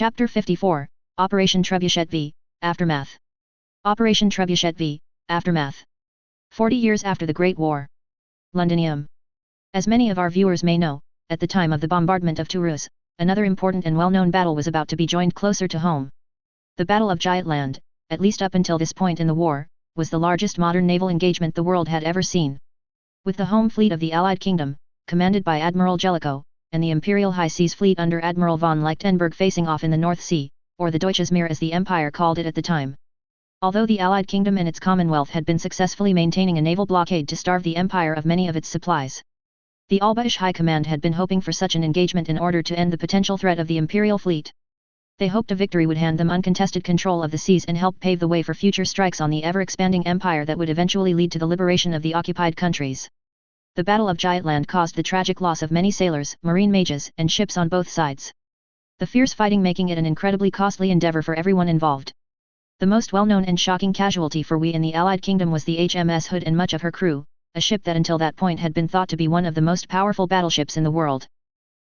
Chapter 54, Operation Trebuchet V, Aftermath. Operation Trebuchet V, Aftermath. 40 years after the Great War. Londinium. As many of our viewers may know, at the time of the bombardment of Toulouse, another important and well-known battle was about to be joined closer to home. The Battle of Giantland, at least up until this point in the war, was the largest modern naval engagement the world had ever seen. With the home fleet of the Allied Kingdom, commanded by Admiral Jellicoe, and the Imperial High Seas Fleet under Admiral von Letzenbourg facing off in the North Sea, or the Deutsches Meer as the Empire called it at the time. Although the Allied Kingdom and its Commonwealth had been successfully maintaining a naval blockade to starve the Empire of many of its supplies, the OCBY High Command had been hoping for such an engagement in order to end the potential threat of the Imperial fleet. They hoped a victory would hand them uncontested control of the seas and help pave the way for future strikes on the ever-expanding empire that would eventually lead to the liberation of the occupied countries. The Battle of Giantland caused the tragic loss of many sailors, marine mages, and ships on both sides. The fierce fighting making it an incredibly costly endeavor for everyone involved. The most well-known and shocking casualty for we in the Allied Kingdom was the HMS Hood and much of her crew, a ship that until that point had been thought to be one of the most powerful battleships in the world.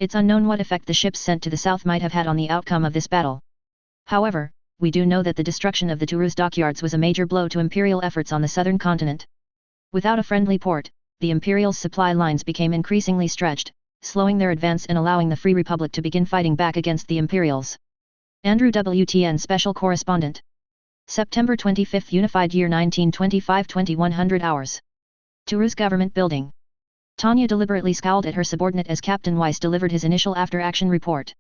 It's unknown what effect the ships sent to the south might have had on the outcome of this battle. However, we do know that the destruction of the Toulouse dockyards was a major blow to Imperial efforts on the southern continent. Without a friendly port, the Imperial's supply lines became increasingly stretched, slowing their advance and allowing the Free Republic to begin fighting back against the Imperials. Andrew WTN Special Correspondent. September 25, Unified Year 1925, 2100 hours. Toulouse Government Building. Tanya deliberately scowled at her subordinate as Captain Weiss delivered his initial after-action report.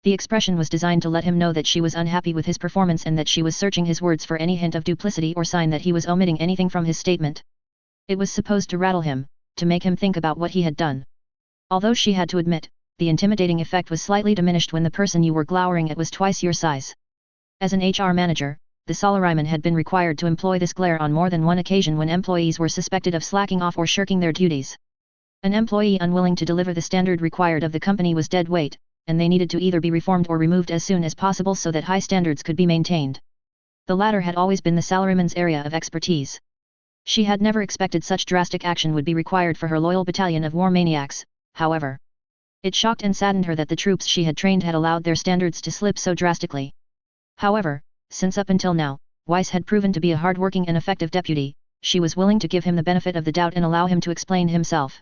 The expression was designed to let him know that she was unhappy with his performance and that she was searching his words for any hint of duplicity or sign that he was omitting anything from his statement. It was supposed to rattle him, to make him think about what he had done. Although she had to admit, the intimidating effect was slightly diminished when the person you were glowering at was twice your size. As an HR manager, the salaryman had been required to employ this glare on more than one occasion when employees were suspected of slacking off or shirking their duties. An employee unwilling to deliver the standard required of the company was dead weight, and they needed to either be reformed or removed as soon as possible so that high standards could be maintained. The latter had always been the salaryman's area of expertise. She had never expected such drastic action would be required for her loyal battalion of war maniacs, however. It shocked and saddened her that the troops she had trained had allowed their standards to slip so drastically. However, since up until now, Weiss had proven to be a hard-working and effective deputy, she was willing to give him the benefit of the doubt and allow him to explain himself.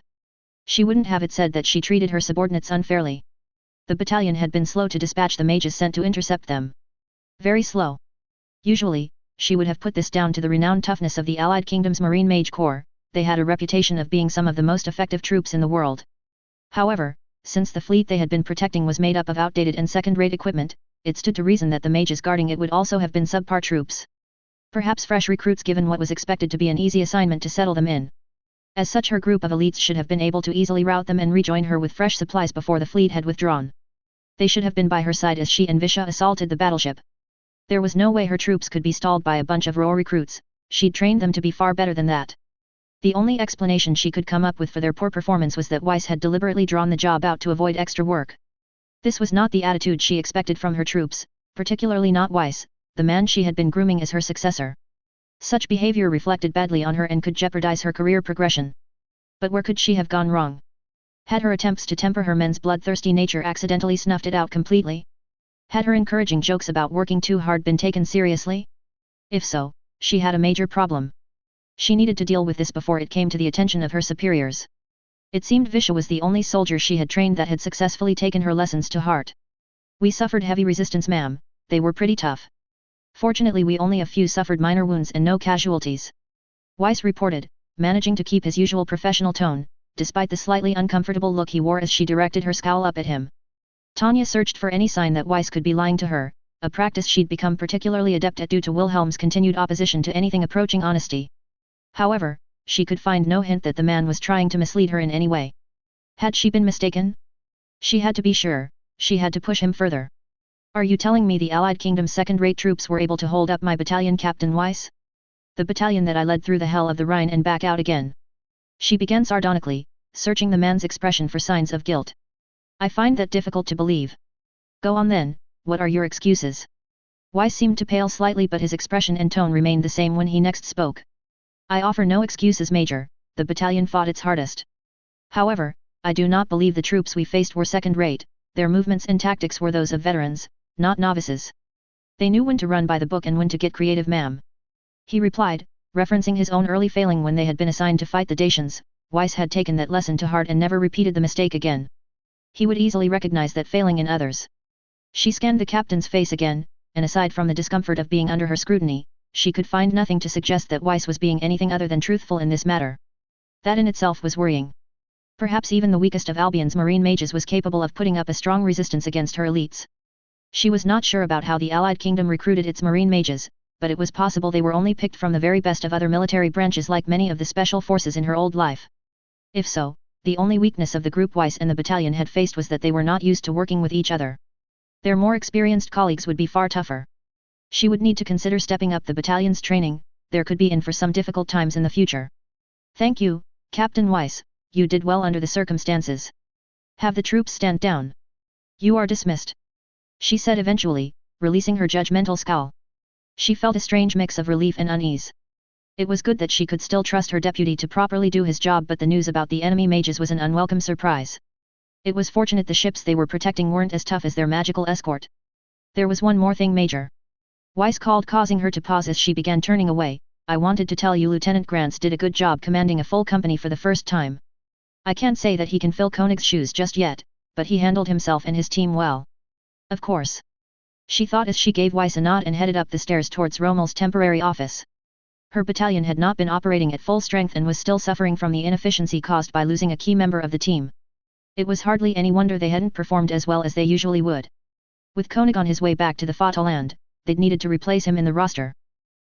She wouldn't have it said that she treated her subordinates unfairly. The battalion had been slow to dispatch the mages sent to intercept them. Very slow. Usually, she would have put this down to the renowned toughness of the Allied Kingdom's Marine Mage Corps. They had a reputation of being some of the most effective troops in the world. However, since the fleet they had been protecting was made up of outdated and second-rate equipment, it stood to reason that the mages guarding it would also have been subpar troops. Perhaps fresh recruits given what was expected to be an easy assignment to settle them in. As such, her group of elites should have been able to easily rout them and rejoin her with fresh supplies before the fleet had withdrawn. They should have been by her side as she and Visha assaulted the battleship. There was no way her troops could be stalled by a bunch of raw recruits, she'd trained them to be far better than that. The only explanation she could come up with for their poor performance was that Weiss had deliberately drawn the job out to avoid extra work. This was not the attitude she expected from her troops, particularly not Weiss, the man she had been grooming as her successor. Such behavior reflected badly on her and could jeopardize her career progression. But where could she have gone wrong? Had her attempts to temper her men's bloodthirsty nature accidentally snuffed it out completely? Had her encouraging jokes about working too hard been taken seriously? If so, she had a major problem. She needed to deal with this before it came to the attention of her superiors. It seemed Visha was the only soldier she had trained that had successfully taken her lessons to heart. We suffered heavy resistance, ma'am, they were pretty tough. Fortunately we only a few suffered minor wounds and no casualties. Weiss reported, managing to keep his usual professional tone, despite the slightly uncomfortable look he wore as she directed her scowl up at him. Tanya searched for any sign that Weiss could be lying to her, a practice she'd become particularly adept at due to Wilhelm's continued opposition to anything approaching honesty. However, she could find no hint that the man was trying to mislead her in any way. Had she been mistaken? She had to be sure, she had to push him further. Are you telling me the Allied Kingdom's second-rate troops were able to hold up my battalion, Captain Weiss? The battalion that I led through the hell of the Rhine and back out again. She began sardonically, searching the man's expression for signs of guilt. I find that difficult to believe. Go on then, what are your excuses? Weiss seemed to pale slightly, but his expression and tone remained the same when he next spoke. I offer no excuses, Major, the battalion fought its hardest. However, I do not believe the troops we faced were second-rate, their movements and tactics were those of veterans, not novices. They knew when to run by the book and when to get creative, ma'am. He replied, referencing his own early failing when they had been assigned to fight the Dacians. Weiss had taken that lesson to heart and never repeated the mistake again. He would easily recognize that failing in others. She scanned the captain's face again, and aside from the discomfort of being under her scrutiny, she could find nothing to suggest that Weiss was being anything other than truthful in this matter. That in itself was worrying. Perhaps even the weakest of Albion's marine mages was capable of putting up a strong resistance against her elites. She was not sure about how the allied kingdom recruited its marine mages, but it was possible they were only picked from the very best of other military branches like many of the special forces in her old life. If so, the only weakness of the group Weiss and the battalion had faced was that they were not used to working with each other. Their more experienced colleagues would be far tougher. She would need to consider stepping up the battalion's training. There could be in for some difficult times in the future. Thank you, Captain Weiss, you did well under the circumstances. Have the troops stand down. You are dismissed. She said eventually, releasing her judgmental scowl. She felt a strange mix of relief and unease. It was good that she could still trust her deputy to properly do his job, but the news about the enemy mages was an unwelcome surprise. It was fortunate the ships they were protecting weren't as tough as their magical escort. There was one more thing, Major. Weiss called, causing her to pause as she began turning away. I wanted to tell you Lieutenant Grants did a good job commanding a full company for the first time. I can't say that he can fill Koenig's shoes just yet, but he handled himself and his team well. Of course. She thought as she gave Weiss a nod and headed up the stairs towards Rommel's temporary office. Her battalion had not been operating at full strength and was still suffering from the inefficiency caused by losing a key member of the team. It was hardly any wonder they hadn't performed as well as they usually would. With Koenig on his way back to the Vaterland, they'd needed to replace him in the roster.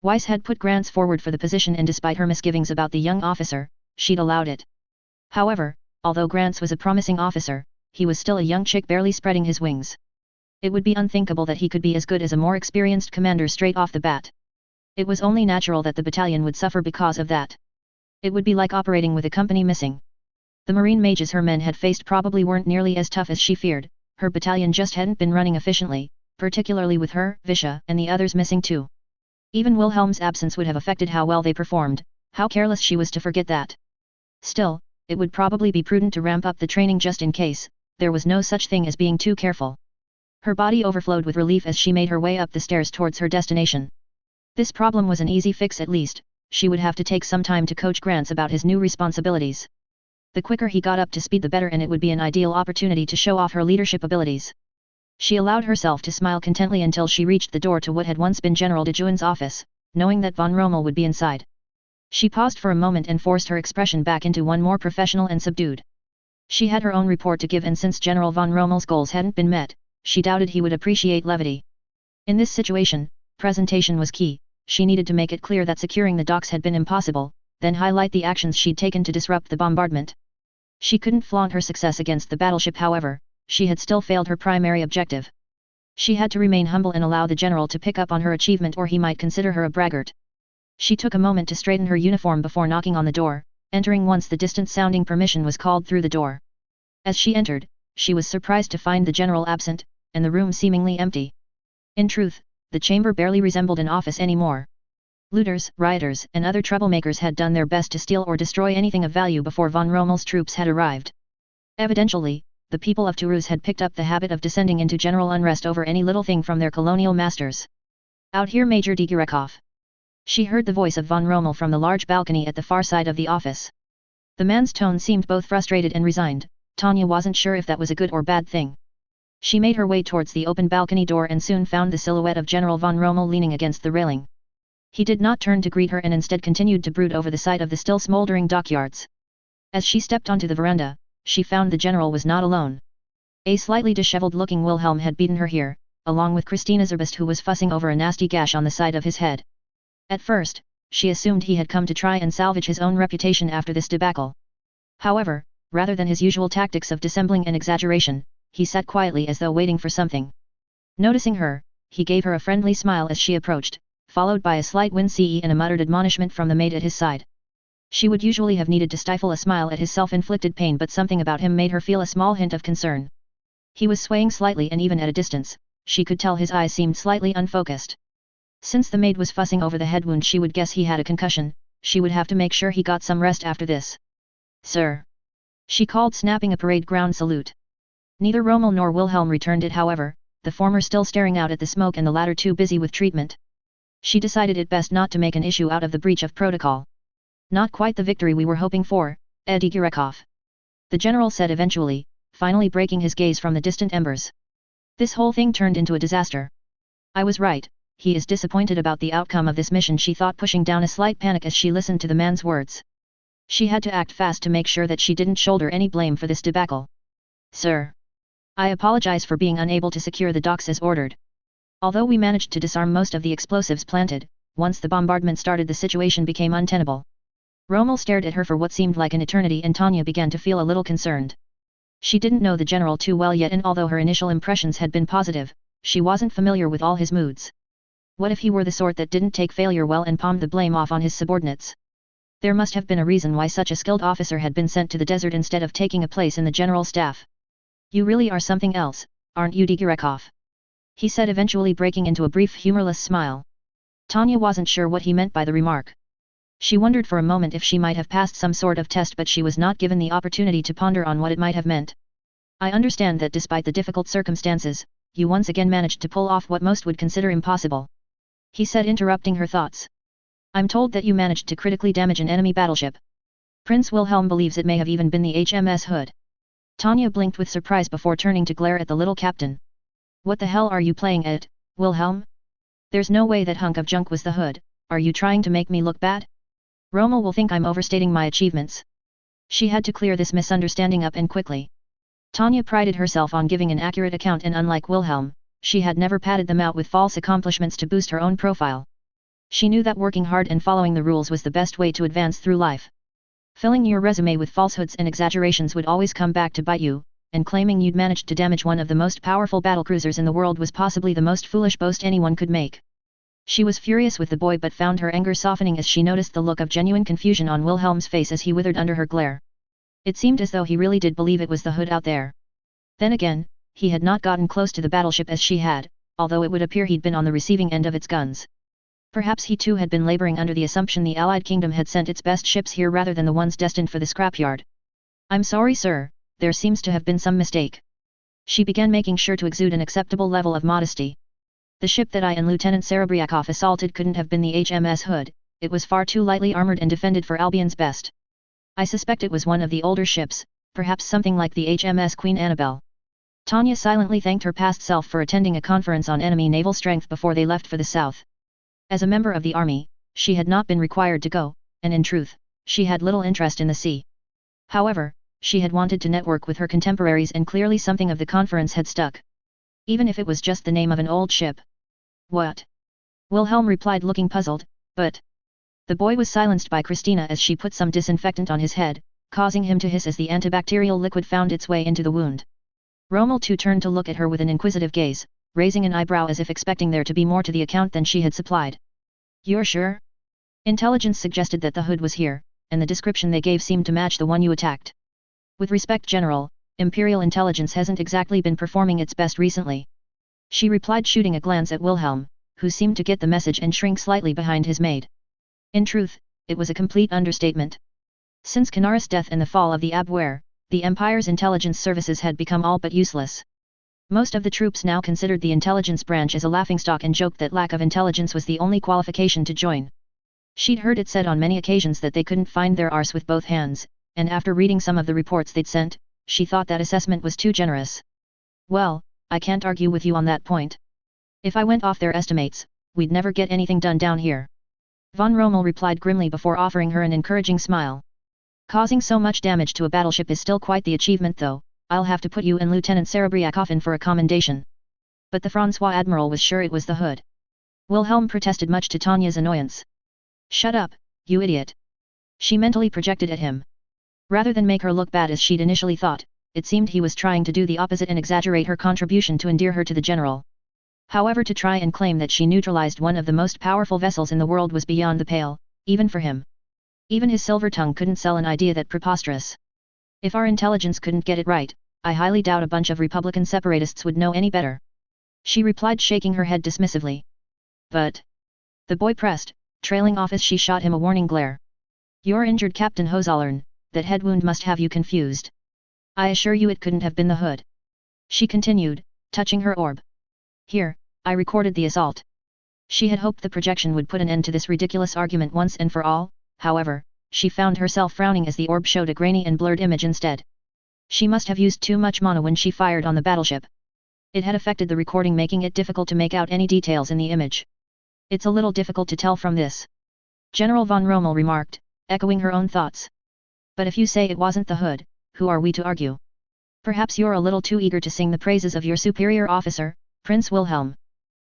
Weiss had put Grants forward for the position, and despite her misgivings about the young officer, she'd allowed it. However, although Grants was a promising officer, he was still a young chick barely spreading his wings. It would be unthinkable that he could be as good as a more experienced commander straight off the bat. It was only natural that the battalion would suffer because of that. It would be like operating with a company missing. The marine mages her men had faced probably weren't nearly as tough as she feared. Her battalion just hadn't been running efficiently, particularly with her, Visha, and the others missing too. Even Wilhelm's absence would have affected how well they performed. How careless she was to forget that. Still, it would probably be prudent to ramp up the training just in case. There was no such thing as being too careful. Her body overflowed with relief as she made her way up the stairs towards her destination. This problem was an easy fix at least. She would have to take some time to coach Grants about his new responsibilities. The quicker he got up to speed the better, and it would be an ideal opportunity to show off her leadership abilities. She allowed herself to smile contently until she reached the door to what had once been General de Juin's office, knowing that von Rommel would be inside. She paused for a moment and forced her expression back into one more professional and subdued. She had her own report to give, and since General von Rommel's goals hadn't been met, she doubted he would appreciate levity. In this situation, presentation was key. She needed to make it clear that securing the docks had been impossible, then highlight the actions she'd taken to disrupt the bombardment. She couldn't flaunt her success against the battleship, however. She had still failed her primary objective. She had to remain humble and allow the general to pick up on her achievement, or he might consider her a braggart. She took a moment to straighten her uniform before knocking on the door, entering once the distant-sounding permission was called through the door. As she entered, she was surprised to find the general absent, and the room seemingly empty. In truth, the chamber barely resembled an office anymore. Looters, rioters, and other troublemakers had done their best to steal or destroy anything of value before von Rommel's troops had arrived. Evidently, the people of Toulouse had picked up the habit of descending into general unrest over any little thing from their colonial masters. Out here, Major Digirekov. She heard the voice of von Rommel from the large balcony at the far side of the office. The man's tone seemed both frustrated and resigned. Tanya wasn't sure if that was a good or bad thing. She made her way towards the open balcony door and soon found the silhouette of General von Rommel leaning against the railing. He did not turn to greet her and instead continued to brood over the sight of the still smoldering dockyards. As she stepped onto the veranda, she found the general was not alone. A slightly disheveled-looking Wilhelm had beaten her here, along with Christina Zerbest, who was fussing over a nasty gash on the side of his head. At first, she assumed he had come to try and salvage his own reputation after this debacle. However, rather than his usual tactics of dissembling and exaggeration, he sat quietly as though waiting for something. Noticing her, he gave her a friendly smile as she approached, followed by a slight wince and a muttered admonishment from the maid at his side. She would usually have needed to stifle a smile at his self-inflicted pain, but something about him made her feel a small hint of concern. He was swaying slightly, and even at a distance, she could tell his eyes seemed slightly unfocused. Since the maid was fussing over the head wound, she would guess he had a concussion. She would have to make sure he got some rest after this. "Sir," she called, snapping a parade ground salute. Neither Rommel nor Wilhelm returned it, however. the former still staring out at the smoke and the latter too busy with treatment. She decided it best not to make an issue out of the breach of protocol. Not quite the victory we were hoping for, Edigirekov. The general said eventually, finally breaking his gaze from the distant embers. This whole thing turned into a disaster. I was right, he is disappointed about the outcome of this mission, she thought, pushing down a slight panic as she listened to the man's words. She had to act fast to make sure that she didn't shoulder any blame for this debacle. Sir. I apologize for being unable to secure the docks as ordered. Although we managed to disarm most of the explosives planted, once the bombardment started the situation became untenable. Rommel stared at her for what seemed like an eternity and Tanya began to feel a little concerned. She didn't know the general too well yet, and although her initial impressions had been positive, she wasn't familiar with all his moods. What if he were the sort that didn't take failure well and palmed the blame off on his subordinates? There must have been a reason why such a skilled officer had been sent to the desert instead of taking a place in the general staff. You really are something else, aren't you, Edigirekov? He said, eventually breaking into a brief humorless smile. Tanya wasn't sure what he meant by the remark. She wondered for a moment if she might have passed some sort of test, but she was not given the opportunity to ponder on what it might have meant. I understand that despite the difficult circumstances, you once again managed to pull off what most would consider impossible. He said, interrupting her thoughts. I'm told that you managed to critically damage an enemy battleship. Prince Wilhelm believes it may have even been the HMS Hood. Tanya blinked with surprise before turning to glare at the little captain. What the hell are you playing at, Wilhelm? There's no way that hunk of junk was the Hood. Are you trying to make me look bad? Rommel will think I'm overstating my achievements. She had to clear this misunderstanding up, and quickly. Tanya prided herself on giving an accurate account, and unlike Wilhelm, she had never padded them out with false accomplishments to boost her own profile. She knew that working hard and following the rules was the best way to advance through life. Filling your resume with falsehoods and exaggerations would always come back to bite you, and claiming you'd managed to damage one of the most powerful battlecruisers in the world was possibly the most foolish boast anyone could make. She was furious with the boy, but found her anger softening as she noticed the look of genuine confusion on Wilhelm's face as he withered under her glare. It seemed as though he really did believe it was the Hood out there. Then again, he had not gotten close to the battleship as she had, although it would appear he'd been on the receiving end of its guns. Perhaps he too had been laboring under the assumption the Allied kingdom had sent its best ships here rather than the ones destined for the scrapyard. I'm sorry, sir, there seems to have been some mistake. She began, making sure to exude an acceptable level of modesty. The ship that I and Lieutenant Serebriakov assaulted couldn't have been the HMS Hood, it was far too lightly armored and defended for Albion's best. I suspect it was one of the older ships, perhaps something like the HMS Queen Annabelle. Tanya silently thanked her past self for attending a conference on enemy naval strength before they left for the south. As a member of the army, she had not been required to go, and in truth, she had little interest in the sea. However, she had wanted to network with her contemporaries, and clearly something of the conference had stuck. Even if it was just the name of an old ship. What? Wilhelm replied, looking puzzled, but... The boy was silenced by Christina as she put some disinfectant on his head, causing him to hiss as the antibacterial liquid found its way into the wound. Rommel too turned to look at her with an inquisitive gaze, raising an eyebrow as if expecting there to be more to the account than she had supplied. You're sure? Intelligence suggested that the Hood was here, and the description they gave seemed to match the one you attacked. With respect, General, Imperial intelligence hasn't exactly been performing its best recently. She replied, shooting a glance at Wilhelm, who seemed to get the message and shrink slightly behind his maid. In truth, it was a complete understatement. Since Kanaris' death and the fall of the Abwehr, the Empire's intelligence services had become all but useless. Most of the troops now considered the intelligence branch as a laughingstock and joked that lack of intelligence was the only qualification to join. She'd heard it said on many occasions that they couldn't find their arse with both hands, and after reading some of the reports they'd sent, she thought that assessment was too generous. Well, I can't argue with you on that point. If I went off their estimates, we'd never get anything done down here. Von Rommel replied grimly before offering her an encouraging smile. Causing so much damage to a battleship is still quite the achievement, though. I'll have to put you and Lieutenant Serebriakov in for a commendation. But the Francois Admiral was sure it was the Hood. Wilhelm protested, much to Tanya's annoyance. Shut up, you idiot. She mentally projected at him. Rather than make her look bad as she'd initially thought, it seemed he was trying to do the opposite and exaggerate her contribution to endear her to the general. However, to try and claim that she neutralized one of the most powerful vessels in the world was beyond the pale, even for him. Even his silver tongue couldn't sell an idea that preposterous. If our intelligence couldn't get it right, I highly doubt a bunch of Republican separatists would know any better. She replied, shaking her head dismissively. But... The boy pressed, trailing off as she shot him a warning glare. You're injured, Captain Hozollern, that head wound must have you confused. I assure you it couldn't have been the Hood. She continued, touching her orb. Here, I recorded the assault. She had hoped the projection would put an end to this ridiculous argument once and for all, however, she found herself frowning as the orb showed a grainy and blurred image instead. She must have used too much mana when she fired on the battleship. It had affected the recording, making it difficult to make out any details in the image. It's a little difficult to tell from this, General von Rommel remarked, echoing her own thoughts. But if you say it wasn't the hood, who are we to argue? Perhaps you're a little too eager to sing the praises of your superior officer, Prince Wilhelm.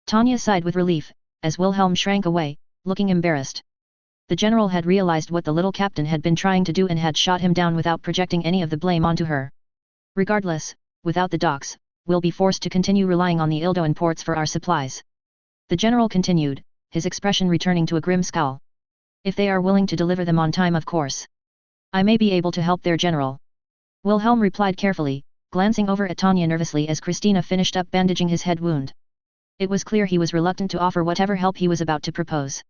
Tanya sighed with relief, as Wilhelm shrank away, looking embarrassed. The general had realized what the little captain had been trying to do and had shot him down without projecting any of the blame onto her. Regardless, without the docks, we'll be forced to continue relying on the Ildoan ports for our supplies. The general continued, his expression returning to a grim scowl. If they are willing to deliver them on time, of course. I may be able to help their general. Wilhelm replied carefully, glancing over at Tanya nervously as Christina finished up bandaging his head wound. It was clear he was reluctant to offer whatever help he was about to propose.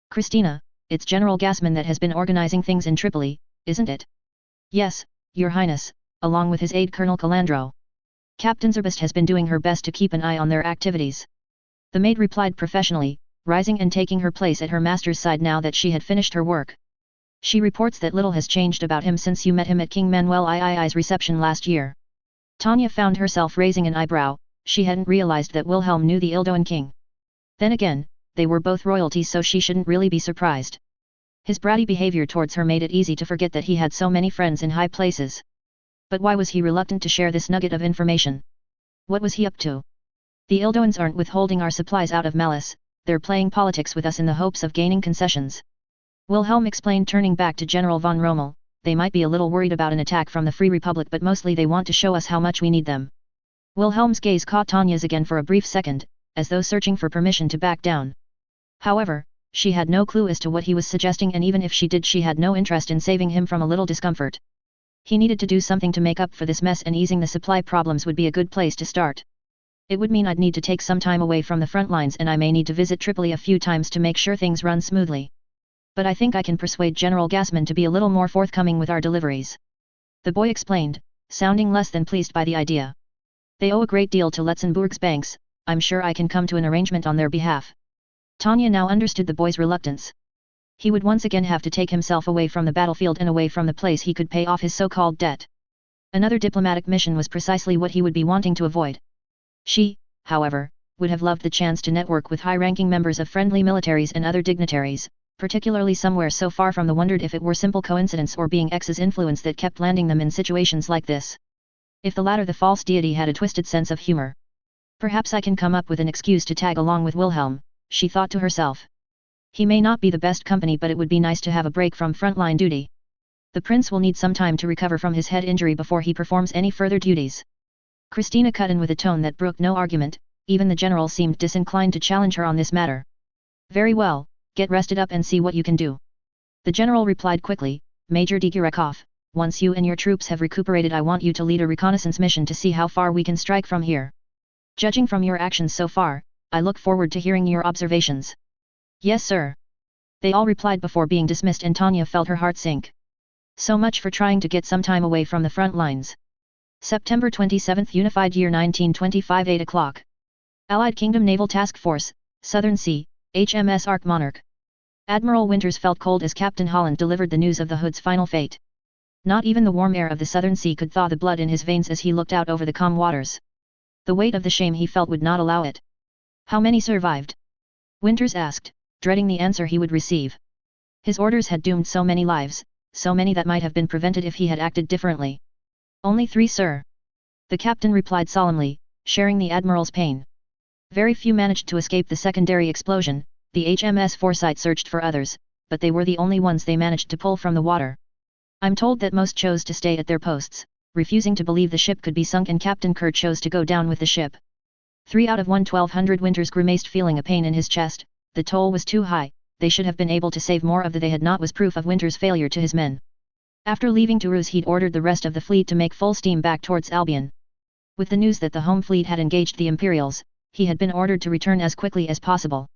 Christina, it's General Gassman that has been organizing things in Tripoli, isn't it? Yes, Your Highness, along with his aide Colonel Calandro. Captain Zerbest has been doing her best to keep an eye on their activities. The maid replied professionally, rising and taking her place at her master's side now that she had finished her work. She reports that little has changed about him since you met him at King Manuel III's reception last year. Tanya found herself raising an eyebrow. She hadn't realized that Wilhelm knew the Ildoan king. Then again, they were both royalty, so she shouldn't really be surprised. His bratty behavior towards her made it easy to forget that he had so many friends in high places. But why was he reluctant to share this nugget of information? What was he up to? The Ildoans aren't withholding our supplies out of malice, they're playing politics with us in the hopes of gaining concessions. Wilhelm explained, turning back to General von Rommel. They might be a little worried about an attack from the Free Republic, but mostly they want to show us how much we need them. Wilhelm's gaze caught Tanya's again for a brief second, as though searching for permission to back down. However, she had no clue as to what he was suggesting, and even if she did, she had no interest in saving him from a little discomfort. He needed to do something to make up for this mess, and easing the supply problems would be a good place to start. It would mean I'd need to take some time away from the front lines, and I may need to visit Tripoli a few times to make sure things run smoothly. But I think I can persuade General Gassman to be a little more forthcoming with our deliveries. The boy explained, sounding less than pleased by the idea. They owe a great deal to Letzenbourg's banks, I'm sure I can come to an arrangement on their behalf. Tanya now understood the boy's reluctance. He would once again have to take himself away from the battlefield and away from the place he could pay off his so-called debt. Another diplomatic mission was precisely what he would be wanting to avoid. She, however, would have loved the chance to network with high-ranking members of friendly militaries and other dignitaries, particularly somewhere so far from the, wondered if it were simple coincidence or being X's influence that kept landing them in situations like this. If the latter, the false deity had a twisted sense of humor. Perhaps I can come up with an excuse to tag along with Wilhelm, she thought to herself. He may not be the best company, but it would be nice to have a break from frontline duty. The prince will need some time to recover from his head injury before he performs any further duties. Christina cut in with a tone that brooked no argument. Even the general seemed disinclined to challenge her on this matter. Very well, get rested up and see what you can do. The general replied quickly, Major Digurekov, once you and your troops have recuperated, I want you to lead a reconnaissance mission to see how far we can strike from here. Judging from your actions so far, I look forward to hearing your observations. Yes, sir. They all replied before being dismissed, and Tanya felt her heart sink. So much for trying to get some time away from the front lines. September 27, Unified Year 1925, 8 o'clock. Allied Kingdom Naval Task Force, Southern Sea, HMS Ark Monarch. Admiral Winters felt cold as Captain Holland delivered the news of the Hood's final fate. Not even the warm air of the Southern Sea could thaw the blood in his veins as he looked out over the calm waters. The weight of the shame he felt would not allow it. How many survived? Winters asked, dreading the answer he would receive. His orders had doomed so many lives, so many that might have been prevented if he had acted differently. Only 3, sir. The captain replied solemnly, sharing the admiral's pain. Very few managed to escape the secondary explosion. The HMS Foresight searched for others, but they were the only ones they managed to pull from the water. I'm told that most chose to stay at their posts, refusing to believe the ship could be sunk, and Captain Kerr chose to go down with the ship. 3 out of 1,200. Winters grimaced, feeling a pain in his chest. The toll was too high. They should have been able to save more of the they had not, was proof of Winters' failure to his men. After leaving Toulouse, he'd ordered the rest of the fleet to make full steam back towards Albion. With the news that the home fleet had engaged the Imperials, he had been ordered to return as quickly as possible.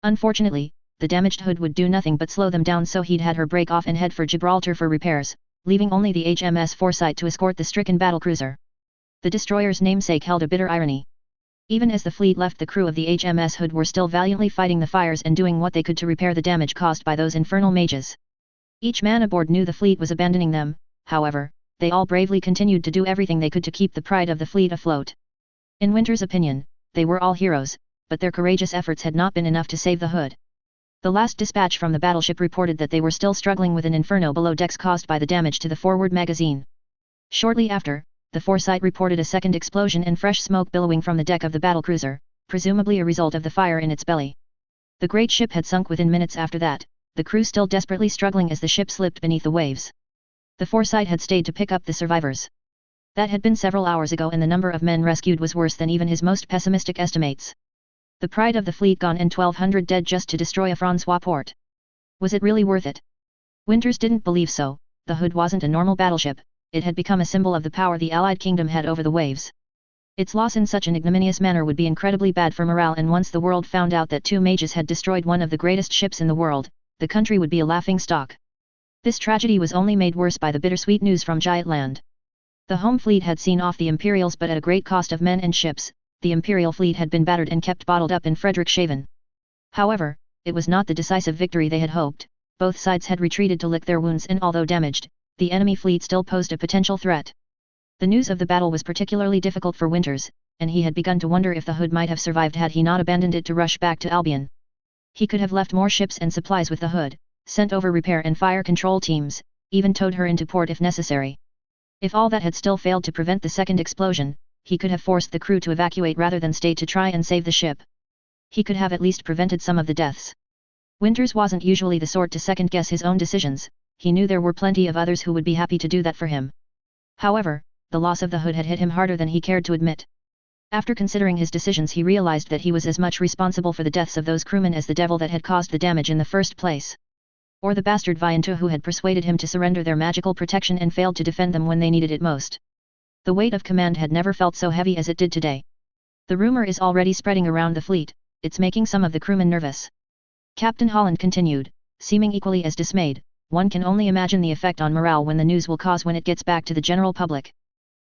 Unfortunately, the damaged Hood would do nothing but slow them down, so he'd had her break off and head for Gibraltar for repairs, leaving only the HMS Foresight to escort the stricken battlecruiser. The destroyer's namesake held a bitter irony. Even as the fleet left, the crew of the HMS Hood were still valiantly fighting the fires and doing what they could to repair the damage caused by those infernal mages. Each man aboard knew the fleet was abandoning them, however, they all bravely continued to do everything they could to keep the pride of the fleet afloat. In Winter's opinion, they were all heroes, but their courageous efforts had not been enough to save the Hood. The last dispatch from the battleship reported that they were still struggling with an inferno below decks caused by the damage to the forward magazine. Shortly after, the Foresight reported a second explosion and fresh smoke billowing from the deck of the battlecruiser, presumably a result of the fire in its belly. The great ship had sunk within minutes after that, the crew still desperately struggling as the ship slipped beneath the waves. The Foresight had stayed to pick up the survivors. That had been several hours ago, and the number of men rescued was worse than even his most pessimistic estimates. The pride of the fleet gone and 1,200 dead just to destroy a Francois port. Was it really worth it? Winters didn't believe so. The Hood wasn't a normal battleship. It had become a symbol of the power the Allied kingdom had over the waves. Its loss in such an ignominious manner would be incredibly bad for morale, and once the world found out that two mages had destroyed one of the greatest ships in the world, the country would be a laughing stock. This tragedy was only made worse by the bittersweet news from Giant Land. The home fleet had seen off the Imperials, but at a great cost of men and ships. The Imperial fleet had been battered and kept bottled up in Friedrichshafen. However, it was not the decisive victory they had hoped. Both sides had retreated to lick their wounds, and although damaged, the enemy fleet still posed a potential threat. The news of the battle was particularly difficult for Winters, and he had begun to wonder if the Hood might have survived had he not abandoned it to rush back to Albion. He could have left more ships and supplies with the Hood, sent over repair and fire control teams, even towed her into port if necessary. If all that had still failed to prevent the second explosion, he could have forced the crew to evacuate rather than stay to try and save the ship. He could have at least prevented some of the deaths. Winters wasn't usually the sort to second-guess his own decisions. He knew there were plenty of others who would be happy to do that for him. However, the loss of the Hood had hit him harder than he cared to admit. After considering his decisions, he realized that he was as much responsible for the deaths of those crewmen as the devil that had caused the damage in the first place. Or the bastard Viantu who had persuaded him to surrender their magical protection and failed to defend them when they needed it most. The weight of command had never felt so heavy as it did today. The rumor is already spreading around the fleet. It's making some of the crewmen nervous. Captain Holland continued, seeming equally as dismayed. One can only imagine the effect on morale when the news will cause when it gets back to the general public.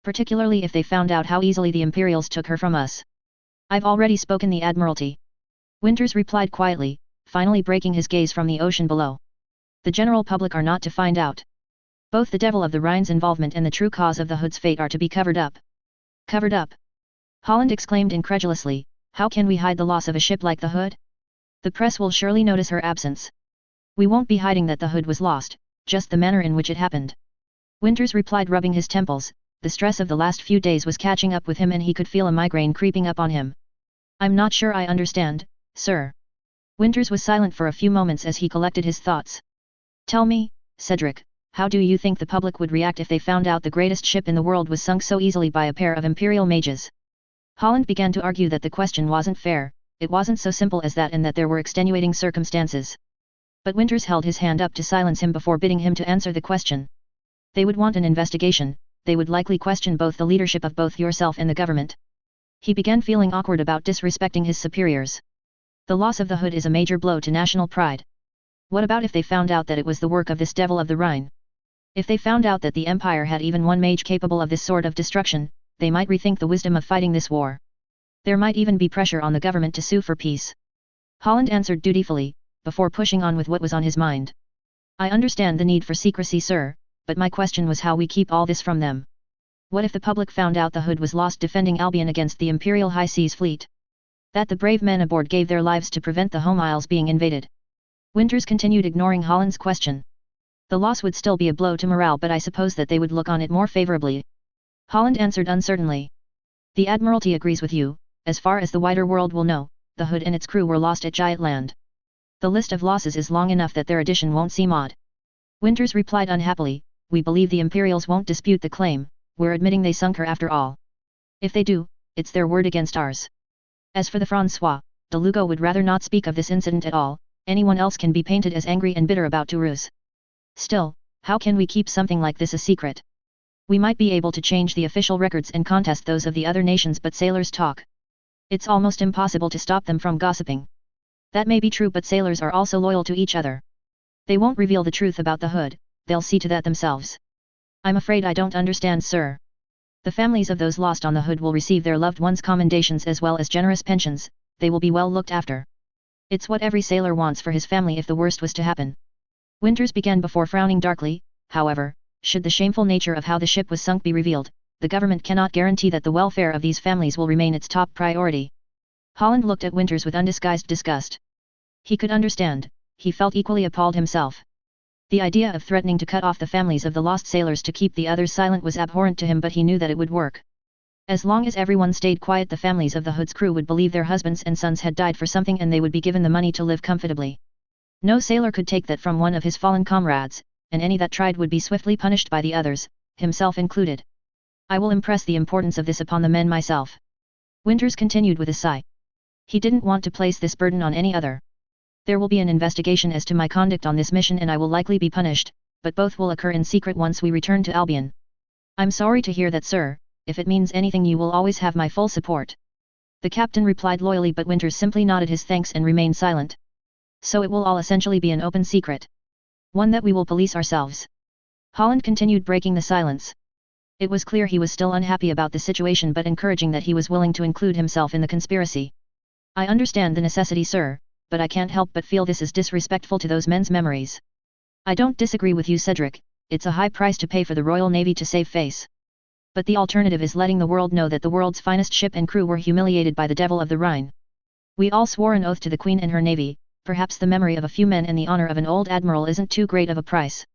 Particularly if they found out how easily the Imperials took her from us. I've already spoken the Admiralty. Winters replied quietly, finally breaking his gaze from the ocean below. The general public are not to find out. Both the devil of the Rhine's involvement and the true cause of the Hood's fate are to be covered up. Covered up? Holland exclaimed incredulously, how can we hide the loss of a ship like the Hood? The press will surely notice her absence. We won't be hiding that the Hood was lost, just the manner in which it happened. Winters replied, rubbing his temples. The stress of the last few days was catching up with him and he could feel a migraine creeping up on him. I'm not sure I understand, sir. Winters was silent for a few moments as he collected his thoughts. Tell me, Cedric, how do you think the public would react if they found out the greatest ship in the world was sunk so easily by a pair of Imperial mages? Holland began to argue that the question wasn't fair, it wasn't so simple as that, and that there were extenuating circumstances. But Winters held his hand up to silence him before bidding him to answer the question. They would want an investigation, they would likely question both the leadership of both yourself and the government. He began feeling awkward about disrespecting his superiors. The loss of the Hood is a major blow to national pride. What about if they found out that it was the work of this devil of the Rhine? If they found out that the Empire had even one mage capable of this sort of destruction, they might rethink the wisdom of fighting this war. There might even be pressure on the government to sue for peace. Holland answered dutifully, before pushing on with what was on his mind. I understand the need for secrecy, sir, but my question was how we keep all this from them. What if the public found out the Hood was lost defending Albion against the Imperial High Seas Fleet? That the brave men aboard gave their lives to prevent the home isles being invaded. Winters continued, ignoring Holland's question. The loss would still be a blow to morale, but I suppose that they would look on it more favorably. Holland answered uncertainly. The Admiralty agrees with you. As far as the wider world will know, the Hood and its crew were lost at Giant Land. The list of losses is long enough that their addition won't seem odd. Winters replied unhappily, we believe the Imperials won't dispute the claim, we're admitting they sunk her after all. If they do, it's their word against ours. As for the Francois, de Lugo would rather not speak of this incident at all. Anyone else can be painted as angry and bitter about Toulouse. Still, how can we keep something like this a secret? We might be able to change the official records and contest those of the other nations, but sailors talk. It's almost impossible to stop them from gossiping. That may be true, but sailors are also loyal to each other. They won't reveal the truth about the Hood, they'll see to that themselves. I'm afraid I don't understand, sir. The families of those lost on the hood will receive their loved ones' commendations as well as generous pensions, they will be well looked after. It's what every sailor wants for his family if the worst was to happen. Winters began before frowning darkly. However, should the shameful nature of how the ship was sunk be revealed, the government cannot guarantee that the welfare of these families will remain its top priority. Holland looked at Winters with undisguised disgust. He could understand, he felt equally appalled himself. The idea of threatening to cut off the families of the lost sailors to keep the others silent was abhorrent to him, but he knew that it would work. As long as everyone stayed quiet, the families of the hood's crew would believe their husbands and sons had died for something and they would be given the money to live comfortably. No sailor could take that from one of his fallen comrades, and any that tried would be swiftly punished by the others, himself included. I will impress the importance of this upon the men myself. Winters continued with a sigh. He didn't want to place this burden on any other. There will be an investigation as to my conduct on this mission and I will likely be punished, but both will occur in secret once we return to Albion. I'm sorry to hear that, sir. If it means anything, you will always have my full support. The captain replied loyally, but Winters simply nodded his thanks and remained silent. So it will all essentially be an open secret. One that we will police ourselves. Holland continued, breaking the silence. It was clear he was still unhappy about the situation, but encouraging that he was willing to include himself in the conspiracy. I understand the necessity, sir, but I can't help but feel this is disrespectful to those men's memories. I don't disagree with you, Cedric, it's a high price to pay for the Royal Navy to save face. But the alternative is letting the world know that the world's finest ship and crew were humiliated by the Devil of the Rhine. We all swore an oath to the Queen and her navy, perhaps the memory of a few men and the honor of an old admiral isn't too great of a price.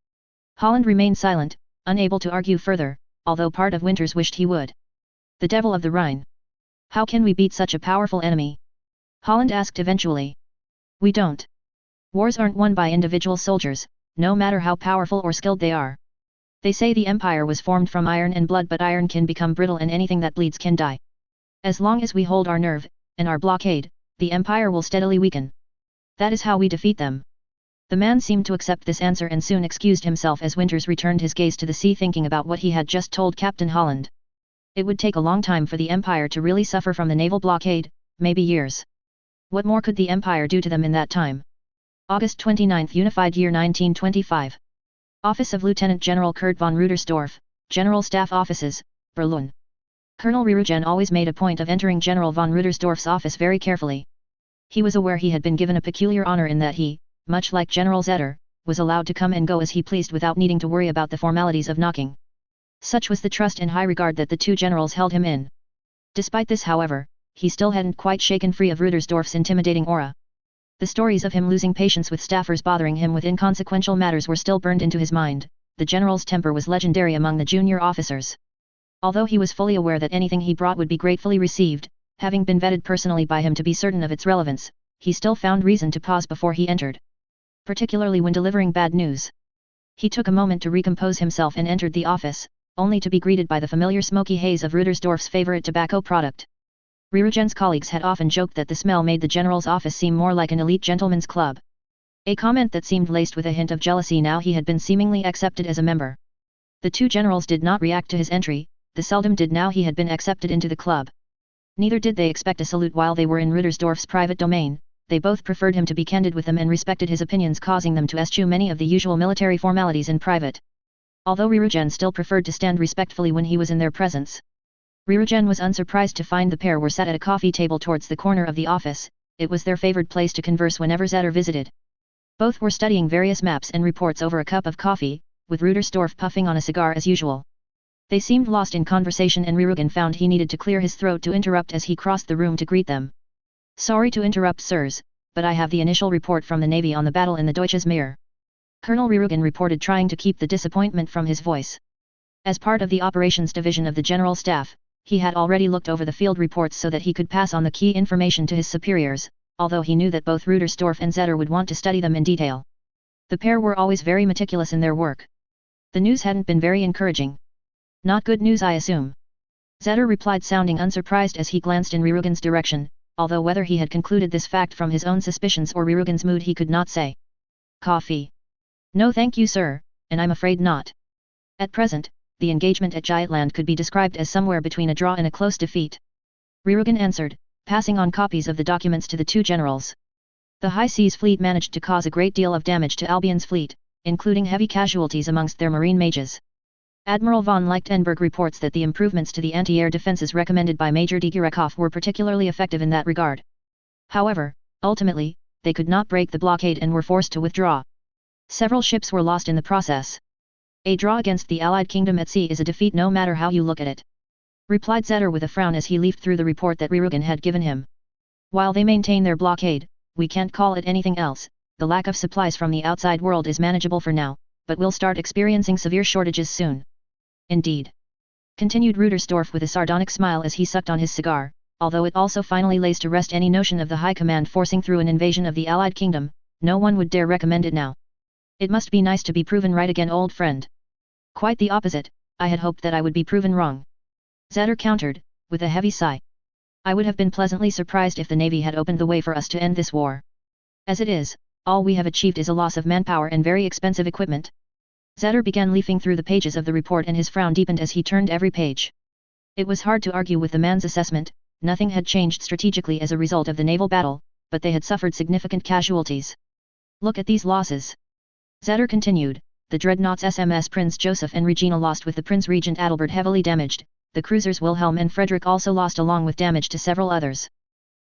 Holland remained silent, unable to argue further, although part of Winters wished he would. The Devil of the Rhine. How can we beat such a powerful enemy? Holland asked eventually. We don't. Wars aren't won by individual soldiers, no matter how powerful or skilled they are. They say the Empire was formed from iron and blood, but iron can become brittle and anything that bleeds can die. As long as we hold our nerve, and our blockade, the Empire will steadily weaken. That is how we defeat them. The man seemed to accept this answer and soon excused himself as Winters returned his gaze to the sea, thinking about what he had just told Captain Holland. It would take a long time for the Empire to really suffer from the naval blockade, maybe years. What more could the Empire do to them in that time? August 29, Unified Year 1925. Office of Lieutenant General Kurt von Rudersdorf, General Staff Offices, Berlin. Colonel Rirugen always made a point of entering General von Rudersdorf's office very carefully. He was aware he had been given a peculiar honor in that he, much like General Zetter, was allowed to come and go as he pleased without needing to worry about the formalities of knocking. Such was the trust and high regard that the two generals held him in. Despite this, however, he still hadn't quite shaken free of Rudersdorf's intimidating aura. The stories of him losing patience with staffers bothering him with inconsequential matters were still burned into his mind. The general's temper was legendary among the junior officers. Although he was fully aware that anything he brought would be gratefully received, having been vetted personally by him to be certain of its relevance, he still found reason to pause before he entered. Particularly when delivering bad news. He took a moment to recompose himself and entered the office, only to be greeted by the familiar smoky haze of Rudersdorf's favorite tobacco product. Rirugen's colleagues had often joked that the smell made the general's office seem more like an elite gentleman's club. A comment that seemed laced with a hint of jealousy now he had been seemingly accepted as a member. The two generals did not react to his entry, the seldom did now he had been accepted into the club. Neither did they expect a salute while they were in Rudersdorf's private domain, they both preferred him to be candid with them and respected his opinions, causing them to eschew many of the usual military formalities in private. Although Rirugen still preferred to stand respectfully when he was in their presence. Rirugen was unsurprised to find the pair were sat at a coffee table towards the corner of the office. It was their favored place to converse whenever Zetter visited. Both were studying various maps and reports over a cup of coffee, with Rudersdorf puffing on a cigar as usual. They seemed lost in conversation and Rirugen found he needed to clear his throat to interrupt as he crossed the room to greet them. Sorry to interrupt, sirs, but I have the initial report from the Navy on the battle in the Deutsches Meer. Colonel Rirugen reported, trying to keep the disappointment from his voice. As part of the operations division of the General Staff, he had already looked over the field reports so that he could pass on the key information to his superiors, although he knew that both Rudersdorf and Zetter would want to study them in detail. The pair were always very meticulous in their work. The news hadn't been very encouraging. Not good news, I assume. Zetter replied, sounding unsurprised as he glanced in Rirugen's direction, although whether he had concluded this fact from his own suspicions or Rirugen's mood he could not say. Coffee? No thank you, sir, and I'm afraid not. At present, the engagement at Giantland could be described as somewhere between a draw and a close defeat. Rirugen answered, passing on copies of the documents to the two generals. The High Seas Fleet managed to cause a great deal of damage to Albion's fleet, including heavy casualties amongst their marine mages. Admiral von Letzenbourg reports that the improvements to the anti-air defenses recommended by Major Digirakov were particularly effective in that regard. However, ultimately, they could not break the blockade and were forced to withdraw. Several ships were lost in the process. A draw against the Allied kingdom at sea is a defeat no matter how you look at it, replied Xanen with a frown as he leafed through the report that Rirugan had given him. While they maintain their blockade, we can't call it anything else. The lack of supplies from the outside world is manageable for now, but we'll start experiencing severe shortages soon. Indeed. Continued Rudersdorf with a sardonic smile as he sucked on his cigar, although it also finally lays to rest any notion of the High Command forcing through an invasion of the Allied kingdom, no one would dare recommend it now. It must be nice to be proven right again, old friend. Quite the opposite, I had hoped that I would be proven wrong. Xanen countered, with a heavy sigh. I would have been pleasantly surprised if the Navy had opened the way for us to end this war. As it is, all we have achieved is a loss of manpower and very expensive equipment. Xanen began leafing through the pages of the report and his frown deepened as he turned every page. It was hard to argue with the man's assessment. Nothing had changed strategically as a result of the naval battle, but they had suffered significant casualties. Look at these losses. Xanen continued, the dreadnoughts SMS Prince Joseph and Regina lost with the Prince Regent Adalbert heavily damaged, the cruisers Wilhelm and Frederick also lost along with damage to several others.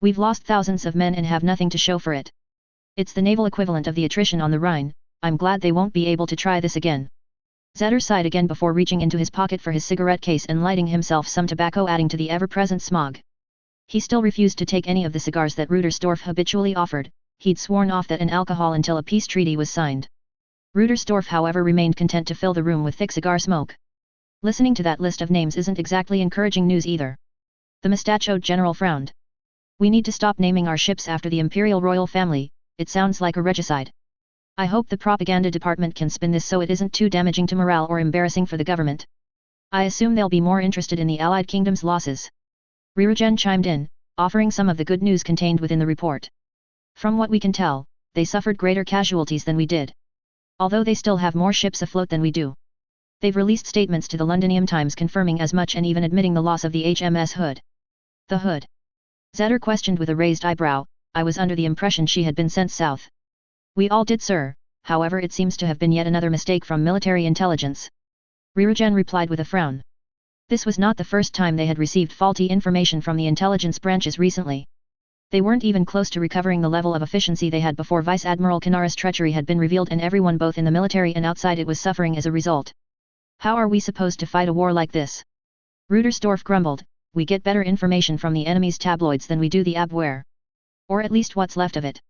We've lost thousands of men and have nothing to show for it. It's the naval equivalent of the attrition on the Rhine. I'm glad they won't be able to try this again. Xanen sighed again before reaching into his pocket for his cigarette case and lighting himself some tobacco, adding to the ever-present smog. He still refused to take any of the cigars that Rudersdorf habitually offered. He'd sworn off that and alcohol until a peace treaty was signed. Rudersdorf however remained content to fill the room with thick cigar smoke. Listening to that list of names isn't exactly encouraging news either. The mustachioed general frowned. We need to stop naming our ships after the imperial royal family, it sounds like a regicide. I hope the propaganda department can spin this so it isn't too damaging to morale or embarrassing for the government. I assume they'll be more interested in the Allied kingdom's losses. Rirugan chimed in, offering some of the good news contained within the report. From what we can tell, they suffered greater casualties than we did. Although they still have more ships afloat than we do. They've released statements to the Londonium Times confirming as much and even admitting the loss of the HMS Hood. The Hood? Xanen questioned with a raised eyebrow. I was under the impression she had been sent south. We all did, sir, however it seems to have been yet another mistake from military intelligence. Rirugan replied with a frown. This was not the first time they had received faulty information from the intelligence branches recently. They weren't even close to recovering the level of efficiency they had before Vice Admiral Canara's treachery had been revealed and everyone both in the military and outside it was suffering as a result. How are we supposed to fight a war like this? Rudersdorf grumbled, we get better information from the enemy's tabloids than we do the Abwehr. Or at least what's left of it.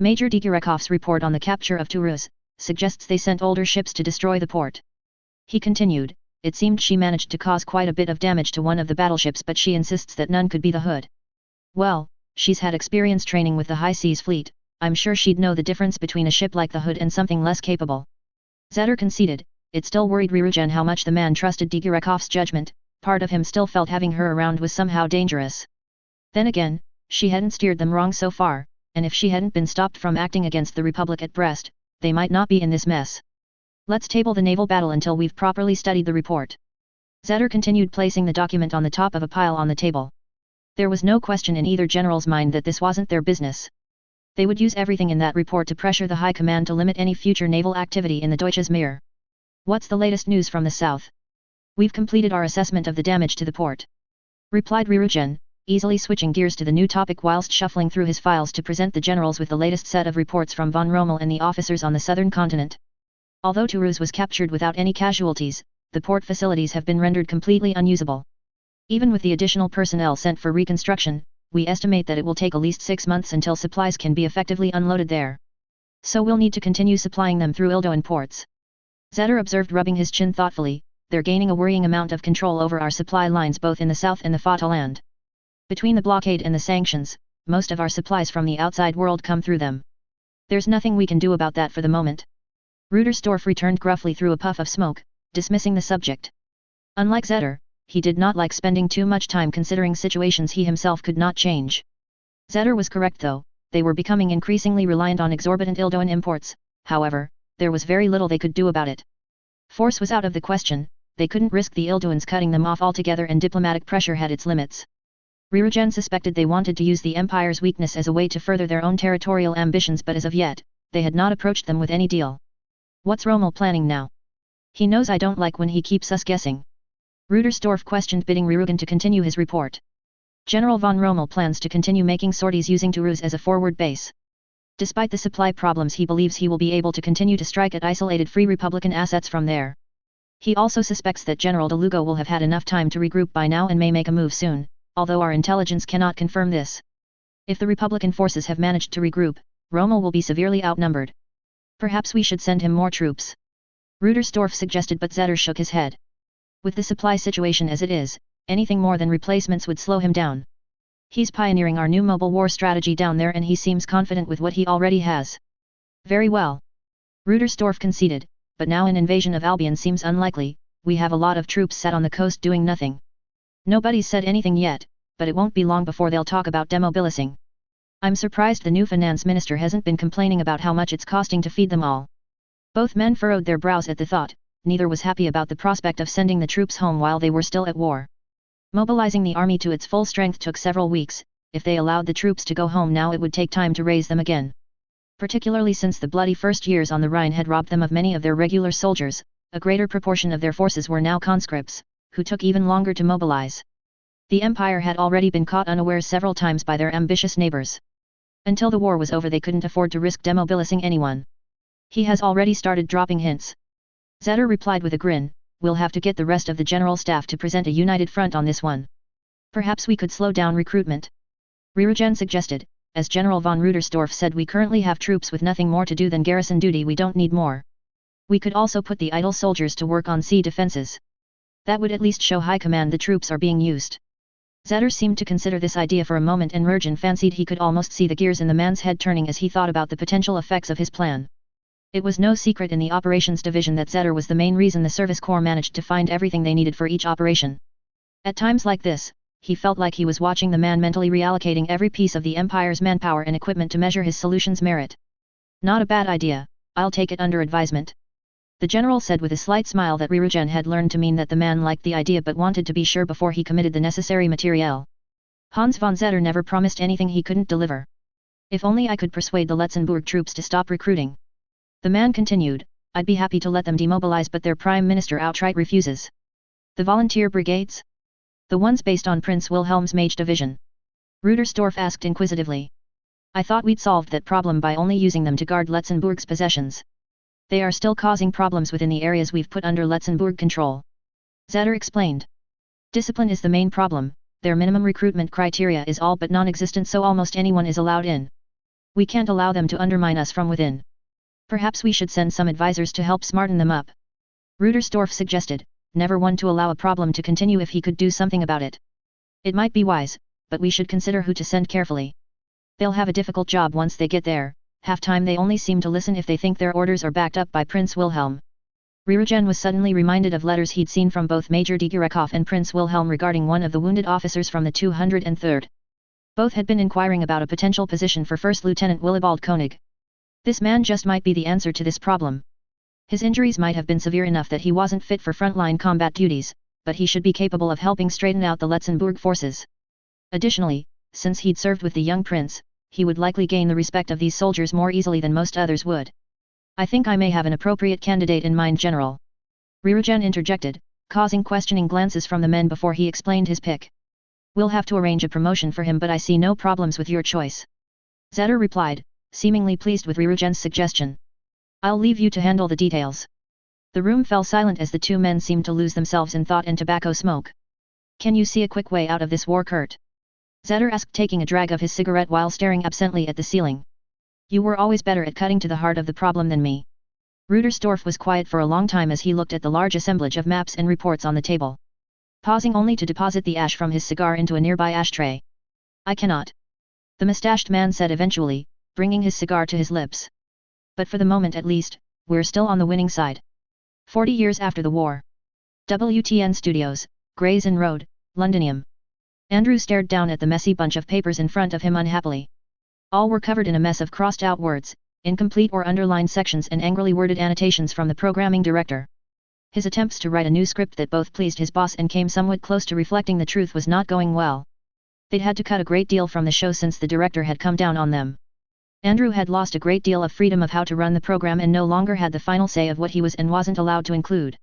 Major Digirakov's report on the capture of Toulouse suggests they sent older ships to destroy the port. He continued, it seemed she managed to cause quite a bit of damage to one of the battleships but she insists that none could be the Hood. Well, she's had experience training with the High Seas Fleet, I'm sure she'd know the difference between a ship like the Hood and something less capable. Xanen conceded, it still worried Rirugan how much the man trusted Digirakov's judgment, part of him still felt having her around was somehow dangerous. Then again, she hadn't steered them wrong so far, and if she hadn't been stopped from acting against the Republic at Brest, they might not be in this mess. Let's table the naval battle until we've properly studied the report. Xanen continued placing the document on the top of a pile on the table. There was no question in either general's mind that this wasn't their business. They would use everything in that report to pressure the High Command to limit any future naval activity in the Deutsches Meer. What's the latest news from the south? We've completed our assessment of the damage to the port. Replied Rirugan, easily switching gears to the new topic whilst shuffling through his files to present the generals with the latest set of reports from von Rommel and the officers on the southern continent. Although Toulouse was captured without any casualties, the port facilities have been rendered completely unusable. Even with the additional personnel sent for reconstruction, we estimate that it will take at least 6 months until supplies can be effectively unloaded there. So we'll need to continue supplying them through Ildoan ports. Xanen observed, rubbing his chin thoughtfully, they're gaining a worrying amount of control over our supply lines both in the south and the Vaterland. Between the blockade and the sanctions, most of our supplies from the outside world come through them. There's nothing we can do about that for the moment. Rudersdorf returned gruffly through a puff of smoke, dismissing the subject. Unlike Xanen, he did not like spending too much time considering situations he himself could not change. Xanen was correct though, they were becoming increasingly reliant on exorbitant Ildoan imports, however, there was very little they could do about it. Force was out of the question, they couldn't risk the Ildoans cutting them off altogether and diplomatic pressure had its limits. Rirugan suspected they wanted to use the Empire's weakness as a way to further their own territorial ambitions but as of yet, they had not approached them with any deal. What's Rommel planning now? He knows I don't like when he keeps us guessing. Rudersdorf questioned, bidding Rerugen to continue his report. General von Rommel plans to continue making sorties using Toulouse as a forward base. Despite the supply problems, he believes he will be able to continue to strike at isolated Free Republican assets from there. He also suspects that General de Lugo will have had enough time to regroup by now and may make a move soon, although our intelligence cannot confirm this. If the Republican forces have managed to regroup, Rommel will be severely outnumbered. Perhaps we should send him more troops. Rudersdorf suggested, but Zetter shook his head. With the supply situation as it is, anything more than replacements would slow him down. He's pioneering our new mobile war strategy down there and he seems confident with what he already has. Very well. Rudersdorf conceded, but now an invasion of Albion seems unlikely. We have a lot of troops sat on the coast doing nothing. Nobody's said anything yet, but it won't be long before they'll talk about demobilising. I'm surprised the new finance minister hasn't been complaining about how much it's costing to feed them all. Both men furrowed their brows at the thought. Neither was happy about the prospect of sending the troops home while they were still at war. Mobilizing the army to its full strength took several weeks. If they allowed the troops to go home now, it would take time to raise them again. Particularly since the bloody first years on the Rhine had robbed them of many of their regular soldiers, a greater proportion of their forces were now conscripts, who took even longer to mobilize. The Empire had already been caught unawares several times by their ambitious neighbors. Until the war was over, they couldn't afford to risk demobilising anyone. He has already started dropping hints. Zetter replied with a grin, we'll have to get the rest of the general staff to present a united front on this one. Perhaps we could slow down recruitment. Rerugen suggested, as General von Rudersdorf said, we currently have troops with nothing more to do than garrison duty, we don't need more. We could also put the idle soldiers to work on sea defenses. That would at least show high command the troops are being used. Zetter seemed to consider this idea for a moment, and Rerugen fancied he could almost see the gears in the man's head turning as he thought about the potential effects of his plan. It was no secret in the operations division that Zetter was the main reason the service corps managed to find everything they needed for each operation. At times like this, he felt like he was watching the man mentally reallocating every piece of the Empire's manpower and equipment to measure his solution's merit. Not a bad idea, I'll take it under advisement. The general said with a slight smile that Rerugen had learned to mean that the man liked the idea but wanted to be sure before he committed the necessary materiel. Hans von Zetter never promised anything he couldn't deliver. If only I could persuade the Letzenbourg troops to stop recruiting. The man continued, I'd be happy to let them demobilize, but their prime minister outright refuses. The volunteer brigades? The ones based on Prince Wilhelm's Mage Division? Rudersdorf asked inquisitively. I thought we'd solved that problem by only using them to guard Letzenbourg's possessions. They are still causing problems within the areas we've put under Letzenbourg control. Zetter explained. Discipline is the main problem, their minimum recruitment criteria is all but non-existent, so almost anyone is allowed in. We can't allow them to undermine us from within. Perhaps we should send some advisors to help smarten them up. Rudersdorf suggested, never one to allow a problem to continue if he could do something about it. It might be wise, but we should consider who to send carefully. They'll have a difficult job once they get there, half-time they only seem to listen if they think their orders are backed up by Prince Wilhelm. Rerugen was suddenly reminded of letters he'd seen from both Major Digerekov and Prince Wilhelm regarding one of the wounded officers from the 203rd. Both had been inquiring about a potential position for First Lieutenant Willibald Koenig. This man just might be the answer to this problem. His injuries might have been severe enough that he wasn't fit for frontline combat duties, but he should be capable of helping straighten out the Letzenbourg forces. Additionally, since he'd served with the young prince, he would likely gain the respect of these soldiers more easily than most others would. I think I may have an appropriate candidate in mind, General. Rerugen interjected, causing questioning glances from the men before he explained his pick. We'll have to arrange a promotion for him, but I see no problems with your choice. Zetter replied, seemingly pleased with Rerugen's suggestion. I'll leave you to handle the details. The room fell silent as the two men seemed to lose themselves in thought and tobacco smoke. Can you see a quick way out of this war, Kurt? Zetter asked, taking a drag of his cigarette while staring absently at the ceiling. You were always better at cutting to the heart of the problem than me. Rudersdorf was quiet for a long time as he looked at the large assemblage of maps and reports on the table, pausing only to deposit the ash from his cigar into a nearby ashtray. I cannot. The mustached man said eventually, bringing his cigar to his lips. But for the moment at least, we're still on the winning side. 40 years after the war. WTN Studios, Gray's Inn Road, Londinium. Andrew stared down at the messy bunch of papers in front of him unhappily. All were covered in a mess of crossed-out words, incomplete or underlined sections and angrily worded annotations from the programming director. His attempts to write a new script that both pleased his boss and came somewhat close to reflecting the truth was not going well. They'd had to cut a great deal from the show since the director had come down on them. Andrew had lost a great deal of freedom of how to run the program and no longer had the final say of what he was and wasn't allowed to include.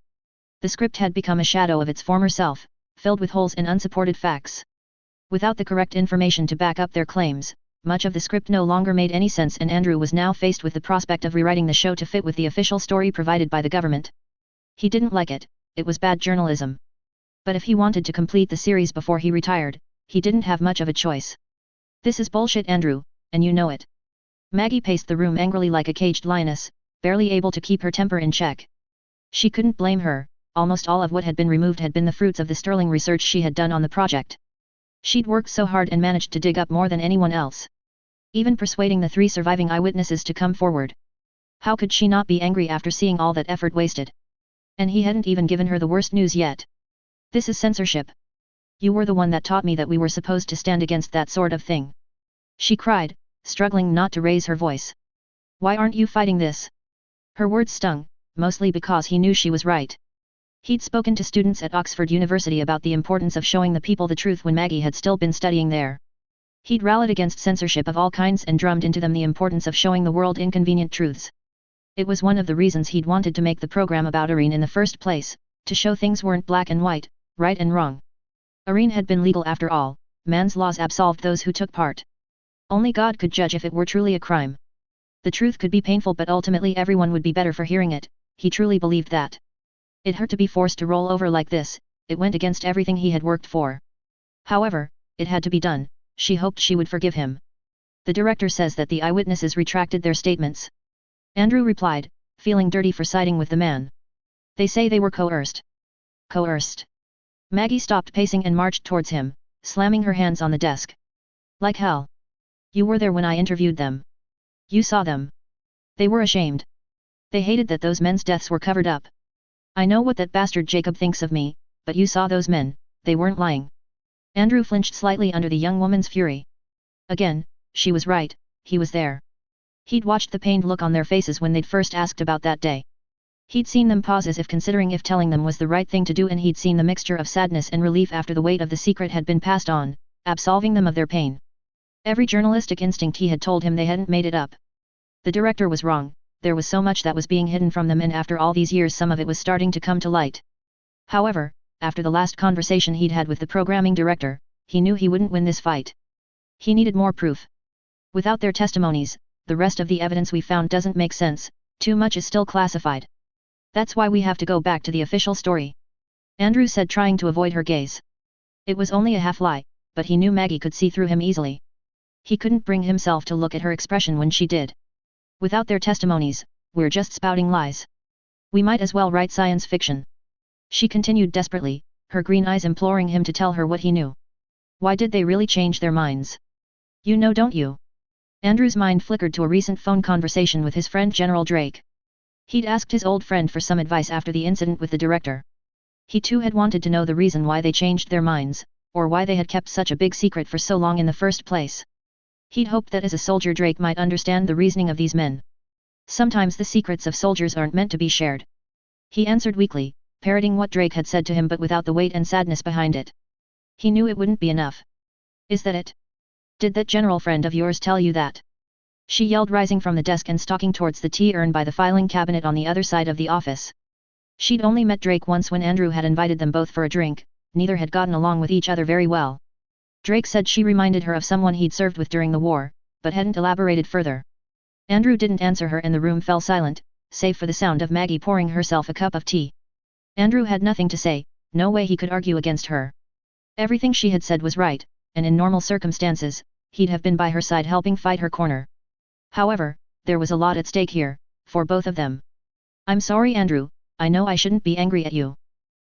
The script had become a shadow of its former self, filled with holes and unsupported facts. Without the correct information to back up their claims, much of the script no longer made any sense, and Andrew was now faced with the prospect of rewriting the show to fit with the official story provided by the government. He didn't like it, it was bad journalism. But if he wanted to complete the series before he retired, he didn't have much of a choice. This is bullshit, Andrew, and you know it. Maggie paced the room angrily like a caged lioness, barely able to keep her temper in check. She couldn't blame her, almost all of what had been removed had been the fruits of the sterling research she had done on the project. She'd worked so hard and managed to dig up more than anyone else. Even persuading the 3 surviving eyewitnesses to come forward. How could she not be angry after seeing all that effort wasted? And he hadn't even given her the worst news yet. This is censorship. You were the one that taught me that we were supposed to stand against that sort of thing. She cried, struggling not to raise her voice. Why aren't you fighting this? Her words stung, mostly because he knew she was right. He'd spoken to students at Oxford University about the importance of showing the people the truth when Maggie had still been studying there. He'd rallied against censorship of all kinds and drummed into them the importance of showing the world inconvenient truths. It was one of the reasons he'd wanted to make the program about Irene in the first place, to show things weren't black and white, right and wrong. Irene had been legal after all, man's laws absolved those who took part. Only God could judge if it were truly a crime. The truth could be painful, but ultimately everyone would be better for hearing it, he truly believed that. It hurt to be forced to roll over like this, it went against everything he had worked for. However, it had to be done, she hoped she would forgive him. The director says that the eyewitnesses retracted their statements. Andrew replied, feeling dirty for siding with the man. They say they were coerced. Coerced. Maggie stopped pacing and marched towards him, slamming her hands on the desk. Like hell. You were there when I interviewed them. You saw them. They were ashamed. They hated that those men's deaths were covered up. I know what that bastard Jacob thinks of me, but you saw those men, they weren't lying. Andrew flinched slightly under the young woman's fury. Again, she was right, he was there. He'd watched the pained look on their faces when they'd first asked about that day. He'd seen them pause as if considering if telling them was the right thing to do, and he'd seen the mixture of sadness and relief after the weight of the secret had been passed on, absolving them of their pain. Every journalistic instinct he had told him they hadn't made it up. The director was wrong. There was so much that was being hidden from them, and after all these years some of it was starting to come to light. However, after the last conversation he'd had with the programming director, he knew he wouldn't win this fight. He needed more proof. Without their testimonies, the rest of the evidence we found doesn't make sense, too much is still classified. That's why we have to go back to the official story. Andrew said, trying to avoid her gaze. It was only a half-lie, but he knew Maggie could see through him easily. He couldn't bring himself to look at her expression when she did. Without their testimonies, we're just spouting lies. We might as well write science fiction. She continued desperately, her green eyes imploring him to tell her what he knew. Why did they really change their minds? You know, don't you? Andrew's mind flickered to a recent phone conversation with his friend General Drake. He'd asked his old friend for some advice after the incident with the director. He too had wanted to know the reason why they changed their minds, or why they had kept such a big secret for so long in the first place. He'd hoped that as a soldier Drake might understand the reasoning of these men. Sometimes the secrets of soldiers aren't meant to be shared. He answered weakly, parroting what Drake had said to him but without the weight and sadness behind it. He knew it wouldn't be enough. Is that it? Did that general friend of yours tell you that? She yelled, rising from the desk and stalking towards the tea urn by the filing cabinet on the other side of the office. She'd only met Drake once when Andrew had invited them both for a drink, neither had gotten along with each other very well. Drake said she reminded her of someone he'd served with during the war, but hadn't elaborated further. Andrew didn't answer her and the room fell silent, save for the sound of Maggie pouring herself a cup of tea. Andrew had nothing to say, no way he could argue against her. Everything she had said was right, and in normal circumstances, he'd have been by her side helping fight her corner. However, there was a lot at stake here, for both of them. I'm sorry, Andrew, I know I shouldn't be angry at you.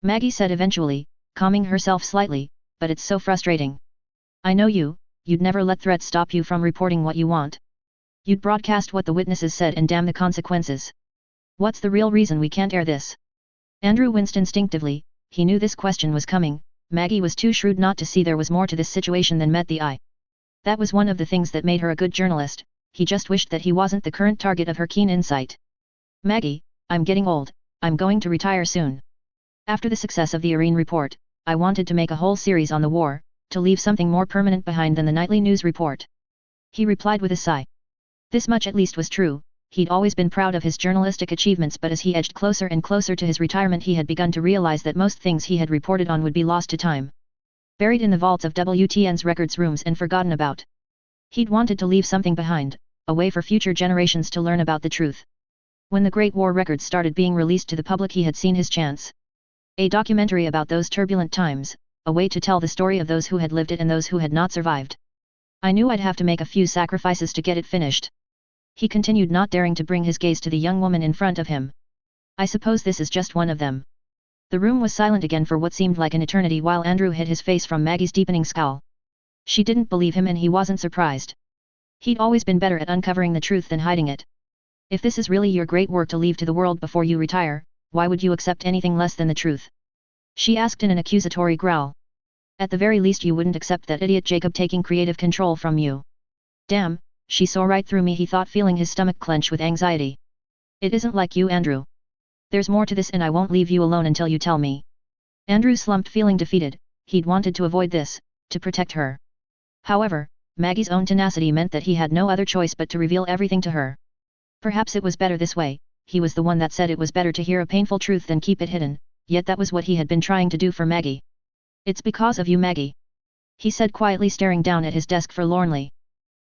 Maggie said eventually, calming herself slightly, but it's so frustrating. I know you'd never let threats stop you from reporting what you want. You'd broadcast what the witnesses said and damn the consequences. What's the real reason we can't air this? Andrew winced instinctively, he knew this question was coming. Maggie was too shrewd not to see there was more to this situation than met the eye. That was one of the things that made her a good journalist, he just wished that he wasn't the current target of her keen insight. Maggie, I'm getting old, I'm going to retire soon. After the success of the Irene report, I wanted to make a whole series on the war, to leave something more permanent behind than the nightly news report. He replied with a sigh. This much at least was true, he'd always been proud of his journalistic achievements, but as he edged closer and closer to his retirement he had begun to realize that most things he had reported on would be lost to time. Buried in the vaults of WTN's records rooms and forgotten about. He'd wanted to leave something behind, a way for future generations to learn about the truth. When the Great War records started being released to the public he had seen his chance. A documentary about those turbulent times, a way to tell the story of those who had lived it and those who had not survived. I knew I'd have to make a few sacrifices to get it finished. He continued, not daring to bring his gaze to the young woman in front of him. I suppose this is just one of them. The room was silent again for what seemed like an eternity while Andrew hid his face from Maggie's deepening scowl. She didn't believe him and he wasn't surprised. He'd always been better at uncovering the truth than hiding it. If this is really your great work to leave to the world before you retire, why would you accept anything less than the truth? She asked in an accusatory growl. At the very least you wouldn't accept that idiot Jacob taking creative control from you. Damn, she saw right through me, he thought, feeling his stomach clench with anxiety. It isn't like you, Andrew. There's more to this and I won't leave you alone until you tell me. Andrew slumped, feeling defeated. He'd wanted to avoid this, to protect her. However, Maggie's own tenacity meant that he had no other choice but to reveal everything to her. Perhaps it was better this way. He was the one that said it was better to hear a painful truth than keep it hidden, yet that was what he had been trying to do for Maggie. It's because of you, Maggie. He said quietly, staring down at his desk forlornly.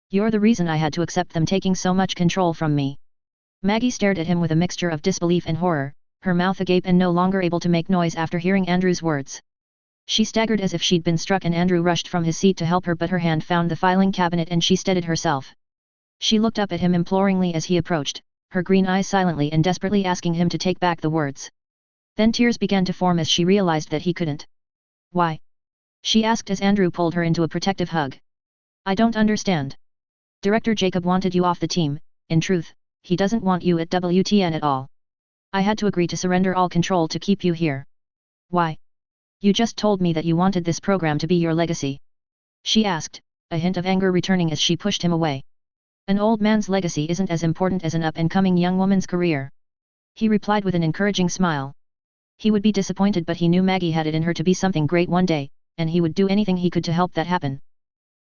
You're the reason I had to accept them taking so much control from me. Maggie stared at him with a mixture of disbelief and horror, her mouth agape and no longer able to make noise after hearing Andrew's words. She staggered as if she'd been struck and Andrew rushed from his seat to help her, but her hand found the filing cabinet and she steadied herself. She looked up at him imploringly as he approached, her green eyes silently and desperately asking him to take back the words. Then tears began to form as she realized that he couldn't. Why? She asked as Andrew pulled her into a protective hug. I don't understand. Director Jacob wanted you off the team. In truth, he doesn't want you at WTN at all. I had to agree to surrender all control to keep you here. Why? You just told me that you wanted this program to be your legacy. She asked, a hint of anger returning as she pushed him away. An old man's legacy isn't as important as an up-and-coming young woman's career. He replied with an encouraging smile. He would be disappointed, but he knew Maggie had it in her to be something great one day, and he would do anything he could to help that happen.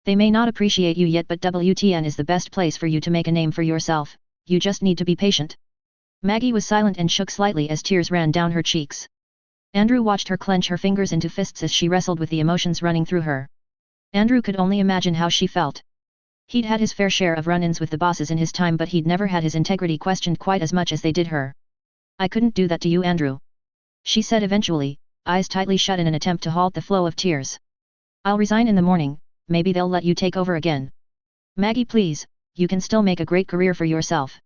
They may not appreciate you yet, but WTN is the best place for you to make a name for yourself. You just need to be patient. Maggie was silent and shook slightly as tears ran down her cheeks. Andrew watched her clench her fingers into fists as she wrestled with the emotions running through her. Andrew could only imagine how she felt. He'd had his fair share of run-ins with the bosses in his time, but he'd never had his integrity questioned quite as much as they did her. I couldn't do that to you, Andrew. She said eventually, eyes tightly shut in an attempt to halt the flow of tears. I'll resign in the morning, maybe they'll let you take over again. Maggie, please, you can still make a great career for yourself.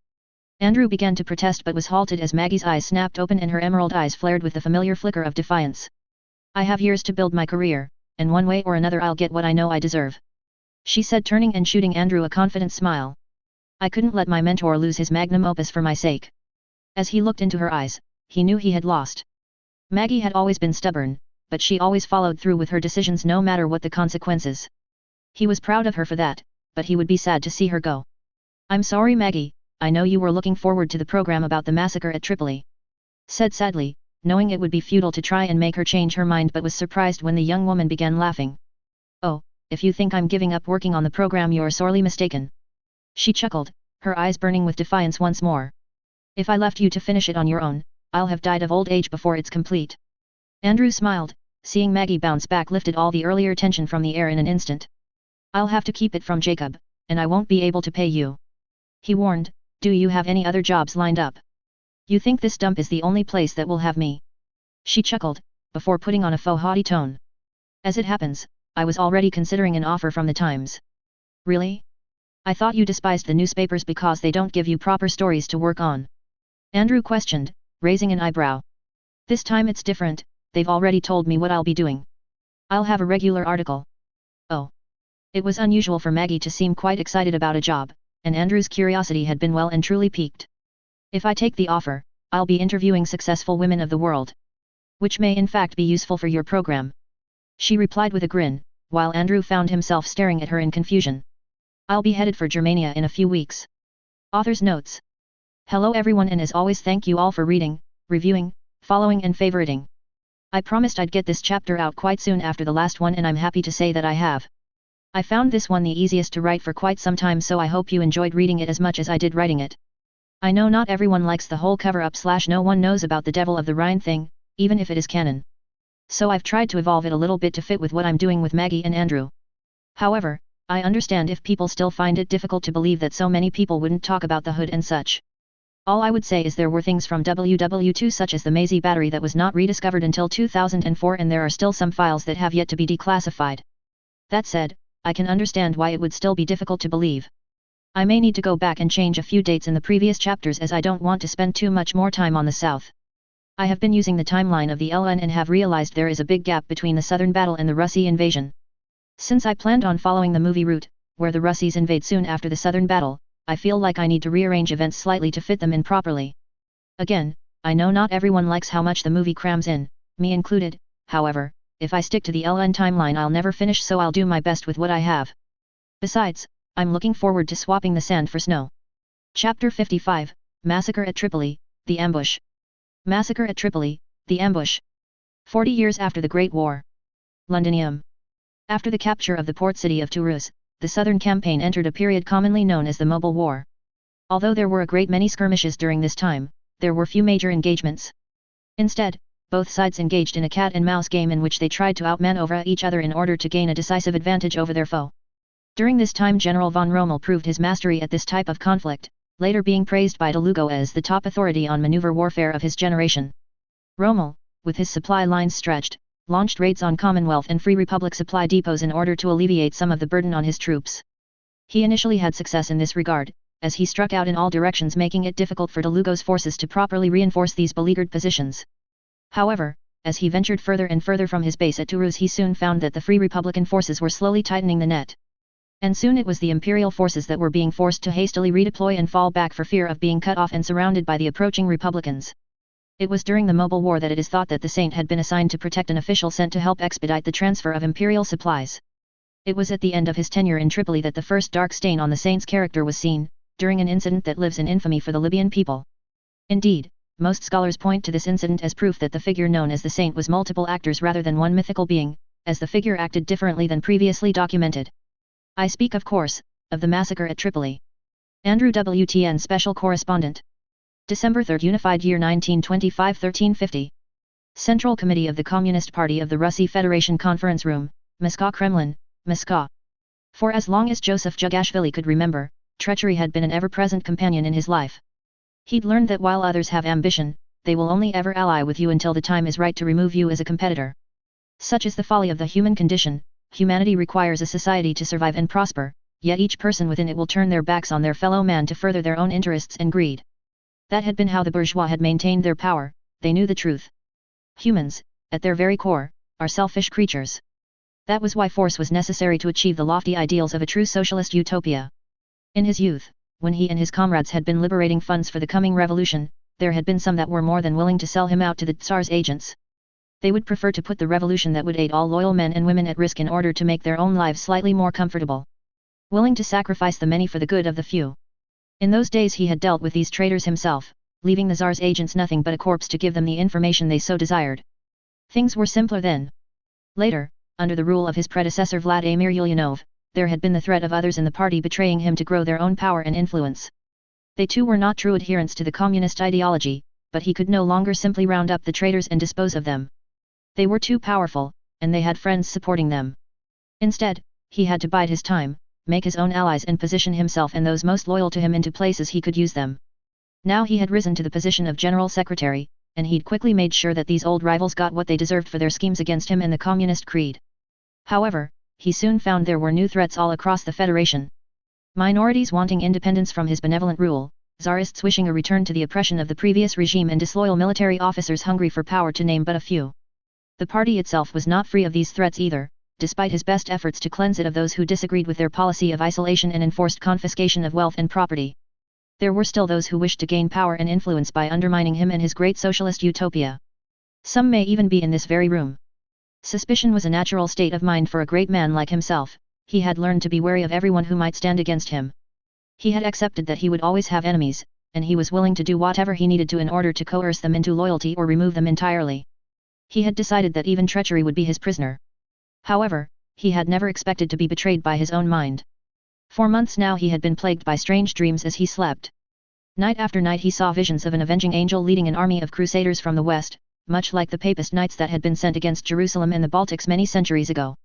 Andrew began to protest but was halted as Maggie's eyes snapped open and her emerald eyes flared with the familiar flicker of defiance. I have years to build my career, and one way or another I'll get what I know I deserve. She said, turning and shooting Andrew a confident smile. I couldn't let my mentor lose his magnum opus for my sake. As he looked into her eyes, he knew he had lost. Maggie had always been stubborn, but she always followed through with her decisions no matter what the consequences. He was proud of her for that, but he would be sad to see her go. I'm sorry, Maggie, I know you were looking forward to the program about the massacre at Tripoli. Said sadly, knowing it would be futile to try and make her change her mind, but was surprised when the young woman began laughing. Oh, if you think I'm giving up working on the program, you're sorely mistaken. She chuckled, her eyes burning with defiance once more. If I left you to finish it on your own, I'll have died of old age before it's complete. Andrew smiled, seeing Maggie bounce back lifted all the earlier tension from the air in an instant. I'll have to keep it from Jacob, and I won't be able to pay you. He warned, do you have any other jobs lined up? You think this dump is the only place that will have me? She chuckled, before putting on a faux haughty tone. As it happens, I was already considering an offer from the Times. Really? I thought you despised the newspapers because they don't give you proper stories to work on. Andrew questioned, raising an eyebrow. This time it's different, they've already told me what I'll be doing. I'll have a regular article. Oh. It was unusual for Maggie to seem quite excited about a job, and Andrew's curiosity had been well and truly piqued. If I take the offer, I'll be interviewing successful women of the world. Which may in fact be useful for your program. She replied with a grin, while Andrew found himself staring at her in confusion. I'll be headed for Germania in a few weeks. Author's notes. Hello everyone, and as always thank you all for reading, reviewing, following and favoriting. I promised I'd get this chapter out quite soon after the last one, and I'm happy to say that I have. I found this one the easiest to write for quite some time, so I hope you enjoyed reading it as much as I did writing it. I know not everyone likes the whole cover-up / no one knows about the Devil of the Rhine thing, even if it is canon. So I've tried to evolve it a little bit to fit with what I'm doing with Maggie and Andrew. However, I understand if people still find it difficult to believe that so many people wouldn't talk about the hood and such. All I would say is there were things from WW2 such as the Maisie battery that was not rediscovered until 2004 and there are still some files that have yet to be declassified. That said, I can understand why it would still be difficult to believe. I may need to go back and change a few dates in the previous chapters as I don't want to spend too much more time on the south. I have been using the timeline of the LN and have realized there is a big gap between the southern battle and the Russie invasion. Since I planned on following the movie route, where the Russies invade soon after the southern battle, I feel like I need to rearrange events slightly to fit them in properly. Again, I know not everyone likes how much the movie crams in, me included, however, if I stick to the LN timeline I'll never finish so I'll do my best with what I have. Besides, I'm looking forward to swapping the sand for snow. Chapter 55, Massacre at Tripoli, The Ambush. Massacre at Tripoli, The Ambush. 40 years after the Great War. Londinium. After the capture of the port city of Toulouse, the southern campaign entered a period commonly known as the Mobile War. Although there were a great many skirmishes during this time, there were few major engagements. Instead, both sides engaged in a cat-and-mouse game in which they tried to outmaneuver each other in order to gain a decisive advantage over their foe. During this time General von Rommel proved his mastery at this type of conflict, later being praised by de Lugo as the top authority on maneuver warfare of his generation. Rommel, with his supply lines stretched, launched raids on Commonwealth and Free Republic supply depots in order to alleviate some of the burden on his troops. He initially had success in this regard, as he struck out in all directions making it difficult for de Lugo's forces to properly reinforce these beleaguered positions. However, as he ventured further and further from his base at Toulouse he soon found that the Free Republican forces were slowly tightening the net. And soon it was the Imperial forces that were being forced to hastily redeploy and fall back for fear of being cut off and surrounded by the approaching Republicans. It was during the Mobile War that it is thought that the Saint had been assigned to protect an official sent to help expedite the transfer of Imperial supplies. It was at the end of his tenure in Tripoli that the first dark stain on the Saint's character was seen, during an incident that lives in infamy for the Libyan people. Indeed, most scholars point to this incident as proof that the figure known as the Saint was multiple actors rather than one mythical being, as the figure acted differently than previously documented. I speak of course, of the massacre at Tripoli. Andrew WTN Special Correspondent. December 3, Unified Year 1925-1350. Central Committee of the Communist Party of the Russie Federation Conference Room, Moscow Kremlin, Moscow. For as long as Joseph Jugashvili could remember, treachery had been an ever-present companion in his life. He'd learned that while others have ambition, they will only ever ally with you until the time is right to remove you as a competitor. Such is the folly of the human condition. Humanity requires a society to survive and prosper, yet each person within it will turn their backs on their fellow man to further their own interests and greed. That had been how the bourgeois had maintained their power, they knew the truth. Humans, at their very core, are selfish creatures. That was why force was necessary to achieve the lofty ideals of a true socialist utopia. In his youth, when he and his comrades had been liberating funds for the coming revolution, there had been some that were more than willing to sell him out to the Tsar's agents. They would prefer to put the revolution that would aid all loyal men and women at risk in order to make their own lives slightly more comfortable. Willing to sacrifice the many for the good of the few. In those days he had dealt with these traitors himself, leaving the Tsar's agents nothing but a corpse to give them the information they so desired. Things were simpler then. Later, under the rule of his predecessor Vladimir Ulyanov, there had been the threat of others in the party betraying him to grow their own power and influence. They too were not true adherents to the communist ideology, but he could no longer simply round up the traitors and dispose of them. They were too powerful, and they had friends supporting them. Instead, he had to bide his time, make his own allies and position himself and those most loyal to him into places he could use them. Now he had risen to the position of General Secretary, and he'd quickly made sure that these old rivals got what they deserved for their schemes against him and the communist creed. However, he soon found there were new threats all across the Federation. Minorities wanting independence from his benevolent rule, Tsarists wishing a return to the oppression of the previous regime and disloyal military officers hungry for power to name but a few. The party itself was not free of these threats either, despite his best efforts to cleanse it of those who disagreed with their policy of isolation and enforced confiscation of wealth and property. There were still those who wished to gain power and influence by undermining him and his great socialist utopia. Some may even be in this very room. Suspicion was a natural state of mind for a great man like himself. He had learned to be wary of everyone who might stand against him. He had accepted that he would always have enemies, and he was willing to do whatever he needed to in order to coerce them into loyalty or remove them entirely. He had decided that even treachery would be his prisoner. However, he had never expected to be betrayed by his own mind. For months now he had been plagued by strange dreams as he slept. Night after night he saw visions of an avenging angel leading an army of crusaders from the west, much like the Papist knights that had been sent against Jerusalem and the Baltics many centuries ago.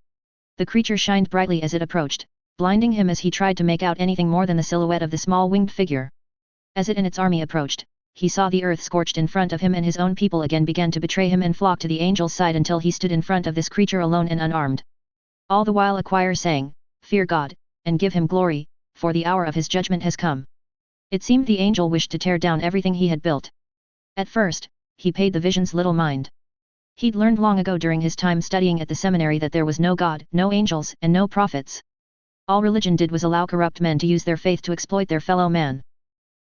The creature shined brightly as it approached, blinding him as he tried to make out anything more than the silhouette of the small winged figure. As it and its army approached, he saw the earth scorched in front of him and his own people again began to betray him and flock to the angel's side until he stood in front of this creature alone and unarmed. All the while a choir sang, "Fear God, and give him glory, for the hour of his judgment has come." It seemed the angel wished to tear down everything he had built. At first, he paid the visions little mind. He'd learned long ago during his time studying at the seminary that there was no God, no angels, and no prophets. All religion did was allow corrupt men to use their faith to exploit their fellow man.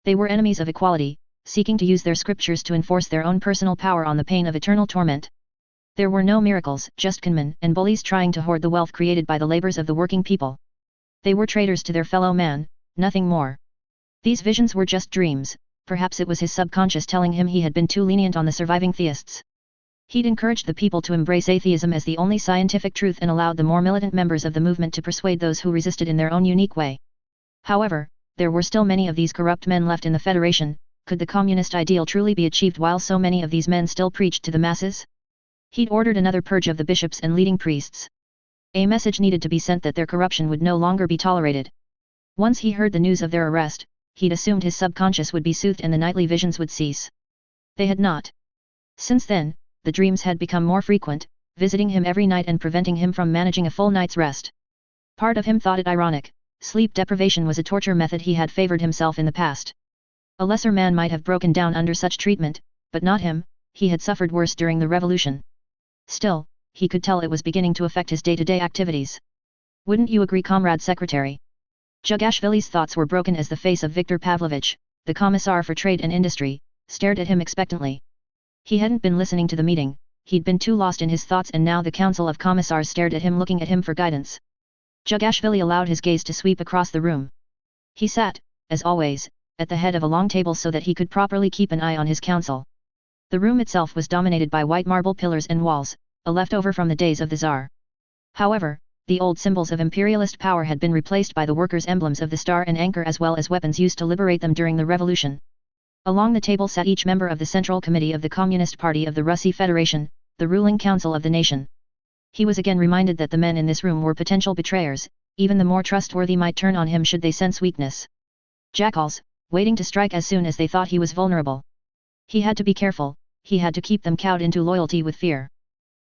They were enemies of equality, seeking to use their scriptures to enforce their own personal power on the pain of eternal torment. There were no miracles, just conmen and bullies trying to hoard the wealth created by the labors of the working people. They were traitors to their fellow man, nothing more. These visions were just dreams, perhaps it was his subconscious telling him he had been too lenient on the surviving theists. He'd encouraged the people to embrace atheism as the only scientific truth and allowed the more militant members of the movement to persuade those who resisted in their own unique way. However, there were still many of these corrupt men left in the Federation. Could the communist ideal truly be achieved while so many of these men still preached to the masses? He'd ordered another purge of the bishops and leading priests. A message needed to be sent that their corruption would no longer be tolerated. Once he heard the news of their arrest, he'd assumed his subconscious would be soothed and the nightly visions would cease. They had not. Since then, the dreams had become more frequent, visiting him every night and preventing him from managing a full night's rest. Part of him thought it ironic. Sleep deprivation was a torture method he had favored himself in the past. A lesser man might have broken down under such treatment, but not him. He had suffered worse during the revolution. Still, he could tell it was beginning to affect his day-to-day activities. Wouldn't you agree, Comrade Secretary? Jugashvili's thoughts were broken as the face of Viktor Pavlovich, the Commissar for Trade and Industry, stared at him expectantly. He hadn't been listening to the meeting, he'd been too lost in his thoughts, and now the Council of Commissars stared at him, looking at him for guidance. Jugashvili allowed his gaze to sweep across the room. He sat, as always, at the head of a long table so that he could properly keep an eye on his council. The room itself was dominated by white marble pillars and walls, a leftover from the days of the Tsar. However, the old symbols of imperialist power had been replaced by the workers' emblems of the star and anchor, as well as weapons used to liberate them during the revolution. Along the table sat each member of the Central Committee of the Communist Party of the Russian Federation, the ruling council of the nation. He was again reminded that the men in this room were potential betrayers. Even the more trustworthy might turn on him should they sense weakness. Jackals, waiting to strike as soon as they thought he was vulnerable. He had to be careful, he had to keep them cowed into loyalty with fear.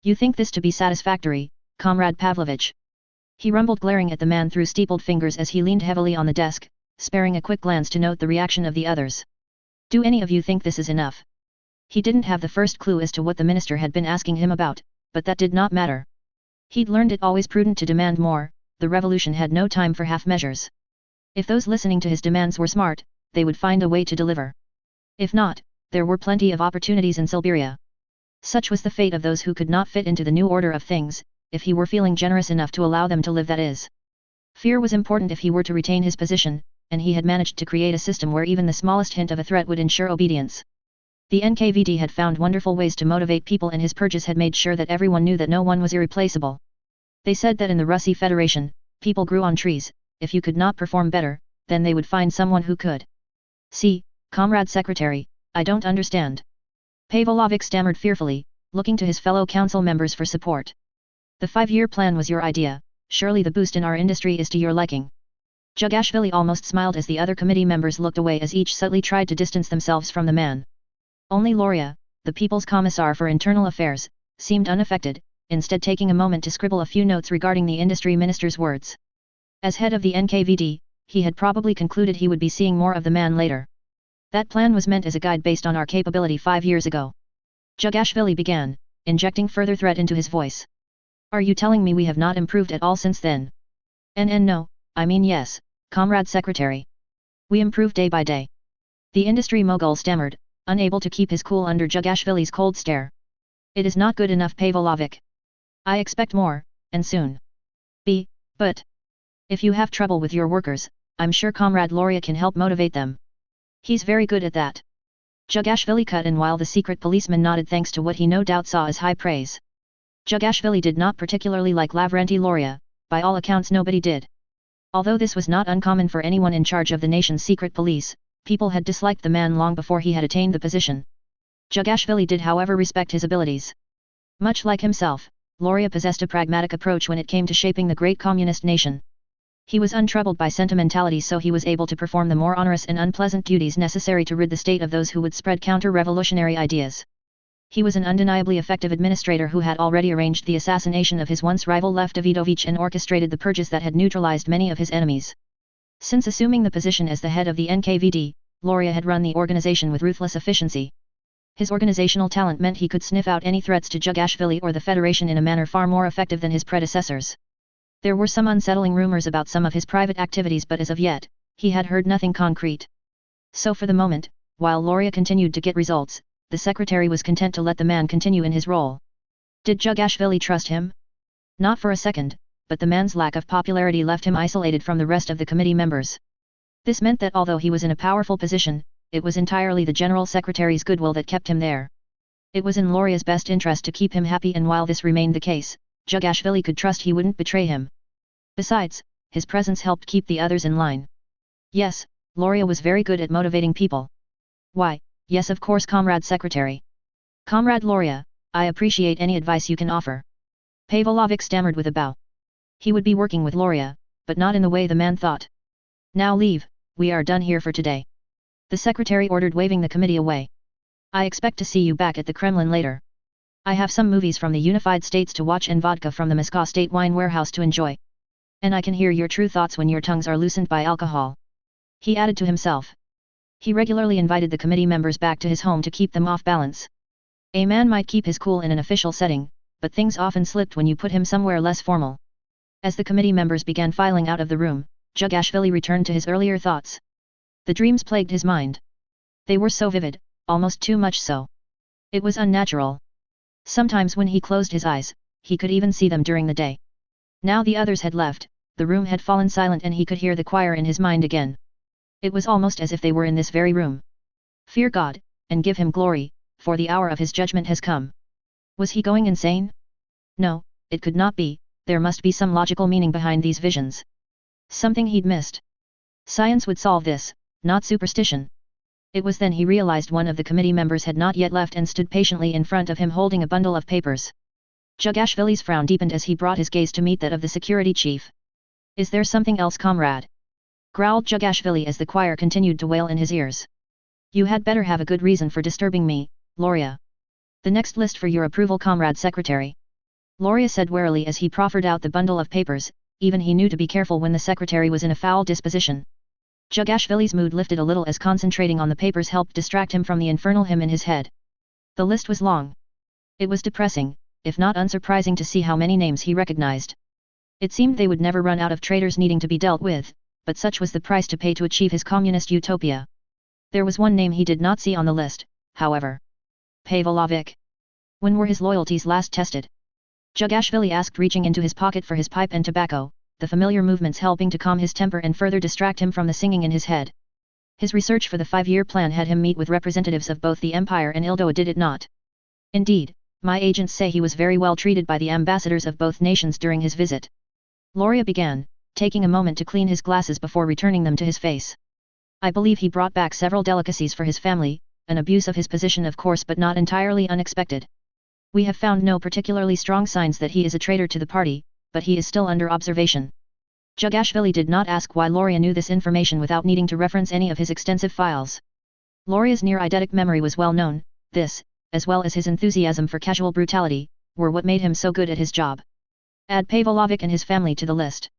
You think this to be satisfactory, Comrade Pavlovich? He rumbled, glaring at the man through steepled fingers as he leaned heavily on the desk, sparing a quick glance to note the reaction of the others. Do any of you think this is enough? He didn't have the first clue as to what the minister had been asking him about, but that did not matter. He'd learned it always prudent to demand more. The revolution had no time for half measures. If those listening to his demands were smart, they would find a way to deliver. If not, there were plenty of opportunities in Siberia. Such was the fate of those who could not fit into the new order of things, if he were feeling generous enough to allow them to live, that is. Fear was important if he were to retain his position, and he had managed to create a system where even the smallest hint of a threat would ensure obedience. The NKVD had found wonderful ways to motivate people, and his purges had made sure that everyone knew that no one was irreplaceable. They said that in the Russian Federation, people grew on trees. If you could not perform better, then they would find someone who could. See, Comrade Secretary, I don't understand. Pavlovich stammered fearfully, looking to his fellow council members for support. The 5-year plan was your idea, surely the boost in our industry is to your liking. Jugashvili almost smiled as the other committee members looked away as each subtly tried to distance themselves from the man. Only Loria, the People's Commissar for Internal Affairs, seemed unaffected, instead taking a moment to scribble a few notes regarding the industry minister's words. As head of the NKVD, he had probably concluded he would be seeing more of the man later. That plan was meant as a guide based on our capability 5 years ago. Jugashvili began, injecting further threat into his voice. Are you telling me we have not improved at all since then? No, I mean yes, Comrade Secretary. We improve day by day. The industry mogul stammered, unable to keep his cool under Jugashvili's cold stare. It is not good enough, Pavlovich. I expect more, and soon. But if you have trouble with your workers, I'm sure Comrade Loria can help motivate them. He's very good at that. Jugashvili cut in while the secret policeman nodded thanks to what he no doubt saw as high praise. Jugashvili did not particularly like Lavrenti Loria, by all accounts nobody did. Although this was not uncommon for anyone in charge of the nation's secret police, People had disliked the man long before he had attained the position. Jugashvili did however respect his abilities. Much like himself, Loria possessed a pragmatic approach when it came to shaping the great communist nation. He was untroubled by sentimentality, so he was able to perform the more onerous and unpleasant duties necessary to rid the state of those who would spread counter-revolutionary ideas. He was an undeniably effective administrator who had already arranged the assassination of his once rival Lev Davidovich and orchestrated the purges that had neutralized many of his enemies. Since assuming the position as the head of the NKVD, Loria had run the organization with ruthless efficiency. His organizational talent meant he could sniff out any threats to Jugashvili or the Federation in a manner far more effective than his predecessors. There were some unsettling rumors about some of his private activities, but as of yet, he had heard nothing concrete. So for the moment, while Loria continued to get results, the secretary was content to let the man continue in his role. Did Jugashvili trust him? Not for a second, but the man's lack of popularity left him isolated from the rest of the committee members. This meant that although he was in a powerful position, it was entirely the general secretary's goodwill that kept him there. It was in Loria's best interest to keep him happy, and while this remained the case, Jugashvili could trust he wouldn't betray him. Besides, his presence helped keep the others in line. Yes, Loria was very good at motivating people. Why, yes, of course, Comrade Secretary. Comrade Loria, I appreciate any advice you can offer. Pavlovic stammered with a bow. He would be working with Loria, but not in the way the man thought. Now leave, we are done here for today. The secretary ordered, waving the committee away. I expect to see you back at the Kremlin later. I have some movies from the Unified States to watch and vodka from the Moscow State Wine Warehouse to enjoy. And I can hear your true thoughts when your tongues are loosened by alcohol. He added to himself. He regularly invited the committee members back to his home to keep them off balance. A man might keep his cool in an official setting, but things often slipped when you put him somewhere less formal. As the committee members began filing out of the room, Jugashvili returned to his earlier thoughts. The dreams plagued his mind. They were so vivid, almost too much so. It was unnatural. Sometimes when he closed his eyes, he could even see them during the day. Now the others had left, the room had fallen silent, and he could hear the choir in his mind again. It was almost as if they were in this very room. Fear God, and give him glory, for the hour of his judgment has come. Was he going insane? No, it could not be, there must be some logical meaning behind these visions. Something he'd missed. Science would solve this, not superstition. It was then he realized one of the committee members had not yet left and stood patiently in front of him holding a bundle of papers. Jugashvili's frown deepened as he brought his gaze to meet that of the security chief. Is there something else, comrade? Growled Jugashvili as the choir continued to wail in his ears. You had better have a good reason for disturbing me, Loria. The next list for your approval, comrade secretary. Loria said warily as he proffered out the bundle of papers, even he knew to be careful when the secretary was in a foul disposition. Jugashvili's mood lifted a little as concentrating on the papers helped distract him from the infernal hymn in his head. The list was long. It was depressing, if not unsurprising, to see how many names he recognized. It seemed they would never run out of traitors needing to be dealt with, but such was the price to pay to achieve his communist utopia. There was one name he did not see on the list, however. Pavlovic. When were his loyalties last tested? Jugashvili asked, reaching into his pocket for his pipe and tobacco, the familiar movements helping to calm his temper and further distract him from the singing in his head. His research for the 5-year plan had him meet with representatives of both the Empire and Ildoa, did it not? Indeed, my agents say he was very well treated by the ambassadors of both nations during his visit. Loria began, taking a moment to clean his glasses before returning them to his face. I believe he brought back several delicacies for his family, an abuse of his position of course, but not entirely unexpected. We have found no particularly strong signs that he is a traitor to the party, but he is still under observation. Jugashvili did not ask why Loria knew this information without needing to reference any of his extensive files. Loria's near-eidetic memory was well known. This, as well as his enthusiasm for casual brutality, were what made him so good at his job. Add Pavlovic and his family to the list.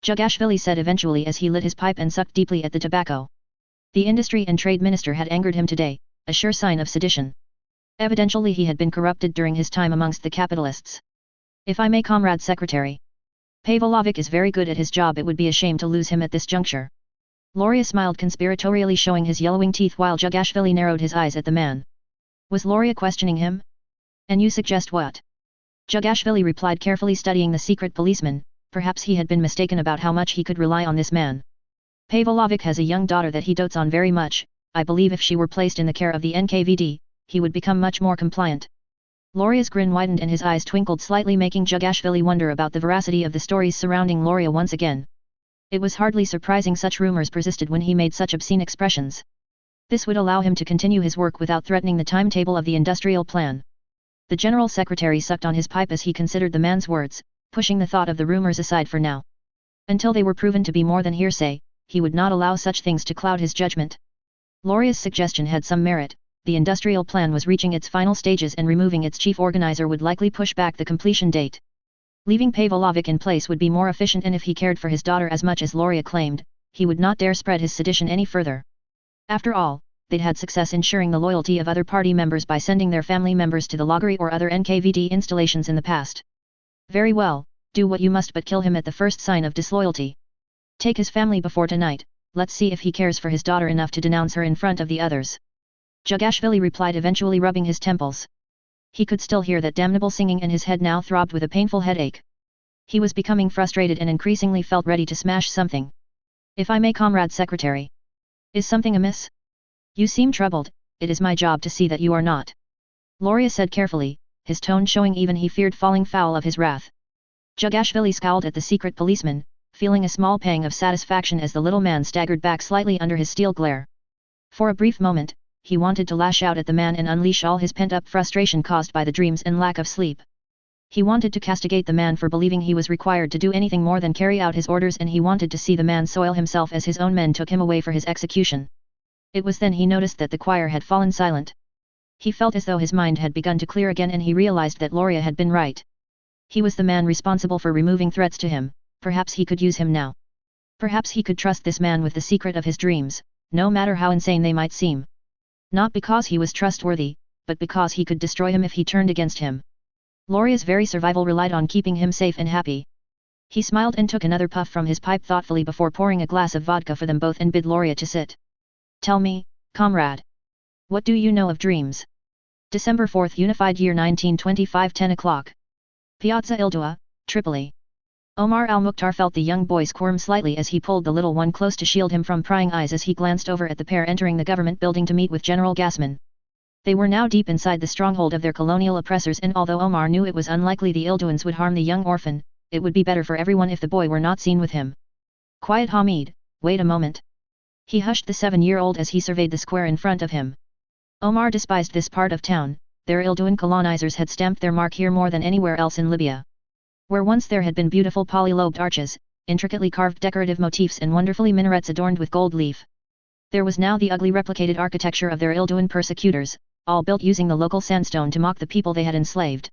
Jugashvili said eventually as he lit his pipe and sucked deeply at the tobacco. The Industry and Trade Minister had angered him today, a sure sign of sedition. Evidently he had been corrupted during his time amongst the capitalists. If I may, comrade secretary. Pavlovic is very good at his job, it would be a shame to lose him at this juncture. Loria smiled conspiratorially, showing his yellowing teeth while Jugashvili narrowed his eyes at the man. Was Loria questioning him? And you suggest what? Jugashvili replied, carefully studying the secret policeman. Perhaps he had been mistaken about how much he could rely on this man. Pavlovic has a young daughter that he dotes on very much. I believe if she were placed in the care of the NKVD, he would become much more compliant. Loria's grin widened and his eyes twinkled slightly, making Jugashvili wonder about the veracity of the stories surrounding Loria once again. It was hardly surprising such rumors persisted when he made such obscene expressions. This would allow him to continue his work without threatening the timetable of the industrial plan. The general secretary sucked on his pipe as he considered the man's words, pushing the thought of the rumors aside for now. Until they were proven to be more than hearsay, he would not allow such things to cloud his judgment. Loria's suggestion had some merit. The industrial plan was reaching its final stages and removing its chief organizer would likely push back the completion date. Leaving Pavlovic in place would be more efficient, and if he cared for his daughter as much as Loria claimed, he would not dare spread his sedition any further. After all, they'd had success ensuring the loyalty of other party members by sending their family members to the Lagari or other NKVD installations in the past. Very well, do what you must, but kill him at the first sign of disloyalty. Take his family before tonight, let's see if he cares for his daughter enough to denounce her in front of the others. Jugashvili replied, eventually rubbing his temples. He could still hear that damnable singing and his head now throbbed with a painful headache. He was becoming frustrated and increasingly felt ready to smash something. If I may, comrade secretary. Is something amiss? You seem troubled. It is my job to see that you are not. Loria said carefully, his tone showing even he feared falling foul of his wrath. Jugashvili scowled at the secret policeman, feeling a small pang of satisfaction as the little man staggered back slightly under his steel glare. For a brief moment, he wanted to lash out at the man and unleash all his pent-up frustration caused by the dreams and lack of sleep. He wanted to castigate the man for believing he was required to do anything more than carry out his orders, and he wanted to see the man soil himself as his own men took him away for his execution. It was then he noticed that the choir had fallen silent. He felt as though his mind had begun to clear again, and he realized that Loria had been right. He was the man responsible for removing threats to him. Perhaps he could use him now. Perhaps he could trust this man with the secret of his dreams, no matter how insane they might seem. Not because he was trustworthy, but because he could destroy him if he turned against him. Loria's very survival relied on keeping him safe and happy. He smiled and took another puff from his pipe thoughtfully before pouring a glass of vodka for them both and bid Loria to sit. Tell me, comrade. What do you know of dreams? December 4th, Unified Year 1925, 10 o'clock. Piazza Ildua, Tripoli. Omar al-Mukhtar felt the young boy squirm slightly as he pulled the little one close to shield him from prying eyes as he glanced over at the pair entering the government building to meet with General Gassman. They were now deep inside the stronghold of their colonial oppressors, and although Omar knew it was unlikely the Ilduans would harm the young orphan, it would be better for everyone if the boy were not seen with him. Quiet, Hamid, wait a moment. He hushed the 7-year-old as he surveyed the square in front of him. Omar despised this part of town. Their Ilduan colonizers had stamped their mark here more than anywhere else in Libya. Where once there had been beautiful poly-lobed arches, intricately carved decorative motifs and wonderfully minarets adorned with gold leaf. There was now the ugly replicated architecture of their Ilduan persecutors, all built using the local sandstone to mock the people they had enslaved.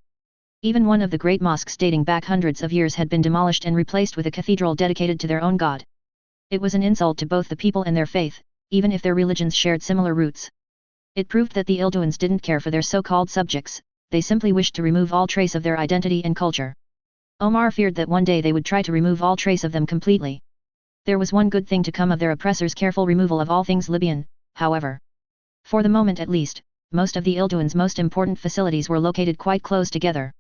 Even one of the great mosques dating back hundreds of years had been demolished and replaced with a cathedral dedicated to their own god. It was an insult to both the people and their faith, even if their religions shared similar roots. It proved that the Ilduans didn't care for their so-called subjects, they simply wished to remove all trace of their identity and culture. Omar feared that one day they would try to remove all trace of them completely. There was one good thing to come of their oppressors' careful removal of all things Libyan, however. For the moment at least, most of the Ilduans' most important facilities were located quite close together.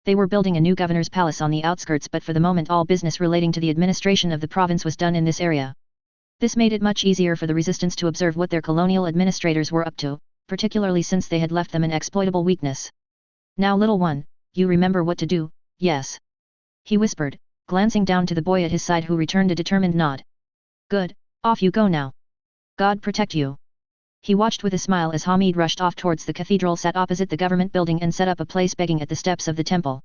They were building a new governor's palace on the outskirts, but for the moment all business relating to the administration of the province was done in this area. This made it much easier for the resistance to observe what their colonial administrators were up to, particularly since they had left them an exploitable weakness. Now little one, you remember what to do, yes? He whispered, glancing down to the boy at his side who returned a determined nod. Good, off you go now. God protect you. He watched with a smile as Hamid rushed off towards the cathedral sat opposite the government building and set up a place begging at the steps of the temple.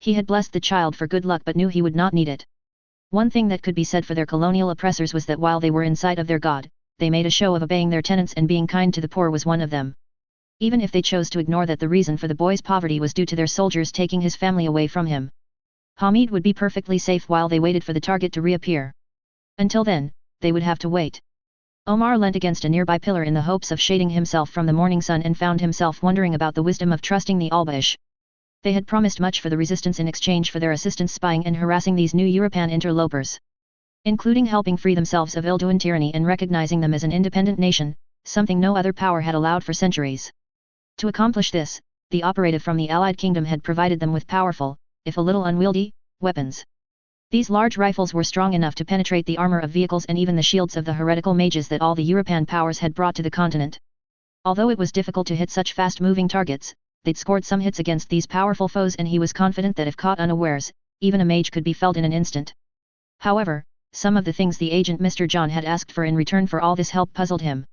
He had blessed the child for good luck but knew he would not need it. One thing that could be said for their colonial oppressors was that while they were in sight of their god, they made a show of obeying their tenants, and being kind to the poor was one of them. Even if they chose to ignore that the reason for the boy's poverty was due to their soldiers taking his family away from him. Hamid would be perfectly safe while they waited for the target to reappear. Until then, they would have to wait. Omar leant against a nearby pillar in the hopes of shading himself from the morning sun and found himself wondering about the wisdom of trusting the Albash. They had promised much for the resistance in exchange for their assistance spying and harassing these new European interlopers. Including helping free themselves of Ilduan tyranny and recognizing them as an independent nation, something no other power had allowed for centuries. To accomplish this, the operative from the Allied Kingdom had provided them with powerful, if a little unwieldy, weapons. These large rifles were strong enough to penetrate the armor of vehicles and even the shields of the heretical mages that all the European powers had brought to the continent. Although it was difficult to hit such fast-moving targets, they'd scored some hits against these powerful foes, and he was confident that if caught unawares, even a mage could be felled in an instant. However, some of the things the agent Mr. John had asked for in return for all this help puzzled him.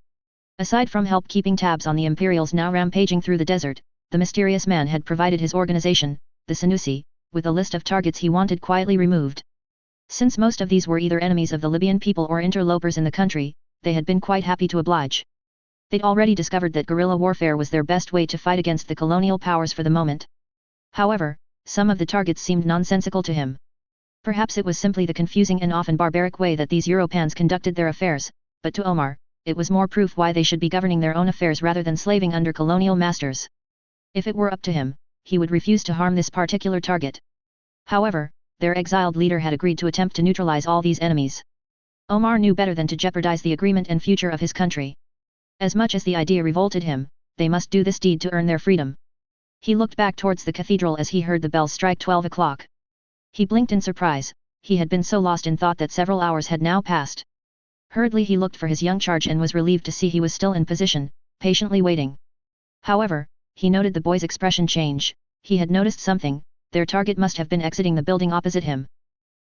Aside from help keeping tabs on the Imperials now rampaging through the desert, the mysterious man had provided his organization, the Senki, with a list of targets he wanted quietly removed. Since most of these were either enemies of the Libyan people or interlopers in the country, they had been quite happy to oblige. They'd already discovered that guerrilla warfare was their best way to fight against the colonial powers for the moment. However, some of the targets seemed nonsensical to him. Perhaps it was simply the confusing and often barbaric way that these Europans conducted their affairs, but to Omar, it was more proof why they should be governing their own affairs rather than slaving under colonial masters. If it were up to him, he would refuse to harm this particular target. However, their exiled leader had agreed to attempt to neutralize all these enemies. Omar knew better than to jeopardize the agreement and future of his country. As much as the idea revolted him, they must do this deed to earn their freedom. He looked back towards the cathedral as he heard the bells strike 12 o'clock. He blinked in surprise, he had been so lost in thought that several hours had now passed. Hurriedly he looked for his young charge and was relieved to see he was still in position, patiently waiting. However, he noted the boy's expression change. He had noticed something, their target must have been exiting the building opposite him.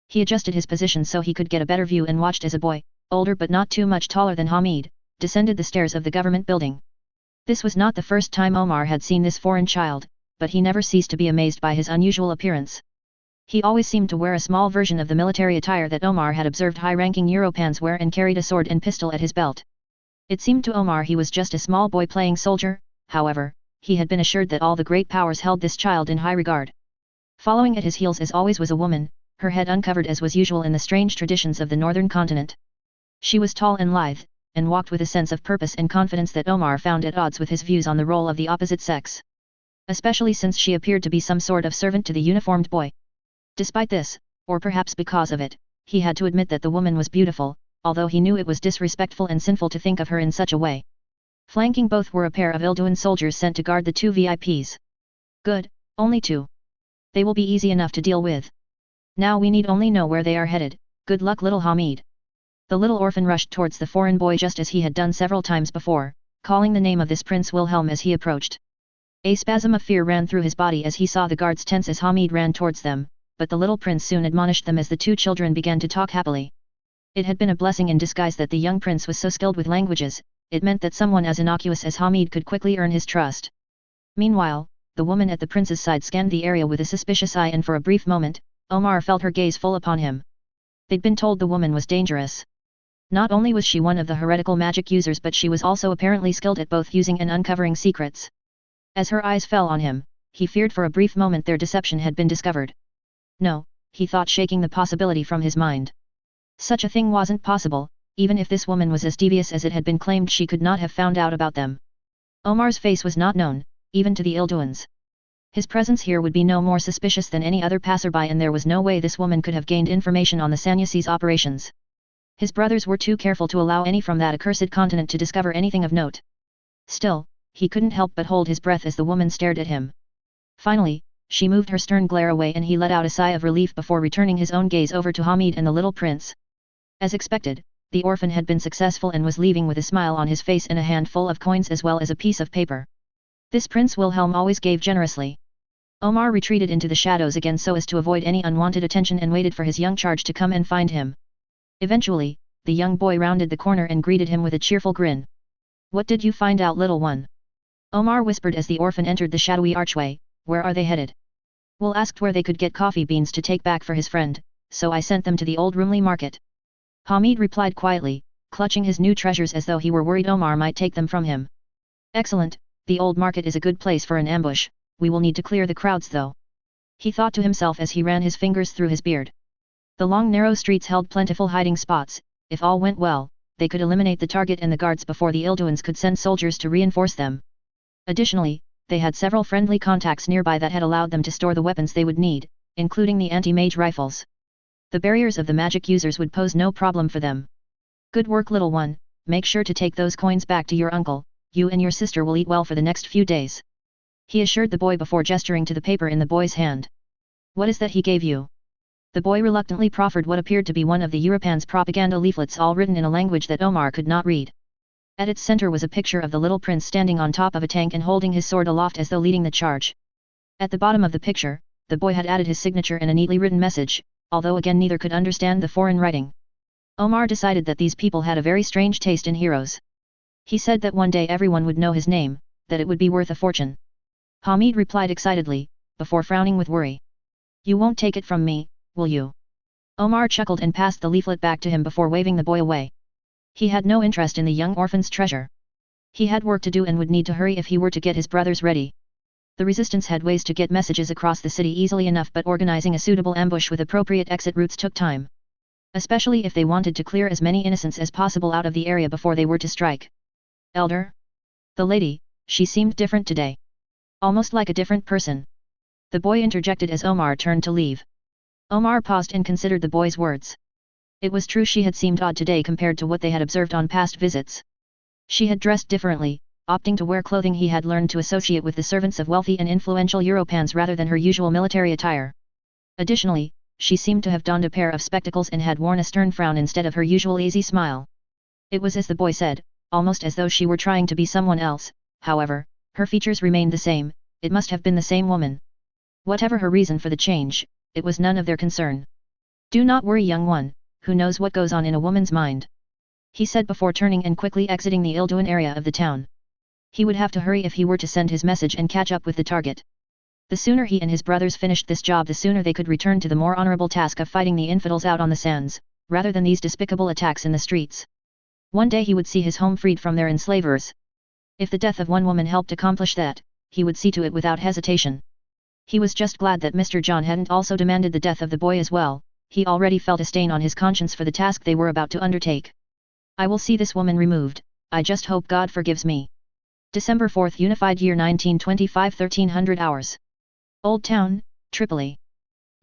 He adjusted his position so he could get a better view and watched as a boy, older but not too much taller than Hamid, descended the stairs of the government building. This was not the first time Omar had seen this foreign child, but he never ceased to be amazed by his unusual appearance. He always seemed to wear a small version of the military attire that Omar had observed high-ranking Europans wear and carried a sword and pistol at his belt. It seemed to Omar he was just a small boy playing soldier, however, he had been assured that all the great powers held this child in high regard. Following at his heels as always was a woman, her head uncovered as was usual in the strange traditions of the northern continent. She was tall and lithe, and walked with a sense of purpose and confidence that Omar found at odds with his views on the role of the opposite sex. Especially since she appeared to be some sort of servant to the uniformed boy. Despite this, or perhaps because of it, he had to admit that the woman was beautiful, although he knew it was disrespectful and sinful to think of her in such a way. Flanking both were a pair of Ilduan soldiers sent to guard the two VIPs. Good, only two. They will be easy enough to deal with. Now we need only know where they are headed. Good luck, little Hamid. The little orphan rushed towards the foreign boy just as he had done several times before, calling the name of this Prince Wilhelm as he approached. A spasm of fear ran through his body as he saw the guards tense as Hamid ran towards them, but the little prince soon admonished them as the two children began to talk happily. It had been a blessing in disguise that the young prince was so skilled with languages, it meant that someone as innocuous as Hamid could quickly earn his trust. Meanwhile, the woman at the prince's side scanned the area with a suspicious eye and for a brief moment, Omar felt her gaze full upon him. They'd been told the woman was dangerous. Not only was she one of the heretical magic users but she was also apparently skilled at both using and uncovering secrets. As her eyes fell on him, he feared for a brief moment their deception had been discovered. No, he thought, shaking the possibility from his mind. Such a thing wasn't possible, even if this woman was as devious as it had been claimed she could not have found out about them. Omar's face was not known, even to the Ilduans. His presence here would be no more suspicious than any other passerby and there was no way this woman could have gained information on the Sanyasi's operations. His brothers were too careful to allow any from that accursed continent to discover anything of note. Still, he couldn't help but hold his breath as the woman stared at him. Finally, she moved her stern glare away and he let out a sigh of relief before returning his own gaze over to Hamid and the little prince. As expected, the orphan had been successful and was leaving with a smile on his face and a handful of coins as well as a piece of paper. This Prince Wilhelm always gave generously. Omar retreated into the shadows again so as to avoid any unwanted attention and waited for his young charge to come and find him. Eventually, the young boy rounded the corner and greeted him with a cheerful grin. "What did you find out, little one?" Omar whispered as the orphan entered the shadowy archway. "Where are they headed?" Will asked where they could get coffee beans to take back for his friend, so I sent them to the old Rumley market. Hamid replied quietly, clutching his new treasures as though he were worried Omar might take them from him. "Excellent, the old market is a good place for an ambush, we will need to clear the crowds though," he thought to himself as he ran his fingers through his beard. The long narrow streets held plentiful hiding spots. If all went well, they could eliminate the target and the guards before the Ilduans could send soldiers to reinforce them. Additionally, they had several friendly contacts nearby that had allowed them to store the weapons they would need, including the anti-mage rifles. The barriers of the magic users would pose no problem for them. "Good work, little one, make sure to take those coins back to your uncle, you and your sister will eat well for the next few days," he assured the boy before gesturing to the paper in the boy's hand. "What is that he gave you?" The boy reluctantly proffered what appeared to be one of the Europans' propaganda leaflets all written in a language that Omar could not read. At its center was a picture of the little prince standing on top of a tank and holding his sword aloft as though leading the charge. At the bottom of the picture, the boy had added his signature and a neatly written message, although again neither could understand the foreign writing. Omar decided that these people had a very strange taste in heroes. He said that one day everyone would know his name, that it would be worth a fortune. Hamid replied excitedly, before frowning with worry. You won't take it from me, will you? Omar chuckled and passed the leaflet back to him before waving the boy away. He had no interest in the young orphan's treasure. He had work to do and would need to hurry if he were to get his brothers ready. The resistance had ways to get messages across the city easily enough, but organizing a suitable ambush with appropriate exit routes took time. Especially if they wanted to clear as many innocents as possible out of the area before they were to strike. Elder? The lady, she seemed different today. Almost like a different person. The boy interjected as Omar turned to leave. Omar paused and considered the boy's words. It was true she had seemed odd today compared to what they had observed on past visits. She had dressed differently, opting to wear clothing he had learned to associate with the servants of wealthy and influential Europans rather than her usual military attire. Additionally, she seemed to have donned a pair of spectacles and had worn a stern frown instead of her usual easy smile. It was as the boy said, almost as though she were trying to be someone else. However, her features remained the same. It must have been the same woman. Whatever her reason for the change, it was none of their concern. Do not worry, young one, who knows what goes on in a woman's mind? He said before turning and quickly exiting the Ilduin area of the town. He would have to hurry if he were to send his message and catch up with the target. The sooner he and his brothers finished this job, the sooner they could return to the more honorable task of fighting the infidels out on the sands, rather than these despicable attacks in the streets. One day he would see his home freed from their enslavers. If the death of one woman helped accomplish that, he would see to it without hesitation. He was just glad that Mr. John hadn't also demanded the death of the boy as well. He already felt a stain on his conscience for the task they were about to undertake. I will see this woman removed. I just hope God forgives me. December 4th, Unified Year 1925, 1300 hours. Old Town, Tripoli.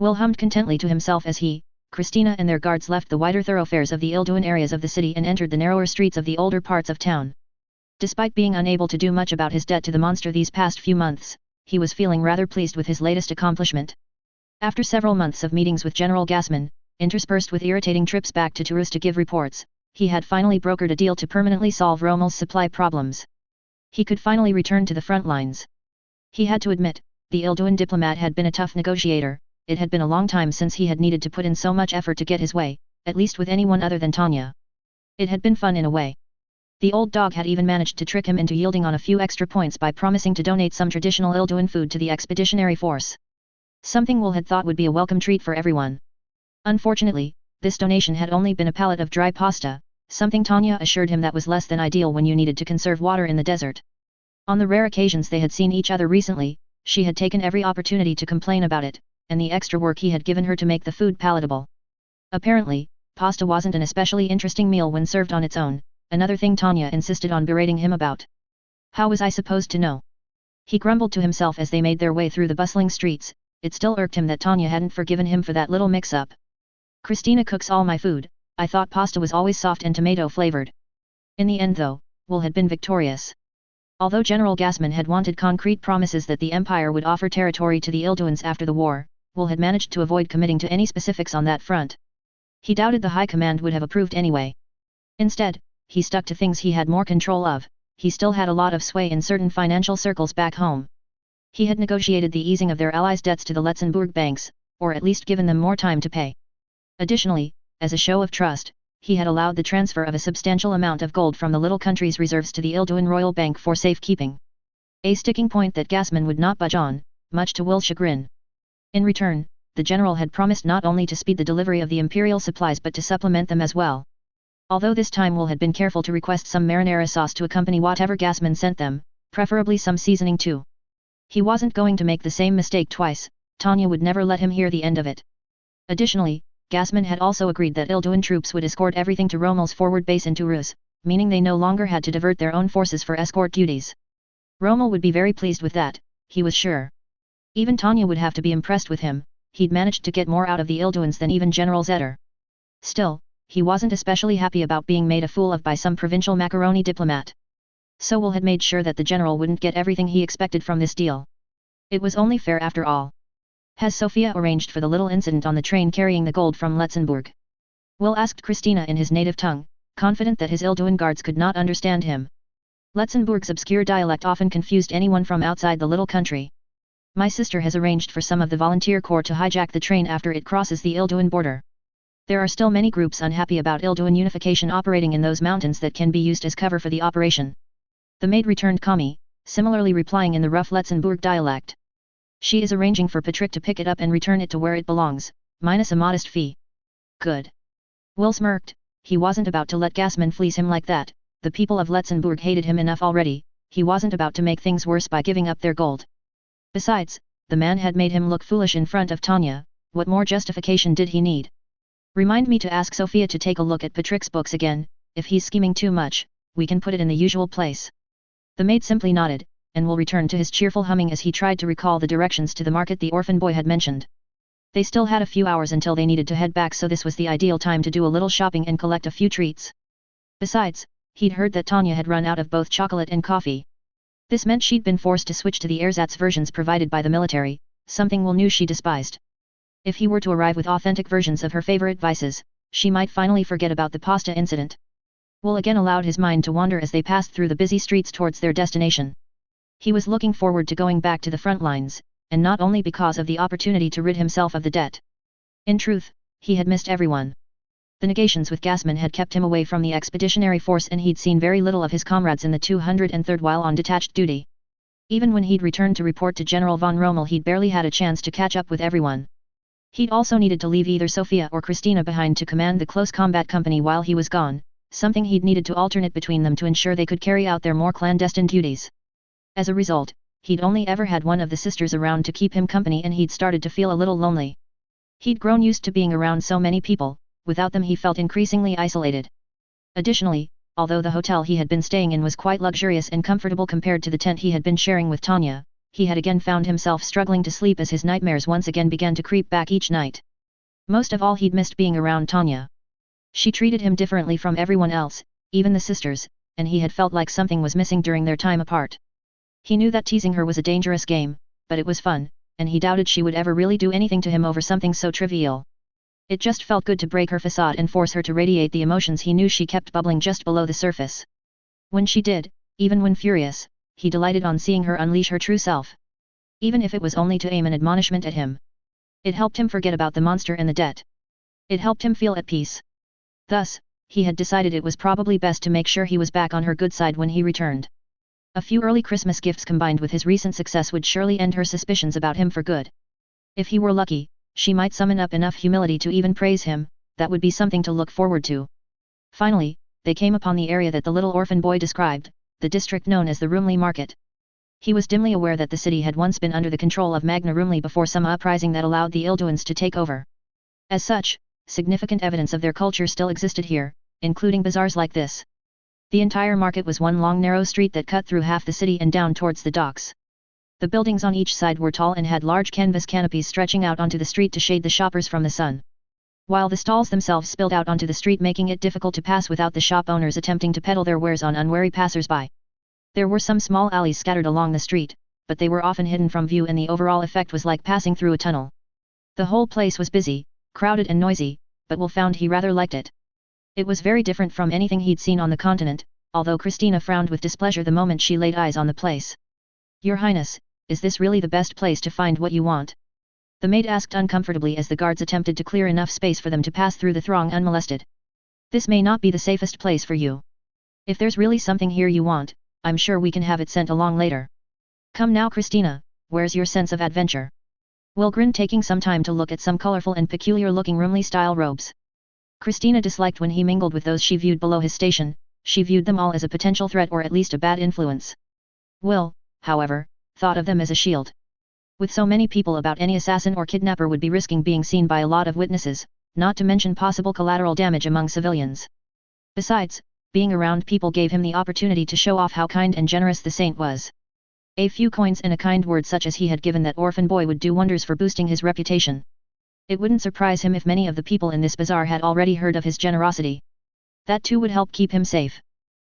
Will hummed contentedly to himself as he, Christina and their guards left the wider thoroughfares of the Ilduin areas of the city and entered the narrower streets of the older parts of town. Despite being unable to do much about his debt to the monster these past few months, he was feeling rather pleased with his latest accomplishment. After several months of meetings with General Gassman, interspersed with irritating trips back to Toulouse to give reports, he had finally brokered a deal to permanently solve Rommel's supply problems. He could finally return to the front lines. He had to admit, the Ilduin diplomat had been a tough negotiator. It had been a long time since he had needed to put in so much effort to get his way, at least with anyone other than Tanya. It had been fun in a way. The old dog had even managed to trick him into yielding on a few extra points by promising to donate some traditional Ilduin food to the expeditionary force. Something Will had thought would be a welcome treat for everyone. Unfortunately, this donation had only been a pallet of dry pasta, something Tanya assured him that was less than ideal when you needed to conserve water in the desert. On the rare occasions they had seen each other recently, she had taken every opportunity to complain about it, and the extra work he had given her to make the food palatable. Apparently, pasta wasn't an especially interesting meal when served on its own, another thing Tanya insisted on berating him about. How was I supposed to know? He grumbled to himself as they made their way through the bustling streets. It still irked him that Tanya hadn't forgiven him for that little mix-up. Christina cooks all my food. I thought pasta was always soft and tomato-flavored. In the end though, Will had been victorious. Although General Gassman had wanted concrete promises that the Empire would offer territory to the Ilduins after the war, Will had managed to avoid committing to any specifics on that front. He doubted the High Command would have approved anyway. Instead, he stuck to things he had more control of. He still had a lot of sway in certain financial circles back home. He had negotiated the easing of their allies' debts to the Letzenbourg banks, or at least given them more time to pay. Additionally, as a show of trust, he had allowed the transfer of a substantial amount of gold from the little country's reserves to the Ilduin Royal Bank for safekeeping. A sticking point that Gassman would not budge on, much to Will's chagrin. In return, the general had promised not only to speed the delivery of the imperial supplies but to supplement them as well. Although this time Will had been careful to request some marinara sauce to accompany whatever Gassman sent them, preferably some seasoning too. He wasn't going to make the same mistake twice. Tanya would never let him hear the end of it. Additionally, Gassman had also agreed that Ilduin troops would escort everything to Rommel's forward base in Toulouse, meaning they no longer had to divert their own forces for escort duties. Rommel would be very pleased with that, he was sure. Even Tanya would have to be impressed with him. He'd managed to get more out of the Ilduins than even General Zetter. Still, he wasn't especially happy about being made a fool of by some provincial macaroni diplomat. So Will had made sure that the general wouldn't get everything he expected from this deal. It was only fair after all. Has Sophia arranged for the little incident on the train carrying the gold from Letzenbourg? Will asked Christina in his native tongue, confident that his Ilduin guards could not understand him. Letzenbourg's obscure dialect often confused anyone from outside the little country. My sister has arranged for some of the volunteer corps to hijack the train after it crosses the Ilduin border. There are still many groups unhappy about Ilduan unification operating in those mountains that can be used as cover for the operation. The maid returned calmly, similarly replying in the rough Letzenbourg dialect. She is arranging for Patrick to pick it up and return it to where it belongs, minus a modest fee. Good. Will smirked, he wasn't about to let Xanen fleece him like that, the people of Letzenbourg hated him enough already, he wasn't about to make things worse by giving up their gold. Besides, the man had made him look foolish in front of Tanya, what more justification did he need? Remind me to ask Sophia to take a look at Patrick's books again, if he's scheming too much, we can put it in the usual place. The maid simply nodded, and will return to his cheerful humming as he tried to recall the directions to the market the orphan boy had mentioned. They still had a few hours until they needed to head back, so this was the ideal time to do a little shopping and collect a few treats. Besides, he'd heard that Tanya had run out of both chocolate and coffee. This meant she'd been forced to switch to the ersatz versions provided by the military, something Will knew she despised. If he were to arrive with authentic versions of her favorite vices, she might finally forget about the pasta incident. Will again allowed his mind to wander as they passed through the busy streets towards their destination. He was looking forward to going back to the front lines, and not only because of the opportunity to rid himself of the debt. In truth, he had missed everyone. The negations with Xanen had kept him away from the expeditionary force, and he'd seen very little of his comrades in the 203rd while on detached duty. Even when he'd returned to report to General von Rommel, he'd barely had a chance to catch up with everyone. He'd also needed to leave either Sophia or Christina behind to command the close combat company while he was gone, something he'd needed to alternate between them to ensure they could carry out their more clandestine duties. As a result, he'd only ever had one of the sisters around to keep him company, and he'd started to feel a little lonely. He'd grown used to being around so many people, without them he felt increasingly isolated. Additionally, although the hotel he had been staying in was quite luxurious and comfortable compared to the tent he had been sharing with Tanya, he had again found himself struggling to sleep as his nightmares once again began to creep back each night. Most of all, he'd missed being around Tanya. She treated him differently from everyone else, even the sisters, and he had felt like something was missing during their time apart. He knew that teasing her was a dangerous game, but it was fun, and he doubted she would ever really do anything to him over something so trivial. It just felt good to break her facade and force her to radiate the emotions he knew she kept bubbling just below the surface. When she did, even when furious, he delighted on seeing her unleash her true self. Even if it was only to aim an admonishment at him. It helped him forget about the monster and the debt. It helped him feel at peace. Thus, he had decided it was probably best to make sure he was back on her good side when he returned. A few early Christmas gifts combined with his recent success would surely end her suspicions about him for good. If he were lucky, she might summon up enough humility to even praise him, that would be something to look forward to. Finally, they came upon the area that the little orphan boy described, the district known as the Rumley Market. He was dimly aware that the city had once been under the control of Magna Rumley before some uprising that allowed the Ilduans to take over. As such, significant evidence of their culture still existed here, including bazaars like this. The entire market was one long narrow street that cut through half the city and down towards the docks. The buildings on each side were tall and had large canvas canopies stretching out onto the street to shade the shoppers from the sun. While the stalls themselves spilled out onto the street, making it difficult to pass without the shop owners attempting to peddle their wares on unwary passers-by. There were some small alleys scattered along the street, but they were often hidden from view, and the overall effect was like passing through a tunnel. The whole place was busy, crowded and noisy, but Will found he rather liked it. It was very different from anything he'd seen on the continent, although Christina frowned with displeasure the moment she laid eyes on the place. "Your Highness, is this really the best place to find what you want?" The maid asked uncomfortably as the guards attempted to clear enough space for them to pass through the throng unmolested. "This may not be the safest place for you. If there's really something here you want, I'm sure we can have it sent along later. Come now, Christina, where's your sense of adventure?" Will grinned, taking some time to look at some colorful and peculiar-looking Rumley-style robes. Christina disliked when he mingled with those she viewed below his station, she viewed them all as a potential threat or at least a bad influence. Will, however, thought of them as a shield. With so many people about, any assassin or kidnapper would be risking being seen by a lot of witnesses, not to mention possible collateral damage among civilians. Besides, being around people gave him the opportunity to show off how kind and generous the saint was. A few coins and a kind word such as he had given that orphan boy would do wonders for boosting his reputation. It wouldn't surprise him if many of the people in this bazaar had already heard of his generosity. That too would help keep him safe.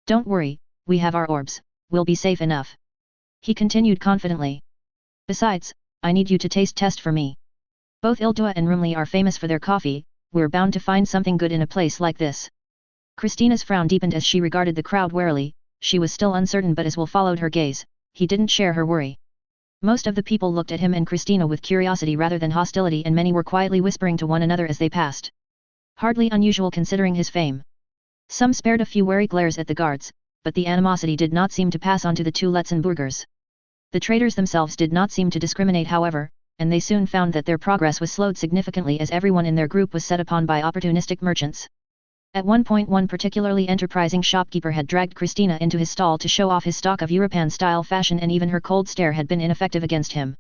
"Don't worry, we have our orbs, we'll be safe enough," he continued confidently. "Besides, I need you to taste test for me. Both Ildua and Rumley are famous for their coffee, we're bound to find something good in a place like this." Christina's frown deepened as she regarded the crowd warily, she was still uncertain, but as Will followed her gaze, he didn't share her worry. Most of the people looked at him and Christina with curiosity rather than hostility, and many were quietly whispering to one another as they passed. Hardly unusual considering his fame. Some spared a few wary glares at the guards, but the animosity did not seem to pass on to the two Letzenbourgers. The traders themselves did not seem to discriminate however, and they soon found that their progress was slowed significantly as everyone in their group was set upon by opportunistic merchants. At one point one particularly enterprising shopkeeper had dragged Christina into his stall to show off his stock of European-style fashion, and even her cold stare had been ineffective against him.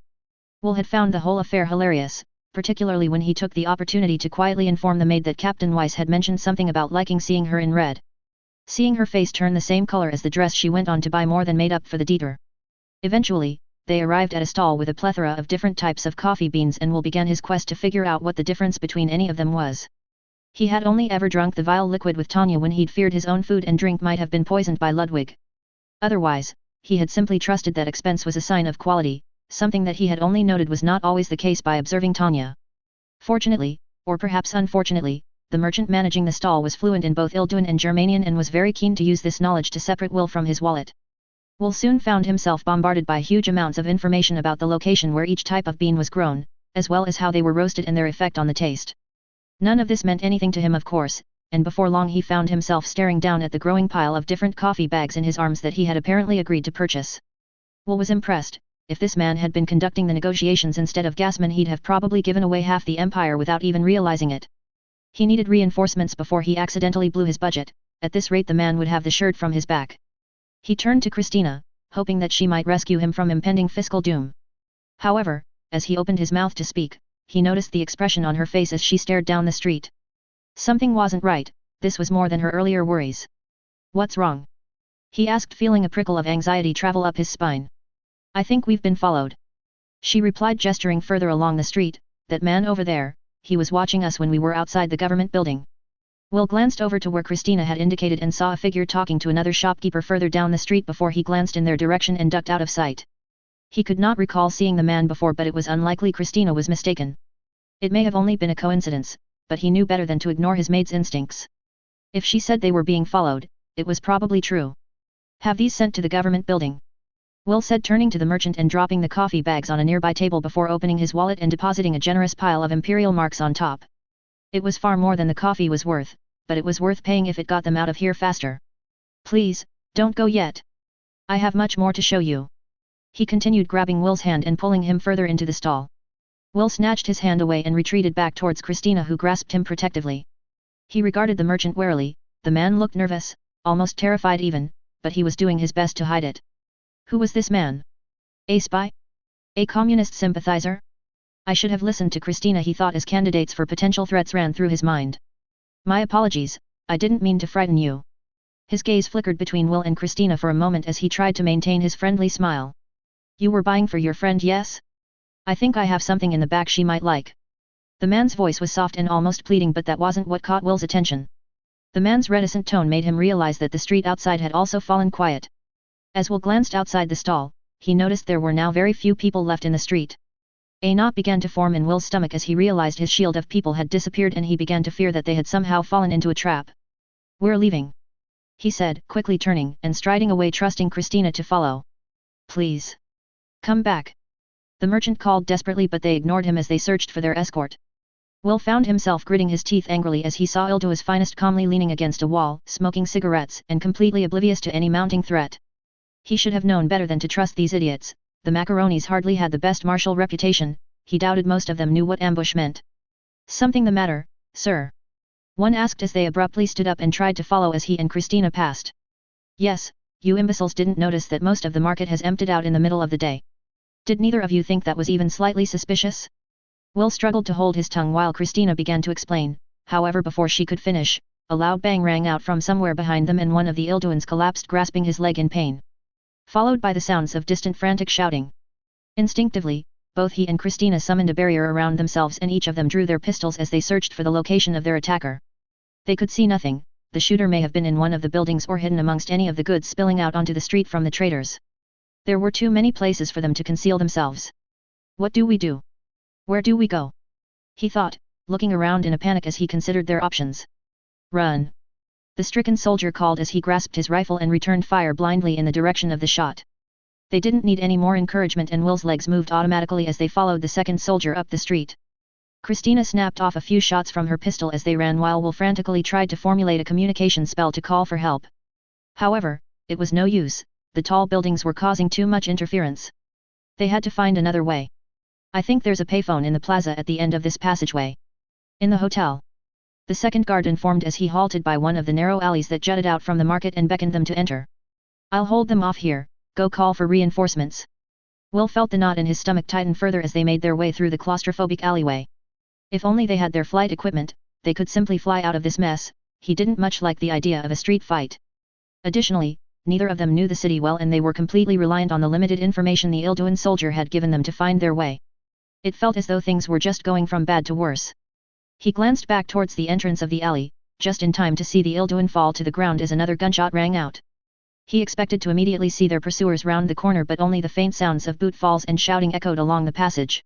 Will had found the whole affair hilarious, particularly when he took the opportunity to quietly inform the maid that Captain Weiss had mentioned something about liking seeing her in red. Seeing her face turn the same color as the dress she went on to buy more than made up for the detour. Eventually, they arrived at a stall with a plethora of different types of coffee beans, and Will began his quest to figure out what the difference between any of them was. He had only ever drunk the vile liquid with Tanya when he'd feared his own food and drink might have been poisoned by Ludwig. Otherwise, he had simply trusted that expense was a sign of quality, something that he had only noted was not always the case by observing Tanya. Fortunately, or perhaps unfortunately, the merchant managing the stall was fluent in both Ilduan and Germanian and was very keen to use this knowledge to separate Will from his wallet. Will soon found himself bombarded by huge amounts of information about the location where each type of bean was grown, as well as how they were roasted and their effect on the taste. None of this meant anything to him of course, and before long he found himself staring down at the growing pile of different coffee bags in his arms that he had apparently agreed to purchase. Will was impressed. If this man had been conducting the negotiations instead of Gassman, he'd have probably given away half the empire without even realizing it. He needed reinforcements before he accidentally blew his budget. At this rate the man would have the shirt from his back. He turned to Christina, hoping that she might rescue him from impending fiscal doom. However, as he opened his mouth to speak, he noticed the expression on her face as she stared down the street. Something wasn't right. This was more than her earlier worries. "What's wrong?" he asked, feeling a prickle of anxiety travel up his spine. "I think we've been followed," she replied, gesturing further along the street. "That man over there, he was watching us when we were outside the government building." Will glanced over to where Christina had indicated and saw a figure talking to another shopkeeper further down the street before he glanced in their direction and ducked out of sight. He could not recall seeing the man before, but it was unlikely Christina was mistaken. It may have only been a coincidence, but he knew better than to ignore his maid's instincts. If she said they were being followed, it was probably true. "Have these sent to the government building?" Will said, turning to the merchant and dropping the coffee bags on a nearby table before opening his wallet and depositing a generous pile of imperial marks on top. It was far more than the coffee was worth, but it was worth paying if it got them out of here faster. "Please, don't go yet. I have much more to show you," he continued, grabbing Will's hand and pulling him further into the stall. Will snatched his hand away and retreated back towards Christina, who grasped him protectively. He regarded the merchant warily. The man looked nervous, almost terrified even, but he was doing his best to hide it. Who was this man? A spy? A communist sympathizer? I should have listened to Christina, he thought as candidates for potential threats ran through his mind. "My apologies, I didn't mean to frighten you." His gaze flickered between Will and Christina for a moment as he tried to maintain his friendly smile. "You were buying for your friend, yes? I think I have something in the back she might like." The man's voice was soft and almost pleading, but that wasn't what caught Will's attention. The man's reticent tone made him realize that the street outside had also fallen quiet. As Will glanced outside the stall, he noticed there were now very few people left in the street. A knot began to form in Will's stomach as he realized his shield of people had disappeared, and he began to fear that they had somehow fallen into a trap. "We're leaving," he said, quickly turning and striding away, trusting Christina to follow. "Please, come back," the merchant called desperately, but they ignored him as they searched for their escort. Will found himself gritting his teeth angrily as he saw Ildua's finest calmly leaning against a wall, smoking cigarettes and completely oblivious to any mounting threat. He should have known better than to trust these idiots. The macaronis hardly had the best martial reputation. He doubted most of them knew what ambush meant. "Something the matter, sir?" one asked as they abruptly stood up and tried to follow as he and Christina passed. "Yes, you imbeciles didn't notice that most of the market has emptied out in the middle of the day. Did neither of you think that was even slightly suspicious?" Will struggled to hold his tongue while Christina began to explain. However, before she could finish, a loud bang rang out from somewhere behind them and one of the Ilduans collapsed, grasping his leg in pain, followed by the sounds of distant frantic shouting. Instinctively, both he and Christina summoned a barrier around themselves, and each of them drew their pistols as they searched for the location of their attacker. They could see nothing. The shooter may have been in one of the buildings or hidden amongst any of the goods spilling out onto the street from the traders. There were too many places for them to conceal themselves. "What do we do? Where do we go?" he thought, looking around in a panic as he considered their options. "Run!" the stricken soldier called as he grasped his rifle and returned fire blindly in the direction of the shot. They didn't need any more encouragement, and Will's legs moved automatically as they followed the second soldier up the street. Christina snapped off a few shots from her pistol as they ran while Will frantically tried to formulate a communication spell to call for help. However, it was no use, the tall buildings were causing too much interference. They had to find another way. I think there's a payphone in the plaza at the end of this passageway. In the hotel. The second guard informed as he halted by one of the narrow alleys that jutted out from the market and beckoned them to enter. I'll hold them off here, go call for reinforcements. Will felt the knot in his stomach tighten further as they made their way through the claustrophobic alleyway. If only they had their flight equipment, they could simply fly out of this mess. He didn't much like the idea of a street fight. Additionally, neither of them knew the city well and they were completely reliant on the limited information the Ilduan soldier had given them to find their way. It felt as though things were just going from bad to worse. He glanced back towards the entrance of the alley, just in time to see the Ilduan fall to the ground as another gunshot rang out. He expected to immediately see their pursuers round the corner, but only the faint sounds of boot falls and shouting echoed along the passage.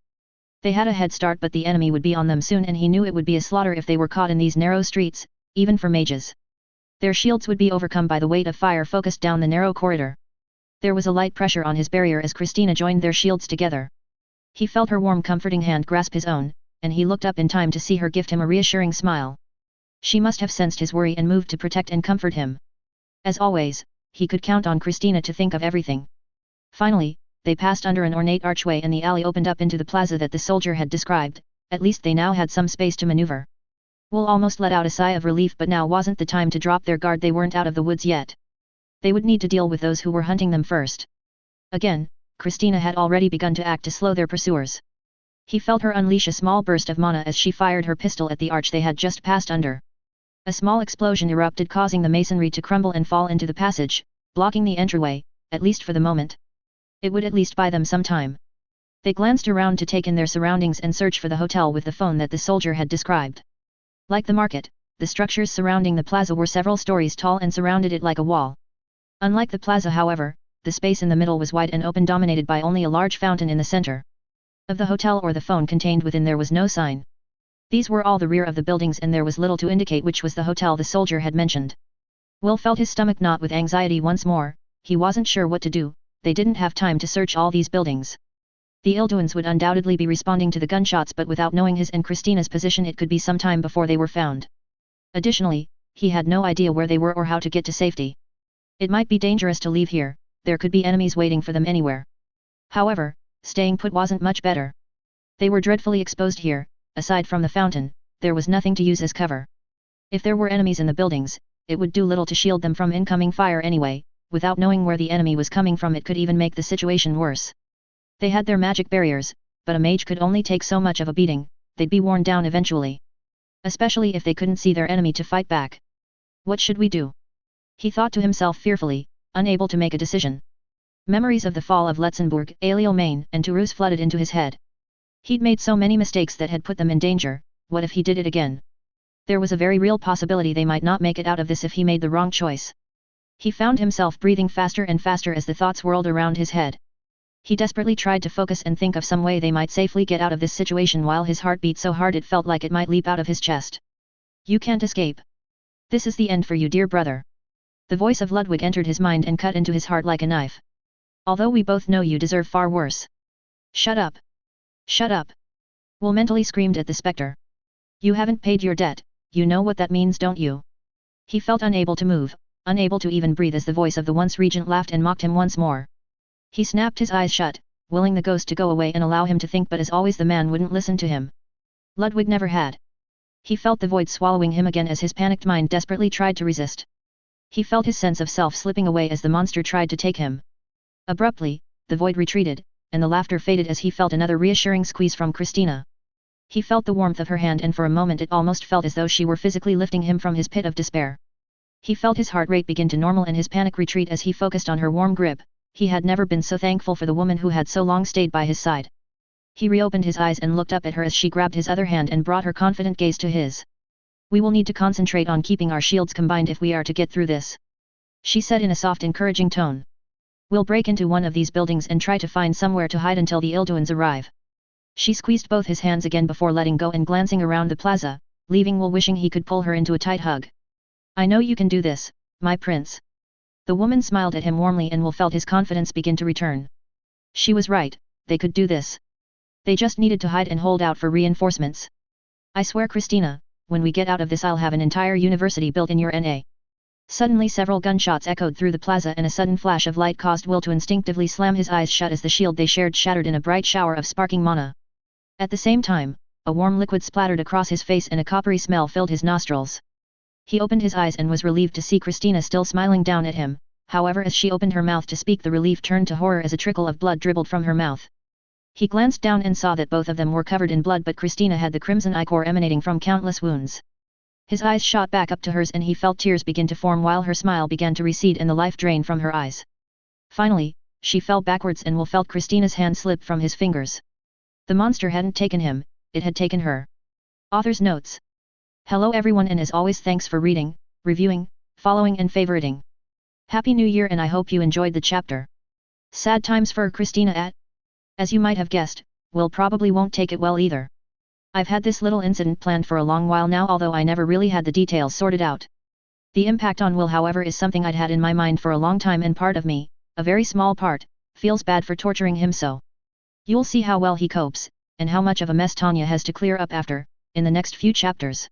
They had a head start, but the enemy would be on them soon and he knew it would be a slaughter if they were caught in these narrow streets, even for mages. Their shields would be overcome by the weight of fire focused down the narrow corridor. There was a light pressure on his barrier as Christina joined their shields together. He felt her warm comforting hand grasp his own, and he looked up in time to see her gift him a reassuring smile. She must have sensed his worry and moved to protect and comfort him. As always, he could count on Christina to think of everything. Finally, they passed under an ornate archway and the alley opened up into the plaza that the soldier had described. At least they now had some space to maneuver. Will almost let out a sigh of relief, but now wasn't the time to drop their guard. They weren't out of the woods yet. They would need to deal with those who were hunting them first. Again, Christina had already begun to act to slow their pursuers. He felt her unleash a small burst of mana as she fired her pistol at the arch they had just passed under. A small explosion erupted, causing the masonry to crumble and fall into the passage, blocking the entryway, at least for the moment. It would at least buy them some time. They glanced around to take in their surroundings and search for the hotel with the phone that the soldier had described. Like the market, the structures surrounding the plaza were several stories tall and surrounded it like a wall. Unlike the plaza, however, the space in the middle was wide and open, dominated by only a large fountain in the center. Of the hotel or the phone contained within there was no sign. These were all the rear of the buildings and there was little to indicate which was the hotel the soldier had mentioned. Will felt his stomach knot with anxiety once more. He wasn't sure what to do. They didn't have time to search all these buildings. The Ilduans would undoubtedly be responding to the gunshots, but without knowing his and Christina's position it could be some time before they were found. Additionally, he had no idea where they were or how to get to safety. It might be dangerous to leave here, there could be enemies waiting for them anywhere. However, staying put wasn't much better. They were dreadfully exposed here. Aside from the fountain, there was nothing to use as cover. If there were enemies in the buildings, it would do little to shield them from incoming fire anyway. Without knowing where the enemy was coming from, it could even make the situation worse. They had their magic barriers, but a mage could only take so much of a beating. They'd be worn down eventually. Especially if they couldn't see their enemy to fight back. What should we do? He thought to himself fearfully, unable to make a decision. Memories of the fall of Letzenbourg, Maine, and Toulouse flooded into his head. He'd made so many mistakes that had put them in danger. What if he did it again? There was a very real possibility they might not make it out of this if he made the wrong choice. He found himself breathing faster and faster as the thoughts whirled around his head. He desperately tried to focus and think of some way they might safely get out of this situation while his heart beat so hard it felt like it might leap out of his chest. You can't escape. This is the end for you, dear brother. The voice of Ludwig entered his mind and cut into his heart like a knife. Although we both know you deserve far worse. Shut up. Shut up. Will mentally screamed at the spectre. You haven't paid your debt, you know what that means, don't you? He felt unable to move, unable to even breathe as the voice of the once regent laughed and mocked him once more. He snapped his eyes shut, willing the ghost to go away and allow him to think, but as always the man wouldn't listen to him. Ludwig never had. He felt the void swallowing him again as his panicked mind desperately tried to resist. He felt his sense of self slipping away as the monster tried to take him. Abruptly, the void retreated, and the laughter faded as he felt another reassuring squeeze from Christina. He felt the warmth of her hand and for a moment it almost felt as though she were physically lifting him from his pit of despair. He felt his heart rate begin to normal and his panic retreat as he focused on her warm grip. He had never been so thankful for the woman who had so long stayed by his side. He reopened his eyes and looked up at her as she grabbed his other hand and brought her confident gaze to his. We will need to concentrate on keeping our shields combined if we are to get through this, she said in a soft, encouraging tone. We'll break into one of these buildings and try to find somewhere to hide until the Ilduans arrive. She squeezed both his hands again before letting go and glancing around the plaza, leaving Will wishing he could pull her into a tight hug. I know you can do this, my prince. The woman smiled at him warmly and Will felt his confidence begin to return. She was right, they could do this. They just needed to hide and hold out for reinforcements. I swear Christina, when we get out of this I'll have an entire university built in your NA. Suddenly several gunshots echoed through the plaza and a sudden flash of light caused Will to instinctively slam his eyes shut as the shield they shared shattered in a bright shower of sparking mana. At the same time, a warm liquid splattered across his face and a coppery smell filled his nostrils. He opened his eyes and was relieved to see Christina still smiling down at him, however as she opened her mouth to speak the relief turned to horror as a trickle of blood dribbled from her mouth. He glanced down and saw that both of them were covered in blood but Christina had the crimson ichor emanating from countless wounds. His eyes shot back up to hers and he felt tears begin to form while her smile began to recede and the life drain from her eyes. Finally, she fell backwards and Will felt Christina's hand slip from his fingers. The monster hadn't taken him, it had taken her. Author's notes. Hello everyone and as always thanks for reading, reviewing, following and favoriting. Happy New Year and I hope you enjoyed the chapter. Sad times for Christina. As you might have guessed, Will probably won't take it well either. I've had this little incident planned for a long while now although I never really had the details sorted out. The impact on Will however is something I'd had in my mind for a long time and part of me, a very small part, feels bad for torturing him so. You'll see how well he copes, and how much of a mess Tanya has to clear up after, in the next few chapters.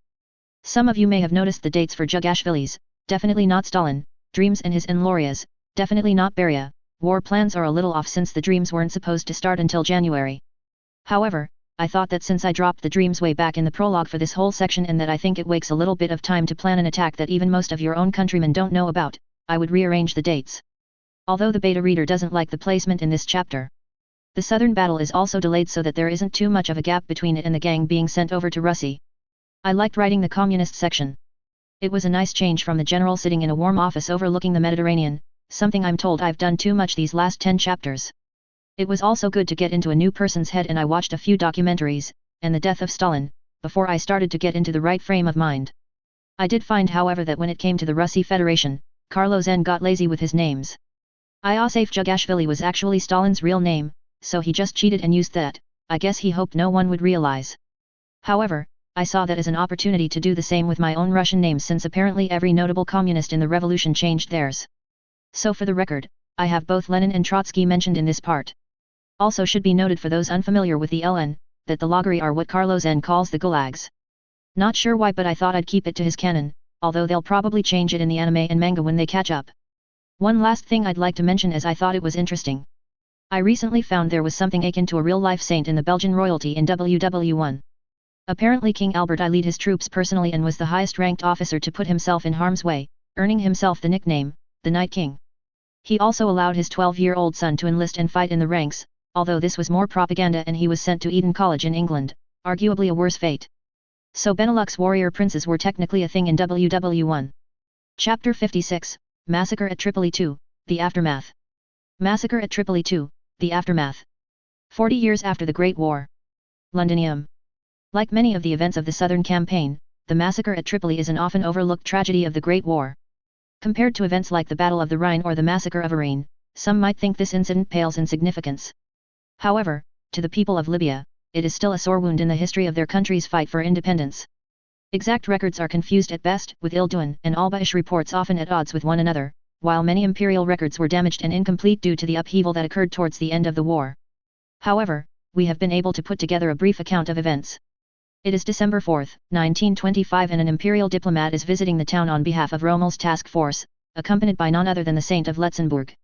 Some of you may have noticed the dates for Jugashvili's, definitely not Stalin, Dreams and his Inlorias, definitely not Beria, war plans are a little off since the dreams weren't supposed to start until January. However, I thought that since I dropped the dreams way back in the prologue for this whole section and that I think it wakes a little bit of time to plan an attack that even most of your own countrymen don't know about, I would rearrange the dates. Although the beta reader doesn't like the placement in this chapter. The southern battle is also delayed so that there isn't too much of a gap between it and the gang being sent over to Russia. I liked writing the communist section. It was a nice change from the general sitting in a warm office overlooking the Mediterranean, something I'm told I've done too much these last 10 chapters. It was also good to get into a new person's head and I watched a few documentaries, and the death of Stalin, before I started to get into the right frame of mind. I did find however that when it came to the Russia Federation, Carlos N got lazy with his names. Iosif Jugashvili was actually Stalin's real name, so he just cheated and used that, I guess he hoped no one would realize. However, I saw that as an opportunity to do the same with my own Russian names since apparently every notable communist in the revolution changed theirs. So for the record, I have both Lenin and Trotsky mentioned in this part. Also should be noted for those unfamiliar with the LN, that the lageri are what Carlos N calls the gulags. Not sure why but I thought I'd keep it to his canon, although they'll probably change it in the anime and manga when they catch up. One last thing I'd like to mention as I thought it was interesting. I recently found there was something akin to a real-life saint in the Belgian royalty in WW1. Apparently King Albert I lead his troops personally and was the highest-ranked officer to put himself in harm's way, earning himself the nickname, the Night King. He also allowed his 12-year-old son to enlist and fight in the ranks, although this was more propaganda and he was sent to Eton College in England, arguably a worse fate. So Benelux warrior princes were technically a thing in WW1. Chapter 56, Massacre at Tripoli 2, The Aftermath. Massacre at Tripoli 2, The Aftermath. 40 years after the Great War. Londinium. Like many of the events of the Southern Campaign, the massacre at Tripoli is an often overlooked tragedy of the Great War. Compared to events like the Battle of the Rhine or the Massacre of Arene, some might think this incident pales in significance. However, to the people of Libya, it is still a sore wound in the history of their country's fight for independence. Exact records are confused at best, with Ilduin and Alba-ish reports often at odds with one another, while many imperial records were damaged and incomplete due to the upheaval that occurred towards the end of the war. However, we have been able to put together a brief account of events. It is December 4, 1925 and an imperial diplomat is visiting the town on behalf of Rommel's task force, accompanied by none other than the Saint of Letzenbourg.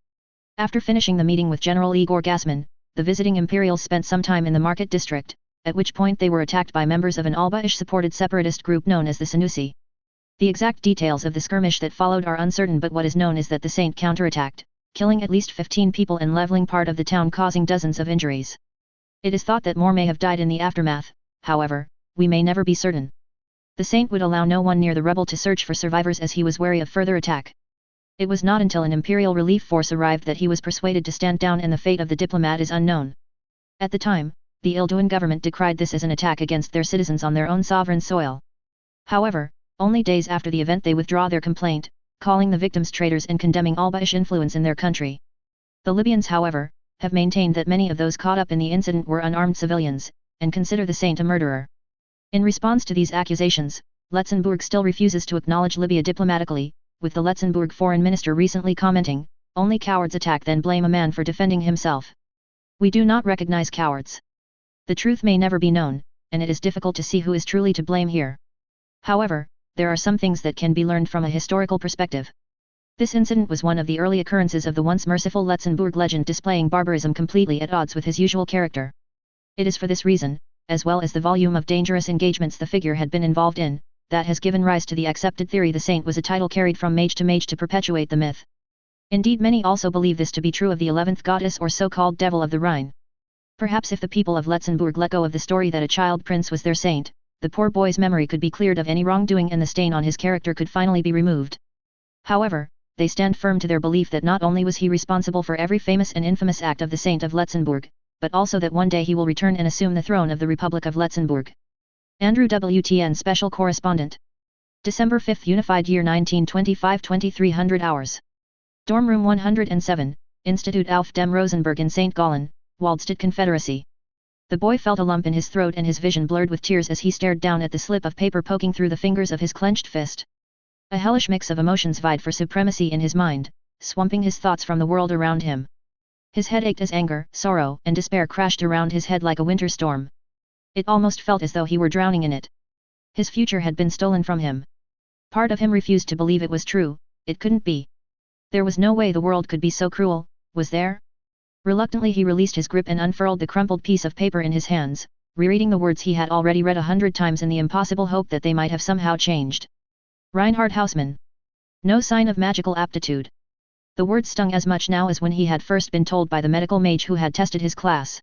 After finishing the meeting with General Igor Gassman, the visiting Imperials spent some time in the market district, at which point they were attacked by members of an Alba-ish supported separatist group known as the Senussi. The exact details of the skirmish that followed are uncertain but what is known is that the Saint counterattacked, killing at least 15 people and leveling part of the town causing dozens of injuries. It is thought that more may have died in the aftermath, however, we may never be certain. The Saint would allow no one near the rebel to search for survivors as he was wary of further attack. It was not until an imperial relief force arrived that he was persuaded to stand down and the fate of the diplomat is unknown. At the time, the Ilduin government decried this as an attack against their citizens on their own sovereign soil. However, only days after the event they withdraw their complaint, calling the victims traitors and condemning Alba-ish influence in their country. The Libyans however, have maintained that many of those caught up in the incident were unarmed civilians, and consider the Saint a murderer. In response to these accusations, Letzenbourg still refuses to acknowledge Libya diplomatically, with the Letzenbourg foreign minister recently commenting, "Only cowards attack then blame a man for defending himself. We do not recognize cowards. The truth may never be known, and it is difficult to see who is truly to blame here. However, there are some things that can be learned from a historical perspective. This incident was one of the early occurrences of the once merciful Letzenbourg legend, displaying barbarism completely at odds with his usual character. It is for this reason, as well as the volume of dangerous engagements the figure had been involved in, that has given rise to the accepted theory the saint was a title carried from mage to perpetuate the myth. Indeed, many also believe this to be true of the 11th goddess or so-called devil of the Rhine. Perhaps if the people of Letzenbourg let go of the story that a child prince was their saint, the poor boy's memory could be cleared of any wrongdoing and the stain on his character could finally be removed. However, they stand firm to their belief that not only was he responsible for every famous and infamous act of the Saint of Letzenbourg, but also that one day he will return and assume the throne of the Republic of Letzenbourg. Andrew WTN Special Correspondent. December 5, Unified Year 1925, 2300 hours. Dorm Room 107, Institut auf dem Rosenberg in St. Gallen, Waldstadt Confederacy. The boy felt a lump in his throat and his vision blurred with tears as he stared down at the slip of paper poking through the fingers of his clenched fist. A hellish mix of emotions vied for supremacy in his mind, swamping his thoughts from the world around him. His head ached as anger, sorrow, and despair crashed around his head like a winter storm. It almost felt as though he were drowning in it. His future had been stolen from him. Part of him refused to believe it was true. It couldn't be. There was no way the world could be so cruel, was there? Reluctantly he released his grip and unfurled the crumpled piece of paper in his hands, rereading the words he had already read 100 times in the impossible hope that they might have somehow changed. Reinhard Hausmann. No sign of magical aptitude. The words stung as much now as when he had first been told by the medical mage who had tested his class.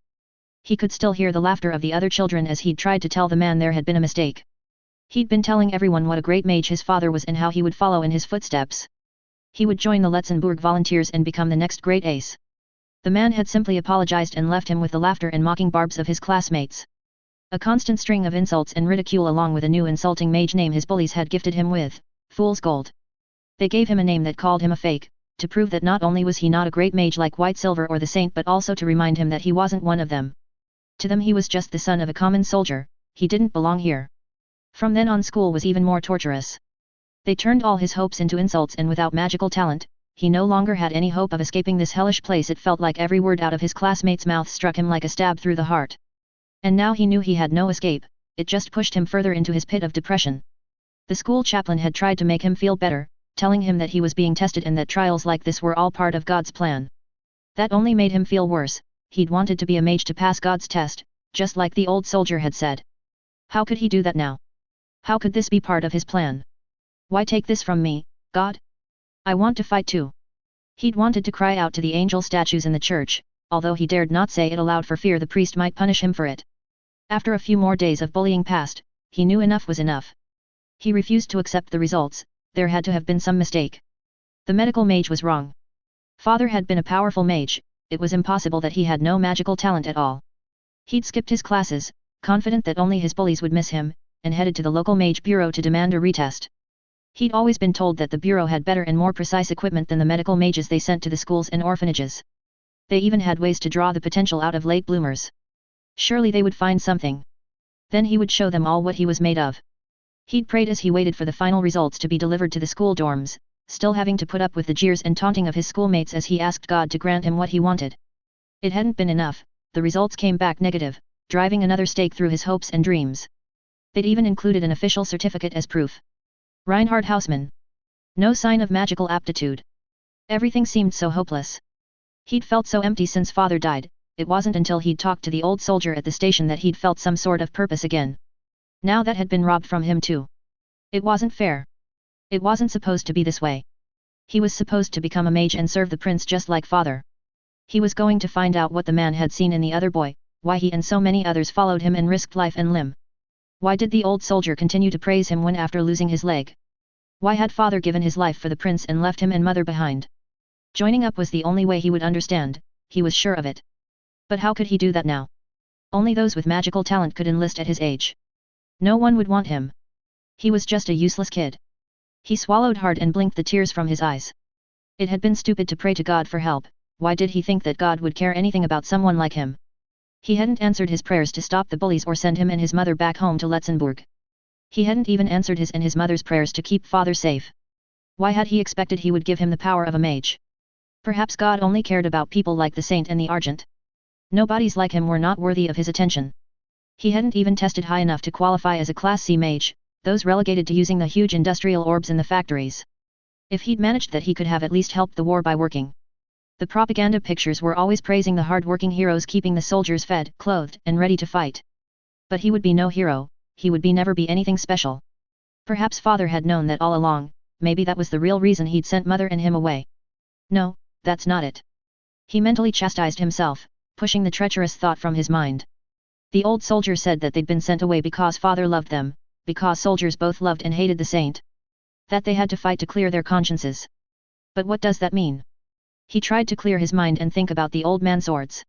He could still hear the laughter of the other children as he'd tried to tell the man there had been a mistake. He'd been telling everyone what a great mage his father was and how he would follow in his footsteps. He would join the Letzenbourg volunteers and become the next great ace. The man had simply apologized and left him with the laughter and mocking barbs of his classmates. A constant string of insults and ridicule along with a new insulting mage name his bullies had gifted him with, Fool's Gold. They gave him a name that called him a fake, to prove that not only was he not a great mage like White Silver or the Saint but also to remind him that he wasn't one of them. To them he was just the son of a common soldier, he didn't belong here. From then on school was even more torturous. They turned all his hopes into insults and without magical talent, he no longer had any hope of escaping this hellish place. It felt like every word out of his classmates' mouth struck him like a stab through the heart. And now he knew he had no escape, it just pushed him further into his pit of depression. The school chaplain had tried to make him feel better, telling him that he was being tested and that trials like this were all part of God's plan. That only made him feel worse. He'd wanted to be a mage to pass God's test, just like the old soldier had said. How could he do that now? How could this be part of his plan? Why take this from me, God? I want to fight too. He'd wanted to cry out to the angel statues in the church, although he dared not say it aloud for fear the priest might punish him for it. After a few more days of bullying passed, he knew enough was enough. He refused to accept the results. There had to have been some mistake. The medical mage was wrong. Father had been a powerful mage, it was impossible that he had no magical talent at all. He'd skipped his classes, confident that only his bullies would miss him, and headed to the local mage bureau to demand a retest. He'd always been told that the bureau had better and more precise equipment than the medical mages they sent to the schools and orphanages. They even had ways to draw the potential out of late bloomers. Surely they would find something. Then he would show them all what he was made of. He'd prayed as he waited for the final results to be delivered to the school dorms, still having to put up with the jeers and taunting of his schoolmates as he asked God to grant him what he wanted. It hadn't been enough, the results came back negative, driving another stake through his hopes and dreams. They'd even included an official certificate as proof. Reinhard Hausmann. No sign of magical aptitude. Everything seemed so hopeless. He'd felt so empty since father died. It wasn't until he'd talked to the old soldier at the station that he'd felt some sort of purpose again. Now that had been robbed from him too. It wasn't fair. It wasn't supposed to be this way. He was supposed to become a mage and serve the prince just like father. He was going to find out what the man had seen in the other boy, why he and so many others followed him and risked life and limb. Why did the old soldier continue to praise him when after losing his leg? Why had father given his life for the prince and left him and mother behind? Joining up was the only way he would understand, he was sure of it. But how could he do that now? Only those with magical talent could enlist at his age. No one would want him. He was just a useless kid. He swallowed hard and blinked the tears from his eyes. It had been stupid to pray to God for help. Why did he think that God would care anything about someone like him? He hadn't answered his prayers to stop the bullies or send him and his mother back home to Letzenbourg. He hadn't even answered his and his mother's prayers to keep father safe. Why had he expected he would give him the power of a mage? Perhaps God only cared about people like the saint and the argent. Nobodies like him were not worthy of his attention. He hadn't even tested high enough to qualify as a Class C mage, those relegated to using the huge industrial orbs in the factories. If he'd managed that, he could have at least helped the war by working. The propaganda pictures were always praising the hard-working heroes keeping the soldiers fed, clothed, and ready to fight. But he would be no hero, he would never be anything special. Perhaps father had known that all along, maybe that was the real reason he'd sent mother and him away. No, that's not it. He mentally chastised himself, pushing the treacherous thought from his mind. The old soldier said that they'd been sent away because father loved them, because soldiers both loved and hated the saint. That they had to fight to clear their consciences. But what does that mean? He tried to clear his mind and think about the old man's swords.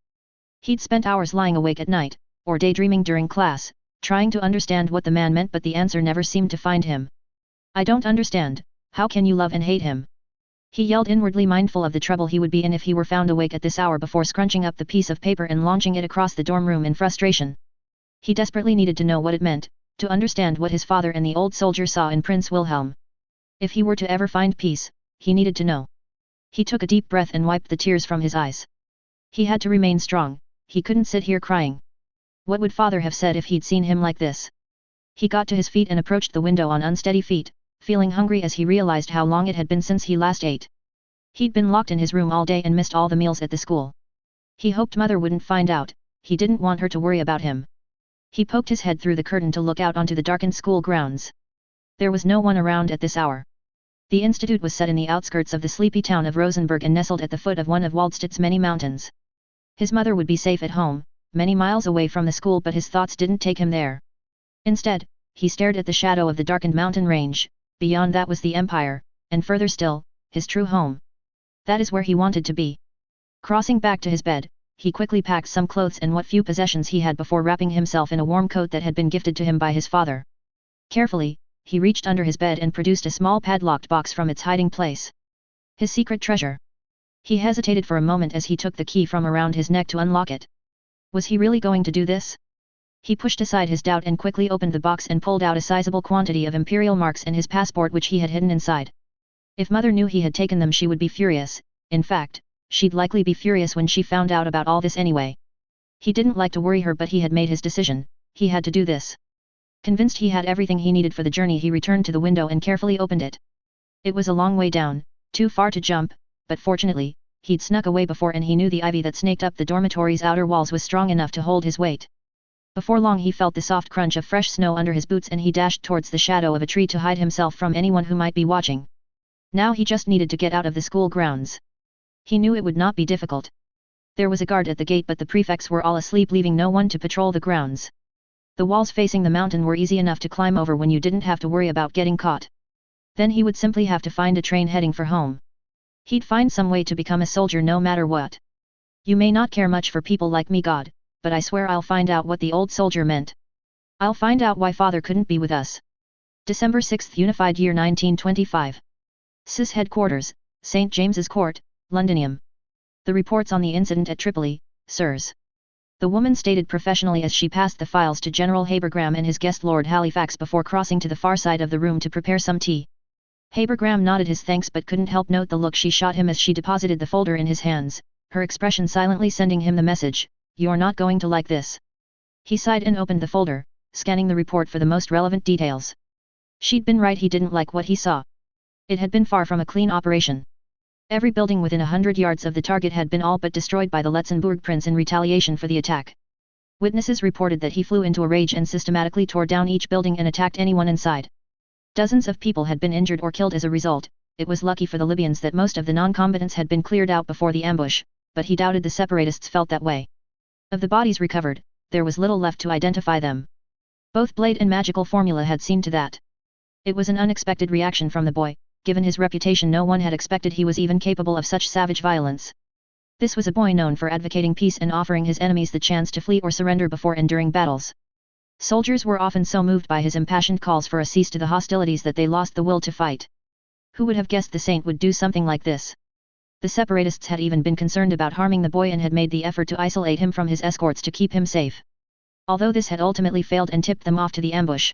He'd spent hours lying awake at night, or daydreaming during class, trying to understand what the man meant, but the answer never seemed to find him. I don't understand, how can you love and hate him? He yelled inwardly, mindful of the trouble he would be in if he were found awake at this hour, before scrunching up the piece of paper and launching it across the dorm room in frustration. He desperately needed to know what it meant, to understand what his father and the old soldier saw in Prince Wilhelm. If he were to ever find peace, he needed to know. He took a deep breath and wiped the tears from his eyes. He had to remain strong, he couldn't sit here crying. What would father have said if he'd seen him like this? He got to his feet and approached the window on unsteady feet, feeling hungry as he realized how long it had been since he last ate. He'd been locked in his room all day and missed all the meals at the school. He hoped mother wouldn't find out, he didn't want her to worry about him. He poked his head through the curtain to look out onto the darkened school grounds. There was no one around at this hour. The institute was set in the outskirts of the sleepy town of Rosenberg and nestled at the foot of one of Waldstadt's many mountains. His mother would be safe at home, many miles away from the school, but his thoughts didn't take him there. Instead, he stared at the shadow of the darkened mountain range. Beyond that was the Empire, and further still, his true home. That is where he wanted to be. Crossing back to his bed, he quickly packed some clothes and what few possessions he had before wrapping himself in a warm coat that had been gifted to him by his father. Carefully, he reached under his bed and produced a small padlocked box from its hiding place. His secret treasure. He hesitated for a moment as he took the key from around his neck to unlock it. Was he really going to do this? He pushed aside his doubt and quickly opened the box and pulled out a sizable quantity of imperial marks and his passport, which he had hidden inside. If mother knew he had taken them, she would be furious. In fact, she'd likely be furious when she found out about all this anyway. He didn't like to worry her, but he had made his decision, he had to do this. Convinced he had everything he needed for the journey, he returned to the window and carefully opened it. It was a long way down, too far to jump, but fortunately, he'd snuck away before and he knew the ivy that snaked up the dormitory's outer walls was strong enough to hold his weight. Before long he felt the soft crunch of fresh snow under his boots and he dashed towards the shadow of a tree to hide himself from anyone who might be watching. Now he just needed to get out of the school grounds. He knew it would not be difficult. There was a guard at the gate, but the prefects were all asleep, leaving no one to patrol the grounds. The walls facing the mountain were easy enough to climb over when you didn't have to worry about getting caught. Then he would simply have to find a train heading for home. He'd find some way to become a soldier no matter what. You may not care much for people like me, God, but I swear I'll find out what the old soldier meant. I'll find out why father couldn't be with us. December 6th, Unified Year 1925. SIS Headquarters, St. James's Court, Londinium. The reports on the incident at Tripoli, sirs. The woman stated professionally as she passed the files to General Habergram and his guest Lord Halifax before crossing to the far side of the room to prepare some tea. Habergram nodded his thanks but couldn't help note the look she shot him as she deposited the folder in his hands, her expression silently sending him the message, "You're not going to like this." He sighed and opened the folder, scanning the report for the most relevant details. She'd been right, he didn't like what he saw. It had been far from a clean operation. Every building within 100 yards of the target had been all but destroyed by the Letzenbourg prince in retaliation for the attack. Witnesses reported that he flew into a rage and systematically tore down each building and attacked anyone inside. Dozens of people had been injured or killed as a result. It was lucky for the Libyans that most of the non-combatants had been cleared out before the ambush, but he doubted the separatists felt that way. Of the bodies recovered, there was little left to identify them. Both Blade and Magical Formula had seen to that. It was an unexpected reaction from the boy. Given his reputation, no one had expected he was even capable of such savage violence. This was a boy known for advocating peace and offering his enemies the chance to flee or surrender before and during battles. Soldiers were often so moved by his impassioned calls for a cease to the hostilities that they lost the will to fight. Who would have guessed the saint would do something like this? The separatists had even been concerned about harming the boy and had made the effort to isolate him from his escorts to keep him safe. Although this had ultimately failed and tipped them off to the ambush.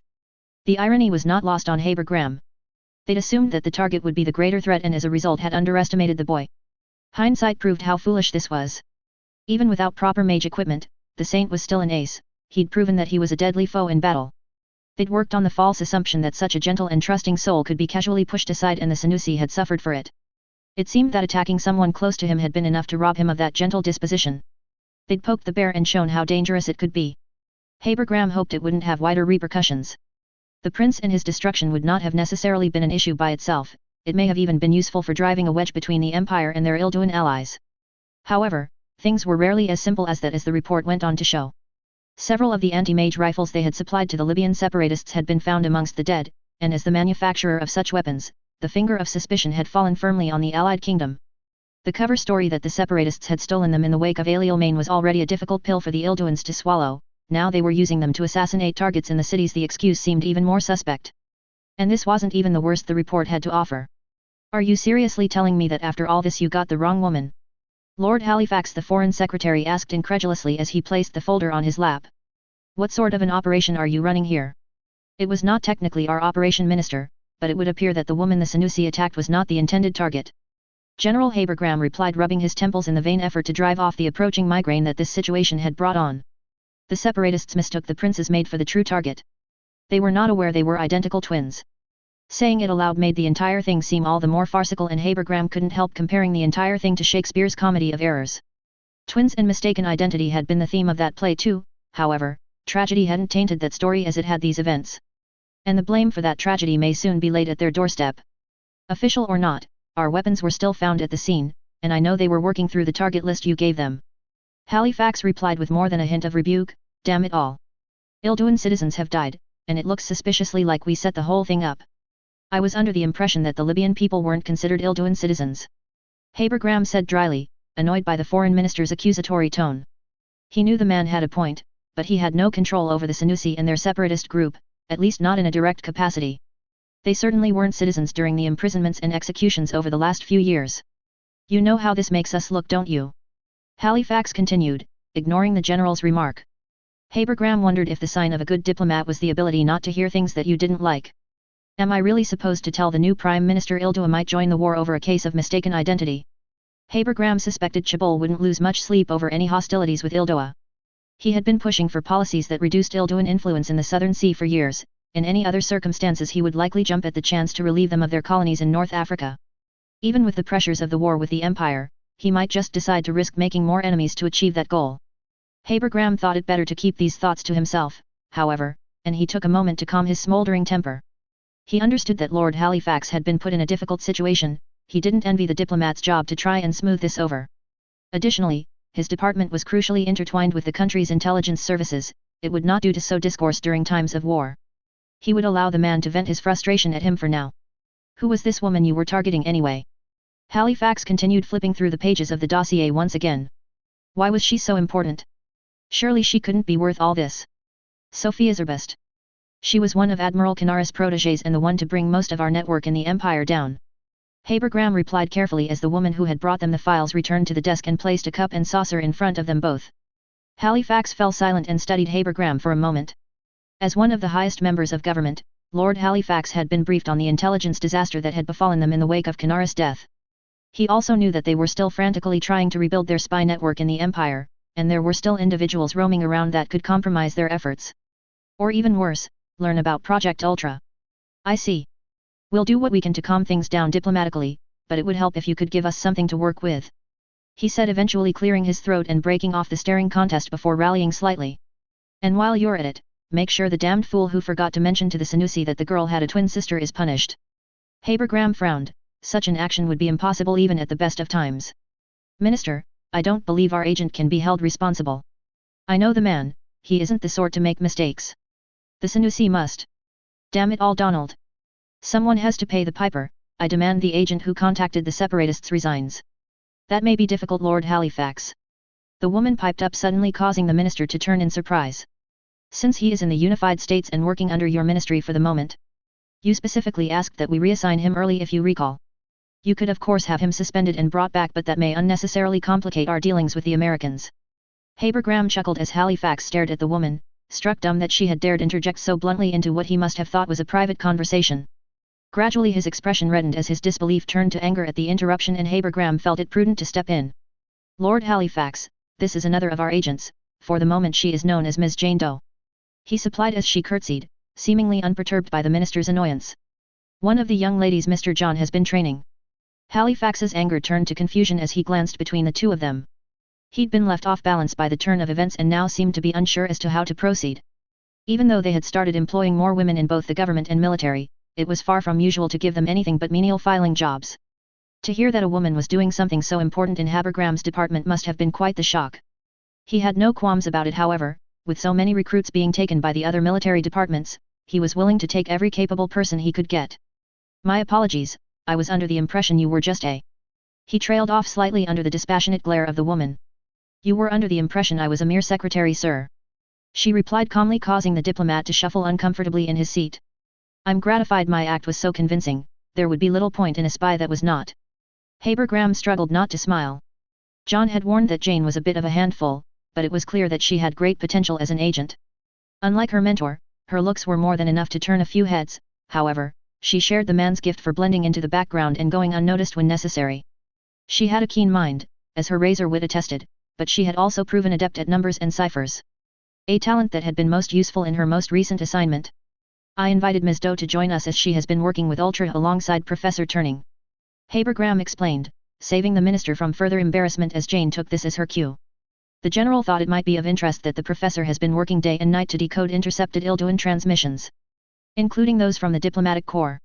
The irony was not lost on Habergram. They'd assumed that the target would be the greater threat and as a result had underestimated the boy. Hindsight proved how foolish this was. Even without proper mage equipment, the saint was still an ace, he'd proven that he was a deadly foe in battle. They'd worked on the false assumption that such a gentle and trusting soul could be casually pushed aside, and the Senki had suffered for it. It seemed that attacking someone close to him had been enough to rob him of that gentle disposition. They'd poked the bear and shown how dangerous it could be. Habergram hoped it wouldn't have wider repercussions. The prince and his destruction would not have necessarily been an issue by itself, it may have even been useful for driving a wedge between the Empire and their ill-doing allies. However, things were rarely as simple as that, as the report went on to show. Several of the anti-mage rifles they had supplied to the Libyan separatists had been found amongst the dead, and as the manufacturer of such weapons, the finger of suspicion had fallen firmly on the allied kingdom. The cover story that the separatists had stolen them in the wake of Aliomain was already a difficult pill for the Ilduans to swallow. Now they were using them to assassinate targets in the cities. The excuse seemed even more suspect. And this wasn't even the worst the report had to offer. Are you seriously telling me that after all this you got the wrong woman? Lord Halifax, the Foreign Secretary, asked incredulously as he placed the folder on his lap. What sort of an operation are you running here? It was not technically our operation, Minister, but it would appear that the woman the Senki attacked was not the intended target. General Habergram replied, rubbing his temples in the vain effort to drive off the approaching migraine that this situation had brought on. The separatists mistook the prince's maid for the true target. They were not aware they were identical twins. Saying it aloud made the entire thing seem all the more farcical, and Habergram couldn't help comparing the entire thing to Shakespeare's Comedy of Errors. Twins and mistaken identity had been the theme of that play too, however, tragedy hadn't tainted that story as it had these events. And the blame for that tragedy may soon be laid at their doorstep. Official or not, our weapons were still found at the scene, and I know they were working through the target list you gave them. Halifax replied with more than a hint of rebuke. Damn it all. Ilduan citizens have died, and it looks suspiciously like we set the whole thing up. I was under the impression that the Libyan people weren't considered Ilduan citizens. Habergram said dryly, annoyed by the foreign minister's accusatory tone. He knew the man had a point, but he had no control over the Senki and their separatist group, at least not in a direct capacity. They certainly weren't citizens during the imprisonments and executions over the last few years. You know how this makes us look, don't you? Halifax continued, ignoring the general's remark. Habergram wondered if the sign of a good diplomat was the ability not to hear things that you didn't like. Am I really supposed to tell the new Prime Minister Ildua might join the war over a case of mistaken identity? Habergram suspected Chabul wouldn't lose much sleep over any hostilities with Ildua. He had been pushing for policies that reduced Ilduan influence in the Southern Sea for years. In any other circumstances he would likely jump at the chance to relieve them of their colonies in North Africa. Even with the pressures of the war with the Empire, he might just decide to risk making more enemies to achieve that goal. Habergram thought it better to keep these thoughts to himself, however, and he took a moment to calm his smoldering temper. He understood that Lord Halifax had been put in a difficult situation. He didn't envy the diplomat's job to try and smooth this over. Additionally, his department was crucially intertwined with the country's intelligence services. It would not do to sow discourse during times of war. He would allow the man to vent his frustration at him for now. Who was this woman you were targeting anyway? Halifax continued, flipping through the pages of the dossier once again. Why was she so important? Surely she couldn't be worth all this. Sophia Zerbest. She was one of Admiral Canaris' protégés and the one to bring most of our network in the Empire down. Habergram replied carefully as the woman who had brought them the files returned to the desk and placed a cup and saucer in front of them both. Halifax fell silent and studied Habergram for a moment. As one of the highest members of government, Lord Halifax had been briefed on the intelligence disaster that had befallen them in the wake of Canaris' death. He also knew that they were still frantically trying to rebuild their spy network in the Empire, and there were still individuals roaming around that could compromise their efforts. Or even worse, learn about Project Ultra. I see. We'll do what we can to calm things down diplomatically, but it would help if you could give us something to work with. He said, eventually clearing his throat and breaking off the staring contest before rallying slightly. And while you're at it, make sure the damned fool who forgot to mention to the Senki that the girl had a twin sister is punished. Habergram frowned. Such an action would be impossible even at the best of times. Minister, I don't believe our agent can be held responsible. I know the man, he isn't the sort to make mistakes. The Senki must. Damn it all, Donald. Someone has to pay the piper. I demand the agent who contacted the separatists resigns. That may be difficult, Lord Halifax. The woman piped up suddenly, causing the minister to turn in surprise. Since he is in the Unified States and working under your ministry for the moment. You specifically asked that we reassign him early, if you recall. You could of course have him suspended and brought back, but that may unnecessarily complicate our dealings with the Americans. Habergram chuckled as Halifax stared at the woman, struck dumb that she had dared interject so bluntly into what he must have thought was a private conversation. Gradually his expression reddened as his disbelief turned to anger at the interruption, and Habergram felt it prudent to step in. Lord Halifax, this is another of our agents, for the moment she is known as Ms. Jane Doe. He supplied as she curtsied, seemingly unperturbed by the minister's annoyance. One of the young ladies Mr. John has been training. Halifax's anger turned to confusion as he glanced between the two of them. He'd been left off balance by the turn of events and now seemed to be unsure as to how to proceed. Even though they had started employing more women in both the government and military, it was far from usual to give them anything but menial filing jobs. To hear that a woman was doing something so important in Habergram's department must have been quite the shock. He had no qualms about it, however. With so many recruits being taken by the other military departments, he was willing to take every capable person he could get. My apologies, I was under the impression you were just a... He trailed off slightly under the dispassionate glare of the woman. You were under the impression I was a mere secretary, sir. She replied calmly, causing the diplomat to shuffle uncomfortably in his seat. I'm gratified my act was so convincing, there would be little point in a spy that was not. Habergram struggled not to smile. John had warned that Jane was a bit of a handful, but it was clear that she had great potential as an agent. Unlike her mentor, her looks were more than enough to turn a few heads. However, she shared the man's gift for blending into the background and going unnoticed when necessary. She had a keen mind, as her razor wit attested, but she had also proven adept at numbers and ciphers. A talent that had been most useful in her most recent assignment. I invited Ms. Doe to join us as she has been working with Ultra alongside Professor Turning. Habergram explained, saving the minister from further embarrassment as Jane took this as her cue. The general thought it might be of interest that the professor has been working day and night to decode intercepted Ilduan transmissions, including those from the diplomatic corps.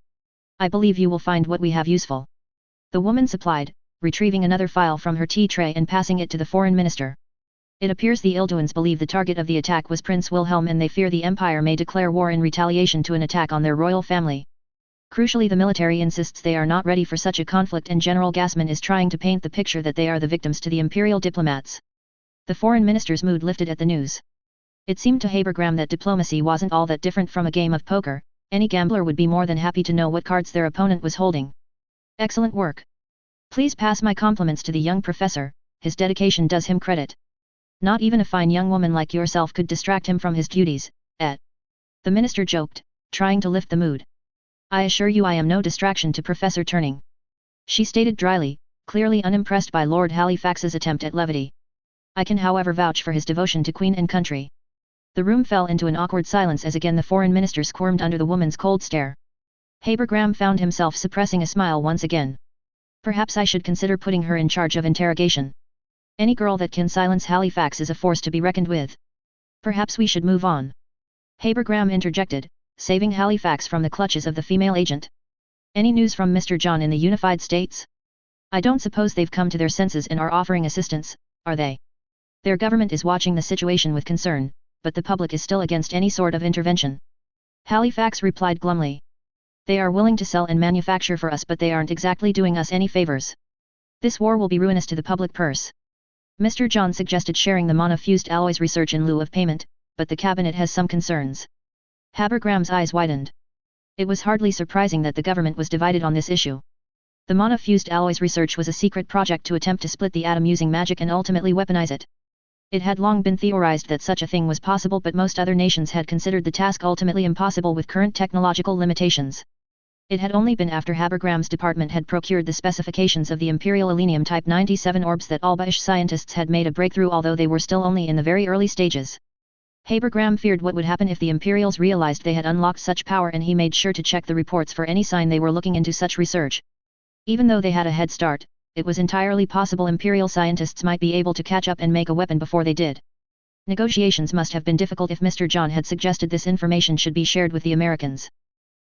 I believe you will find what we have useful. The woman supplied, retrieving another file from her tea tray and passing it to the foreign minister. It appears the Ilduans believe the target of the attack was Prince Wilhelm and they fear the Empire may declare war in retaliation to an attack on their royal family. Crucially, the military insists they are not ready for such a conflict and General Gassman is trying to paint the picture that they are the victims to the imperial diplomats. The foreign minister's mood lifted at the news. It seemed to Habergram that diplomacy wasn't all that different from a game of poker. Any gambler would be more than happy to know what cards their opponent was holding. Excellent work. Please pass my compliments to the young professor, his dedication does him credit. Not even a fine young woman like yourself could distract him from his duties, the minister joked, trying to lift the mood. I assure you I am no distraction to Professor Turning. She stated dryly, clearly unimpressed by Lord Halifax's attempt at levity. I can however vouch for his devotion to Queen and country. The room fell into an awkward silence as again the foreign minister squirmed under the woman's cold stare. Habergram found himself suppressing a smile once again. Perhaps I should consider putting her in charge of interrogation. Any girl that can silence Halifax is a force to be reckoned with. Perhaps we should move on. Habergram interjected, saving Halifax from the clutches of the female agent. Any news from Mr. John in the Unified States? I don't suppose they've come to their senses and are offering assistance, are they? Their government is watching the situation with concern, but the public is still against any sort of intervention. Halifax replied glumly. They are willing to sell and manufacture for us but they aren't exactly doing us any favors. This war will be ruinous to the public purse. Mr. John suggested sharing the monofused alloys research in lieu of payment, but the cabinet has some concerns. Habergram's eyes widened. It was hardly surprising that the government was divided on this issue. The monofused alloys research was a secret project to attempt to split the atom using magic and ultimately weaponize it. It had long been theorized that such a thing was possible but most other nations had considered the task ultimately impossible with current technological limitations. It had only been after Habergram's department had procured the specifications of the Imperial Elenium Type 97 orbs that all British scientists had made a breakthrough although they were still only in the very early stages. Habergram feared what would happen if the Imperials realized they had unlocked such power and he made sure to check the reports for any sign they were looking into such research. Even though they had a head start, it was entirely possible Imperial scientists might be able to catch up and make a weapon before they did. Negotiations must have been difficult if Mr. John had suggested this information should be shared with the Americans.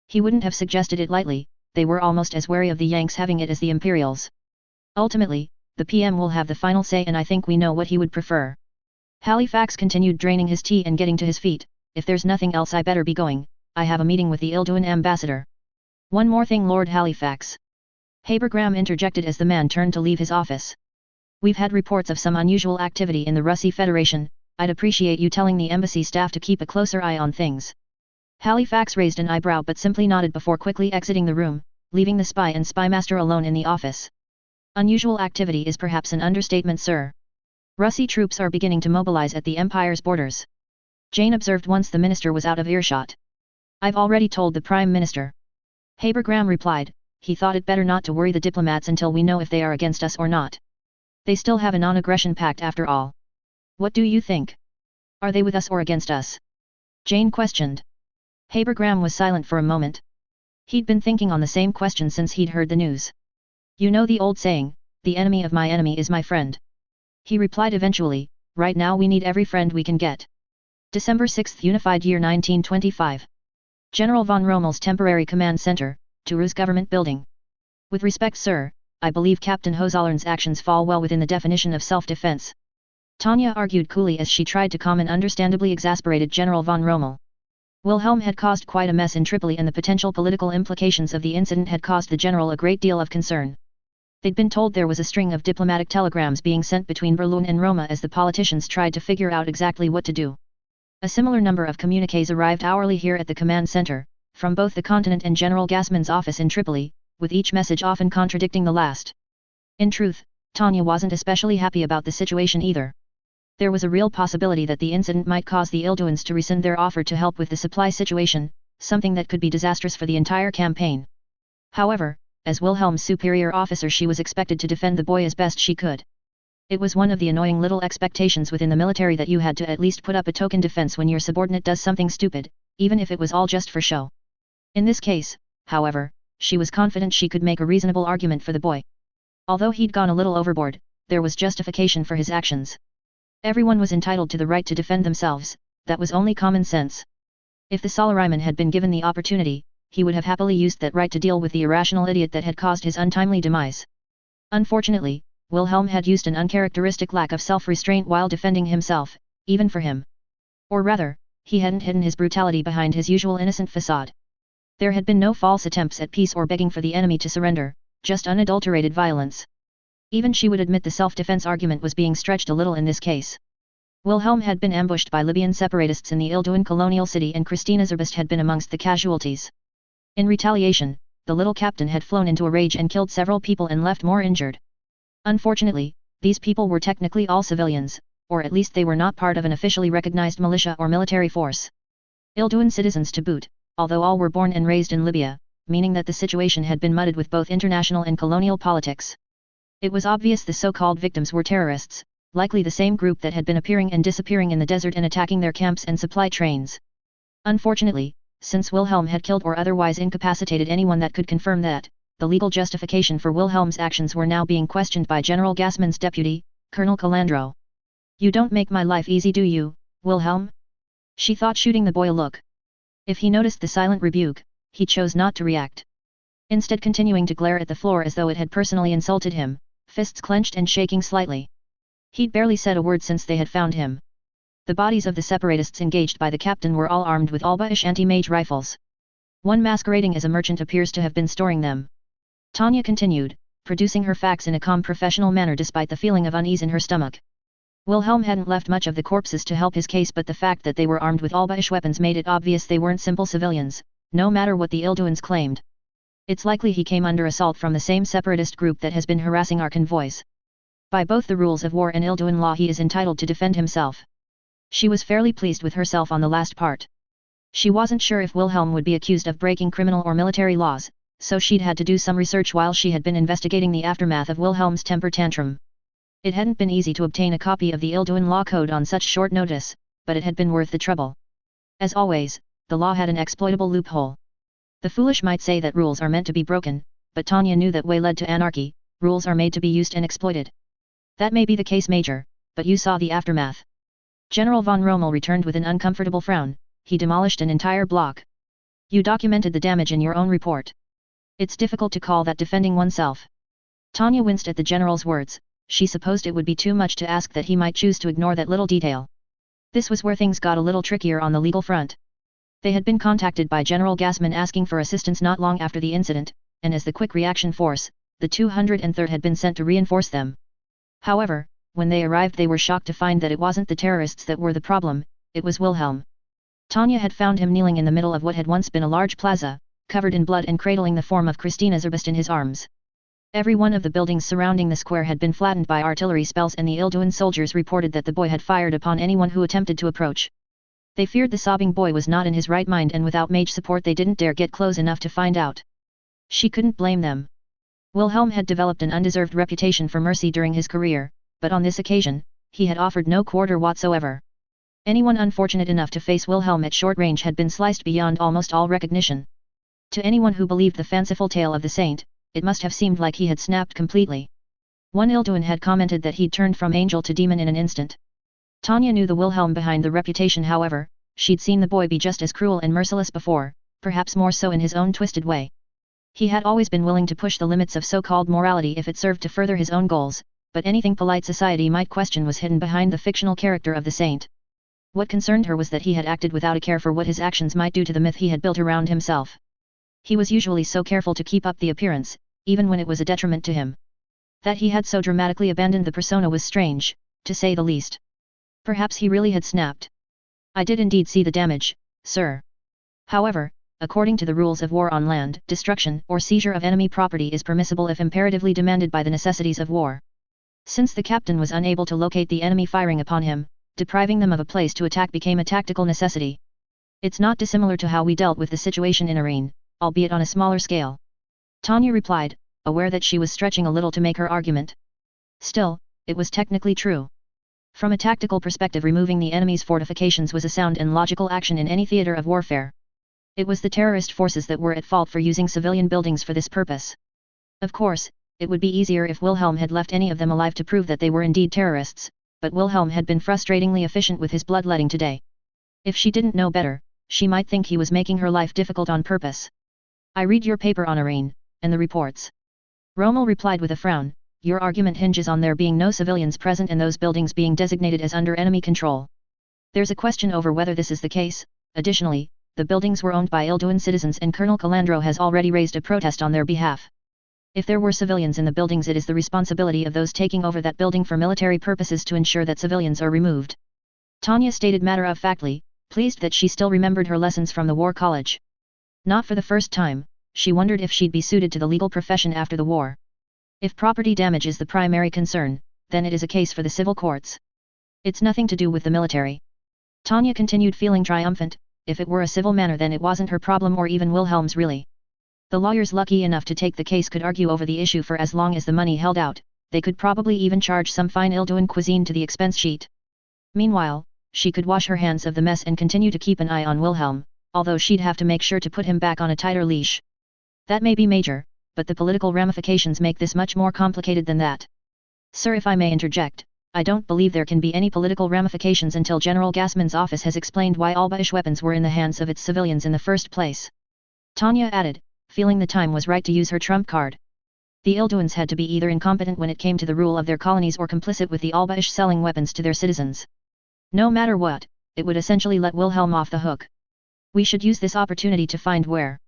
He wouldn't have suggested it lightly, they were almost as wary of the Yanks having it as the Imperials. Ultimately, the PM will have the final say and I think we know what he would prefer. Halifax continued draining his tea and getting to his feet. If there's nothing else I better be going, I have a meeting with the Ilduan ambassador. One more thing, Lord Halifax. Habergram interjected as the man turned to leave his office. We've had reports of some unusual activity in the Russi Federation, I'd appreciate you telling the embassy staff to keep a closer eye on things. Halifax raised an eyebrow but simply nodded before quickly exiting the room, leaving the spy and spymaster alone in the office. Unusual activity is perhaps an understatement, sir. Russi troops are beginning to mobilize at the Empire's borders. Jane observed once the minister was out of earshot. I've already told the Prime Minister. Habergram replied, he thought it better not to worry the diplomats until we know if they are against us or not. They still have a non-aggression pact after all. What do you think? Are they with us or against us? Jane questioned. Habergram was silent for a moment. He'd been thinking on the same question since he'd heard the news. You know the old saying, the enemy of my enemy is my friend. He replied eventually, right now we need every friend we can get. December 6, Unified Year 1925. General von Rommel's temporary command center, Toulouse Government Building. With respect, sir, I believe Captain Hozollern's actions fall well within the definition of self-defense. Tanya argued coolly as she tried to calm an understandably exasperated General von Rommel. Wilhelm had caused quite a mess in Tripoli and the potential political implications of the incident had caused the general a great deal of concern. They'd been told there was a string of diplomatic telegrams being sent between Berlin and Roma as the politicians tried to figure out exactly what to do. A similar number of communiques arrived hourly here at the command center, from both the continent and General Gassman's office in Tripoli, with each message often contradicting the last. In truth, Tanya wasn't especially happy about the situation either. There was a real possibility that the incident might cause the Ilduans to rescind their offer to help with the supply situation, something that could be disastrous for the entire campaign. However, as Wilhelm's superior officer she was expected to defend the boy as best she could. It was one of the annoying little expectations within the military that you had to at least put up a token defense when your subordinate does something stupid, even if it was all just for show. In this case, however, she was confident she could make a reasonable argument for the boy. Although he'd gone a little overboard, there was justification for his actions. Everyone was entitled to the right to defend themselves, that was only common sense. If the Salaryman had been given the opportunity, he would have happily used that right to deal with the irrational idiot that had caused his untimely demise. Unfortunately, Wilhelm had used an uncharacteristic lack of self-restraint while defending himself, even for him. Or rather, he hadn't hidden his brutality behind his usual innocent facade. There had been no false attempts at peace or begging for the enemy to surrender, just unadulterated violence. Even she would admit the self-defense argument was being stretched a little in this case. Wilhelm had been ambushed by Libyan separatists in the Ilduan colonial city and Christina Zerbst had been amongst the casualties. In retaliation, the little captain had flown into a rage and killed several people and left more injured. Unfortunately, these people were technically all civilians, or at least they were not part of an officially recognized militia or military force. Ilduan citizens to boot, although all were born and raised in Libya, meaning that the situation had been muddled with both international and colonial politics. It was obvious the so-called victims were terrorists, likely the same group that had been appearing and disappearing in the desert and attacking their camps and supply trains. Unfortunately, since Wilhelm had killed or otherwise incapacitated anyone that could confirm that, the legal justification for Wilhelm's actions were now being questioned by General Gassman's deputy, Colonel Calandro. You don't make my life easy, do you, Wilhelm? She thought, shooting the boy a look. If he noticed the silent rebuke, he chose not to react. Instead, continuing to glare at the floor as though it had personally insulted him, fists clenched and shaking slightly. He'd barely said a word since they had found him. The bodies of the separatists engaged by the captain were all armed with Alba-ish anti-mage rifles. One masquerading as a merchant appears to have been storing them. Tanya continued, producing her facts in a calm professional manner despite the feeling of unease in her stomach. Wilhelm hadn't left much of the corpses to help his case, but the fact that they were armed with Alba-ish weapons made it obvious they weren't simple civilians, no matter what the Ilduans claimed. It's likely he came under assault from the same separatist group that has been harassing our convoys. By both the rules of war and Ilduan law he is entitled to defend himself. She was fairly pleased with herself on the last part. She wasn't sure if Wilhelm would be accused of breaking criminal or military laws, so she'd had to do some research while she had been investigating the aftermath of Wilhelm's temper tantrum. It hadn't been easy to obtain a copy of the Ilduan law code on such short notice, but it had been worth the trouble. As always, the law had an exploitable loophole. The foolish might say that rules are meant to be broken, but Tanya knew that way led to anarchy. Rules are made to be used and exploited. That may be the case, Major, but you saw the aftermath. General von Rommel returned with an uncomfortable frown. He demolished an entire block. You documented the damage in your own report. It's difficult to call that defending oneself. Tanya winced at the general's words. She supposed it would be too much to ask that he might choose to ignore that little detail. This was where things got a little trickier on the legal front. They had been contacted by General Gassman asking for assistance not long after the incident, and as the quick reaction force, the 203rd had been sent to reinforce them. However, when they arrived they were shocked to find that it wasn't the terrorists that were the problem, it was Wilhelm. Tanya had found him kneeling in the middle of what had once been a large plaza, covered in blood and cradling the form of Christina Zerbst in his arms. Every one of the buildings surrounding the square had been flattened by artillery spells, and the Ilduan soldiers reported that the boy had fired upon anyone who attempted to approach. They feared the sobbing boy was not in his right mind, and without mage support they didn't dare get close enough to find out. She couldn't blame them. Wilhelm had developed an undeserved reputation for mercy during his career, but on this occasion, he had offered no quarter whatsoever. Anyone unfortunate enough to face Wilhelm at short range had been sliced beyond almost all recognition. To anyone who believed the fanciful tale of the saint, it must have seemed like he had snapped completely. One Ilduin had commented that he'd turned from angel to demon in an instant. Tanya knew the Wilhelm behind the reputation, however. She'd seen the boy be just as cruel and merciless before, perhaps more so in his own twisted way. He had always been willing to push the limits of so-called morality if it served to further his own goals, but anything polite society might question was hidden behind the fictional character of the saint. What concerned her was that he had acted without a care for what his actions might do to the myth he had built around himself. He was usually so careful to keep up the appearance, even when it was a detriment to him. That he had so dramatically abandoned the persona was strange, to say the least. Perhaps he really had snapped. I did indeed see the damage, sir. However, according to the rules of war on land, destruction or seizure of enemy property is permissible if imperatively demanded by the necessities of war. Since the captain was unable to locate the enemy firing upon him, depriving them of a place to attack became a tactical necessity. It's not dissimilar to how we dealt with the situation in Irene, albeit on a smaller scale. Tanya replied, aware that she was stretching a little to make her argument. Still, it was technically true. From a tactical perspective, removing the enemy's fortifications was a sound and logical action in any theater of warfare. It was the terrorist forces that were at fault for using civilian buildings for this purpose. Of course, it would be easier if Wilhelm had left any of them alive to prove that they were indeed terrorists, but Wilhelm had been frustratingly efficient with his bloodletting today. If she didn't know better, she might think he was making her life difficult on purpose. I read your paper on Irene, and the reports. Rommel replied with a frown. Your argument hinges on there being no civilians present and those buildings being designated as under enemy control. There's a question over whether this is the case. Additionally, the buildings were owned by Ilduin citizens and Colonel Calandro has already raised a protest on their behalf. If there were civilians in the buildings, it is the responsibility of those taking over that building for military purposes to ensure that civilians are removed. Tanya stated matter-of-factly, pleased that she still remembered her lessons from the war college. Not for the first time, she wondered if she'd be suited to the legal profession after the war. If property damage is the primary concern, then it is a case for the civil courts. It's nothing to do with the military. Tanya continued, feeling triumphant. If it were a civil matter, then it wasn't her problem or even Wilhelm's really. The lawyers lucky enough to take the case could argue over the issue for as long as the money held out. They could probably even charge some fine Ilduin cuisine to the expense sheet. Meanwhile, she could wash her hands of the mess and continue to keep an eye on Wilhelm, although she'd have to make sure to put him back on a tighter leash. That may be major, but the political ramifications make this much more complicated than that. Sir, if I may interject, I don't believe there can be any political ramifications until General Gassman's office has explained why all Baish weapons were in the hands of its civilians in the first place. Tanya added, feeling the time was right to use her trump card. The Ilduins had to be either incompetent when it came to the rule of their colonies or complicit with the Albaish selling weapons to their citizens. No matter what, it would essentially let Wilhelm off the hook. We should use this opportunity to find where.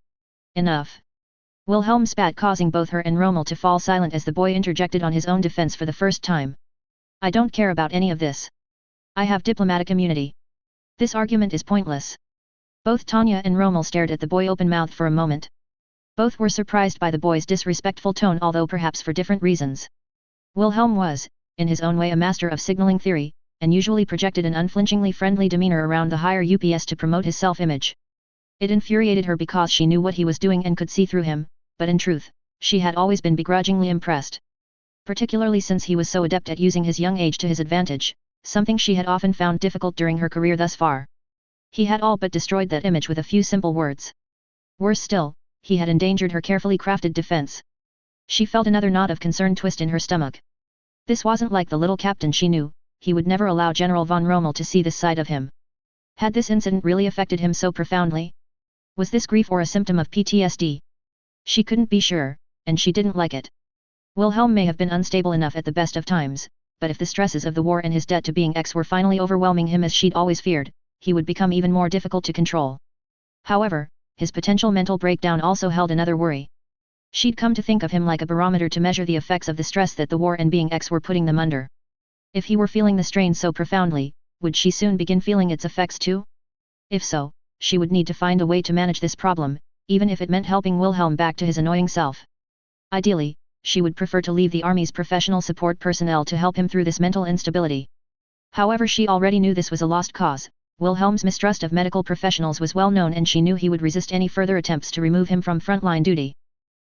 Enough. Wilhelm spat, causing both her and Rommel to fall silent as the boy interjected on his own defense for the first time. I don't care about any of this. I have diplomatic immunity. This argument is pointless. Both Tanya and Rommel stared at the boy open-mouthed for a moment. Both were surprised by the boy's disrespectful tone, although perhaps for different reasons. Wilhelm was, in his own way, a master of signaling theory, and usually projected an unflinchingly friendly demeanor around the higher UPS to promote his self-image. It infuriated her because she knew what he was doing and could see through him, but in truth, she had always been begrudgingly impressed. Particularly since he was so adept at using his young age to his advantage, something she had often found difficult during her career thus far. He had all but destroyed that image with a few simple words. Worse still, he had endangered her carefully crafted defense. She felt another knot of concern twist in her stomach. This wasn't like the little captain she knew. He would never allow General von Rommel to see this side of him. Had this incident really affected him so profoundly? Was this grief or a symptom of PTSD? She couldn't be sure, and she didn't like it. Wilhelm may have been unstable enough at the best of times, but if the stresses of the war and his debt to being X were finally overwhelming him as she'd always feared, he would become even more difficult to control. However, his potential mental breakdown also held another worry. She'd come to think of him like a barometer to measure the effects of the stress that the war and being X were putting them under. If he were feeling the strain so profoundly, would she soon begin feeling its effects too? If so, she would need to find a way to manage this problem, even if it meant helping Wilhelm back to his annoying self. Ideally, she would prefer to leave the army's professional support personnel to help him through this mental instability. However, she already knew this was a lost cause. Wilhelm's mistrust of medical professionals was well known, and she knew he would resist any further attempts to remove him from frontline duty.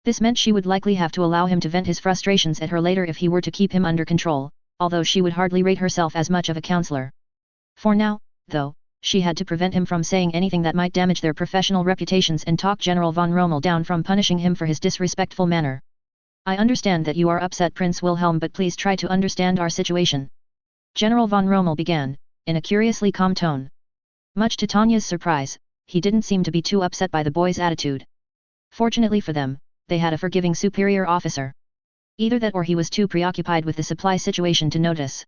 This meant she would likely have to allow him to vent his frustrations at her later if he were to keep him under control, although she would hardly rate herself as much of a counselor. For now, though, she had to prevent him from saying anything that might damage their professional reputations and talk General von Rommel down from punishing him for his disrespectful manner. I understand that you are upset, Prince Wilhelm, but please try to understand our situation. General von Rommel began, in a curiously calm tone. Much to Tanya's surprise, he didn't seem to be too upset by the boy's attitude. Fortunately for them, they had a forgiving superior officer. Either that or he was too preoccupied with the supply situation to notice.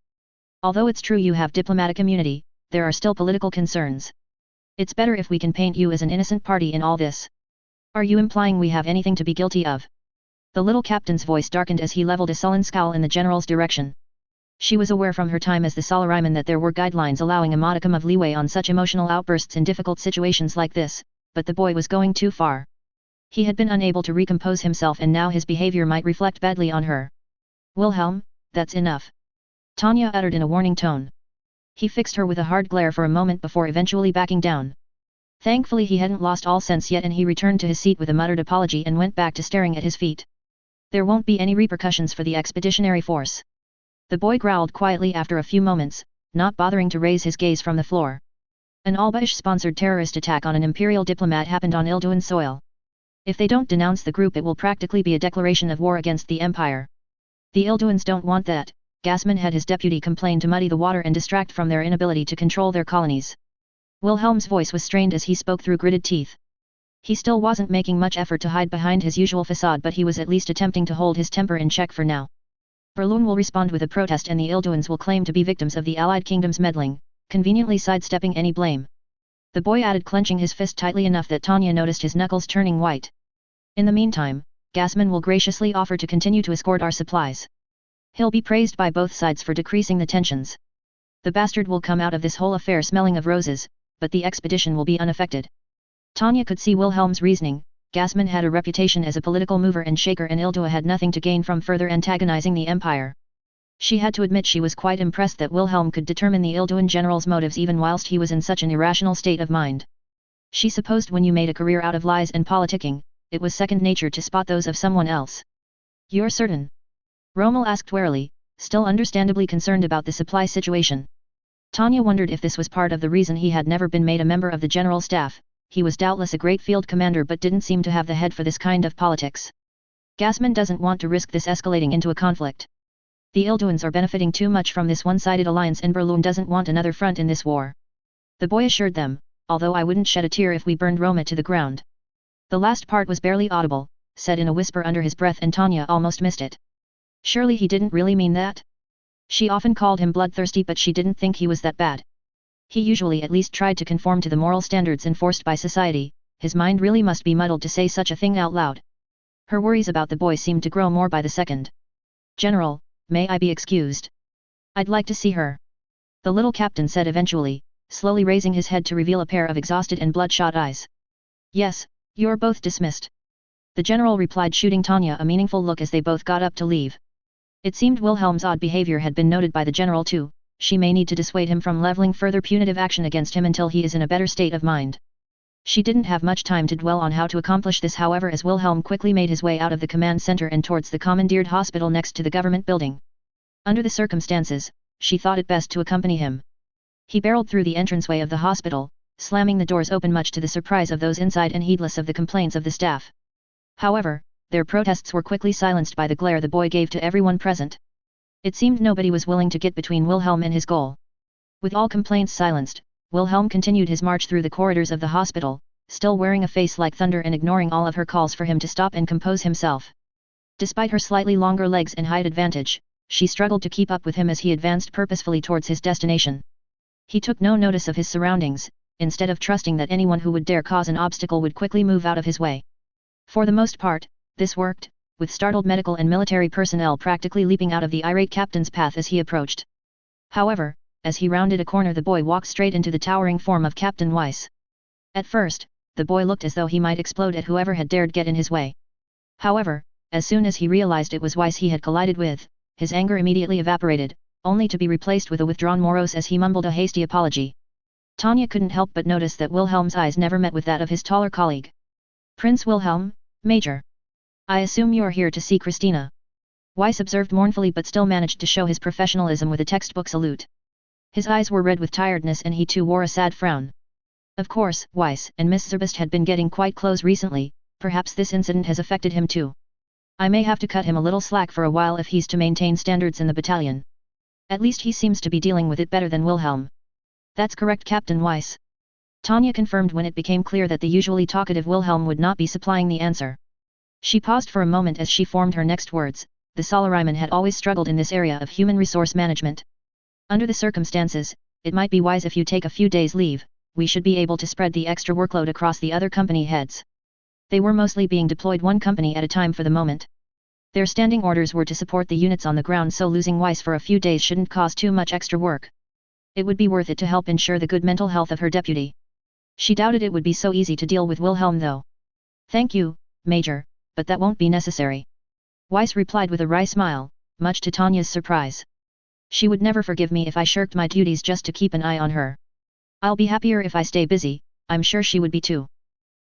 Although it's true you have diplomatic immunity, there are still political concerns. It's better if we can paint you as an innocent party in all this. Are you implying we have anything to be guilty of? The little captain's voice darkened as he leveled a sullen scowl in the general's direction. She was aware from her time as the Salaryman that there were guidelines allowing a modicum of leeway on such emotional outbursts in difficult situations like this, but the boy was going too far. He had been unable to recompose himself and now his behavior might reflect badly on her. Wilhelm, that's enough. Tanya uttered in a warning tone. He fixed her with a hard glare for a moment before eventually backing down. Thankfully he hadn't lost all sense yet and he returned to his seat with a muttered apology and went back to staring at his feet. There won't be any repercussions for the expeditionary force. The boy growled quietly after a few moments, not bothering to raise his gaze from the floor. An Albaesh-sponsored terrorist attack on an imperial diplomat happened on Ilduan soil. If they don't denounce the group it will practically be a declaration of war against the empire. The Ilduans don't want that. Xanen had his deputy complain to muddy the water and distract from their inability to control their colonies. Wilhelm's voice was strained as he spoke through gritted teeth. He still wasn't making much effort to hide behind his usual facade, but he was at least attempting to hold his temper in check for now. Berlin will respond with a protest and the Ilduans will claim to be victims of the Allied kingdom's meddling, conveniently sidestepping any blame. The boy added, clenching his fist tightly enough that Tanya noticed his knuckles turning white. In the meantime, Xanen will graciously offer to continue to escort our supplies. He'll be praised by both sides for decreasing the tensions. The bastard will come out of this whole affair smelling of roses, but the expedition will be unaffected. Tanya could see Wilhelm's reasoning. Xanen had a reputation as a political mover and shaker and Ildua had nothing to gain from further antagonizing the empire. She had to admit she was quite impressed that Wilhelm could determine the Ilduan general's motives even whilst he was in such an irrational state of mind. She supposed when you made a career out of lies and politicking, it was second nature to spot those of someone else. You're certain? Rommel asked warily, still understandably concerned about the supply situation. Tanya wondered if this was part of the reason he had never been made a member of the general staff. He was doubtless a great field commander but didn't seem to have the head for this kind of politics. Xanen doesn't want to risk this escalating into a conflict. The Ilduans are benefiting too much from this one-sided alliance and Berlin doesn't want another front in this war. The boy assured them, although I wouldn't shed a tear if we burned Roma to the ground. The last part was barely audible, said in a whisper under his breath, and Tanya almost missed it. Surely he didn't really mean that? She often called him bloodthirsty, but she didn't think he was that bad. He usually at least tried to conform to the moral standards enforced by society. His mind really must be muddled to say such a thing out loud. Her worries about the boy seemed to grow more by the second. General, may I be excused? I'd like to see her. The little captain said eventually, slowly raising his head to reveal a pair of exhausted and bloodshot eyes. Yes, you're both dismissed. The general replied, shooting Tanya a meaningful look as they both got up to leave. It seemed Wilhelm's odd behavior had been noted by the general too. She may need to dissuade him from leveling further punitive action against him until he is in a better state of mind. She didn't have much time to dwell on how to accomplish this, however, as Wilhelm quickly made his way out of the command center and towards the commandeered hospital next to the government building. Under the circumstances, she thought it best to accompany him. He barreled through the entranceway of the hospital, slamming the doors open much to the surprise of those inside and heedless of the complaints of the staff. However, their protests were quickly silenced by the glare the boy gave to everyone present. It seemed nobody was willing to get between Wilhelm and his goal. With all complaints silenced, Wilhelm continued his march through the corridors of the hospital, still wearing a face like thunder and ignoring all of her calls for him to stop and compose himself. Despite her slightly longer legs and height advantage, she struggled to keep up with him as he advanced purposefully towards his destination. He took no notice of his surroundings, instead of trusting that anyone who would dare cause an obstacle would quickly move out of his way. For the most part, this worked, with startled medical and military personnel practically leaping out of the irate captain's path as he approached. However, as he rounded a corner, the boy walked straight into the towering form of Captain Weiss. At first, the boy looked as though he might explode at whoever had dared get in his way. However, as soon as he realized it was Weiss he had collided with, his anger immediately evaporated, only to be replaced with a withdrawn morose as he mumbled a hasty apology. Tanya couldn't help but notice that Wilhelm's eyes never met with that of his taller colleague. Prince Wilhelm, Major. I assume you're here to see Christina. Weiss observed mournfully but still managed to show his professionalism with a textbook salute. His eyes were red with tiredness and he too wore a sad frown. Of course, Weiss and Miss Zerbst had been getting quite close recently, perhaps this incident has affected him too. I may have to cut him a little slack for a while if he's to maintain standards in the battalion. At least he seems to be dealing with it better than Wilhelm. That's correct, Captain Weiss. Tanya confirmed when it became clear that the usually talkative Wilhelm would not be supplying the answer. She paused for a moment as she formed her next words. The Salaryman had always struggled in this area of human resource management. Under the circumstances, it might be wise if you take a few days leave, we should be able to spread the extra workload across the other company heads. They were mostly being deployed one company at a time for the moment. Their standing orders were to support the units on the ground, so losing Weiss for a few days shouldn't cause too much extra work. It would be worth it to help ensure the good mental health of her deputy. She doubted it would be so easy to deal with Wilhelm though. Thank you, Major, but that won't be necessary. Weiss replied with a wry smile, much to Tanya's surprise. She would never forgive me if I shirked my duties just to keep an eye on her. I'll be happier if I stay busy, I'm sure she would be too.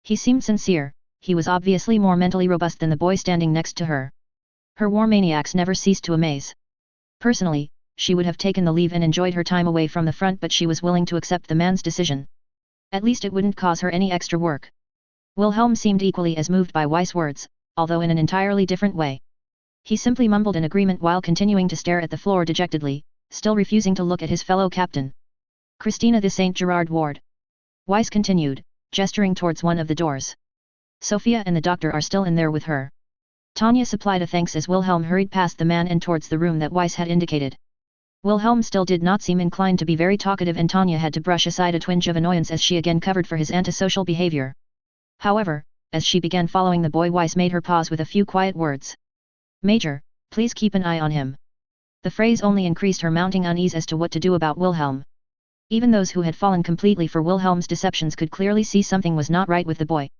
He seemed sincere, he was obviously more mentally robust than the boy standing next to her. Her war maniacs never ceased to amaze. Personally, she would have taken the leave and enjoyed her time away from the front, but she was willing to accept the man's decision. At least it wouldn't cause her any extra work. Wilhelm seemed equally as moved by Weiss' words, although in an entirely different way. He simply mumbled an agreement while continuing to stare at the floor dejectedly, still refusing to look at his fellow captain. Christina, the St. Gerard ward. Weiss continued, gesturing towards one of the doors. Sophia and the doctor are still in there with her. Tanya supplied a thanks as Wilhelm hurried past the man and towards the room that Weiss had indicated. Wilhelm still did not seem inclined to be very talkative, and Tanya had to brush aside a twinge of annoyance as she again covered for his antisocial behavior. However, as she began following the boy, Weiss made her pause with a few quiet words. Major, please keep an eye on him. The phrase only increased her mounting unease as to what to do about Wilhelm. Even those who had fallen completely for Wilhelm's deceptions could clearly see something was not right with the boy.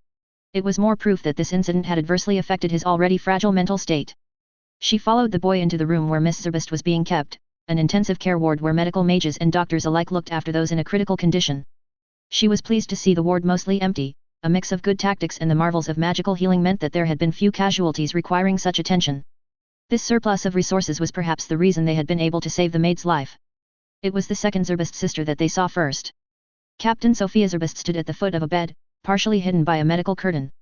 It was more proof that this incident had adversely affected his already fragile mental state. She followed the boy into the room where Miss Zerbst was being kept, an intensive care ward where medical mages and doctors alike looked after those in a critical condition. She was pleased to see the ward mostly empty. A mix of good tactics and the marvels of magical healing meant that there had been few casualties requiring such attention. This surplus of resources was perhaps the reason they had been able to save the maid's life. It was the second Zerbst sister that they saw first. Captain Sophia Zerbst stood at the foot of a bed, partially hidden by a medical curtain.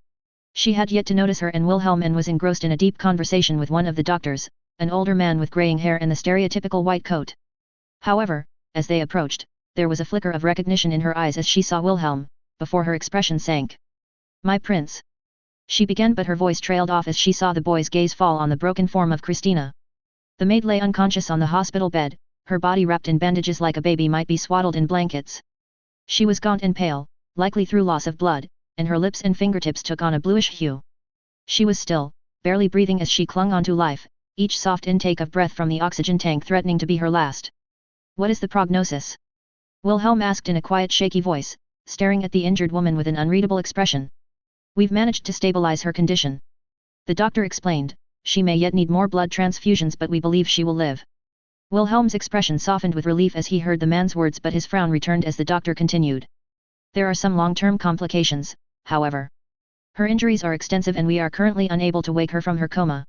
She had yet to notice her and Wilhelm and was engrossed in a deep conversation with one of the doctors, an older man with graying hair and the stereotypical white coat. However, as they approached, there was a flicker of recognition in her eyes as she saw Wilhelm, before her expression sank. My prince. She began, but her voice trailed off as she saw the boy's gaze fall on the broken form of Christina. The maid lay unconscious on the hospital bed, her body wrapped in bandages like a baby might be swaddled in blankets. She was gaunt and pale, likely through loss of blood, and her lips and fingertips took on a bluish hue. She was still, barely breathing as she clung onto life, each soft intake of breath from the oxygen tank threatening to be her last. What is the prognosis? Wilhelm asked in a quiet, shaky voice, staring at the injured woman with an unreadable expression. We've managed to stabilize her condition. The doctor explained, she may yet need more blood transfusions, but we believe she will live. Wilhelm's expression softened with relief as he heard the man's words, but his frown returned as the doctor continued. There are some long-term complications, however. Her injuries are extensive and we are currently unable to wake her from her coma.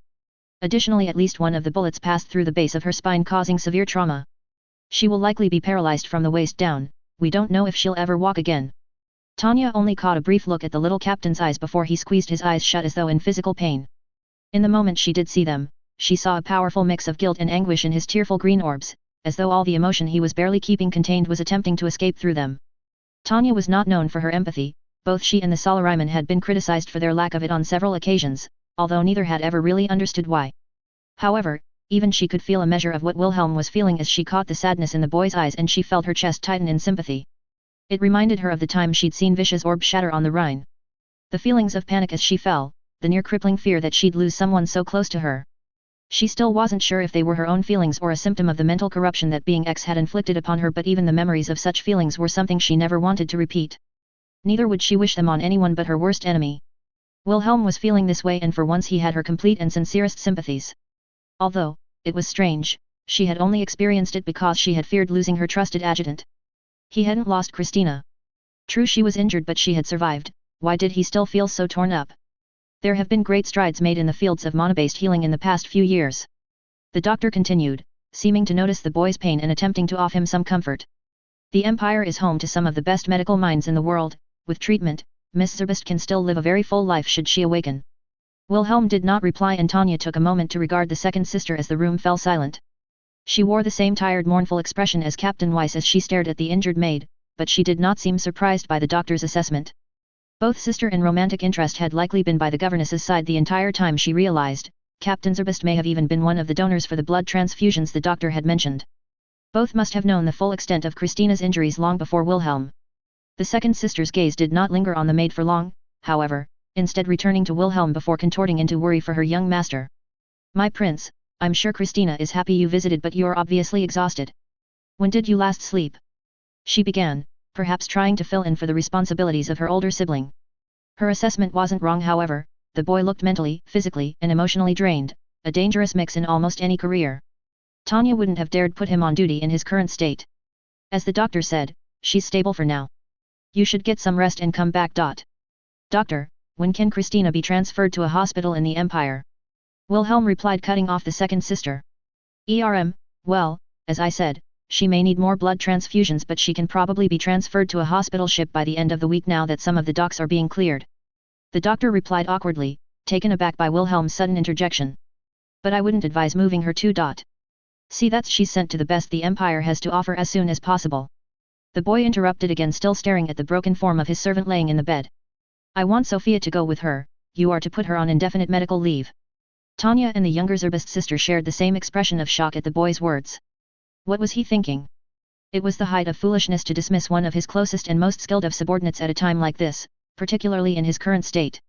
Additionally, at least one of the bullets passed through the base of her spine, causing severe trauma. She will likely be paralyzed from the waist down. We don't know if she'll ever walk again. Tanya only caught a brief look at the little captain's eyes before he squeezed his eyes shut as though in physical pain. In the moment she did see them, she saw a powerful mix of guilt and anguish in his tearful green orbs, as though all the emotion he was barely keeping contained was attempting to escape through them. Tanya was not known for her empathy. Both she and the Salaryman had been criticized for their lack of it on several occasions, although neither had ever really understood why. However, even she could feel a measure of what Wilhelm was feeling as she caught the sadness in the boy's eyes, and she felt her chest tighten in sympathy. It reminded her of the time she'd seen Vish's orb shatter on the Rhine. The feelings of panic as she fell, the near-crippling fear that she'd lose someone so close to her. She still wasn't sure if they were her own feelings or a symptom of the mental corruption that being X had inflicted upon her, but even the memories of such feelings were something she never wanted to repeat. Neither would she wish them on anyone but her worst enemy. Wilhelm was feeling this way, and for once he had her complete and sincerest sympathies. Although, it was strange, she had only experienced it because she had feared losing her trusted adjutant. He hadn't lost Christina. True, she was injured, but she had survived. Why did he still feel so torn up? There have been great strides made in the fields of mana-based healing in the past few years. The doctor continued, seeming to notice the boy's pain and attempting to offer him some comfort. The Empire is home to some of the best medical minds in the world. With treatment, Miss Zerbest can still live a very full life should she awaken. Wilhelm did not reply and Tanya took a moment to regard the second sister as the room fell silent. She wore the same tired mournful expression as Captain Weiss as she stared at the injured maid, but she did not seem surprised by the doctor's assessment. Both sister and romantic interest had likely been by the governess's side the entire time. She realized, Captain Zerbest may have even been one of the donors for the blood transfusions the doctor had mentioned. Both must have known the full extent of Christina's injuries long before Wilhelm. The second sister's gaze did not linger on the maid for long, however, instead returning to Wilhelm before contorting into worry for her young master. My prince, I'm sure Christina is happy you visited, but you're obviously exhausted. When did you last sleep? She began, perhaps trying to fill in for the responsibilities of her older sibling. Her assessment wasn't wrong, however. The boy looked mentally, physically, and emotionally drained, a dangerous mix in almost any career. Tanya wouldn't have dared put him on duty in his current state. As the doctor said, she's stable for now. You should get some rest and come back. Doctor, when can Christina be transferred to a hospital in the Empire? Wilhelm replied, cutting off the second sister. Well, as I said, she may need more blood transfusions, but she can probably be transferred to a hospital ship by the end of the week now that some of the docs are being cleared. The doctor replied awkwardly, taken aback by Wilhelm's sudden interjection. But I wouldn't advise moving her too. See, that's she's sent to the best the Empire has to offer as soon as possible. The boy interrupted again, still staring at the broken form of his servant laying in the bed. I want Sophia to go with her. You are to put her on indefinite medical leave. Tanya and the younger Zerbest sister shared the same expression of shock at the boy's words. What was he thinking? It was the height of foolishness to dismiss one of his closest and most skilled of subordinates at a time like this, particularly in his current state.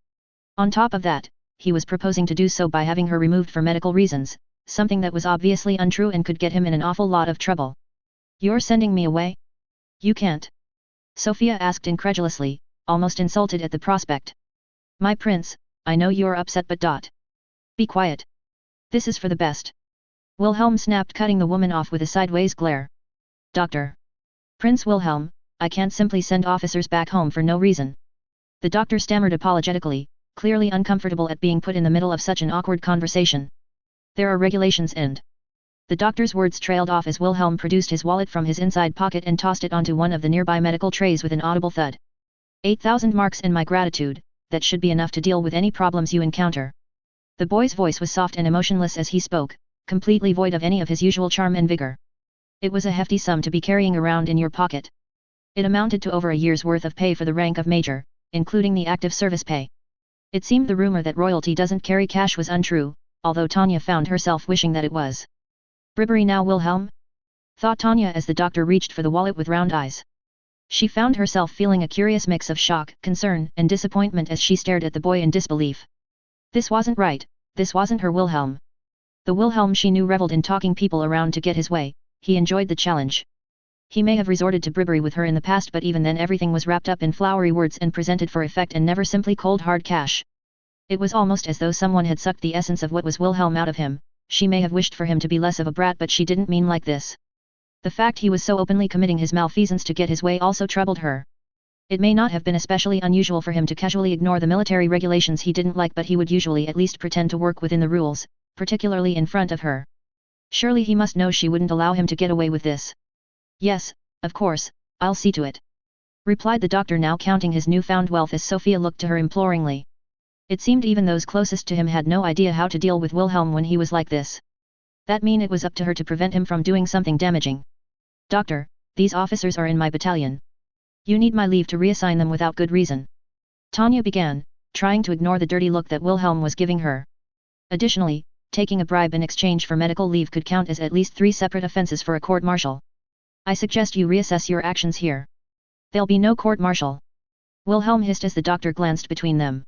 On top of that, he was proposing to do so by having her removed for medical reasons, something that was obviously untrue and could get him in an awful lot of trouble. You're sending me away? You can't. Sophia asked incredulously, almost insulted at the prospect. My prince, I know you're upset, but be quiet. This is for the best. Wilhelm snapped, cutting the woman off with a sideways glare. Doctor. Prince Wilhelm, I can't simply send officers back home for no reason. The doctor stammered apologetically, clearly uncomfortable at being put in the middle of such an awkward conversation. There are regulations and... The doctor's words trailed off as Wilhelm produced his wallet from his inside pocket and tossed it onto one of the nearby medical trays with an audible thud. 8,000 marks and my gratitude, that should be enough to deal with any problems you encounter. The boy's voice was soft and emotionless as he spoke, completely void of any of his usual charm and vigor. It was a hefty sum to be carrying around in your pocket. It amounted to over a year's worth of pay for the rank of major, including the active service pay. It seemed the rumor that royalty doesn't carry cash was untrue, although Tanya found herself wishing that it was. Bribery now, Wilhelm? Thought Tanya as the doctor reached for the wallet with round eyes. She found herself feeling a curious mix of shock, concern, and disappointment as she stared at the boy in disbelief. This wasn't right, this wasn't her Wilhelm. The Wilhelm she knew reveled in talking people around to get his way. He enjoyed the challenge. He may have resorted to bribery with her in the past, but even then everything was wrapped up in flowery words and presented for effect and never simply cold hard cash. It was almost as though someone had sucked the essence of what was Wilhelm out of him. She may have wished for him to be less of a brat, but she didn't mean like this. The fact he was so openly committing his malfeasance to get his way also troubled her. It may not have been especially unusual for him to casually ignore the military regulations he didn't like, but he would usually at least pretend to work within the rules, particularly in front of her. Surely he must know she wouldn't allow him to get away with this. Yes, of course, I'll see to it, replied the doctor, now counting his newfound wealth as Sophia looked to her imploringly. It seemed even those closest to him had no idea how to deal with Wilhelm when he was like this. That mean it was up to her to prevent him from doing something damaging. Doctor, these officers are in my battalion. You need my leave to reassign them without good reason. Tanya began, trying to ignore the dirty look that Wilhelm was giving her. Additionally, taking a bribe in exchange for medical leave could count as at least 3 separate offenses for a court-martial. I suggest you reassess your actions here. There'll be no court-martial. Wilhelm hissed as the doctor glanced between them.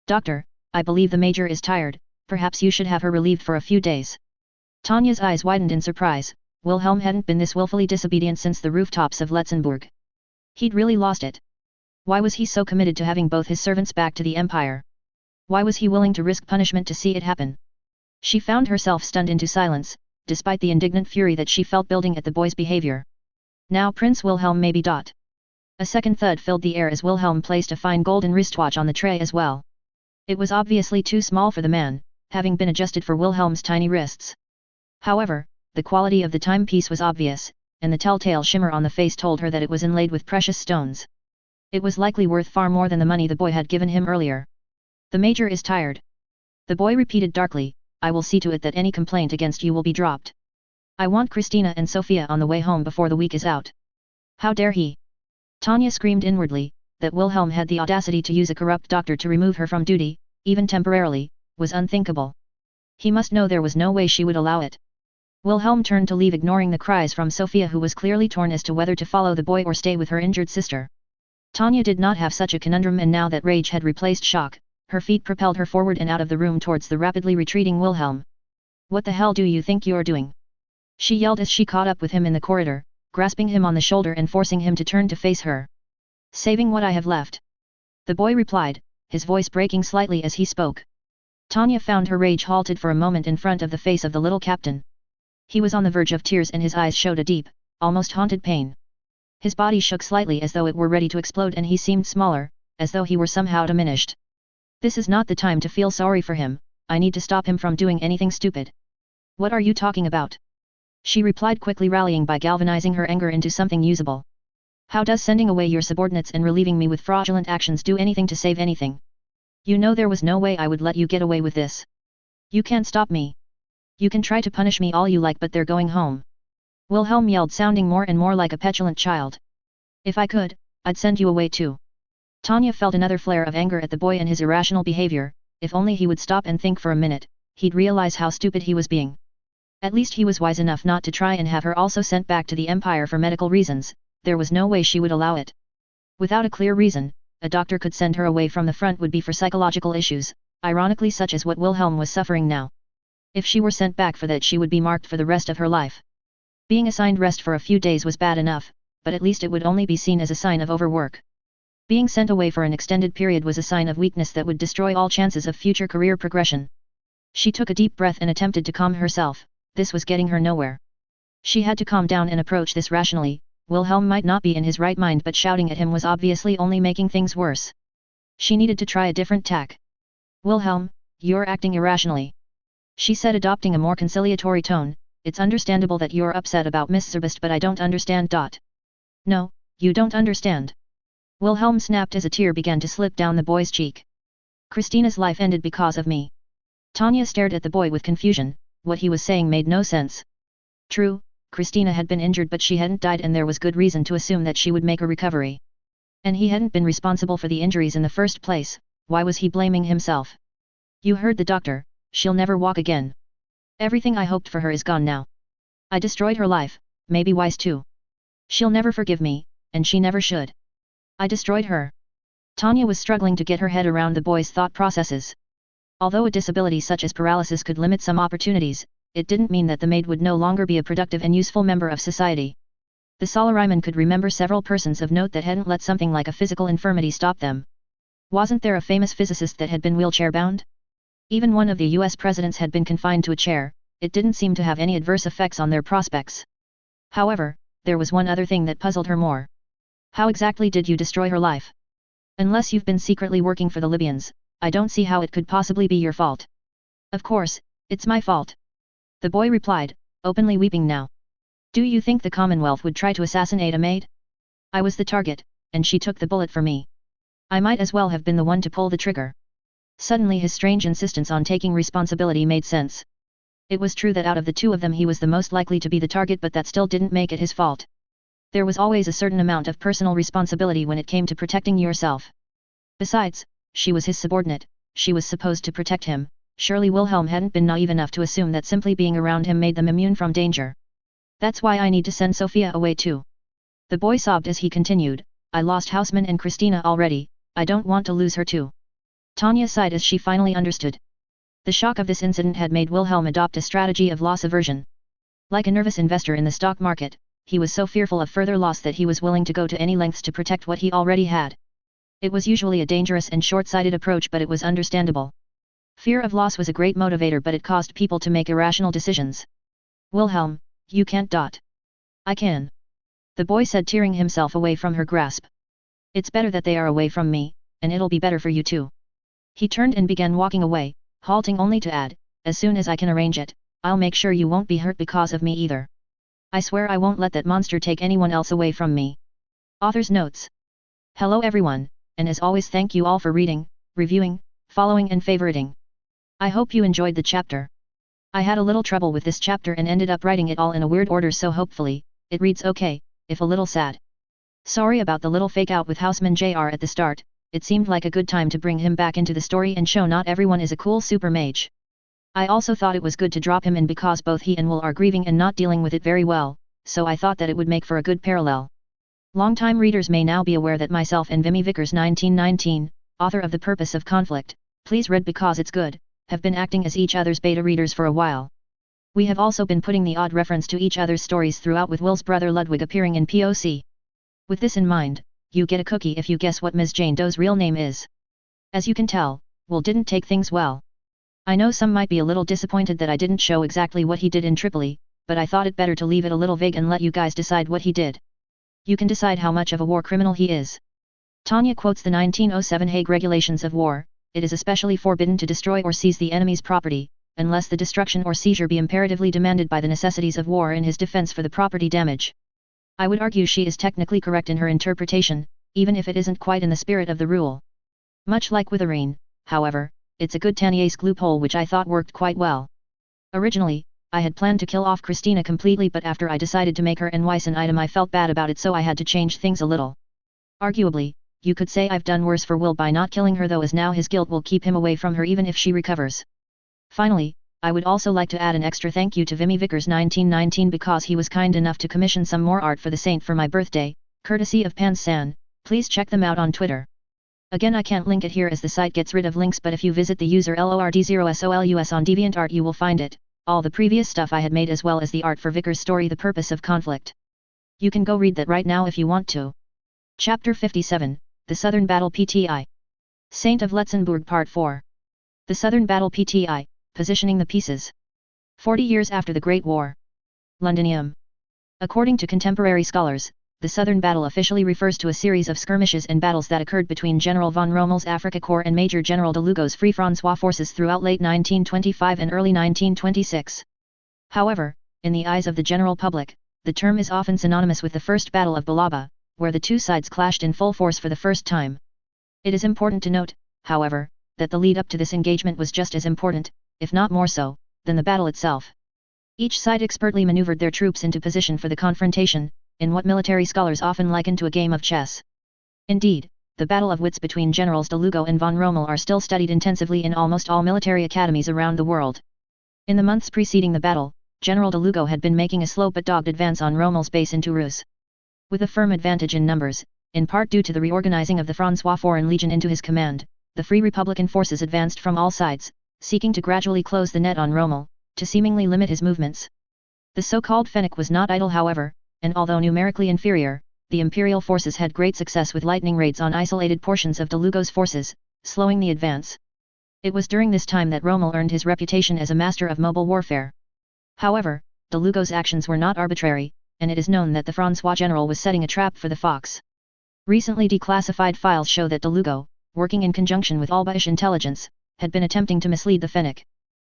Doctor, I believe the major is tired, perhaps you should have her relieved for a few days. Tanya's eyes widened in surprise. Wilhelm hadn't been this willfully disobedient since the rooftops of Letzenbourg. He'd really lost it. Why was he so committed to having both his servants back to the Empire? Why was he willing to risk punishment to see it happen? She found herself stunned into silence, despite the indignant fury that she felt building at the boy's behavior. Now Prince Wilhelm maybe. A second thud filled the air as Wilhelm placed a fine golden wristwatch on the tray as well. It was obviously too small for the man, having been adjusted for Wilhelm's tiny wrists. However, the quality of the timepiece was obvious, and the telltale shimmer on the face told her that it was inlaid with precious stones. It was likely worth far more than the money the boy had given him earlier. The major is tired. The boy repeated darkly, I will see to it that any complaint against you will be dropped. I want Christina and Sophia on the way home before the week is out. How dare he? Tanya screamed inwardly, that Wilhelm had the audacity to use a corrupt doctor to remove her from duty, even temporarily, was unthinkable. He must know there was no way she would allow it. Wilhelm turned to leave, ignoring the cries from Sophia, who was clearly torn as to whether to follow the boy or stay with her injured sister. Tanya did not have such a conundrum, and now that rage had replaced shock, her feet propelled her forward and out of the room towards the rapidly retreating Wilhelm. What the hell do you think you're doing? She yelled as she caught up with him in the corridor, grasping him on the shoulder and forcing him to turn to face her. Saving what I have left. The boy replied, his voice breaking slightly as he spoke. Tanya found her rage halted for a moment in front of the face of the little captain. He was on the verge of tears and his eyes showed a deep, almost haunted pain. His body shook slightly as though it were ready to explode, and he seemed smaller, as though he were somehow diminished. This is not the time to feel sorry for him, I need to stop him from doing anything stupid. What are you talking about? She replied quickly, rallying by galvanizing her anger into something usable. How does sending away your subordinates and relieving me with fraudulent actions do anything to save anything? You know there was no way I would let you get away with this. You can't stop me. You can try to punish me all you like, but they're going home. Wilhelm yelled, sounding more and more like a petulant child. If I could, I'd send you away too. Tanya felt another flare of anger at the boy and his irrational behavior. If only he would stop and think for a minute, he'd realize how stupid he was being. At least he was wise enough not to try and have her also sent back to the Empire for medical reasons. There was no way she would allow it. Without a clear reason, a doctor could send her away from the front would be for psychological issues, ironically such as what Wilhelm was suffering now. If she were sent back for that, she would be marked for the rest of her life. Being assigned rest for a few days was bad enough, but at least it would only be seen as a sign of overwork. Being sent away for an extended period was a sign of weakness that would destroy all chances of future career progression. She took a deep breath and attempted to calm herself. This was getting her nowhere. She had to calm down and approach this rationally. Wilhelm might not be in his right mind, but shouting at him was obviously only making things worse. She needed to try a different tack. Wilhelm, you're acting irrationally. She said, adopting a more conciliatory tone. It's understandable that you're upset about Miss Zerbest, but I don't understand. No, you don't understand. Wilhelm snapped as a tear began to slip down the boy's cheek. Christina's life ended because of me. Tanya stared at the boy with confusion. What he was saying made no sense. True, Christina had been injured, but she hadn't died, and there was good reason to assume that she would make a recovery. And he hadn't been responsible for the injuries in the first place. Why was he blaming himself? You heard the doctor, she'll never walk again. Everything I hoped for her is gone now. I destroyed her life, maybe wise too. She'll never forgive me, and she never should. I destroyed her. Tanya was struggling to get her head around the boy's thought processes. Although a disability such as paralysis could limit some opportunities, it didn't mean that the maid would no longer be a productive and useful member of society. The Salaryman could remember several persons of note that hadn't let something like a physical infirmity stop them. Wasn't there a famous physicist that had been wheelchair-bound? Even one of the US presidents had been confined to a chair. It didn't seem to have any adverse effects on their prospects. However, there was one other thing that puzzled her more. How exactly did you destroy her life? Unless you've been secretly working for the Libyans, I don't see how it could possibly be your fault. Of course, it's my fault. The boy replied, openly weeping now. Do you think the Commonwealth would try to assassinate a maid? I was the target, and she took the bullet for me. I might as well have been the one to pull the trigger. Suddenly his strange insistence on taking responsibility made sense. It was true that out of the two of them he was the most likely to be the target, but that still didn't make it his fault. There was always a certain amount of personal responsibility when it came to protecting yourself. Besides, she was his subordinate, she was supposed to protect him. Surely Wilhelm hadn't been naive enough to assume that simply being around him made them immune from danger. That's why I need to send Sophia away too. The boy sobbed as he continued, I lost Houseman and Christina already, I don't want to lose her too. Tanya sighed as she finally understood. The shock of this incident had made Wilhelm adopt a strategy of loss aversion. Like a nervous investor in the stock market, he was so fearful of further loss that he was willing to go to any lengths to protect what he already had. It was usually a dangerous and short-sighted approach, but it was understandable. Fear of loss was a great motivator, but it caused people to make irrational decisions. Wilhelm, you can't. I can. The boy said, tearing himself away from her grasp. It's better that they are away from me, and it'll be better for you too. He turned and began walking away, halting only to add, as soon as I can arrange it, I'll make sure you won't be hurt because of me either. I swear I won't let that monster take anyone else away from me. Author's notes. Hello everyone, and as always thank you all for reading, reviewing, following and favoriting. I hope you enjoyed the chapter. I had a little trouble with this chapter and ended up writing it all in a weird order, so hopefully, it reads okay, if a little sad. Sorry about the little fake out with Houseman JR at the start, it seemed like a good time to bring him back into the story and show not everyone is a cool super mage. I also thought it was good to drop him in because both he and Will are grieving and not dealing with it very well, so I thought that it would make for a good parallel. Longtime readers may now be aware that myself and Vimy Vickers 1919, author of The Purpose of Conflict, please read because it's good, have been acting as each other's beta readers for a while. We have also been putting the odd reference to each other's stories throughout, with Will's brother Ludwig appearing in POC. With this in mind, you get a cookie if you guess what Ms. Jane Doe's real name is. As you can tell, Will didn't take things well. I know some might be a little disappointed that I didn't show exactly what he did in Tripoli, but I thought it better to leave it a little vague and let you guys decide what he did. You can decide how much of a war criminal he is. Tanya quotes the 1907 Hague Regulations of War. It is especially forbidden to destroy or seize the enemy's property, unless the destruction or seizure be imperatively demanded by the necessities of war in his defense for the property damage. I would argue she is technically correct in her interpretation, even if it isn't quite in the spirit of the rule. Much like with Irene, however, it's a good Taniesque loophole which I thought worked quite well. Originally, I had planned to kill off Christina completely, but after I decided to make her an Weissen item I felt bad about it, so I had to change things a little. Arguably, you could say I've done worse for Will by not killing her, though, as now his guilt will keep him away from her even if she recovers. Finally, I would also like to add an extra thank you to Vimy Vickers 1919 because he was kind enough to commission some more art for the saint for my birthday, courtesy of Pansan. Please check them out on Twitter. Again, I can't link it here as the site gets rid of links, but if you visit the user LORD0SOLUS on DeviantArt you will find it, all the previous stuff I had made as well as the art for Vickers' story The Purpose of Conflict. You can go read that right now if you want to. Chapter 57, The Southern Battle PTI. Saint of Letzenbourg Part 4. The Southern Battle PTI, Positioning the Pieces. 40 years after the Great War. Londinium. According to contemporary scholars, the Southern Battle officially refers to a series of skirmishes and battles that occurred between General von Rommel's Afrika Korps and Major General de Lugo's Free Francois forces throughout late 1925 and early 1926. However, in the eyes of the general public, the term is often synonymous with the First Battle of Balaba, where the two sides clashed in full force for the first time. It is important to note, however, that the lead up to this engagement was just as important, if not more so, than the battle itself. Each side expertly maneuvered their troops into position for the confrontation, in what military scholars often liken to a game of chess. Indeed, the battle of wits between Generals de Lugo and von Rommel are still studied intensively in almost all military academies around the world. In the months preceding the battle, General de Lugo had been making a slow but dogged advance on Rommel's base in Toulouse. With a firm advantage in numbers, in part due to the reorganizing of the François Foreign Legion into his command, the Free Republican forces advanced from all sides, seeking to gradually close the net on Rommel, to seemingly limit his movements. The so-called Fennec was not idle, however, and although numerically inferior, the Imperial forces had great success with lightning raids on isolated portions of de Lugo's forces, slowing the advance. It was during this time that Rommel earned his reputation as a master of mobile warfare. However, de Lugo's actions were not arbitrary, and it is known that the François general was setting a trap for the Fox. Recently declassified files show that de Lugo, working in conjunction with OCBY intelligence, had been attempting to mislead the Fennec.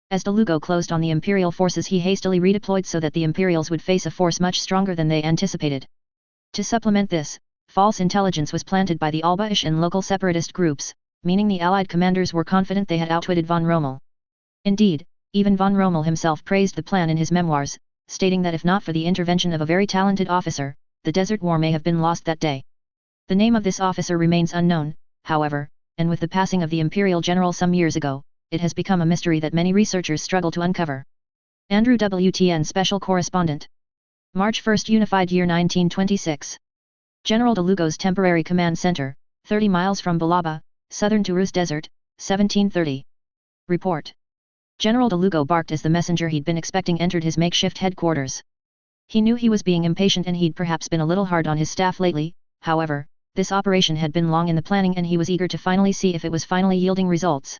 As de Lugo closed on the Imperial forces, he hastily redeployed so that the Imperials would face a force much stronger than they anticipated. To supplement this, false intelligence was planted by the OCBY and local separatist groups, meaning the Allied commanders were confident they had outwitted von Rommel. Indeed, even von Rommel himself praised the plan in his memoirs, stating that if not for the intervention of a very talented officer, the Desert War may have been lost that day. The name of this officer remains unknown, however, and with the passing of the Imperial general some years ago, it has become a mystery that many researchers struggle to uncover. Andrew WTN Special Correspondent. March 1, Unified Year 1926. General de Lugo's temporary command center, 30 miles from Balaba, southern Toulouse Desert, 1730. Report. General de Lugo barked as the messenger he'd been expecting entered his makeshift headquarters. He knew he was being impatient and he'd perhaps been a little hard on his staff lately, however, this operation had been long in the planning and he was eager to finally see if it was finally yielding results.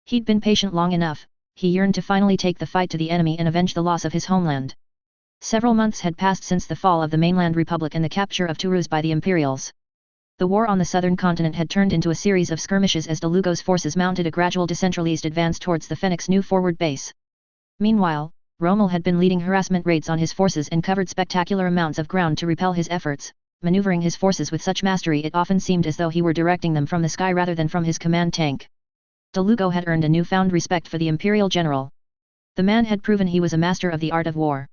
He'd been patient long enough, he yearned to finally take the fight to the enemy and avenge the loss of his homeland. Several months had passed since the fall of the mainland republic and the capture of Toulouse by the Imperials. The war on the southern continent had turned into a series of skirmishes as de Lugo's forces mounted a gradual decentralized advance towards the Fennec's new forward base. Meanwhile, Rommel had been leading harassment raids on his forces and covered spectacular amounts of ground to repel his efforts, maneuvering his forces with such mastery it often seemed as though he were directing them from the sky rather than from his command tank. De Lugo had earned a newfound respect for the imperial general. The man had proven he was a master of the art of war.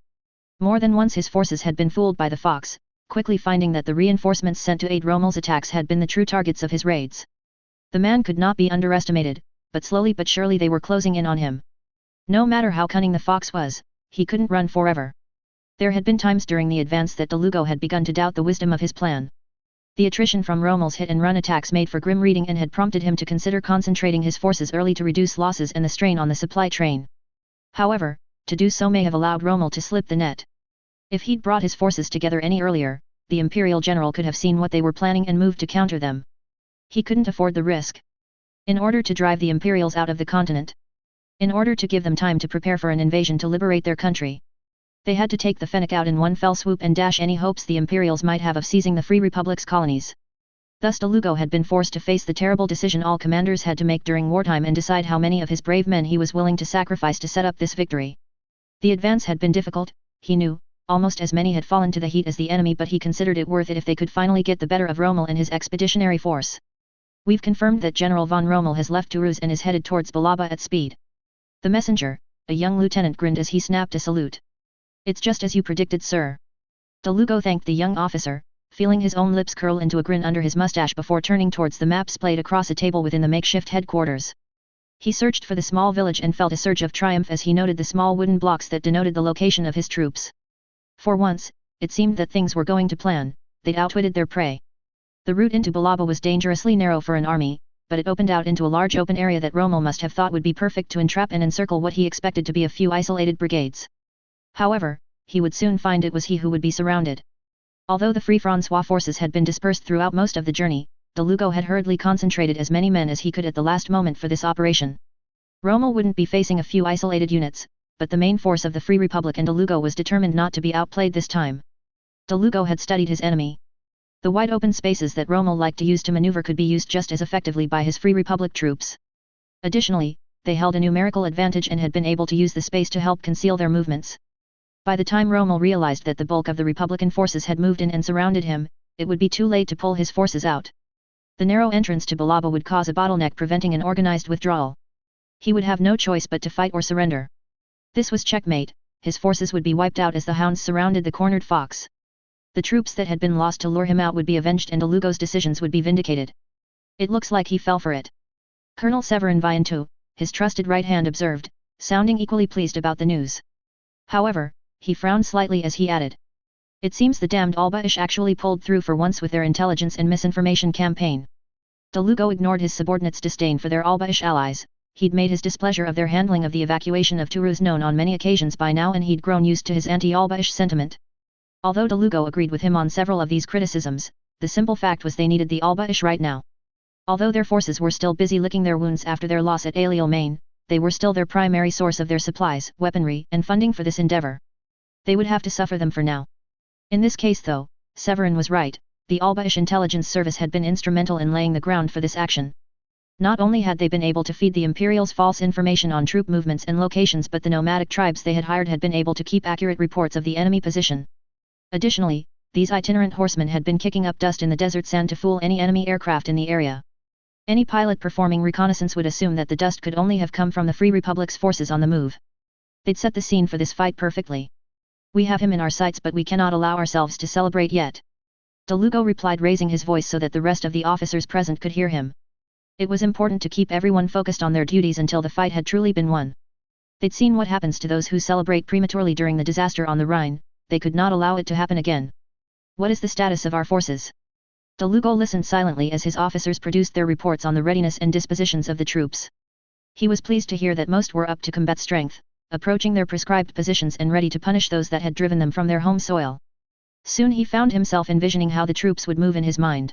More than once his forces had been fooled by the fox, quickly finding that the reinforcements sent to aid Rommel's attacks had been the true targets of his raids. The man could not be underestimated, but slowly but surely they were closing in on him. No matter how cunning the fox was, he couldn't run forever. There had been times during the advance that De Lugo had begun to doubt the wisdom of his plan. The attrition from Rommel's hit-and-run attacks made for grim reading and had prompted him to consider concentrating his forces early to reduce losses and the strain on the supply train. However, to do so may have allowed Rommel to slip the net. If he'd brought his forces together any earlier, the imperial general could have seen what they were planning and moved to counter them. He couldn't afford the risk. In order to drive the Imperials out of the continent, in order to give them time to prepare for an invasion to liberate their country, they had to take the Fennec out in one fell swoop and dash any hopes the Imperials might have of seizing the Free Republic's colonies. Thus De Lugo had been forced to face the terrible decision all commanders had to make during wartime and decide how many of his brave men he was willing to sacrifice to set up this victory. The advance had been difficult, he knew, almost as many had fallen to the heat as the enemy, but he considered it worth it if they could finally get the better of Rommel and his expeditionary force. We've confirmed that General von Rommel has left Toulouse and is headed towards Balaba at speed. The messenger, a young lieutenant, grinned as he snapped a salute. It's just as you predicted, sir. De Lugo thanked the young officer, feeling his own lips curl into a grin under his mustache before turning towards the maps played across a table within the makeshift headquarters. He searched for the small village and felt a surge of triumph as he noted the small wooden blocks that denoted the location of his troops. For once, it seemed that things were going to plan. They'd outwitted their prey. The route into Balaba was dangerously narrow for an army, but it opened out into a large open area that Rommel must have thought would be perfect to entrap and encircle what he expected to be a few isolated brigades. However, he would soon find it was he who would be surrounded. Although the Free Francois forces had been dispersed throughout most of the journey, De Lugo had hurriedly concentrated as many men as he could at the last moment for this operation. Rommel wouldn't be facing a few isolated units, but the main force of the Free Republic, and De Lugo was determined not to be outplayed this time. De Lugo had studied his enemy. The wide open spaces that Rommel liked to use to maneuver could be used just as effectively by his Free Republic troops. Additionally, they held a numerical advantage and had been able to use the space to help conceal their movements. By the time Rommel realized that the bulk of the Republican forces had moved in and surrounded him, it would be too late to pull his forces out. The narrow entrance to Balaba would cause a bottleneck preventing an organized withdrawal. He would have no choice but to fight or surrender. This was checkmate. His forces would be wiped out as the hounds surrounded the cornered fox. The troops that had been lost to lure him out would be avenged and De Lugo's decisions would be vindicated. It looks like he fell for it. Colonel Severin Viantou, his trusted right hand, observed, sounding equally pleased about the news. However, he frowned slightly as he added, "It seems the damned OCBY actually pulled through for once with their intelligence and misinformation campaign." De Lugo ignored his subordinates' disdain for their OCBY allies. He'd made his displeasure of their handling of the evacuation of Toulouse known on many occasions by now, and he'd grown used to his anti-OCBY sentiment. Although De Lugo agreed with him on several of these criticisms, the simple fact was they needed the OCBY right now. Although their forces were still busy licking their wounds after their loss at Ailly-aux-Maines, they were still their primary source of their supplies, weaponry, and funding for this endeavor. They would have to suffer them for now. In this case though, Severin was right, the OCBY intelligence service had been instrumental in laying the ground for this action. Not only had they been able to feed the Imperials false information on troop movements and locations, but the nomadic tribes they had hired had been able to keep accurate reports of the enemy position. Additionally, these itinerant horsemen had been kicking up dust in the desert sand to fool any enemy aircraft in the area. Any pilot performing reconnaissance would assume that the dust could only have come from the Free Republic's forces on the move. They'd set the scene for this fight perfectly. "We have him in our sights, but we cannot allow ourselves to celebrate yet," De Lugo replied, raising his voice so that the rest of the officers present could hear him. It was important to keep everyone focused on their duties until the fight had truly been won. They'd seen what happens to those who celebrate prematurely during the disaster on the Rhine. They could not allow it to happen again. "What is the status of our forces?" De Lugo listened silently as his officers produced their reports on the readiness and dispositions of the troops. He was pleased to hear that most were up to combat strength, approaching their prescribed positions and ready to punish those that had driven them from their home soil. Soon he found himself envisioning how the troops would move in his mind.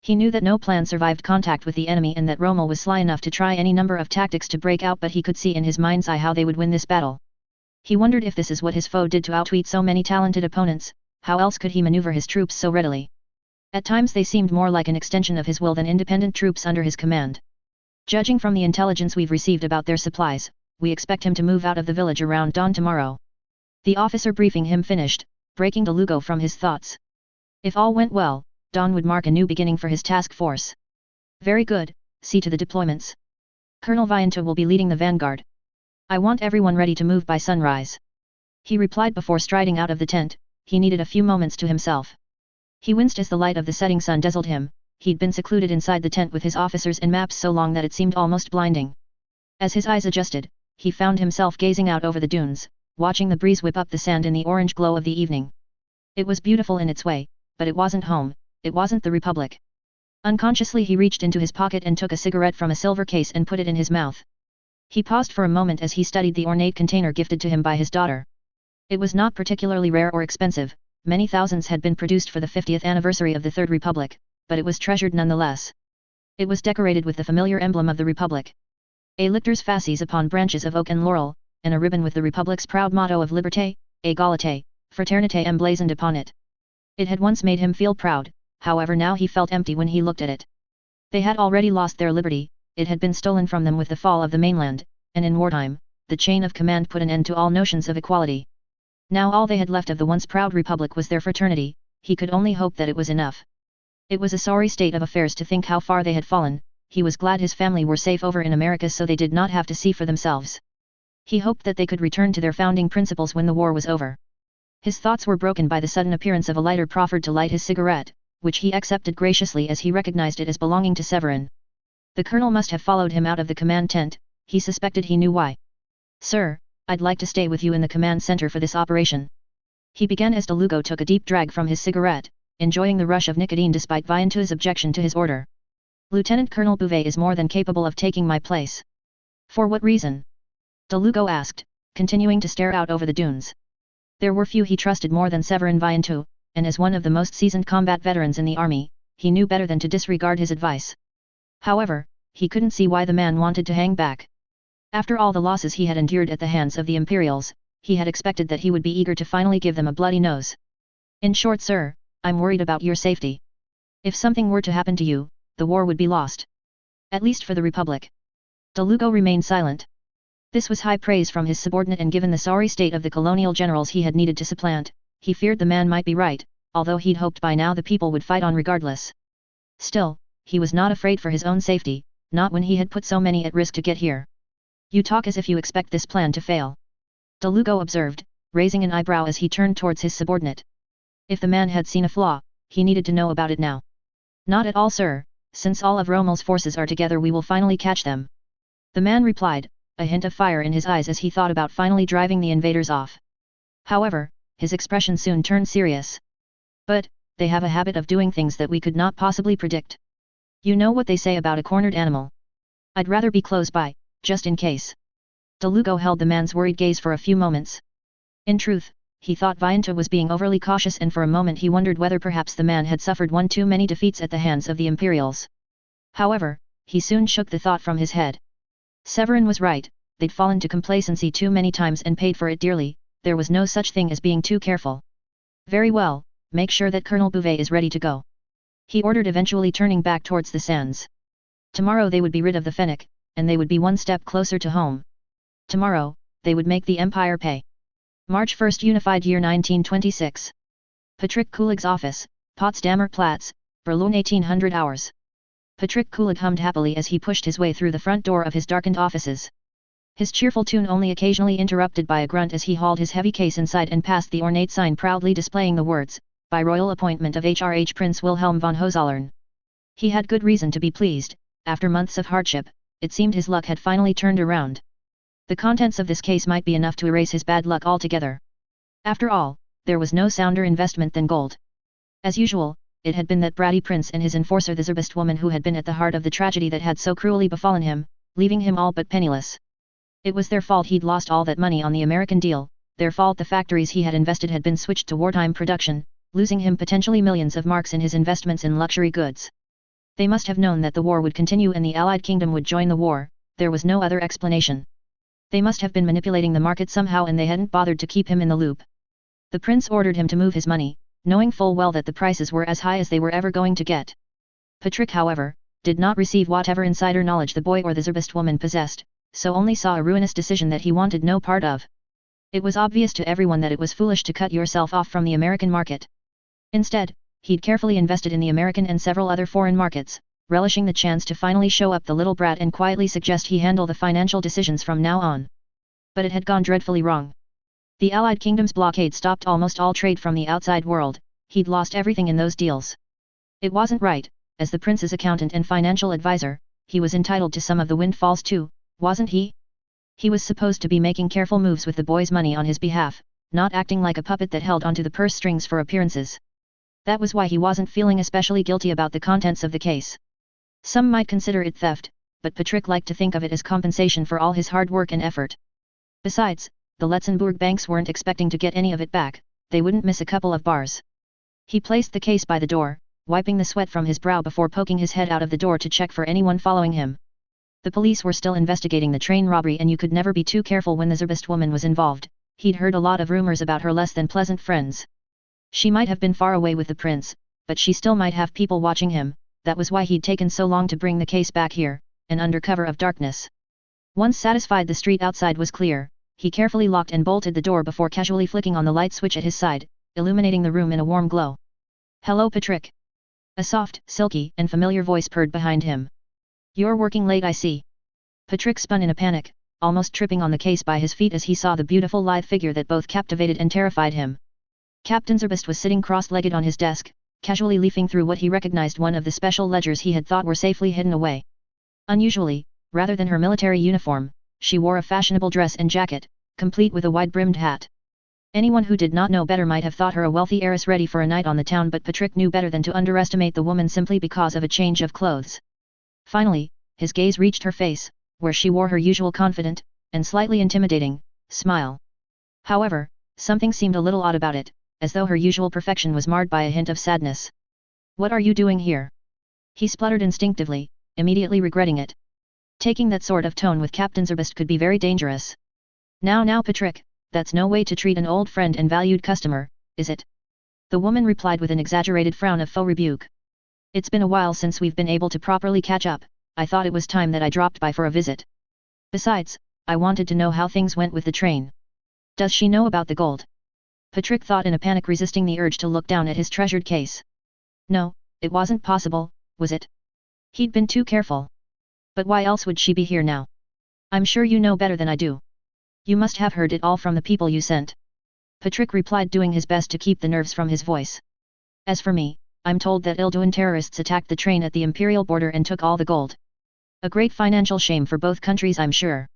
He knew that no plan survived contact with the enemy and that Rommel was sly enough to try any number of tactics to break out, but he could see in his mind's eye how they would win this battle. He wondered if this is what his foe did to outwit so many talented opponents. How else could he maneuver his troops so readily? At times they seemed more like an extension of his will than independent troops under his command. "Judging from the intelligence we've received about their supplies, we expect him to move out of the village around dawn tomorrow. The officer briefing him finished, breaking Delugo from his thoughts. If all went well, dawn would mark a new beginning for his task force. Very good, see to the deployments. Colonel Vianto will be leading the vanguard. I want everyone ready to move by sunrise. He replied before striding out of the tent. He needed a few moments to himself. He winced as the light of the setting sun dazzled him. He'd been secluded inside the tent with his officers and maps so long that it seemed almost blinding. As his eyes adjusted, he found himself gazing out over the dunes, watching the breeze whip up the sand in the orange glow of the evening. It was beautiful in its way, but it wasn't home, it wasn't the Republic. Unconsciously he reached into his pocket and took a cigarette from a silver case and put it in his mouth. He paused for a moment as he studied the ornate container gifted to him by his daughter. It was not particularly rare or expensive, many thousands had been produced for the 50th anniversary of the Third Republic, but it was treasured nonetheless. It was decorated with the familiar emblem of the Republic. A lictor's fasces upon branches of oak and laurel, and a ribbon with the Republic's proud motto of Liberté, Égalité, Fraternité emblazoned upon it. It had once made him feel proud, however now he felt empty when he looked at it. They had already lost their liberty, it had been stolen from them with the fall of the mainland, and in wartime, the chain of command put an end to all notions of equality. Now all they had left of the once proud Republic was their fraternity, he could only hope that it was enough. It was a sorry state of affairs to think how far they had fallen, he was glad his family were safe over in America so they did not have to see for themselves. He hoped that they could return to their founding principles when the war was over. His thoughts were broken by the sudden appearance of a lighter proffered to light his cigarette, which he accepted graciously as he recognized it as belonging to Severin. The colonel must have followed him out of the command tent, he suspected he knew why. Sir, I'd like to stay with you in the command center for this operation. He began as Delugo took a deep drag from his cigarette, enjoying the rush of nicotine despite Vianto's objection to his order. Lieutenant Colonel Bouvet is more than capable of taking my place. For what reason? Delugo asked, continuing to stare out over the dunes. There were few he trusted more than Severin Vianto, and as one of the most seasoned combat veterans in the army, he knew better than to disregard his advice. However, he couldn't see why the man wanted to hang back. After all the losses he had endured at the hands of the Imperials, he had expected that he would be eager to finally give them a bloody nose. In short, sir, I'm worried about your safety. If something were to happen to you, the war would be lost. At least for the Republic. Delugo remained silent. This was high praise from his subordinate, and given the sorry state of the colonial generals he had needed to supplant, he feared the man might be right, although he'd hoped by now the people would fight on regardless. Still, he was not afraid for his own safety, not when he had put so many at risk to get here. You talk as if you expect this plan to fail. Delugo observed, raising an eyebrow as he turned towards his subordinate. If the man had seen a flaw, he needed to know about it now. Not at all, sir, since all of Rommel's forces are together we will finally catch them. The man replied, a hint of fire in his eyes as he thought about finally driving the invaders off. However, his expression soon turned serious. But, they have a habit of doing things that we could not possibly predict. You know what they say about a cornered animal. I'd rather be close by, just in case. Delugo held the man's worried gaze for a few moments. In truth, he thought Vianto was being overly cautious, and for a moment he wondered whether perhaps the man had suffered one too many defeats at the hands of the Imperials. However, he soon shook the thought from his head. Severin was right, they'd fallen to complacency too many times and paid for it dearly, there was no such thing as being too careful. Very well, make sure that Colonel Bouvet is ready to go. He ordered, eventually turning back towards the sands. Tomorrow they would be rid of the Fennec, and they would be one step closer to home. Tomorrow, they would make the Empire pay. March 1, Unified Year 1926. Patrick Kulig's office, Potsdamer Platz, Berlin 1800 hours. Patrick Kulig hummed happily as he pushed his way through the front door of his darkened offices. His cheerful tune only occasionally interrupted by a grunt as he hauled his heavy case inside and passed the ornate sign proudly displaying the words, by royal appointment of HRH Prince Wilhelm von Hohenzollern. He had good reason to be pleased, after months of hardship, it seemed his luck had finally turned around. The contents of this case might be enough to erase his bad luck altogether. After all, there was no sounder investment than gold. As usual, it had been that bratty prince and his enforcer, the Zerbest woman, who had been at the heart of the tragedy that had so cruelly befallen him, leaving him all but penniless. It was their fault he'd lost all that money on the American deal, their fault the factories he had invested had been switched to wartime production, losing him potentially millions of marks in his investments in luxury goods. They must have known that the war would continue and the Allied kingdom would join the war, there was no other explanation. They must have been manipulating the market somehow and they hadn't bothered to keep him in the loop. The prince ordered him to move his money, knowing full well that the prices were as high as they were ever going to get. Patrick, however, did not receive whatever insider knowledge the boy or the Zerbest woman possessed, so only saw a ruinous decision that he wanted no part of. It was obvious to everyone that it was foolish to cut yourself off from the American market. Instead, he'd carefully invested in the American and several other foreign markets, relishing the chance to finally show up the little brat and quietly suggest he handle the financial decisions from now on. But it had gone dreadfully wrong. The Allied Kingdom's blockade stopped almost all trade from the outside world, he'd lost everything in those deals. It wasn't right, as the prince's accountant and financial advisor, he was entitled to some of the windfalls too, wasn't he? He was supposed to be making careful moves with the boy's money on his behalf, not acting like a puppet that held onto the purse strings for appearances. That was why he wasn't feeling especially guilty about the contents of the case. Some might consider it theft, but Patrick liked to think of it as compensation for all his hard work and effort. Besides, the Letzenbourg banks weren't expecting to get any of it back, they wouldn't miss a couple of bars. He placed the case by the door, wiping the sweat from his brow before poking his head out of the door to check for anyone following him. The police were still investigating the train robbery and you could never be too careful when the Zerbist woman was involved. He'd heard a lot of rumors about her less than pleasant friends. She might have been far away with the prince, but she still might have people watching him, that was why he'd taken so long to bring the case back here, and under cover of darkness. Once satisfied the street outside was clear, he carefully locked and bolted the door before casually flicking on the light switch at his side, illuminating the room in a warm glow. "Hello Patrick." A soft, silky, and familiar voice purred behind him. "You're working late I see." Patrick spun in a panic, almost tripping on the case by his feet as he saw the beautiful lithe figure that both captivated and terrified him. Captain Zerbist was sitting cross-legged on his desk, casually leafing through what he recognized one of the special ledgers he had thought were safely hidden away. Unusually, rather than her military uniform, she wore a fashionable dress and jacket, complete with a wide-brimmed hat. Anyone who did not know better might have thought her a wealthy heiress ready for a night on the town, but Patrick knew better than to underestimate the woman simply because of a change of clothes. Finally, his gaze reached her face, where she wore her usual confident, and slightly intimidating, smile. However, something seemed a little odd about it, as though her usual perfection was marred by a hint of sadness. "What are you doing here?" he spluttered instinctively, immediately regretting it. Taking that sort of tone with Captain Zerbist could be very dangerous. Now Patrick, that's no way to treat an old friend and valued customer, is it?" The woman replied with an exaggerated frown of faux rebuke. "It's been a while since we've been able to properly catch up, I thought it was time that I dropped by for a visit. Besides, I wanted to know how things went with the train. Does she know about the gold?" Patrick thought in a panic, resisting the urge to look down at his treasured case. No, it wasn't possible, was it? He'd been too careful. But why else would she be here now? "I'm sure you know better than I do. You must have heard it all from the people you sent." Patrick replied, doing his best to keep the nerves from his voice. "As for me, I'm told that Ilduan terrorists attacked the train at the imperial border and took all the gold. A great financial shame for both countries, I'm sure."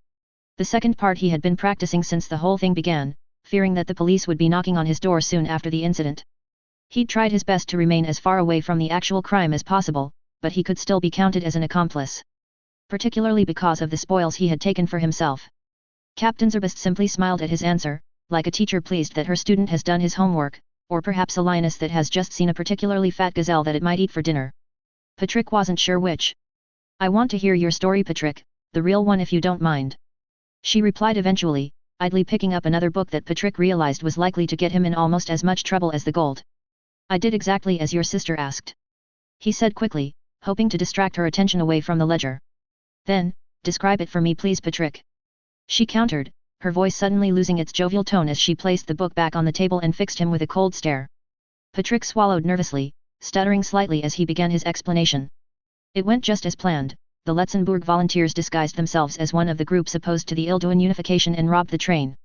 The second part he had been practicing since the whole thing began, fearing that the police would be knocking on his door soon after the incident. He'd tried his best to remain as far away from the actual crime as possible, but he could still be counted as an accomplice. Particularly because of the spoils he had taken for himself. Captain Zerbist simply smiled at his answer, like a teacher pleased that her student has done his homework, or perhaps a lioness that has just seen a particularly fat gazelle that it might eat for dinner. Patrick wasn't sure which. "I want to hear your story, Patrick, the real one if you don't mind," she replied eventually, idly picking up another book that Patrick realized was likely to get him in almost as much trouble as the gold. "I did exactly as your sister asked," he said quickly, hoping to distract her attention away from the ledger. "Then, describe it for me please, Patrick," she countered, her voice suddenly losing its jovial tone as she placed the book back on the table and fixed him with a cold stare. Patrick swallowed nervously, stuttering slightly as he began his explanation. It went just as planned. The Letzenbourg volunteers disguised themselves as one of the groups opposed to the Ilduan unification and robbed the train.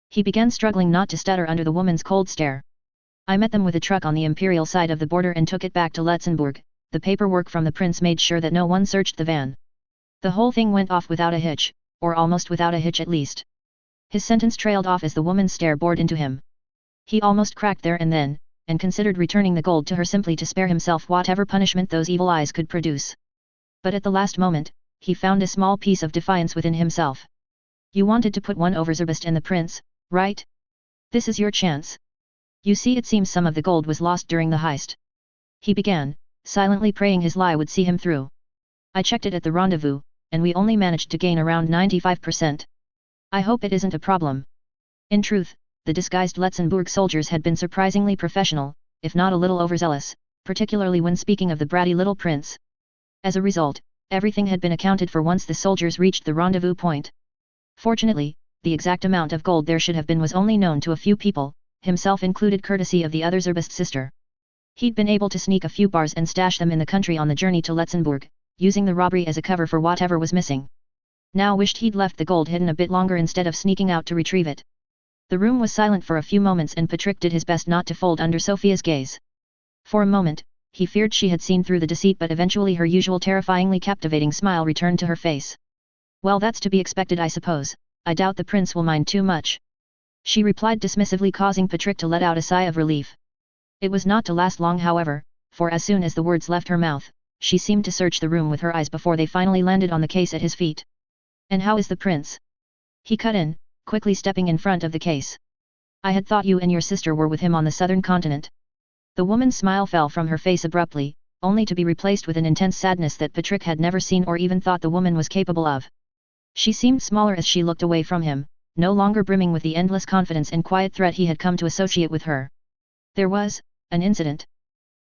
He began, struggling not to stutter under the woman's cold stare. "I met them with a truck on the imperial side of the border and took it back to Letzenbourg. The paperwork from the prince made sure that no one searched the van. The whole thing went off without a hitch, or almost without a hitch at least." His sentence trailed off as the woman's stare bored into him. He almost cracked there and then, and considered returning the gold to her simply to spare himself whatever punishment those evil eyes could produce. But at the last moment, he found a small piece of defiance within himself. "You wanted to put one over Zerbist and the prince, right? This is your chance. You see, it seems some of the gold was lost during the heist," he began, silently praying his lie would see him through. "I checked it at the rendezvous, and we only managed to gain around 95%. I hope it isn't a problem." In truth, the disguised Letzenbourg soldiers had been surprisingly professional, if not a little overzealous, particularly when speaking of the bratty little prince. As a result, everything had been accounted for once the soldiers reached the rendezvous point. Fortunately, the exact amount of gold there should have been was only known to a few people, himself included, courtesy of the other Zerbst's sister. He'd been able to sneak a few bars and stash them in the country on the journey to Letzenbourg, using the robbery as a cover for whatever was missing. Now wished he'd left the gold hidden a bit longer instead of sneaking out to retrieve it. The room was silent for a few moments and Patrick did his best not to fold under Sophia's gaze. For a moment, he feared she had seen through the deceit, but eventually her usual terrifyingly captivating smile returned to her face. "Well, that's to be expected, I suppose. I doubt the prince will mind too much," she replied dismissively, causing Patrick to let out a sigh of relief. It was not to last long, however, for as soon as the words left her mouth, she seemed to search the room with her eyes before they finally landed on the case at his feet. "And how is the prince?" he cut in, quickly stepping in front of the case. "I had thought you and your sister were with him on the southern continent." The woman's smile fell from her face abruptly, only to be replaced with an intense sadness that Patrick had never seen or even thought the woman was capable of. She seemed smaller as she looked away from him, no longer brimming with the endless confidence and quiet threat he had come to associate with her. "There was an incident,"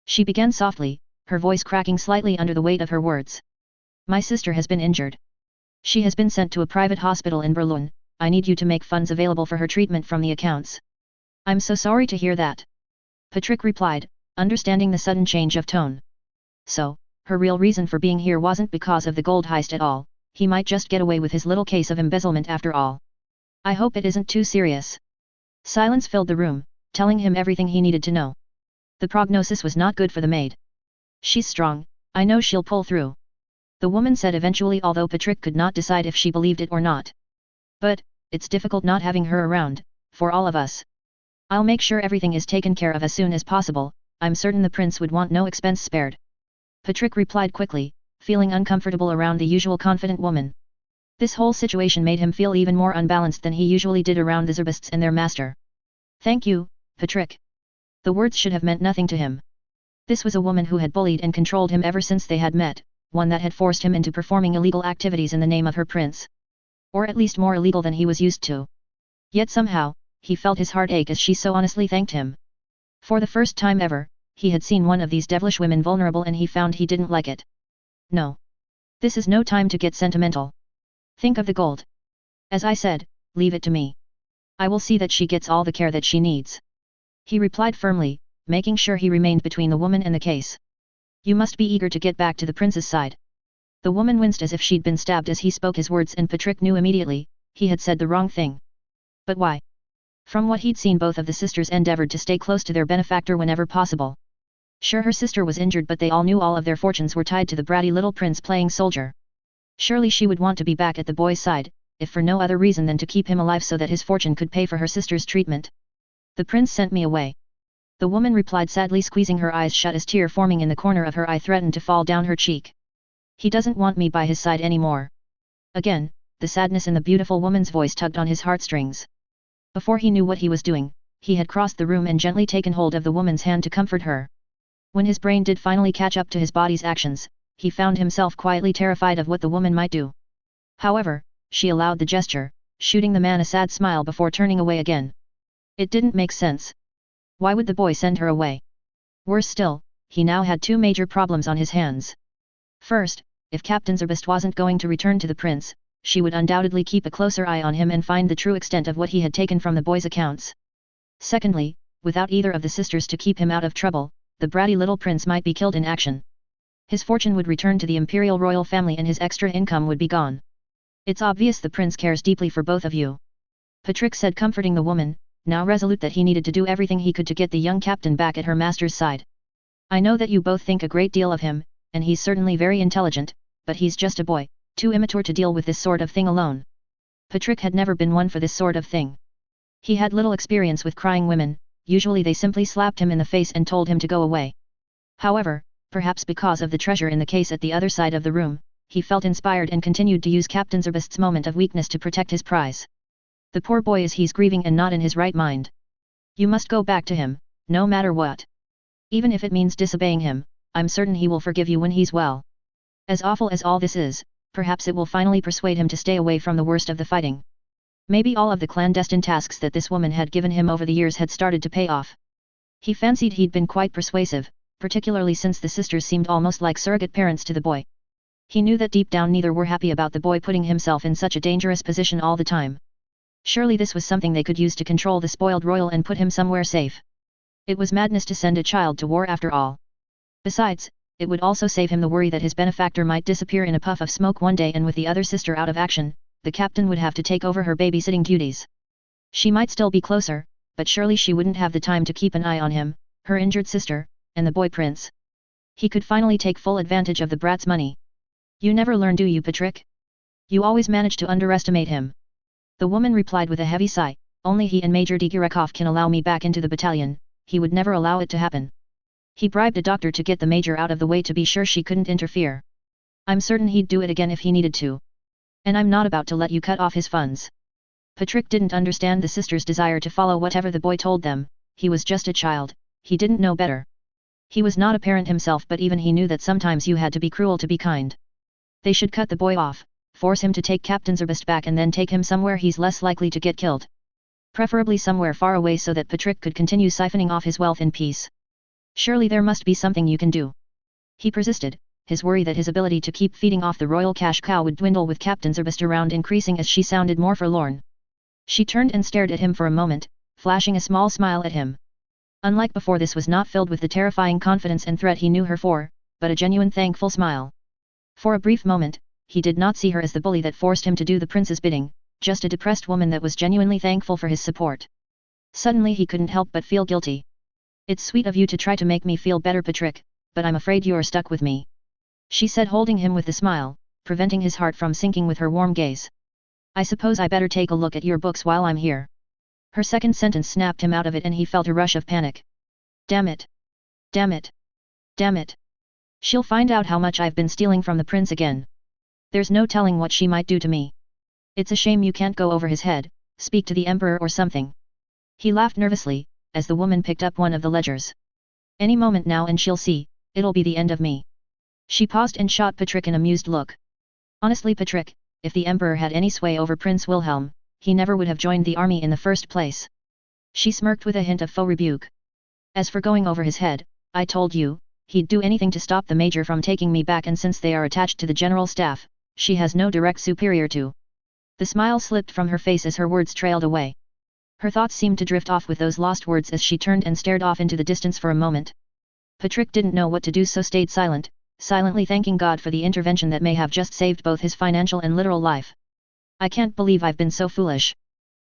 she began softly, her voice cracking slightly under the weight of her words. "My sister has been injured. She has been sent to a private hospital in Berlin. I need you to make funds available for her treatment from the accounts." "I'm so sorry to hear that," Patrick replied, understanding the sudden change of tone. So, her real reason for being here wasn't because of the gold heist at all. He might just get away with his little case of embezzlement after all. "I hope it isn't too serious." Silence filled the room, telling him everything he needed to know. The prognosis was not good for the maid. "She's strong, I know she'll pull through," the woman said eventually, although Patrick could not decide if she believed it or not. "But, it's difficult not having her around, for all of us. I'll make sure everything is taken care of as soon as possible. I'm certain the prince would want no expense spared," Patrick replied quickly, feeling uncomfortable around the usual confident woman. This whole situation made him feel even more unbalanced than he usually did around the Zerbists and their master. "Thank you, Patrick." The words should have meant nothing to him. This was a woman who had bullied and controlled him ever since they had met, one that had forced him into performing illegal activities in the name of her prince. Or at least more illegal than he was used to. Yet somehow, he felt his heart ache as she so honestly thanked him. For the first time ever, he had seen one of these devilish women vulnerable and he found he didn't like it. "No. This is no time to get sentimental. Think of the gold. As I said, leave it to me. I will see that she gets all the care that she needs," he replied firmly, making sure he remained between the woman and the case. "You must be eager to get back to the prince's side." The woman winced as if she'd been stabbed as he spoke his words, and Patrick knew immediately, he had said the wrong thing. But why? From what he'd seen, both of the sisters endeavored to stay close to their benefactor whenever possible. Sure, her sister was injured, but they all knew all of their fortunes were tied to the bratty little prince playing soldier. Surely she would want to be back at the boy's side, if for no other reason than to keep him alive so that his fortune could pay for her sister's treatment. "The prince sent me away," the woman replied sadly, squeezing her eyes shut as tear forming in the corner of her eye threatened to fall down her cheek. "He doesn't want me by his side anymore." Again, the sadness in the beautiful woman's voice tugged on his heartstrings. Before he knew what he was doing, he had crossed the room and gently taken hold of the woman's hand to comfort her. When his brain did finally catch up to his body's actions, he found himself quietly terrified of what the woman might do. However, she allowed the gesture, shooting the man a sad smile before turning away again. It didn't make sense. Why would the boy send her away? Worse still, he now had two major problems on his hands. First, if Captain Zerbst wasn't going to return to the prince, she would undoubtedly keep a closer eye on him and find the true extent of what he had taken from the boy's accounts. Secondly, without either of the sisters to keep him out of trouble, the bratty little prince might be killed in action. His fortune would return to the imperial royal family and his extra income would be gone. "It's obvious the prince cares deeply for both of you," Patrick said, comforting the woman, now resolute that he needed to do everything he could to get the young captain back at her master's side. "I know that you both think a great deal of him, and he's certainly very intelligent, but he's just a boy, too immature to deal with this sort of thing alone." Patrick had never been one for this sort of thing. He had little experience with crying women, usually they simply slapped him in the face and told him to go away. However, perhaps because of the treasure in the case at the other side of the room, he felt inspired and continued to use Captain Zerbst's moment of weakness to protect his prize. "The poor boy he's grieving and not in his right mind. You must go back to him, no matter what. Even if it means disobeying him, I'm certain he will forgive you when he's well. As awful as all this is, perhaps it will finally persuade him to stay away from the worst of the fighting." Maybe all of the clandestine tasks that this woman had given him over the years had started to pay off. He fancied he'd been quite persuasive, particularly since the sisters seemed almost like surrogate parents to the boy. He knew that deep down neither were happy about the boy putting himself in such a dangerous position all the time. Surely this was something they could use to control the spoiled royal and put him somewhere safe. It was madness to send a child to war after all. Besides, it would also save him the worry that his benefactor might disappear in a puff of smoke one day, and with the other sister out of action, the captain would have to take over her babysitting duties. She might still be closer, but surely she wouldn't have the time to keep an eye on him, her injured sister, and the boy prince. He could finally take full advantage of the brat's money. You never learn, do you, Patrick? You always manage to underestimate him. The woman replied with a heavy sigh, only he and Major Digirekov can allow me back into the battalion, he would never allow it to happen. He bribed a doctor to get the major out of the way to be sure she couldn't interfere. I'm certain he'd do it again if he needed to. And I'm not about to let you cut off his funds. Patrick didn't understand the sister's desire to follow whatever the boy told them, he was just a child, he didn't know better. He was not a parent himself, but even he knew that sometimes you had to be cruel to be kind. They should cut the boy off, force him to take Captain Zerbest back and then take him somewhere he's less likely to get killed. Preferably somewhere far away so that Patrick could continue siphoning off his wealth in peace. Surely there must be something you can do. He persisted, his worry that his ability to keep feeding off the royal cash cow would dwindle with Captain Zerbest around increasing as she sounded more forlorn. She turned and stared at him for a moment, flashing a small smile at him. Unlike before, this was not filled with the terrifying confidence and threat he knew her for, but a genuine thankful smile. For a brief moment, he did not see her as the bully that forced him to do the prince's bidding, just a depressed woman that was genuinely thankful for his support. Suddenly he couldn't help but feel guilty. It's sweet of you to try to make me feel better, Patrick, but I'm afraid you're stuck with me. She said, holding him with a smile, preventing his heart from sinking with her warm gaze. I suppose I better take a look at your books while I'm here. Her second sentence snapped him out of it and he felt a rush of panic. Damn it! Damn it! Damn it! She'll find out how much I've been stealing from the prince again. There's no telling what she might do to me. It's a shame you can't go over his head, speak to the emperor or something. He laughed nervously, as the woman picked up one of the ledgers. Any moment now and she'll see, it'll be the end of me. She paused and shot Patrick an amused look. Honestly, Patrick, if the emperor had any sway over Prince Wilhelm, he never would have joined the army in the first place. She smirked with a hint of faux rebuke. As for going over his head, I told you, he'd do anything to stop the major from taking me back, and since they are attached to the general staff, she has no direct superior to. The smile slipped from her face as her words trailed away. Her thoughts seemed to drift off with those lost words as she turned and stared off into the distance for a moment. Patrick didn't know what to do, so stayed silent, silently thanking God for the intervention that may have just saved both his financial and literal life. I can't believe I've been so foolish.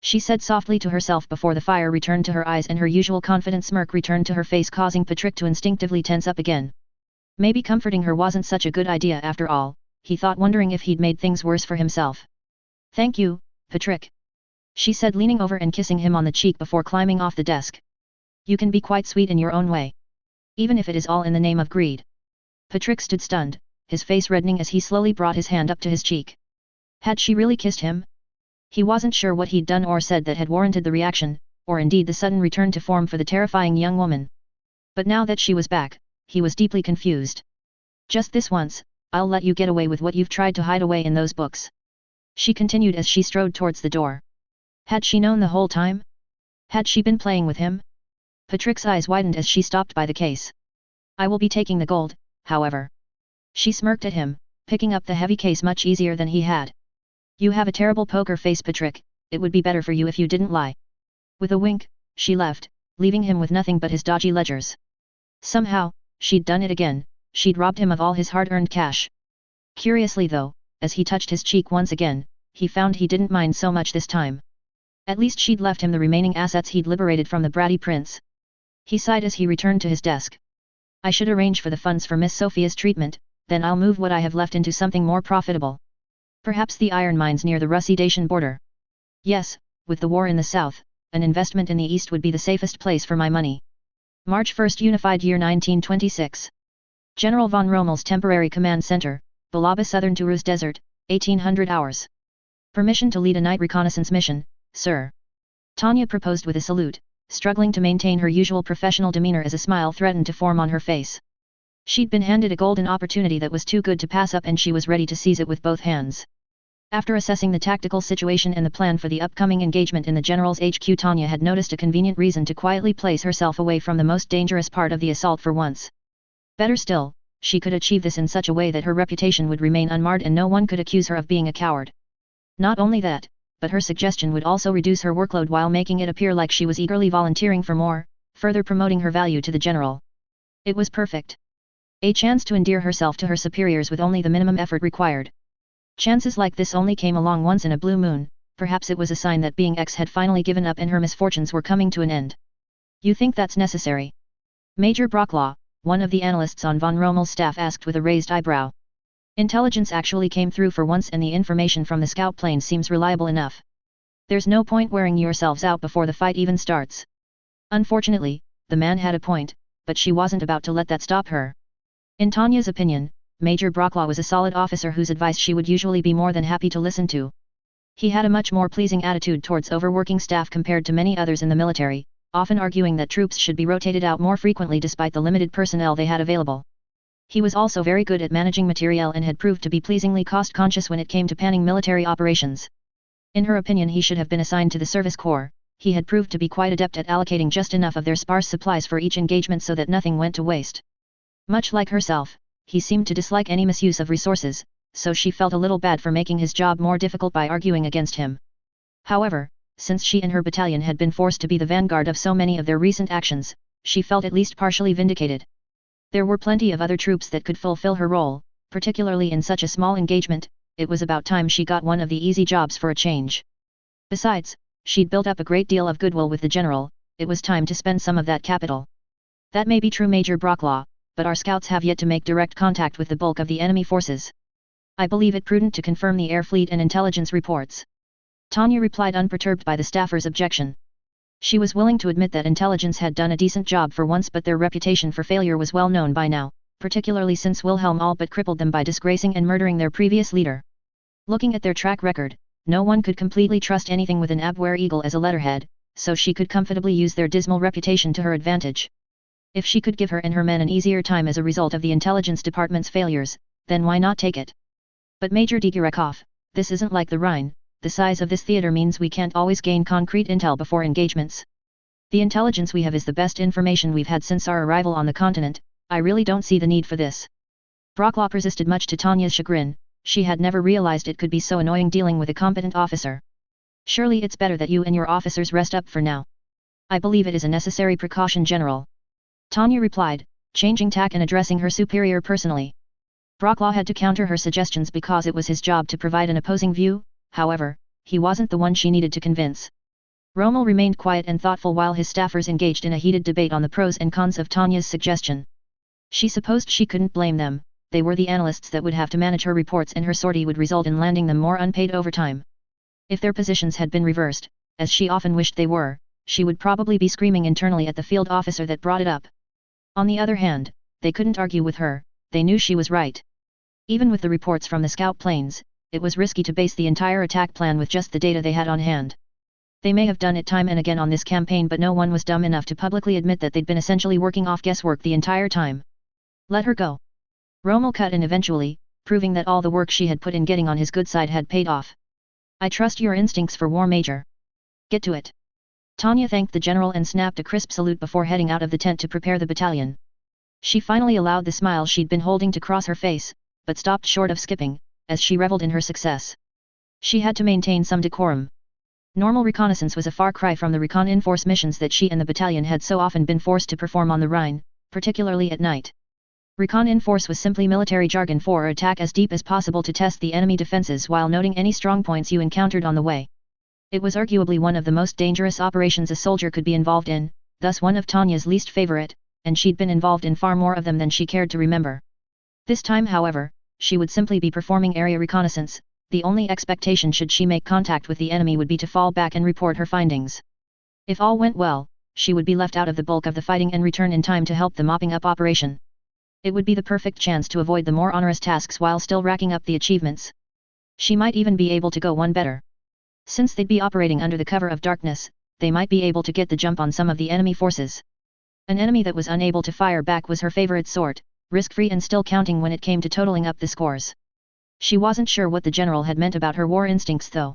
She said softly to herself before the fire returned to her eyes and her usual confident smirk returned to her face, causing Patrick to instinctively tense up again. Maybe comforting her wasn't such a good idea after all, he thought, wondering if he'd made things worse for himself. Thank you, Patrick. She said, leaning over and kissing him on the cheek before climbing off the desk. You can be quite sweet in your own way. Even if it is all in the name of greed. Patrick stood stunned, his face reddening as he slowly brought his hand up to his cheek. Had she really kissed him? He wasn't sure what he'd done or said that had warranted the reaction, or indeed the sudden return to form for the terrifying young woman. But now that she was back, he was deeply confused. Just this once, I'll let you get away with what you've tried to hide away in those books. She continued as she strode towards the door. Had she known the whole time? Had she been playing with him? Patrick's eyes widened as she stopped by the case. I will be taking the gold, however. She smirked at him, picking up the heavy case much easier than he had. You have a terrible poker face, Patrick, it would be better for you if you didn't lie. With a wink, she left, leaving him with nothing but his dodgy ledgers. Somehow, she'd done it again, she'd robbed him of all his hard-earned cash. Curiously though, as he touched his cheek once again, he found he didn't mind so much this time. At least she'd left him the remaining assets he'd liberated from the bratty prince. He sighed as he returned to his desk. I should arrange for the funds for Miss Sophia's treatment, then I'll move what I have left into something more profitable. Perhaps the iron mines near the Russie-Dacian border. Yes, with the war in the south, an investment in the east would be the safest place for my money. March 1, Unified Year 1926. General von Rommel's Temporary Command Center, Balaba, Southern Taurus Desert, 1800 hours. Permission to lead a night reconnaissance mission, sir. Tanya proposed with a salute, struggling to maintain her usual professional demeanor as a smile threatened to form on her face. She'd been handed a golden opportunity that was too good to pass up, and she was ready to seize it with both hands. After assessing the tactical situation and the plan for the upcoming engagement in the general's HQ, Tanya had noticed a convenient reason to quietly place herself away from the most dangerous part of the assault for once. Better still, she could achieve this in such a way that her reputation would remain unmarred and no one could accuse her of being a coward. Not only that, but her suggestion would also reduce her workload while making it appear like she was eagerly volunteering for more, further promoting her value to the general. It was perfect. A chance to endear herself to her superiors with only the minimum effort required. Chances like this only came along once in a blue moon, perhaps it was a sign that being X had finally given up and her misfortunes were coming to an end. You think that's necessary? Major Brocklaw, one of the analysts on von Rommel's staff, asked with a raised eyebrow. Intelligence actually came through for once and the information from the scout plane seems reliable enough. There's no point wearing yourselves out before the fight even starts. Unfortunately, the man had a point, but she wasn't about to let that stop her. In Tanya's opinion, Major Brocklaw was a solid officer whose advice she would usually be more than happy to listen to. He had a much more pleasing attitude towards overworking staff compared to many others in the military, often arguing that troops should be rotated out more frequently despite the limited personnel they had available. He was also very good at managing materiel and had proved to be pleasingly cost-conscious when it came to planning military operations. In her opinion, he should have been assigned to the service corps. He had proved to be quite adept at allocating just enough of their sparse supplies for each engagement so that nothing went to waste. Much like herself, he seemed to dislike any misuse of resources, so she felt a little bad for making his job more difficult by arguing against him. However, since she and her battalion had been forced to be the vanguard of so many of their recent actions, she felt at least partially vindicated. There were plenty of other troops that could fulfill her role, particularly in such a small engagement. It was about time she got one of the easy jobs for a change. Besides, she'd built up a great deal of goodwill with the general, it was time to spend some of that capital. That may be true, Major Brocklaw, but our scouts have yet to make direct contact with the bulk of the enemy forces. I believe it prudent to confirm the air fleet and intelligence reports. Tanya replied, unperturbed by the staffer's objection. She was willing to admit that intelligence had done a decent job for once, but their reputation for failure was well known by now, particularly since Wilhelm all but crippled them by disgracing and murdering their previous leader. Looking at their track record, no one could completely trust anything with an Abwehr Eagle as a letterhead, so she could comfortably use their dismal reputation to her advantage. If she could give her and her men an easier time as a result of the intelligence department's failures, then why not take it? But Major Digirakov, this isn't like the Rhine. The size of this theater means we can't always gain concrete intel before engagements. The intelligence we have is the best information we've had since our arrival on the continent. I really don't see the need for this. Brocklaw persisted, much to Tanya's chagrin. She had never realized it could be so annoying dealing with a competent officer. Surely it's better that you and your officers rest up for now. I believe it is a necessary precaution, General. Tanya replied, changing tack and addressing her superior personally. Brocklaw had to counter her suggestions because it was his job to provide an opposing view. However, he wasn't the one she needed to convince. Rommel remained quiet and thoughtful while his staffers engaged in a heated debate on the pros and cons of Tanya's suggestion. She supposed she couldn't blame them, they were the analysts that would have to manage her reports and her sortie would result in landing them more unpaid overtime. If their positions had been reversed, as she often wished they were, she would probably be screaming internally at the field officer that brought it up. On the other hand, they couldn't argue with her, they knew she was right. Even with the reports from the scout planes, it was risky to base the entire attack plan with just the data they had on hand. They may have done it time and again on this campaign, but no one was dumb enough to publicly admit that they'd been essentially working off guesswork the entire time. Let her go. Rommel cut in eventually, proving that all the work she had put in getting on his good side had paid off. I trust your instincts for war, Major. Get to it. Tanya thanked the general and snapped a crisp salute before heading out of the tent to prepare the battalion. She finally allowed the smile she'd been holding to cross her face, but stopped short of skipping, as she reveled in her success. She had to maintain some decorum. Normal reconnaissance was a far cry from the recon in-force missions that she and the battalion had so often been forced to perform on the Rhine, particularly at night. Recon in-force was simply military jargon for attack as deep as possible to test the enemy defenses while noting any strong points you encountered on the way. It was arguably one of the most dangerous operations a soldier could be involved in, thus one of Tanya's least favorite, and she'd been involved in far more of them than she cared to remember. This time, however, she would simply be performing area reconnaissance. The only expectation should she make contact with the enemy would be to fall back and report her findings. If all went well, she would be left out of the bulk of the fighting and return in time to help the mopping up operation. It would be the perfect chance to avoid the more onerous tasks while still racking up the achievements. She might even be able to go one better. Since they'd be operating under the cover of darkness, they might be able to get the jump on some of the enemy forces. An enemy that was unable to fire back was her favorite sort, risk-free and still counting when it came to totaling up the scores. She wasn't sure what the general had meant about her war instincts though.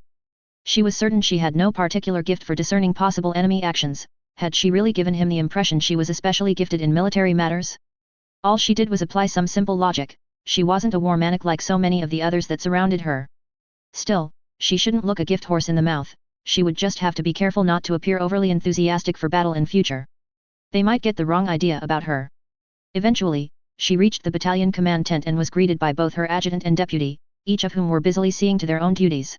She was certain she had no particular gift for discerning possible enemy actions. Had she really given him the impression she was especially gifted in military matters? All she did was apply some simple logic. She wasn't a war maniac like so many of the others that surrounded her. Still, she shouldn't look a gift horse in the mouth. She would just have to be careful not to appear overly enthusiastic for battle in future. They might get the wrong idea about her. Eventually, she reached the battalion command tent and was greeted by both her adjutant and deputy, each of whom were busily seeing to their own duties.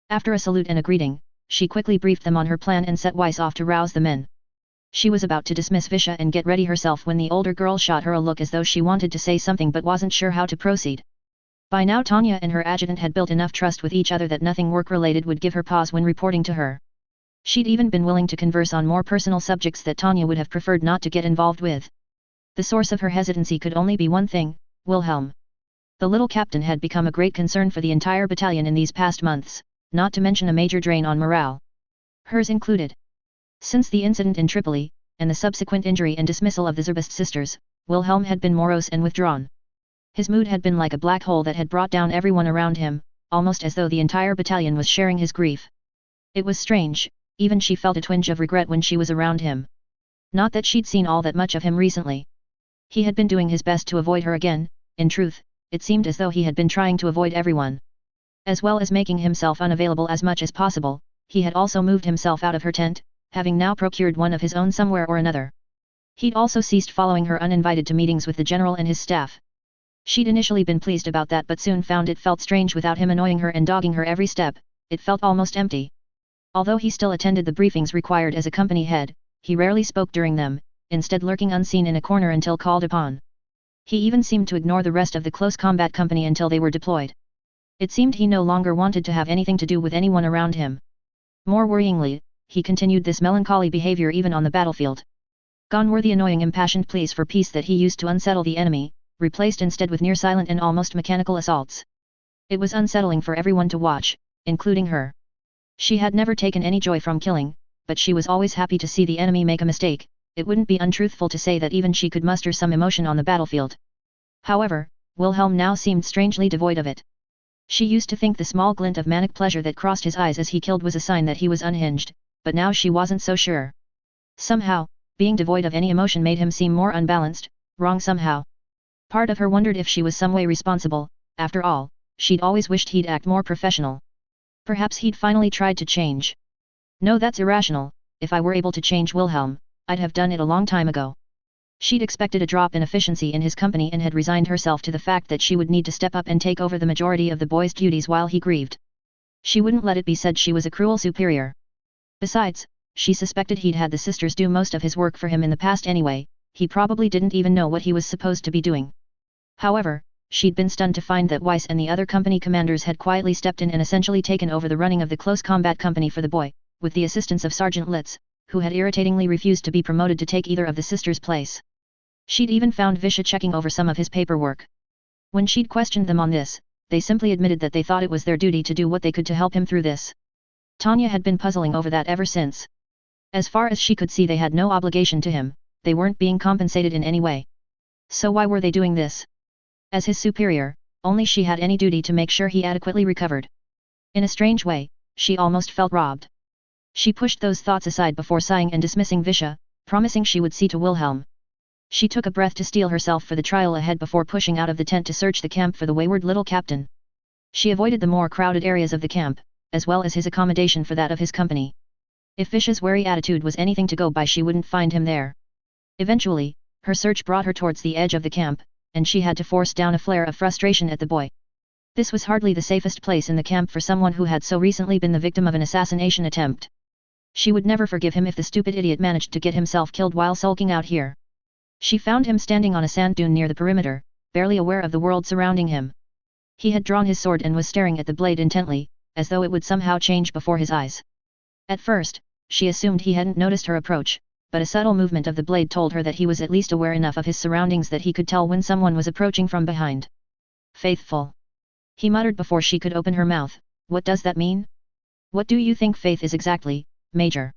After a salute and a greeting, she quickly briefed them on her plan and set Weiss off to rouse the men. She was about to dismiss Visha and get ready herself when the older girl shot her a look as though she wanted to say something but wasn't sure how to proceed. By now Tanya and her adjutant had built enough trust with each other that nothing work-related would give her pause when reporting to her. She'd even been willing to converse on more personal subjects that Tanya would have preferred not to get involved with. The source of her hesitancy could only be one thing: Wilhelm. The little captain had become a great concern for the entire battalion in these past months, not to mention a major drain on morale. Hers included. Since the incident in Tripoli, and the subsequent injury and dismissal of the Zerbest sisters, Wilhelm had been morose and withdrawn. His mood had been like a black hole that had brought down everyone around him, almost as though the entire battalion was sharing his grief. It was strange, even she felt a twinge of regret when she was around him. Not that she'd seen all that much of him recently. He had been doing his best to avoid her again. In truth, it seemed as though he had been trying to avoid everyone. As well as making himself unavailable as much as possible, he had also moved himself out of her tent, having now procured one of his own somewhere or another. He'd also ceased following her uninvited to meetings with the general and his staff. She'd initially been pleased about that but soon found it felt strange without him annoying her and dogging her every step. It felt almost empty. Although he still attended the briefings required as a company head, he rarely spoke during them, instead lurking unseen in a corner until called upon. He even seemed to ignore the rest of the close combat company until they were deployed. It seemed he no longer wanted to have anything to do with anyone around him. More worryingly, he continued this melancholy behavior even on the battlefield. Gone were the annoying impassioned pleas for peace that he used to unsettle the enemy, replaced instead with near-silent and almost mechanical assaults. It was unsettling for everyone to watch, including her. She had never taken any joy from killing, but she was always happy to see the enemy make a mistake. It wouldn't be untruthful to say that even she could muster some emotion on the battlefield. However, Wilhelm now seemed strangely devoid of it. She used to think the small glint of manic pleasure that crossed his eyes as he killed was a sign that he was unhinged, but now she wasn't so sure. Somehow, being devoid of any emotion made him seem more unbalanced, wrong somehow. Part of her wondered if she was some way responsible. After all, she'd always wished he'd act more professional. Perhaps he'd finally tried to change. No, that's irrational. If I were able to change Wilhelm, I'd have done it a long time ago. She'd expected a drop in efficiency in his company and had resigned herself to the fact that she would need to step up and take over the majority of the boy's duties while he grieved. She wouldn't let it be said she was a cruel superior. Besides, she suspected he'd had the sisters do most of his work for him in the past anyway. He probably didn't even know what he was supposed to be doing. However, she'd been stunned to find that Weiss and the other company commanders had quietly stepped in and essentially taken over the running of the close combat company for the boy, with the assistance of Sergeant Litz, who had irritatingly refused to be promoted to take either of the sisters' place. She'd even found Visha checking over some of his paperwork. When she'd questioned them on this, they simply admitted that they thought it was their duty to do what they could to help him through this. Tanya had been puzzling over that ever since. As far as she could see, they had no obligation to him, they weren't being compensated in any way. So why were they doing this? As his superior, only she had any duty to make sure he adequately recovered. In a strange way, she almost felt robbed. She pushed those thoughts aside before sighing and dismissing Visha, promising she would see to Wilhelm. She took a breath to steel herself for the trial ahead before pushing out of the tent to search the camp for the wayward little captain. She avoided the more crowded areas of the camp, as well as his accommodation for that of his company. If Visha's wary attitude was anything to go by, she wouldn't find him there. Eventually, her search brought her towards the edge of the camp, and she had to force down a flare of frustration at the boy. This was hardly the safest place in the camp for someone who had so recently been the victim of an assassination attempt. She would never forgive him if the stupid idiot managed to get himself killed while sulking out here. She found him standing on a sand dune near the perimeter, barely aware of the world surrounding him. He had drawn his sword and was staring at the blade intently, as though it would somehow change before his eyes. At first, she assumed he hadn't noticed her approach, but a subtle movement of the blade told her that he was at least aware enough of his surroundings that he could tell when someone was approaching from behind. Faithful. He muttered before she could open her mouth. What does that mean? What do you think faith is exactly, Major?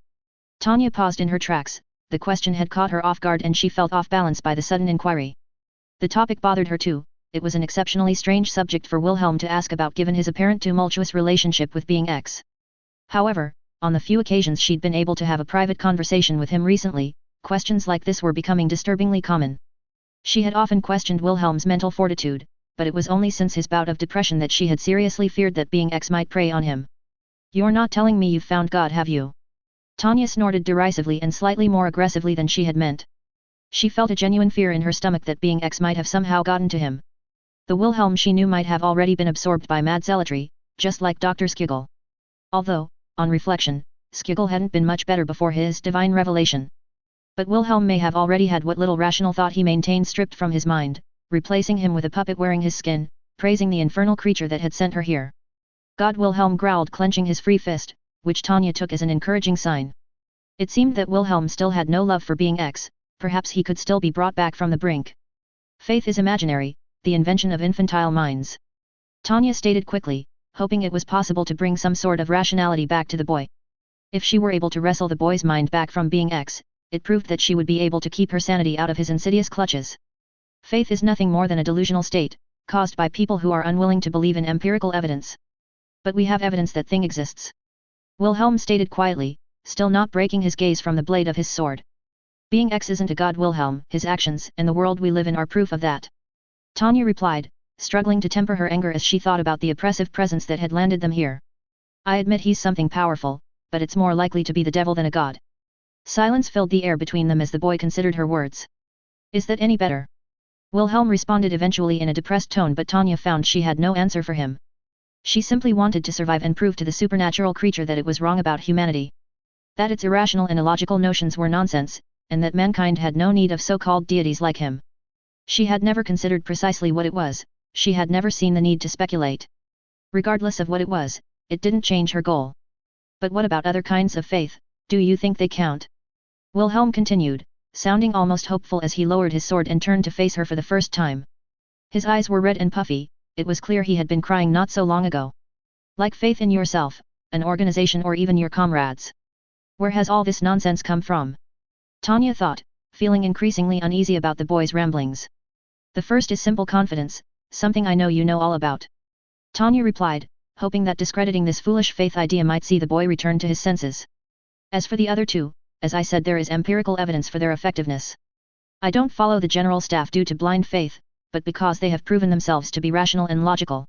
Tanya paused in her tracks. The question had caught her off guard and she felt off balance by the sudden inquiry. The topic bothered her too. It was an exceptionally strange subject for Wilhelm to ask about given his apparent tumultuous relationship with being X. However, on the few occasions she'd been able to have a private conversation with him recently, questions like this were becoming disturbingly common. She had often questioned Wilhelm's mental fortitude, but it was only since his bout of depression that she had seriously feared that being X might prey on him. "You're not telling me you've found God, have you?" Tanya snorted derisively and slightly more aggressively than she had meant. She felt a genuine fear in her stomach that being X might have somehow gotten to him. The Wilhelm she knew might have already been absorbed by mad zealotry, just like Dr. Skugel. Although, on reflection, Skugel hadn't been much better before his divine revelation. But Wilhelm may have already had what little rational thought he maintained stripped from his mind, replacing him with a puppet wearing his skin, praising the infernal creature that had sent her here. God, Wilhelm growled, clenching his free fist, which Tanya took as an encouraging sign. It seemed that Wilhelm still had no love for being X, perhaps he could still be brought back from the brink. Faith is imaginary, the invention of infantile minds. Tanya stated quickly, hoping it was possible to bring some sort of rationality back to the boy. If she were able to wrestle the boy's mind back from being X, it proved that she would be able to keep her sanity out of his insidious clutches. Faith is nothing more than a delusional state, caused by people who are unwilling to believe in empirical evidence. But we have evidence that thing exists. Wilhelm stated quietly, still not breaking his gaze from the blade of his sword. Being X isn't a god, Wilhelm, his actions and the world we live in are proof of that. Tanya replied, struggling to temper her anger as she thought about the oppressive presence that had landed them here. I admit he's something powerful, but it's more likely to be the devil than a god. Silence filled the air between them as the boy considered her words. Is that any better? Wilhelm responded eventually in a depressed tone, but Tanya found she had no answer for him. She simply wanted to survive and prove to the supernatural creature that it was wrong about humanity. That its irrational and illogical notions were nonsense, and that mankind had no need of so-called deities like him. She had never considered precisely what it was, she had never seen the need to speculate. Regardless of what it was, it didn't change her goal. But what about other kinds of faith, do you think they count? Wilhelm continued, sounding almost hopeful as he lowered his sword and turned to face her for the first time. His eyes were red and puffy, it was clear he had been crying not so long ago. Like faith in yourself, an organization, or even your comrades. Where has all this nonsense come from? Tanya thought, feeling increasingly uneasy about the boy's ramblings. The first is simple confidence, something I know you know all about. Tanya replied, hoping that discrediting this foolish faith idea might see the boy return to his senses. As for the other two, as I said, there is empirical evidence for their effectiveness. I don't follow the general staff due to blind faith, but because they have proven themselves to be rational and logical.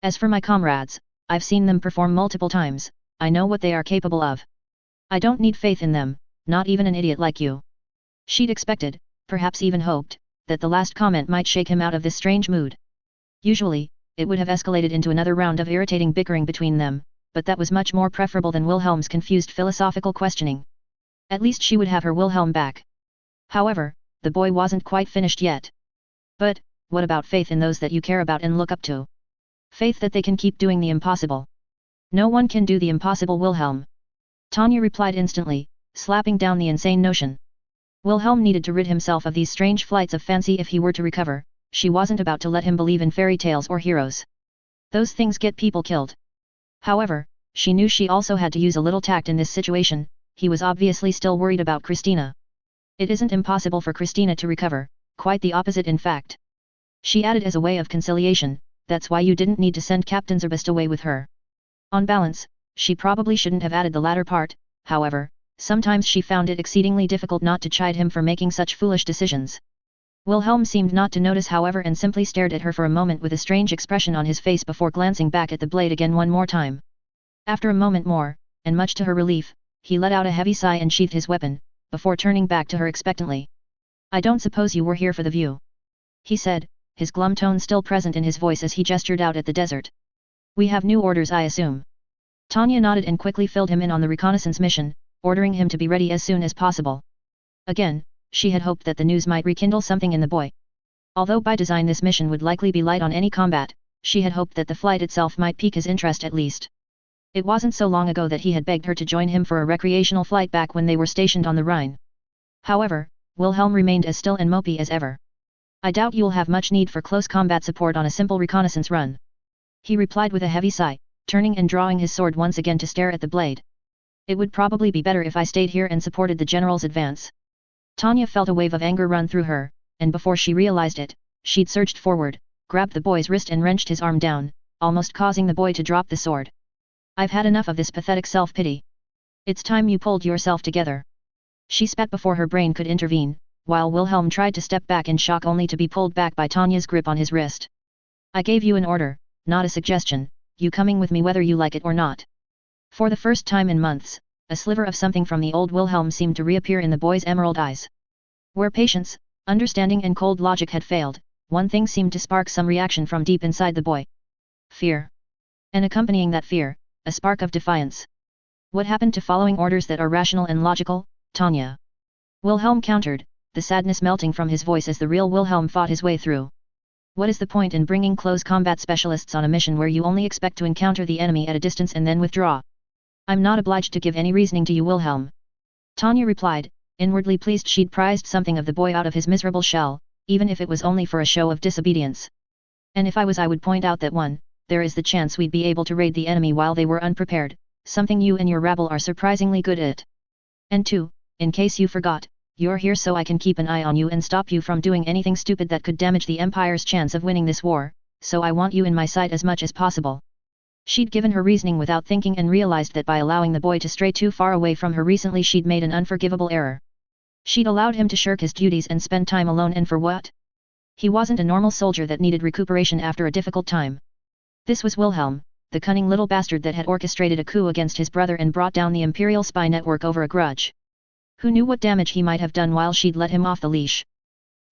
As for my comrades, I've seen them perform multiple times, I know what they are capable of. I don't need faith in them, not even an idiot like you. She'd expected, perhaps even hoped, that the last comment might shake him out of this strange mood. Usually, it would have escalated into another round of irritating bickering between them, but that was much more preferable than Wilhelm's confused philosophical questioning. At least she would have her Wilhelm back. However, the boy wasn't quite finished yet. But, what about faith in those that you care about and look up to? Faith that they can keep doing the impossible. No one can do the impossible, Wilhelm. Tanya replied instantly, slapping down the insane notion. Wilhelm needed to rid himself of these strange flights of fancy if he were to recover. She wasn't about to let him believe in fairy tales or heroes. Those things get people killed. However, she knew she also had to use a little tact in this situation. He was obviously still worried about Christina. It isn't impossible for Christina to recover, quite the opposite in fact. She added as a way of conciliation, that's why you didn't need to send Captain Zerbest away with her. On balance, she probably shouldn't have added the latter part, however, sometimes she found it exceedingly difficult not to chide him for making such foolish decisions. Wilhelm seemed not to notice, however, and simply stared at her for a moment with a strange expression on his face before glancing back at the blade again one more time. After a moment more, and much to her relief, he let out a heavy sigh and sheathed his weapon, before turning back to her expectantly. I don't suppose you were here for the view? He said, his glum tone still present in his voice as he gestured out at the desert. We have new orders, I assume. Tanya nodded and quickly filled him in on the reconnaissance mission, ordering him to be ready as soon as possible. Again, she had hoped that the news might rekindle something in the boy. Although by design this mission would likely be light on any combat, she had hoped that the flight itself might pique his interest at least. It wasn't so long ago that he had begged her to join him for a recreational flight back when they were stationed on the Rhine. However, Wilhelm remained as still and mopey as ever. I doubt you'll have much need for close combat support on a simple reconnaissance run. He replied with a heavy sigh, turning and drawing his sword once again to stare at the blade. It would probably be better if I stayed here and supported the general's advance. Tanya felt a wave of anger run through her, and before she realized it, she'd surged forward, grabbed the boy's wrist and wrenched his arm down, almost causing the boy to drop the sword. I've had enough of this pathetic self-pity. It's time you pulled yourself together. She spat before her brain could intervene, while Wilhelm tried to step back in shock only to be pulled back by Tanya's grip on his wrist. I gave you an order, not a suggestion, you coming with me whether you like it or not. For the first time in months, a sliver of something from the old Wilhelm seemed to reappear in the boy's emerald eyes. Where patience, understanding and cold logic had failed, one thing seemed to spark some reaction from deep inside the boy. Fear. And accompanying that fear, a spark of defiance. What happened to following orders that are rational and logical, Tanya? Wilhelm countered, the sadness melting from his voice as the real Wilhelm fought his way through. What is the point in bringing close combat specialists on a mission where you only expect to encounter the enemy at a distance and then withdraw? I'm not obliged to give any reasoning to you, Wilhelm. Tanya replied, inwardly pleased she'd prized something of the boy out of his miserable shell, even if it was only for a show of disobedience. And if I was, I would point out that 1, there is the chance we'd be able to raid the enemy while they were unprepared, something you and your rabble are surprisingly good at. And 2, in case you forgot, you're here so I can keep an eye on you and stop you from doing anything stupid that could damage the Empire's chance of winning this war, so I want you in my sight as much as possible. She'd given her reasoning without thinking and realized that by allowing the boy to stray too far away from her recently she'd made an unforgivable error. She'd allowed him to shirk his duties and spend time alone, and for what? He wasn't a normal soldier that needed recuperation after a difficult time. This was Wilhelm, the cunning little bastard that had orchestrated a coup against his brother and brought down the Imperial spy network over a grudge. Who knew what damage he might have done while she'd let him off the leash?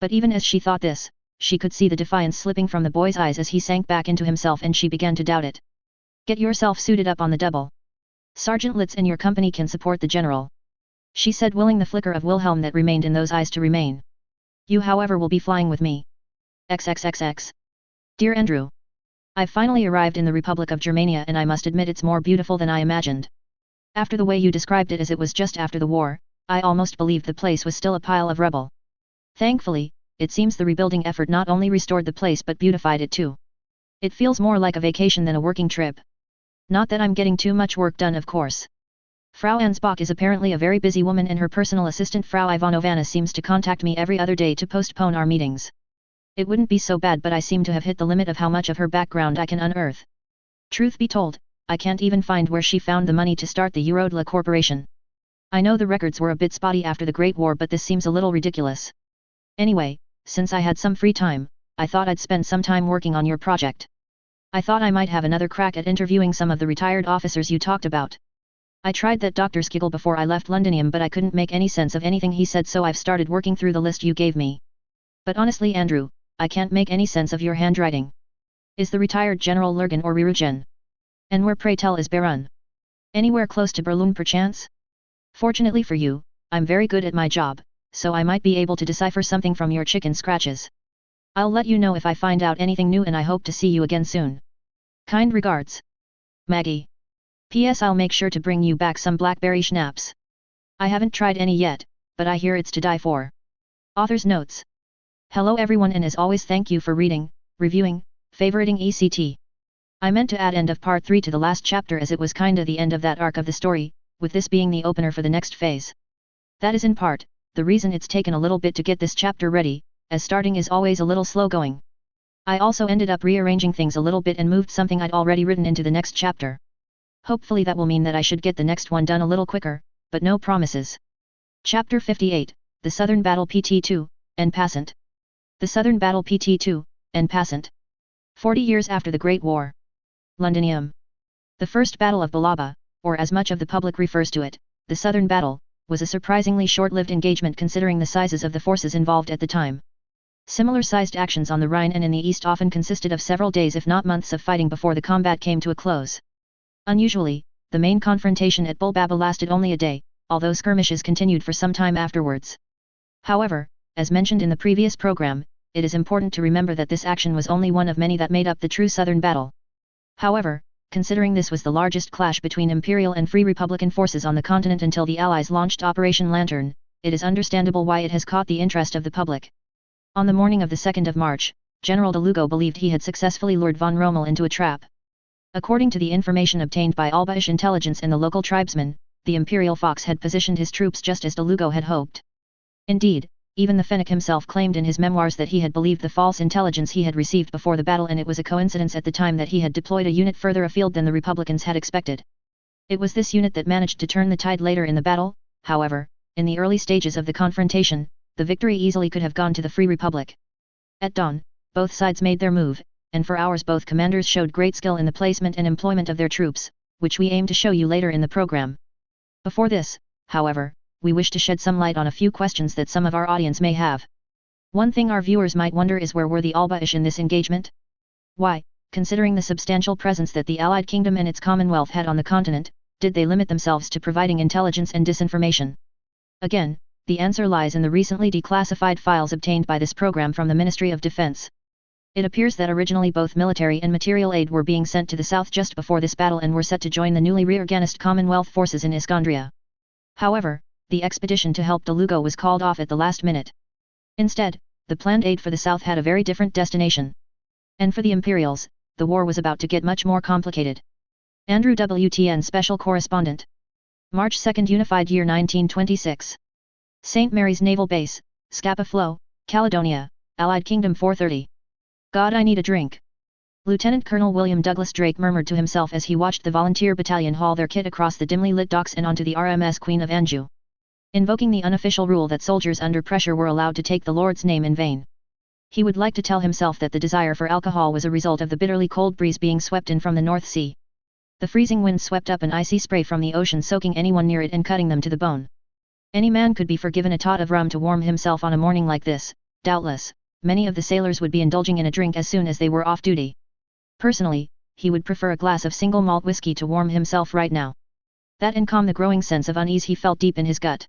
But even as she thought this, she could see the defiance slipping from the boy's eyes as he sank back into himself, and she began to doubt it. Get yourself suited up on the double. Sergeant Litz and your company can support the general, she said, willing the flicker of Wilhelm that remained in those eyes to remain. You however will be flying with me. XXXX. Dear Andrew. I've finally arrived in the Republic of Germania, and I must admit it's more beautiful than I imagined. After the way you described it as it was just after the war, I almost believed the place was still a pile of rubble. Thankfully, it seems the rebuilding effort not only restored the place but beautified it too. It feels more like a vacation than a working trip. Not that I'm getting too much work done, of course. Frau Ansbach is apparently a very busy woman, and her personal assistant Frau Ivanovna seems to contact me every other day to postpone our meetings. It wouldn't be so bad, but I seem to have hit the limit of how much of her background I can unearth. Truth be told, I can't even find where she found the money to start the Eurodla Corporation. I know the records were a bit spotty after the Great War, but this seems a little ridiculous. Anyway, since I had some free time, I thought I'd spend some time working on your project. I thought I might have another crack at interviewing some of the retired officers you talked about. I tried that Dr. Skiggle before I left Londinium, but I couldn't make any sense of anything he said, so I've started working through the list you gave me. But honestly, Andrew, I can't make any sense of your handwriting. Is the retired General Lurgan or Rirugen? And where, pray tell, is Berun? Anywhere close to Berlin perchance? Fortunately for you, I'm very good at my job, so I might be able to decipher something from your chicken scratches. I'll let you know if I find out anything new, and I hope to see you again soon. Kind regards. Maggie. P.S. I'll make sure to bring you back some blackberry schnapps. I haven't tried any yet, but I hear it's to die for. Author's notes. Hello everyone, and as always thank you for reading, reviewing, favoriting ECT. I meant to add end of part 3 to the last chapter, as it was kinda the end of that arc of the story, with this being the opener for the next phase. That is in part the reason it's taken a little bit to get this chapter ready, as starting is always a little slow going. I also ended up rearranging things a little bit and moved something I'd already written into the next chapter. Hopefully that will mean that I should get the next one done a little quicker, but no promises. Chapter 58, The Southern Battle PT2, en passant. The Southern Battle PT2, en passant. 40 years after the Great War. Londinium. The First Battle of Balaba, or as much of the public refers to it, the Southern Battle, was a surprisingly short-lived engagement considering the sizes of the forces involved at the time. Similar-sized actions on the Rhine and in the east often consisted of several days if not months of fighting before the combat came to a close. Unusually, the main confrontation at Bulbaba lasted only a day, although skirmishes continued for some time afterwards. However, as mentioned in the previous program, it is important to remember that this action was only one of many that made up the true Southern Battle. However, considering this was the largest clash between Imperial and Free Republican forces on the continent until the Allies launched Operation Lantern, it is understandable why it has caught the interest of the public. On the morning of the 2nd of March, General de Lugo believed he had successfully lured von Rommel into a trap. According to the information obtained by Alba'ish intelligence and the local tribesmen, the Imperial Fox had positioned his troops just as de Lugo had hoped. Indeed, even the Fennec himself claimed in his memoirs that he had believed the false intelligence he had received before the battle, and it was a coincidence at the time that he had deployed a unit further afield than the Republicans had expected. It was this unit that managed to turn the tide later in the battle. However, in the early stages of the confrontation, the victory easily could have gone to the Free Republic. At dawn, both sides made their move, and for hours both commanders showed great skill in the placement and employment of their troops, which we aim to show you later in the program. Before this, however, we wish to shed some light on a few questions that some of our audience may have. One thing our viewers might wonder is where were the OCBY in this engagement? Why, considering the substantial presence that the Allied Kingdom and its Commonwealth had on the continent, did they limit themselves to providing intelligence and disinformation? Again, the answer lies in the recently declassified files obtained by this program from the Ministry of Defense. It appears that originally both military and material aid were being sent to the south just before this battle and were set to join the newly reorganized Commonwealth forces in Iskandria. However, the expedition to help Lugo was called off at the last minute. Instead, the planned aid for the south had a very different destination. And for the Imperials, the war was about to get much more complicated. Andrew WTN Special Correspondent. March 2, Unified Year 1926. St. Mary's Naval Base, Scapa Flow, Caledonia, Allied Kingdom 4:30. God, I need a drink. Lieutenant Colonel William Douglas Drake murmured to himself as he watched the volunteer battalion haul their kit across the dimly lit docks and onto the RMS Queen of Anjou. Invoking the unofficial rule that soldiers under pressure were allowed to take the Lord's name in vain. He would like to tell himself that the desire for alcohol was a result of the bitterly cold breeze being swept in from the North Sea. The freezing wind swept up an icy spray from the ocean, soaking anyone near it and cutting them to the bone. Any man could be forgiven a tot of rum to warm himself on a morning like this. Doubtless, many of the sailors would be indulging in a drink as soon as they were off duty. Personally, he would prefer a glass of single malt whiskey to warm himself right now. That and calm the growing sense of unease he felt deep in his gut.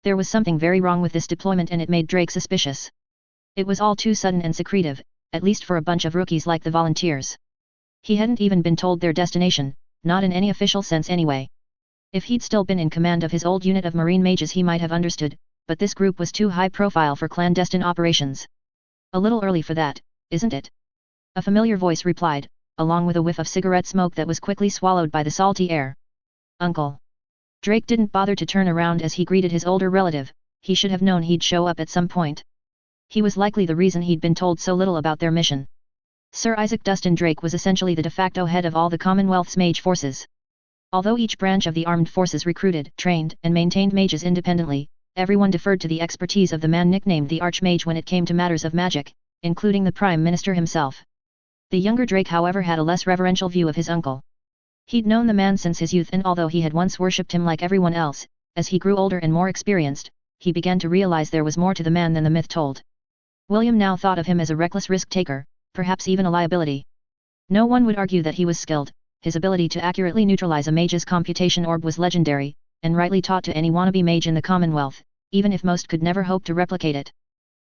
There was something very wrong with this deployment and it made Drake suspicious. It was all too sudden and secretive, at least for a bunch of rookies like the volunteers. He hadn't even been told their destination, not in any official sense anyway. If he'd still been in command of his old unit of Marine mages he might have understood, but this group was too high profile for clandestine operations. A little early for that, isn't it? A familiar voice replied, along with a whiff of cigarette smoke that was quickly swallowed by the salty air. Uncle. Drake didn't bother to turn around as he greeted his older relative. He should have known he'd show up at some point. He was likely the reason he'd been told so little about their mission. Sir Isaac Dustin Drake was essentially the de facto head of all the Commonwealth's mage forces. Although each branch of the armed forces recruited, trained, and maintained mages independently, everyone deferred to the expertise of the man nicknamed the Archmage when it came to matters of magic, including the Prime Minister himself. The younger Drake, however, had a less reverential view of his uncle. He'd known the man since his youth, and although he had once worshipped him like everyone else, as he grew older and more experienced, he began to realize there was more to the man than the myth told. William now thought of him as a reckless risk-taker, perhaps even a liability. No one would argue that he was skilled. His ability to accurately neutralize a mage's computation orb was legendary, and rightly taught to any wannabe mage in the Commonwealth, even if most could never hope to replicate it.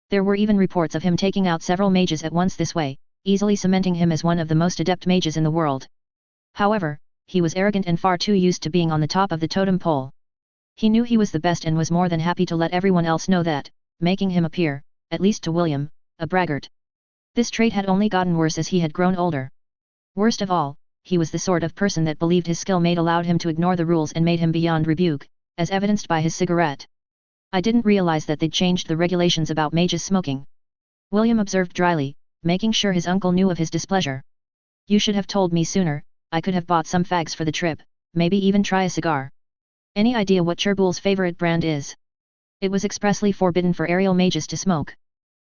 There were even reports of him taking out several mages at once this way, easily cementing him as one of the most adept mages in the world. However, he was arrogant and far too used to being on the top of the totem pole. He knew he was the best and was more than happy to let everyone else know that, making him appear, at least to William, a braggart. This trait had only gotten worse as he had grown older. Worst of all, he was the sort of person that believed his skill mate allowed him to ignore the rules and made him beyond rebuke, as evidenced by his cigarette. I didn't realize that they'd changed the regulations about mages smoking. William observed dryly, making sure his uncle knew of his displeasure. You should have told me sooner. I could have bought some fags for the trip, maybe even try a cigar. Any idea what Cherboul's favorite brand is? It was expressly forbidden for aerial mages to smoke.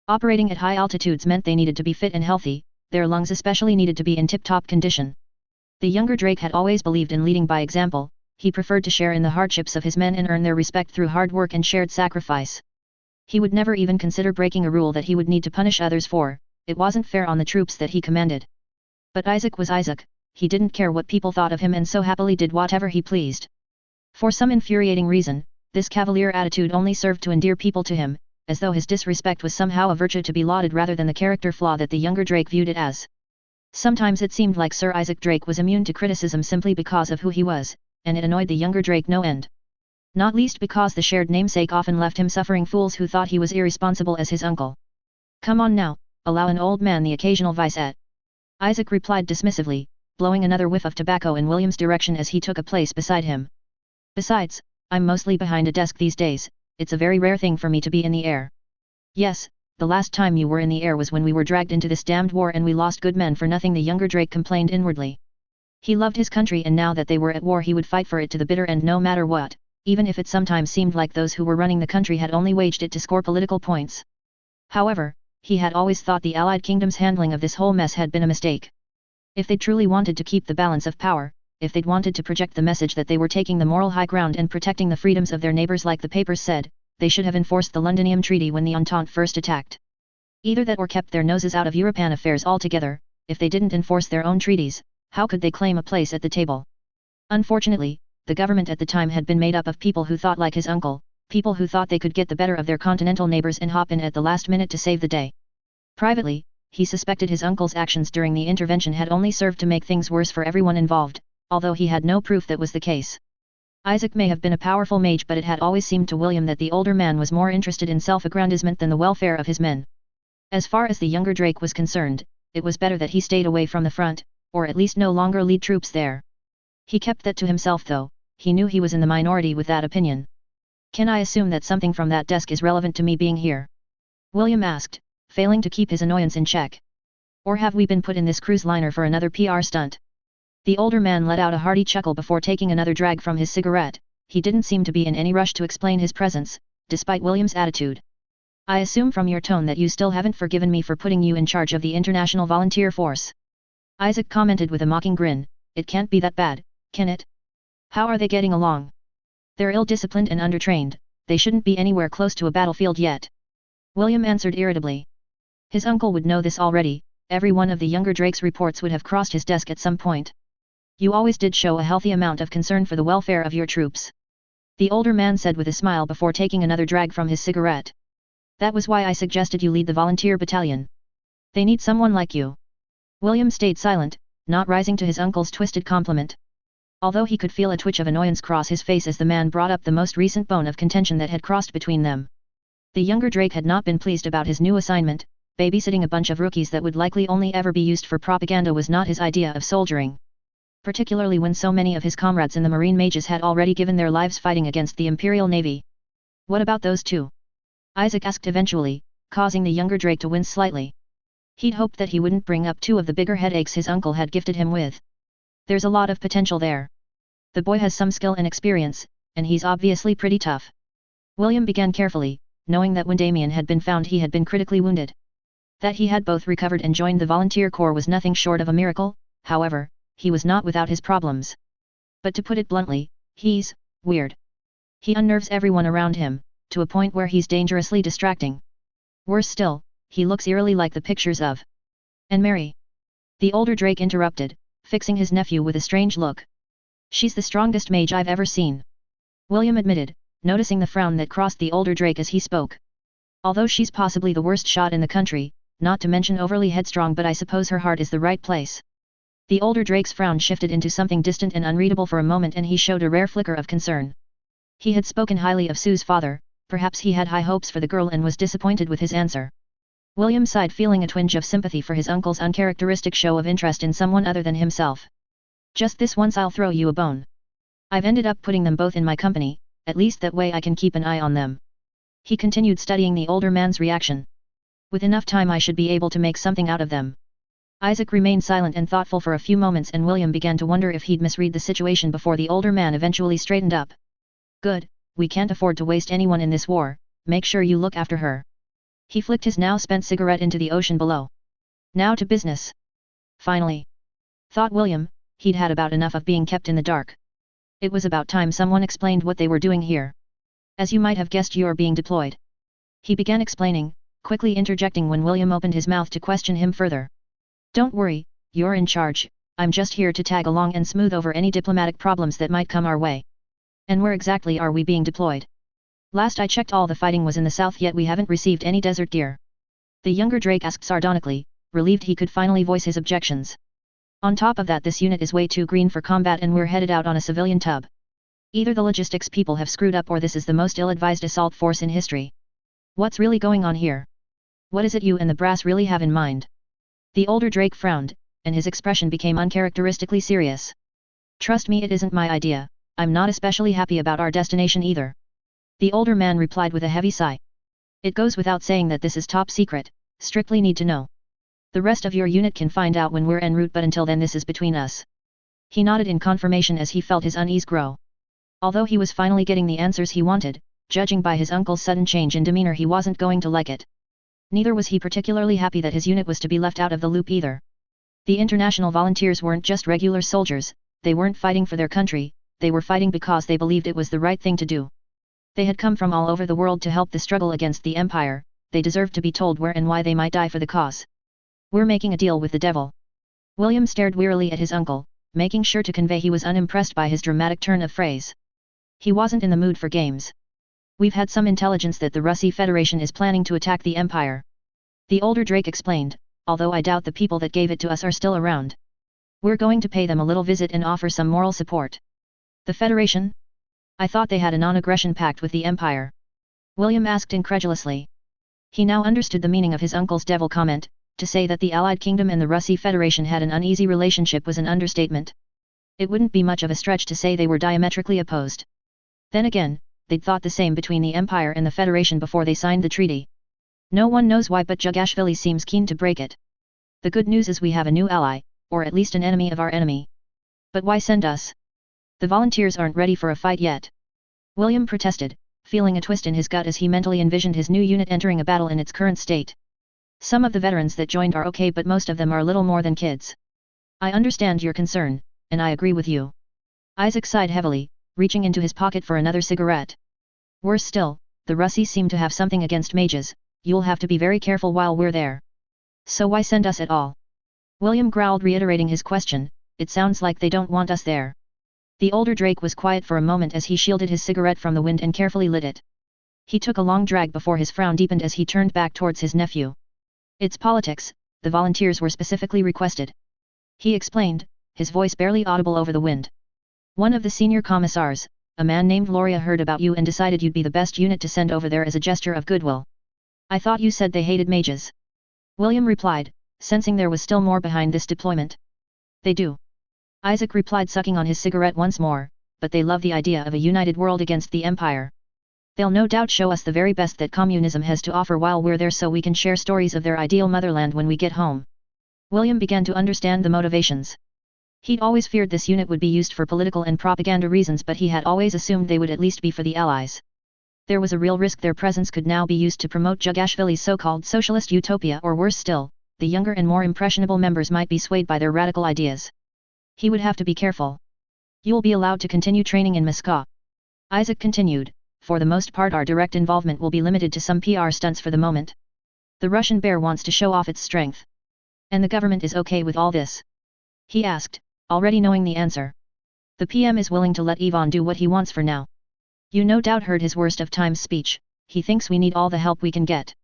Operating at high altitudes meant they needed to be fit and healthy, their lungs especially needed to be in tip-top condition. The younger Drake had always believed in leading by example. He preferred to share in the hardships of his men and earn their respect through hard work and shared sacrifice. He would never even consider breaking a rule that he would need to punish others for. It wasn't fair on the troops that he commanded. But Isaac was Isaac. He didn't care what people thought of him and so happily did whatever he pleased. For some infuriating reason, this cavalier attitude only served to endear people to him, as though his disrespect was somehow a virtue to be lauded rather than the character flaw that the younger Drake viewed it as. Sometimes it seemed like Sir Isaac Drake was immune to criticism simply because of who he was, and it annoyed the younger Drake no end. Not least because the shared namesake often left him suffering fools who thought he was irresponsible as his uncle. Come on now, allow an old man the occasional vice. Isaac replied dismissively, blowing another whiff of tobacco in William's direction as he took a place beside him. Besides, I'm mostly behind a desk these days. It's a very rare thing for me to be in the air. Yes, the last time you were in the air was when we were dragged into this damned war and we lost good men for nothing, the younger Drake complained inwardly. He loved his country and now that they were at war he would fight for it to the bitter end no matter what, even if it sometimes seemed like those who were running the country had only waged it to score political points. However, he had always thought the Allied Kingdom's handling of this whole mess had been a mistake. If they truly wanted to keep the balance of power, if they'd wanted to project the message that they were taking the moral high ground and protecting the freedoms of their neighbors like the papers said, they should have enforced the Londinium Treaty when the Entente first attacked. Either that or kept their noses out of European affairs altogether. If they didn't enforce their own treaties, how could they claim a place at the table? Unfortunately, the government at the time had been made up of people who thought like his uncle, people who thought they could get the better of their continental neighbors and hop in at the last minute to save the day. Privately, he suspected his uncle's actions during the intervention had only served to make things worse for everyone involved, although he had no proof that was the case. Isaac may have been a powerful mage, but it had always seemed to William that the older man was more interested in self-aggrandizement than the welfare of his men. As far as the younger Drake was concerned, it was better that he stayed away from the front, or at least no longer lead troops there. He kept that to himself though, he knew he was in the minority with that opinion. "Can I assume that something from that desk is relevant to me being here?" William asked, failing to keep his annoyance in check. "Or have we been put in this cruise liner for another PR stunt?" The older man let out a hearty chuckle before taking another drag from his cigarette. He didn't seem to be in any rush to explain his presence, despite William's attitude. "I assume from your tone that you still haven't forgiven me for putting you in charge of the International Volunteer Force." Isaac commented with a mocking grin, "It can't be that bad, can it? How are they getting along?" "They're ill-disciplined and undertrained, they shouldn't be anywhere close to a battlefield yet," William answered irritably. His uncle would know this already, every one of the younger Drake's reports would have crossed his desk at some point. "You always did show a healthy amount of concern for the welfare of your troops," the older man said with a smile before taking another drag from his cigarette. "That was why I suggested you lead the volunteer battalion. They need someone like you." William stayed silent, not rising to his uncle's twisted compliment. Although he could feel a twitch of annoyance cross his face as the man brought up the most recent bone of contention that had crossed between them. The younger Drake had not been pleased about his new assignment. Babysitting a bunch of rookies that would likely only ever be used for propaganda was not his idea of soldiering. Particularly when so many of his comrades in the Marine Mages had already given their lives fighting against the Imperial Navy. "What about those two?" Isaac asked eventually, causing the younger Drake to wince slightly. He'd hoped that he wouldn't bring up two of the bigger headaches his uncle had gifted him with. "There's a lot of potential there. The boy has some skill and experience, and he's obviously pretty tough." William began carefully, knowing that when Damien had been found he had been critically wounded. That he had both recovered and joined the volunteer corps was nothing short of a miracle. However, he was not without his problems. But to put it bluntly, he's weird. He unnerves everyone around him, to a point where he's dangerously distracting. Worse still, he looks eerily like the pictures of Anne Mary. The older Drake interrupted, fixing his nephew with a strange look. "She's the strongest mage I've ever seen," William admitted, noticing the frown that crossed the older Drake as he spoke. "Although she's possibly the worst shot in the country, not to mention overly headstrong, but I suppose her heart is the right place." The older Drake's frown shifted into something distant and unreadable for a moment, and he showed a rare flicker of concern. He had spoken highly of Sue's father, perhaps he had high hopes for the girl and was disappointed with his answer. William sighed, feeling a twinge of sympathy for his uncle's uncharacteristic show of interest in someone other than himself. "Just this once I'll throw you a bone. I've ended up putting them both in my company, at least that way I can keep an eye on them." He continued, studying the older man's reaction. "With enough time I should be able to make something out of them." Isaac remained silent and thoughtful for a few moments, and William began to wonder if he'd misread the situation before the older man eventually straightened up. "Good, we can't afford to waste anyone in this war, make sure you look after her." He flicked his now spent cigarette into the ocean below. "Now to business." Finally, thought William, he'd had about enough of being kept in the dark. It was about time someone explained what they were doing here. "As you might have guessed, you're being deployed." He began explaining, quickly interjecting when William opened his mouth to question him further. "Don't worry, you're in charge, I'm just here to tag along and smooth over any diplomatic problems that might come our way." "And where exactly are we being deployed?" "Last I checked all the fighting was in the south, yet we haven't received any desert gear." The younger Drake asked sardonically, relieved he could finally voice his objections. "On top of that, this unit is way too green for combat and we're headed out on a civilian tub. Either the logistics people have screwed up or this is the most ill-advised assault force in history. What's really going on here? What is it you and the brass really have in mind?" The older Drake frowned, and his expression became uncharacteristically serious. "Trust me, it isn't my idea, I'm not especially happy about our destination either." The older man replied with a heavy sigh. "It goes without saying that this is top secret, strictly need to know. The rest of your unit can find out when we're en route, but until then this is between us." He nodded in confirmation as he felt his unease grow. Although he was finally getting the answers he wanted, judging by his uncle's sudden change in demeanor he wasn't going to like it. Neither was he particularly happy that his unit was to be left out of the loop either. The international volunteers weren't just regular soldiers, they weren't fighting for their country, they were fighting because they believed it was the right thing to do. They had come from all over the world to help the struggle against the Empire, they deserved to be told where and why they might die for the cause. We're making a deal with the devil. William stared wearily at his uncle, making sure to convey he was unimpressed by his dramatic turn of phrase. He wasn't in the mood for games. We've had some intelligence that the Russi Federation is planning to attack the Empire. The older Drake explained, although I doubt the people that gave it to us are still around. We're going to pay them a little visit and offer some moral support. The Federation? I thought they had a non-aggression pact with the Empire. William asked incredulously. He now understood the meaning of his uncle's devil comment. To say that the Allied Kingdom and the Russi Federation had an uneasy relationship was an understatement. It wouldn't be much of a stretch to say they were diametrically opposed. Then again, they'd thought the same between the Empire and the Federation before they signed the treaty. No one knows why, but Jugashvili seems keen to break it. The good news is we have a new ally, or at least an enemy of our enemy. But why send us? The volunteers aren't ready for a fight yet. William protested, feeling a twist in his gut as he mentally envisioned his new unit entering a battle in its current state. Some of the veterans that joined are okay, but most of them are little more than kids. I understand your concern, and I agree with you. Isaac sighed heavily, reaching into his pocket for another cigarette. Worse still, the Russis seem to have something against mages, you'll have to be very careful while we're there. So why send us at all? William growled, reiterating his question, it sounds like they don't want us there. The older Drake was quiet for a moment as he shielded his cigarette from the wind and carefully lit it. He took a long drag before his frown deepened as he turned back towards his nephew. It's politics, the volunteers were specifically requested. He explained, his voice barely audible over the wind. One of the senior commissars, a man named Loria, heard about you and decided you'd be the best unit to send over there as a gesture of goodwill. I thought you said they hated mages. William replied, sensing there was still more behind this deployment. They do. Isaac replied, sucking on his cigarette once more, but they love the idea of a united world against the Empire. They'll no doubt show us the very best that communism has to offer while we're there, so we can share stories of their ideal motherland when we get home. William began to understand the motivations. He'd always feared this unit would be used for political and propaganda reasons, but he had always assumed they would at least be for the Allies. There was a real risk their presence could now be used to promote Jugashvili's so-called socialist utopia, or worse still, the younger and more impressionable members might be swayed by their radical ideas. He would have to be careful. You'll be allowed to continue training in Moscow. Isaac continued. For the most part our direct involvement will be limited to some PR stunts for the moment. The Russian bear wants to show off its strength. And the government is okay with all this? He asked, already knowing the answer. The PM is willing to let Ivan do what he wants for now. You no doubt heard his worst of times speech, he thinks we need all the help we can get.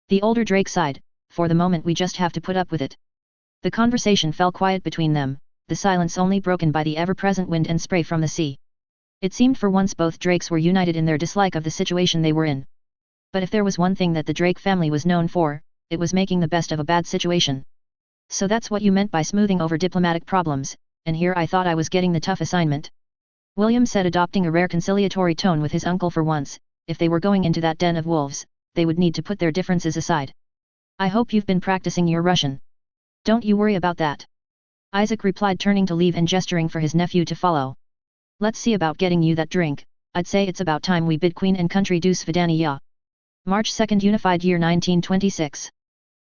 The older Drake sighed, for the moment we just have to put up with it. The conversation fell quiet between them, the silence only broken by the ever-present wind and spray from the sea. It seemed for once both Drakes were united in their dislike of the situation they were in. But if there was one thing that the Drake family was known for, it was making the best of a bad situation. So that's what you meant by smoothing over diplomatic problems, and here I thought I was getting the tough assignment. William said, adopting a rare conciliatory tone with his uncle for once. If they were going into that den of wolves, they would need to put their differences aside. I hope you've been practicing your Russian. Don't you worry about that. Isaac replied, turning to leave and gesturing for his nephew to follow. Let's see about getting you that drink. I'd say it's about time we bid Queen and country do Svidaniya. March 2, Unified Year 1926.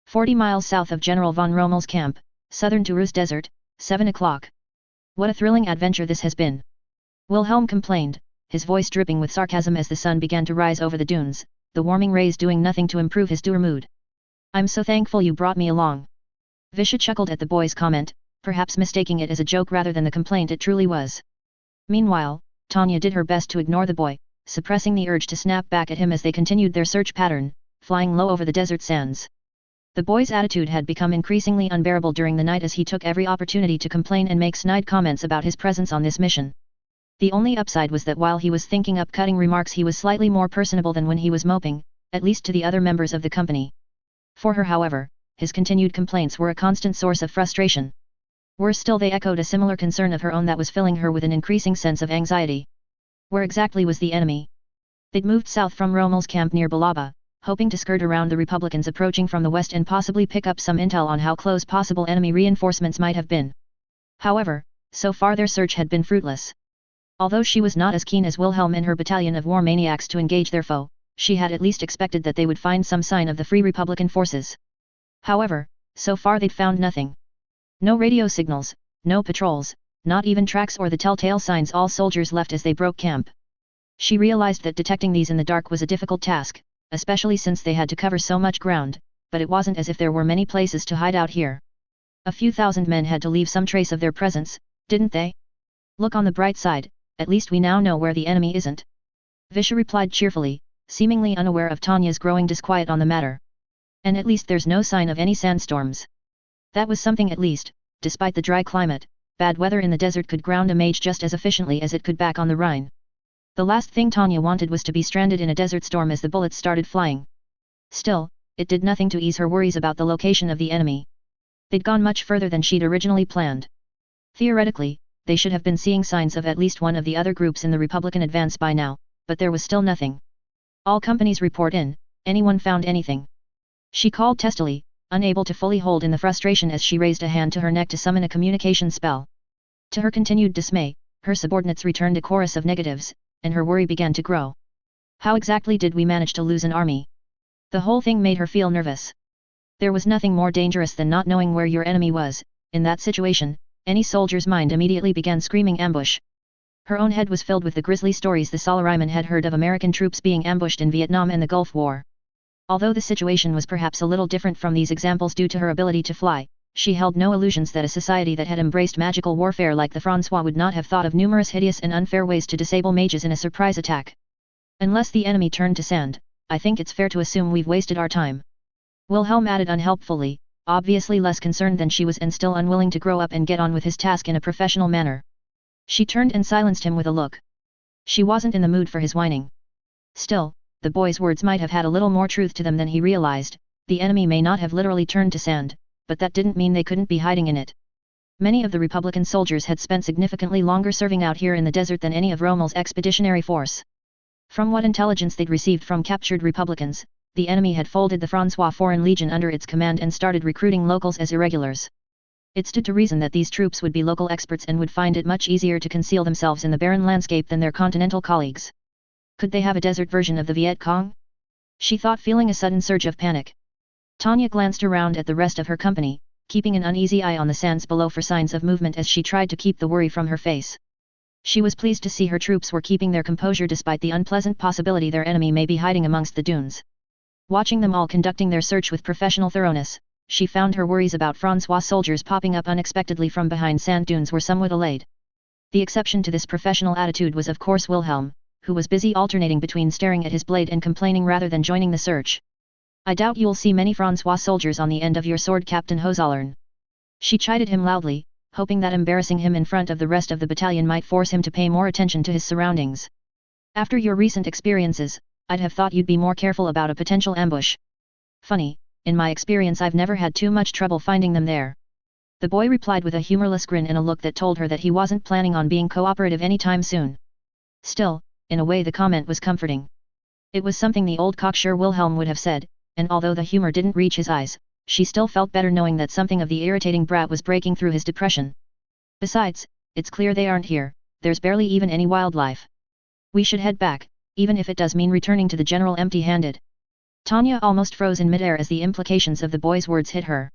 40 miles south of General von Rommel's camp, southern Taurus Desert, 7 o'clock. What a thrilling adventure this has been. Wilhelm complained, his voice dripping with sarcasm as the sun began to rise over the dunes, the warming rays doing nothing to improve his dour mood. I'm so thankful you brought me along. Visha chuckled at the boy's comment, perhaps mistaking it as a joke rather than the complaint it truly was. Meanwhile, Tanya did her best to ignore the boy, suppressing the urge to snap back at him as they continued their search pattern, flying low over the desert sands. The boy's attitude had become increasingly unbearable during the night as he took every opportunity to complain and make snide comments about his presence on this mission. The only upside was that while he was thinking up cutting remarks, he was slightly more personable than when he was moping, at least to the other members of the company. For her, however, his continued complaints were a constant source of frustration. Worse still, they echoed a similar concern of her own that was filling her with an increasing sense of anxiety. Where exactly was the enemy? They'd moved south from Rommel's camp near Balaba, hoping to skirt around the Republicans approaching from the west and possibly pick up some intel on how close possible enemy reinforcements might have been. However, so far their search had been fruitless. Although she was not as keen as Wilhelm and her battalion of war maniacs to engage their foe, she had at least expected that they would find some sign of the Free Republican forces. However, so far they'd found nothing. No radio signals, no patrols, not even tracks or the telltale signs all soldiers left as they broke camp. She realized that detecting these in the dark was a difficult task, especially since they had to cover so much ground, but it wasn't as if there were many places to hide out here. A few thousand men had to leave some trace of their presence, didn't they? Look on the bright side, at least we now know where the enemy isn't. Visha replied cheerfully, seemingly unaware of Tanya's growing disquiet on the matter. And at least there's no sign of any sandstorms. That was something at least. Despite the dry climate, bad weather in the desert could ground a mage just as efficiently as it could back on the Rhine. The last thing Tanya wanted was to be stranded in a desert storm as the bullets started flying. Still, it did nothing to ease her worries about the location of the enemy. They'd gone much further than she'd originally planned. Theoretically, they should have been seeing signs of at least one of the other groups in the Republican advance by now, but there was still nothing. All companies report in, anyone found anything? She called testily, unable to fully hold in the frustration as she raised a hand to her neck to summon a communication spell. To her continued dismay, her subordinates returned a chorus of negatives, and her worry began to grow. How exactly did we manage to lose an army? The whole thing made her feel nervous. There was nothing more dangerous than not knowing where your enemy was. In that situation, any soldier's mind immediately began screaming ambush. Her own head was filled with the grisly stories the Solariman had heard of American troops being ambushed in Vietnam and the Gulf War. Although the situation was perhaps a little different from these examples due to her ability to fly, she held no illusions that a society that had embraced magical warfare like the François would not have thought of numerous hideous and unfair ways to disable mages in a surprise attack. Unless the enemy turned to sand, I think it's fair to assume we've wasted our time. Wilhelm added unhelpfully, obviously less concerned than she was and still unwilling to grow up and get on with his task in a professional manner. She turned and silenced him with a look. She wasn't in the mood for his whining. Still, the boy's words might have had a little more truth to them than he realized. The enemy may not have literally turned to sand, but that didn't mean they couldn't be hiding in it. Many of the Republican soldiers had spent significantly longer serving out here in the desert than any of Rommel's expeditionary force. From what intelligence they'd received from captured Republicans, the enemy had folded the François Foreign Legion under its command and started recruiting locals as irregulars. It stood to reason that these troops would be local experts and would find it much easier to conceal themselves in the barren landscape than their continental colleagues. Could they have a desert version of the Viet Cong? She thought, feeling a sudden surge of panic. Tanya glanced around at the rest of her company, keeping an uneasy eye on the sands below for signs of movement as she tried to keep the worry from her face. She was pleased to see her troops were keeping their composure despite the unpleasant possibility their enemy may be hiding amongst the dunes. Watching them all conducting their search with professional thoroughness, she found her worries about François soldiers popping up unexpectedly from behind sand dunes were somewhat allayed. The exception to this professional attitude was of course Wilhelm, who was busy alternating between staring at his blade and complaining rather than joining the search. I doubt you'll see many François soldiers on the end of your sword, Captain Hozollern. She chided him loudly, hoping that embarrassing him in front of the rest of the battalion might force him to pay more attention to his surroundings. After your recent experiences, I'd have thought you'd be more careful about a potential ambush. Funny, in my experience I've never had too much trouble finding them there. The boy replied with a humorless grin and a look that told her that he wasn't planning on being cooperative anytime soon. Still, in a way the comment was comforting. It was something the old cocksure Wilhelm would have said, and although the humor didn't reach his eyes, she still felt better knowing that something of the irritating brat was breaking through his depression. Besides, it's clear they aren't here, there's barely even any wildlife. We should head back, even if it does mean returning to the general empty-handed. Tanya almost froze in midair as the implications of the boy's words hit her.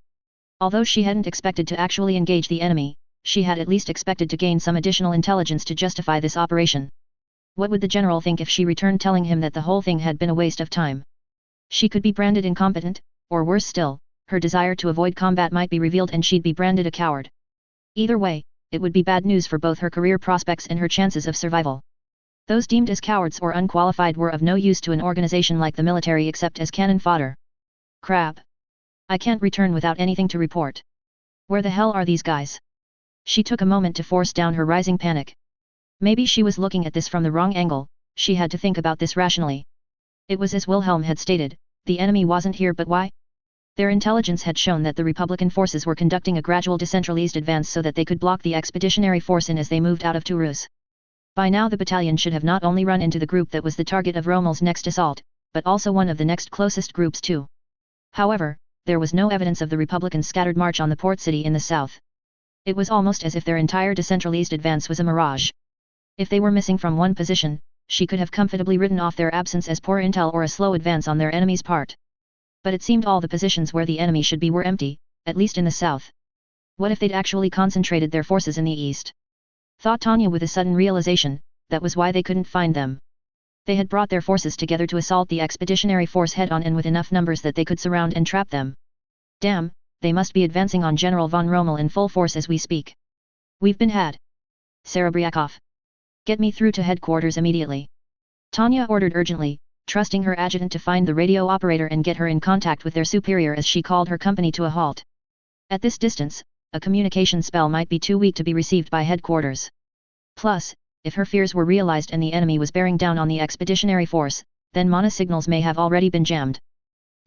Although she hadn't expected to actually engage the enemy, she had at least expected to gain some additional intelligence to justify this operation. What would the general think if she returned telling him that the whole thing had been a waste of time? She could be branded incompetent, or worse still, her desire to avoid combat might be revealed and she'd be branded a coward. Either way, it would be bad news for both her career prospects and her chances of survival. Those deemed as cowards or unqualified were of no use to an organization like the military except as cannon fodder. Crap. I can't return without anything to report. Where the hell are these guys? She took a moment to force down her rising panic. Maybe she was looking at this from the wrong angle, she had to think about this rationally. It was as Wilhelm had stated, the enemy wasn't here, but why? Their intelligence had shown that the Republican forces were conducting a gradual decentralized advance so that they could block the expeditionary force in as they moved out of Toulouse. By now the battalion should have not only run into the group that was the target of Rommel's next assault, but also one of the next closest groups too. However, there was no evidence of the Republicans' scattered march on the port city in the south. It was almost as if their entire decentralized advance was a mirage. If they were missing from one position, she could have comfortably written off their absence as poor intel or a slow advance on their enemy's part. But it seemed all the positions where the enemy should be were empty, at least in the south. What if they'd actually concentrated their forces in the east? Thought Tanya with a sudden realization, that was why they couldn't find them. They had brought their forces together to assault the expeditionary force head-on and with enough numbers that they could surround and trap them. Damn, they must be advancing on General von Rommel in full force as we speak. We've been had. Serebriakov. Get me through to headquarters immediately. Tanya ordered urgently, trusting her adjutant to find the radio operator and get her in contact with their superior as she called her company to a halt. At this distance, a communication spell might be too weak to be received by headquarters. Plus, if her fears were realized and the enemy was bearing down on the expeditionary force, then Mana signals may have already been jammed.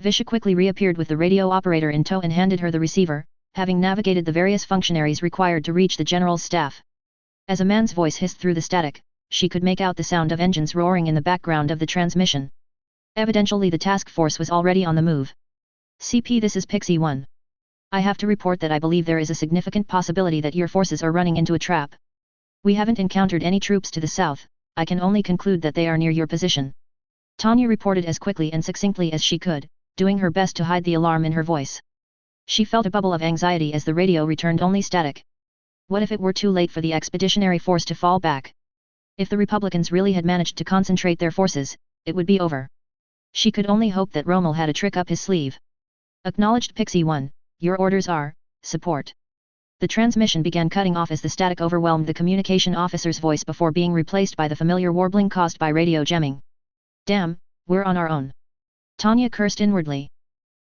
Visha quickly reappeared with the radio operator in tow and handed her the receiver, having navigated the various functionaries required to reach the general's staff. As a man's voice hissed through the static, she could make out the sound of engines roaring in the background of the transmission. Evidently the task force was already on the move. CP, this is Pixie 1. I have to report that I believe there is a significant possibility that your forces are running into a trap. We haven't encountered any troops to the south, I can only conclude that they are near your position. Tanya reported as quickly and succinctly as she could, doing her best to hide the alarm in her voice. She felt a bubble of anxiety as the radio returned only static. What if it were too late for the expeditionary force to fall back? If the Republicans really had managed to concentrate their forces, it would be over. She could only hope that Rommel had a trick up his sleeve. Acknowledged Pixie 1, your orders are, support. The transmission began cutting off as the static overwhelmed the communication officer's voice before being replaced by the familiar warbling caused by radio jamming. Damn, we're on our own. Tanya cursed inwardly.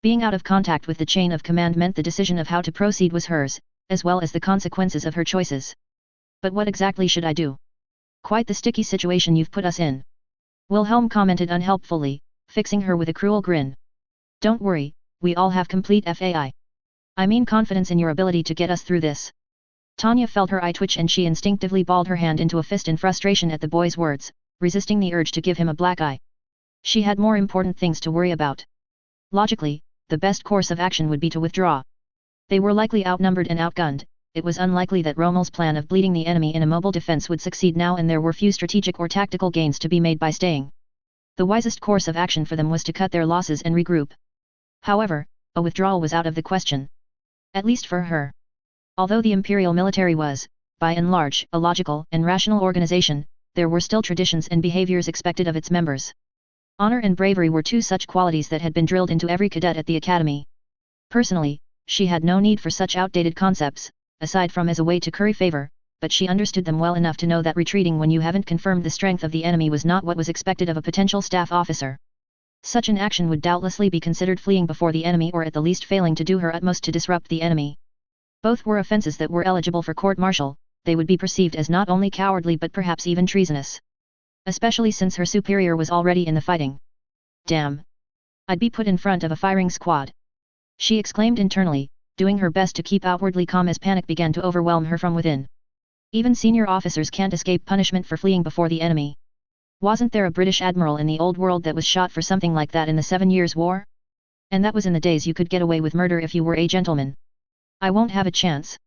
Being out of contact with the chain of command meant the decision of how to proceed was hers, as well as the consequences of her choices. But what exactly should I do? Quite the sticky situation you've put us in. Wilhelm commented unhelpfully, fixing her with a cruel grin. Don't worry, we all have complete FAI. I mean confidence in your ability to get us through this. Tanya felt her eye twitch and she instinctively balled her hand into a fist in frustration at the boy's words, resisting the urge to give him a black eye. She had more important things to worry about. Logically, the best course of action would be to withdraw. They were likely outnumbered and outgunned, it was unlikely that Rommel's plan of bleeding the enemy in a mobile defense would succeed now and there were few strategic or tactical gains to be made by staying. The wisest course of action for them was to cut their losses and regroup. However, a withdrawal was out of the question. At least for her. Although the imperial military was, by and large, a logical and rational organization, there were still traditions and behaviors expected of its members. Honor and bravery were two such qualities that had been drilled into every cadet at the academy. Personally, she had no need for such outdated concepts, aside from as a way to curry favor, but she understood them well enough to know that retreating when you haven't confirmed the strength of the enemy was not what was expected of a potential staff officer. Such an action would doubtlessly be considered fleeing before the enemy or at the least failing to do her utmost to disrupt the enemy. Both were offenses that were eligible for court-martial, they would be perceived as not only cowardly but perhaps even treasonous. Especially since her superior was already in the fighting. Damn! I'd be put in front of a firing squad. She exclaimed internally, doing her best to keep outwardly calm as panic began to overwhelm her from within. Even senior officers can't escape punishment for fleeing before the enemy. Wasn't there a British admiral in the old world that was shot for something like that in the 7 Years' War? And that was in the days you could get away with murder if you were a gentleman. I won't have a chance.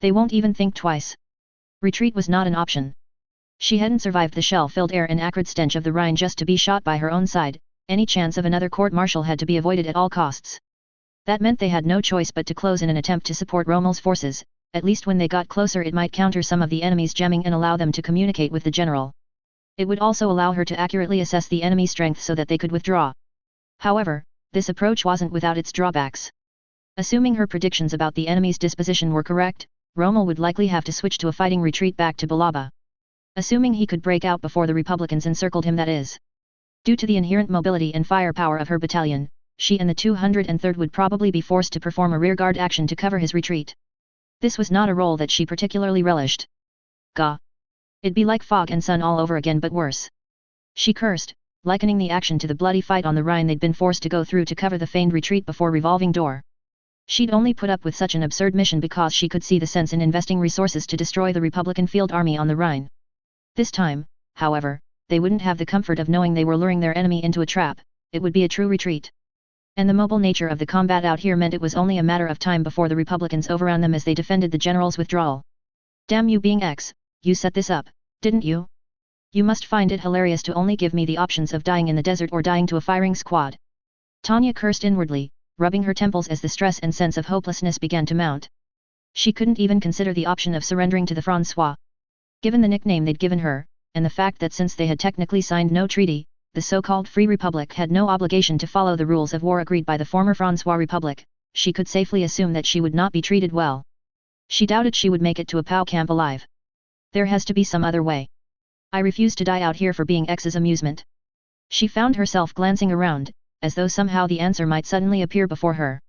They won't even think twice. Retreat was not an option. She hadn't survived the shell-filled air and acrid stench of the Rhine just to be shot by her own side, any chance of another court-martial had to be avoided at all costs. That meant they had no choice but to close in an attempt to support Rommel's forces, at least when they got closer it might counter some of the enemy's jamming and allow them to communicate with the general. It would also allow her to accurately assess the enemy's strength so that they could withdraw. However, this approach wasn't without its drawbacks. Assuming her predictions about the enemy's disposition were correct, Rommel would likely have to switch to a fighting retreat back to Balaba. Assuming he could break out before the Republicans encircled him, that is. Due to the inherent mobility and firepower of her battalion, she and the 203rd would probably be forced to perform a rearguard action to cover his retreat. This was not a role that she particularly relished. Gah! It'd be like fog and sun all over again but worse. She cursed, likening the action to the bloody fight on the Rhine they'd been forced to go through to cover the feigned retreat before revolving door. She'd only put up with such an absurd mission because she could see the sense in investing resources to destroy the Republican field army on the Rhine. This time, however, they wouldn't have the comfort of knowing they were luring their enemy into a trap, it would be a true retreat. And the mobile nature of the combat out here meant it was only a matter of time before the Republicans overran them as they defended the general's withdrawal. Damn you being X, you set this up, Didn't you? You must find it hilarious to only give me the options of dying in the desert or dying to a firing squad. Tanya cursed inwardly, rubbing her temples as the stress and sense of hopelessness began to mount. She couldn't even consider the option of surrendering to the Francois. Given the nickname they'd given her, and the fact that since they had technically signed no treaty, the so-called Free Republic had no obligation to follow the rules of war agreed by the former Francois Republic, she could safely assume that she would not be treated well. She doubted she would make it to a POW camp alive. There has to be some other way. I refuse to die out here for being X's amusement. She found herself glancing around, as though somehow the answer might suddenly appear before her.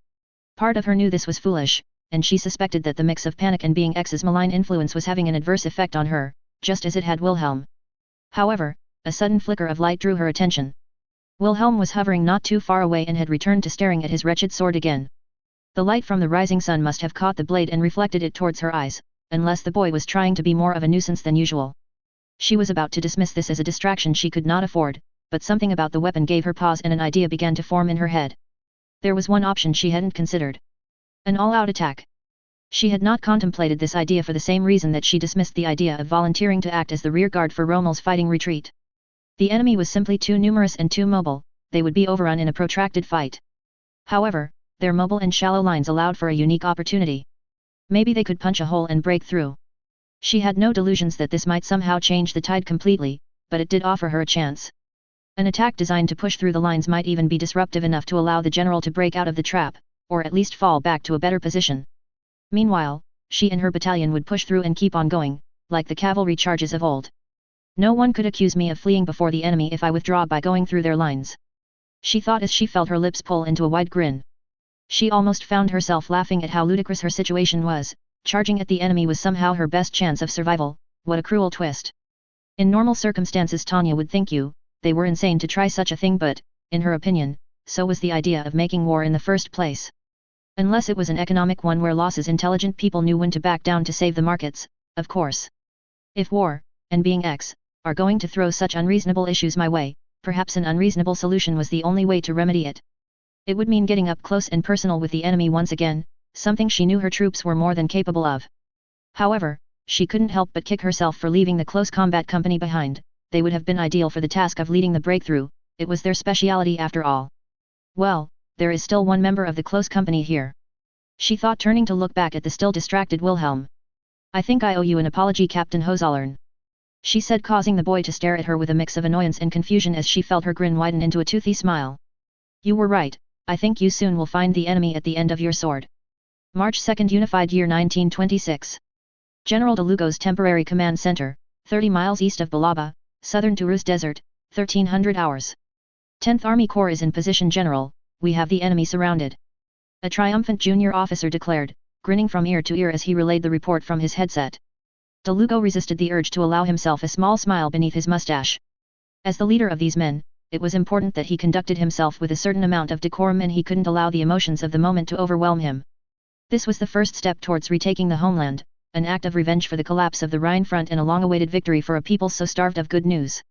Part of her knew this was foolish, and she suspected that the mix of panic and being X's malign influence was having an adverse effect on her, just as it had Wilhelm. However, a sudden flicker of light drew her attention. Wilhelm was hovering not too far away and had returned to staring at his wretched sword again. The light from the rising sun must have caught the blade and reflected it towards her eyes, unless the boy was trying to be more of a nuisance than usual. She was about to dismiss this as a distraction she could not afford, but something about the weapon gave her pause and an idea began to form in her head. There was one option she hadn't considered. An all-out attack. She had not contemplated this idea for the same reason that she dismissed the idea of volunteering to act as the rearguard for Rommel's fighting retreat. The enemy was simply too numerous and too mobile, they would be overrun in a protracted fight. However, their mobile and shallow lines allowed for a unique opportunity. Maybe they could punch a hole and break through. She had no delusions that this might somehow change the tide completely, but it did offer her a chance. An attack designed to push through the lines might even be disruptive enough to allow the general to break out of the trap, or at least fall back to a better position. Meanwhile, she and her battalion would push through and keep on going, like the cavalry charges of old. No one could accuse me of fleeing before the enemy if I withdraw by going through their lines. She thought as she felt her lips pull into a wide grin. She almost found herself laughing at how ludicrous her situation was. Charging at the enemy was somehow her best chance of survival. What a cruel twist. In normal circumstances Tanya would think they were insane to try such a thing, but, in her opinion, so was the idea of making war in the first place. Unless it was an economic one where losses intelligent people knew when to back down to save the markets, of course. If war, and being X, are going to throw such unreasonable issues my way, perhaps an unreasonable solution was the only way to remedy it. It would mean getting up close and personal with the enemy once again, something she knew her troops were more than capable of. However, she couldn't help but kick herself for leaving the close combat company behind. They would have been ideal for the task of leading the breakthrough, it was their speciality after all. Well, there is still one member of the close company here. She thought, turning to look back at the still distracted Wilhelm. I think I owe you an apology, Captain Hozollern. She said, causing the boy to stare at her with a mix of annoyance and confusion as she felt her grin widen into a toothy smile. You were right, I think you soon will find the enemy at the end of your sword. March 2, Unified Year 1926. General de Lugo's temporary command center, 30 miles east of Balaba, southern Taurus Desert, 1300 hours. 10th Army Corps is in position, General, we have the enemy surrounded. A triumphant junior officer declared, grinning from ear to ear as he relayed the report from his headset. De Lugo resisted the urge to allow himself a small smile beneath his mustache. As the leader of these men, it was important that he conducted himself with a certain amount of decorum, and he couldn't allow the emotions of the moment to overwhelm him. This was the first step towards retaking the homeland, an act of revenge for the collapse of the Rhine front and a long-awaited victory for a people so starved of good news.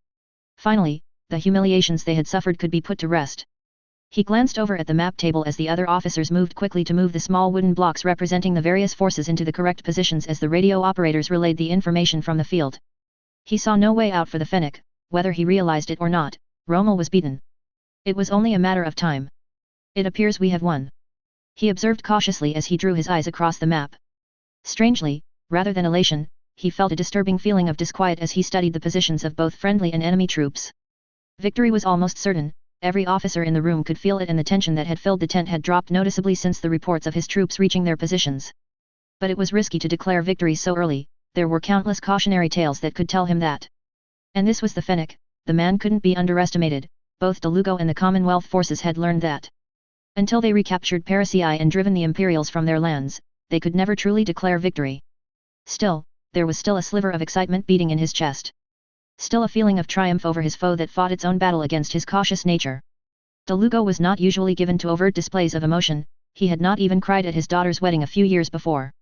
Finally, the humiliations they had suffered could be put to rest. He glanced over at the map table as the other officers moved quickly to move the small wooden blocks representing the various forces into the correct positions as the radio operators relayed the information from the field. He saw no way out for the Fennec, whether he realized it or not. Rommel was beaten. It was only a matter of time. It appears we have won. He observed cautiously as he drew his eyes across the map. Strangely, rather than elation, he felt a disturbing feeling of disquiet as he studied the positions of both friendly and enemy troops. Victory was almost certain, every officer in the room could feel it, and the tension that had filled the tent had dropped noticeably since the reports of his troops reaching their positions. But it was risky to declare victory so early, there were countless cautionary tales that could tell him that. And this was the Fennec, the man couldn't be underestimated, both de Lugo and the Commonwealth forces had learned that. Until they recaptured Parisii and driven the Imperials from their lands, they could never truly declare victory. Still, there was still a sliver of excitement beating in his chest. Still a feeling of triumph over his foe that fought its own battle against his cautious nature. De Lugo was not usually given to overt displays of emotion, he had not even cried at his daughter's wedding a few years before.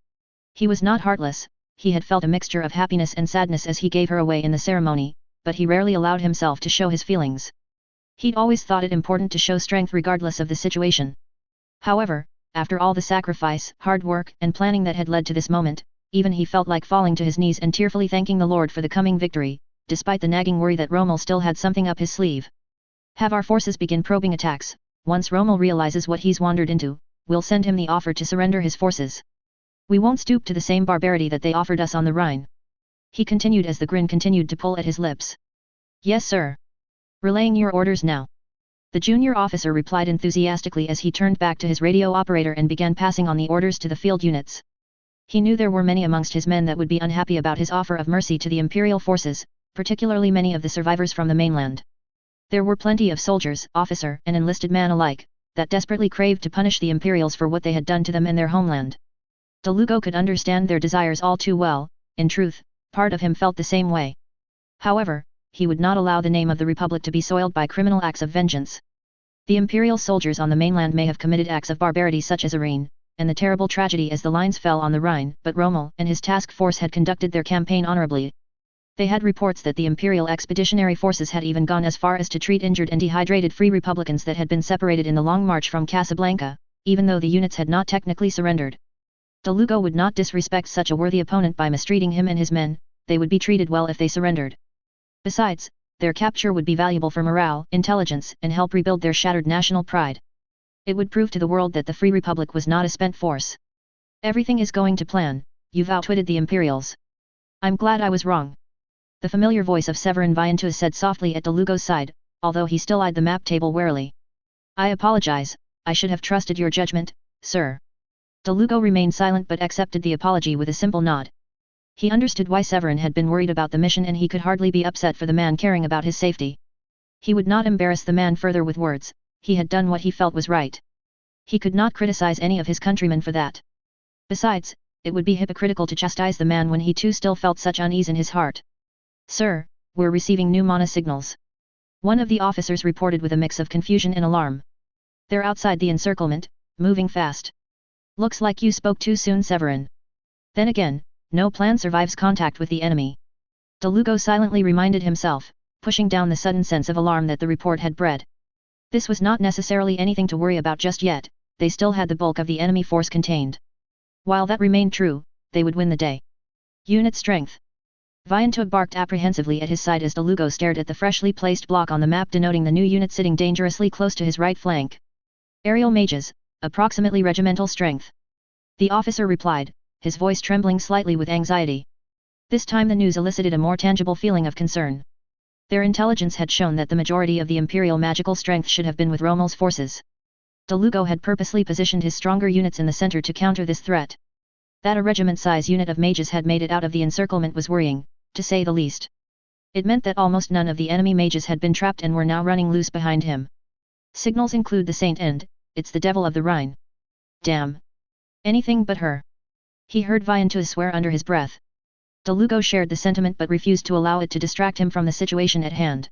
He was not heartless, he had felt a mixture of happiness and sadness as he gave her away in the ceremony, but he rarely allowed himself to show his feelings. He'd always thought it important to show strength regardless of the situation. However, after all the sacrifice, hard work, and planning that had led to this moment, even he felt like falling to his knees and tearfully thanking the Lord for the coming victory, despite the nagging worry that Rommel still had something up his sleeve. Have our forces begin probing attacks. Once Rommel realizes what he's wandered into, we'll send him the offer to surrender his forces. We won't stoop to the same barbarity that they offered us on the Rhine. He continued as the grin continued to pull at his lips. Yes sir. Relaying your orders now. The junior officer replied enthusiastically as he turned back to his radio operator and began passing on the orders to the field units. He knew there were many amongst his men that would be unhappy about his offer of mercy to the imperial forces, particularly many of the survivors from the mainland. There were plenty of soldiers, officer and enlisted man alike, that desperately craved to punish the Imperials for what they had done to them and their homeland. Delugo could understand their desires all too well. In truth, part of him felt the same way. However, he would not allow the name of the Republic to be soiled by criminal acts of vengeance. The Imperial soldiers on the mainland may have committed acts of barbarity such as Arene, and the terrible tragedy as the lines fell on the Rhine, but Rommel and his task force had conducted their campaign honorably. They had reports that the Imperial Expeditionary Forces had even gone as far as to treat injured and dehydrated Free Republicans that had been separated in the long march from Casablanca, even though the units had not technically surrendered. Delugo would not disrespect such a worthy opponent by mistreating him and his men. They would be treated well if they surrendered. Besides, their capture would be valuable for morale, intelligence, and help rebuild their shattered national pride. It would prove to the world that the Free Republic was not a spent force. Everything is going to plan. You've outwitted the Imperials. I'm glad I was wrong. The familiar voice of Severin Viantus said softly at Delugo's side, although he still eyed the map table warily. I apologize, I should have trusted your judgment, sir. Delugo remained silent but accepted the apology with a simple nod. He understood why Severin had been worried about the mission and he could hardly be upset for the man caring about his safety. He would not embarrass the man further with words, he had done what he felt was right. He could not criticize any of his countrymen for that. Besides, it would be hypocritical to chastise the man when he too still felt such unease in his heart. Sir, we're receiving new mana signals. One of the officers reported with a mix of confusion and alarm. They're outside the encirclement, moving fast. Looks like you spoke too soon, Severin. Then again, no plan survives contact with the enemy. Delugo silently reminded himself, pushing down the sudden sense of alarm that the report had bred. This was not necessarily anything to worry about just yet, they still had the bulk of the enemy force contained. While that remained true, they would win the day. Unit strength. Vianto barked apprehensively at his side as Delugo stared at the freshly placed block on the map denoting the new unit sitting dangerously close to his right flank. Aerial mages, approximately regimental strength. The officer replied, his voice trembling slightly with anxiety. This time the news elicited a more tangible feeling of concern. Their intelligence had shown that the majority of the Imperial magical strength should have been with Rommel's forces. Delugo had purposely positioned his stronger units in the center to counter this threat. That a regiment-size unit of mages had made it out of the encirclement was worrying, to say the least. It meant that almost none of the enemy mages had been trapped and were now running loose behind him. Signals include the Saint and, it's the Devil of the Rhine. Damn. Anything but her. He heard Viantus swear under his breath. Delugo shared the sentiment but refused to allow it to distract him from the situation at hand.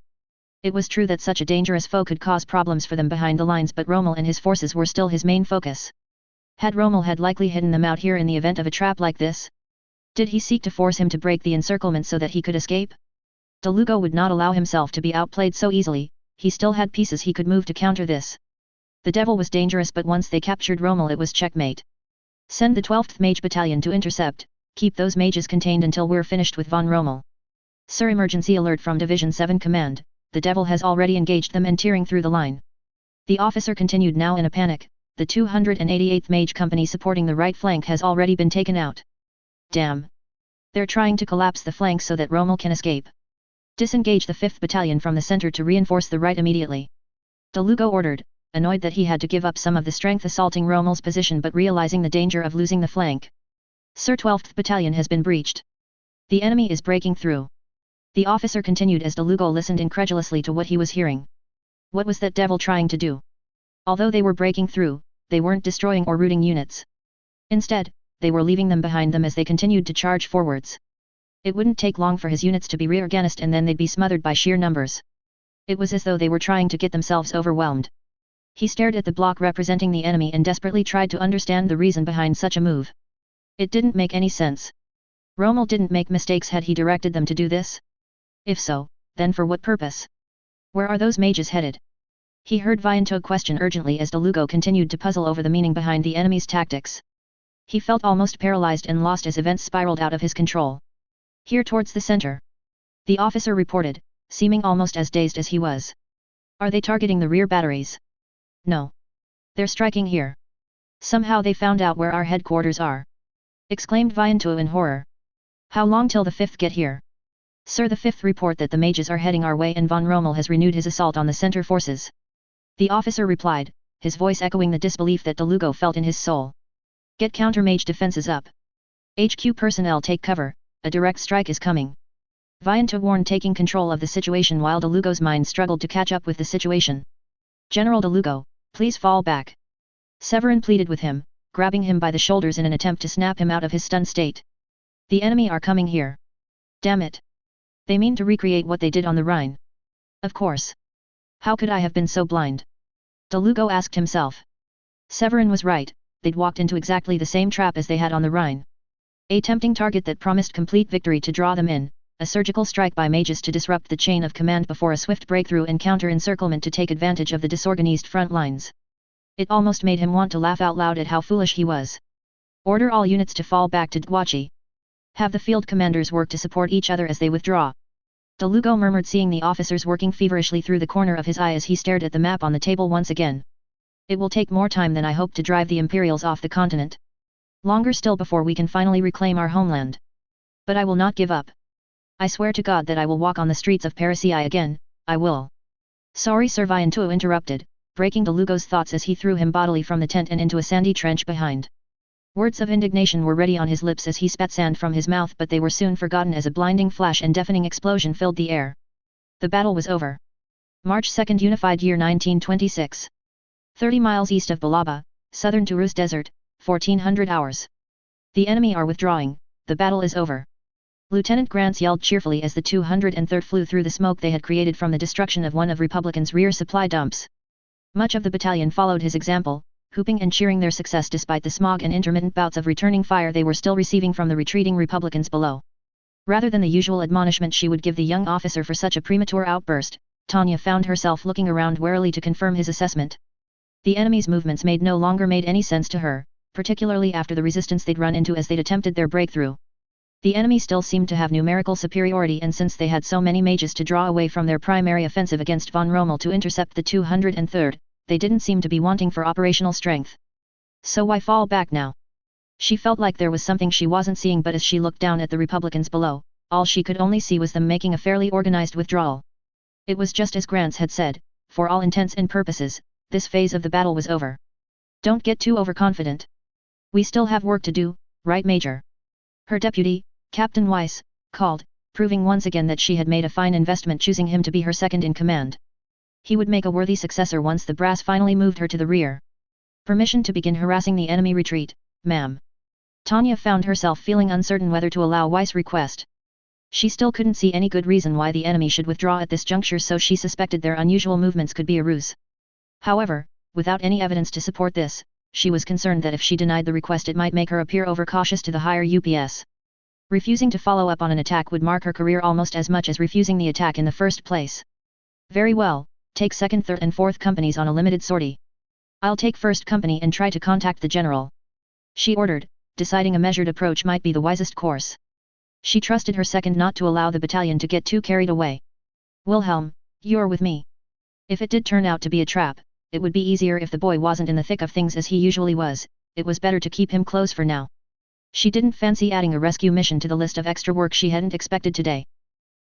It was true that such a dangerous foe could cause problems for them behind the lines, but Rommel and his forces were still his main focus. Had Rommel had likely hidden them out here in the event of a trap like this? Did he seek to force him to break the encirclement so that he could escape? Delugo would not allow himself to be outplayed so easily, he still had pieces he could move to counter this. The Devil was dangerous, but once they captured Rommel it was checkmate. Send the 12th Mage Battalion to intercept, keep those mages contained until we're finished with von Rommel. Sir, emergency alert from Division 7 Command, the Devil has already engaged them and tearing through the line. The officer continued now in a panic, the 288th Mage Company supporting the right flank has already been taken out. Damn. They're trying to collapse the flank so that Rommel can escape. Disengage the 5th Battalion from the center to reinforce the right immediately. Delugo ordered, annoyed that he had to give up some of the strength assaulting Rommel's position but realizing the danger of losing the flank. Sir, 12th Battalion has been breached. The enemy is breaking through. The officer continued as Delugo listened incredulously to what he was hearing. What was that Devil trying to do? Although they were breaking through, they weren't destroying or routing units. Instead, they were leaving them behind them as they continued to charge forwards. It wouldn't take long for his units to be reorganized and then they'd be smothered by sheer numbers. It was as though they were trying to get themselves overwhelmed. He stared at the block representing the enemy and desperately tried to understand the reason behind such a move. It didn't make any sense. Rommel didn't make mistakes. Had he directed them to do this? If so, then for what purpose? Where are those mages headed? He heard Vianto question urgently as Delugo continued to puzzle over the meaning behind the enemy's tactics. He felt almost paralyzed and lost as events spiraled out of his control. Here towards the center. The officer reported, seeming almost as dazed as he was. Are they targeting the rear batteries? No. They're striking here. Somehow they found out where our headquarters are. Exclaimed Viantuo in horror. How long till the 5th get here? Sir, the 5th report that the mages are heading our way and von Rommel has renewed his assault on the center forces. The officer replied, his voice echoing the disbelief that Delugo felt in his soul. Get countermage defenses up. HQ personnel take cover, a direct strike is coming. Viantuo warned, taking control of the situation while Delugo's mind struggled to catch up with the situation. General Delugo, please fall back. Severin pleaded with him, grabbing him by the shoulders in an attempt to snap him out of his stunned state. The enemy are coming here. Damn it. They mean to recreate what they did on the Rhine. Of course. How could I have been so blind? Delugo asked himself. Severin was right, they'd walked into exactly the same trap as they had on the Rhine. A tempting target that promised complete victory to draw them in, a surgical strike by mages to disrupt the chain of command before a swift breakthrough and counter-encirclement to take advantage of the disorganized front lines. It almost made him want to laugh out loud at how foolish he was. Order all units to fall back to Dwachi. Have the field commanders work to support each other as they withdraw. Delugo murmured, seeing the officers working feverishly through the corner of his eye as he stared at the map on the table once again. It will take more time than I hoped to drive the Imperials off the continent. Longer still before we can finally reclaim our homeland. But I will not give up. I swear to God that I will walk on the streets of Parisii again, I will. Sorry, Sir, Viantuo interrupted, breaking Delugo's thoughts as he threw him bodily from the tent and into a sandy trench behind. Words of indignation were ready on his lips as he spat sand from his mouth, but they were soon forgotten as a blinding flash and deafening explosion filled the air. The battle was over. March 2, Unified Year 1926. 30 miles east of Balaba, southern Taurus Desert, 1400 hours. The enemy are withdrawing, the battle is over. Lieutenant Grants yelled cheerfully as the 203rd flew through the smoke they had created from the destruction of one of Republicans' rear supply dumps. Much of the battalion followed his example, whooping and cheering their success despite the smog and intermittent bouts of returning fire they were still receiving from the retreating Republicans below. Rather than the usual admonishment she would give the young officer for such a premature outburst, Tanya found herself looking around warily to confirm his assessment. The enemy's movements no longer made any sense to her, particularly after the resistance they'd run into as they'd attempted their breakthrough. The enemy still seemed to have numerical superiority, and since they had so many mages to draw away from their primary offensive against von Rommel to intercept the 203rd, they didn't seem to be wanting for operational strength. So why fall back now? She felt like there was something she wasn't seeing, but as she looked down at the Republicans below, all she could only see was them making a fairly organized withdrawal. It was just as Grants had said, for all intents and purposes, this phase of the battle was over. Don't get too overconfident. We still have work to do, right, Major? Her deputy, Captain Weiss, called, proving once again that she had made a fine investment choosing him to be her second in command. He would make a worthy successor once the brass finally moved her to the rear. Permission to begin harassing the enemy retreat, ma'am. Tanya found herself feeling uncertain whether to allow Weiss' request. She still couldn't see any good reason why the enemy should withdraw at this juncture, so she suspected their unusual movements could be a ruse. However, without any evidence to support this, she was concerned that if she denied the request it might make her appear overcautious to the higher UPS. Refusing to follow up on an attack would mark her career almost as much as refusing the attack in the first place. Very well, take 2nd, 3rd and 4th companies on a limited sortie. I'll take 1st company and try to contact the general. She ordered, deciding a measured approach might be the wisest course. She trusted her 2nd not to allow the battalion to get too carried away. Wilhelm, you're with me. If it did turn out to be a trap, it would be easier if the boy wasn't in the thick of things as he usually was. It was better to keep him close for now. She didn't fancy adding a rescue mission to the list of extra work she hadn't expected today.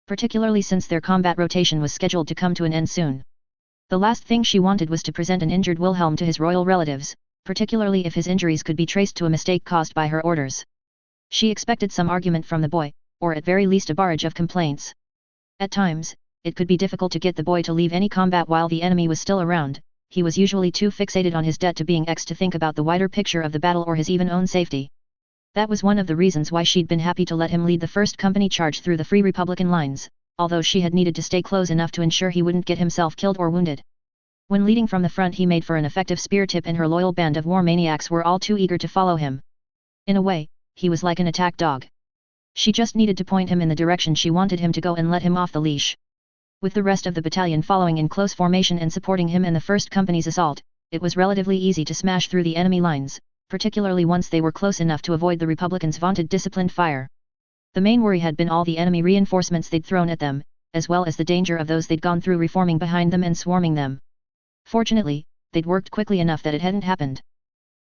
Particularly since their combat rotation was scheduled to come to an end soon. The last thing she wanted was to present an injured Wilhelm to his royal relatives, particularly if his injuries could be traced to a mistake caused by her orders. She expected some argument from the boy, or at very least a barrage of complaints. At times, it could be difficult to get the boy to leave any combat while the enemy was still around. He was usually too fixated on his debt to being X to think about the wider picture of the battle or his even own safety. That was one of the reasons why she'd been happy to let him lead the 1st company charge through the Free Republican lines, although she had needed to stay close enough to ensure he wouldn't get himself killed or wounded. When leading from the front he made for an effective spear tip, and her loyal band of war maniacs were all too eager to follow him. In a way, he was like an attack dog. She just needed to point him in the direction she wanted him to go and let him off the leash. With the rest of the battalion following in close formation and supporting him in the 1st company's assault, it was relatively easy to smash through the enemy lines, particularly once they were close enough to avoid the Republicans' vaunted disciplined fire. The main worry had been all the enemy reinforcements they'd thrown at them, as well as the danger of those they'd gone through reforming behind them and swarming them. Fortunately, they'd worked quickly enough that it hadn't happened.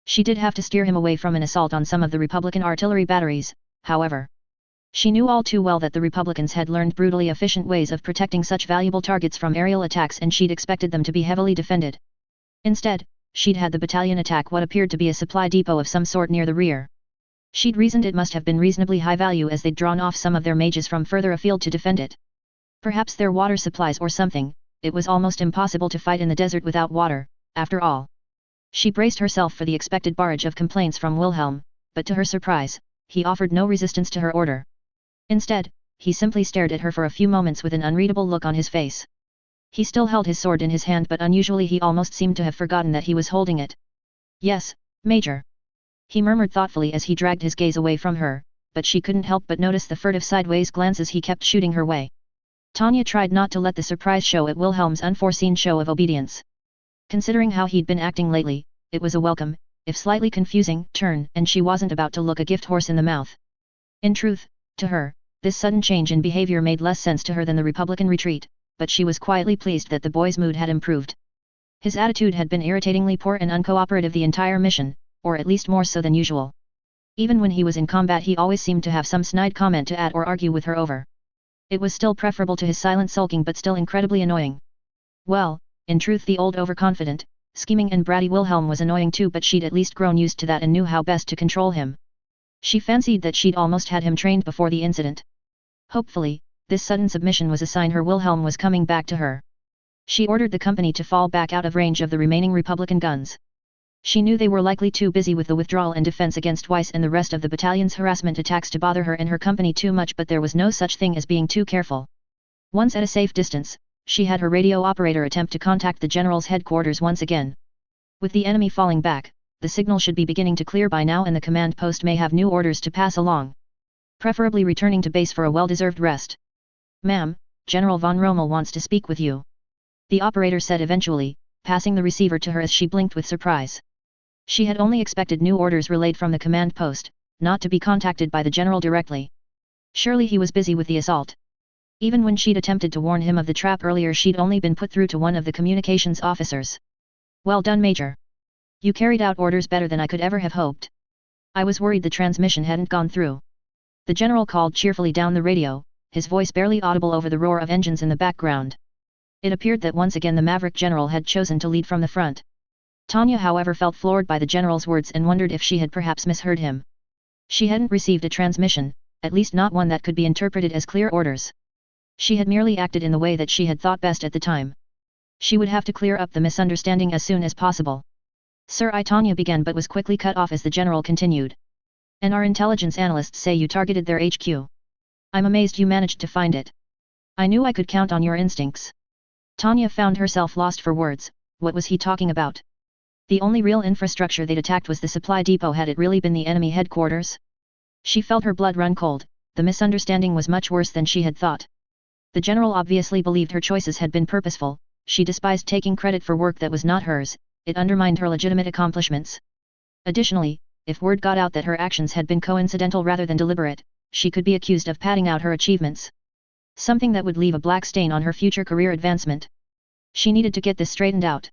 She did have to steer him away from an assault on some of the Republican artillery batteries, however. She knew all too well that the Republicans had learned brutally efficient ways of protecting such valuable targets from aerial attacks, and she'd expected them to be heavily defended. Instead, she'd had the battalion attack what appeared to be a supply depot of some sort near the rear. She'd reasoned it must have been reasonably high value as they'd drawn off some of their mages from further afield to defend it. Perhaps their water supplies or something. It was almost impossible to fight in the desert without water, after all. She braced herself for the expected barrage of complaints from Wilhelm, but to her surprise, he offered no resistance to her order. Instead, he simply stared at her for a few moments with an unreadable look on his face. He still held his sword in his hand, but unusually he almost seemed to have forgotten that he was holding it. "Yes, Major," he murmured thoughtfully as he dragged his gaze away from her, but she couldn't help but notice the furtive sideways glances he kept shooting her way. Tanya tried not to let the surprise show at Wilhelm's unforeseen show of obedience. Considering how he'd been acting lately, it was a welcome, if slightly confusing, turn, and she wasn't about to look a gift horse in the mouth. In truth, to her, this sudden change in behavior made less sense to her than the Republican retreat, but she was quietly pleased that the boy's mood had improved. His attitude had been irritatingly poor and uncooperative the entire mission, or at least more so than usual. Even when he was in combat he always seemed to have some snide comment to add or argue with her over. It was still preferable to his silent sulking, but still incredibly annoying. Well, in truth the old overconfident, scheming and bratty Wilhelm was annoying too, but she'd at least grown used to that and knew how best to control him. She fancied that she'd almost had him trained before the incident. Hopefully, this sudden submission was a sign her Wilhelm was coming back to her. She ordered the company to fall back out of range of the remaining Republican guns. She knew they were likely too busy with the withdrawal and defense against Weiss and the rest of the battalion's harassment attacks to bother her and her company too much, but there was no such thing as being too careful. Once at a safe distance, she had her radio operator attempt to contact the general's headquarters once again. With the enemy falling back, the signal should be beginning to clear by now and the command post may have new orders to pass along. Preferably returning to base for a well-deserved rest. "Ma'am, General von Rommel wants to speak with you," the operator said eventually, passing the receiver to her as she blinked with surprise. She had only expected new orders relayed from the command post, not to be contacted by the general directly. Surely he was busy with the assault. Even when she'd attempted to warn him of the trap earlier, she'd only been put through to one of the communications officers. "Well done, Major. You carried out orders better than I could ever have hoped. I was worried the transmission hadn't gone through," the general called cheerfully down the radio, his voice barely audible over the roar of engines in the background. It appeared that once again the maverick general had chosen to lead from the front. Tanya however felt floored by the general's words and wondered if she had perhaps misheard him. She hadn't received a transmission, at least not one that could be interpreted as clear orders. She had merely acted in the way that she had thought best at the time. She would have to clear up the misunderstanding as soon as possible. "Sir," Tanya began but was quickly cut off as the general continued. "And our intelligence analysts say you targeted their HQ. I'm amazed you managed to find it. I knew I could count on your instincts." Tanya found herself lost for words. What was he talking about? The only real infrastructure they'd attacked was the supply depot. Had it really been the enemy headquarters? She felt her blood run cold. The misunderstanding was much worse than she had thought. The general obviously believed her choices had been purposeful. She despised taking credit for work that was not hers. It undermined her legitimate accomplishments. Additionally, if word got out that her actions had been coincidental rather than deliberate, she could be accused of padding out her achievements. Something that would leave a black stain on her future career advancement. She needed to get this straightened out.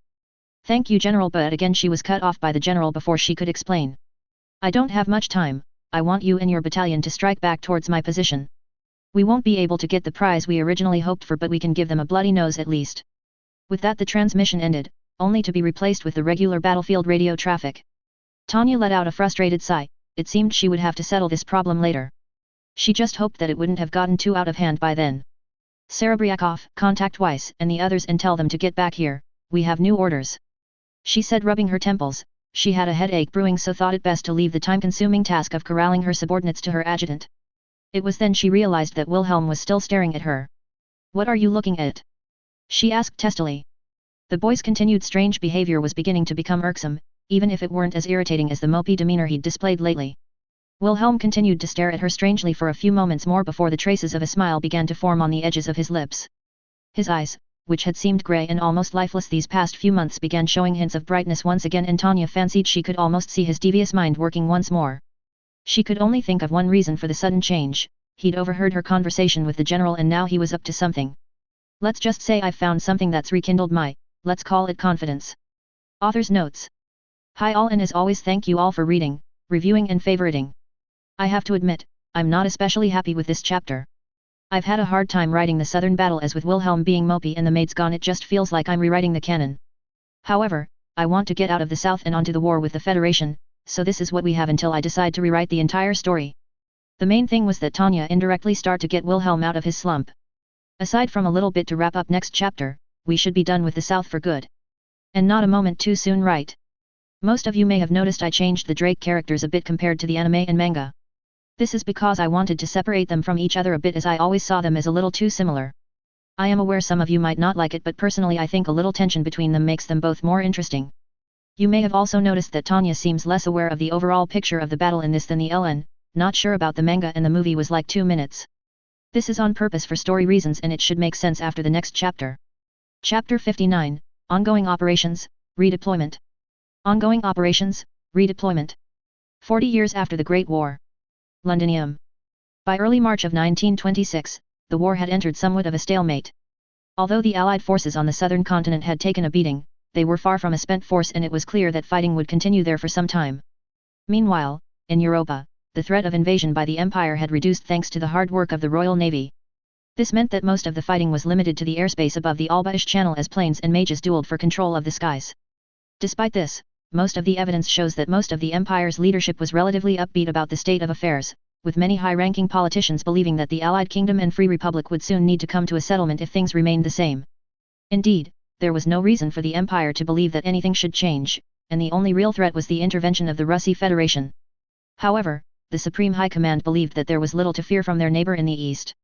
"Thank you, General," but again she was cut off by the general before she could explain. "I don't have much time. I want you and your battalion to strike back towards my position. We won't be able to get the prize we originally hoped for, but we can give them a bloody nose at least." With that the transmission ended, only to be replaced with the regular battlefield radio traffic. Tanya let out a frustrated sigh. It seemed she would have to settle this problem later. She just hoped that it wouldn't have gotten too out of hand by then. "Serebryakov, contact Weiss and the others and tell them to get back here, we have new orders," she said, rubbing her temples. She had a headache brewing, so thought it best to leave the time-consuming task of corralling her subordinates to her adjutant. It was then she realized that Wilhelm was still staring at her. "What are you looking at?" she asked testily. The boy's continued strange behavior was beginning to become irksome, even if it weren't as irritating as the mopey demeanor he'd displayed lately. Wilhelm continued to stare at her strangely for a few moments more before the traces of a smile began to form on the edges of his lips. His eyes, which had seemed grey and almost lifeless these past few months, began showing hints of brightness once again, and Tanya fancied she could almost see his devious mind working once more. She could only think of one reason for the sudden change: he'd overheard her conversation with the general and now he was up to something. Let's just say I've found something that's rekindled my, let's call it confidence. Author's notes. Hi all, and as always thank you all for reading, reviewing and favoriting. I have to admit, I'm not especially happy with this chapter. I've had a hard time writing the southern battle, as with Wilhelm being mopey and the maids gone it just feels like I'm rewriting the canon. However, I want to get out of the south and onto the war with the Federation, so this is what we have until I decide to rewrite the entire story. The main thing was that Tanya indirectly start to get Wilhelm out of his slump. Aside from a little bit to wrap up next chapter, we should be done with the south for good. And not a moment too soon, right? Most of you may have noticed I changed the Drake characters a bit compared to the anime and manga. This is because I wanted to separate them from each other a bit, as I always saw them as a little too similar. I am aware some of you might not like it, but personally I think a little tension between them makes them both more interesting. You may have also noticed that Tanya seems less aware of the overall picture of the battle in this than the LN, not sure about the manga, and the movie was like 2 minutes. This is on purpose for story reasons, and it should make sense after the next chapter. Chapter 59, Ongoing Operations, Redeployment. Ongoing Operations, Redeployment. 40 years after the Great War. Londinium. By early March of 1926, the war had entered somewhat of a stalemate. Although the Allied forces on the southern continent had taken a beating, they were far from a spent force, and it was clear that fighting would continue there for some time. Meanwhile, in Europa, the threat of invasion by the Empire had reduced thanks to the hard work of the Royal Navy. This meant that most of the fighting was limited to the airspace above the Alba-ish Channel as planes and mages dueled for control of the skies. Despite this, most of the evidence shows that most of the Empire's leadership was relatively upbeat about the state of affairs, with many high-ranking politicians believing that the Allied Kingdom and Free Republic would soon need to come to a settlement if things remained the same. Indeed, there was no reason for the Empire to believe that anything should change, and the only real threat was the intervention of the Russian Federation. However, the Supreme High Command believed that there was little to fear from their neighbor in the east.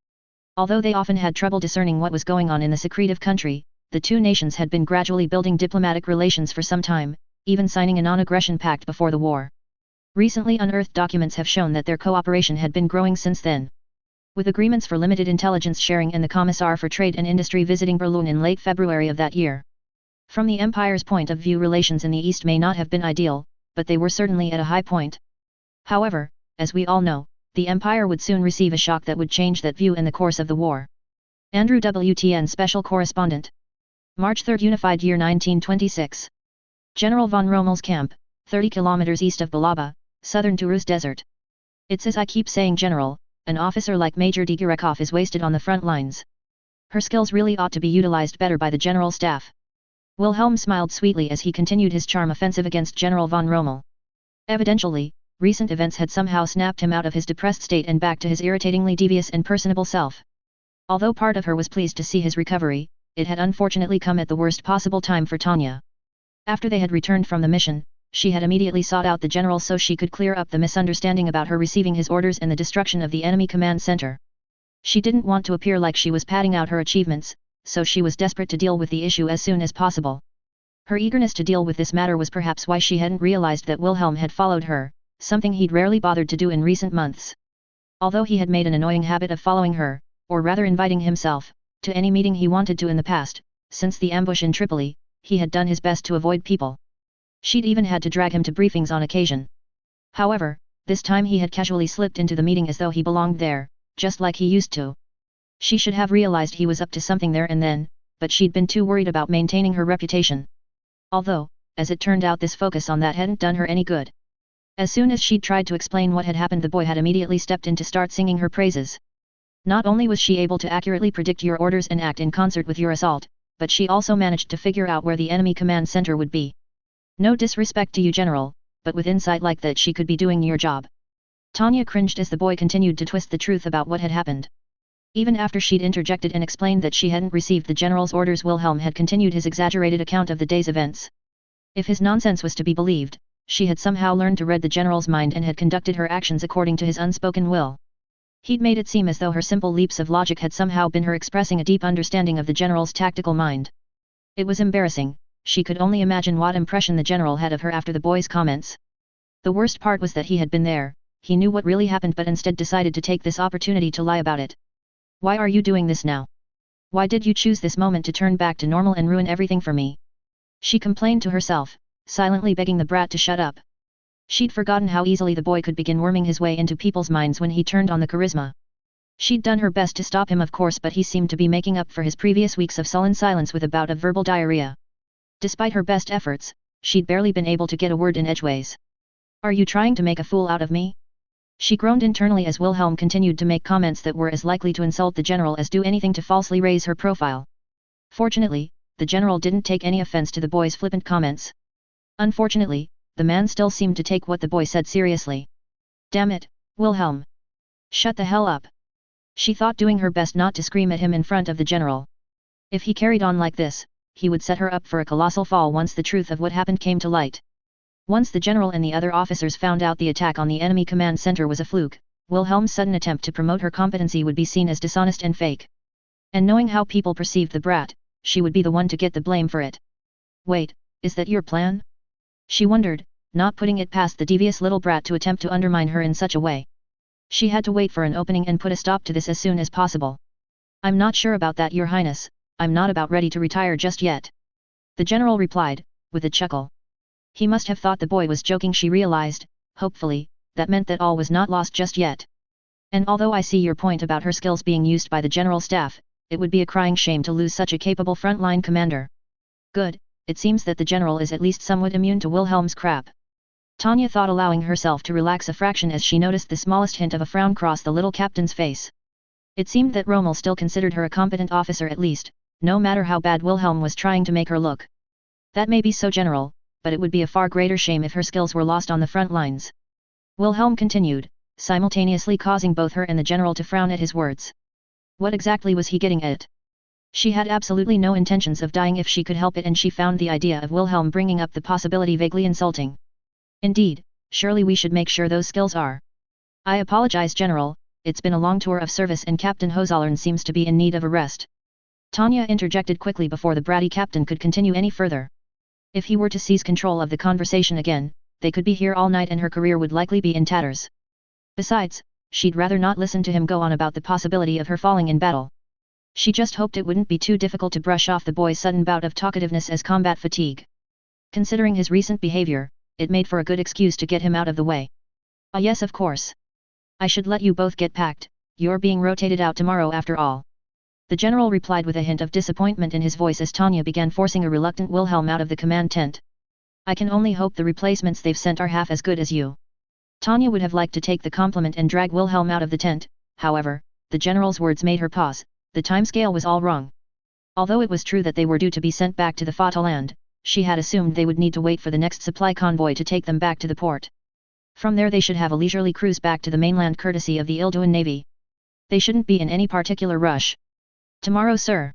Although they often had trouble discerning what was going on in the secretive country, the two nations had been gradually building diplomatic relations for some time, even signing a non-aggression pact before the war. Recently unearthed documents have shown that their cooperation had been growing since then. With agreements for limited intelligence sharing and the Commissar for Trade and Industry visiting Berlin in late February of that year. From the Empire's point of view, relations in the East may not have been ideal, but they were certainly at a high point. However, as we all know, the Empire would soon receive a shock that would change that view in the course of the war. Andrew WTN Special Correspondent. March 3, Unified Year 1926. General von Rommel's camp, 30 kilometers east of Balaba, southern Taurus Desert. It's as I keep saying, General, an officer like Major Digirekov is wasted on the front lines. Her skills really ought to be utilized better by the general staff. Wilhelm smiled sweetly as he continued his charm offensive against General von Rommel. Evidently, recent events had somehow snapped him out of his depressed state and back to his irritatingly devious and personable self. Although part of her was pleased to see his recovery, it had unfortunately come at the worst possible time for Tanya. After they had returned from the mission, she had immediately sought out the general so she could clear up the misunderstanding about her receiving his orders and the destruction of the enemy command center. She didn't want to appear like she was padding out her achievements, so she was desperate to deal with the issue as soon as possible. Her eagerness to deal with this matter was perhaps why she hadn't realized that Wilhelm had followed her, something he'd rarely bothered to do in recent months. Although he had made an annoying habit of following her, or rather inviting himself, to any meeting he wanted to in the past, since the ambush in Tripoli, he had done his best to avoid people. She'd even had to drag him to briefings on occasion. However, this time he had casually slipped into the meeting as though he belonged there, just like he used to. She should have realized he was up to something there and then, but she'd been too worried about maintaining her reputation. Although, as it turned out, this focus on that hadn't done her any good. As soon as she'd tried to explain what had happened, the boy had immediately stepped in to start singing her praises. Not only was she able to accurately predict your orders and act in concert with your assault, but she also managed to figure out where the enemy command center would be. No disrespect to you, General, but with insight like that she could be doing your job. Tanya cringed as the boy continued to twist the truth about what had happened. Even after she'd interjected and explained that she hadn't received the general's orders, Wilhelm had continued his exaggerated account of the day's events. If his nonsense was to be believed, she had somehow learned to read the general's mind and had conducted her actions according to his unspoken will. He'd made it seem as though her simple leaps of logic had somehow been her expressing a deep understanding of the general's tactical mind. It was embarrassing. She could only imagine what impression the general had of her after the boy's comments. The worst part was that he had been there, he knew what really happened, but instead decided to take this opportunity to lie about it. Why are you doing this now? Why did you choose this moment to turn back to normal and ruin everything for me? She complained to herself, silently begging the brat to shut up. She'd forgotten how easily the boy could begin worming his way into people's minds when he turned on the charisma. She'd done her best to stop him of course, but he seemed to be making up for his previous weeks of sullen silence with a bout of verbal diarrhea. Despite her best efforts, she'd barely been able to get a word in edgeways. Are you trying to make a fool out of me? She groaned internally as Wilhelm continued to make comments that were as likely to insult the general as do anything to falsely raise her profile. Fortunately, the general didn't take any offense to the boy's flippant comments. Unfortunately, the man still seemed to take what the boy said seriously. Damn it, Wilhelm! Shut the hell up! She thought, doing her best not to scream at him in front of the general. If he carried on like this, he would set her up for a colossal fall once the truth of what happened came to light. Once the general and the other officers found out the attack on the enemy command center was a fluke, Wilhelm's sudden attempt to promote her competency would be seen as dishonest and fake. And knowing how people perceived the brat, she would be the one to get the blame for it. Wait, is that your plan? She wondered, not putting it past the devious little brat to attempt to undermine her in such a way. She had to wait for an opening and put a stop to this as soon as possible. I'm not sure about that, Your Highness, I'm not about ready to retire just yet. The general replied, with a chuckle. He must have thought the boy was joking, she realized. Hopefully, that meant that all was not lost just yet. And although I see your point about her skills being used by the general staff, it would be a crying shame to lose such a capable frontline commander. Good, it seems that the general is at least somewhat immune to Wilhelm's crap. Tanya thought, allowing herself to relax a fraction as she noticed the smallest hint of a frown cross the little captain's face. It seemed that Rommel still considered her a competent officer at least, no matter how bad Wilhelm was trying to make her look. That may be so, General, but it would be a far greater shame if her skills were lost on the front lines. Wilhelm continued, simultaneously causing both her and the general to frown at his words. What exactly was he getting at? She had absolutely no intentions of dying if she could help it, and she found the idea of Wilhelm bringing up the possibility vaguely insulting. Indeed, surely we should make sure those skills are. I apologize, General, it's been a long tour of service and Captain Hozollern seems to be in need of a rest. Tanya interjected quickly before the bratty captain could continue any further. If he were to seize control of the conversation again, they could be here all night and her career would likely be in tatters. Besides, she'd rather not listen to him go on about the possibility of her falling in battle. She just hoped it wouldn't be too difficult to brush off the boy's sudden bout of talkativeness as combat fatigue. Considering his recent behavior, it made for a good excuse to get him out of the way. Ah yes, of course. I should let you both get packed, you're being rotated out tomorrow after all. The general replied with a hint of disappointment in his voice as Tanya began forcing a reluctant Wilhelm out of the command tent. I can only hope the replacements they've sent are half as good as you. Tanya would have liked to take the compliment and drag Wilhelm out of the tent, however, the general's words made her pause. The timescale was all wrong. Although it was true that they were due to be sent back to the Vaterland, she had assumed they would need to wait for the next supply convoy to take them back to the port. From there they should have a leisurely cruise back to the mainland courtesy of the Ilduin Navy. They shouldn't be in any particular rush. Tomorrow, sir?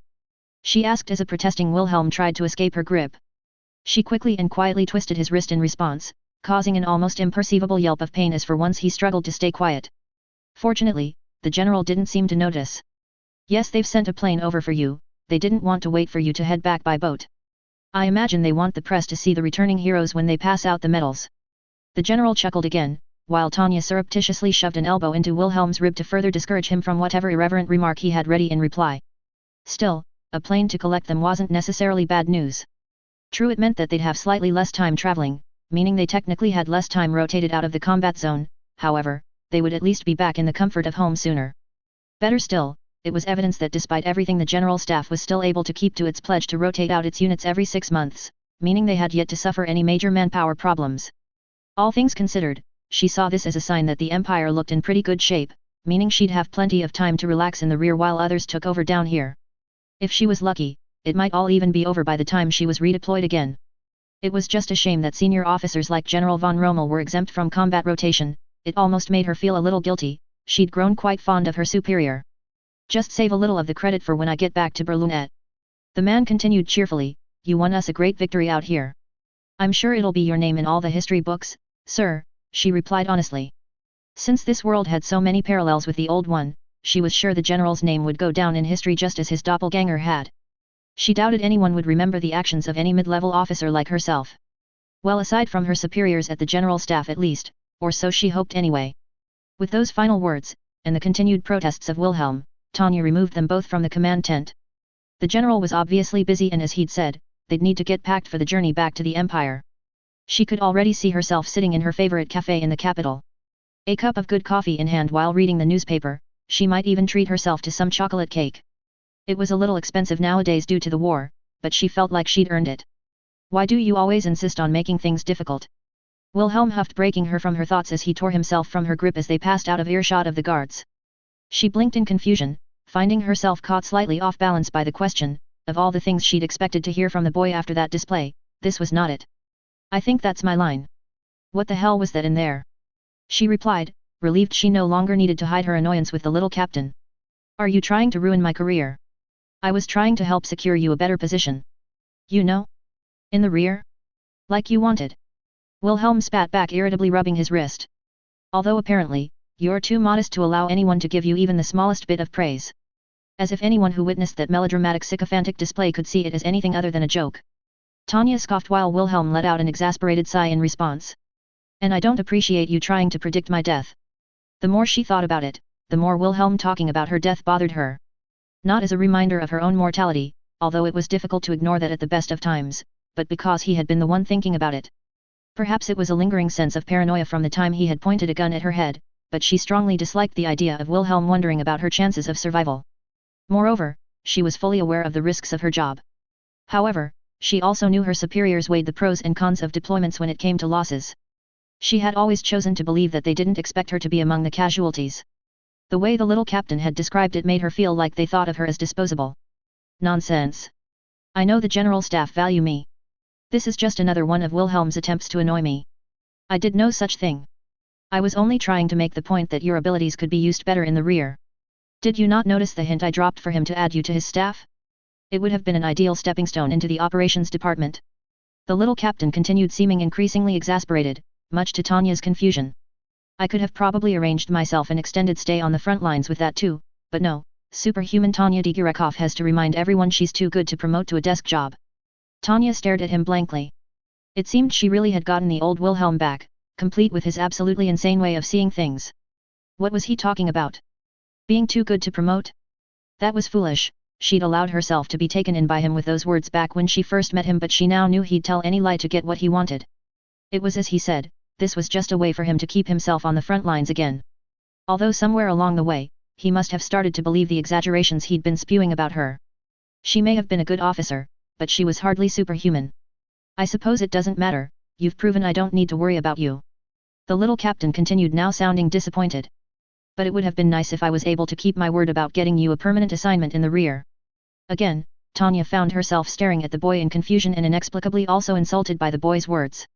She asked as a protesting Wilhelm tried to escape her grip. She quickly and quietly twisted his wrist in response, causing an almost imperceivable yelp of pain as for once he struggled to stay quiet. Fortunately, the general didn't seem to notice. Yes, they've sent a plane over for you, they didn't want to wait for you to head back by boat. I imagine they want the press to see the returning heroes when they pass out the medals. The general chuckled again, while Tanya surreptitiously shoved an elbow into Wilhelm's rib to further discourage him from whatever irreverent remark he had ready in reply. Still, a plane to collect them wasn't necessarily bad news. True, it meant that they'd have slightly less time traveling, meaning they technically had less time rotated out of the combat zone, however, they would at least be back in the comfort of home sooner. Better still, it was evidence that despite everything the general staff was still able to keep to its pledge to rotate out its units every 6 months, meaning they had yet to suffer any major manpower problems. All things considered, she saw this as a sign that the Empire looked in pretty good shape, meaning she'd have plenty of time to relax in the rear while others took over down here. If she was lucky, it might all even be over by the time she was redeployed again. It was just a shame that senior officers like General von Rommel were exempt from combat rotation. It almost made her feel a little guilty. She'd grown quite fond of her superior. Just save a little of the credit for when I get back to Berlin. The man continued cheerfully, you won us a great victory out here. I'm sure it'll be your name in all the history books, sir, she replied honestly. Since this world had so many parallels with the old one, she was sure the general's name would go down in history just as his doppelganger had. She doubted anyone would remember the actions of any mid-level officer like herself. Well, aside from her superiors at the general staff at least, or so she hoped anyway. With those final words, and the continued protests of Wilhelm, Tanya removed them both from the command tent. The general was obviously busy, and as he'd said, they'd need to get packed for the journey back to the empire. She could already see herself sitting in her favorite cafe in the capital. A cup of good coffee in hand while reading the newspaper, she might even treat herself to some chocolate cake. It was a little expensive nowadays due to the war, but she felt like she'd earned it. Why do you always insist on making things difficult? Wilhelm huffed, breaking her from her thoughts as he tore himself from her grip as they passed out of earshot of the guards. She blinked in confusion, finding herself caught slightly off balance by the question. Of all the things she'd expected to hear from the boy after that display, this was not it. I think that's my line. What the hell was that in there? She replied, relieved she no longer needed to hide her annoyance with the little captain. Are you trying to ruin my career? I was trying to help secure you a better position. You know? In the rear? Like you wanted. Wilhelm spat back irritably, rubbing his wrist. Although apparently, you're too modest to allow anyone to give you even the smallest bit of praise. As if anyone who witnessed that melodramatic sycophantic display could see it as anything other than a joke. Tanya scoffed while Wilhelm let out an exasperated sigh in response. And I don't appreciate you trying to predict my death. The more she thought about it, the more Wilhelm talking about her death bothered her. Not as a reminder of her own mortality, although it was difficult to ignore that at the best of times, but because he had been the one thinking about it. Perhaps it was a lingering sense of paranoia from the time he had pointed a gun at her head, but she strongly disliked the idea of Wilhelm wondering about her chances of survival. Moreover, she was fully aware of the risks of her job. However, she also knew her superiors weighed the pros and cons of deployments when it came to losses. She had always chosen to believe that they didn't expect her to be among the casualties. The way the little captain had described it made her feel like they thought of her as disposable. Nonsense. I know the general staff value me. This is just another one of Wilhelm's attempts to annoy me. I did no such thing. I was only trying to make the point that your abilities could be used better in the rear. Did you not notice the hint I dropped for him to add you to his staff? It would have been an ideal stepping stone into the operations department. The little captain continued, seeming increasingly exasperated, much to Tanya's confusion. I could have probably arranged myself an extended stay on the front lines with that too, but no, superhuman Tanya Digirakov has to remind everyone she's too good to promote to a desk job. Tanya stared at him blankly. It seemed she really had gotten the old Wilhelm back, complete with his absolutely insane way of seeing things. What was he talking about? Being too good to promote? That was foolish. She'd allowed herself to be taken in by him with those words back when she first met him, but she now knew he'd tell any lie to get what he wanted. It was as he said, this was just a way for him to keep himself on the front lines again. Although somewhere along the way, he must have started to believe the exaggerations he'd been spewing about her. She may have been a good officer, but she was hardly superhuman. I suppose it doesn't matter, you've proven I don't need to worry about you. The little captain continued, now sounding disappointed. But it would have been nice if I was able to keep my word about getting you a permanent assignment in the rear. Again, Tanya found herself staring at the boy in confusion and inexplicably also insulted by the boy's words.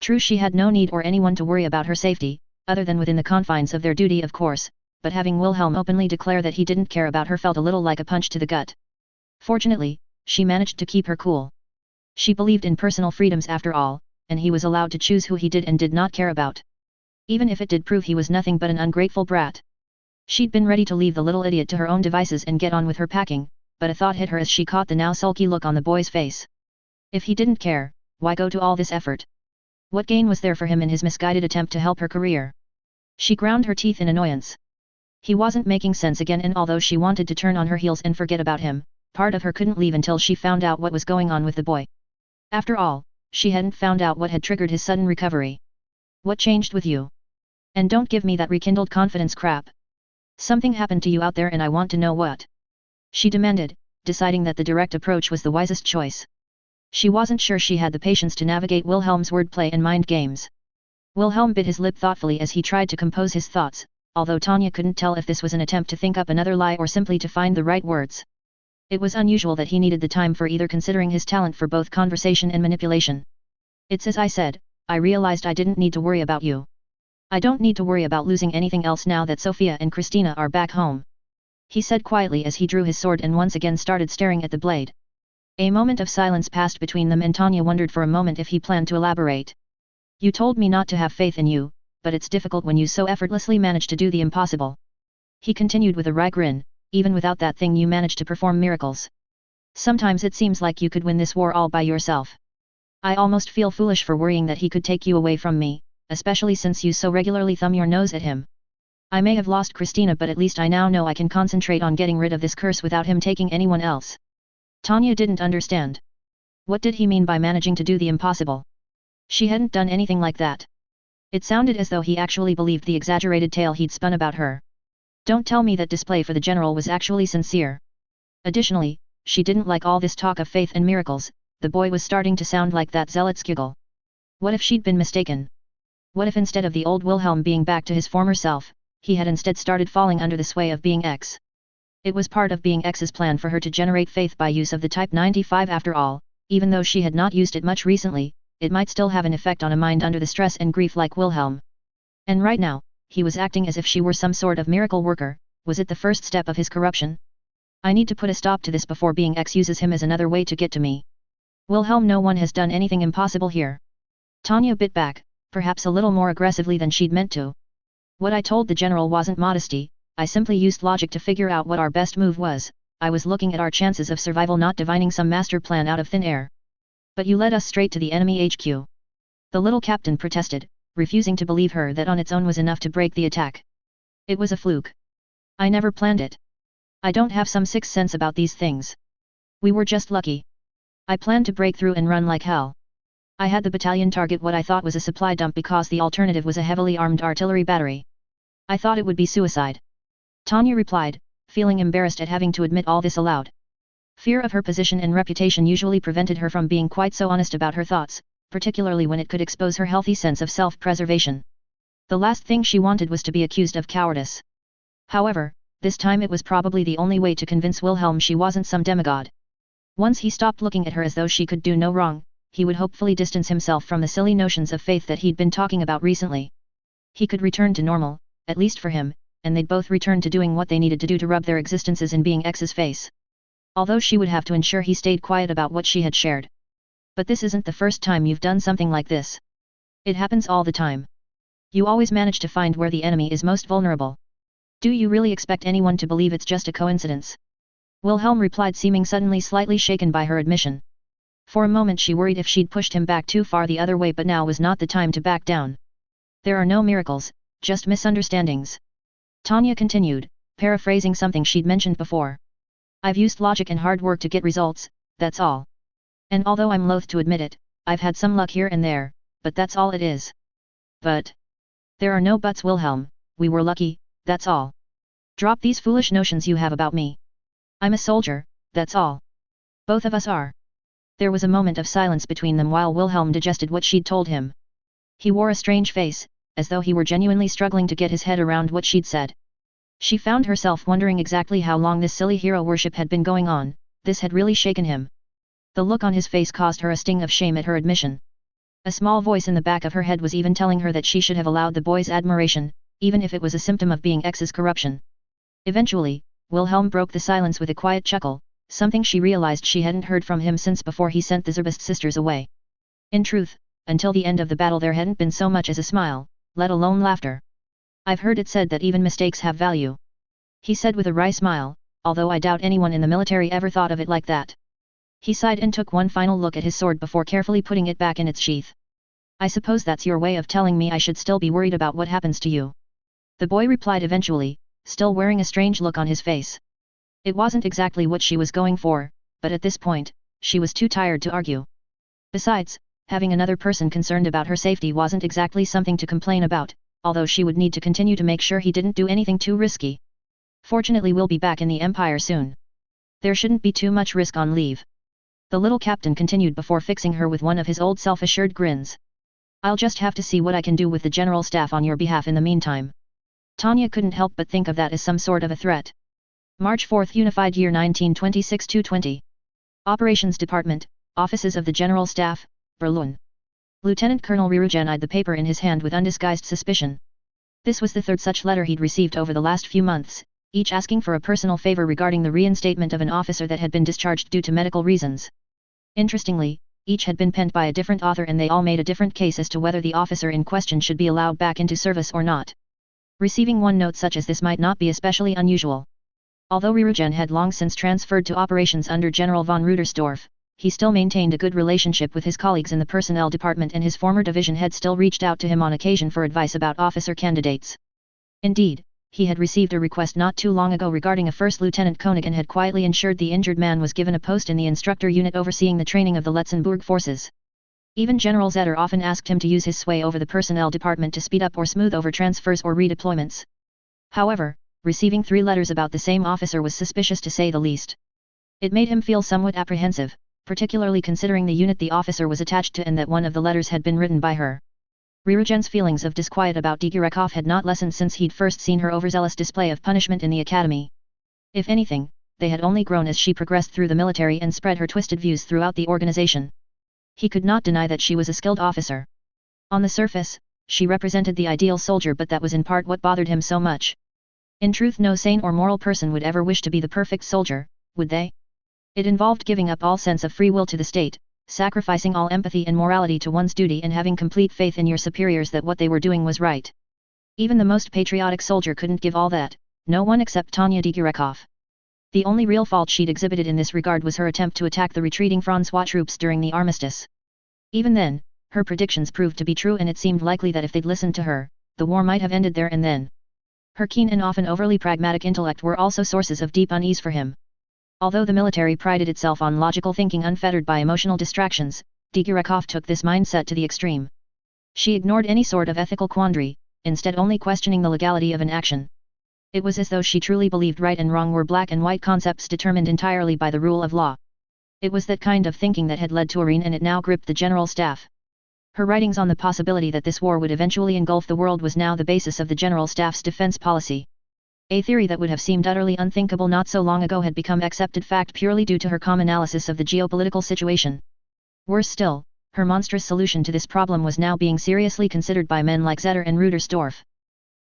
True, she had no need or anyone to worry about her safety, other than within the confines of their duty of course, but having Wilhelm openly declare that he didn't care about her felt a little like a punch to the gut. Fortunately, she managed to keep her cool. She believed in personal freedoms after all, and he was allowed to choose who he did and did not care about. Even if it did prove he was nothing but an ungrateful brat. She'd been ready to leave the little idiot to her own devices and get on with her packing, but a thought hit her as she caught the now sulky look on the boy's face. If he didn't care, why go to all this effort? What gain was there for him in his misguided attempt to help her career? She ground her teeth in annoyance. He wasn't making sense again, and although she wanted to turn on her heels and forget about him, part of her couldn't leave until she found out what was going on with the boy. After all, she hadn't found out what had triggered his sudden recovery. What changed with you? And don't give me that rekindled confidence crap. Something happened to you out there and I want to know what. She demanded, deciding that the direct approach was the wisest choice. She wasn't sure she had the patience to navigate Wilhelm's wordplay and mind games. Wilhelm bit his lip thoughtfully as he tried to compose his thoughts, although Tanya couldn't tell if this was an attempt to think up another lie or simply to find the right words. It was unusual that he needed the time for either, considering his talent for both conversation and manipulation. It's as I said, I realized I didn't need to worry about you. I don't need to worry about losing anything else now that Sophia and Christina are back home. He said quietly as he drew his sword and once again started staring at the blade. A moment of silence passed between them and Tanya wondered for a moment if he planned to elaborate. You told me not to have faith in you, but it's difficult when you so effortlessly manage to do the impossible. He continued with a wry grin, even without that thing you manage to perform miracles. Sometimes it seems like you could win this war all by yourself. I almost feel foolish for worrying that he could take you away from me, especially since you so regularly thumb your nose at him. I may have lost Christina, but at least I now know I can concentrate on getting rid of this curse without him taking anyone else. Tanya didn't understand. What did he mean by managing to do the impossible? She hadn't done anything like that. It sounded as though he actually believed the exaggerated tale he'd spun about her. Don't tell me that display for the general was actually sincere. Additionally, she didn't like all this talk of faith and miracles. The boy was starting to sound like that zealot Skugel. What if she'd been mistaken? What if instead of the old Wilhelm being back to his former self, he had instead started falling under the sway of being X? It was part of being X's plan for her to generate faith by use of the Type 95 after all, even though she had not used it much recently, it might still have an effect on a mind under the stress and grief like Wilhelm. And right now, he was acting as if she were some sort of miracle worker. Was it the first step of his corruption? I need to put a stop to this before being X uses him as another way to get to me. Wilhelm, no one has done anything impossible here. Tanya bit back, perhaps a little more aggressively than she'd meant to. What I told the general wasn't modesty, I simply used logic to figure out what our best move was. I was looking at our chances of survival, not divining some master plan out of thin air. But you led us straight to the enemy HQ. The little captain protested, refusing to believe her that on its own was enough to break the attack. It was a fluke. I never planned it. I don't have some sixth sense about these things. We were just lucky. I planned to break through and run like hell. I had the battalion target what I thought was a supply dump because the alternative was a heavily armed artillery battery. I thought it would be suicide. Tanya replied, feeling embarrassed at having to admit all this aloud. Fear of her position and reputation usually prevented her from being quite so honest about her thoughts, particularly when it could expose her healthy sense of self-preservation. The last thing she wanted was to be accused of cowardice. However, this time it was probably the only way to convince Wilhelm she wasn't some demigod. Once he stopped looking at her as though she could do no wrong, he would hopefully distance himself from the silly notions of faith that he'd been talking about recently. He could return to normal, at least for him, and they'd both return to doing what they needed to do to rub their existences in being X's face. Although she would have to ensure he stayed quiet about what she had shared. But this isn't the first time you've done something like this. It happens all the time. You always manage to find where the enemy is most vulnerable. Do you really expect anyone to believe it's just a coincidence? Wilhelm replied, seeming suddenly slightly shaken by her admission. For a moment she worried if she'd pushed him back too far the other way, but now was not the time to back down. There are no miracles, just misunderstandings. Tanya continued, paraphrasing something she'd mentioned before. I've used logic and hard work to get results, that's all. And although I'm loath to admit it, I've had some luck here and there, but that's all it is. But there are no buts, Wilhelm, we were lucky, that's all. Drop these foolish notions you have about me. I'm a soldier, that's all. Both of us are. There was a moment of silence between them while Wilhelm digested what she'd told him. He wore a strange face, as though he were genuinely struggling to get his head around what she'd said. She found herself wondering exactly how long this silly hero worship had been going on. This had really shaken him. The look on his face caused her a sting of shame at her admission. A small voice in the back of her head was even telling her that she should have allowed the boy's admiration, even if it was a symptom of being X's corruption. Eventually, Wilhelm broke the silence with a quiet chuckle, something she realized she hadn't heard from him since before he sent the Zerbst sisters away. In truth, until the end of the battle there hadn't been so much as a smile, let alone laughter. I've heard it said that even mistakes have value. He said with a wry smile, although I doubt anyone in the military ever thought of it like that. He sighed and took one final look at his sword before carefully putting it back in its sheath. I suppose that's your way of telling me I should still be worried about what happens to you. The boy replied eventually, still wearing a strange look on his face. It wasn't exactly what she was going for, but at this point, she was too tired to argue. Besides, having another person concerned about her safety wasn't exactly something to complain about, although she would need to continue to make sure he didn't do anything too risky. Fortunately we'll be back in the Empire soon. There shouldn't be too much risk on leave. The little captain continued before fixing her with one of his old self-assured grins. I'll just have to see what I can do with the general staff on your behalf in the meantime. Tanya couldn't help but think of that as some sort of a threat. March 4th Unified Year 1926-20. Operations Department, Offices of the General Staff, Berlin. Lieutenant Colonel Rirujan eyed the paper in his hand with undisguised suspicion. This was the third such letter he'd received over the last few months, each asking for a personal favor regarding the reinstatement of an officer that had been discharged due to medical reasons. Interestingly, each had been penned by a different author and they all made a different case as to whether the officer in question should be allowed back into service or not. Receiving one note such as this might not be especially unusual. Although Rirujan had long since transferred to operations under General von Rudersdorf, he still maintained a good relationship with his colleagues in the personnel department and his former division head still reached out to him on occasion for advice about officer candidates. Indeed, he had received a request not too long ago regarding a First Lieutenant Koenig and had quietly ensured the injured man was given a post in the instructor unit overseeing the training of the Letzenbourg forces. Even General Zetter often asked him to use his sway over the personnel department to speed up or smooth over transfers or redeployments. However, receiving 3 letters about the same officer was suspicious to say the least. It made him feel somewhat apprehensive, particularly considering the unit the officer was attached to and that one of the letters had been written by her. Rirujen's feelings of disquiet about Digirekov had not lessened since he'd first seen her overzealous display of punishment in the academy. If anything, they had only grown as she progressed through the military and spread her twisted views throughout the organization. He could not deny that she was a skilled officer. On the surface, she represented the ideal soldier, but that was in part what bothered him so much. In truth, no sane or moral person would ever wish to be the perfect soldier, would they? It involved giving up all sense of free will to the state, sacrificing all empathy and morality to one's duty and having complete faith in your superiors that what they were doing was right. Even the most patriotic soldier couldn't give all that, no one except Tanya Digirekov. The only real fault she'd exhibited in this regard was her attempt to attack the retreating Francois troops during the armistice. Even then, her predictions proved to be true and it seemed likely that if they'd listened to her, the war might have ended there and then. Her keen and often overly pragmatic intellect were also sources of deep unease for him. Although the military prided itself on logical thinking unfettered by emotional distractions, Digirekov took this mindset to the extreme. She ignored any sort of ethical quandary, instead only questioning the legality of an action. It was as though she truly believed right and wrong were black and white concepts determined entirely by the rule of law. It was that kind of thinking that had led to Irene and it now gripped the general staff. Her writings on the possibility that this war would eventually engulf the world was now the basis of the general staff's defense policy. A theory that would have seemed utterly unthinkable not so long ago had become accepted fact purely due to her calm analysis of the geopolitical situation. Worse still, her monstrous solution to this problem was now being seriously considered by men like Zetter and Rudersdorf.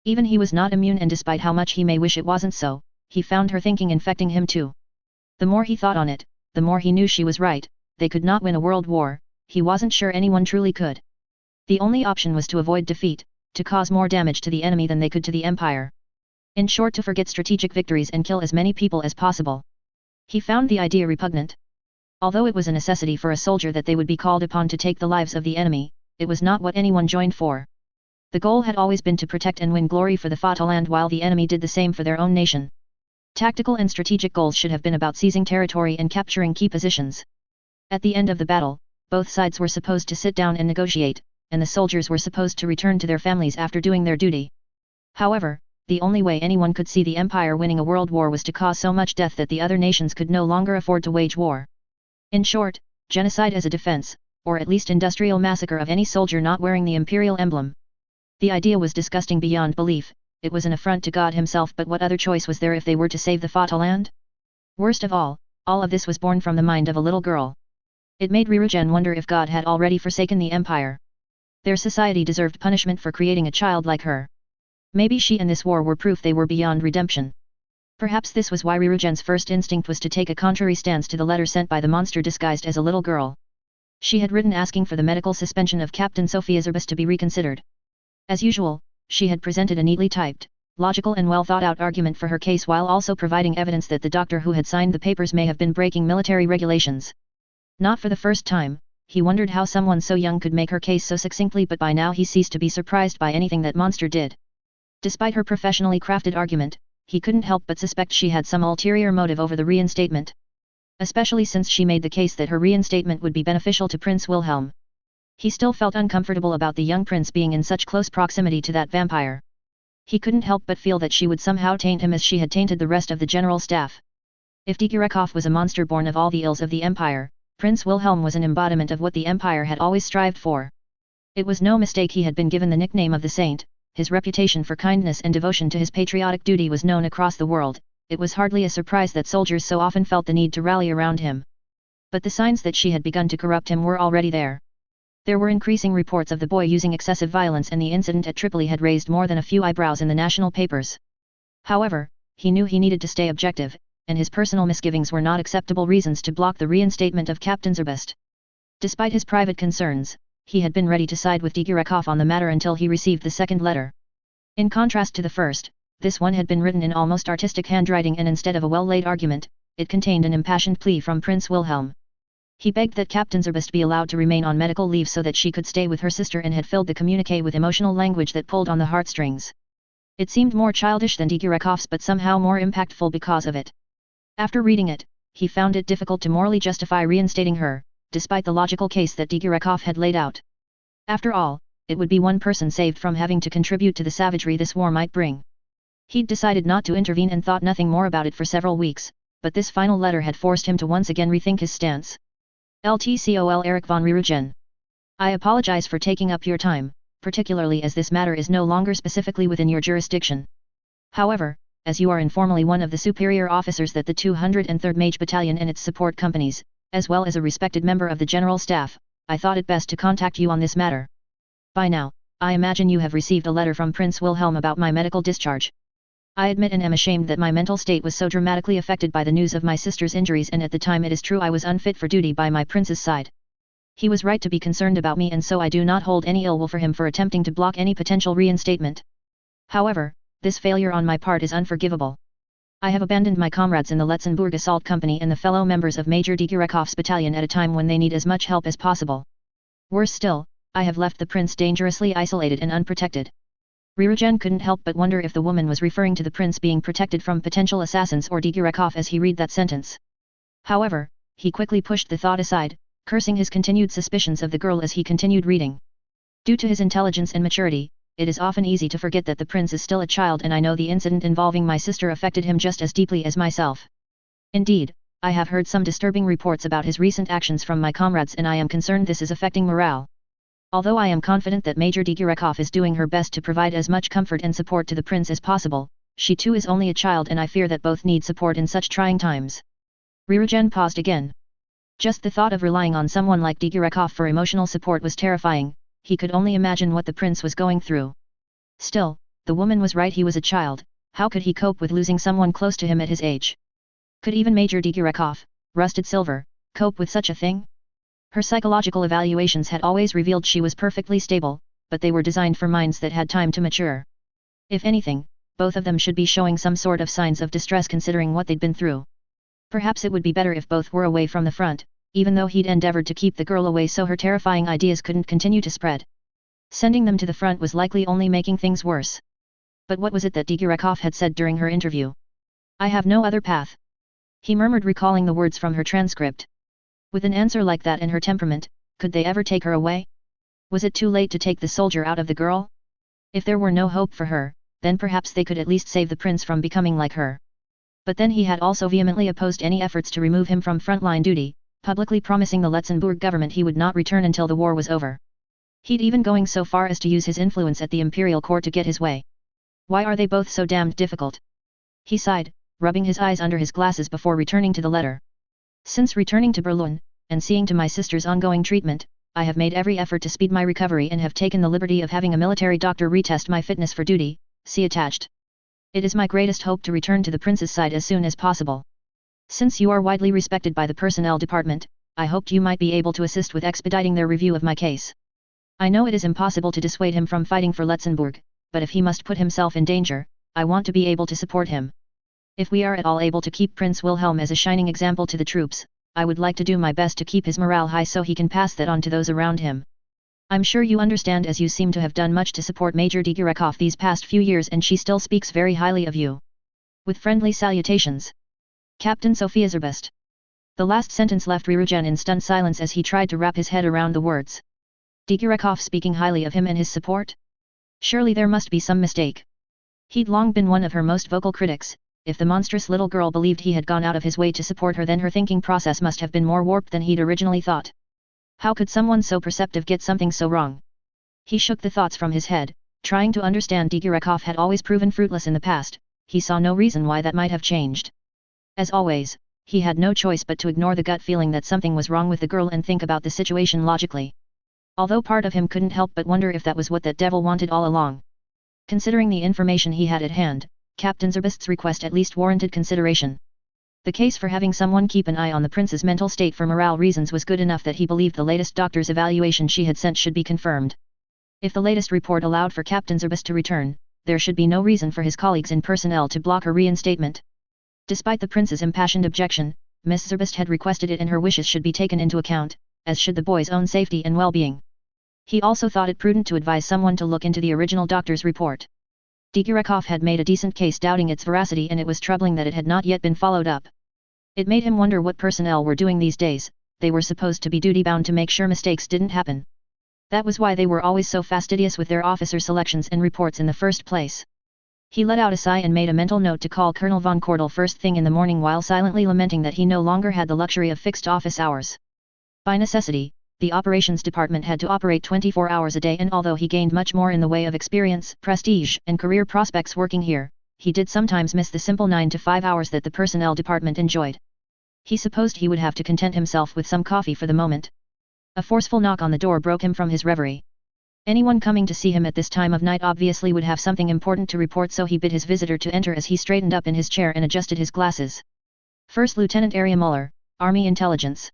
Even he was not immune, and despite how much he may wish it wasn't so, he found her thinking infecting him too. The more he thought on it, the more he knew she was right. They could not win a world war, he wasn't sure anyone truly could. The only option was to avoid defeat, to cause more damage to the enemy than they could to the Empire. In short, to forget strategic victories and kill as many people as possible. He found the idea repugnant. Although it was a necessity for a soldier that they would be called upon to take the lives of the enemy, it was not what anyone joined for. The goal had always been to protect and win glory for the Vaterland while the enemy did the same for their own nation. Tactical and strategic goals should have been about seizing territory and capturing key positions. At the end of the battle, both sides were supposed to sit down and negotiate, and the soldiers were supposed to return to their families after doing their duty. However, the only way anyone could see the Empire winning a world war was to cause so much death that the other nations could no longer afford to wage war. In short, genocide as a defense, or at least industrial massacre of any soldier not wearing the imperial emblem. The idea was disgusting beyond belief. It was an affront to God himself, but what other choice was there if they were to save the Vaterland? Worst of all of this was born from the mind of a little girl. It made Rirujen wonder if God had already forsaken the Empire. Their society deserved punishment for creating a child like her. Maybe she and this war were proof they were beyond redemption. Perhaps this was why Rirujen's first instinct was to take a contrary stance to the letter sent by the monster disguised as a little girl. She had written asking for the medical suspension of Captain Sophia Zerbus to be reconsidered. As usual, she had presented a neatly typed, logical and well thought out argument for her case while also providing evidence that the doctor who had signed the papers may have been breaking military regulations. Not for the first time, he wondered how someone so young could make her case so succinctly, but by now he ceased to be surprised by anything that monster did. Despite her professionally crafted argument, he couldn't help but suspect she had some ulterior motive over the reinstatement. Especially since she made the case that her reinstatement would be beneficial to Prince Wilhelm. He still felt uncomfortable about the young prince being in such close proximity to that vampire. He couldn't help but feel that she would somehow taint him as she had tainted the rest of the general staff. If Digirekov was a monster born of all the ills of the Empire, Prince Wilhelm was an embodiment of what the Empire had always strived for. It was no mistake he had been given the nickname of the Saint. His reputation for kindness and devotion to his patriotic duty was known across the world. It was hardly a surprise that soldiers so often felt the need to rally around him. But the signs that she had begun to corrupt him were already there. There were increasing reports of the boy using excessive violence, and the incident at Tripoli had raised more than a few eyebrows in the national papers. However, he knew he needed to stay objective, and his personal misgivings were not acceptable reasons to block the reinstatement of Captain Zerbest. Despite his private concerns, he had been ready to side with Digirekov on the matter until he received the second letter. In contrast to the first, this one had been written in almost artistic handwriting, and instead of a well-laid argument, it contained an impassioned plea from Prince Wilhelm. He begged that Captain Zerbest be allowed to remain on medical leave so that she could stay with her sister, and had filled the communiqué with emotional language that pulled on the heartstrings. It seemed more childish than Digirekov's but somehow more impactful because of it. After reading it, he found it difficult to morally justify reinstating her, despite the logical case that Digirekov had laid out. After all, it would be one person saved from having to contribute to the savagery this war might bring. He'd decided not to intervene and thought nothing more about it for several weeks, but this final letter had forced him to once again rethink his stance. LTCOL Eric von Rirugen. I apologize for taking up your time, particularly as this matter is no longer specifically within your jurisdiction. However, as you are informally one of the superior officers that the 203rd Mage Battalion and its support companies, as well as a respected member of the General Staff, I thought it best to contact you on this matter. By now, I imagine you have received a letter from Prince Wilhelm about my medical discharge. I admit and am ashamed that my mental state was so dramatically affected by the news of my sister's injuries, and at the time it is true I was unfit for duty by my prince's side. He was right to be concerned about me, and so I do not hold any ill will for him for attempting to block any potential reinstatement. However, this failure on my part is unforgivable. I have abandoned my comrades in the Letzenbourg Assault Company and the fellow members of Major Digirekov's battalion at a time when they need as much help as possible. Worse still, I have left the prince dangerously isolated and unprotected. Rirugen couldn't help but wonder if the woman was referring to the prince being protected from potential assassins or Digirekov as he read that sentence. However, he quickly pushed the thought aside, cursing his continued suspicions of the girl as he continued reading. Due to his intelligence and maturity, it is often easy to forget that the prince is still a child, and I know the incident involving my sister affected him just as deeply as myself. Indeed, I have heard some disturbing reports about his recent actions from my comrades, and I am concerned this is affecting morale. Although I am confident that Major Digirekov is doing her best to provide as much comfort and support to the prince as possible, she too is only a child, and I fear that both need support in such trying times. Rirugen paused again. Just the thought of relying on someone like Digirekov for emotional support was terrifying. He could only imagine what the prince was going through. Still, the woman was right, he was a child. How could he cope with losing someone close to him at his age? Could even Major Digirekov, rusted silver, cope with such a thing? Her psychological evaluations had always revealed she was perfectly stable, but they were designed for minds that had time to mature. If anything, both of them should be showing some sort of signs of distress considering what they'd been through. Perhaps it would be better if both were away from the front, even though he'd endeavored to keep the girl away so her terrifying ideas couldn't continue to spread. Sending them to the front was likely only making things worse. But what was it that Digirekov had said during her interview? I have no other path. He murmured, recalling the words from her transcript. With an answer like that and her temperament, could they ever take her away? Was it too late to take the soldier out of the girl? If there were no hope for her, then perhaps they could at least save the prince from becoming like her. But then he had also vehemently opposed any efforts to remove him from frontline duty, publicly promising the Letzenbourg government he would not return until the war was over. He'd even going so far as to use his influence at the imperial court to get his way. Why are they both so damned difficult? He sighed, rubbing his eyes under his glasses before returning to the letter. Since returning to Berlin, and seeing to my sister's ongoing treatment, I have made every effort to speed my recovery and have taken the liberty of having a military doctor retest my fitness for duty, see attached. It is my greatest hope to return to the prince's side as soon as possible. Since you are widely respected by the personnel department, I hoped you might be able to assist with expediting their review of my case. I know it is impossible to dissuade him from fighting for Letzenbourg, but if he must put himself in danger, I want to be able to support him. If we are at all able to keep Prince Wilhelm as a shining example to the troops, I would like to do my best to keep his morale high so he can pass that on to those around him. I'm sure you understand, as you seem to have done much to support Major Digirekov these past few years, and she still speaks very highly of you. With friendly salutations. Captain Sophia Zerbest. The last sentence left Rirugen in stunned silence as he tried to wrap his head around the words. Digirekov speaking highly of him and his support? Surely there must be some mistake. He'd long been one of her most vocal critics. If the monstrous little girl believed he had gone out of his way to support her, then her thinking process must have been more warped than he'd originally thought. How could someone so perceptive get something so wrong? He shook the thoughts from his head, trying to understand. Digirekov had always proven fruitless in the past. He saw no reason why that might have changed. As always, he had no choice but to ignore the gut feeling that something was wrong with the girl and think about the situation logically. Although part of him couldn't help but wonder if that was what that devil wanted all along. Considering the information he had at hand, Captain Zerbest's request at least warranted consideration. The case for having someone keep an eye on the prince's mental state for morale reasons was good enough that he believed the latest doctor's evaluation she had sent should be confirmed. If the latest report allowed for Captain Zerbest to return, there should be no reason for his colleagues in personnel to block her reinstatement. Despite the prince's impassioned objection, Miss Zerbest had requested it, and her wishes should be taken into account, as should the boy's own safety and well-being. He also thought it prudent to advise someone to look into the original doctor's report. Digirekov had made a decent case doubting its veracity, and it was troubling that it had not yet been followed up. It made him wonder what personnel were doing these days. They were supposed to be duty-bound to make sure mistakes didn't happen. That was why they were always so fastidious with their officer selections and reports in the first place. He let out a sigh and made a mental note to call Colonel von Cordel first thing in the morning, while silently lamenting that he no longer had the luxury of fixed office hours. By necessity, the operations department had to operate 24 hours a day, and although he gained much more in the way of experience, prestige, and career prospects working here, he did sometimes miss the simple 9 to 5 hours that the personnel department enjoyed. He supposed he would have to content himself with some coffee for the moment. A forceful knock on the door broke him from his reverie. Anyone coming to see him at this time of night obviously would have something important to report, so he bid his visitor to enter as he straightened up in his chair and adjusted his glasses. First Lieutenant Arya Muller, Army Intelligence.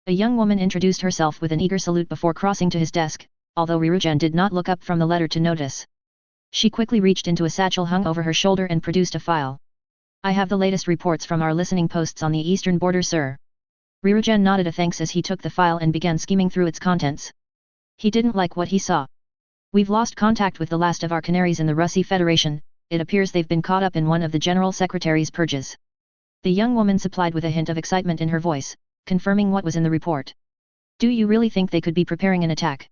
A young woman introduced herself with an eager salute before crossing to his desk, although Ryugen did not look up from the letter to notice. She quickly reached into a satchel hung over her shoulder and produced a file. I have the latest reports from our listening posts on the eastern border, sir. Ryugen nodded a thanks as he took the file and began skimming through its contents. He didn't like what he saw. We've lost contact with the last of our canaries in the Russi Federation. It appears they've been caught up in one of the General Secretary's purges. The young woman supplied with a hint of excitement in her voice, confirming what was in the report. Do you really think they could be preparing an attack?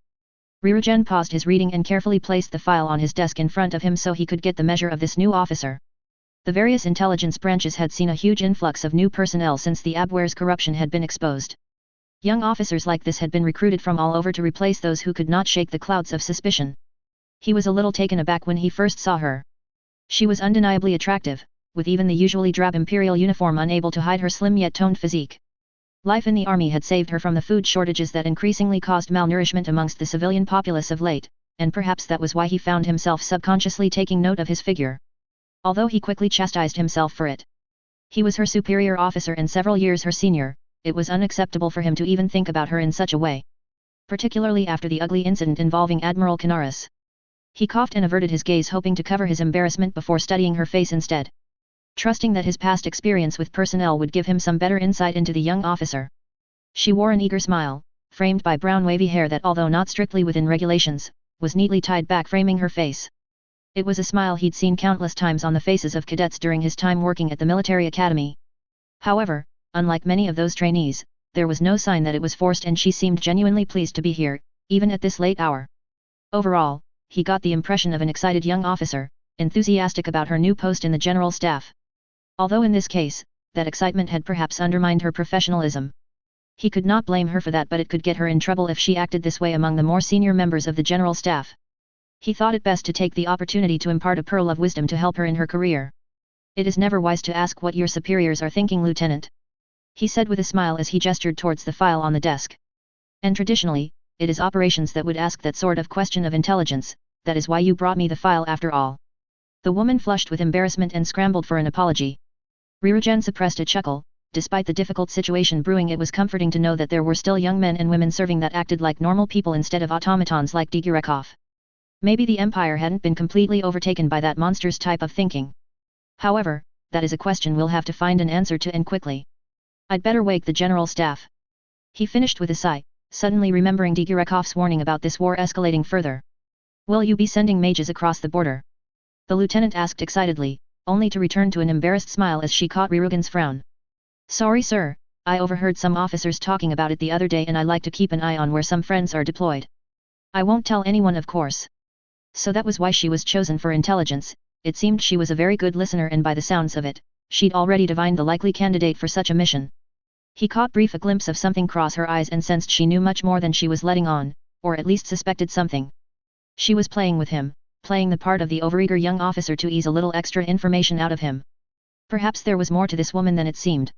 Ryugen paused his reading and carefully placed the file on his desk in front of him so he could get the measure of this new officer. The various intelligence branches had seen a huge influx of new personnel since the Abwehr's corruption had been exposed. Young officers like this had been recruited from all over to replace those who could not shake the clouds of suspicion. He was a little taken aback when he first saw her. She was undeniably attractive, with even the usually drab imperial uniform unable to hide her slim yet toned physique. Life in the army had saved her from the food shortages that increasingly caused malnourishment amongst the civilian populace of late, and perhaps that was why he found himself subconsciously taking note of his figure. Although he quickly chastised himself for it. He was her superior officer and several years her senior. It was unacceptable for him to even think about her in such a way. Particularly after the ugly incident involving Admiral Canaris. He coughed and averted his gaze, hoping to cover his embarrassment before studying her face instead. Trusting that his past experience with personnel would give him some better insight into the young officer. She wore an eager smile, framed by brown wavy hair that, although not strictly within regulations, was neatly tied back, framing her face. It was a smile he'd seen countless times on the faces of cadets during his time working at the military academy. However, unlike many of those trainees, there was no sign that it was forced, and she seemed genuinely pleased to be here, even at this late hour. Overall, he got the impression of an excited young officer, enthusiastic about her new post in the general staff. Although in this case, that excitement had perhaps undermined her professionalism. He could not blame her for that, but it could get her in trouble if she acted this way among the more senior members of the general staff. He thought it best to take the opportunity to impart a pearl of wisdom to help her in her career. It is never wise to ask what your superiors are thinking, Lieutenant. He said with a smile as he gestured towards the file on the desk. And traditionally, it is operations that would ask that sort of question of intelligence. That is why you brought me the file after all. The woman flushed with embarrassment and scrambled for an apology. Ryugen suppressed a chuckle. Despite the difficult situation brewing, it was comforting to know that there were still young men and women serving that acted like normal people instead of automatons like Digirekov. Maybe the Empire hadn't been completely overtaken by that monster's type of thinking. However, that is a question we'll have to find an answer to, and quickly. I'd better wake the general staff. He finished with a sigh, suddenly remembering Digirekov's warning about this war escalating further. Will you be sending mages across the border? The lieutenant asked excitedly, only to return to an embarrassed smile as she caught Ryugen's frown. Sorry sir, I overheard some officers talking about it the other day, and I like to keep an eye on where some friends are deployed. I won't tell anyone, of course. So that was why she was chosen for intelligence. It seemed she was a very good listener, and by the sounds of it, she'd already divined the likely candidate for such a mission. He caught brief a glimpse of something cross her eyes and sensed she knew much more than she was letting on, or at least suspected something. She was playing with him, playing the part of the overeager young officer to ease a little extra information out of him. Perhaps there was more to this woman than it seemed.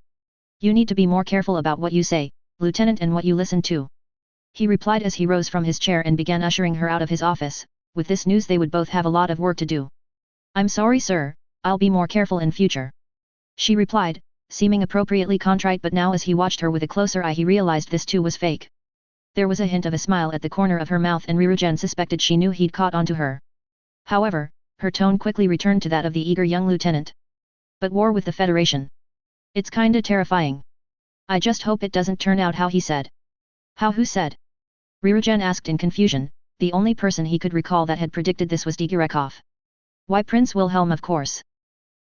You need to be more careful about what you say, Lieutenant, and what you listen to. He replied as he rose from his chair and began ushering her out of his office. With this news they would both have a lot of work to do. I'm sorry sir, I'll be more careful in future. She replied, seeming appropriately contrite, but now as he watched her with a closer eye he realized this too was fake. There was a hint of a smile at the corner of her mouth, and Ryugen suspected she knew he'd caught onto her. However, her tone quickly returned to that of the eager young lieutenant. But war with the Federation. It's kinda terrifying. I just hope it doesn't turn out how he said. How? Who said? Ryugen asked in confusion. The only person he could recall that had predicted this was Digirekov. Why Prince Wilhelm, of course.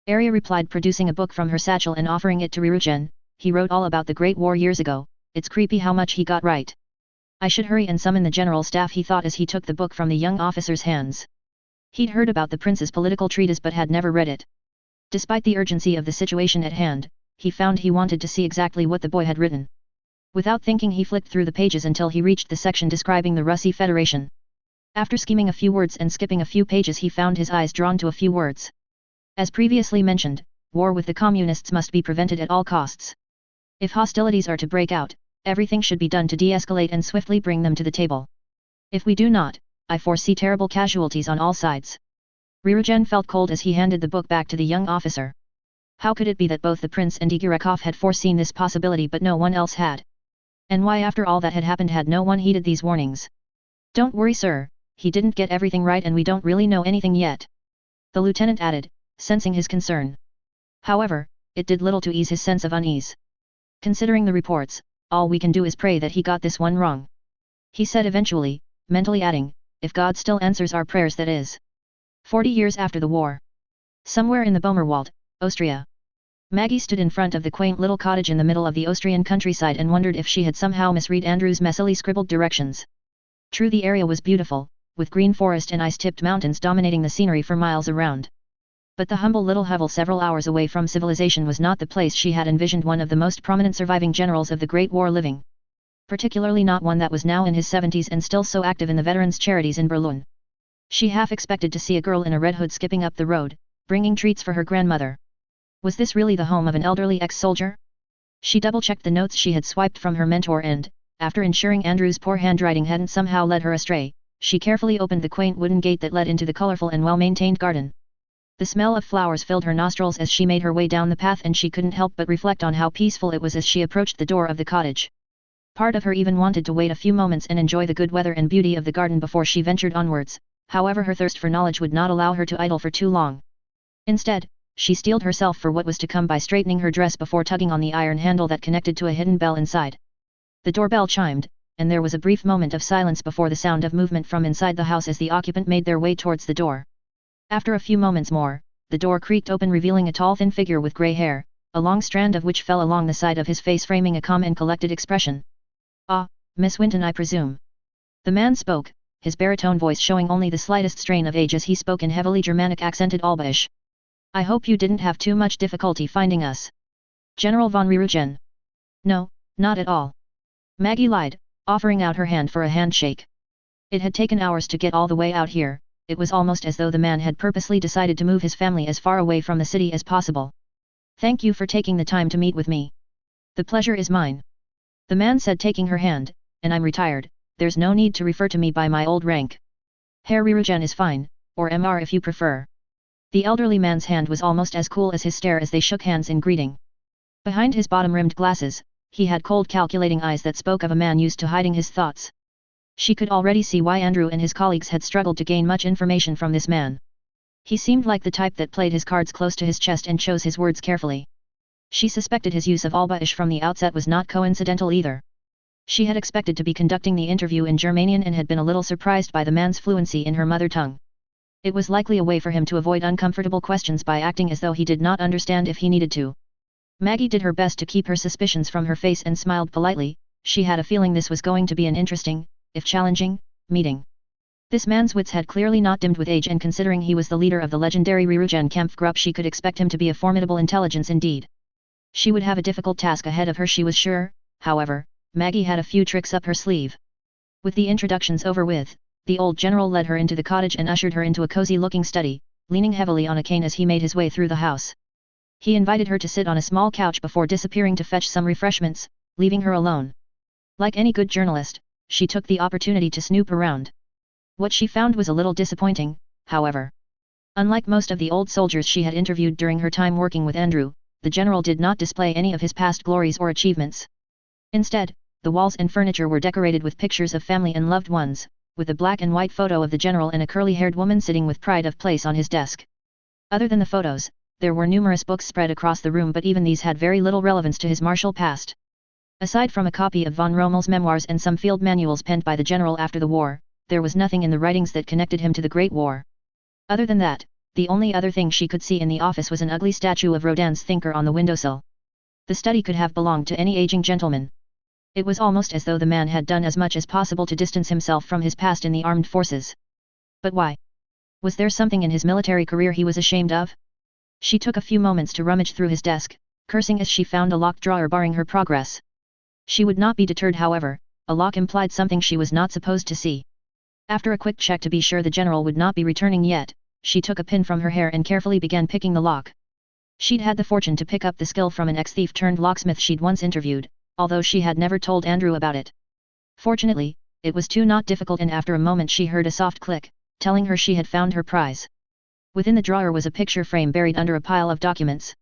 Arya replied, producing a book from her satchel and offering it to Rirujen. He wrote all about the Great War years ago. It's creepy how much he got right. I should hurry and summon the general staff, he thought as he took the book from the young officer's hands. He'd heard about the prince's political treatise but had never read it. Despite the urgency of the situation at hand, he found he wanted to see exactly what the boy had written. Without thinking, he flicked through the pages until he reached the section describing the Russie Federation. After skimming a few words and skipping a few pages, he found his eyes drawn to a few words. As previously mentioned, war with the communists must be prevented at all costs. If hostilities are to break out, everything should be done to de-escalate and swiftly bring them to the table. If we do not, I foresee terrible casualties on all sides. Rirujen felt cold as he handed the book back to the young officer. How could it be that both the prince and Igirekov had foreseen this possibility but no one else had? And why, after all that had happened, had no one heeded these warnings? Don't worry, sir, he didn't get everything right and we don't really know anything yet. The lieutenant added, sensing his concern. However, it did little to ease his sense of unease. Considering the reports, all we can do is pray that he got this one wrong. He said eventually, mentally adding, if God still answers our prayers, that is. 40 years after the war. Somewhere in the Bomerwald, Austria. Maggie stood in front of the quaint little cottage in the middle of the Austrian countryside and wondered if she had somehow misread Andrew's messily scribbled directions. True, the area was beautiful, with green forest and ice-tipped mountains dominating the scenery for miles around. But the humble little hovel several hours away from civilization was not the place she had envisioned one of the most prominent surviving generals of the Great War living. Particularly not one that was now in his 70s and still so active in the veterans' charities in Berlin. She half expected to see a girl in a red hood skipping up the road, bringing treats for her grandmother. Was this really the home of an elderly ex-soldier? She double-checked the notes she had swiped from her mentor and, after ensuring Andrew's poor handwriting hadn't somehow led her astray, she carefully opened the quaint wooden gate that led into the colorful and well-maintained garden. The smell of flowers filled her nostrils as she made her way down the path, and she couldn't help but reflect on how peaceful it was as she approached the door of the cottage. Part of her even wanted to wait a few moments and enjoy the good weather and beauty of the garden before she ventured onwards, however her thirst for knowledge would not allow her to idle for too long. Instead, she steeled herself for what was to come by straightening her dress before tugging on the iron handle that connected to a hidden bell inside. The doorbell chimed, and there was a brief moment of silence before the sound of movement from inside the house as the occupant made their way towards the door. After a few moments more, the door creaked open, revealing a tall thin figure with grey hair, a long strand of which fell along the side of his face, framing a calm and collected expression. "Ah, Miss Winton, I presume." The man spoke, his baritone voice showing only the slightest strain of age as he spoke in heavily Germanic accented Albisch. "I hope you didn't have too much difficulty finding us." General von Rirujen. "No, not at all." Maggie lied, offering out her hand for a handshake. It had taken hours to get all the way out here. It was almost as though the man had purposely decided to move his family as far away from the city as possible. "Thank you for taking the time to meet with me. The pleasure is mine," the man said, taking her hand, "and I'm retired, there's no need to refer to me by my old rank. Herr Rirujen is fine, or MR if you prefer." The elderly man's hand was almost as cool as his stare as they shook hands in greeting. Behind his bottom-rimmed glasses, he had cold, calculating eyes that spoke of a man used to hiding his thoughts. She could already see why Andrew and his colleagues had struggled to gain much information from this man. He seemed like the type that played his cards close to his chest and chose his words carefully. She suspected his use of Albisch from the outset was not coincidental either. She had expected to be conducting the interview in Germanian and had been a little surprised by the man's fluency in her mother tongue. It was likely a way for him to avoid uncomfortable questions by acting as though he did not understand if he needed to. Maggie did her best to keep her suspicions from her face and smiled politely. She had a feeling this was going to be an interesting, if challenging, meeting. This man's wits had clearly not dimmed with age, and considering he was the leader of the legendary Rirujen Kampfgruppe, she could expect him to be a formidable intelligence indeed. She would have a difficult task ahead of her, she was sure. However, Maggie had a few tricks up her sleeve. With the introductions over with, the old general led her into the cottage and ushered her into a cozy-looking study, leaning heavily on a cane as he made his way through the house. He invited her to sit on a small couch before disappearing to fetch some refreshments, leaving her alone. Like any good journalist, she took the opportunity to snoop around. What she found was a little disappointing, however. Unlike most of the old soldiers she had interviewed during her time working with Andrew, the general did not display any of his past glories or achievements. Instead, the walls and furniture were decorated with pictures of family and loved ones, with a black and white photo of the general and a curly-haired woman sitting with pride of place on his desk. Other than the photos, there were numerous books spread across the room, but even these had very little relevance to his martial past. Aside from a copy of von Rommel's memoirs and some field manuals penned by the general after the war, there was nothing in the writings that connected him to the Great War. Other than that, the only other thing she could see in the office was an ugly statue of Rodin's thinker on the windowsill. The study could have belonged to any aging gentleman. It was almost as though the man had done as much as possible to distance himself from his past in the armed forces. But why? Was there something in his military career he was ashamed of? She took a few moments to rummage through his desk, cursing as she found a locked drawer barring her progress. She would not be deterred, however. A lock implied something she was not supposed to see. After a quick check to be sure the general would not be returning yet, she took a pin from her hair and carefully began picking the lock. She'd had the fortune to pick up the skill from an ex-thief turned locksmith she'd once interviewed, although she had never told Andrew about it. Fortunately, it was too not difficult, and after a moment she heard a soft click, telling her she had found her prize. Within the drawer was a picture frame buried under a pile of documents.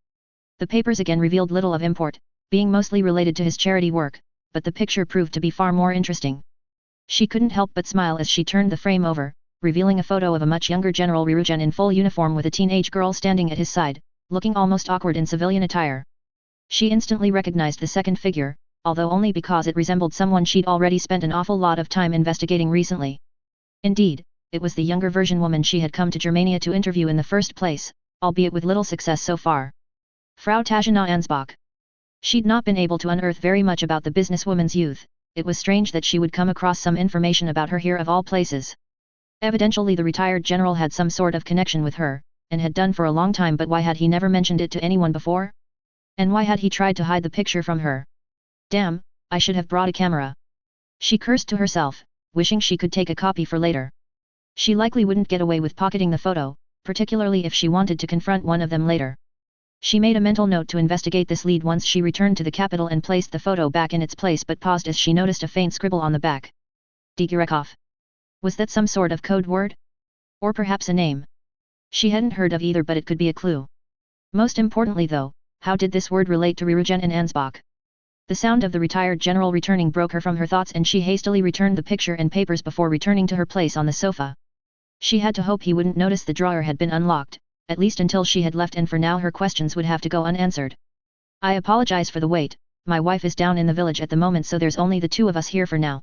The papers again revealed little of import, being mostly related to his charity work, but the picture proved to be far more interesting. She couldn't help but smile as she turned the frame over, revealing a photo of a much younger General Ryugen in full uniform with a teenage girl standing at his side, looking almost awkward in civilian attire. She instantly recognized the second figure, although only because it resembled someone she'd already spent an awful lot of time investigating recently. Indeed, it was the younger version woman she had come to Germania to interview in the first place, albeit with little success so far. Frau Tatjana Ansbach. She'd not been able to unearth very much about the businesswoman's youth. It was strange that she would come across some information about her here of all places. Evidently the retired general had some sort of connection with her, and had done for a long time, but why had he never mentioned it to anyone before? And why had he tried to hide the picture from her? Damn, I should have brought a camera. She cursed to herself, wishing she could take a copy for later. She likely wouldn't get away with pocketing the photo, particularly if she wanted to confront one of them later. She made a mental note to investigate this lead once she returned to the capital and placed the photo back in its place, but paused as she noticed a faint scribble on the back. Digirekov. Was that some sort of code word? Or perhaps a name? She hadn't heard of either, but it could be a clue. Most importantly though, how did this word relate to Ryugen and Ansbach? The sound of the retired general returning broke her from her thoughts, and she hastily returned the picture and papers before returning to her place on the sofa. She had to hope he wouldn't notice the drawer had been unlocked, at least until she had left, and for now her questions would have to go unanswered. I apologize for the wait, my wife is down in the village at the moment, so there's only the two of us here for now.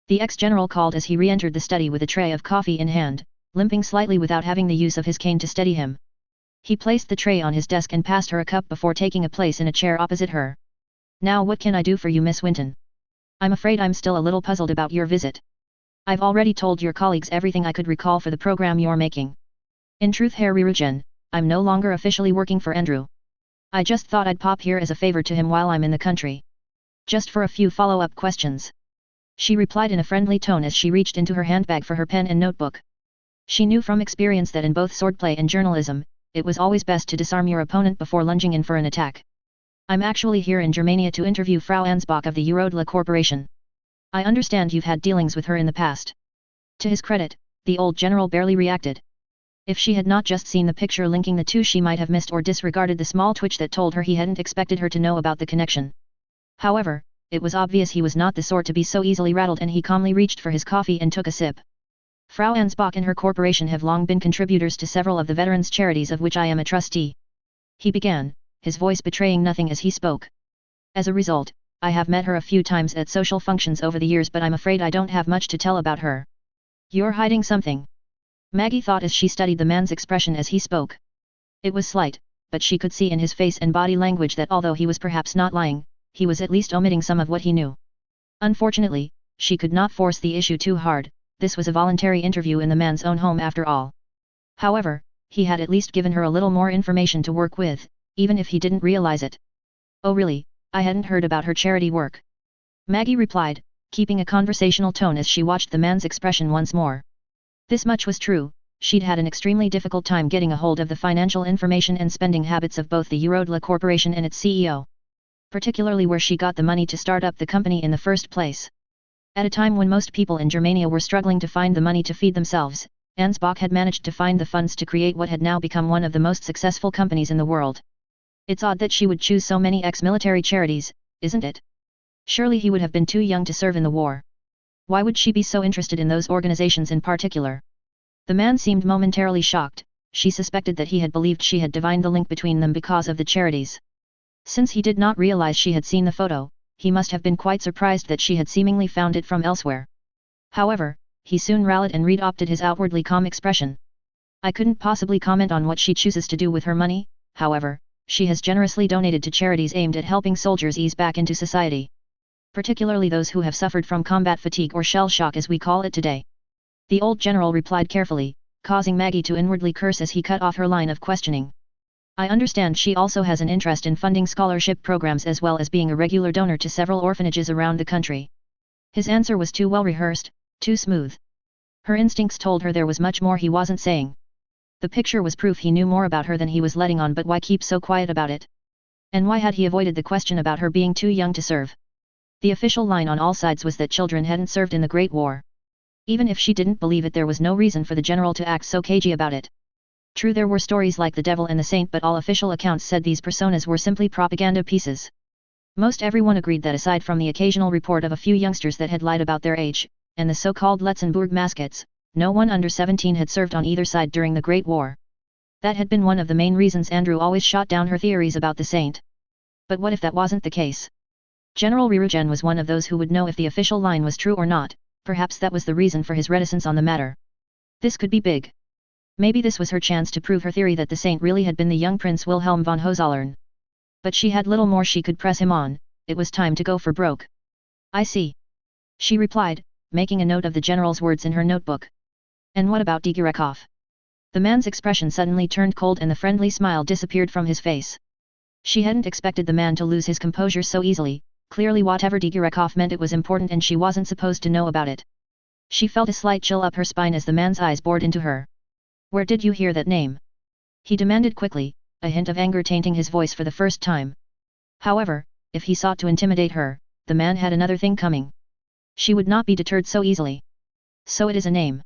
The ex-general called as he re-entered the study with a tray of coffee in hand, limping slightly without having the use of his cane to steady him. He placed the tray on his desk and passed her a cup before taking a place in a chair opposite her. Now what can I do for you, Miss Winton? I'm afraid I'm still a little puzzled about your visit. I've already told your colleagues everything I could recall for the program you're making. In truth, Herr Ryugen, I'm no longer officially working for Andrew. I just thought I'd pop here as a favor to him while I'm in the country. Just for a few follow-up questions. She replied in a friendly tone as she reached into her handbag for her pen and notebook. She knew from experience that in both swordplay and journalism, it was always best to disarm your opponent before lunging in for an attack. I'm actually here in Germania to interview Frau Ansbach of the Youjo Corporation. I understand you've had dealings with her in the past. To his credit, the old general barely reacted. If she had not just seen the picture linking the two, she might have missed or disregarded the small twitch that told her he hadn't expected her to know about the connection. However, it was obvious he was not the sort to be so easily rattled, and he calmly reached for his coffee and took a sip. Frau Ansbach and her corporation have long been contributors to several of the veterans' charities of which I am a trustee. He began, his voice betraying nothing as he spoke. As a result, I have met her a few times at social functions over the years, but I'm afraid I don't have much to tell about her. You're hiding something. Maggie thought as she studied the man's expression as he spoke. It was slight, but she could see in his face and body language that although he was perhaps not lying, he was at least omitting some of what he knew. Unfortunately, she could not force the issue too hard. This was a voluntary interview in the man's own home after all. However, he had at least given her a little more information to work with, even if he didn't realize it. Oh really, I hadn't heard about her charity work. Maggie replied, keeping a conversational tone as she watched the man's expression once more. This much was true, she'd had an extremely difficult time getting a hold of the financial information and spending habits of both the Youjo Corporation and its CEO. Particularly where she got the money to start up the company in the first place. At a time when most people in Germania were struggling to find the money to feed themselves, Ansbach had managed to find the funds to create what had now become one of the most successful companies in the world. It's odd that she would choose so many ex-military charities, isn't it? Surely he would have been too young to serve in the war. Why would she be so interested in those organizations in particular? The man seemed momentarily shocked. She suspected that he had believed she had divined the link between them because of the charities. Since he did not realize she had seen the photo, he must have been quite surprised that she had seemingly found it from elsewhere. However, he soon rallied and readopted his outwardly calm expression. I couldn't possibly comment on what she chooses to do with her money, however, she has generously donated to charities aimed at helping soldiers ease back into society. Particularly those who have suffered from combat fatigue or shell shock as we call it today. The old general replied carefully, causing Maggie to inwardly curse as he cut off her line of questioning. I understand she also has an interest in funding scholarship programs as well as being a regular donor to several orphanages around the country. His answer was too well rehearsed, too smooth. Her instincts told her there was much more he wasn't saying. The picture was proof he knew more about her than he was letting on, but why keep so quiet about it? And why had he avoided the question about her being too young to serve? The official line on all sides was that children hadn't served in the Great War. Even if she didn't believe it, there was no reason for the general to act so cagey about it. True, there were stories like the devil and the saint, but all official accounts said these personas were simply propaganda pieces. Most everyone agreed that aside from the occasional report of a few youngsters that had lied about their age, and the so-called Letzenbourg maskets, no one under 17 had served on either side during the Great War. That had been one of the main reasons Andrew always shot down her theories about the saint. But what if that wasn't the case? General Ryugen was one of those who would know if the official line was true or not. Perhaps that was the reason for his reticence on the matter. This could be big. Maybe this was her chance to prove her theory that the saint really had been the young Prince Wilhelm von Hohenzollern. But she had little more she could press him on. It was time to go for broke. I see. She replied, making a note of the general's words in her notebook. And what about Digirekov? The man's expression suddenly turned cold and the friendly smile disappeared from his face. She hadn't expected the man to lose his composure so easily. Clearly whatever Digirekov meant, it was important and she wasn't supposed to know about it. She felt a slight chill up her spine as the man's eyes bored into her. Where did you hear that name? He demanded quickly, a hint of anger tainting his voice for the first time. However, if he sought to intimidate her, the man had another thing coming. She would not be deterred so easily. So it is a name.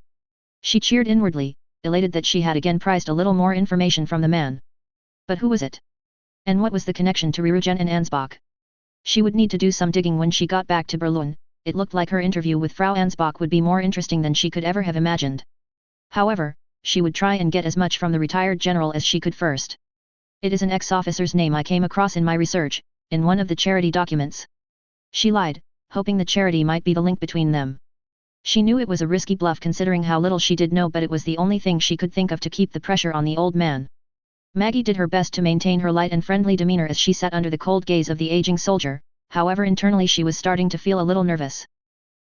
She cheered inwardly, elated that she had again prized a little more information from the man. But who was it? And what was the connection to Ryugen and Ansbach? She would need to do some digging when she got back to Berlin. It looked like her interview with Frau Ansbach would be more interesting than she could ever have imagined. However, she would try and get as much from the retired general as she could first. It is an ex-officer's name I came across in my research, in one of the charity documents. She lied, hoping the charity might be the link between them. She knew it was a risky bluff considering how little she did know, but it was the only thing she could think of to keep the pressure on the old man. Maggie did her best to maintain her light and friendly demeanor as she sat under the cold gaze of the aging soldier, however internally she was starting to feel a little nervous.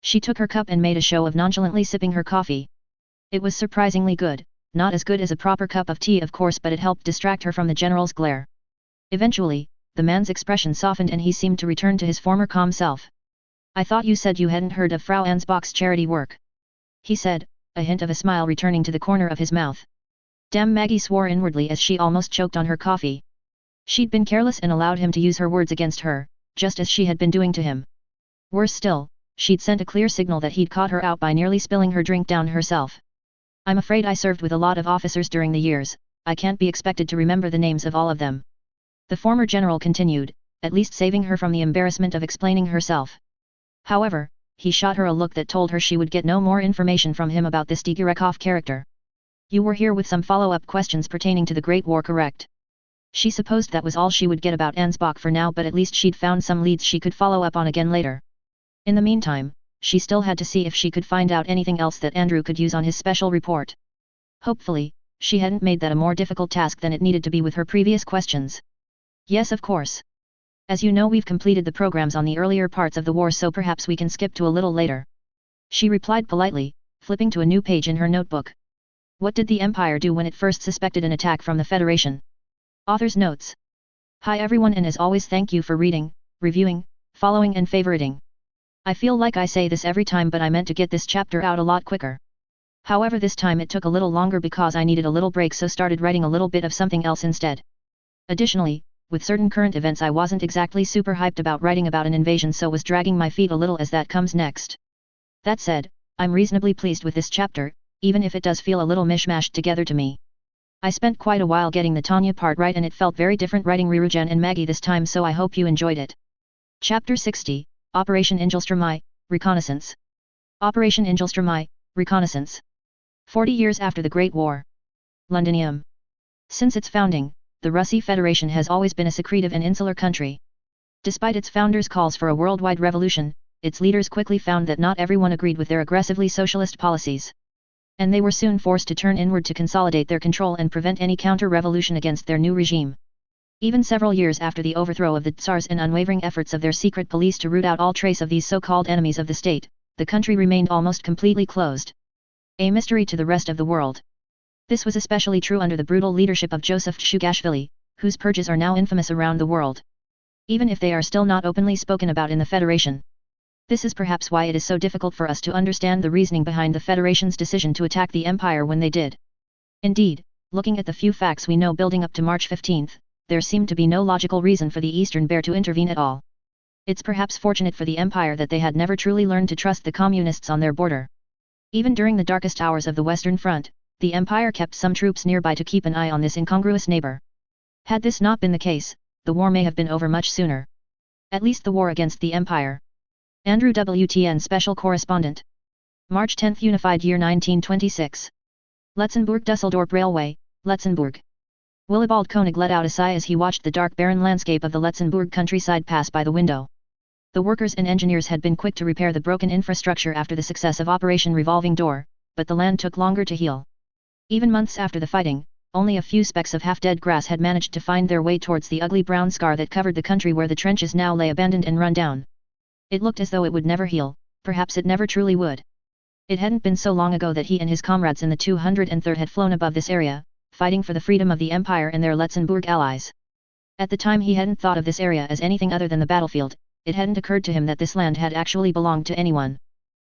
She took her cup and made a show of nonchalantly sipping her coffee. It was surprisingly good, not as good as a proper cup of tea of course, but it helped distract her from the general's glare. Eventually, the man's expression softened and he seemed to return to his former calm self. I thought you said you hadn't heard of Frau Ansbach's charity work. He said, a hint of a smile returning to the corner of his mouth. Damn, Maggie swore inwardly as she almost choked on her coffee. She'd been careless and allowed him to use her words against her, just as she had been doing to him. Worse still, she'd sent a clear signal that he'd caught her out by nearly spilling her drink down herself. I'm afraid I served with a lot of officers during the years, I can't be expected to remember the names of all of them. The former general continued, at least saving her from the embarrassment of explaining herself. However, he shot her a look that told her she would get no more information from him about this Digirekov character. You were here with some follow-up questions pertaining to the Great War, correct? She supposed that was all she would get about Ansbach for now, but at least she'd found some leads she could follow up on again later. In the meantime, she still had to see if she could find out anything else that Andrew could use on his special report. Hopefully, she hadn't made that a more difficult task than it needed to be with her previous questions. Yes, of course. As you know, we've completed the programs on the earlier parts of the war, so perhaps we can skip to a little later. She replied politely, flipping to a new page in her notebook. What did the Empire do when it first suspected an attack from the Federation? Author's notes. Hi everyone, and as always thank you for reading, reviewing, following and favoriting. I feel like I say this every time, but I meant to get this chapter out a lot quicker. However, this time it took a little longer because I needed a little break, so started writing a little bit of something else instead. Additionally, with certain current events I wasn't exactly super hyped about writing about an invasion, so was dragging my feet a little as that comes next. That said, I'm reasonably pleased with this chapter, even if it does feel a little mishmashed together to me. I spent quite a while getting the Tanya part right, and it felt very different writing Ryugen and Maggie this time, so I hope you enjoyed it. Chapter 60, Operation Ingelström, Reconnaissance. Operation Ingelström, Reconnaissance. 40 years after the Great War. Londinium. Since its founding, the Russian Federation has always been a secretive and insular country. Despite its founders' calls for a worldwide revolution, its leaders quickly found that not everyone agreed with their aggressively socialist policies. And they were soon forced to turn inward to consolidate their control and prevent any counter-revolution against their new regime. Even several years after the overthrow of the Tsars and unwavering efforts of their secret police to root out all trace of these so-called enemies of the state, the country remained almost completely closed. A mystery to the rest of the world. This was especially true under the brutal leadership of Joseph Shugashvili, whose purges are now infamous around the world. Even if they are still not openly spoken about in the Federation. This is perhaps why it is so difficult for us to understand the reasoning behind the Federation's decision to attack the Empire when they did. Indeed, looking at the few facts we know building up to March 15th, there seemed to be no logical reason for the Eastern Bear to intervene at all. It's perhaps fortunate for the Empire that they had never truly learned to trust the Communists on their border. Even during the darkest hours of the Western Front, the Empire kept some troops nearby to keep an eye on this incongruous neighbor. Had this not been the case, the war may have been over much sooner. At least the war against the Empire. Andrew WTN Special Correspondent. March 10 Unified Year 1926. Letzenbourg-Dusseldorp Railway, Letzenbourg. Willibald Koenig let out a sigh as he watched the dark barren landscape of the Letzenbourg countryside pass by the window. The workers and engineers had been quick to repair the broken infrastructure after the success of Operation Revolving Door, but the land took longer to heal. Even months after the fighting, only a few specks of half-dead grass had managed to find their way towards the ugly brown scar that covered the country where the trenches now lay abandoned and run down. It looked as though it would never heal, perhaps it never truly would. It hadn't been so long ago that he and his comrades in the 203rd had flown above this area, fighting for the freedom of the Empire and their Letzenbourg allies. At the time he hadn't thought of this area as anything other than the battlefield, it hadn't occurred to him that this land had actually belonged to anyone.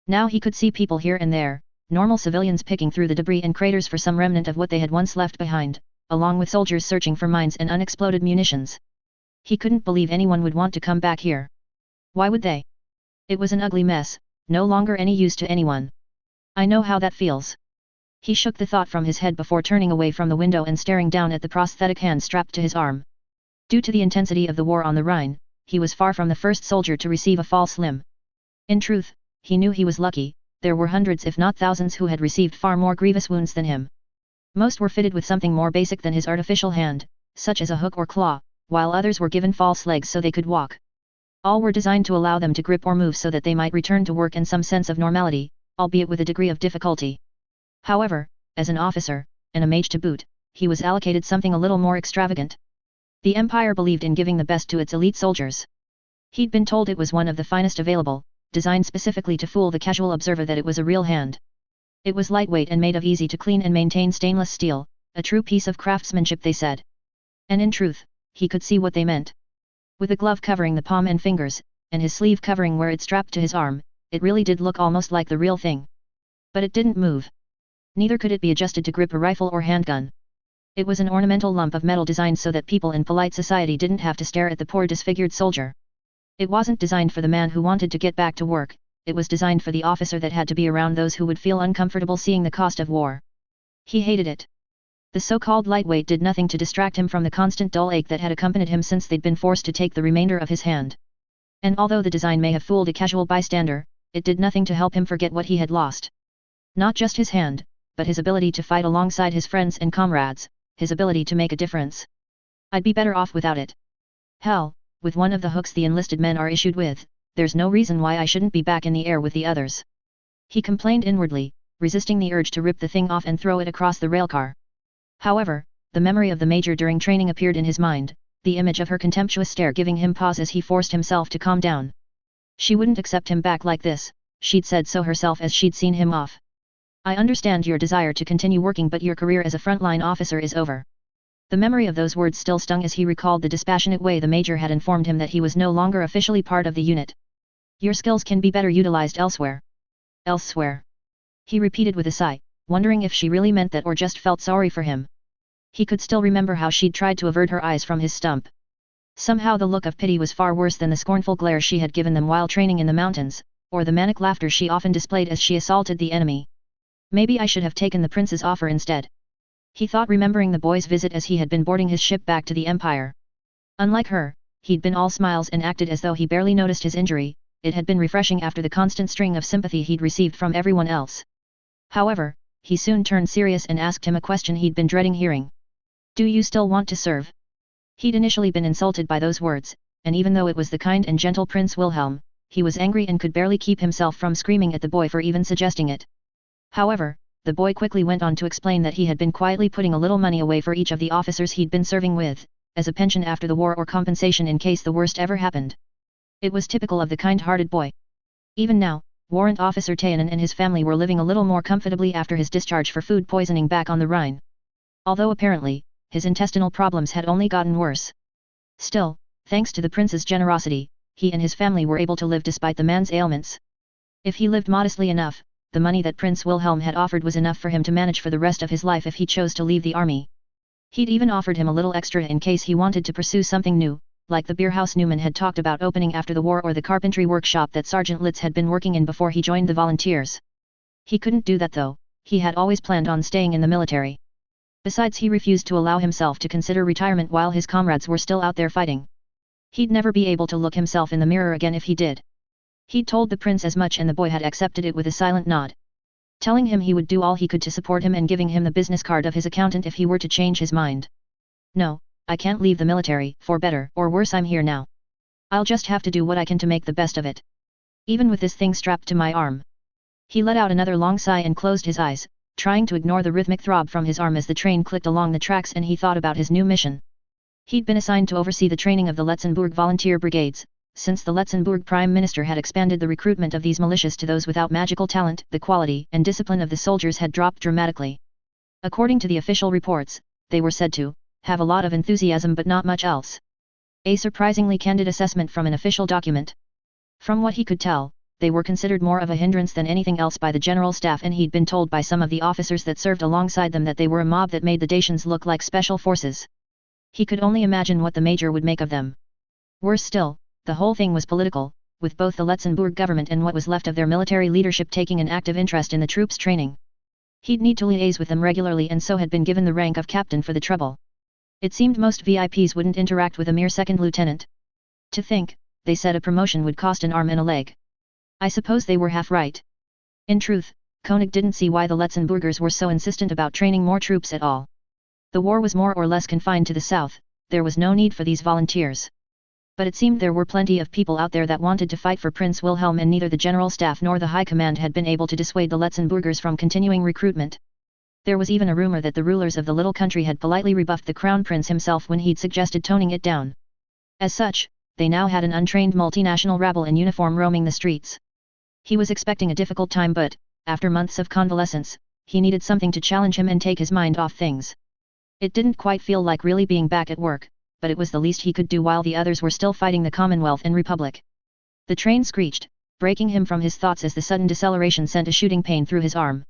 Now he could see people here and there, normal civilians picking through the debris and craters for some remnant of what they had once left behind, along with soldiers searching for mines and unexploded munitions. He couldn't believe anyone would want to come back here. Why would they? It was an ugly mess, no longer any use to anyone. I know how that feels. He shook the thought from his head before turning away from the window and staring down at the prosthetic hand strapped to his arm. Due to the intensity of the war on the Rhine, he was far from the first soldier to receive a false limb. In truth, he knew he was lucky, there were hundreds if not thousands who had received far more grievous wounds than him. Most were fitted with something more basic than his artificial hand, such as a hook or claw, while others were given false legs so they could walk. All were designed to allow them to grip or move so that they might return to work in some sense of normality, albeit with a degree of difficulty. However, as an officer, and a mage to boot, he was allocated something a little more extravagant. The Empire believed in giving the best to its elite soldiers. He'd been told it was one of the finest available, designed specifically to fool the casual observer that it was a real hand. It was lightweight and made of easy to clean and maintain stainless steel, a true piece of craftsmanship they said. And in truth, he could see what they meant. With a glove covering the palm and fingers, and his sleeve covering where it strapped to his arm, it really did look almost like the real thing. But it didn't move. Neither could it be adjusted to grip a rifle or handgun. It was an ornamental lump of metal designed so that people in polite society didn't have to stare at the poor disfigured soldier. It wasn't designed for the man who wanted to get back to work, it was designed for the officer that had to be around those who would feel uncomfortable seeing the cost of war. He hated it. The so-called lightweight did nothing to distract him from the constant dull ache that had accompanied him since they'd been forced to take the remainder of his hand. And although the design may have fooled a casual bystander, it did nothing to help him forget what he had lost. Not just his hand, but his ability to fight alongside his friends and comrades, his ability to make a difference. I'd be better off without it. Hell, with one of the hooks the enlisted men are issued with, there's no reason why I shouldn't be back in the air with the others. He complained inwardly, resisting the urge to rip the thing off and throw it across the railcar. However, the memory of the major during training appeared in his mind, the image of her contemptuous stare giving him pause as he forced himself to calm down. She wouldn't accept him back like this, she'd said so herself as she'd seen him off. I understand your desire to continue working, but your career as a frontline officer is over. The memory of those words still stung as he recalled the dispassionate way the major had informed him that he was no longer officially part of the unit. Your skills can be better utilized elsewhere. Elsewhere. He repeated with a sigh, wondering if she really meant that or just felt sorry for him. He could still remember how she'd tried to avert her eyes from his stump. Somehow the look of pity was far worse than the scornful glare she had given them while training in the mountains, or the manic laughter she often displayed as she assaulted the enemy. Maybe I should have taken the prince's offer instead. He thought, remembering the boy's visit as he had been boarding his ship back to the Empire. Unlike her, he'd been all smiles and acted as though he barely noticed his injury. It had been refreshing after the constant string of sympathy he'd received from everyone else. However, he soon turned serious and asked him a question he'd been dreading hearing. Do you still want to serve? He'd initially been insulted by those words, and even though it was the kind and gentle Prince Wilhelm, he was angry and could barely keep himself from screaming at the boy for even suggesting it. However, the boy quickly went on to explain that he had been quietly putting a little money away for each of the officers he'd been serving with, as a pension after the war or compensation in case the worst ever happened. It was typical of the kind-hearted boy. Even now, Warrant Officer Xanen and his family were living a little more comfortably after his discharge for food poisoning back on the Rhine. Although apparently, his intestinal problems had only gotten worse. Still, thanks to the prince's generosity, he and his family were able to live despite the man's ailments. If he lived modestly enough, the money that Prince Wilhelm had offered was enough for him to manage for the rest of his life if he chose to leave the army. He'd even offered him a little extra in case he wanted to pursue something new, like the beerhouse Newman had talked about opening after the war or the carpentry workshop that Sergeant Litz had been working in before he joined the volunteers. He couldn't do that though, he had always planned on staying in the military. Besides, he refused to allow himself to consider retirement while his comrades were still out there fighting. He'd never be able to look himself in the mirror again if he did. He'd told the prince as much and the boy had accepted it with a silent nod. Telling him he would do all he could to support him and giving him the business card of his accountant if he were to change his mind. No, I can't leave the military, for better or worse I'm here now. I'll just have to do what I can to make the best of it. Even with this thing strapped to my arm. He let out another long sigh and closed his eyes, trying to ignore the rhythmic throb from his arm as the train clicked along the tracks, and he thought about his new mission. He'd been assigned to oversee the training of the Letzenbourg volunteer brigades. Since the Letzenbourg Prime Minister had expanded the recruitment of these militias to those without magical talent, the quality and discipline of the soldiers had dropped dramatically. According to the official reports, they were said to have a lot of enthusiasm but not much else. A surprisingly candid assessment from an official document. From what he could tell, they were considered more of a hindrance than anything else by the general staff, and he'd been told by some of the officers that served alongside them that they were a mob that made the Dacians look like special forces. He could only imagine what the major would make of them. Worse still, the whole thing was political, with both the Letzenbourg government and what was left of their military leadership taking an active interest in the troops' training. He'd need to liaise with them regularly and so had been given the rank of captain for the trouble. It seemed most VIPs wouldn't interact with a mere second lieutenant. To think, they said a promotion would cost an arm and a leg. I suppose they were half right. In truth, Koenig didn't see why the Letzenburgers were so insistent about training more troops at all. The war was more or less confined to the south, there was no need for these volunteers. But it seemed there were plenty of people out there that wanted to fight for Prince Wilhelm, and neither the general staff nor the high command had been able to dissuade the Letzenburgers from continuing recruitment. There was even a rumor that the rulers of the little country had politely rebuffed the crown prince himself when he'd suggested toning it down. As such, they now had an untrained multinational rabble in uniform roaming the streets. He was expecting a difficult time, but, after months of convalescence, he needed something to challenge him and take his mind off things. It didn't quite feel like really being back at work, but it was the least he could do while the others were still fighting the Commonwealth and Republic. The train screeched, breaking him from his thoughts as the sudden deceleration sent a shooting pain through his arm.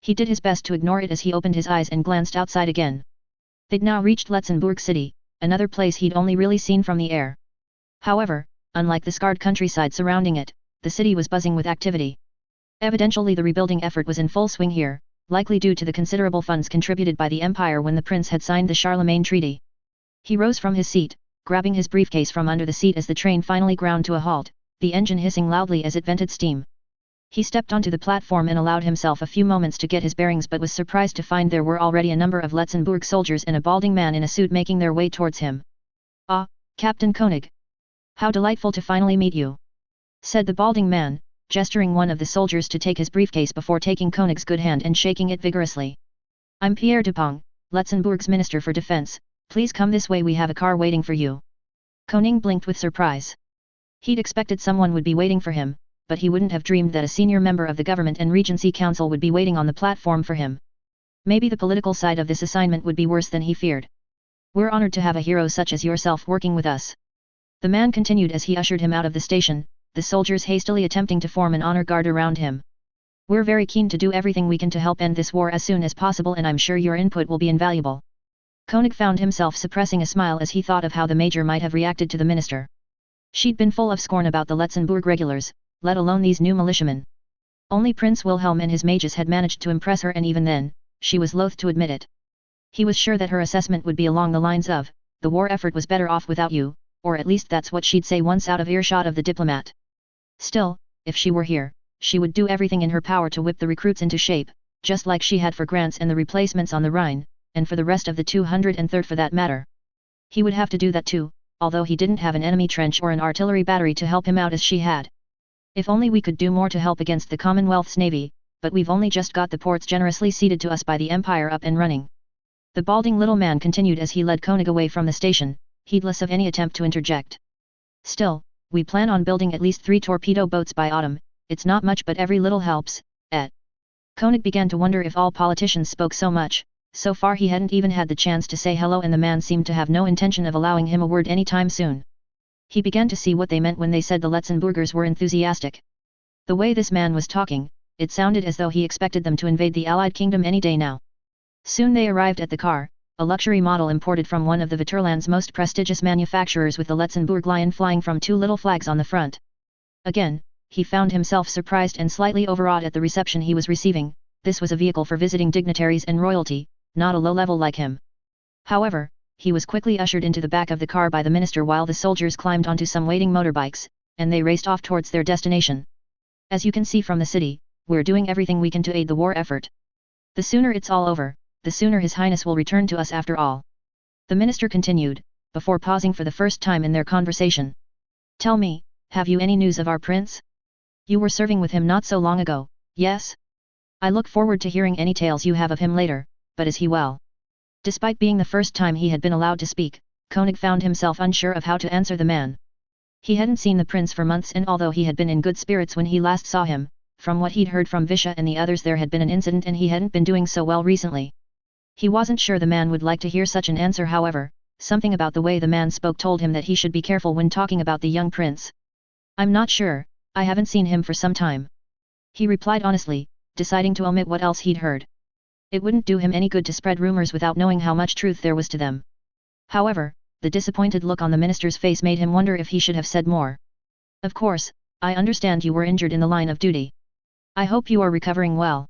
He did his best to ignore it as he opened his eyes and glanced outside again. They'd now reached Letzenbourg city, another place he'd only really seen from the air. However, unlike the scarred countryside surrounding it, the city was buzzing with activity. Evidently the rebuilding effort was in full swing here, likely due to the considerable funds contributed by the Empire when the prince had signed the Charlemagne Treaty. He rose from his seat, grabbing his briefcase from under the seat as the train finally ground to a halt, the engine hissing loudly as it vented steam. He stepped onto the platform and allowed himself a few moments to get his bearings, but was surprised to find there were already a number of Letzenbourg soldiers and a balding man in a suit making their way towards him. "Ah, Captain Koenig! How delightful to finally meet you!" said the balding man, gesturing one of the soldiers to take his briefcase before taking Koenig's good hand and shaking it vigorously. "I'm Pierre Dupont, Letzenbourg's Minister for Defense. Please come this way, we have a car waiting for you." Koenig blinked with surprise. He'd expected someone would be waiting for him, but he wouldn't have dreamed that a senior member of the government and Regency Council would be waiting on the platform for him. Maybe the political side of this assignment would be worse than he feared. "We're honored to have a hero such as yourself working with us," the man continued as he ushered him out of the station, the soldiers hastily attempting to form an honor guard around him. "We're very keen to do everything we can to help end this war as soon as possible, and I'm sure your input will be invaluable." Koenig found himself suppressing a smile as he thought of how the major might have reacted to the minister. She'd been full of scorn about the Letzenbourg regulars, let alone these new militiamen. Only Prince Wilhelm and his mages had managed to impress her, and even then, she was loath to admit it. He was sure that her assessment would be along the lines of, "The war effort was better off without you," or at least that's what she'd say once out of earshot of the diplomat. Still, if she were here, she would do everything in her power to whip the recruits into shape, just like she had for Grants and the replacements on the Rhine, and for the rest of the 203rd for that matter. He would have to do that too, although he didn't have an enemy trench or an artillery battery to help him out as she had. "If only we could do more to help against the Commonwealth's navy," but we've only just got the ports generously ceded to us by the Empire up and running. The balding little man continued as he led Koenig away from the station, heedless of any attempt to interject. Still, we plan on building at least 3 torpedo boats by autumn, it's not much but every little helps, et. Koenig began to wonder if all politicians spoke so much. So far he hadn't even had the chance to say hello and the man seemed to have no intention of allowing him a word any time soon. He began to see what they meant when they said the Letzenbourgers were enthusiastic. The way this man was talking, it sounded as though he expected them to invade the Allied kingdom any day now. Soon they arrived at the car, a luxury model imported from one of the Vaterland's most prestigious manufacturers with the Letzenbourg lion flying from 2 little flags on the front. Again, he found himself surprised and slightly overawed at the reception he was receiving. This was a vehicle for visiting dignitaries and royalty, not a low level like him. However, he was quickly ushered into the back of the car by the minister while the soldiers climbed onto some waiting motorbikes, and they raced off towards their destination. As you can see from the city, we're doing everything we can to aid the war effort. The sooner it's all over, the sooner His Highness will return to us after all. The minister continued, before pausing for the first time in their conversation. Tell me, have you any news of our prince? You were serving with him not so long ago, yes? I look forward to hearing any tales you have of him later, but is he well? Despite being the first time he had been allowed to speak, Koenig found himself unsure of how to answer the man. He hadn't seen the prince for months and although he had been in good spirits when he last saw him, from what he'd heard from Visha and the others there had been an incident and he hadn't been doing so well recently. He wasn't sure the man would like to hear such an answer however, something about the way the man spoke told him that he should be careful when talking about the young prince. I'm not sure, I haven't seen him for some time. He replied honestly, deciding to omit what else he'd heard. It wouldn't do him any good to spread rumors without knowing how much truth there was to them. However, the disappointed look on the minister's face made him wonder if he should have said more. Of course, I understand you were injured in the line of duty. I hope you are recovering well.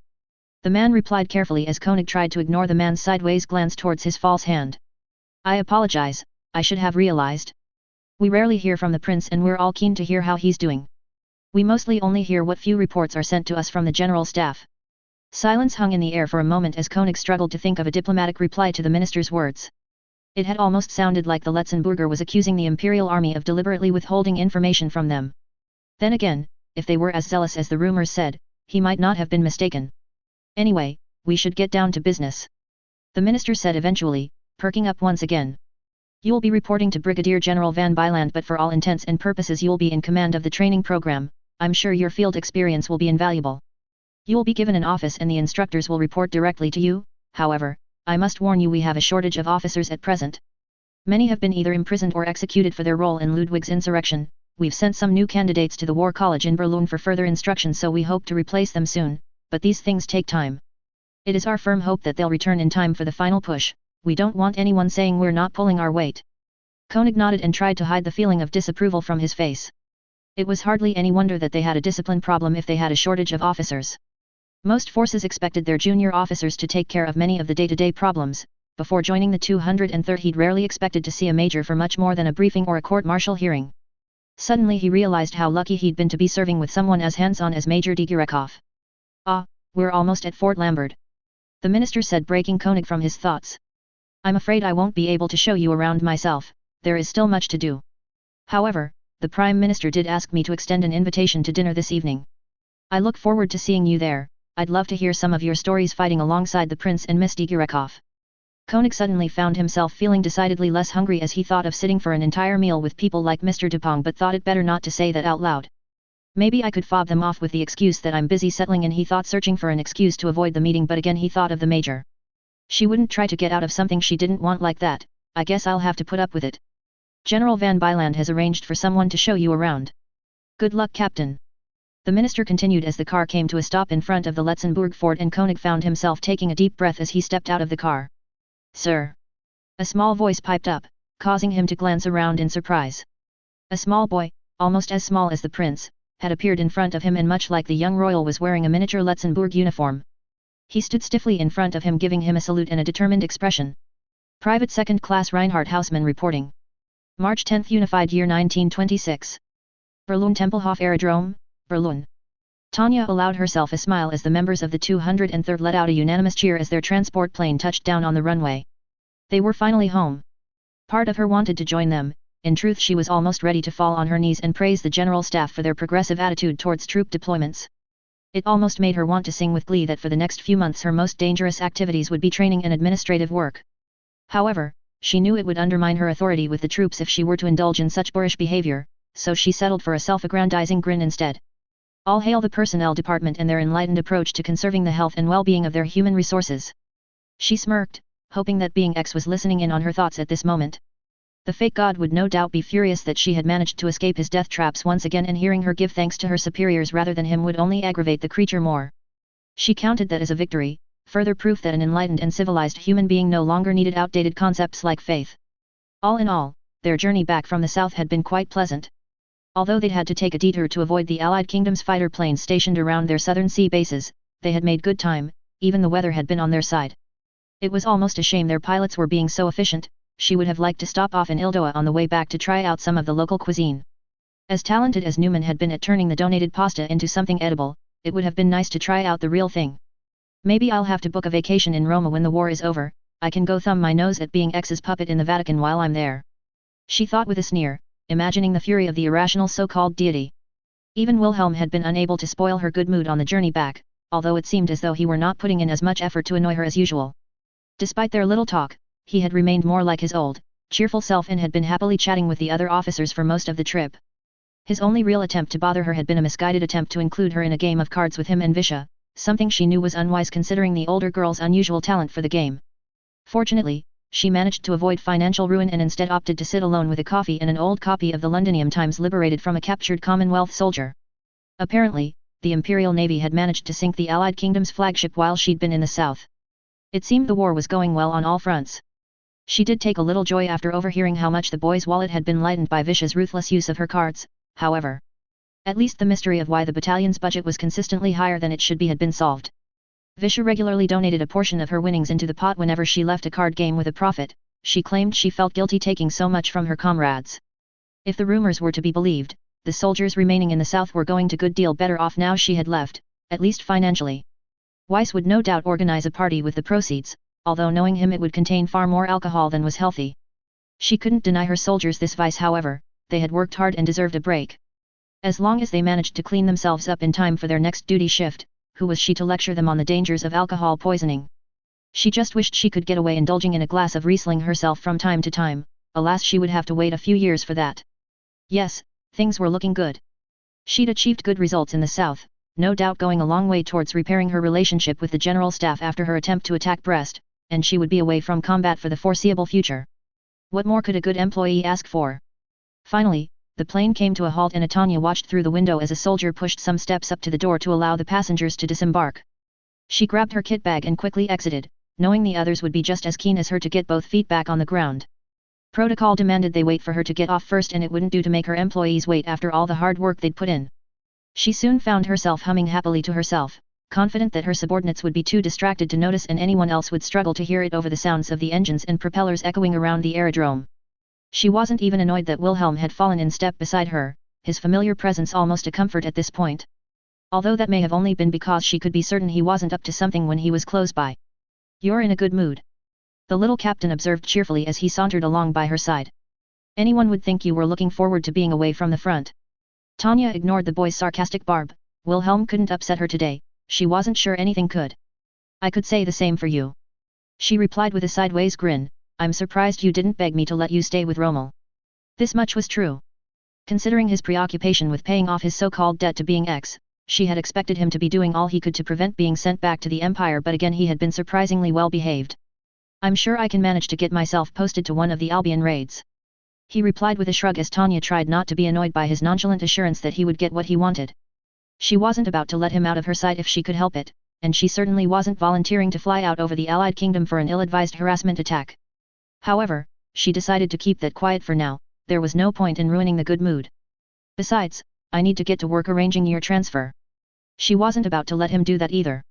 The man replied carefully as Koenig tried to ignore the man's sideways glance towards his false hand. I apologize, I should have realized. We rarely hear from the prince and we're all keen to hear how he's doing. We mostly only hear what few reports are sent to us from the general staff. Silence hung in the air for a moment as Koenig struggled to think of a diplomatic reply to the minister's words. It had almost sounded like the Letzenbourger was accusing the Imperial Army of deliberately withholding information from them. Then again, if they were as zealous as the rumors said, he might not have been mistaken. Anyway, we should get down to business. The minister said eventually, perking up once again. You'll be reporting to Brigadier General Van Byland but for all intents and purposes you'll be in command of the training program. I'm sure your field experience will be invaluable. You will be given an office and the instructors will report directly to you, however, I must warn you we have a shortage of officers at present. Many have been either imprisoned or executed for their role in Ludwig's insurrection. We've sent some new candidates to the War College in Berlin for further instruction so we hope to replace them soon, but these things take time. It is our firm hope that they'll return in time for the final push. We don't want anyone saying we're not pulling our weight. Koenig nodded and tried to hide the feeling of disapproval from his face. It was hardly any wonder that they had a discipline problem if they had a shortage of officers. Most forces expected their junior officers to take care of many of the day-to-day problems. Before joining the 203rd he'd rarely expected to see a major for much more than a briefing or a court-martial hearing. Suddenly he realized how lucky he'd been to be serving with someone as hands-on as Major Digurekov. Ah, we're almost at Fort Lambert. The minister said, breaking Koenig from his thoughts. I'm afraid I won't be able to show you around myself, there is still much to do. However, the Prime Minister did ask me to extend an invitation to dinner this evening. I look forward to seeing you there. I'd love to hear some of your stories fighting alongside the Prince and Miss Digurekov. Koenig suddenly found himself feeling decidedly less hungry as he thought of sitting for an entire meal with people like Mr. Dupont but thought it better not to say that out loud. Maybe I could fob them off with the excuse that I'm busy settling in, he thought, searching for an excuse to avoid the meeting, but again he thought of the Major. She wouldn't try to get out of something she didn't want like that. I guess I'll have to put up with it. General Van Byland has arranged for someone to show you around. Good luck, Captain. The minister continued as the car came to a stop in front of the Letzenbourg fort and Koenig found himself taking a deep breath as he stepped out of the car. Sir. A small voice piped up, causing him to glance around in surprise. A small boy, almost as small as the prince, had appeared in front of him and much like the young royal was wearing a miniature Letzenbourg uniform. He stood stiffly in front of him giving him a salute and a determined expression. Private Second Class Reinhard Hausmann reporting. March 10, Unified Year 1926. Berlin Tempelhof Aerodrome, Berlin. Tanya allowed herself a smile as the members of the 203rd let out a unanimous cheer as their transport plane touched down on the runway. They were finally home. Part of her wanted to join them. In truth, she was almost ready to fall on her knees and praise the general staff for their progressive attitude towards troop deployments. It almost made her want to sing with glee that for the next few months her most dangerous activities would be training and administrative work. However, she knew it would undermine her authority with the troops if she were to indulge in such boorish behavior, so she settled for a self-aggrandizing grin instead. All hail the personnel department and their enlightened approach to conserving the health and well-being of their human resources. She smirked, hoping that being X was listening in on her thoughts at this moment. The fake god would no doubt be furious that she had managed to escape his death traps once again, and hearing her give thanks to her superiors rather than him would only aggravate the creature more. She counted that as a victory, further proof that an enlightened and civilized human being no longer needed outdated concepts like faith. All in all, their journey back from the south had been quite pleasant. Although they'd had to take a detour to avoid the Allied Kingdom's fighter planes stationed around their southern sea bases, they had made good time, even the weather had been on their side. It was almost a shame their pilots were being so efficient. She would have liked to stop off in Ildoa on the way back to try out some of the local cuisine. As talented as Newman had been at turning the donated pasta into something edible, it would have been nice to try out the real thing. Maybe I'll have to book a vacation in Roma when the war is over. I can go thumb my nose at being X's puppet in the Vatican while I'm there. She thought with a sneer, imagining the fury of the irrational so-called deity. Even Wilhelm had been unable to spoil her good mood on the journey back, although it seemed as though he were not putting in as much effort to annoy her as usual. Despite their little talk, he had remained more like his old, cheerful self and had been happily chatting with the other officers for most of the trip. His only real attempt to bother her had been a misguided attempt to include her in a game of cards with him and Visha, something she knew was unwise considering the older girl's unusual talent for the game. Fortunately, she managed to avoid financial ruin and instead opted to sit alone with a coffee and an old copy of the Londinium Times liberated from a captured Commonwealth soldier. Apparently, the Imperial Navy had managed to sink the Allied Kingdom's flagship while she'd been in the south. It seemed the war was going well on all fronts. She did take a little joy after overhearing how much the boy's wallet had been lightened by Visha's ruthless use of her cards, however. At least the mystery of why the battalion's budget was consistently higher than it should be had been solved. Visha regularly donated a portion of her winnings into the pot whenever she left a card game with a profit. She claimed she felt guilty taking so much from her comrades. If the rumors were to be believed, the soldiers remaining in the south were going to good deal better off now she had left, at least financially. Weiss would no doubt organize a party with the proceeds, although knowing him it would contain far more alcohol than was healthy. She couldn't deny her soldiers this vice, however. They had worked hard and deserved a break. As long as they managed to clean themselves up in time for their next duty shift, who was she to lecture them on the dangers of alcohol poisoning? She just wished she could get away indulging in a glass of Riesling herself from time to time. Alas, she would have to wait a few years for that. Yes, things were looking good. She'd achieved good results in the south, no doubt going a long way towards repairing her relationship with the general staff after her attempt to attack Brest, and she would be away from combat for the foreseeable future. What more could a good employee ask for? Finally, the plane came to a halt and Atanya watched through the window as a soldier pushed some steps up to the door to allow the passengers to disembark. She grabbed her kit bag and quickly exited, knowing the others would be just as keen as her to get both feet back on the ground. Protocol demanded they wait for her to get off first, and it wouldn't do to make her employees wait after all the hard work they'd put in. She soon found herself humming happily to herself, confident that her subordinates would be too distracted to notice and anyone else would struggle to hear it over the sounds of the engines and propellers echoing around the aerodrome. She wasn't even annoyed that Wilhelm had fallen in step beside her, his familiar presence almost a comfort at this point. Although that may have only been because she could be certain he wasn't up to something when he was close by. "You're in a good mood," the little captain observed cheerfully as he sauntered along by her side. "Anyone would think you were looking forward to being away from the front." Tanya ignored the boy's sarcastic barb. Wilhelm couldn't upset her today, she wasn't sure anything could. "I could say the same for you," she replied with a sideways grin. "I'm surprised you didn't beg me to let you stay with Rommel." This much was true. Considering his preoccupation with paying off his so-called debt to being X, she had expected him to be doing all he could to prevent being sent back to the Empire, but again he had been surprisingly well behaved. "I'm sure I can manage to get myself posted to one of the Albion raids," he replied with a shrug as Tanya tried not to be annoyed by his nonchalant assurance that he would get what he wanted. She wasn't about to let him out of her sight if she could help it, and she certainly wasn't volunteering to fly out over the Allied Kingdom for an ill-advised harassment attack. However, she decided to keep that quiet for now. There was no point in ruining the good mood. "Besides, I need to get to work arranging your transfer." She wasn't about to let him do that either.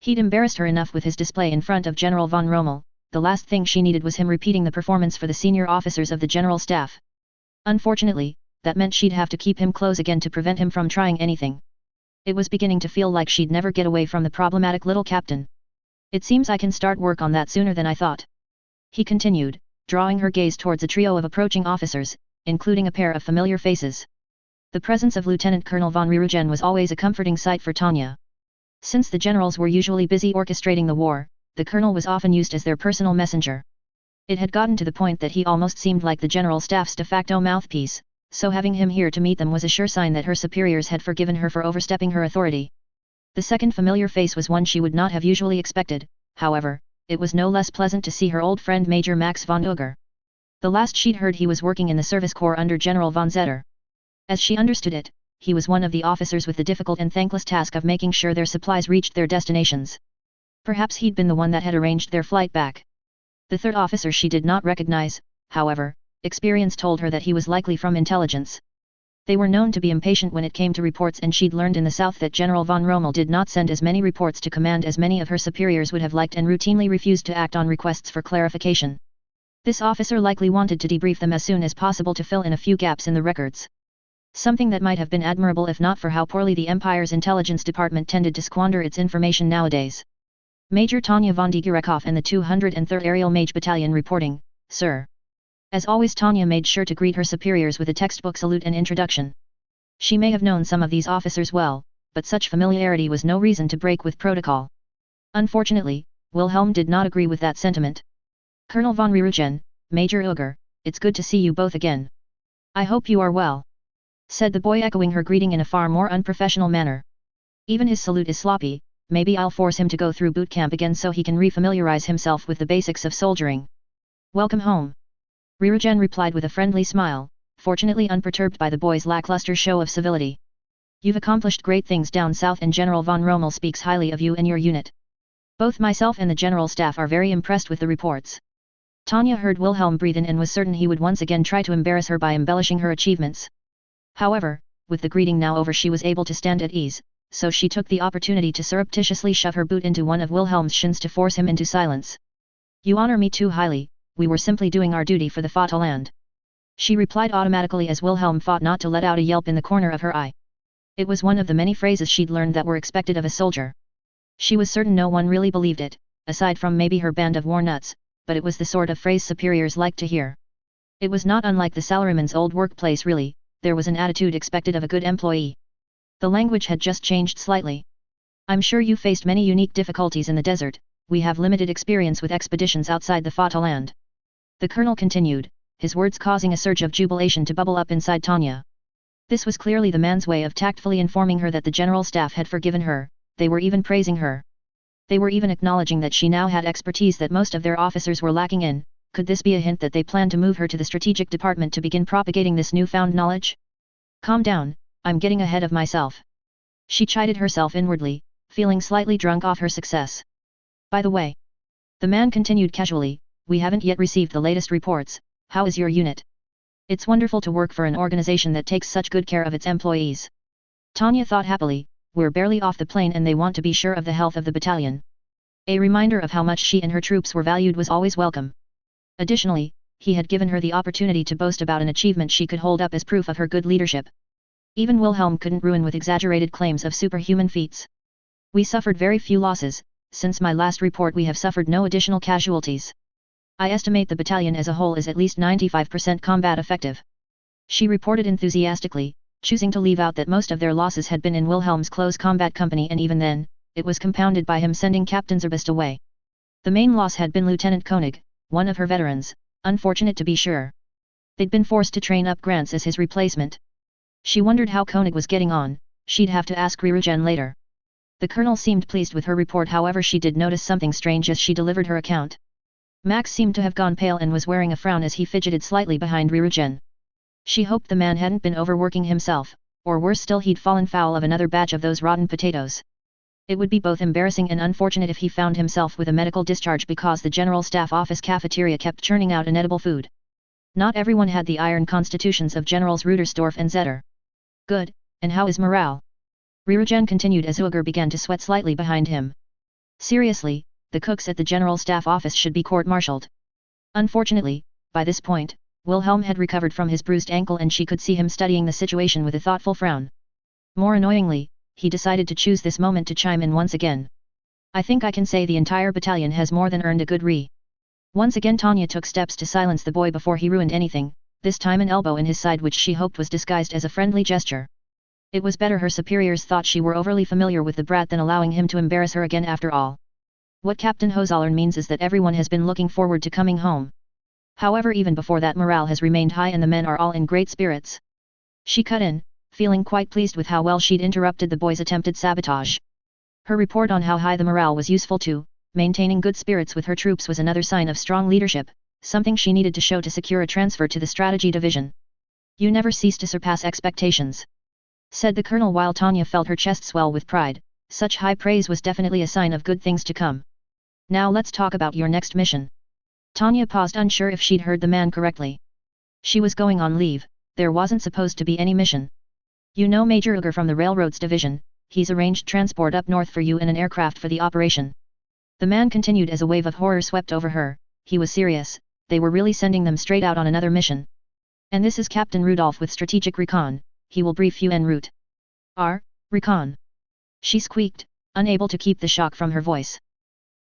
He'd embarrassed her enough with his display in front of General von Rommel. The last thing she needed was him repeating the performance for the senior officers of the general staff. Unfortunately, that meant she'd have to keep him close again to prevent him from trying anything. It was beginning to feel like she'd never get away from the problematic little captain. "It seems I can start work on that sooner than I thought," he continued, drawing her gaze towards a trio of approaching officers, including a pair of familiar faces. The presence of Lieutenant Colonel von Rirugen was always a comforting sight for Tanya. Since the generals were usually busy orchestrating the war, the colonel was often used as their personal messenger. It had gotten to the point that he almost seemed like the general staff's de facto mouthpiece, so having him here to meet them was a sure sign that her superiors had forgiven her for overstepping her authority. The second familiar face was one she would not have usually expected, however, it was no less pleasant to see her old friend Major Max von Uger. The last she'd heard he was working in the service corps under General von Zetter. As she understood it, he was one of the officers with the difficult and thankless task of making sure their supplies reached their destinations. Perhaps he'd been the one that had arranged their flight back. The third officer she did not recognize, however, experience told her that he was likely from intelligence. They were known to be impatient when it came to reports, and she'd learned in the south that General von Rommel did not send as many reports to command as many of her superiors would have liked and routinely refused to act on requests for clarification. This officer likely wanted to debrief them as soon as possible to fill in a few gaps in the records. Something that might have been admirable if not for how poorly the Empire's intelligence department tended to squander its information nowadays. Major Tanya von Digerekov and the 203rd Aerial Mage Battalion reporting, Sir. As always, Tanya made sure to greet her superiors with a textbook salute and introduction. She may have known some of these officers well, but such familiarity was no reason to break with protocol. Unfortunately, Wilhelm did not agree with that sentiment. Colonel von Rirugen, Major Uger, it's good to see you both again. I hope you are well, said the boy, echoing her greeting in a far more unprofessional manner. Even his salute is sloppy. Maybe I'll force him to go through boot camp again so he can refamiliarize himself with the basics of soldiering. Welcome home. Rirugen replied with a friendly smile, fortunately unperturbed by the boy's lackluster show of civility. You've accomplished great things down south, and General von Rommel speaks highly of you and your unit. Both myself and the general staff are very impressed with the reports. Tanya heard Wilhelm breathe in and was certain he would once again try to embarrass her by embellishing her achievements. However, with the greeting now over, she was able to stand at ease, so she took the opportunity to surreptitiously shove her boot into one of Wilhelm's shins to force him into silence. You honor me too highly, we were simply doing our duty for the Vaterland. She replied automatically as Wilhelm fought not to let out a yelp in the corner of her eye. It was one of the many phrases she'd learned that were expected of a soldier. She was certain no one really believed it, aside from maybe her band of war nuts, but it was the sort of phrase superiors liked to hear. It was not unlike the salaryman's old workplace really, there was an attitude expected of a good employee. The language had just changed slightly. I'm sure you faced many unique difficulties in the desert, we have limited experience with expeditions outside the Vaterland. The colonel continued, his words causing a surge of jubilation to bubble up inside Tanya. This was clearly the man's way of tactfully informing her that the general staff had forgiven her, they were even praising her. They were even acknowledging that she now had expertise that most of their officers were lacking in. Could this be a hint that they planned to move her to the strategic department to begin propagating this newfound knowledge? Calm down, I'm getting ahead of myself. She chided herself inwardly, feeling slightly drunk off her success. By the way, the man continued casually, we haven't yet received the latest reports, how is your unit? It's wonderful to work for an organization that takes such good care of its employees. Tanya thought happily, we're barely off the plane and they want to be sure of the health of the battalion. A reminder of how much she and her troops were valued was always welcome. Additionally, he had given her the opportunity to boast about an achievement she could hold up as proof of her good leadership. Even Wilhelm couldn't ruin with exaggerated claims of superhuman feats. We suffered very few losses, since my last report we have suffered no additional casualties. I estimate the battalion as a whole is at least 95% combat effective. She reported enthusiastically, choosing to leave out that most of their losses had been in Wilhelm's close combat company, and even then, it was compounded by him sending Captain Zerbest away. The main loss had been Lieutenant Koenig, one of her veterans, unfortunate to be sure. They'd been forced to train up Grants as his replacement. She wondered how Koenig was getting on, she'd have to ask Rirugen later. The colonel seemed pleased with her report, however she did notice something strange as she delivered her account. Max seemed to have gone pale and was wearing a frown as he fidgeted slightly behind Rirugen. She hoped the man hadn't been overworking himself, or worse still he'd fallen foul of another batch of those rotten potatoes. It would be both embarrassing and unfortunate if he found himself with a medical discharge because the General Staff Office cafeteria kept churning out inedible food. Not everyone had the iron constitutions of Generals Rudersdorf and Zetter. Good, and how is morale? Rirugen continued as Uger began to sweat slightly behind him. Seriously, the cooks at the General Staff Office should be court-martialed. Unfortunately, by this point, Wilhelm had recovered from his bruised ankle and she could see him studying the situation with a thoughtful frown. More annoyingly, he decided to choose this moment to chime in once again. I think I can say the entire battalion has more than earned a good re. Once again Tanya took steps to silence the boy before he ruined anything, this time an elbow in his side which she hoped was disguised as a friendly gesture. It was better her superiors thought she were overly familiar with the brat than allowing him to embarrass her again after all. What Captain Hozollern means is that everyone has been looking forward to coming home. However, even before that, morale has remained high and the men are all in great spirits. She cut in, feeling quite pleased with how well she'd interrupted the boys' attempted sabotage. Her report on how high the morale was useful too. Maintaining good spirits with her troops was another sign of strong leadership, something she needed to show to secure a transfer to the strategy division. "You never cease to surpass expectations," said the colonel while Tanya felt her chest swell with pride. Such high praise was definitely a sign of good things to come. "Now let's talk about your next mission." Tanya paused, unsure if she'd heard the man correctly. She was going on leave, there wasn't supposed to be any mission. "You know Major Uger from the Railroads Division, he's arranged transport up north for you in an aircraft for the operation." The man continued as a wave of horror swept over her. He was serious, they were really sending them straight out on another mission. "And this is Captain Rudolph with Strategic Recon, he will brief you en route." Recon?" she squeaked, unable to keep the shock from her voice.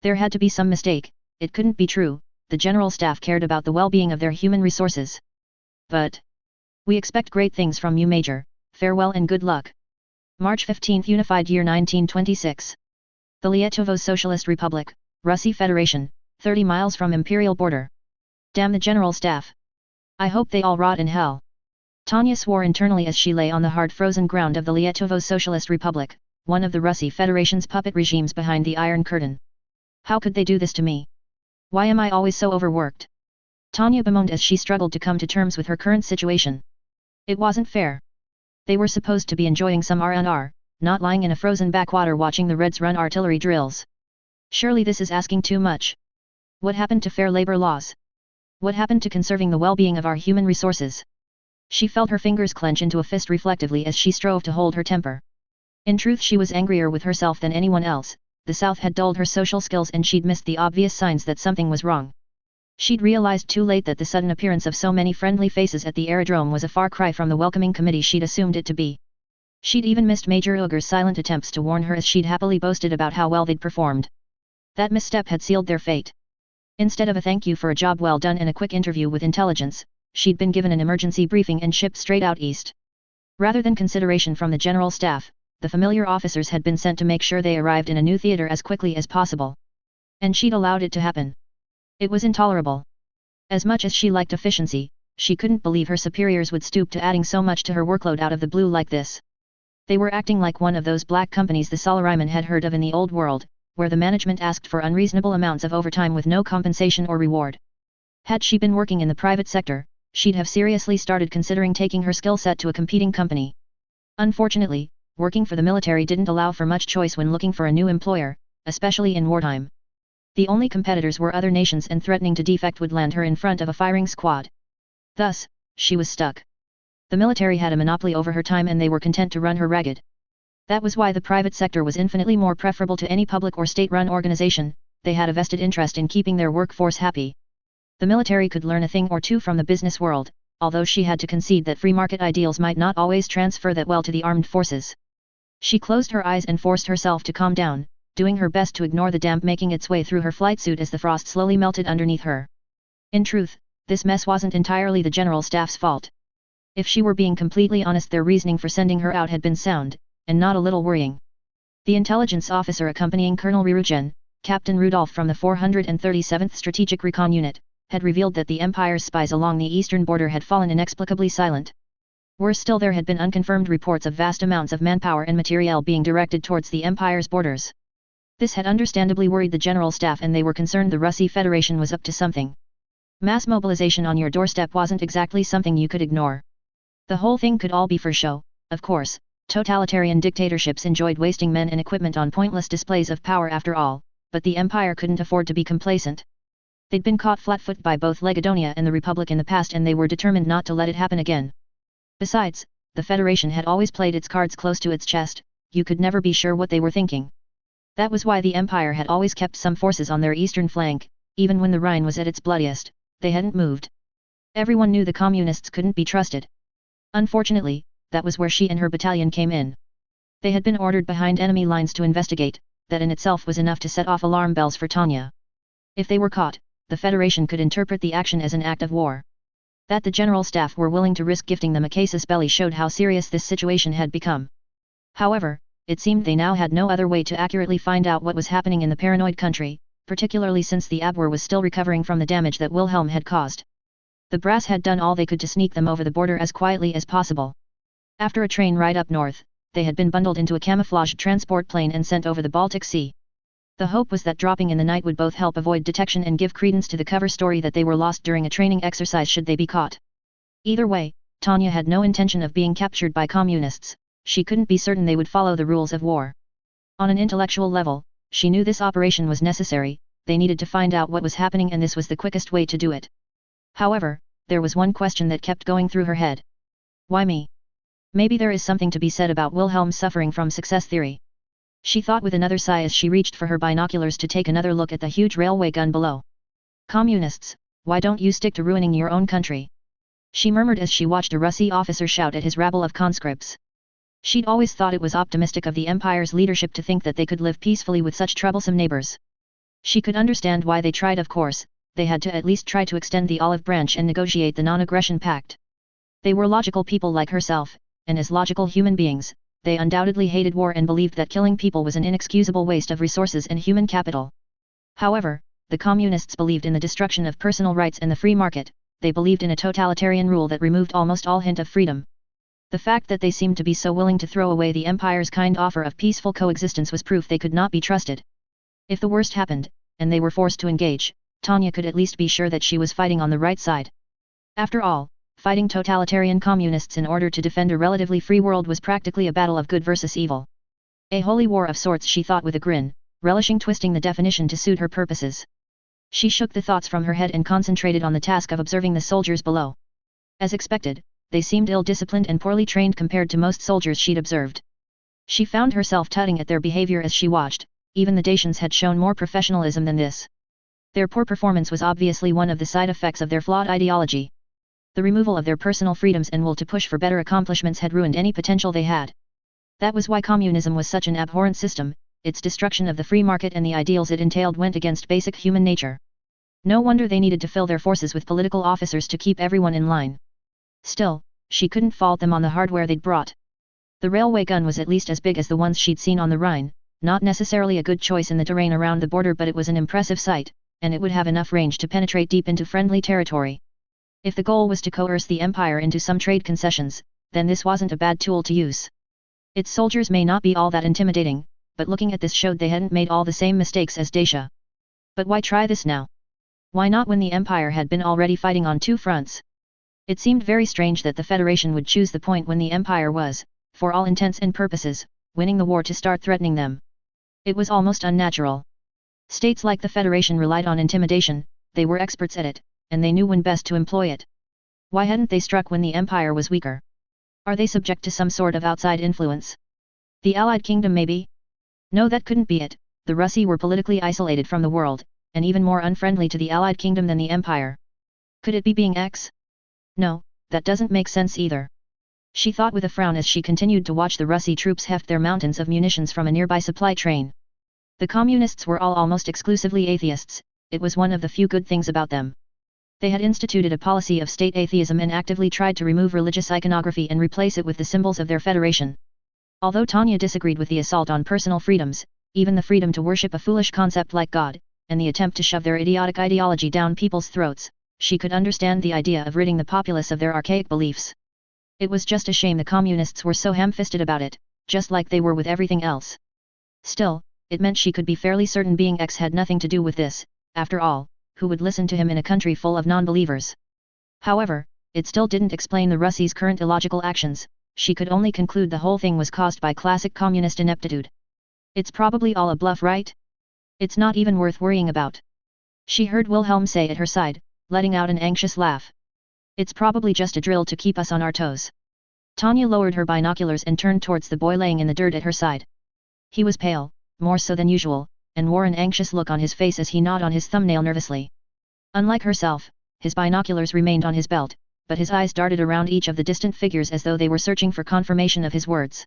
There had to be some mistake, it couldn't be true, the General Staff cared about the well-being of their human resources. "But we expect great things from you, Major, farewell and good luck." March 15, Unified Year 1926. The Letzenbourg Socialist Republic, Russie Federation, 30 miles from Imperial border. "Damn the General Staff. I hope they all rot in hell." Tanya swore internally as she lay on the hard frozen ground of the Letzenbourg Socialist Republic, one of the Russie Federation's puppet regimes behind the Iron Curtain. "How could they do this to me? Why am I always so overworked?" Tanya bemoaned as she struggled to come to terms with her current situation. It wasn't fair. They were supposed to be enjoying some R&R, not lying in a frozen backwater watching the Reds run artillery drills. Surely this is asking too much. What happened to fair labor laws? What happened to conserving the well-being of our human resources? She felt her fingers clench into a fist reflectively as she strove to hold her temper. In truth, she was angrier with herself than anyone else. The South had dulled her social skills and she'd missed the obvious signs that something was wrong. She'd realized too late that the sudden appearance of so many friendly faces at the aerodrome was a far cry from the welcoming committee she'd assumed it to be. She'd even missed Major Uger's silent attempts to warn her as she'd happily boasted about how well they'd performed. That misstep had sealed their fate. Instead of a thank you for a job well done and a quick interview with intelligence, she'd been given an emergency briefing and shipped straight out east. Rather than consideration from the General Staff, the familiar officers had been sent to make sure they arrived in a new theater as quickly as possible. And she'd allowed it to happen. It was intolerable. As much as she liked efficiency, she couldn't believe her superiors would stoop to adding so much to her workload out of the blue like this. They were acting like one of those black companies the Salaryman had heard of in the old world, where the management asked for unreasonable amounts of overtime with no compensation or reward. Had she been working in the private sector, she'd have seriously started considering taking her skill set to a competing company. Unfortunately, working for the military didn't allow for much choice when looking for a new employer, especially in wartime. The only competitors were other nations and threatening to defect would land her in front of a firing squad. Thus, she was stuck. The military had a monopoly over her time and they were content to run her ragged. That was why the private sector was infinitely more preferable to any public or state-run organization. They had a vested interest in keeping their workforce happy. The military could learn a thing or two from the business world, although she had to concede that free market ideals might not always transfer that well to the armed forces. She closed her eyes and forced herself to calm down, doing her best to ignore the damp making its way through her flight suit as the frost slowly melted underneath her. In truth, this mess wasn't entirely the General Staff's fault. If she were being completely honest, their reasoning for sending her out had been sound, and not a little worrying. The intelligence officer accompanying Colonel Rirugen, Captain Rudolph from the 437th Strategic Recon Unit, had revealed that the Empire's spies along the eastern border had fallen inexplicably silent. Worse still, there had been unconfirmed reports of vast amounts of manpower and materiel being directed towards the Empire's borders. This had understandably worried the General Staff and they were concerned the Russie Federation was up to something. Mass mobilization on your doorstep wasn't exactly something you could ignore. The whole thing could all be for show, of course. Totalitarian dictatorships enjoyed wasting men and equipment on pointless displays of power after all, but the Empire couldn't afford to be complacent. They'd been caught flat-footed by both Legadonia and the Republic in the past and they were determined not to let it happen again. Besides, the Federation had always played its cards close to its chest, you could never be sure what they were thinking. That was why the Empire had always kept some forces on their eastern flank, even when the Rhine was at its bloodiest, they hadn't moved. Everyone knew the Communists couldn't be trusted. Unfortunately, that was where she and her battalion came in. They had been ordered behind enemy lines to investigate, that in itself was enough to set off alarm bells for Tanya. If they were caught, the Federation could interpret the action as an act of war. That the General Staff were willing to risk gifting them a casus belli showed how serious this situation had become. However, it seemed they now had no other way to accurately find out what was happening in the paranoid country, particularly since the Abwehr was still recovering from the damage that Wilhelm had caused. The brass had done all they could to sneak them over the border as quietly as possible. After a train ride up north, they had been bundled into a camouflaged transport plane and sent over the Baltic Sea. The hope was that dropping in the night would both help avoid detection and give credence to the cover story that they were lost during a training exercise should they be caught. Either way, Tanya had no intention of being captured by communists. She couldn't be certain they would follow the rules of war. On an intellectual level, she knew this operation was necessary, they needed to find out what was happening and this was the quickest way to do it. However, there was one question that kept going through her head. Why me? Maybe there is something to be said about Wilhelm suffering from success theory. She thought with another sigh as she reached for her binoculars to take another look at the huge railway gun below. Communists, why don't you stick to ruining your own country? She murmured as she watched a Russie officer shout at his rabble of conscripts. She'd always thought it was optimistic of the Empire's leadership to think that they could live peacefully with such troublesome neighbors. She could understand why they tried, of course, they had to at least try to extend the olive branch and negotiate the non-aggression pact. They were logical people like herself, and as logical human beings, they undoubtedly hated war and believed that killing people was an inexcusable waste of resources and human capital. However, the communists believed in the destruction of personal rights and the free market, they believed in a totalitarian rule that removed almost all hint of freedom. The fact that they seemed to be so willing to throw away the Empire's kind offer of peaceful coexistence was proof they could not be trusted. If the worst happened, and they were forced to engage, Tanya could at least be sure that she was fighting on the right side. After all, fighting totalitarian communists in order to defend a relatively free world was practically a battle of good versus evil. A holy war of sorts, she thought with a grin, relishing twisting the definition to suit her purposes. She shook the thoughts from her head and concentrated on the task of observing the soldiers below. As expected, they seemed ill-disciplined and poorly trained compared to most soldiers she'd observed. She found herself tutting at their behavior as she watched, even the Dacians had shown more professionalism than this. Their poor performance was obviously one of the side effects of their flawed ideology. The removal of their personal freedoms and will to push for better accomplishments had ruined any potential they had. That was why communism was such an abhorrent system, its destruction of the free market and the ideals it entailed went against basic human nature. No wonder they needed to fill their forces with political officers to keep everyone in line. Still, she couldn't fault them on the hardware they'd brought. The railway gun was at least as big as the ones she'd seen on the Rhine, not necessarily a good choice in the terrain around the border, but it was an impressive sight, and it would have enough range to penetrate deep into friendly territory. If the goal was to coerce the Empire into some trade concessions, then this wasn't a bad tool to use. Its soldiers may not be all that intimidating, but looking at this showed they hadn't made all the same mistakes as Dacia. But why try this now? Why not when the Empire had been already fighting on two fronts? It seemed very strange that the Federation would choose the point when the Empire was, for all intents and purposes, winning the war to start threatening them. It was almost unnatural. States like the Federation relied on intimidation, they were experts at it, and they knew when best to employ it. Why hadn't they struck when the Empire was weaker? Are they subject to some sort of outside influence? The Allied Kingdom maybe? No, that couldn't be it. The Russie were politically isolated from the world, and even more unfriendly to the Allied Kingdom than the Empire. Could it be being X? No, that doesn't make sense either. She thought with a frown as she continued to watch the Russie troops heft their mountains of munitions from a nearby supply train. The communists were all almost exclusively atheists, it was one of the few good things about them. They had instituted a policy of state atheism and actively tried to remove religious iconography and replace it with the symbols of their federation. Although Tanya disagreed with the assault on personal freedoms, even the freedom to worship a foolish concept like God, and the attempt to shove their idiotic ideology down people's throats, she could understand the idea of ridding the populace of their archaic beliefs. It was just a shame the communists were so ham-fisted about it, just like they were with everything else. Still, it meant she could be fairly certain being X had nothing to do with this. After all, who would listen to him in a country full of non-believers? However, it still didn't explain the Russie's current illogical actions. She could only conclude the whole thing was caused by classic communist ineptitude. It's probably all a bluff, right? It's not even worth worrying about. She heard Wilhelm say at her side, letting out an anxious laugh. It's probably just a drill to keep us on our toes. Tanya lowered her binoculars and turned towards the boy laying in the dirt at her side. He was pale, more so than usual, and wore an anxious look on his face as he gnawed on his thumbnail nervously. Unlike herself, his binoculars remained on his belt, but his eyes darted around each of the distant figures as though they were searching for confirmation of his words.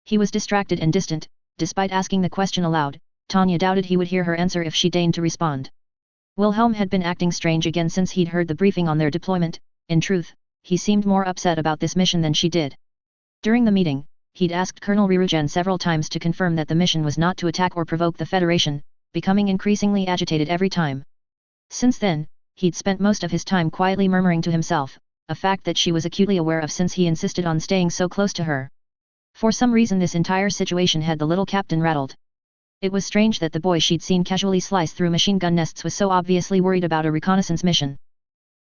He was distracted and distant. Despite asking the question aloud, Tanya doubted he would hear her answer if she deigned to respond. Wilhelm had been acting strange again since he'd heard the briefing on their deployment. In truth, he seemed more upset about this mission than she did. During the meeting, he'd asked Colonel Rirujan several times to confirm that the mission was not to attack or provoke the Federation, becoming increasingly agitated every time. Since then, he'd spent most of his time quietly murmuring to himself, a fact that she was acutely aware of since he insisted on staying so close to her. For some reason this entire situation had the little captain rattled. It was strange that the boy she'd seen casually slice through machine gun nests was so obviously worried about a reconnaissance mission.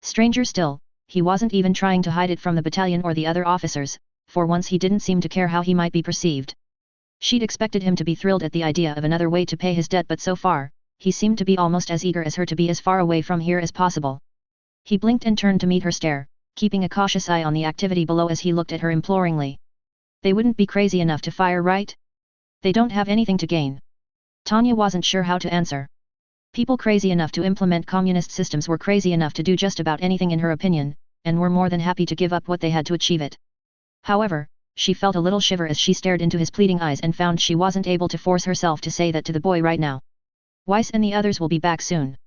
Stranger still, he wasn't even trying to hide it from the battalion or the other officers, for once he didn't seem to care how he might be perceived. She'd expected him to be thrilled at the idea of another way to pay his debt, but so far, he seemed to be almost as eager as her to be as far away from here as possible. He blinked and turned to meet her stare, keeping a cautious eye on the activity below as he looked at her imploringly. They wouldn't be crazy enough to fire, right? They don't have anything to gain. Tanya wasn't sure how to answer. People crazy enough to implement communist systems were crazy enough to do just about anything in her opinion, and were more than happy to give up what they had to achieve it. However, she felt a little shiver as she stared into his pleading eyes and found she wasn't able to force herself to say that to the boy right now. Weiss and the others will be back soon.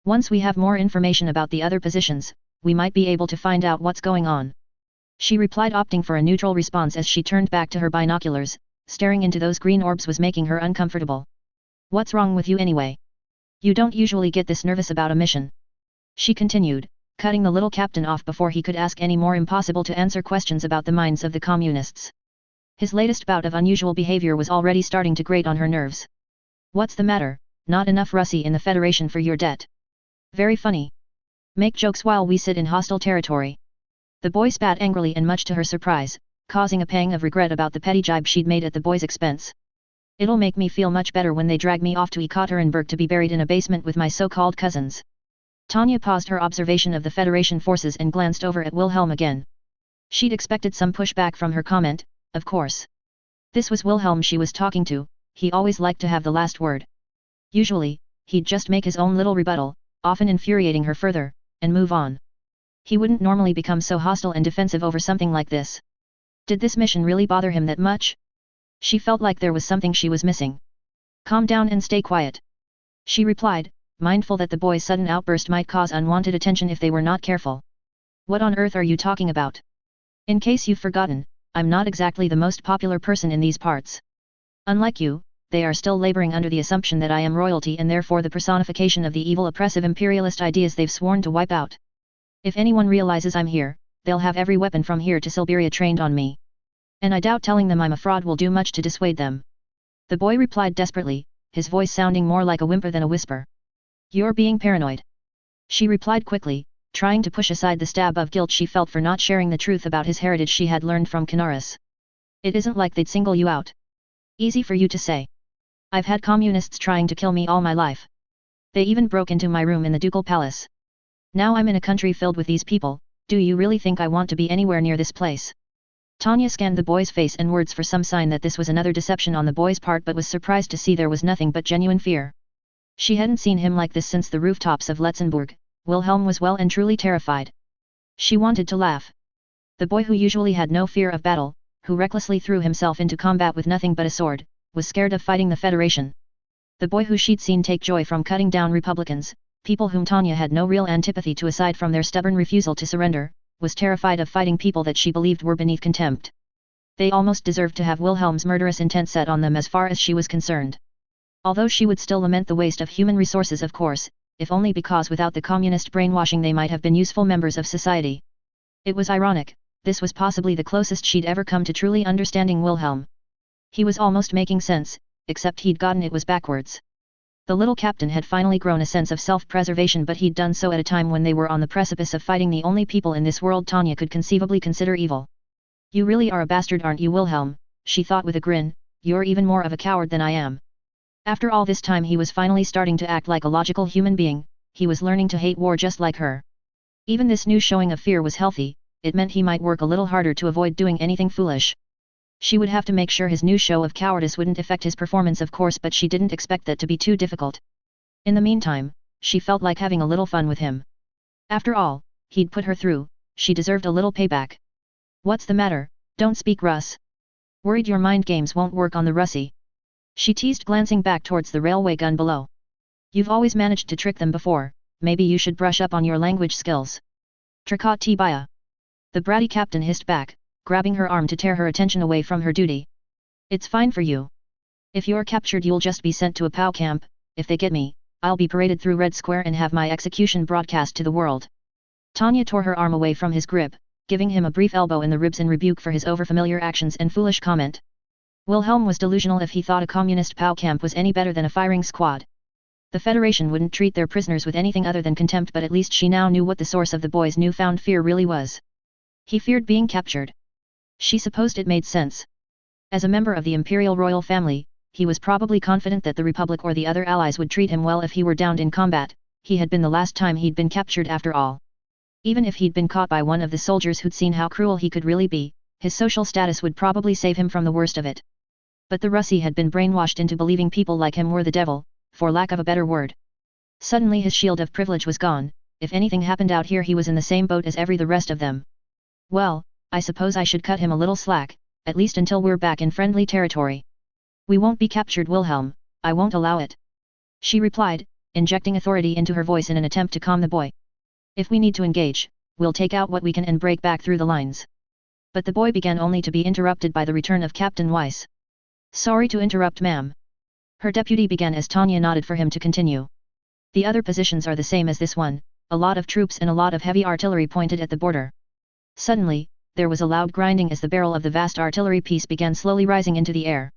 Once we have more information about the other positions, we might be able to find out what's going on. She replied, opting for a neutral response as she turned back to her binoculars. Staring into those green orbs was making her uncomfortable. What's wrong with you anyway? You don't usually get this nervous about a mission. She continued, cutting the little captain off before he could ask any more impossible to answer questions about the minds of the communists. His latest bout of unusual behavior was already starting to grate on her nerves. What's the matter? Not enough Russie in the Federation for your debt? Very funny. Make jokes while we sit in hostile territory. The boy spat angrily and much to her surprise, causing a pang of regret about the petty jibe she'd made at the boy's expense. It'll make me feel much better when they drag me off to Ekaterinburg to be buried in a basement with my so-called cousins. Tanya paused her observation of the Federation forces and glanced over at Wilhelm again. She'd expected some pushback from her comment, of course. This was Wilhelm she was talking to, he always liked to have the last word. Usually, he'd just make his own little rebuttal, often infuriating her further, and move on. He wouldn't normally become so hostile and defensive over something like this. Did this mission really bother him that much? She felt like there was something she was missing. Calm down and stay quiet. She replied, mindful that the boy's sudden outburst might cause unwanted attention if they were not careful. What on earth are you talking about? In case you've forgotten, I'm not exactly the most popular person in these parts. Unlike you, they are still laboring under the assumption that I am royalty and therefore the personification of the evil oppressive imperialist ideas they've sworn to wipe out. If anyone realizes I'm here, they'll have every weapon from here to Siberia trained on me. And I doubt telling them I'm a fraud will do much to dissuade them. The boy replied desperately, his voice sounding more like a whimper than a whisper. You're being paranoid. She replied quickly, trying to push aside the stab of guilt she felt for not sharing the truth about his heritage she had learned from Canaris. It isn't like they'd single you out. Easy for you to say. I've had communists trying to kill me all my life. They even broke into my room in the ducal palace. Now I'm in a country filled with these people, do you really think I want to be anywhere near this place? Tanya scanned the boy's face and words for some sign that this was another deception on the boy's part, but was surprised to see there was nothing but genuine fear. She hadn't seen him like this since the rooftops of Letzenbourg. Wilhelm was well and truly terrified. She wanted to laugh. The boy who usually had no fear of battle, who recklessly threw himself into combat with nothing but a sword, was scared of fighting the Federation. The boy who she'd seen take joy from cutting down Republicans, people whom Tanya had no real antipathy to aside from their stubborn refusal to surrender, was terrified of fighting people that she believed were beneath contempt. They almost deserved to have Wilhelm's murderous intent set on them as far as she was concerned. Although she would still lament the waste of human resources, of course, if only because without the communist brainwashing they might have been useful members of society. It was ironic, this was possibly the closest she'd ever come to truly understanding Wilhelm. He was almost making sense, except he'd gotten it was backwards. The little captain had finally grown a sense of self-preservation, but he'd done so at a time when they were on the precipice of fighting the only people in this world Tanya could conceivably consider evil. You really are a bastard, aren't you, Wilhelm? She thought with a grin, you're even more of a coward than I am. After all this time he was finally starting to act like a logical human being, he was learning to hate war just like her. Even this new showing of fear was healthy, it meant he might work a little harder to avoid doing anything foolish. She would have to make sure his new show of cowardice wouldn't affect his performance, of course, but she didn't expect that to be too difficult. In the meantime, she felt like having a little fun with him. After all, he'd put her through, she deserved a little payback. What's the matter, don't speak Russ? Worried your mind games won't work on the Russie? She teased, glancing back towards the railway gun below. You've always managed to trick them before, maybe you should brush up on your language skills. Trakot Tibaya. The bratty captain hissed back, grabbing her arm to tear her attention away from her duty. It's fine for you. If you're captured you'll just be sent to a POW camp. If they get me, I'll be paraded through Red Square and have my execution broadcast to the world. Tanya tore her arm away from his grip, giving him a brief elbow in the ribs in rebuke for his overfamiliar actions and foolish comment. Wilhelm was delusional if he thought a communist POW camp was any better than a firing squad. The Federation wouldn't treat their prisoners with anything other than contempt, but at least she now knew what the source of the boy's newfound fear really was. He feared being captured. She supposed it made sense. As a member of the imperial royal family, he was probably confident that the Republic or the other allies would treat him well if he were downed in combat. He had been the last time he'd been captured after all. Even if he'd been caught by one of the soldiers who'd seen how cruel he could really be, his social status would probably save him from the worst of it. But the Russie had been brainwashed into believing people like him were the devil, for lack of a better word. Suddenly his shield of privilege was gone. If anything happened out here he was in the same boat as the rest of them. Well, I suppose I should cut him a little slack, at least until we're back in friendly territory. We won't be captured, Wilhelm, I won't allow it. She replied, injecting authority into her voice in an attempt to calm the boy. If we need to engage, we'll take out what we can and break back through the lines. But the boy began only to be interrupted by the return of Captain Weiss. Sorry to interrupt, ma'am. Her deputy began as Tanya nodded for him to continue. The other positions are the same as this one, a lot of troops and a lot of heavy artillery pointed at the border. Suddenly, there was a loud grinding as the barrel of the vast artillery piece began slowly rising into the air.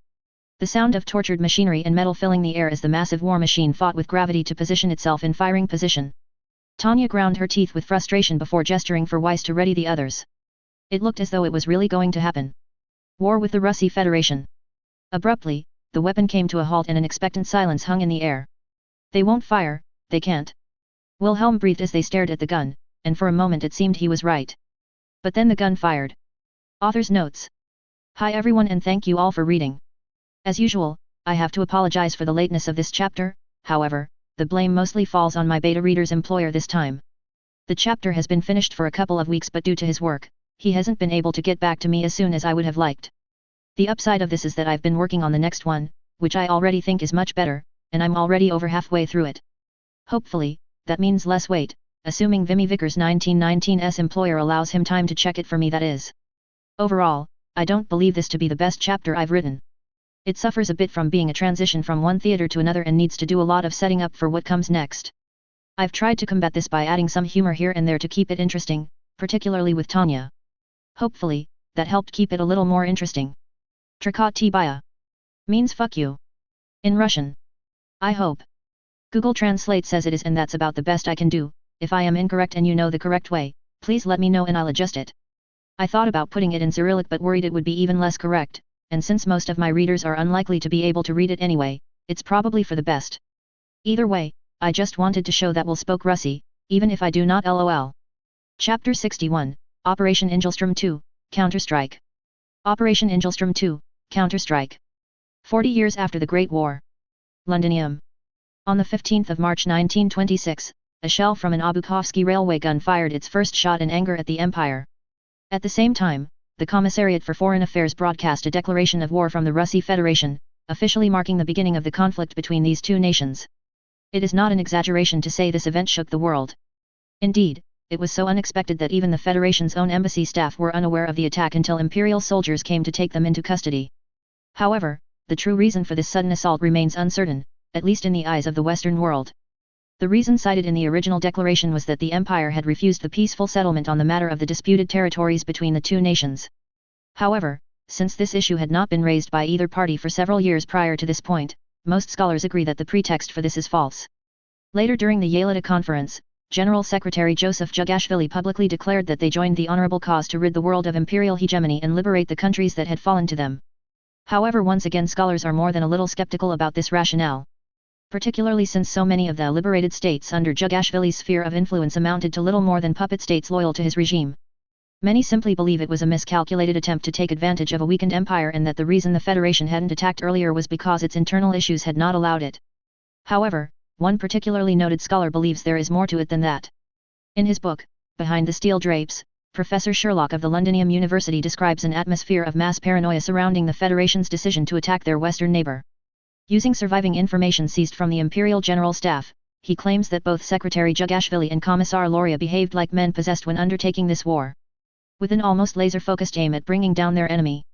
The sound of tortured machinery and metal filling the air as the massive war machine fought with gravity to position itself in firing position. Tanya ground her teeth with frustration before gesturing for Weiss to ready the others. It looked as though it was really going to happen. War with the Russie Federation. Abruptly, the weapon came to a halt and an expectant silence hung in the air. They won't fire, they can't. Wilhelm breathed as they stared at the gun, and for a moment it seemed he was right. But then the gun fired. Author's notes. Hi everyone and thank you all for reading. As usual, I have to apologize for the lateness of this chapter, however, the blame mostly falls on my beta reader's employer this time. The chapter has been finished for a couple of weeks, but due to his work, he hasn't been able to get back to me as soon as I would have liked. The upside of this is that I've been working on the next one, which I already think is much better, and I'm already over halfway through it. Hopefully, that means less wait, assuming Vimy Vickers 1919's employer allows him time to check it for me, that is. Overall, I don't believe this to be the best chapter I've written. It suffers a bit from being a transition from one theater to another and needs to do a lot of setting up for what comes next. I've tried to combat this by adding some humor here and there to keep it interesting, particularly with Tanya. Hopefully, that helped keep it a little more interesting. Trakot Tibaya means fuck you in Russian. I hope. Google Translate says it is, and that's about the best I can do. If I am incorrect and you know the correct way, please let me know and I'll adjust it. I thought about putting it in Cyrillic but worried it would be even less correct, and since most of my readers are unlikely to be able to read it anyway, it's probably for the best. Either way, I just wanted to show that we'll spoke Russie, even if I do not lol. Chapter 61, Operation Ingelstrom 2, Counter-Strike. Operation Ingelstrom 2, Counter-Strike. 40 years after the Great War. Londinium. On the 15th of March 1926, a shell from an Obukovsky railway gun fired its first shot in anger at the Empire. At the same time, the Commissariat for Foreign Affairs broadcast a declaration of war from the Russie Federation, officially marking the beginning of the conflict between these two nations. It is not an exaggeration to say this event shook the world. Indeed, it was so unexpected that even the Federation's own embassy staff were unaware of the attack until Imperial soldiers came to take them into custody. However, the true reason for this sudden assault remains uncertain, at least in the eyes of the Western world. The reason cited in the original declaration was that the Empire had refused the peaceful settlement on the matter of the disputed territories between the two nations. However, since this issue had not been raised by either party for several years prior to this point, most scholars agree that the pretext for this is false. Later during the Yalta Conference, General Secretary Joseph Jugashvili publicly declared that they joined the honorable cause to rid the world of imperial hegemony and liberate the countries that had fallen to them. However, once again scholars are more than a little skeptical about this rationale. Particularly since so many of the liberated states under Jugashvili's sphere of influence amounted to little more than puppet states loyal to his regime. Many simply believe it was a miscalculated attempt to take advantage of a weakened empire and that the reason the Federation hadn't attacked earlier was because its internal issues had not allowed it. However, one particularly noted scholar believes there is more to it than that. In his book, Behind the Steel Drapes, Professor Sherlock of the Londinium University describes an atmosphere of mass paranoia surrounding the Federation's decision to attack their western neighbor. Using surviving information seized from the Imperial General Staff, he claims that both Secretary Jugashvili and Commissar Luria behaved like men possessed when undertaking this war. with an almost laser-focused aim at bringing down their enemy.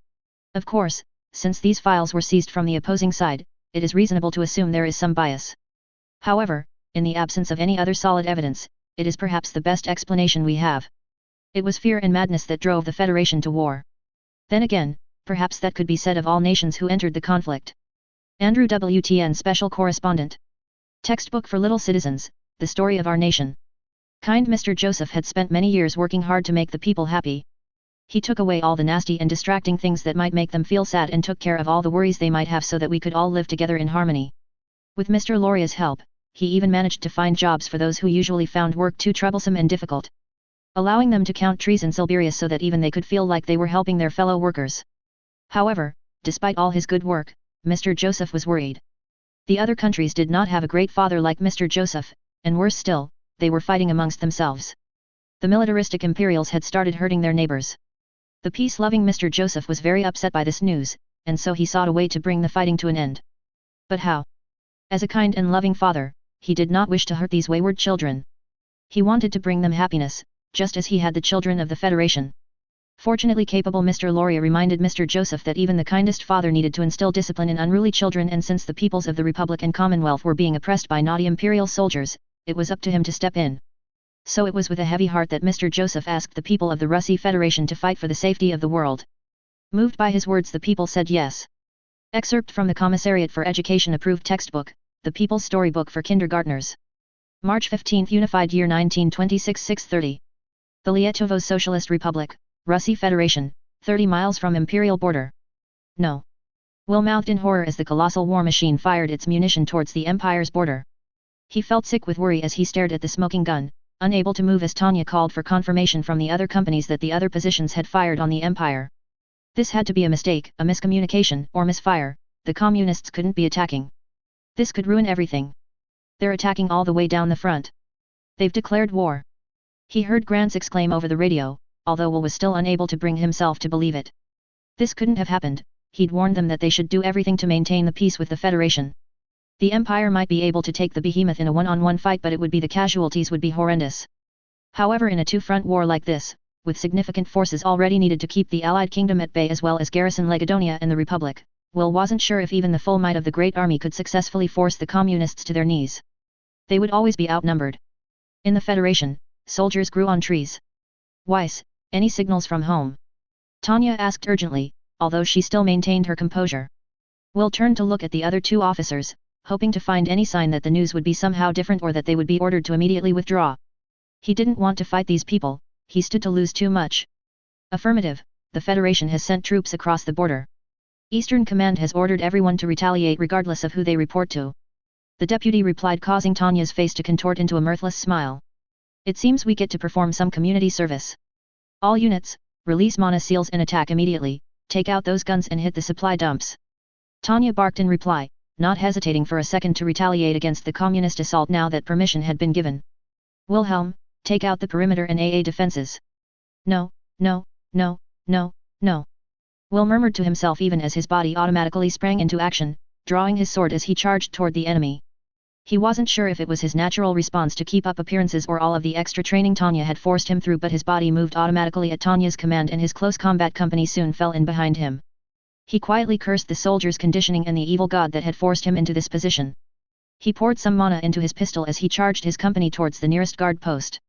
Of course, since these files were seized from the opposing side, it is reasonable to assume there is some bias. However, in the absence of any other solid evidence, it is perhaps the best explanation we have. It was fear and madness that drove the Federation to war. Then again, perhaps that could be said of all nations who entered the conflict. Andrew WTN Special Correspondent. Textbook for Little Citizens, The Story of Our Nation. Kind Mr. Joseph had spent many years working hard to make the people happy. He took away all the nasty and distracting things that might make them feel sad and took care of all the worries they might have so that we could all live together in harmony. With Mr. Loria's help, he even managed to find jobs for those who usually found work too troublesome and difficult, allowing them to count trees in Siberia so that even they could feel like they were helping their fellow workers. However, despite all his good work, Mr. Joseph was worried. The other countries did not have a great father like Mr. Joseph, and worse still, they were fighting amongst themselves. The militaristic imperials had started hurting their neighbors. The peace-loving Mr. Joseph was very upset by this news, and so he sought a way to bring the fighting to an end. But how? As a kind and loving father, he did not wish to hurt these wayward children. He wanted to bring them happiness, just as he had the children of the Federation. Fortunately capable Mr. Loria reminded Mr. Joseph that even the kindest father needed to instill discipline in unruly children, and since the peoples of the Republic and Commonwealth were being oppressed by naughty imperial soldiers, it was up to him to step in. So it was with a heavy heart that Mr. Joseph asked the people of the Russian Federation to fight for the safety of the world. Moved by his words, the people said yes. Excerpt from the Commissariat for Education approved textbook, The People's Storybook for Kindergartners. March 15, Unified Year 1926, 6:30. The Lietuvos Socialist Republic, Russian Federation, 30 miles from imperial border. No. Will mouthed in horror as the colossal war machine fired its munition towards the empire's border. He felt sick with worry as he stared at the smoking gun, unable to move as Tanya called for confirmation from the other companies that the other positions had fired on the empire. This had to be a mistake, a miscommunication, or misfire. The communists couldn't be attacking. This could ruin everything. They're attacking all the way down the front. They've declared war. He heard Grants exclaim over the radio, although Will was still unable to bring himself to believe it. This couldn't have happened. He'd warned them that they should do everything to maintain the peace with the Federation. The Empire might be able to take the behemoth in a one-on-one fight, but it would be the casualties would be horrendous. However, in a two-front war like this, with significant forces already needed to keep the Allied Kingdom at bay as well as garrison Legadonia and the Republic, Will wasn't sure if even the full might of the Great Army could successfully force the Communists to their knees. They would always be outnumbered. In the Federation, soldiers grew on trees. Weiss, any signals from home? Tanya asked urgently, although she still maintained her composure. Will turned to look at the other two officers, hoping to find any sign that the news would be somehow different or that they would be ordered to immediately withdraw. He didn't want to fight these people, he stood to lose too much. Affirmative, the Federation has sent troops across the border. Eastern Command has ordered everyone to retaliate regardless of who they report to. The deputy replied, causing Tanya's face to contort into a mirthless smile. It seems we get to perform some community service. All units, release Mana seals and attack immediately, take out those guns and hit the supply dumps. Tanya barked in reply, not hesitating for a second to retaliate against the communist assault now that permission had been given. Wilhelm, take out the perimeter and AA defenses. No, no, no, no, no. Will murmured to himself even as his body automatically sprang into action, drawing his sword as he charged toward the enemy. He wasn't sure if it was his natural response to keep up appearances or all of the extra training Tanya had forced him through, but his body moved automatically at Tanya's command and his close combat company soon fell in behind him. He quietly cursed the soldier's conditioning and the evil god that had forced him into this position. He poured some mana into his pistol as he charged his company towards the nearest guard post.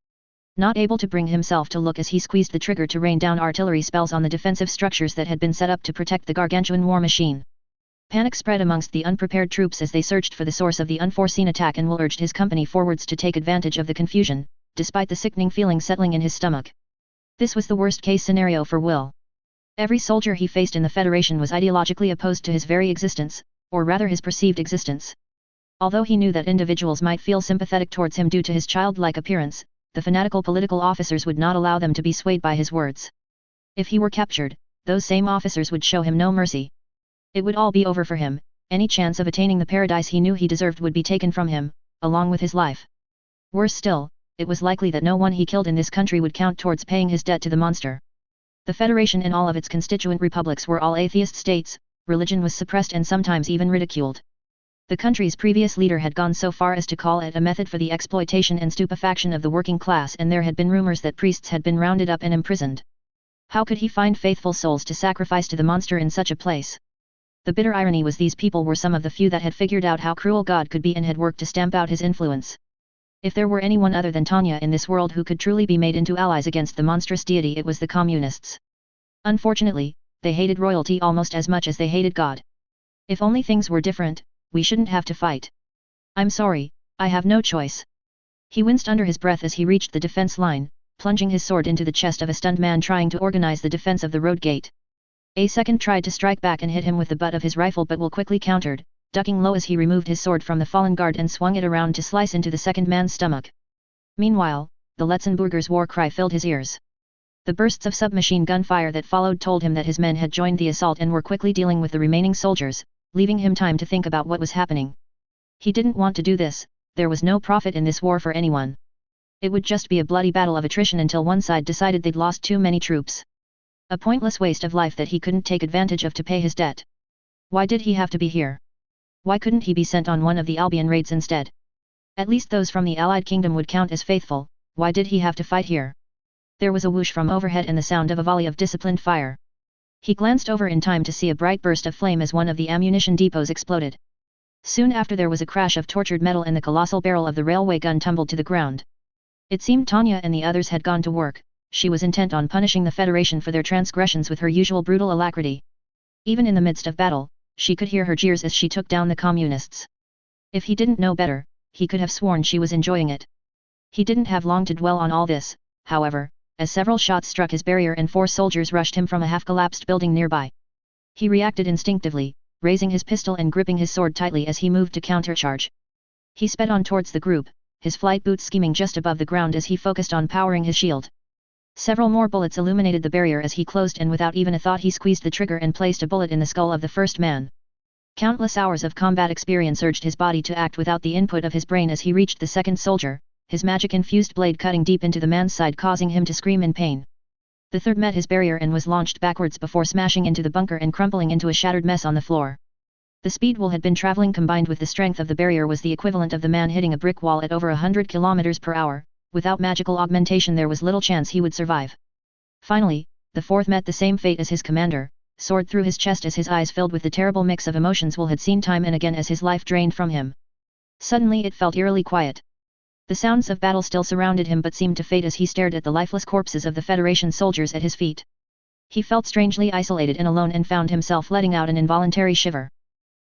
Not able to bring himself to look as he squeezed the trigger to rain down artillery spells on the defensive structures that had been set up to protect the gargantuan war machine. Panic spread amongst the unprepared troops as they searched for the source of the unforeseen attack, and Will urged his company forwards to take advantage of the confusion, despite the sickening feeling settling in his stomach. This was the worst-case scenario for Will. Every soldier he faced in the Federation was ideologically opposed to his very existence, or rather his perceived existence. Although he knew that individuals might feel sympathetic towards him due to his childlike appearance, the fanatical political officers would not allow them to be swayed by his words. If he were captured, those same officers would show him no mercy. It would all be over for him. Any chance of attaining the paradise he knew he deserved would be taken from him, along with his life. Worse still, it was likely that no one he killed in this country would count towards paying his debt to the monster. The Federation and all of its constituent republics were all atheist states, religion was suppressed and sometimes even ridiculed. The country's previous leader had gone so far as to call it a method for the exploitation and stupefaction of the working class, and there had been rumors that priests had been rounded up and imprisoned. How could he find faithful souls to sacrifice to the monster in such a place? The bitter irony was these people were some of the few that had figured out how cruel God could be and had worked to stamp out his influence. If there were anyone other than Tanya in this world who could truly be made into allies against the monstrous deity, it was the communists. Unfortunately, they hated royalty almost as much as they hated God. If only things were different, we shouldn't have to fight. I'm sorry, I have no choice. He winced under his breath as he reached the defense line, plunging his sword into the chest of a stunned man trying to organize the defense of the road gate. A second tried to strike back and hit him with the butt of his rifle, but Will quickly countered, ducking low as he removed his sword from the fallen guard and swung it around to slice into the second man's stomach. Meanwhile, the Letzenbourger's war cry filled his ears. The bursts of submachine gun fire that followed told him that his men had joined the assault and were quickly dealing with the remaining soldiers, leaving him time to think about what was happening. He didn't want to do this. There was no profit in this war for anyone. It would just be a bloody battle of attrition until one side decided they'd lost too many troops. A pointless waste of life that he couldn't take advantage of to pay his debt. Why did he have to be here? Why couldn't he be sent on one of the Albion raids instead? At least those from the Allied Kingdom would count as faithful. Why did he have to fight here? There was a whoosh from overhead and the sound of a volley of disciplined fire. He glanced over in time to see a bright burst of flame as one of the ammunition depots exploded. Soon after there was a crash of tortured metal and the colossal barrel of the railway gun tumbled to the ground. It seemed Tanya and the others had gone to work. She was intent on punishing the Federation for their transgressions with her usual brutal alacrity. Even in the midst of battle, she could hear her jeers as she took down the communists. If he didn't know better, he could have sworn she was enjoying it. He didn't have long to dwell on all this, however, as several shots struck his barrier and 4 soldiers rushed him from a half-collapsed building nearby. He reacted instinctively, raising his pistol and gripping his sword tightly as he moved to countercharge. He sped on towards the group, his flight boots skimming just above the ground as he focused on powering his shield. Several more bullets illuminated the barrier as he closed, and without even a thought he squeezed the trigger and placed a bullet in the skull of the first man. Countless hours of combat experience urged his body to act without the input of his brain as he reached the second soldier, his magic-infused blade cutting deep into the man's side, causing him to scream in pain. The third met his barrier and was launched backwards before smashing into the bunker and crumpling into a shattered mess on the floor. The speed Will had been traveling combined with the strength of the barrier was the equivalent of the man hitting a brick wall at over 100 km per hour. Without magical augmentation there was little chance he would survive. Finally, the fourth met the same fate as his commander, sword through his chest as his eyes filled with the terrible mix of emotions Will had seen time and again as his life drained from him. Suddenly it felt eerily quiet. The sounds of battle still surrounded him but seemed to fade as he stared at the lifeless corpses of the Federation soldiers at his feet. He felt strangely isolated and alone and found himself letting out an involuntary shiver.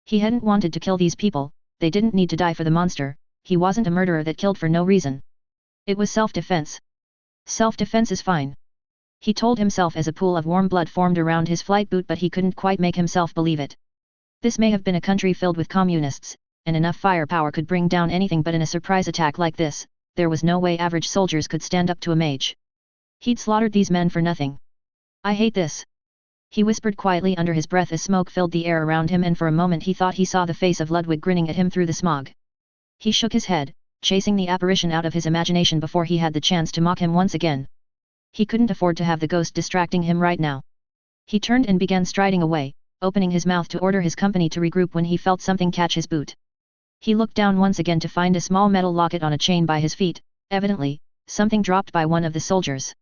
He hadn't wanted to kill these people, they didn't need to die for the monster, he wasn't a murderer that killed for no reason. It was self-defense. Self-defense is fine. He told himself as a pool of warm blood formed around his flight boot, but he couldn't quite make himself believe it. This may have been a country filled with communists, and enough firepower could bring down anything, but in a surprise attack like this, there was no way average soldiers could stand up to a mage. He'd slaughtered these men for nothing. I hate this. He whispered quietly under his breath as smoke filled the air around him, and for a moment he thought he saw the face of Ludwig grinning at him through the smog. He shook his head, chasing the apparition out of his imagination before he had the chance to mock him once again. He couldn't afford to have the ghost distracting him right now. He turned and began striding away, opening his mouth to order his company to regroup when he felt something catch his boot. He looked down once again to find a small metal locket on a chain by his feet, evidently, something dropped by one of the soldiers.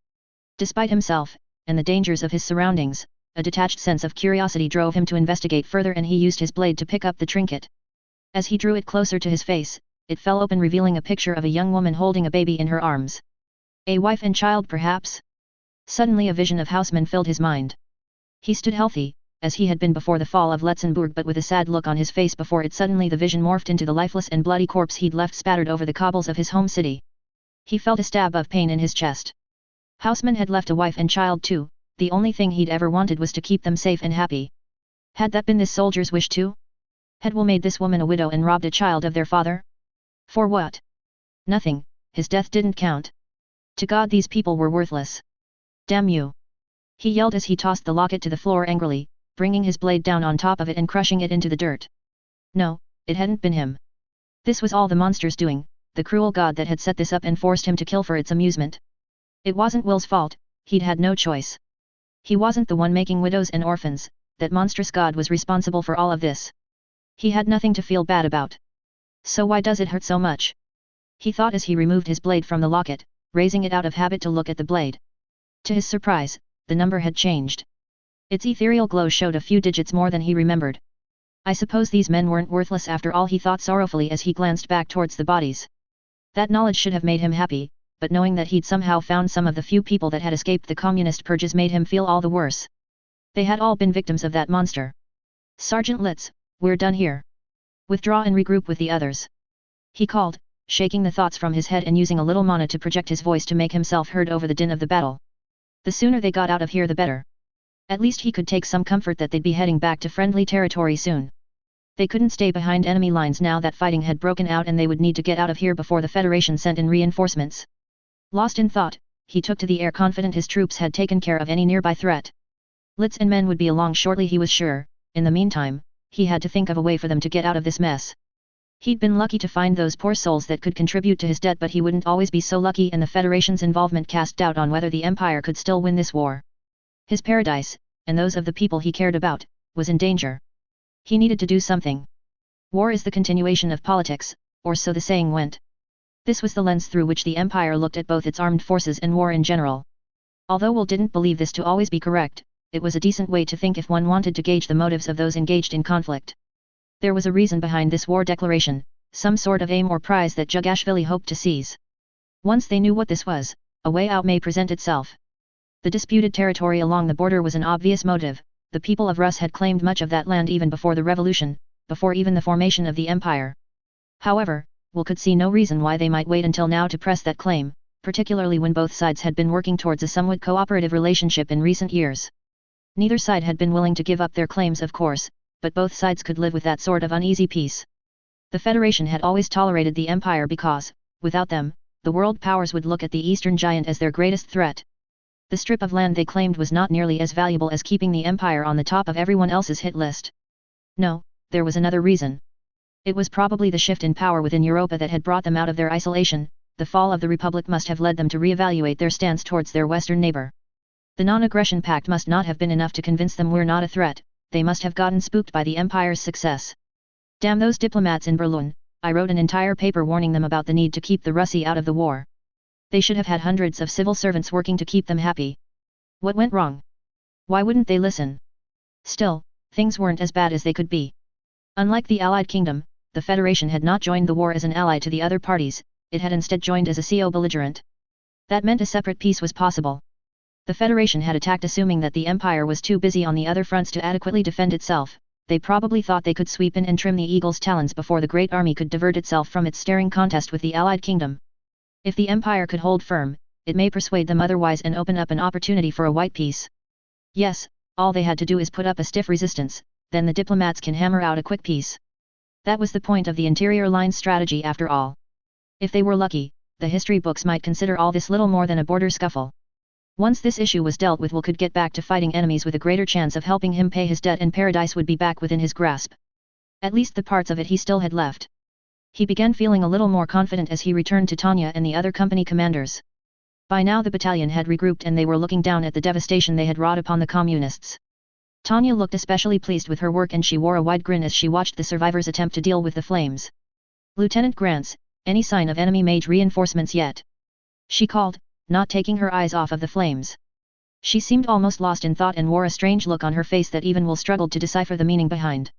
Despite himself, and the dangers of his surroundings, a detached sense of curiosity drove him to investigate further, and he used his blade to pick up the trinket. As he drew it closer to his face, it fell open, revealing a picture of a young woman holding a baby in her arms. A wife and child, perhaps? Suddenly a vision of Houseman filled his mind. He stood healthy, as he had been before the fall of Letzenbourg, but with a sad look on his face before it suddenly the vision morphed into the lifeless and bloody corpse he'd left spattered over the cobbles of his home city. He felt a stab of pain in his chest. Houseman had left a wife and child too, the only thing he'd ever wanted was to keep them safe and happy. Had that been this soldier's wish too? Had Will made this woman a widow and robbed a child of their father? For what? Nothing, his death didn't count. To God these people were worthless. Damn you! He yelled as he tossed the locket to the floor angrily, bringing his blade down on top of it and crushing it into the dirt. No, it hadn't been him. This was all the monster's doing, the cruel god that had set this up and forced him to kill for its amusement. It wasn't Will's fault, he'd had no choice. He wasn't the one making widows and orphans, that monstrous god was responsible for all of this. He had nothing to feel bad about. So why does it hurt so much? He thought as he removed his blade from the locket, raising it out of habit to look at the blade. To his surprise, the number had changed. Its ethereal glow showed a few digits more than he remembered. I suppose these men weren't worthless after all, he thought sorrowfully as he glanced back towards the bodies. That knowledge should have made him happy, but knowing that he'd somehow found some of the few people that had escaped the communist purges made him feel all the worse. They had all been victims of that monster. Sergeant Litz, we're done here. Withdraw and regroup with the others. He called, shaking the thoughts from his head and using a little mana to project his voice to make himself heard over the din of the battle. The sooner they got out of here the better. At least he could take some comfort that they'd be heading back to friendly territory soon. They couldn't stay behind enemy lines now that fighting had broken out, and they would need to get out of here before the Federation sent in reinforcements. Lost in thought, he took to the air, confident his troops had taken care of any nearby threat. Litz and men would be along shortly, he was sure. In the meantime, he had to think of a way for them to get out of this mess. He'd been lucky to find those poor souls that could contribute to his debt, but he wouldn't always be so lucky, and the Federation's involvement cast doubt on whether the Empire could still win this war. His paradise, and those of the people he cared about, was in danger. He needed to do something. War is the continuation of politics, or so the saying went. This was the lens through which the Empire looked at both its armed forces and war in general. Although Will didn't believe this to always be correct, it was a decent way to think if one wanted to gauge the motives of those engaged in conflict. There was a reason behind this war declaration, some sort of aim or prize that Jugashvili hoped to seize. Once they knew what this was, a way out may present itself. The disputed territory along the border was an obvious motive. The people of Rus had claimed much of that land even before the revolution, before even the formation of the Empire. However, Will could see no reason why they might wait until now to press that claim, particularly when both sides had been working towards a somewhat cooperative relationship in recent years. Neither side had been willing to give up their claims, of course, but both sides could live with that sort of uneasy peace. The Federation had always tolerated the Empire because, without them, the world powers would look at the Eastern Giant as their greatest threat. The strip of land they claimed was not nearly as valuable as keeping the Empire on the top of everyone else's hit list. No, there was another reason. It was probably the shift in power within Europa that had brought them out of their isolation. The fall of the Republic must have led them to reevaluate their stance towards their western neighbor. The non-aggression pact must not have been enough to convince them we're not a threat. They must have gotten spooked by the Empire's success. Damn those diplomats in Berlin, I wrote an entire paper warning them about the need to keep the Russi out of the war. They should have had hundreds of civil servants working to keep them happy. What went wrong? Why wouldn't they listen? Still, things weren't as bad as they could be. Unlike the Allied Kingdom, the Federation had not joined the war as an ally to the other parties, it had instead joined as a co-belligerent. That meant a separate peace was possible. The Federation had attacked assuming that the Empire was too busy on the other fronts to adequately defend itself. They probably thought they could sweep in and trim the eagle's talons before the Great Army could divert itself from its staring contest with the Allied Kingdom. If the Empire could hold firm, it may persuade them otherwise and open up an opportunity for a white peace. Yes, all they had to do is put up a stiff resistance, then the diplomats can hammer out a quick peace. That was the point of the interior line strategy after all. If they were lucky, the history books might consider all this little more than a border scuffle. Once this issue was dealt with, Will could get back to fighting enemies with a greater chance of helping him pay his debt, and paradise would be back within his grasp. At least the parts of it he still had left. He began feeling a little more confident as he returned to Tanya and the other company commanders. By now the battalion had regrouped and they were looking down at the devastation they had wrought upon the communists. Tanya looked especially pleased with her work and she wore a wide grin as she watched the survivors attempt to deal with the flames. Lieutenant Grants, any sign of enemy mage reinforcements yet? She called, not taking her eyes off of the flames. She seemed almost lost in thought and wore a strange look on her face that even Will struggled to decipher the meaning behind.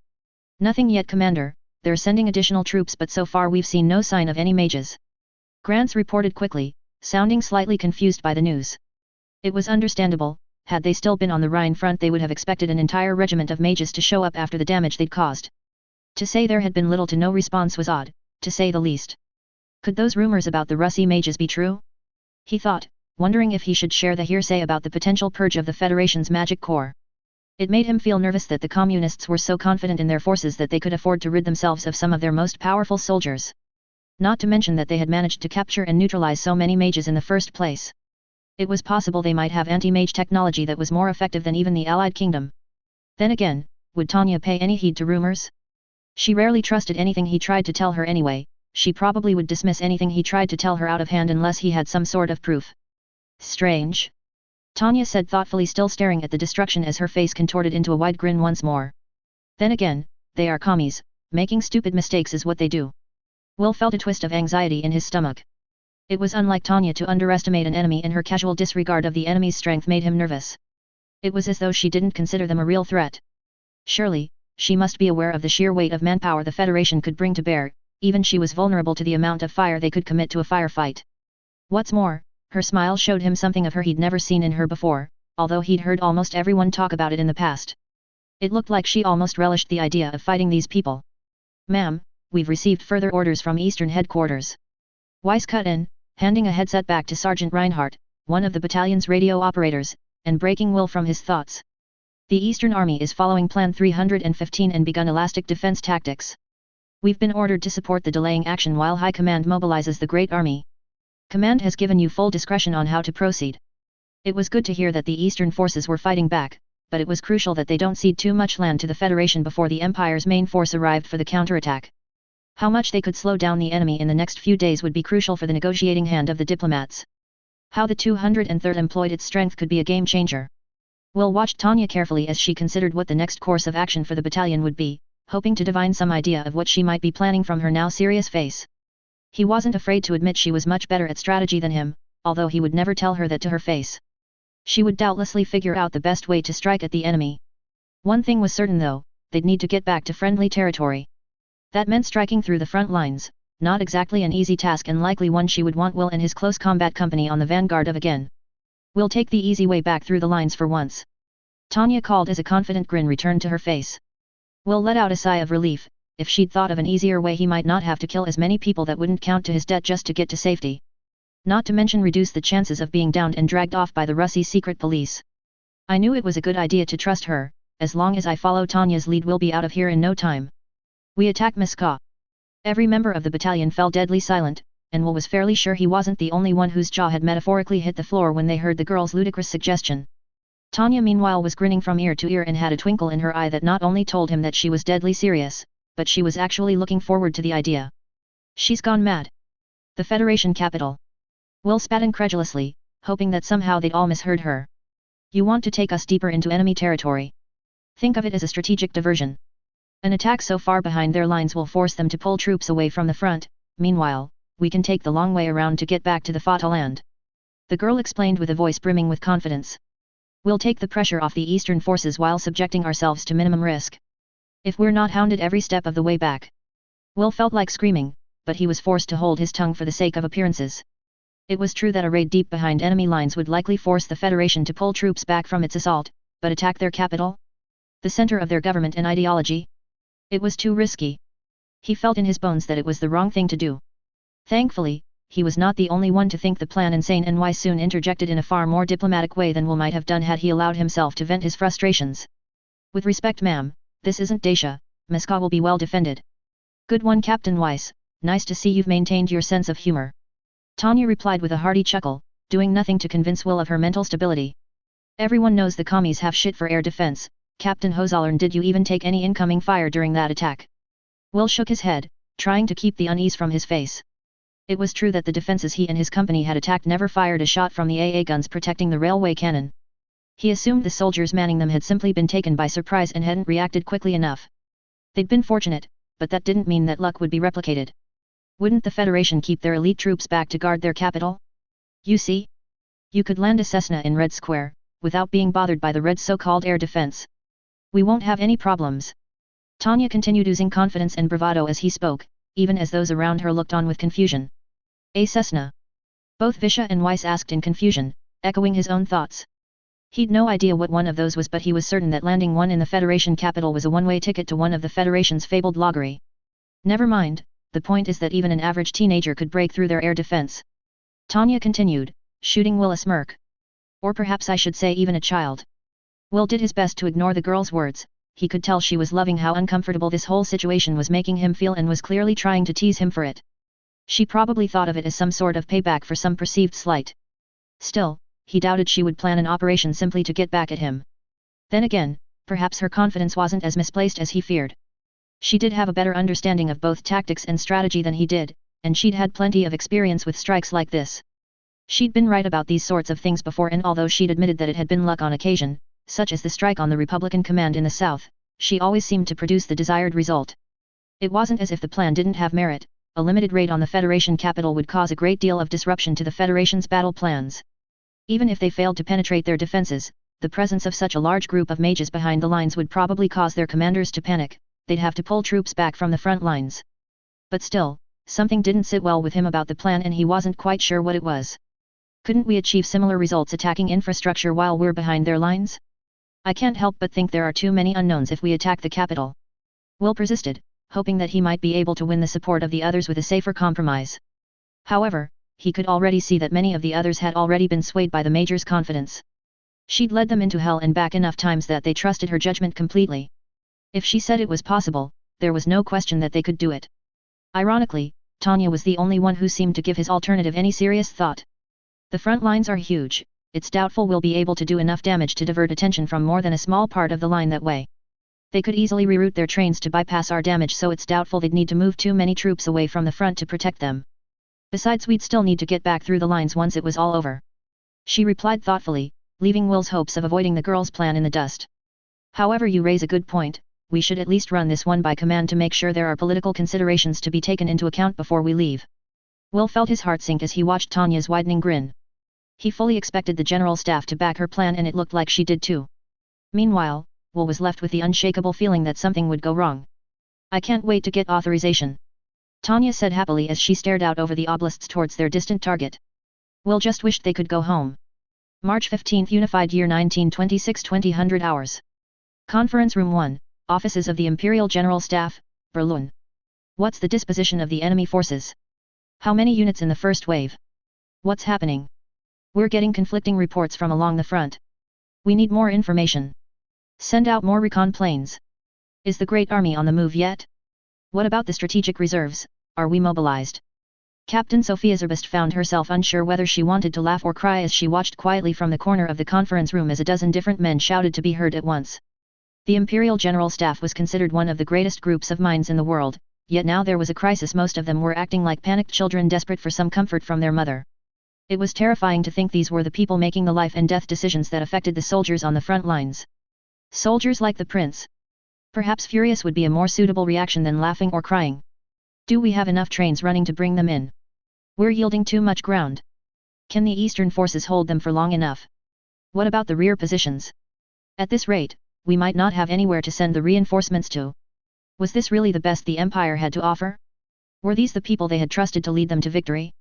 Nothing yet, Commander, they're sending additional troops but so far we've seen no sign of any mages. Grants reported quickly, sounding slightly confused by the news. It was understandable. Had they still been on the Rhine front they would have expected an entire regiment of mages to show up after the damage they'd caused. To say there had been little to no response was odd, to say the least. Could those rumors about the Russi mages be true? He thought, wondering if he should share the hearsay about the potential purge of the Federation's magic corps. It made him feel nervous that the communists were so confident in their forces that they could afford to rid themselves of some of their most powerful soldiers. Not to mention that they had managed to capture and neutralize so many mages in the first place. It was possible they might have anti-mage technology that was more effective than even the Allied Kingdom. Then again, would Tanya pay any heed to rumors? She rarely trusted anything he tried to tell her anyway. She probably would dismiss anything he tried to tell her out of hand unless he had some sort of proof. Strange. Tanya said thoughtfully, still staring at the destruction as her face contorted into a wide grin once more. Then again, they are commies, making stupid mistakes is what they do. Will felt a twist of anxiety in his stomach. It was unlike Tanya to underestimate an enemy, and her casual disregard of the enemy's strength made him nervous. It was as though she didn't consider them a real threat. Surely, she must be aware of the sheer weight of manpower the Federation could bring to bear, even she was vulnerable to the amount of fire they could commit to a firefight. What's more, her smile showed him something of her he'd never seen in her before, although he'd heard almost everyone talk about it in the past. It looked like she almost relished the idea of fighting these people. "Ma'am, we've received further orders from Eastern Headquarters." Weiss cut in, handing a headset back to Sergeant Reinhardt, one of the battalion's radio operators, and breaking Will from his thoughts. "The Eastern Army is following Plan 315 and begun elastic defense tactics. We've been ordered to support the delaying action while High Command mobilizes the Great Army. Command has given you full discretion on how to proceed." It was good to hear that the Eastern forces were fighting back, but it was crucial that they don't cede too much land to the Federation before the Empire's main force arrived for the counterattack. How much they could slow down the enemy in the next few days would be crucial for the negotiating hand of the diplomats. How the 203rd employed its strength could be a game changer. Will watched Tanya carefully as she considered what the next course of action for the battalion would be, hoping to divine some idea of what she might be planning from her now serious face. He wasn't afraid to admit she was much better at strategy than him, although he would never tell her that to her face. She would doubtlessly figure out the best way to strike at the enemy. One thing was certain though, they'd need to get back to friendly territory. That meant striking through the front lines, not exactly an easy task and likely one she would want Will and his close combat company on the vanguard of again. "We'll take the easy way back through the lines for once," Tanya called as a confident grin returned to her face. Will let out a sigh of relief. If she'd thought of an easier way he might not have to kill as many people that wouldn't count to his debt just to get to safety. Not to mention reduce the chances of being downed and dragged off by the Russie secret police. "I knew it was a good idea to trust her. As long as I follow Tanya's lead we'll be out of here in no time. We attack Moscow." Every member of the battalion fell deadly silent, and Will was fairly sure he wasn't the only one whose jaw had metaphorically hit the floor when they heard the girl's ludicrous suggestion. Tanya meanwhile was grinning from ear to ear and had a twinkle in her eye that not only told him that she was deadly serious, but she was actually looking forward to the idea. "She's gone mad." The Federation capital. Will spat incredulously, hoping that somehow they'd all misheard her. "You want to take us deeper into enemy territory? Think of it as a strategic diversion. An attack so far behind their lines will force them to pull troops away from the front, meanwhile, we can take the long way around to get back to the Fatherland." The girl explained with a voice brimming with confidence. "We'll take the pressure off the Eastern forces while subjecting ourselves to minimum risk. If we're not hounded every step of the way back." Will felt like screaming, but he was forced to hold his tongue for the sake of appearances. It was true that a raid deep behind enemy lines would likely force the Federation to pull troops back from its assault, but attack their capital? The center of their government and ideology? It was too risky. He felt in his bones that it was the wrong thing to do. Thankfully, he was not the only one to think the plan insane and Weiss soon interjected in a far more diplomatic way than Will might have done had he allowed himself to vent his frustrations. "With respect ma'am, this isn't Dacia, Moscow will be well defended." "Good one Captain Weiss, nice to see you've maintained your sense of humor." Tanya replied with a hearty chuckle, doing nothing to convince Will of her mental stability. "Everyone knows the commies have shit for air defense, Captain Hozollern, did you even take any incoming fire during that attack?" Will shook his head, trying to keep the unease from his face. It was true that the defenses he and his company had attacked never fired a shot from the AA guns protecting the railway cannon. He assumed the soldiers manning them had simply been taken by surprise and hadn't reacted quickly enough. They'd been fortunate, but that didn't mean that luck would be replicated. Wouldn't the Federation keep their elite troops back to guard their capital? "You see? You could land a Cessna in Red Square, without being bothered by the Red's so-called air defense. We won't have any problems." Tanya continued oozing confidence and bravado as he spoke, even as those around her looked on with confusion. "A Cessna?" Both Visha and Weiss asked in confusion, echoing his own thoughts. He'd no idea what one of those was, but he was certain that landing one in the Federation capital was a one-way ticket to one of the Federation's fabled loggery. "Never mind, the point is that even an average teenager could break through their air defense," Tanya continued, shooting Will a smirk. "Or perhaps I should say even a child." Will did his best to ignore the girl's words. He could tell she was loving how uncomfortable this whole situation was making him feel and was clearly trying to tease him for it. She probably thought of it as some sort of payback for some perceived slight. Still, he doubted she would plan an operation simply to get back at him. Then again, perhaps her confidence wasn't as misplaced as he feared. She did have a better understanding of both tactics and strategy than he did, and she'd had plenty of experience with strikes like this. She'd been right about these sorts of things before, and although she'd admitted that it had been luck on occasion, such as the strike on the Republican command in the south, she always seemed to produce the desired result. It wasn't as if the plan didn't have merit. A limited raid on the Federation capital would cause a great deal of disruption to the Federation's battle plans. Even if they failed to penetrate their defenses, the presence of such a large group of mages behind the lines would probably cause their commanders to panic, they'd have to pull troops back from the front lines. But still, something didn't sit well with him about the plan and he wasn't quite sure what it was. Couldn't we achieve similar results attacking infrastructure while we're behind their lines? I can't help but think there are too many unknowns if we attack the capital. Will persisted, hoping that he might be able to win the support of the others with a safer compromise. However, he could already see that many of the others had already been swayed by the Major's confidence. She'd led them into hell and back enough times that they trusted her judgment completely. If she said it was possible, there was no question that they could do it. Ironically, Tanya was the only one who seemed to give his alternative any serious thought. The front lines are huge, it's doubtful we'll be able to do enough damage to divert attention from more than a small part of the line that way. They could easily reroute their trains to bypass our damage, so it's doubtful they'd need to move too many troops away from the front to protect them. Besides, we'd still need to get back through the lines once it was all over. She replied thoughtfully, leaving Will's hopes of avoiding the girl's plan in the dust. However, you raise a good point, we should at least run this one by command to make sure there are political considerations to be taken into account before we leave. Will felt his heart sink as he watched Tanya's widening grin. He fully expected the general staff to back her plan and it looked like she did too. Meanwhile, Will was left with the unshakable feeling that something would go wrong. I can't wait to get authorization, Tanya said happily as she stared out over the obelisk towards their distant target. Will just wished they could go home. March 15, Unified Year 1926, 2000 hours. Conference Room 1, Offices of the Imperial General Staff, Berlin. What's the disposition of the enemy forces? How many units in the first wave? What's happening? We're getting conflicting reports from along the front. We need more information. Send out more recon planes. Is the Great Army on the move yet? What about the strategic reserves, are we mobilized? Captain Sophia Zerbest found herself unsure whether she wanted to laugh or cry as she watched quietly from the corner of the conference room as a dozen different men shouted to be heard at once. The Imperial General Staff was considered one of the greatest groups of minds in the world, yet now there was a crisis. Most of them were acting like panicked children desperate for some comfort from their mother. It was terrifying to think these were the people making the life and death decisions that affected the soldiers on the front lines. Soldiers like the prince. Perhaps furious would be a more suitable reaction than laughing or crying. Do we have enough trains running to bring them in? We're yielding too much ground. Can the eastern forces hold them for long enough? What about the rear positions? At this rate, we might not have anywhere to send the reinforcements to. Was this really the best the Empire had to offer? Were these the people they had trusted to lead them to victory?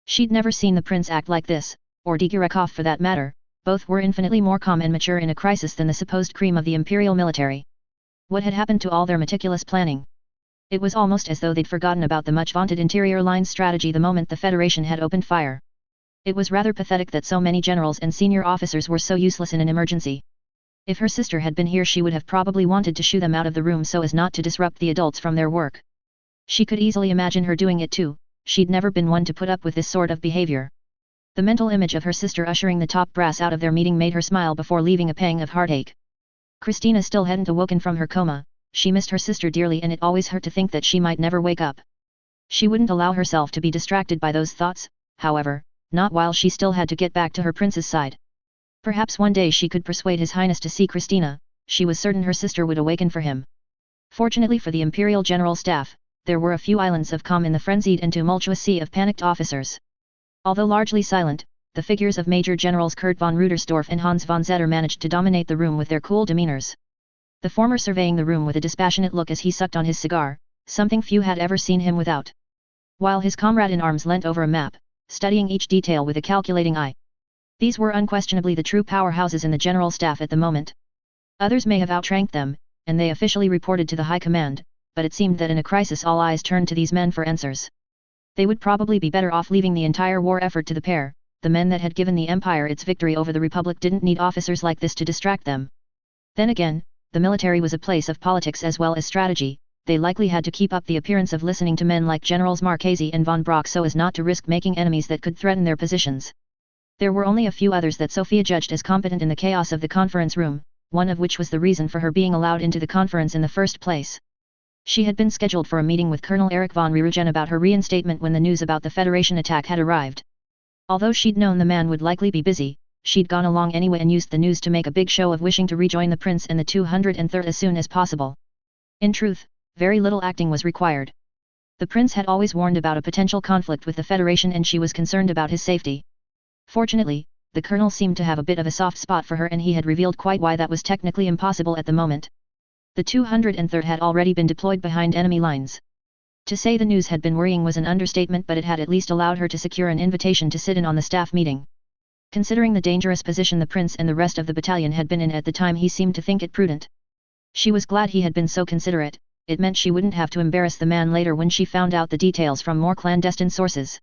She'd never seen the prince act like this, or Digirakov for that matter. Both were infinitely more calm and mature in a crisis than the supposed cream of the imperial military. What had happened to all their meticulous planning? It was almost as though they'd forgotten about the much-vaunted interior line strategy the moment the Federation had opened fire. It was rather pathetic that so many generals and senior officers were so useless in an emergency. If her sister had been here, she would have probably wanted to shoo them out of the room so as not to disrupt the adults from their work. She could easily imagine her doing it too. She'd never been one to put up with this sort of behavior. The mental image of her sister ushering the top brass out of their meeting made her smile before leaving a pang of heartache. Christina still hadn't awoken from her coma. She missed her sister dearly and it always hurt to think that she might never wake up. She wouldn't allow herself to be distracted by those thoughts, however, not while she still had to get back to her prince's side. Perhaps one day she could persuade His Highness to see Christina. She was certain her sister would awaken for him. Fortunately for the Imperial General Staff, there were a few islands of calm in the frenzied and tumultuous sea of panicked officers. Although largely silent, the figures of Major Generals Kurt von Rudersdorf and Hans von Zetter managed to dominate the room with their cool demeanors. The former surveying the room with a dispassionate look as he sucked on his cigar, something few had ever seen him without. While his comrade in arms leant over a map, studying each detail with a calculating eye. These were unquestionably the true powerhouses in the general staff at the moment. Others may have outranked them, and they officially reported to the High Command, but it seemed that in a crisis all eyes turned to these men for answers. They would probably be better off leaving the entire war effort to the pair. The men that had given the Empire its victory over the Republic didn't need officers like this to distract them. Then again, the military was a place of politics as well as strategy. They likely had to keep up the appearance of listening to men like Generals Marchesi and von Brock so as not to risk making enemies that could threaten their positions. There were only a few others that Sophia judged as competent in the chaos of the conference room, one of which was the reason for her being allowed into the conference in the first place. She had been scheduled for a meeting with Colonel Erich von Rirugen about her reinstatement when the news about the Federation attack had arrived. Although she'd known the man would likely be busy, she'd gone along anyway and used the news to make a big show of wishing to rejoin the prince and the 203rd as soon as possible. In truth, very little acting was required. The prince had always warned about a potential conflict with the Federation and she was concerned about his safety. Fortunately, the colonel seemed to have a bit of a soft spot for her, and he had revealed quite why that was technically impossible at the moment. The 203rd had already been deployed behind enemy lines. To say the news had been worrying was an understatement, but it had at least allowed her to secure an invitation to sit in on the staff meeting. Considering the dangerous position the prince and the rest of the battalion had been in at the time, he seemed to think it prudent. She was glad he had been so considerate. It meant she wouldn't have to embarrass the man later when she found out the details from more clandestine sources.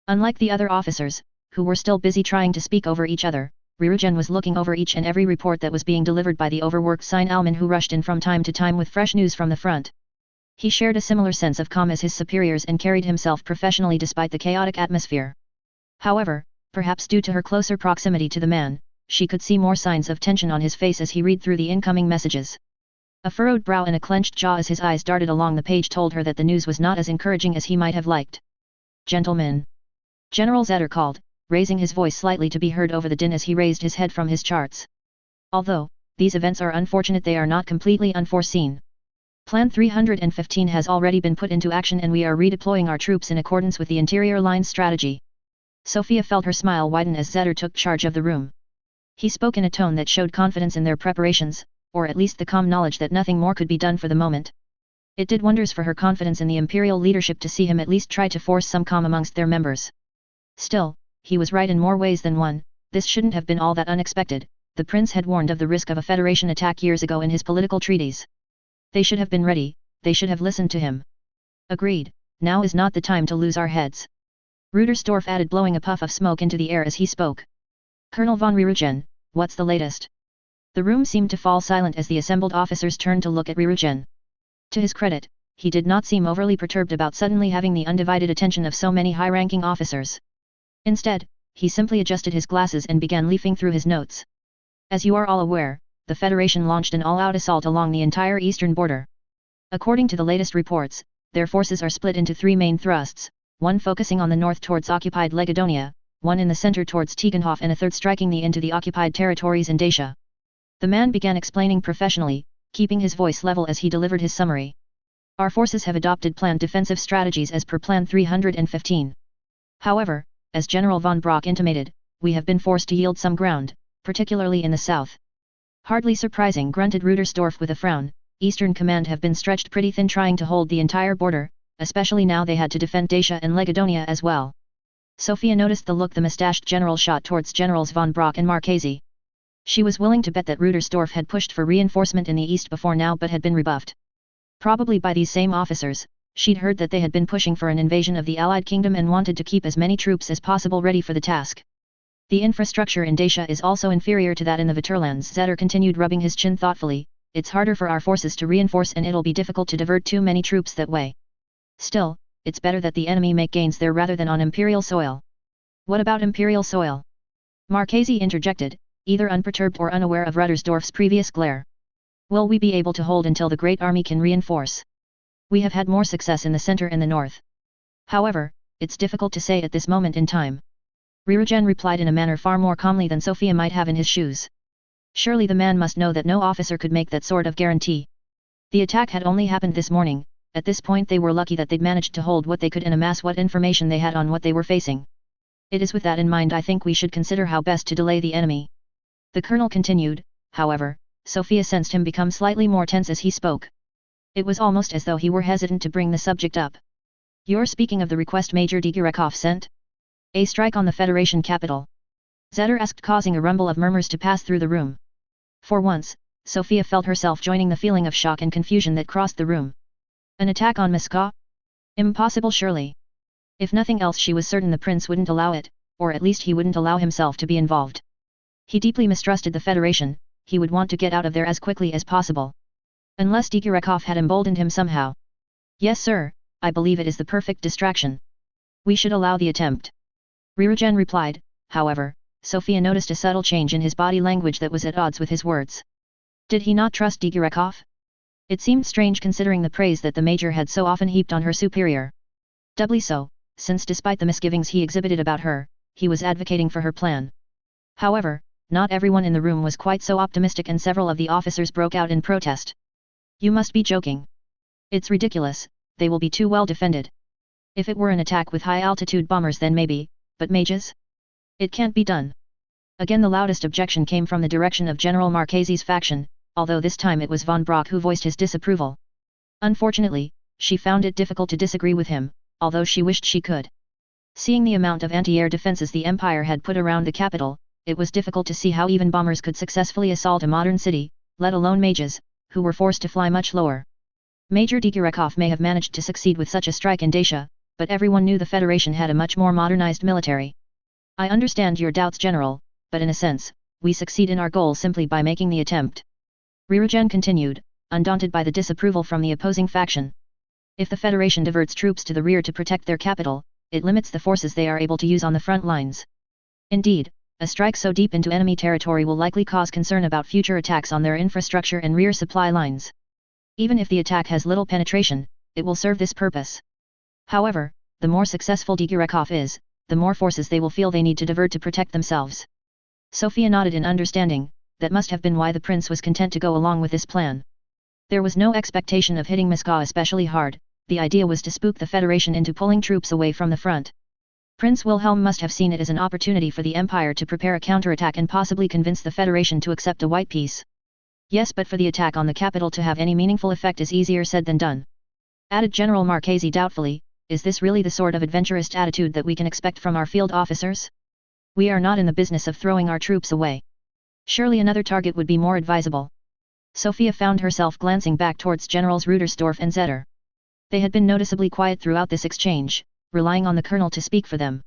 Unlike the other officers, who were still busy trying to speak over each other, Ryugen was looking over each and every report that was being delivered by the overworked Sein-Alman, who rushed in from time to time with fresh news from the front. He shared a similar sense of calm as his superiors and carried himself professionally despite the chaotic atmosphere. However, perhaps due to her closer proximity to the man, she could see more signs of tension on his face as he read through the incoming messages. A furrowed brow and a clenched jaw as his eyes darted along the page told her that the news was not as encouraging as he might have liked. "Gentlemen," General Zetter called, raising his voice slightly to be heard over the din as he raised his head from his charts. "Although these events are unfortunate, they are not completely unforeseen. Plan 315 has already been put into action, and we are redeploying our troops in accordance with the interior line's strategy." Sophia felt her smile widen as Zetter took charge of the room. He spoke in a tone that showed confidence in their preparations, or at least the calm knowledge that nothing more could be done for the moment. It did wonders for her confidence in the imperial leadership to see him at least try to force some calm amongst their members. Still, he was right in more ways than one. This shouldn't have been all that unexpected. The prince had warned of the risk of a Federation attack years ago in his political treaties. They should have been ready, they should have listened to him. "Agreed, now is not the time to lose our heads," Rudersdorf added, blowing a puff of smoke into the air as he spoke. "Colonel von Ryugen, what's the latest?" The room seemed to fall silent as the assembled officers turned to look at Ryugen. To his credit, he did not seem overly perturbed about suddenly having the undivided attention of so many high-ranking officers. Instead, he simply adjusted his glasses and began leafing through his notes. "As you are all aware, the Federation launched an all-out assault along the entire eastern border. According to the latest reports, their forces are split into three main thrusts, one focusing on the north towards occupied Legadonia, one in the center towards Tegenhof, and a third striking into the occupied territories in Dacia." The man began explaining professionally, keeping his voice level as he delivered his summary. "Our forces have adopted planned defensive strategies as per Plan 315. However, as General von Brock intimated, we have been forced to yield some ground, particularly in the south." "Hardly surprising," grunted Rudersdorf with a frown. "Eastern Command have been stretched pretty thin trying to hold the entire border, especially now they had to defend Dacia and Legadonia as well." Sophia noticed the look the mustached general shot towards Generals von Brock and Marchesi. She was willing to bet that Rudersdorf had pushed for reinforcement in the east before now but had been rebuffed. Probably by these same officers. She'd heard that they had been pushing for an invasion of the Allied kingdom and wanted to keep as many troops as possible ready for the task. "The infrastructure in Dacia is also inferior to that in the Vaterlands," Zetter continued, rubbing his chin thoughtfully. "It's harder for our forces to reinforce and it'll be difficult to divert too many troops that way. Still, it's better that the enemy make gains there rather than on imperial soil." "What about imperial soil?" Marchesi interjected, either unperturbed or unaware of Rudersdorf's previous glare. "Will we be able to hold until the Great Army can reinforce? We have had more success in the center and the north. However, it's difficult to say at this moment in time." Ryugen replied in a manner far more calmly than Sophia might have in his shoes. Surely the man must know that no officer could make that sort of guarantee. The attack had only happened this morning. At this point they were lucky that they'd managed to hold what they could and amass what information they had on what they were facing. "It is with that in mind I think we should consider how best to delay the enemy." The colonel continued. However, Sophia sensed him become slightly more tense as he spoke. It was almost as though he were hesitant to bring the subject up. "You're speaking of the request Major Digirekov sent? A strike on the Federation capital?" Zetter asked, causing a rumble of murmurs to pass through the room. For once, Sophia felt herself joining the feeling of shock and confusion that crossed the room. An attack on Moscow? Impossible surely. If nothing else, she was certain the prince wouldn't allow it, or at least he wouldn't allow himself to be involved. He deeply mistrusted the Federation. He would want to get out of there as quickly as possible. Unless Digirekov had emboldened him somehow. "Yes sir, I believe it is the perfect distraction. We should allow the attempt." Ryugen replied. However, Sophia noticed a subtle change in his body language that was at odds with his words. Did he not trust Digirekov? It seemed strange considering the praise that the major had so often heaped on her superior. Doubly so, since despite the misgivings he exhibited about her, he was advocating for her plan. However, not everyone in the room was quite so optimistic, and several of the officers broke out in protest. "You must be joking. It's ridiculous, they will be too well defended. If it were an attack with high-altitude bombers then maybe, but mages? It can't be done." Again the loudest objection came from the direction of General Marchese's faction, although this time it was von Brock who voiced his disapproval. Unfortunately, she found it difficult to disagree with him, although she wished she could. Seeing the amount of anti-air defenses the Empire had put around the capital, it was difficult to see how even bombers could successfully assault a modern city, let alone mages, who were forced to fly much lower. Major Digirekov may have managed to succeed with such a strike in Dacia, but everyone knew the Federation had a much more modernized military. I understand your doubts, General, but in a sense, we succeed in our goal simply by making the attempt. Ryugen continued, undaunted by the disapproval from the opposing faction. If the Federation diverts troops to the rear to protect their capital, it limits the forces they are able to use on the front lines. Indeed, a strike so deep into enemy territory will likely cause concern about future attacks on their infrastructure and rear supply lines. Even if the attack has little penetration, it will serve this purpose. However, the more successful Digirekov is, the more forces they will feel they need to divert to protect themselves. Sophia nodded in understanding. That must have been why the prince was content to go along with this plan. There was no expectation of hitting Moscow especially hard, the idea was to spook the Federation into pulling troops away from the front. Prince Wilhelm must have seen it as an opportunity for the Empire to prepare a counterattack and possibly convince the Federation to accept a white peace. Yes, but for the attack on the capital to have any meaningful effect is easier said than done. Added General Marchese doubtfully, is this really the sort of adventurous attitude that we can expect from our field officers? We are not in the business of throwing our troops away. Surely another target would be more advisable. Sophia found herself glancing back towards Generals Rudersdorf and Zetter. They had been noticeably quiet throughout this exchange, relying on the colonel to speak for them.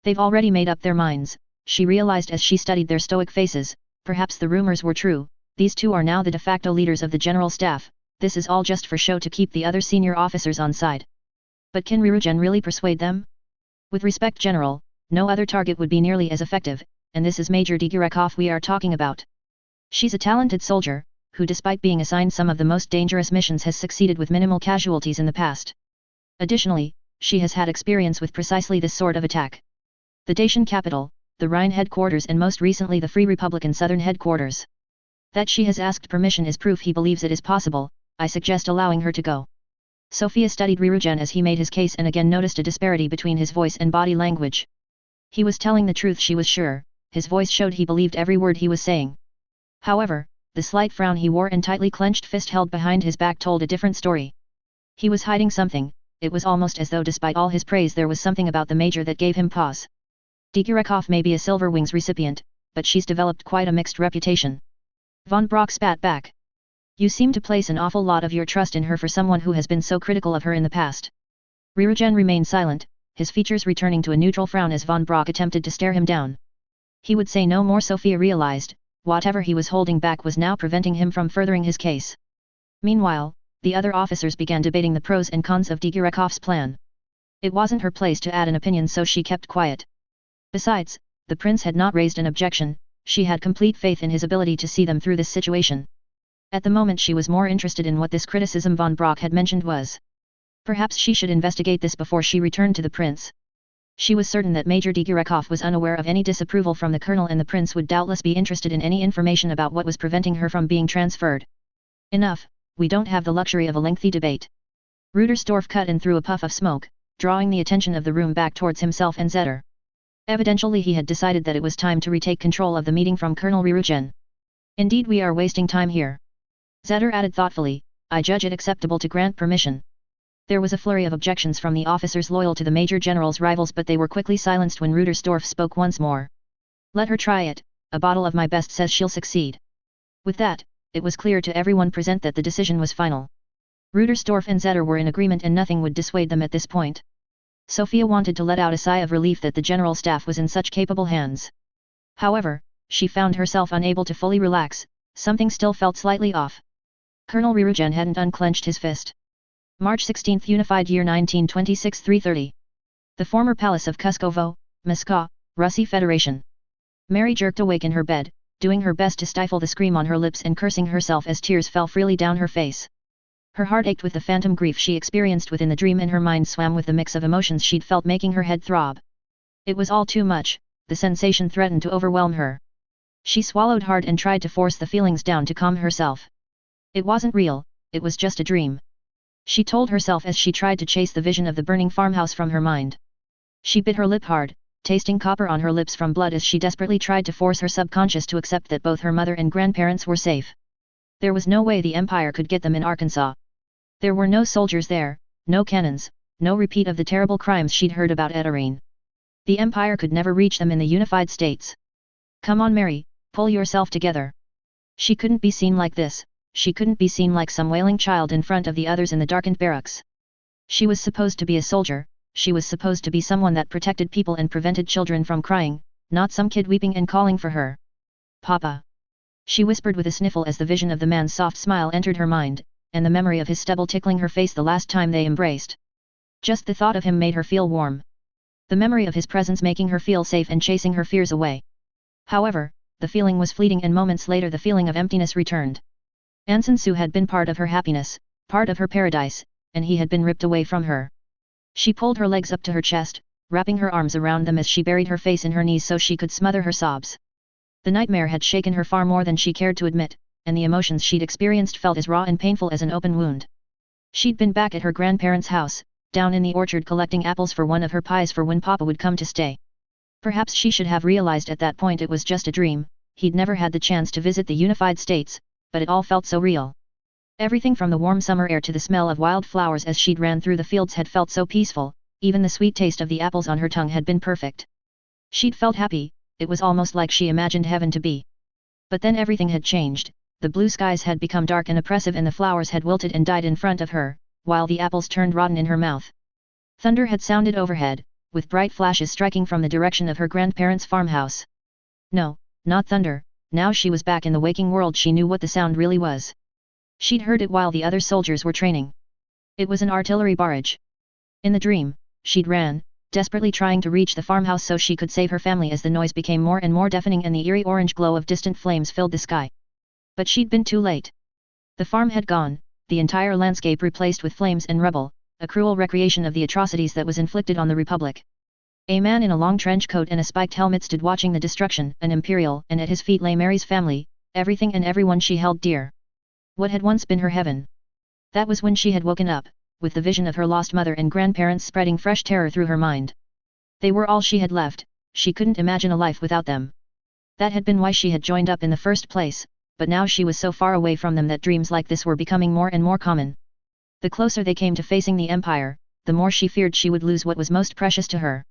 They've already made up their minds, she realized as she studied their stoic faces. Perhaps the rumors were true, these two are now the de facto leaders of the general staff, this is all just for show to keep the other senior officers on side. But can Ryugen really persuade them? With respect, General, no other target would be nearly as effective, and this is Major Digirekov we are talking about. She's a talented soldier, who despite being assigned some of the most dangerous missions has succeeded with minimal casualties in the past. Additionally, she has had experience with precisely this sort of attack. The Dacian capital, the Rhine headquarters and most recently the Free Republican southern headquarters. That she has asked permission is proof he believes it is possible, I suggest allowing her to go. Sophia studied Ryugen as he made his case and again noticed a disparity between his voice and body language. He was telling the truth, she was sure, his voice showed he believed every word he was saying. However, the slight frown he wore and tightly clenched fist held behind his back told a different story. He was hiding something, it was almost as though despite all his praise there was something about the major that gave him pause. Digirekov may be a Silver Wings recipient, but she's developed quite a mixed reputation. Von Brock spat back. You seem to place an awful lot of your trust in her for someone who has been so critical of her in the past. Ryugen remained silent, his features returning to a neutral frown as von Brock attempted to stare him down. He would say no more. Sophia realized, whatever he was holding back was now preventing him from furthering his case. Meanwhile, the other officers began debating the pros and cons of Digirekov's plan. It wasn't her place to add an opinion, so she kept quiet. Besides, the prince had not raised an objection, she had complete faith in his ability to see them through this situation. At the moment she was more interested in what this criticism von Brock had mentioned was. Perhaps she should investigate this before she returned to the prince. She was certain that Major Digirekov was unaware of any disapproval from the colonel and the prince would doubtless be interested in any information about what was preventing her from being transferred. Enough, we don't have the luxury of a lengthy debate. Rudersdorf cut and threw a puff of smoke, drawing the attention of the room back towards himself and Zetter. Evidently he had decided that it was time to retake control of the meeting from Colonel Ryugen. Indeed, we are wasting time here. Zetter added thoughtfully, I judge it acceptable to grant permission. There was a flurry of objections from the officers loyal to the Major General's rivals, but they were quickly silenced when Rudersdorf spoke once more. Let her try it, a bottle of my best says she'll succeed. With that, it was clear to everyone present that the decision was final. Rudersdorf and Zetter were in agreement and nothing would dissuade them at this point. Sophia wanted to let out a sigh of relief that the general staff was in such capable hands. However, she found herself unable to fully relax, something still felt slightly off. Colonel Ryugen hadn't unclenched his fist. March 16, Unified Year 1926 3:30. The former palace of Kuskovo, Moscow, Russy Federation. Mary jerked awake in her bed, doing her best to stifle the scream on her lips and cursing herself as tears fell freely down her face. Her heart ached with the phantom grief she experienced within the dream and her mind swam with the mix of emotions she'd felt making her head throb. It was all too much, the sensation threatened to overwhelm her. She swallowed hard and tried to force the feelings down to calm herself. It wasn't real, it was just a dream. She told herself as she tried to chase the vision of the burning farmhouse from her mind. She bit her lip hard, tasting copper on her lips from blood as she desperately tried to force her subconscious to accept that both her mother and grandparents were safe. There was no way the Empire could get them in Arkansas. There were no soldiers there, no cannons, no repeat of the terrible crimes she'd heard about at Arene. The Empire could never reach them in the Unified States. Come on Mary, pull yourself together. She couldn't be seen like this, she couldn't be seen like some wailing child in front of the others in the darkened barracks. She was supposed to be a soldier, she was supposed to be someone that protected people and prevented children from crying, not some kid weeping and calling for her. Papa. She whispered with a sniffle as the vision of the man's soft smile entered her mind, and the memory of his stubble tickling her face the last time they embraced. Just the thought of him made her feel warm. The memory of his presence making her feel safe and chasing her fears away. However, the feeling was fleeting and moments later the feeling of emptiness returned. Anson Su had been part of her happiness, part of her paradise, and he had been ripped away from her. She pulled her legs up to her chest, wrapping her arms around them as she buried her face in her knees so she could smother her sobs. The nightmare had shaken her far more than she cared to admit, and the emotions she'd experienced felt as raw and painful as an open wound. She'd been back at her grandparents' house, down in the orchard collecting apples for one of her pies for when Papa would come to stay. Perhaps she should have realized at that point it was just a dream, he'd never had the chance to visit the Unified States, but it all felt so real. Everything from the warm summer air to the smell of wild flowers as she'd ran through the fields had felt so peaceful, even the sweet taste of the apples on her tongue had been perfect. She'd felt happy, it was almost like she imagined heaven to be. But then everything had changed, the blue skies had become dark and oppressive and the flowers had wilted and died in front of her, while the apples turned rotten in her mouth. Thunder had sounded overhead, with bright flashes striking from the direction of her grandparents' farmhouse. No, not thunder, now she was back in the waking world. She knew what the sound really was. She'd heard it while the other soldiers were training. It was an artillery barrage. In the dream, she'd ran, desperately trying to reach the farmhouse so she could save her family as the noise became more and more deafening and the eerie orange glow of distant flames filled the sky. But she'd been too late. The farm had gone, the entire landscape replaced with flames and rubble, a cruel recreation of the atrocities that was inflicted on the Republic. A man in a long trench coat and a spiked helmet stood watching the destruction, an Imperial, and at his feet lay Mary's family, everything and everyone she held dear. What had once been her heaven? That was when she had woken up, with the vision of her lost mother and grandparents spreading fresh terror through her mind. They were all she had left, she couldn't imagine a life without them. That had been why she had joined up in the first place, but now she was so far away from them that dreams like this were becoming more and more common. The closer they came to facing the Empire, the more she feared she would lose what was most precious to her.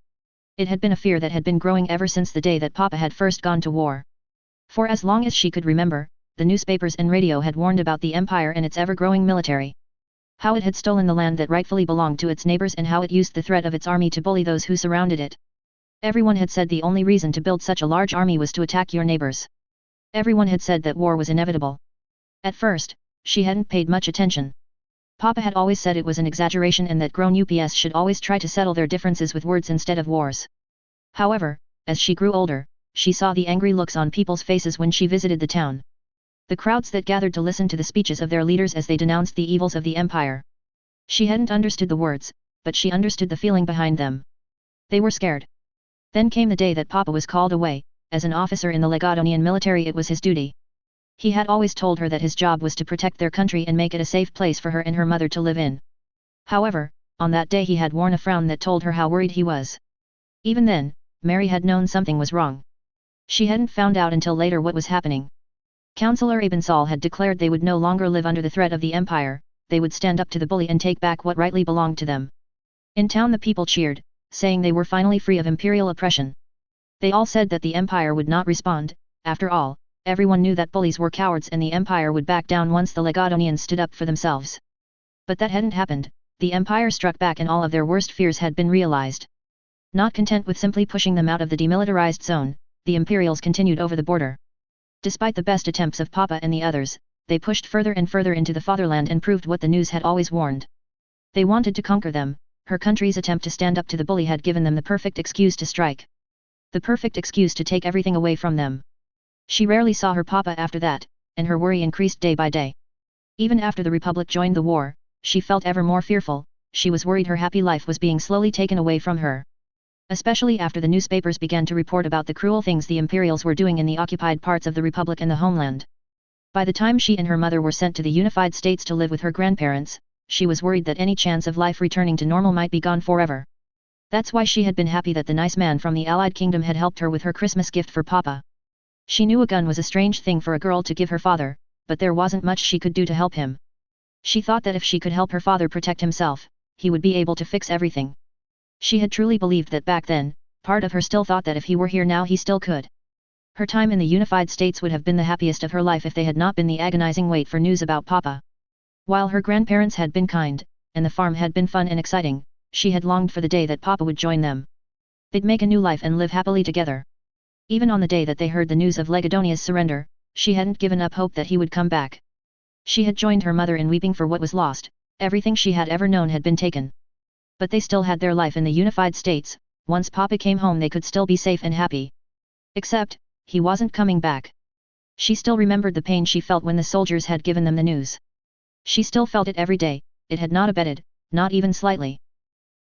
It had been a fear that had been growing ever since the day that Papa had first gone to war. For as long as she could remember, the newspapers and radio had warned about the Empire and its ever-growing military. How it had stolen the land that rightfully belonged to its neighbors and how it used the threat of its army to bully those who surrounded it. Everyone had said the only reason to build such a large army was to attack your neighbors. Everyone had said that war was inevitable. At first, she hadn't paid much attention. Papa had always said it was an exaggeration and that grown ups should always try to settle their differences with words instead of wars. However, as she grew older, she saw the angry looks on people's faces when she visited the town. The crowds that gathered to listen to the speeches of their leaders as they denounced the evils of the Empire. She hadn't understood the words, but she understood the feeling behind them. They were scared. Then came the day that Papa was called away. As an officer in the Legadonian military, it was his duty. He had always told her that his job was to protect their country and make it a safe place for her and her mother to live in. However, on that day he had worn a frown that told her how worried he was. Even then, Mary had known something was wrong. She hadn't found out until later what was happening. Councillor Abensal had declared they would no longer live under the threat of the Empire, they would stand up to the bully and take back what rightly belonged to them. In town the people cheered, saying they were finally free of imperial oppression. They all said that the Empire would not respond. After all, everyone knew that bullies were cowards and the Empire would back down once the Legadonians stood up for themselves. But that hadn't happened, the Empire struck back and all of their worst fears had been realized. Not content with simply pushing them out of the demilitarized zone, the Imperials continued over the border. Despite the best attempts of Papa and the others, they pushed further and further into the fatherland and proved what the news had always warned. They wanted to conquer them. Her country's attempt to stand up to the bully had given them the perfect excuse to strike. The perfect excuse to take everything away from them. She rarely saw her Papa after that, and her worry increased day by day. Even after the Republic joined the war, she felt ever more fearful. She was worried her happy life was being slowly taken away from her. Especially after the newspapers began to report about the cruel things the Imperials were doing in the occupied parts of the Republic and the homeland. By the time she and her mother were sent to the Unified States to live with her grandparents, she was worried that any chance of life returning to normal might be gone forever. That's why she had been happy that the nice man from the Allied Kingdom had helped her with her Christmas gift for Papa. She knew a gun was a strange thing for a girl to give her father, but there wasn't much she could do to help him. She thought that if she could help her father protect himself, he would be able to fix everything. She had truly believed that back then, part of her still thought that if he were here now he still could. Her time in the Unified States would have been the happiest of her life if they had not been the agonizing wait for news about Papa. While her grandparents had been kind, and the farm had been fun and exciting, she had longed for the day that Papa would join them. They'd make a new life and live happily together. Even on the day that they heard the news of Legedonia's surrender, she hadn't given up hope that he would come back. She had joined her mother in weeping for what was lost. Everything she had ever known had been taken. But they still had their life in the Unified States. Once Papa came home they could still be safe and happy. Except, he wasn't coming back. She still remembered the pain she felt when the soldiers had given them the news. She still felt it every day. It had not abated, not even slightly.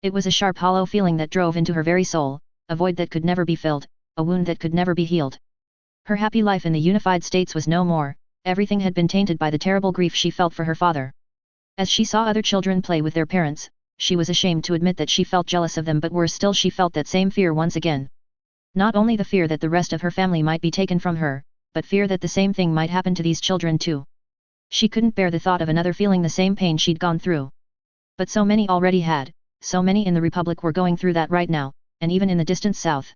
It was a sharp hollow feeling that drove into her very soul, a void that could never be filled, a wound that could never be healed. Her happy life in the Unified States was no more. Everything had been tainted by the terrible grief she felt for her father. As she saw other children play with their parents, she was ashamed to admit that she felt jealous of them, but worse still she felt that same fear once again. Not only the fear that the rest of her family might be taken from her, but fear that the same thing might happen to these children too. She couldn't bear the thought of another feeling the same pain she'd gone through. But so many already had, so many in the Republic were going through that right now, and even in the distant south.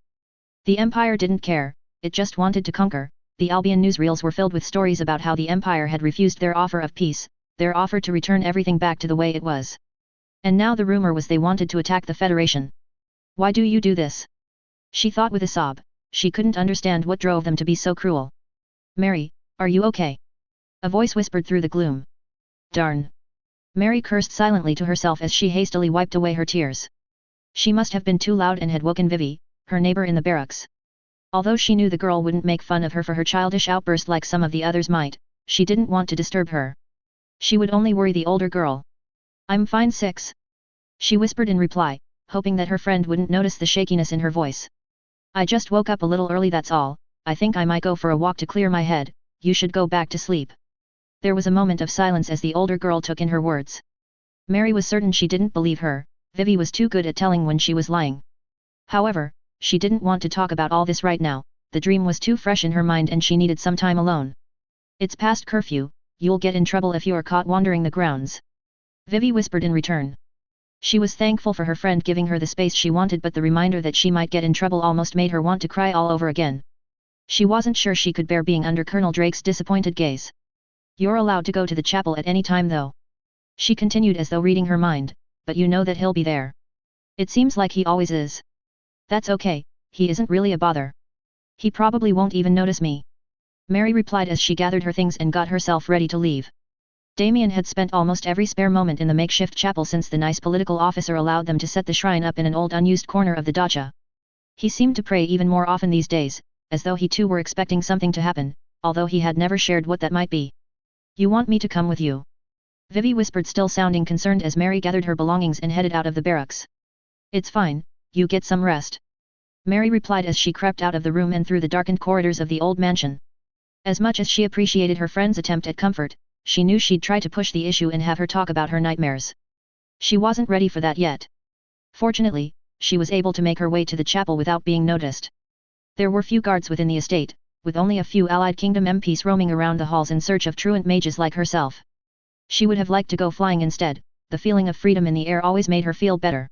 The Empire didn't care, it just wanted to conquer. The Albion newsreels were filled with stories about how the Empire had refused their offer of peace, their offer to return everything back to the way it was. And now the rumor was they wanted to attack the Federation. Why do you do this? She thought with a sob. She couldn't understand what drove them to be so cruel. Mary, are you okay? A voice whispered through the gloom. Darn. Mary cursed silently to herself as she hastily wiped away her tears. She must have been too loud and had woken Vivi, her neighbor in the barracks. Although she knew the girl wouldn't make fun of her for her childish outburst like some of the others might, she didn't want to disturb her. She would only worry the older girl. I'm fine, Six. She whispered in reply, hoping that her friend wouldn't notice the shakiness in her voice. I just woke up a little early, that's all. I think I might go for a walk to clear my head. You should go back to sleep. There was a moment of silence as the older girl took in her words. Mary was certain she didn't believe her. Vivi was too good at telling when she was lying. However, she didn't want to talk about all this right now. The dream was too fresh in her mind and she needed some time alone. It's past curfew. You'll get in trouble if you are caught wandering the grounds. Vivi whispered in return. She was thankful for her friend giving her the space she wanted, but the reminder that she might get in trouble almost made her want to cry all over again. She wasn't sure she could bear being under Colonel Drake's disappointed gaze. You're allowed to go to the chapel at any time though. She continued as though reading her mind, but you know that he'll be there. It seems like he always is. That's okay, he isn't really a bother. He probably won't even notice me. Mary replied as she gathered her things and got herself ready to leave. Damien had spent almost every spare moment in the makeshift chapel since the nice political officer allowed them to set the shrine up in an old unused corner of the dacha. He seemed to pray even more often these days, as though he too were expecting something to happen, although he had never shared what that might be. You want me to come with you? Vivi whispered, still sounding concerned, as Mary gathered her belongings and headed out of the barracks. It's fine, you get some rest. Mary replied as she crept out of the room and through the darkened corridors of the old mansion. As much as she appreciated her friend's attempt at comfort, she knew she'd try to push the issue and have her talk about her nightmares. She wasn't ready for that yet. Fortunately, she was able to make her way to the chapel without being noticed. There were few guards within the estate, with only a few Allied Kingdom MPs roaming around the halls in search of truant mages like herself. She would have liked to go flying instead. The feeling of freedom in the air always made her feel better.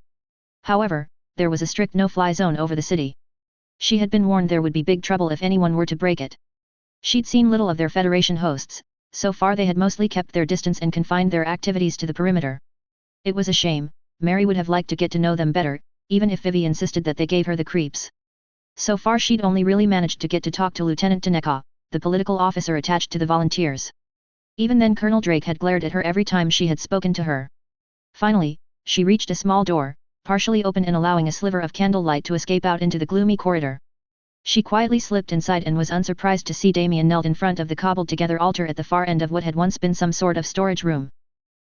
However, there was a strict no-fly zone over the city. She had been warned there would be big trouble if anyone were to break it. She'd seen little of their Federation hosts. So far they had mostly kept their distance and confined their activities to the perimeter. It was a shame. Mary would have liked to get to know them better, even if Vivi insisted that they gave her the creeps. So far she'd only really managed to get to talk to Lieutenant Taneka, the political officer attached to the volunteers. Even then Colonel Drake had glared at her every time she had spoken to her. Finally, she reached a small door, partially open and allowing a sliver of candlelight to escape out into the gloomy corridor. She quietly slipped inside and was unsurprised to see Damien knelt in front of the cobbled-together altar at the far end of what had once been some sort of storage room.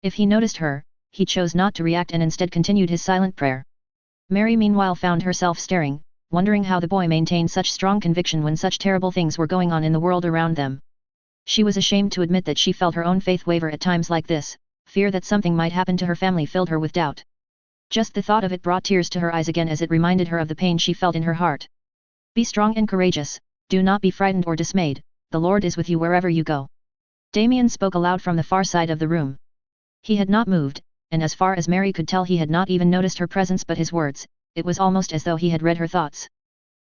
If he noticed her, he chose not to react and instead continued his silent prayer. Mary meanwhile found herself staring, wondering how the boy maintained such strong conviction when such terrible things were going on in the world around them. She was ashamed to admit that she felt her own faith waver at times like this. Fear that something might happen to her family filled her with doubt. Just the thought of it brought tears to her eyes again as it reminded her of the pain she felt in her heart. Be strong and courageous, do not be frightened or dismayed, the Lord is with you wherever you go. Damien spoke aloud from the far side of the room. He had not moved, and as far as Mary could tell he had not even noticed her presence, but his words, it was almost as though he had read her thoughts.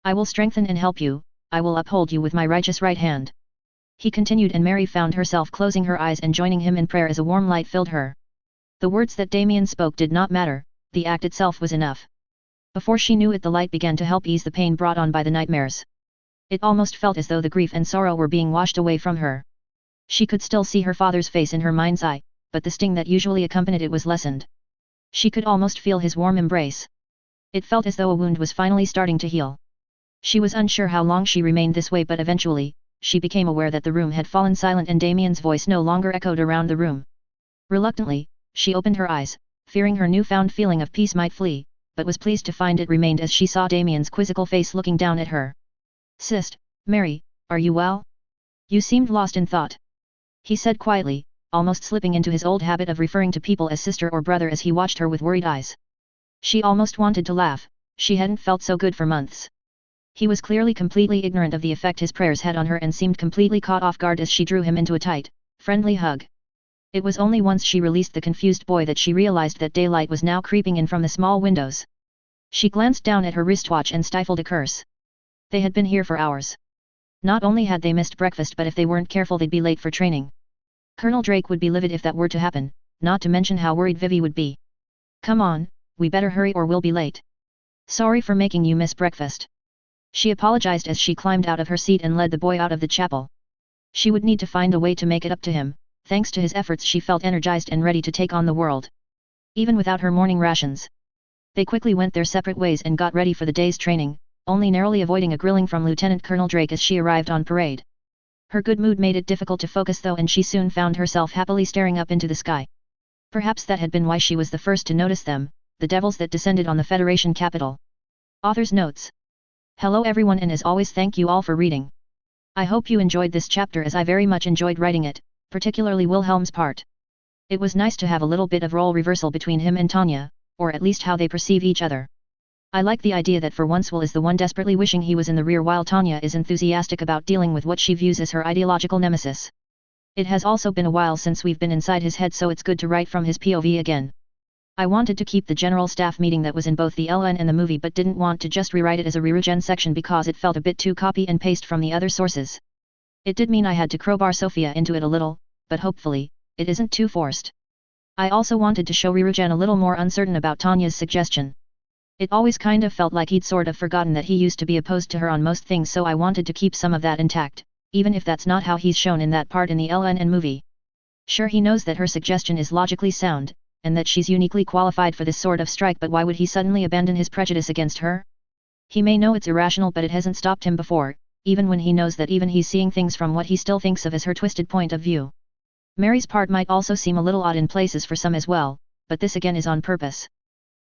I will strengthen and help you, I will uphold you with my righteous right hand. He continued, and Mary found herself closing her eyes and joining him in prayer as a warm light filled her. The words that Damien spoke did not matter, the act itself was enough. Before she knew it, the light began to help ease the pain brought on by the nightmares. It almost felt as though the grief and sorrow were being washed away from her. She could still see her father's face in her mind's eye, but the sting that usually accompanied it was lessened. She could almost feel his warm embrace. It felt as though a wound was finally starting to heal. She was unsure how long she remained this way, but eventually, she became aware that the room had fallen silent and Damien's voice no longer echoed around the room. Reluctantly, she opened her eyes, fearing her newfound feeling of peace might flee, but was pleased to find it remained as she saw Damien's quizzical face looking down at her. Sis, Mary, are you well? You seemed lost in thought. He said quietly, almost slipping into his old habit of referring to people as sister or brother as he watched her with worried eyes. She almost wanted to laugh, she hadn't felt so good for months. He was clearly completely ignorant of the effect his prayers had on her and seemed completely caught off guard as she drew him into a tight, friendly hug. It was only once she released the confused boy that she realized that daylight was now creeping in from the small windows. She glanced down at her wristwatch and stifled a curse. They had been here for hours. Not only had they missed breakfast, but if they weren't careful they'd be late for training. Colonel Drake would be livid if that were to happen, not to mention how worried Vivi would be. Come on, we better hurry or we'll be late. Sorry for making you miss breakfast. She apologized as she climbed out of her seat and led the boy out of the chapel. She would need to find a way to make it up to him. Thanks to his efforts she felt energized and ready to take on the world. Even without her morning rations. They quickly went their separate ways and got ready for the day's training, only narrowly avoiding a grilling from Lieutenant Colonel Drake as she arrived on parade. Her good mood made it difficult to focus though, and she soon found herself happily staring up into the sky. Perhaps that had been why she was the first to notice them, the devils that descended on the Federation capital. Author's notes. Hello everyone, and as always thank you all for reading. I hope you enjoyed this chapter as I very much enjoyed writing it, particularly Wilhelm's part. It was nice to have a little bit of role reversal between him and Tanya, or at least how they perceive each other. I like the idea that for once Will is the one desperately wishing he was in the rear while Tanya is enthusiastic about dealing with what she views as her ideological nemesis. It has also been a while since we've been inside his head, so it's good to write from his POV again. I wanted to keep the general staff meeting that was in both the LN and the movie, but didn't want to just rewrite it as a Ryugen section because it felt a bit too copy and paste from the other sources. It did mean I had to crowbar Sophia into it a little, but hopefully, it isn't too forced. I also wanted to show Ryugen a little more uncertain about Tanya's suggestion. It always kind of felt like he'd sort of forgotten that he used to be opposed to her on most things, so I wanted to keep some of that intact, even if that's not how he's shown in that part in the LN and movie. Sure, he knows that her suggestion is logically sound, and that she's uniquely qualified for this sort of strike, but why would he suddenly abandon his prejudice against her? He may know it's irrational, but it hasn't stopped him before, even when he knows that even he's seeing things from what he still thinks of as her twisted point of view. Mary's part might also seem a little odd in places for some as well, but this again is on purpose.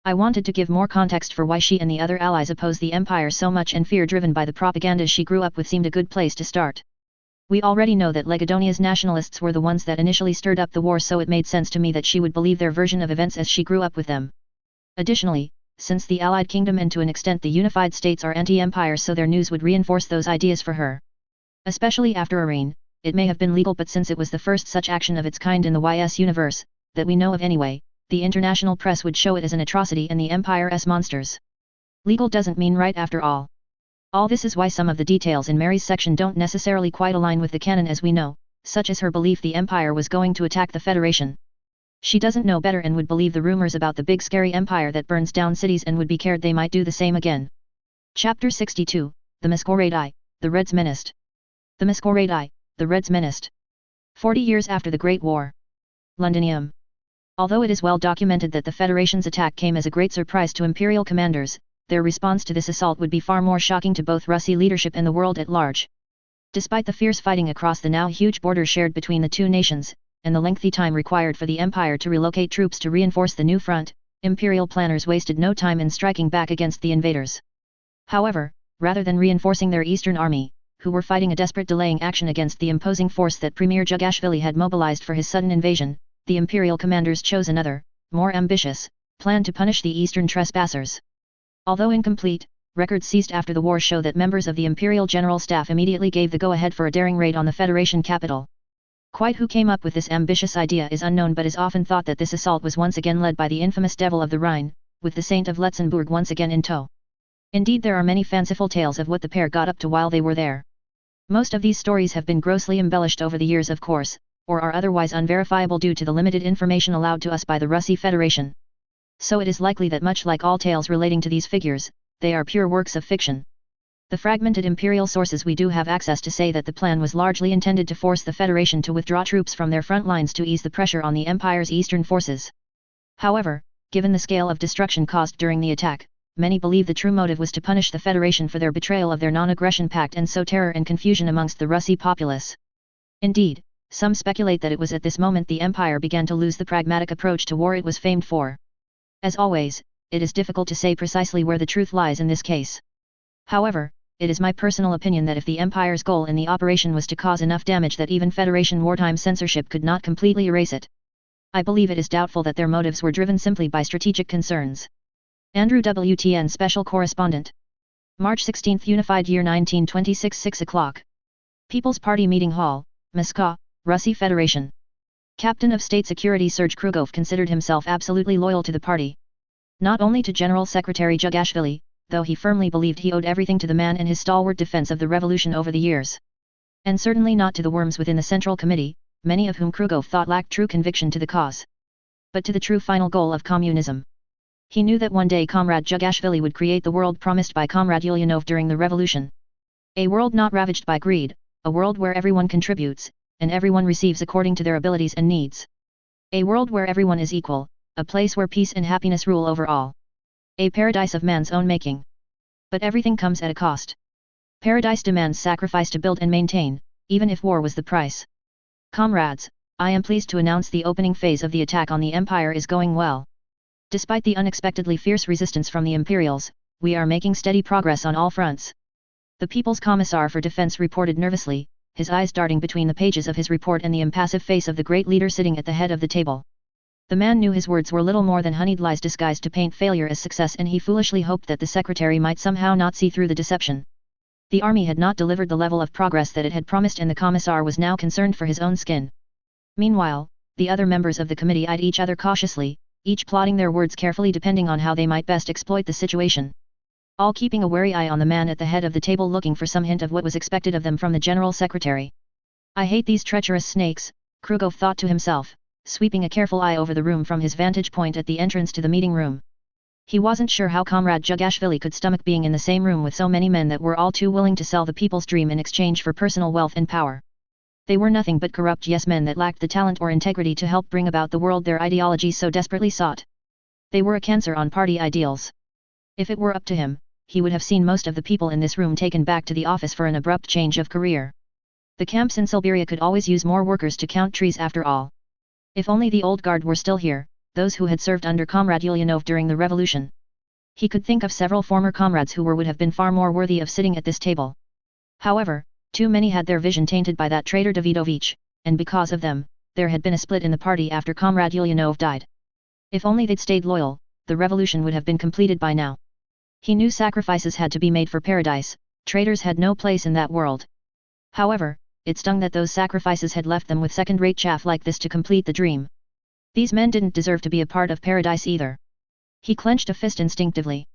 I wanted to give more context for why she and the other allies oppose the Empire so much, and fear driven by the propaganda she grew up with seemed a good place to start. We already know that Legedonia's nationalists were the ones that initially stirred up the war, so it made sense to me that she would believe their version of events as she grew up with them. Additionally, since the Allied Kingdom and to an extent the Unified States are anti-empire, so their news would reinforce those ideas for her. Especially after Irene, it may have been legal, but since it was the first such action of its kind in the YS universe, that we know of anyway, the international press would show it as an atrocity and the Empire's monsters. Legal doesn't mean right after all. All this is why some of the details in Mary's section don't necessarily quite align with the canon as we know, such as her belief the Empire was going to attack the Federation. She doesn't know better and would believe the rumors about the big scary Empire that burns down cities and would be cared they might do the same again. Chapter 62, The Masquerade, The Reds Menaced. The Masquerade, The Reds Menaced. 40 years after the Great War. Londinium. Although it is well documented that the Federation's attack came as a great surprise to Imperial commanders, their response to this assault would be far more shocking to both Russi leadership and the world at large. Despite the fierce fighting across the now huge border shared between the two nations, and the lengthy time required for the Empire to relocate troops to reinforce the new front, Imperial planners wasted no time in striking back against the invaders. However, rather than reinforcing their eastern army, who were fighting a desperate delaying action against the imposing force that Premier Jugashvili had mobilized for his sudden invasion, the Imperial commanders chose another, more ambitious, planned to punish the eastern trespassers. Although incomplete, records seized after the war show that members of the Imperial General Staff immediately gave the go-ahead for a daring raid on the Federation capital. Quite who came up with this ambitious idea is unknown, but is often thought that this assault was once again led by the infamous Devil of the Rhine, with the Saint of Letzenbourg once again in tow. Indeed, there are many fanciful tales of what the pair got up to while they were there. Most of these stories have been grossly embellished over the years, of course, or are otherwise unverifiable due to the limited information allowed to us by the Russy Federation. So it is likely that much like all tales relating to these figures, they are pure works of fiction. The fragmented imperial sources we do have access to say that the plan was largely intended to force the Federation to withdraw troops from their front lines to ease the pressure on the Empire's eastern forces. However, given the scale of destruction caused during the attack, many believe the true motive was to punish the Federation for their betrayal of their non-aggression pact and sow terror and confusion amongst the Russy populace. Indeed, some speculate that it was at this moment the Empire began to lose the pragmatic approach to war it was famed for. As always, it is difficult to say precisely where the truth lies in this case. However, it is my personal opinion that if the Empire's goal in the operation was to cause enough damage that even Federation wartime censorship could not completely erase it, I believe it is doubtful that their motives were driven simply by strategic concerns. Andrew WTN Special Correspondent. March 16, Unified Year 1926, 6 o'clock. People's Party Meeting Hall, Moscow, Russy Federation. Captain of State Security Sergei Krugov considered himself absolutely loyal to the party. Not only to General Secretary Jugashvili, though he firmly believed he owed everything to the man and his stalwart defense of the revolution over the years. And certainly not to the worms within the Central Committee, many of whom Krugov thought lacked true conviction to the cause. But to the true final goal of communism. He knew that one day Comrade Jugashvili would create the world promised by Comrade Ulyanov during the revolution. A world not ravaged by greed, a world where everyone contributes, and everyone receives according to their abilities and needs. A world where everyone is equal, a place where peace and happiness rule over all. A paradise of man's own making. But everything comes at a cost. Paradise demands sacrifice to build and maintain, even if war was the price. Comrades, I am pleased to announce the opening phase of the attack on the Empire is going well. Despite the unexpectedly fierce resistance from the Imperials, we are making steady progress on all fronts. The People's Commissar for Defense reported nervously, his eyes darting between the pages of his report and the impassive face of the great leader sitting at the head of the table. The man knew his words were little more than honeyed lies disguised to paint failure as success, and he foolishly hoped that the secretary might somehow not see through the deception. The army had not delivered the level of progress that it had promised, and the commissar was now concerned for his own skin. Meanwhile, the other members of the committee eyed each other cautiously, each plotting their words carefully depending on how they might best exploit the situation. All keeping a wary eye on the man at the head of the table, looking for some hint of what was expected of them from the general secretary. I hate these treacherous snakes, Krugov thought to himself, sweeping a careful eye over the room from his vantage point at the entrance to the meeting room. He wasn't sure how Comrade Jugashvili could stomach being in the same room with so many men that were all too willing to sell the people's dream in exchange for personal wealth and power. They were nothing but corrupt yes-men that lacked the talent or integrity to help bring about the world their ideology so desperately sought. They were a cancer on party ideals. If it were up to him, he would have seen most of the people in this room taken back to the office for an abrupt change of career. The camps in Siberia could always use more workers to count trees after all. If only the old guard were still here, those who had served under Comrade Ulyanov during the revolution. He could think of several former comrades who would have been far more worthy of sitting at this table. However, too many had their vision tainted by that traitor Davidovich, and because of them, there had been a split in the party after Comrade Ulyanov died. If only they'd stayed loyal, the revolution would have been completed by now. He knew sacrifices had to be made for paradise, traitors had no place in that world. However, it stung that those sacrifices had left them with second-rate chaff like this to complete the dream. These men didn't deserve to be a part of paradise either. He clenched a fist instinctively.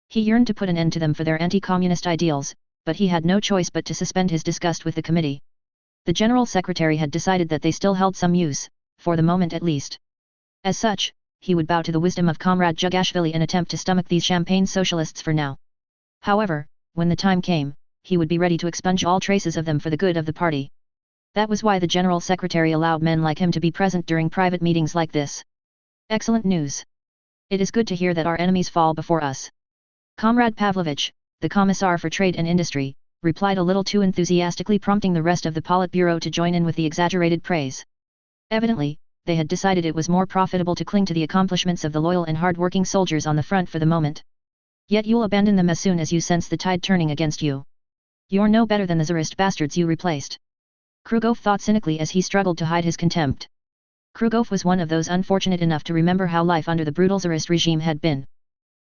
He yearned to put an end to them for their anti-communist ideals, but he had no choice but to suspend his disgust with the committee. The General Secretary had decided that they still held some use, for the moment at least. As such, he would bow to the wisdom of Comrade Jugashvili and attempt to stomach these champagne socialists for now. However, when the time came, he would be ready to expunge all traces of them for the good of the party. That was why the General Secretary allowed men like him to be present during private meetings like this. Excellent news. It is good to hear that our enemies fall before us. Comrade Pavlovich, the Commissar for Trade and Industry, replied a little too enthusiastically, prompting the rest of the Politburo to join in with the exaggerated praise. Evidently, they had decided it was more profitable to cling to the accomplishments of the loyal and hard-working soldiers on the front for the moment. Yet you'll abandon them as soon as you sense the tide turning against you. You're no better than the Tsarist bastards you replaced. Krugov thought cynically as he struggled to hide his contempt. Krugov was one of those unfortunate enough to remember how life under the brutal Tsarist regime had been.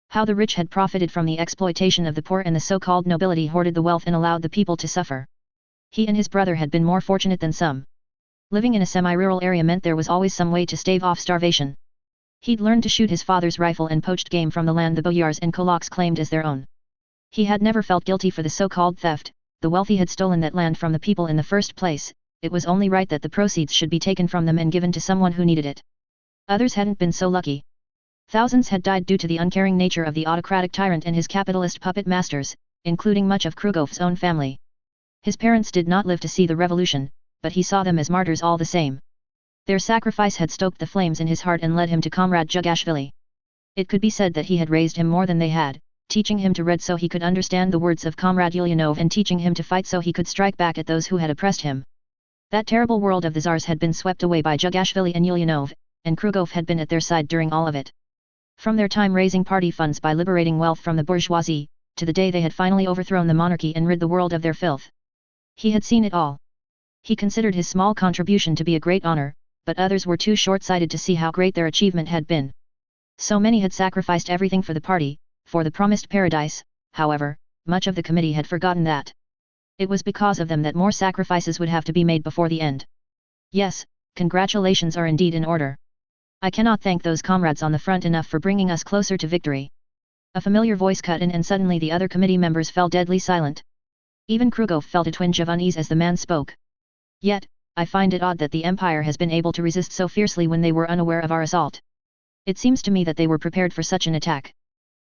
How the rich had profited from the exploitation of the poor and the so-called nobility hoarded the wealth and allowed the people to suffer. He and his brother had been more fortunate than some. Living in a semi-rural area meant there was always some way to stave off starvation. He'd learned to shoot his father's rifle and poached game from the land the boyars and kulaks claimed as their own. He had never felt guilty for the so-called theft. The wealthy had stolen that land from the people in the first place. It was only right that the proceeds should be taken from them and given to someone who needed it. Others hadn't been so lucky. Thousands had died due to the uncaring nature of the autocratic tyrant and his capitalist puppet masters, including much of Krugov's own family. His parents did not live to see the revolution, but he saw them as martyrs all the same. Their sacrifice had stoked the flames in his heart and led him to Comrade Jugashvili. It could be said that he had raised him more than they had, teaching him to read so he could understand the words of Comrade Ulyanov and teaching him to fight so he could strike back at those who had oppressed him. That terrible world of the Tsars had been swept away by Jugashvili and Ulyanov, and Krugov had been at their side during all of it. From their time raising party funds by liberating wealth from the bourgeoisie, to the day they had finally overthrown the monarchy and rid the world of their filth. He had seen it all. He considered his small contribution to be a great honor, but others were too short-sighted to see how great their achievement had been. So many had sacrificed everything for the party, for the promised paradise. However, much of the committee had forgotten that. It was because of them that more sacrifices would have to be made before the end. Yes, congratulations are indeed in order. I cannot thank those comrades on the front enough for bringing us closer to victory. A familiar voice cut in and suddenly the other committee members fell deadly silent. Even Krugov felt a twinge of unease as the man spoke. Yet, I find it odd that the Empire has been able to resist so fiercely when they were unaware of our assault. It seems to me that they were prepared for such an attack.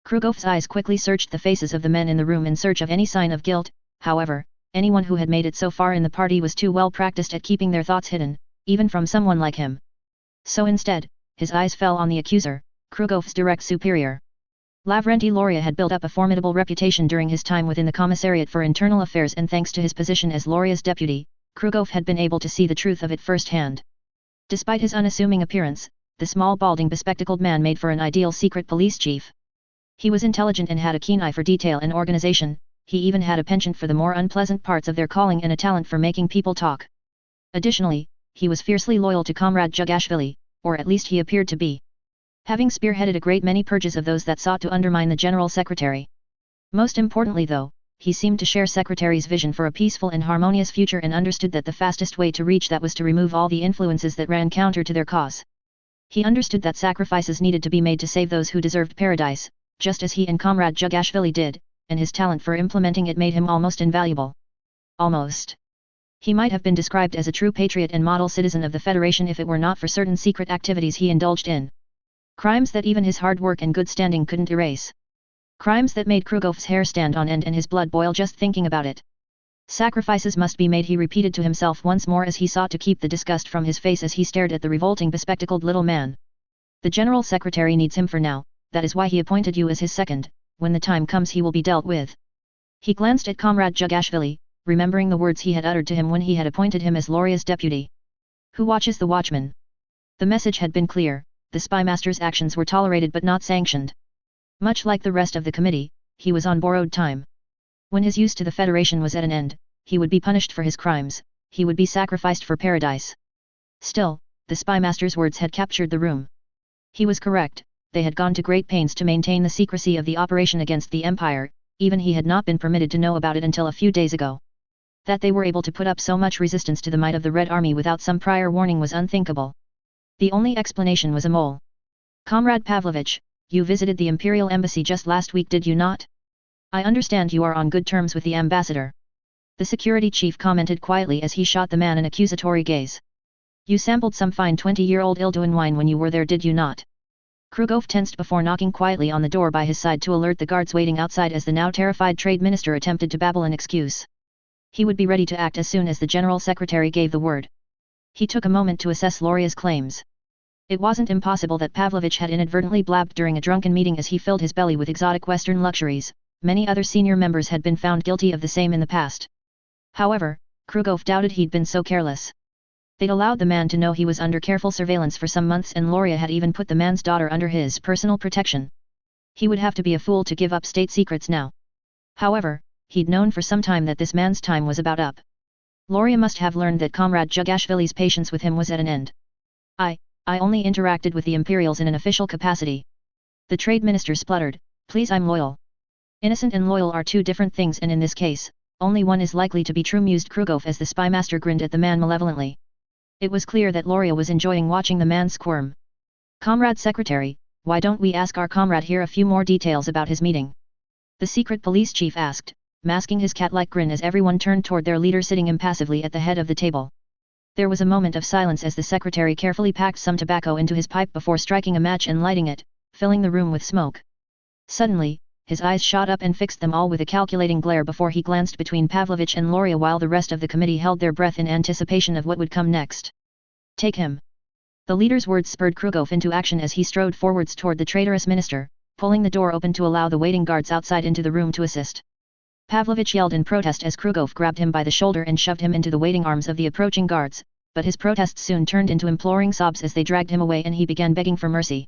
Krugov's eyes quickly searched the faces of the men in the room in search of any sign of guilt. However, anyone who had made it so far in the party was too well practiced at keeping their thoughts hidden, even from someone like him. So instead, his eyes fell on the accuser, Krugov's direct superior. Lavrenti Luria had built up a formidable reputation during his time within the Commissariat for Internal Affairs, and thanks to his position as Luria's deputy, Krugov had been able to see the truth of it firsthand. Despite his unassuming appearance, the small balding bespectacled man made for an ideal secret police chief. He was intelligent and had a keen eye for detail and organization. He even had a penchant for the more unpleasant parts of their calling and a talent for making people talk. Additionally, he was fiercely loyal to Comrade Jugashvili, or at least he appeared to be. Having spearheaded a great many purges of those that sought to undermine the General Secretary. Most importantly though, he seemed to share Secretary's vision for a peaceful and harmonious future and understood that the fastest way to reach that was to remove all the influences that ran counter to their cause. He understood that sacrifices needed to be made to save those who deserved paradise, just as he and Comrade Jugashvili did, and his talent for implementing it made him almost invaluable. Almost. He might have been described as a true patriot and model citizen of the Federation if it were not for certain secret activities he indulged in. Crimes that even his hard work and good standing couldn't erase. Crimes that made Krugov's hair stand on end and his blood boil just thinking about it. Sacrifices must be made, he repeated to himself once more as he sought to keep the disgust from his face as he stared at the revolting bespectacled little man. The General Secretary needs him for now, that is why he appointed you as his second. When the time comes he will be dealt with. He glanced at Comrade Jugashvili, remembering the words he had uttered to him when he had appointed him as Luria's deputy. Who watches the watchman? The message had been clear. The spymaster's actions were tolerated but not sanctioned. Much like the rest of the committee, he was on borrowed time. When his use to the Federation was at an end, he would be punished for his crimes, he would be sacrificed for paradise. Still, the spymaster's words had captured the room. He was correct, they had gone to great pains to maintain the secrecy of the operation against the Empire, even he had not been permitted to know about it until a few days ago. That they were able to put up so much resistance to the might of the Red Army without some prior warning was unthinkable. The only explanation was a mole. Comrade Pavlovich, you visited the Imperial Embassy just last week, did you not? I understand you are on good terms with the ambassador. The security chief commented quietly as he shot the man an accusatory gaze. You sampled some fine 20-year-old Ilduin wine when you were there, did you not? Krugov tensed before knocking quietly on the door by his side to alert the guards waiting outside as the now terrified trade minister attempted to babble an excuse. He would be ready to act as soon as the General Secretary gave the word. He took a moment to assess Luria's claims. It wasn't impossible that Pavlovich had inadvertently blabbed during a drunken meeting as he filled his belly with exotic Western luxuries. Many other senior members had been found guilty of the same in the past. However, Krugov doubted he'd been so careless. They'd allowed the man to know he was under careful surveillance for some months, and Luria had even put the man's daughter under his personal protection. He would have to be a fool to give up state secrets now. However, he'd known for some time that this man's time was about up. Luria must have learned that Comrade Jugashvili's patience with him was at an end. I only interacted with the Imperials in an official capacity. The trade minister spluttered, please, I'm loyal. Innocent and loyal are two different things, and in this case, only one is likely to be true, mused Krugov as the spy master grinned at the man malevolently. It was clear that Loria was enjoying watching the man squirm. Comrade Secretary, why don't we ask our comrade here a few more details about his meeting? The secret police chief asked, masking his cat-like grin as everyone turned toward their leader sitting impassively at the head of the table. There was a moment of silence as the secretary carefully packed some tobacco into his pipe before striking a match and lighting it, filling the room with smoke. Suddenly, his eyes shot up and fixed them all with a calculating glare before he glanced between Pavlovich and Loria while the rest of the committee held their breath in anticipation of what would come next. Take him. The leader's words spurred Krugov into action as he strode forwards toward the traitorous minister, pulling the door open to allow the waiting guards outside into the room to assist. Pavlovich yelled in protest as Krugov grabbed him by the shoulder and shoved him into the waiting arms of the approaching guards, but his protests soon turned into imploring sobs as they dragged him away and he began begging for mercy.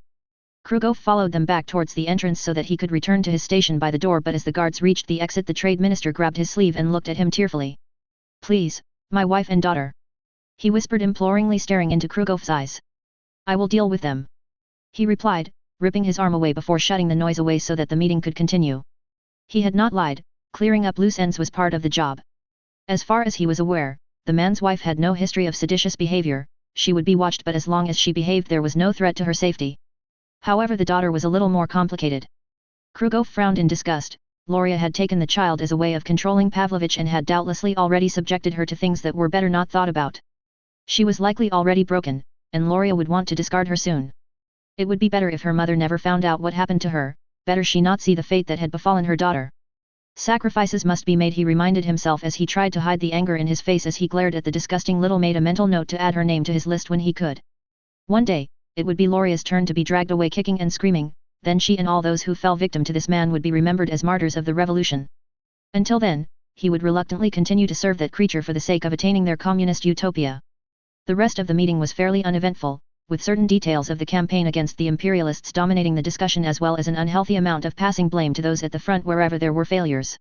Krugov followed them back towards the entrance so that he could return to his station by the door, but as the guards reached the exit the trade minister grabbed his sleeve and looked at him tearfully. Please, my wife and daughter. He whispered imploringly, staring into Krugov's eyes. I will deal with them. He replied, ripping his arm away before shutting the noise away so that the meeting could continue. He had not lied, clearing up loose ends was part of the job. As far as he was aware, the man's wife had no history of seditious behavior, she would be watched, but as long as she behaved there was no threat to her safety. However, the daughter was a little more complicated. Krugov frowned in disgust. Loria had taken the child as a way of controlling Pavlovich and had doubtlessly already subjected her to things that were better not thought about. She was likely already broken, and Loria would want to discard her soon. It would be better if her mother never found out what happened to her, better she not see the fate that had befallen her daughter. Sacrifices must be made, he reminded himself as he tried to hide the anger in his face as he glared at the disgusting little maid, a mental note to add her name to his list when he could. One day, it would be Loria's turn to be dragged away kicking and screaming, then she and all those who fell victim to this man would be remembered as martyrs of the revolution. Until then, he would reluctantly continue to serve that creature for the sake of attaining their communist utopia. The rest of the meeting was fairly uneventful, with certain details of the campaign against the imperialists dominating the discussion as well as an unhealthy amount of passing blame to those at the front wherever there were failures.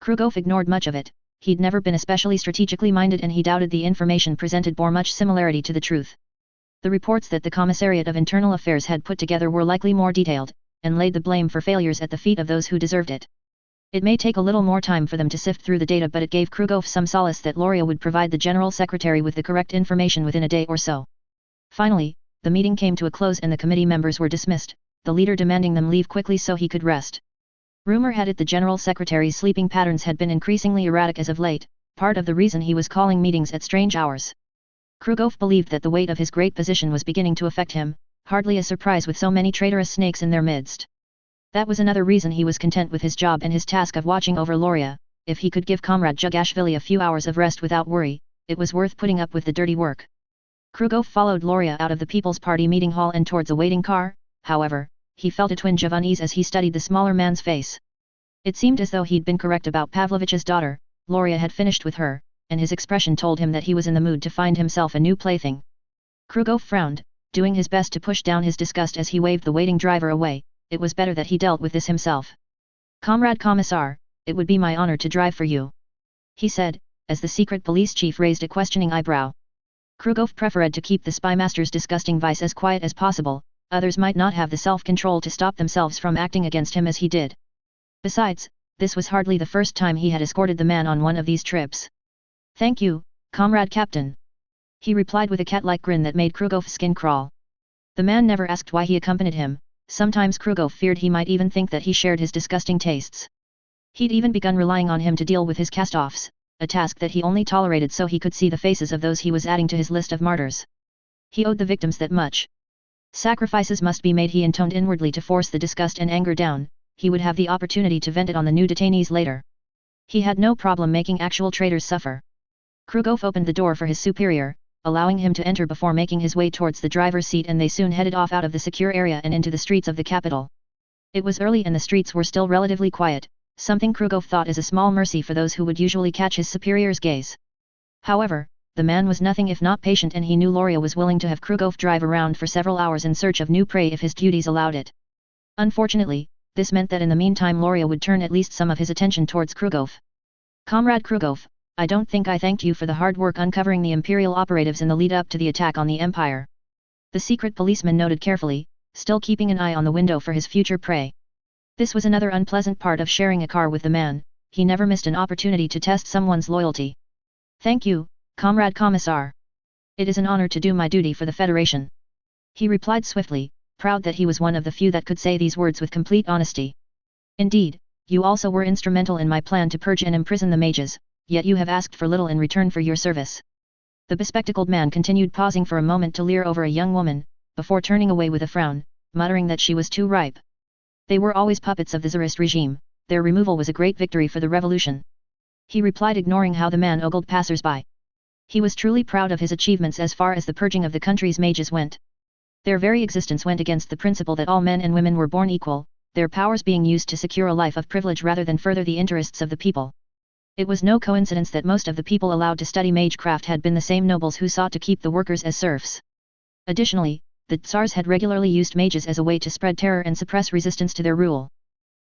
Krugov ignored much of it. He'd never been especially strategically minded and he doubted the information presented bore much similarity to the truth. The reports that the Commissariat of Internal Affairs had put together were likely more detailed, and laid the blame for failures at the feet of those who deserved it. It may take a little more time for them to sift through the data, but it gave Krugov some solace that Loria would provide the General Secretary with the correct information within a day or so. Finally, the meeting came to a close and the committee members were dismissed, the leader demanding them leave quickly so he could rest. Rumor had it the General Secretary's sleeping patterns had been increasingly erratic as of late, part of the reason he was calling meetings at strange hours. Krugov believed that the weight of his great position was beginning to affect him, hardly a surprise with so many traitorous snakes in their midst. That was another reason he was content with his job and his task of watching over Loria. If he could give Comrade Jugashvili a few hours of rest without worry, it was worth putting up with the dirty work. Krugov followed Loria out of the People's Party meeting hall and towards a waiting car. However, he felt a twinge of unease as he studied the smaller man's face. It seemed as though he'd been correct about Pavlovich's daughter. Loria had finished with her, and his expression told him that he was in the mood to find himself a new plaything. Krugov frowned, doing his best to push down his disgust as he waved the waiting driver away. It was better that he dealt with this himself. Comrade Commissar, it would be my honor to drive for you, he said, as the secret police chief raised a questioning eyebrow. Krugov preferred to keep the spymaster's disgusting vice as quiet as possible. Others might not have the self-control to stop themselves from acting against him as he did. Besides, this was hardly the first time he had escorted the man on one of these trips. Thank you, Comrade Captain, he replied with a cat-like grin that made Krugov's skin crawl. The man never asked why he accompanied him. Sometimes Krugov feared he might even think that he shared his disgusting tastes. He'd even begun relying on him to deal with his cast-offs, a task that he only tolerated so he could see the faces of those he was adding to his list of martyrs. He owed the victims that much. Sacrifices must be made, he intoned inwardly to force the disgust and anger down. He would have the opportunity to vent it on the new detainees later. He had no problem making actual traitors suffer. Krugov opened the door for his superior, allowing him to enter before making his way towards the driver's seat, and they soon headed off out of the secure area and into the streets of the capital. It was early and the streets were still relatively quiet, something Krugov thought is a small mercy for those who would usually catch his superior's gaze. However, the man was nothing if not patient, and he knew Loria was willing to have Krugov drive around for several hours in search of new prey if his duties allowed it. Unfortunately, this meant that in the meantime Loria would turn at least some of his attention towards Krugov. Comrade Krugov, I don't think I thanked you for the hard work uncovering the Imperial operatives in the lead-up to the attack on the Empire. The secret policeman noted carefully, still keeping an eye on the window for his future prey. This was another unpleasant part of sharing a car with the man, he never missed an opportunity to test someone's loyalty. Thank you, Comrade Commissar. It is an honor to do my duty for the Federation. He replied swiftly, proud that he was one of the few that could say these words with complete honesty. Indeed, you also were instrumental in my plan to purge and imprison the mages, yet you have asked for little in return for your service. The bespectacled man continued, pausing for a moment to leer over a young woman, before turning away with a frown, muttering that she was too ripe. They were always puppets of the Tsarist regime, their removal was a great victory for the revolution. He replied, ignoring how the man ogled passers-by. He was truly proud of his achievements as far as the purging of the country's mages went. Their very existence went against the principle that all men and women were born equal, their powers being used to secure a life of privilege rather than further the interests of the people. It was no coincidence that most of the people allowed to study magecraft had been the same nobles who sought to keep the workers as serfs. Additionally, the Tsars had regularly used mages as a way to spread terror and suppress resistance to their rule.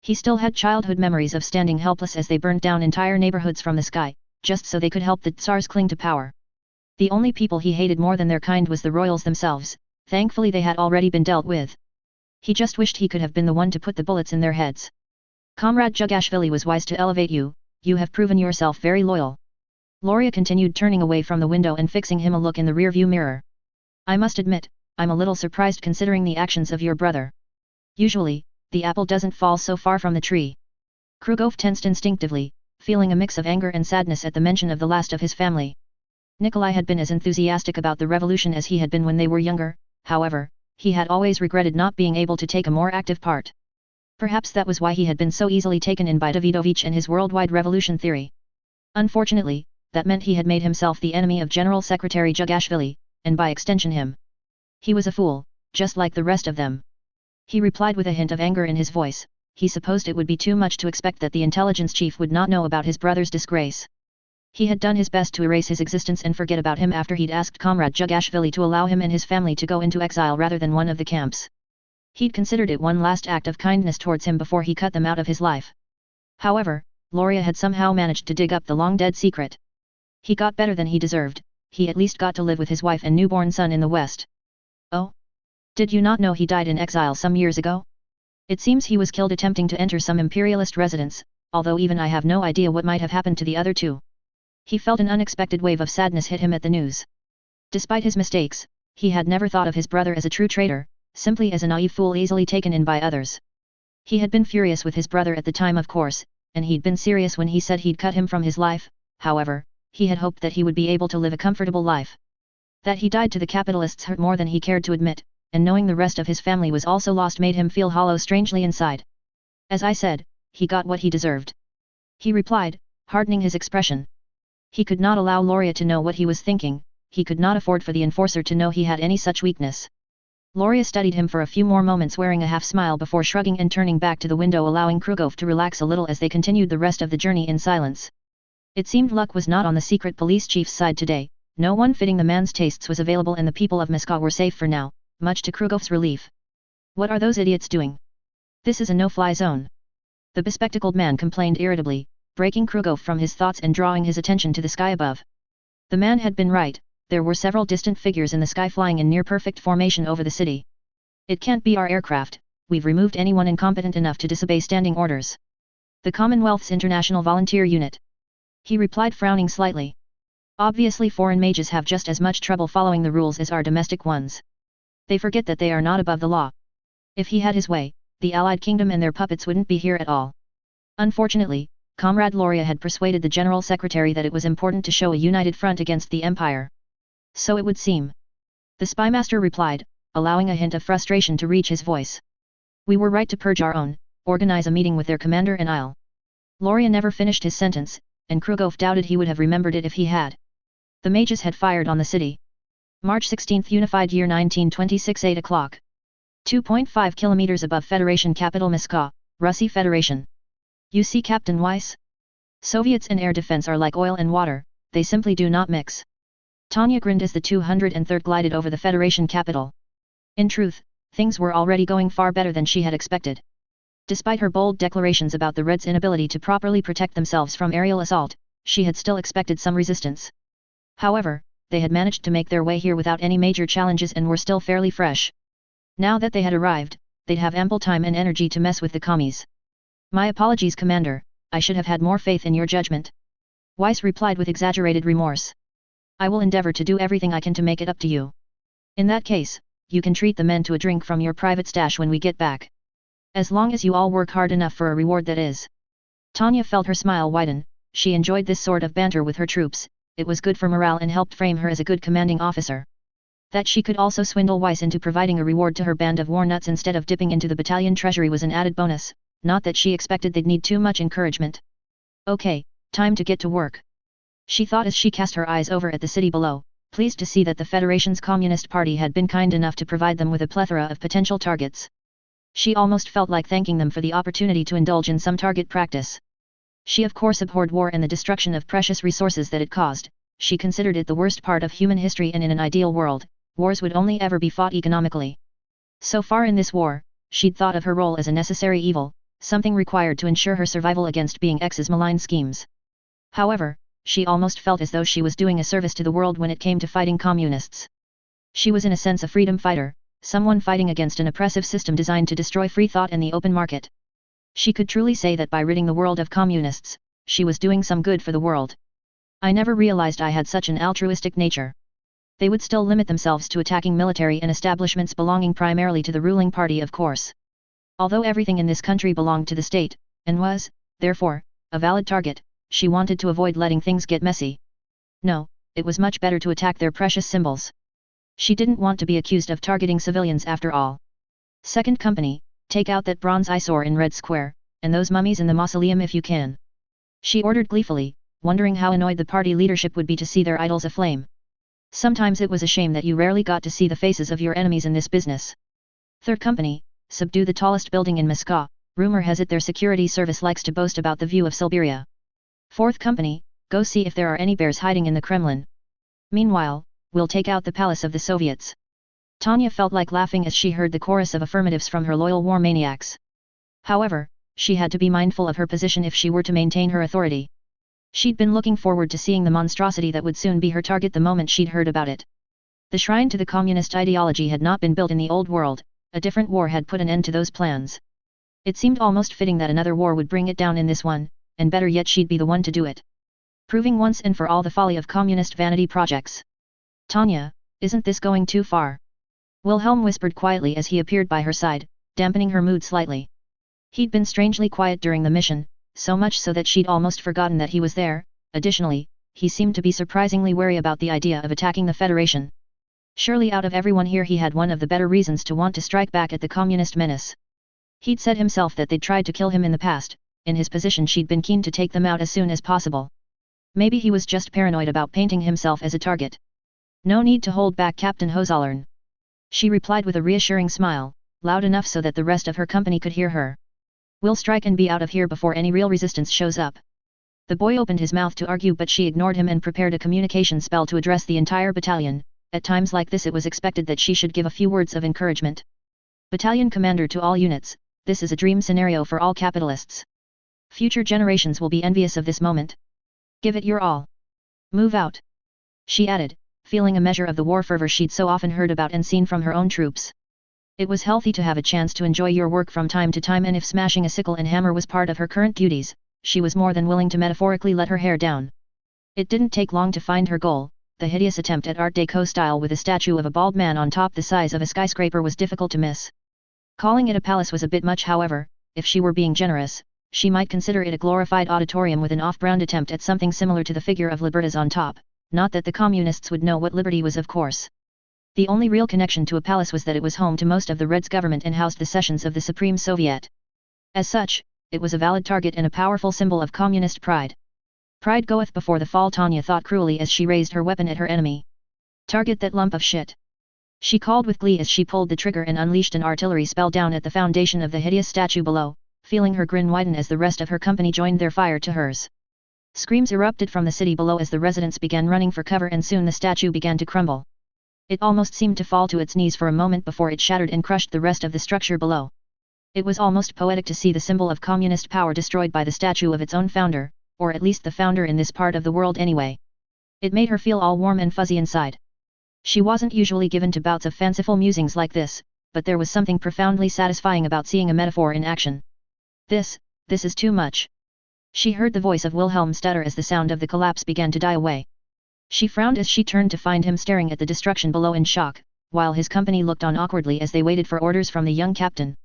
He still had childhood memories of standing helpless as they burned down entire neighborhoods from the sky, just so they could help the Tsars cling to power. The only people he hated more than their kind was the royals themselves, thankfully they had already been dealt with. He just wished he could have been the one to put the bullets in their heads. Comrade Jugashvili was wise to elevate you, you have proven yourself very loyal. Loria continued, turning away from the window and fixing him a look in the rearview mirror. I must admit, I'm a little surprised considering the actions of your brother. Usually, the apple doesn't fall so far from the tree. Krugov tensed instinctively, feeling a mix of anger and sadness at the mention of the last of his family. Nikolai had been as enthusiastic about the revolution as he had been when they were younger, however, he had always regretted not being able to take a more active part. Perhaps that was why he had been so easily taken in by Davidovich and his worldwide revolution theory. Unfortunately, that meant he had made himself the enemy of General Secretary Jugashvili, and by extension him. He was a fool, just like the rest of them. He replied with a hint of anger in his voice. He supposed it would be too much to expect that the intelligence chief would not know about his brother's disgrace. He had done his best to erase his existence and forget about him after he'd asked Comrade Jugashvili to allow him and his family to go into exile rather than one of the camps. He'd considered it one last act of kindness towards him before he cut them out of his life. However, Loria had somehow managed to dig up the long-dead secret. He got better than he deserved, he at least got to live with his wife and newborn son in the West. Oh? Did you not know he died in exile some years ago? It seems he was killed attempting to enter some imperialist residence, although even I have no idea what might have happened to the other two. He felt an unexpected wave of sadness hit him at the news. Despite his mistakes, he had never thought of his brother as a true traitor, simply as a naive fool easily taken in by others. He had been furious with his brother at the time, of course, and he'd been serious when he said he'd cut him from his life. However, he had hoped that he would be able to live a comfortable life. That he died to the capitalists hurt more than he cared to admit, and knowing the rest of his family was also lost made him feel hollow strangely inside. As I said, he got what he deserved. He replied, hardening his expression. He could not allow Loria to know what he was thinking, he could not afford for the enforcer to know he had any such weakness. Loria studied him for a few more moments wearing a half-smile before shrugging and turning back to the window, allowing Krugov to relax a little as they continued the rest of the journey in silence. It seemed luck was not on the secret police chief's side today, no one fitting the man's tastes was available and the people of Moscow were safe for now, much to Krugov's relief. What are those idiots doing? This is a no-fly zone. The bespectacled man complained irritably, breaking Krugov from his thoughts and drawing his attention to the sky above. The man had been right, there were several distant figures in the sky flying in near-perfect formation over the city. It can't be our aircraft, we've removed anyone incompetent enough to disobey standing orders. The Commonwealth's International Volunteer Unit. He replied, frowning slightly. Obviously foreign mages have just as much trouble following the rules as our domestic ones. They forget that they are not above the law. If he had his way, the Allied Kingdom and their puppets wouldn't be here at all. Unfortunately, Comrade Loria had persuaded the General Secretary that it was important to show a united front against the Empire. So it would seem. The spymaster replied, allowing a hint of frustration to reach his voice. We were right to purge our own, organize a meeting with their commander and I'll. Loria never finished his sentence, and Krugov doubted he would have remembered it if he had. The mages had fired on the city. March 16, Unified Year 1926, 8 o'clock. 2.5 kilometers above Federation capital Moscow, Russy Federation. You see, Captain Weiss? Soviets and air defense are like oil and water, they simply do not mix. Tanya grinned as the 203rd glided over the Federation capital. In truth, things were already going far better than she had expected. Despite her bold declarations about the Reds' inability to properly protect themselves from aerial assault, she had still expected some resistance. However, they had managed to make their way here without any major challenges and were still fairly fresh. Now that they had arrived, they'd have ample time and energy to mess with the commies. My apologies, Commander, I should have had more faith in your judgment. Weiss replied with exaggerated remorse. I will endeavor to do everything I can to make it up to you. In that case, you can treat the men to a drink from your private stash when we get back. As long as you all work hard enough for a reward, that is. Tanya felt her smile widen. She enjoyed this sort of banter with her troops. It was good for morale and helped frame her as a good commanding officer. That she could also swindle Weiss into providing a reward to her band of war nuts instead of dipping into the battalion treasury was an added bonus, not that she expected they'd need too much encouragement. Okay, time to get to work. She thought as she cast her eyes over at the city below, pleased to see that the Federation's Communist Party had been kind enough to provide them with a plethora of potential targets. She almost felt like thanking them for the opportunity to indulge in some target practice. She of course abhorred war and the destruction of precious resources that it caused. She considered it the worst part of human history, and in an ideal world, wars would only ever be fought economically. So far in this war, she'd thought of her role as a necessary evil, something required to ensure her survival against being X's malign schemes. However, she almost felt as though she was doing a service to the world when it came to fighting communists. She was in a sense a freedom fighter, someone fighting against an oppressive system designed to destroy free thought and the open market. She could truly say that by ridding the world of communists, she was doing some good for the world. I never realized I had such an altruistic nature. They would still limit themselves to attacking military and establishments belonging primarily to the ruling party, of course. Although everything in this country belonged to the state, and was, therefore, a valid target, she wanted to avoid letting things get messy. No, it was much better to attack their precious symbols. She didn't want to be accused of targeting civilians after all. Second Company, take out that bronze eyesore in Red Square, and those mummies in the mausoleum if you can. She ordered gleefully, wondering how annoyed the party leadership would be to see their idols aflame. Sometimes it was a shame that you rarely got to see the faces of your enemies in this business. Third Company, subdue the tallest building in Moscow. Rumor has it their security service likes to boast about the view of Siberia. Fourth Company, go see if there are any bears hiding in the Kremlin. Meanwhile, we'll take out the palace of the Soviets. Tanya felt like laughing as she heard the chorus of affirmatives from her loyal war maniacs. However, she had to be mindful of her position if she were to maintain her authority. She'd been looking forward to seeing the monstrosity that would soon be her target the moment she'd heard about it. The shrine to the communist ideology had not been built in the old world, a different war had put an end to those plans. It seemed almost fitting that another war would bring it down in this one, and better yet she'd be the one to do it. Proving once and for all the folly of communist vanity projects. Tanya, isn't this going too far? Wilhelm whispered quietly as he appeared by her side, dampening her mood slightly. He'd been strangely quiet during the mission, so much so that she'd almost forgotten that he was there. Additionally, he seemed to be surprisingly wary about the idea of attacking the Federation. Surely out of everyone here he had one of the better reasons to want to strike back at the communist menace. He'd said himself that they'd tried to kill him in the past. In his position she'd been keen to take them out as soon as possible. Maybe he was just paranoid about painting himself as a target. No need to hold back, Captain Hozollern. She replied with a reassuring smile, loud enough so that the rest of her company could hear her. We'll strike and be out of here before any real resistance shows up. The boy opened his mouth to argue, but she ignored him and prepared a communication spell to address the entire battalion. At times like this it was expected that she should give a few words of encouragement. Battalion Commander to all units, this is a dream scenario for all capitalists. Future generations will be envious of this moment. Give it your all. Move out. She added, feeling a measure of the war fervor she'd so often heard about and seen from her own troops. It was healthy to have a chance to enjoy your work from time to time, and if smashing a sickle and hammer was part of her current duties, she was more than willing to metaphorically let her hair down. It didn't take long to find her goal. The hideous attempt at Art Deco style with a statue of a bald man on top the size of a skyscraper was difficult to miss. Calling it a palace was a bit much, however. If she were being generous, she might consider it a glorified auditorium with an off-brand attempt at something similar to the figure of Libertas on top. Not that the communists would know what liberty was, of course. The only real connection to a palace was that it was home to most of the Reds' government and housed the sessions of the Supreme Soviet. As such, it was a valid target and a powerful symbol of communist pride. Pride goeth before the fall, Tanya thought cruelly as she raised her weapon at her enemy. Target that lump of shit. She called with glee as she pulled the trigger and unleashed an artillery spell down at the foundation of the hideous statue below, feeling her grin widen as the rest of her company joined their fire to hers. Screams erupted from the city below as the residents began running for cover, and soon the statue began to crumble. It almost seemed to fall to its knees for a moment before it shattered and crushed the rest of the structure below. It was almost poetic to see the symbol of communist power destroyed by the statue of its own founder, or at least the founder in this part of the world anyway. It made her feel all warm and fuzzy inside. She wasn't usually given to bouts of fanciful musings like this, but there was something profoundly satisfying about seeing a metaphor in action. This is too much. She heard the voice of Wilhelm stutter as the sound of the collapse began to die away. She frowned as she turned to find him staring at the destruction below in shock, while his company looked on awkwardly as they waited for orders from the young captain.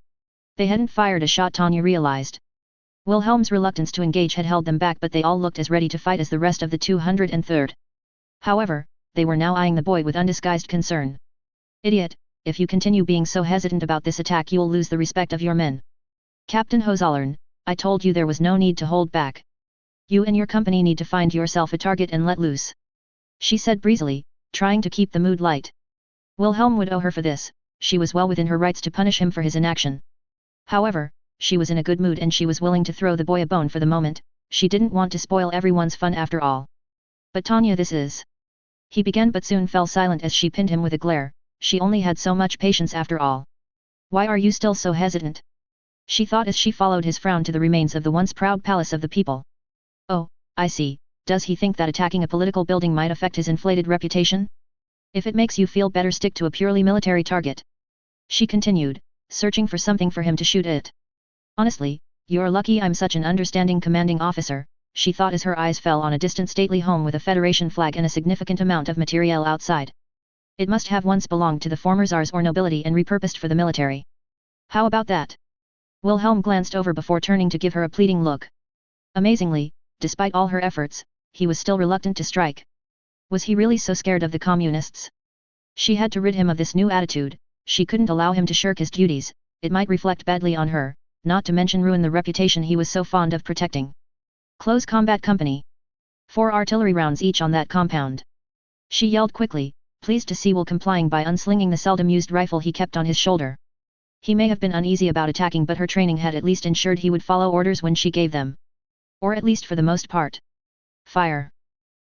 They hadn't fired a shot, Tanya realized. Wilhelm's reluctance to engage had held them back, but they all looked as ready to fight as the rest of the 203rd. However, they were now eyeing the boy with undisguised concern. Idiot, if you continue being so hesitant about this attack you'll lose the respect of your men. Captain Hozollern, I told you there was no need to hold back. You and your company need to find yourself a target and let loose. She said breezily, trying to keep the mood light. Wilhelm would owe her for this, she was well within her rights to punish him for his inaction. However, she was in a good mood and she was willing to throw the boy a bone for the moment, she didn't want to spoil everyone's fun after all. But Tanya, this is... He began but soon fell silent as she pinned him with a glare, she only had so much patience after all. Why are you still so hesitant? She thought as she followed his frown to the remains of the once proud palace of the people. Oh, I see, does he think that attacking a political building might affect his inflated reputation? If it makes you feel better, stick to a purely military target. She continued, searching for something for him to shoot at. Honestly, you're lucky I'm such an understanding commanding officer, she thought as her eyes fell on a distant stately home with a Federation flag and a significant amount of materiel outside. It must have once belonged to the former czars or nobility and repurposed for the military. How about that? Wilhelm glanced over before turning to give her a pleading look. Amazingly, despite all her efforts, he was still reluctant to strike. Was he really so scared of the communists? She had to rid him of this new attitude, she couldn't allow him to shirk his duties, it might reflect badly on her, not to mention ruin the reputation he was so fond of protecting. Close combat company. 4 artillery rounds each on that compound. She yelled quickly, pleased to see Will complying by unslinging the seldom used rifle he kept on his shoulder. He may have been uneasy about attacking, but her training had at least ensured he would follow orders when she gave them. Or at least for the most part. Fire.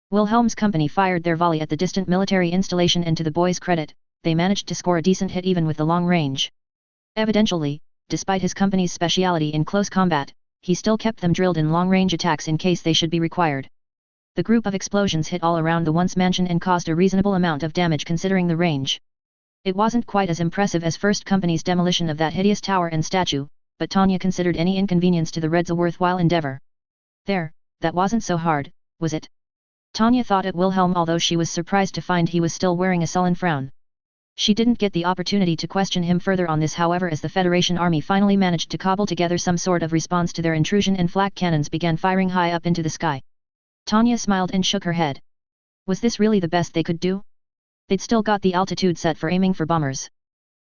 Wilhelm's company fired their volley at the distant military installation, and to the boy's credit, they managed to score a decent hit even with the long range. Evidently, despite his company's speciality in close combat, he still kept them drilled in long-range attacks in case they should be required. The group of explosions hit all around the once mansion and caused a reasonable amount of damage considering the range. It wasn't quite as impressive as First Company's demolition of that hideous tower and statue, but Tanya considered any inconvenience to the Reds a worthwhile endeavor. There, that wasn't so hard, was it? Tanya thought at Wilhelm, although she was surprised to find he was still wearing a sullen frown. She didn't get the opportunity to question him further on this, however, as the Federation army finally managed to cobble together some sort of response to their intrusion and flak cannons began firing high up into the sky. Tanya smiled and shook her head. Was this really the best they could do? They'd still got the altitude set for aiming for bombers.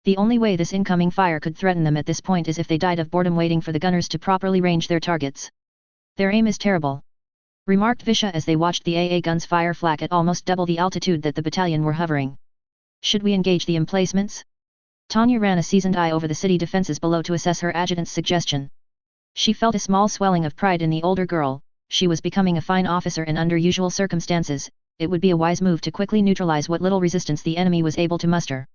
The only way this incoming fire could threaten them at this point is if they died of boredom waiting for the gunners to properly range their targets. Their aim is terrible, remarked Visha as they watched the AA guns fire flak at almost double the altitude that the battalion were hovering. Should we engage the emplacements? Tanya ran a seasoned eye over the city defenses below to assess her adjutant's suggestion. She felt a small swelling of pride in the older girl, she was becoming a fine officer and under usual circumstances, it would be a wise move to quickly neutralize what little resistance the enemy was able to muster.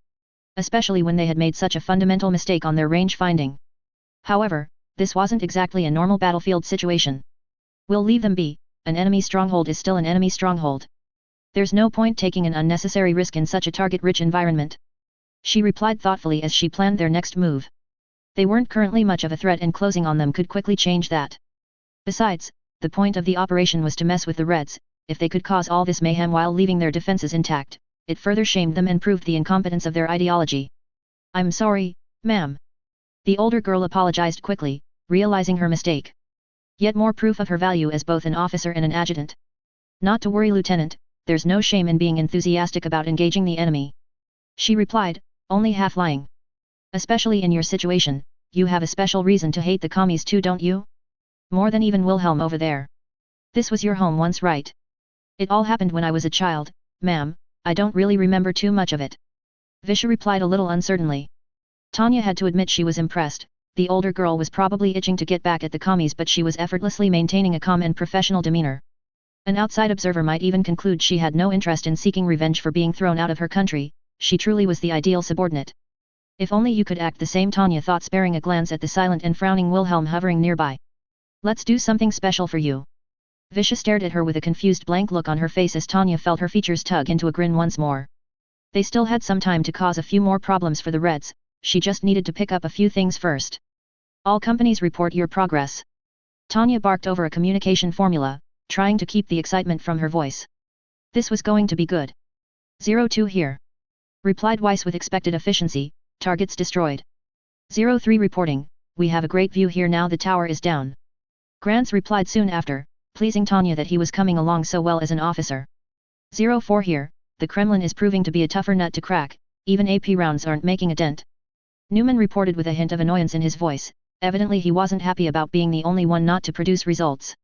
Especially when they had made such a fundamental mistake on their range finding. However, this wasn't exactly a normal battlefield situation. We'll leave them be, an enemy stronghold is still an enemy stronghold. There's no point taking an unnecessary risk in such a target-rich environment. She replied thoughtfully as she planned their next move. They weren't currently much of a threat and closing on them could quickly change that. Besides, the point of the operation was to mess with the Reds. If they could cause all this mayhem while leaving their defenses intact, it further shamed them and proved the incompetence of their ideology. I'm sorry, ma'am. The older girl apologized quickly, realizing her mistake. Yet more proof of her value as both an officer and an adjutant. Not to worry, Lieutenant, there's no shame in being enthusiastic about engaging the enemy. She replied, only half lying. Especially in your situation, you have a special reason to hate the commies too, don't you? More than even Wilhelm over there. This was your home once, right? It all happened when I was a child, ma'am, I don't really remember too much of it. Visha replied a little uncertainly. Tanya had to admit she was impressed, the older girl was probably itching to get back at the commies, but she was effortlessly maintaining a calm and professional demeanor. An outside observer might even conclude she had no interest in seeking revenge for being thrown out of her country, she truly was the ideal subordinate. If only you could act the same, Tanya thought, sparing a glance at the silent and frowning Wilhelm hovering nearby. Let's do something special for you. Visha stared at her with a confused blank look on her face as Tanya felt her features tug into a grin once more. They still had some time to cause a few more problems for the Reds, she just needed to pick up a few things first. All companies report your progress. Tanya barked over a communication formula, trying to keep the excitement from her voice. This was going to be good. 02 here. Replied Weiss with expected efficiency, targets destroyed. 03 reporting, we have a great view here now the tower is down. Grants replied soon after, pleasing Tanya that he was coming along so well as an officer. 04 here, the Kremlin is proving to be a tougher nut to crack, even AP rounds aren't making a dent. Newman reported with a hint of annoyance in his voice, evidently he wasn't happy about being the only one not to produce results.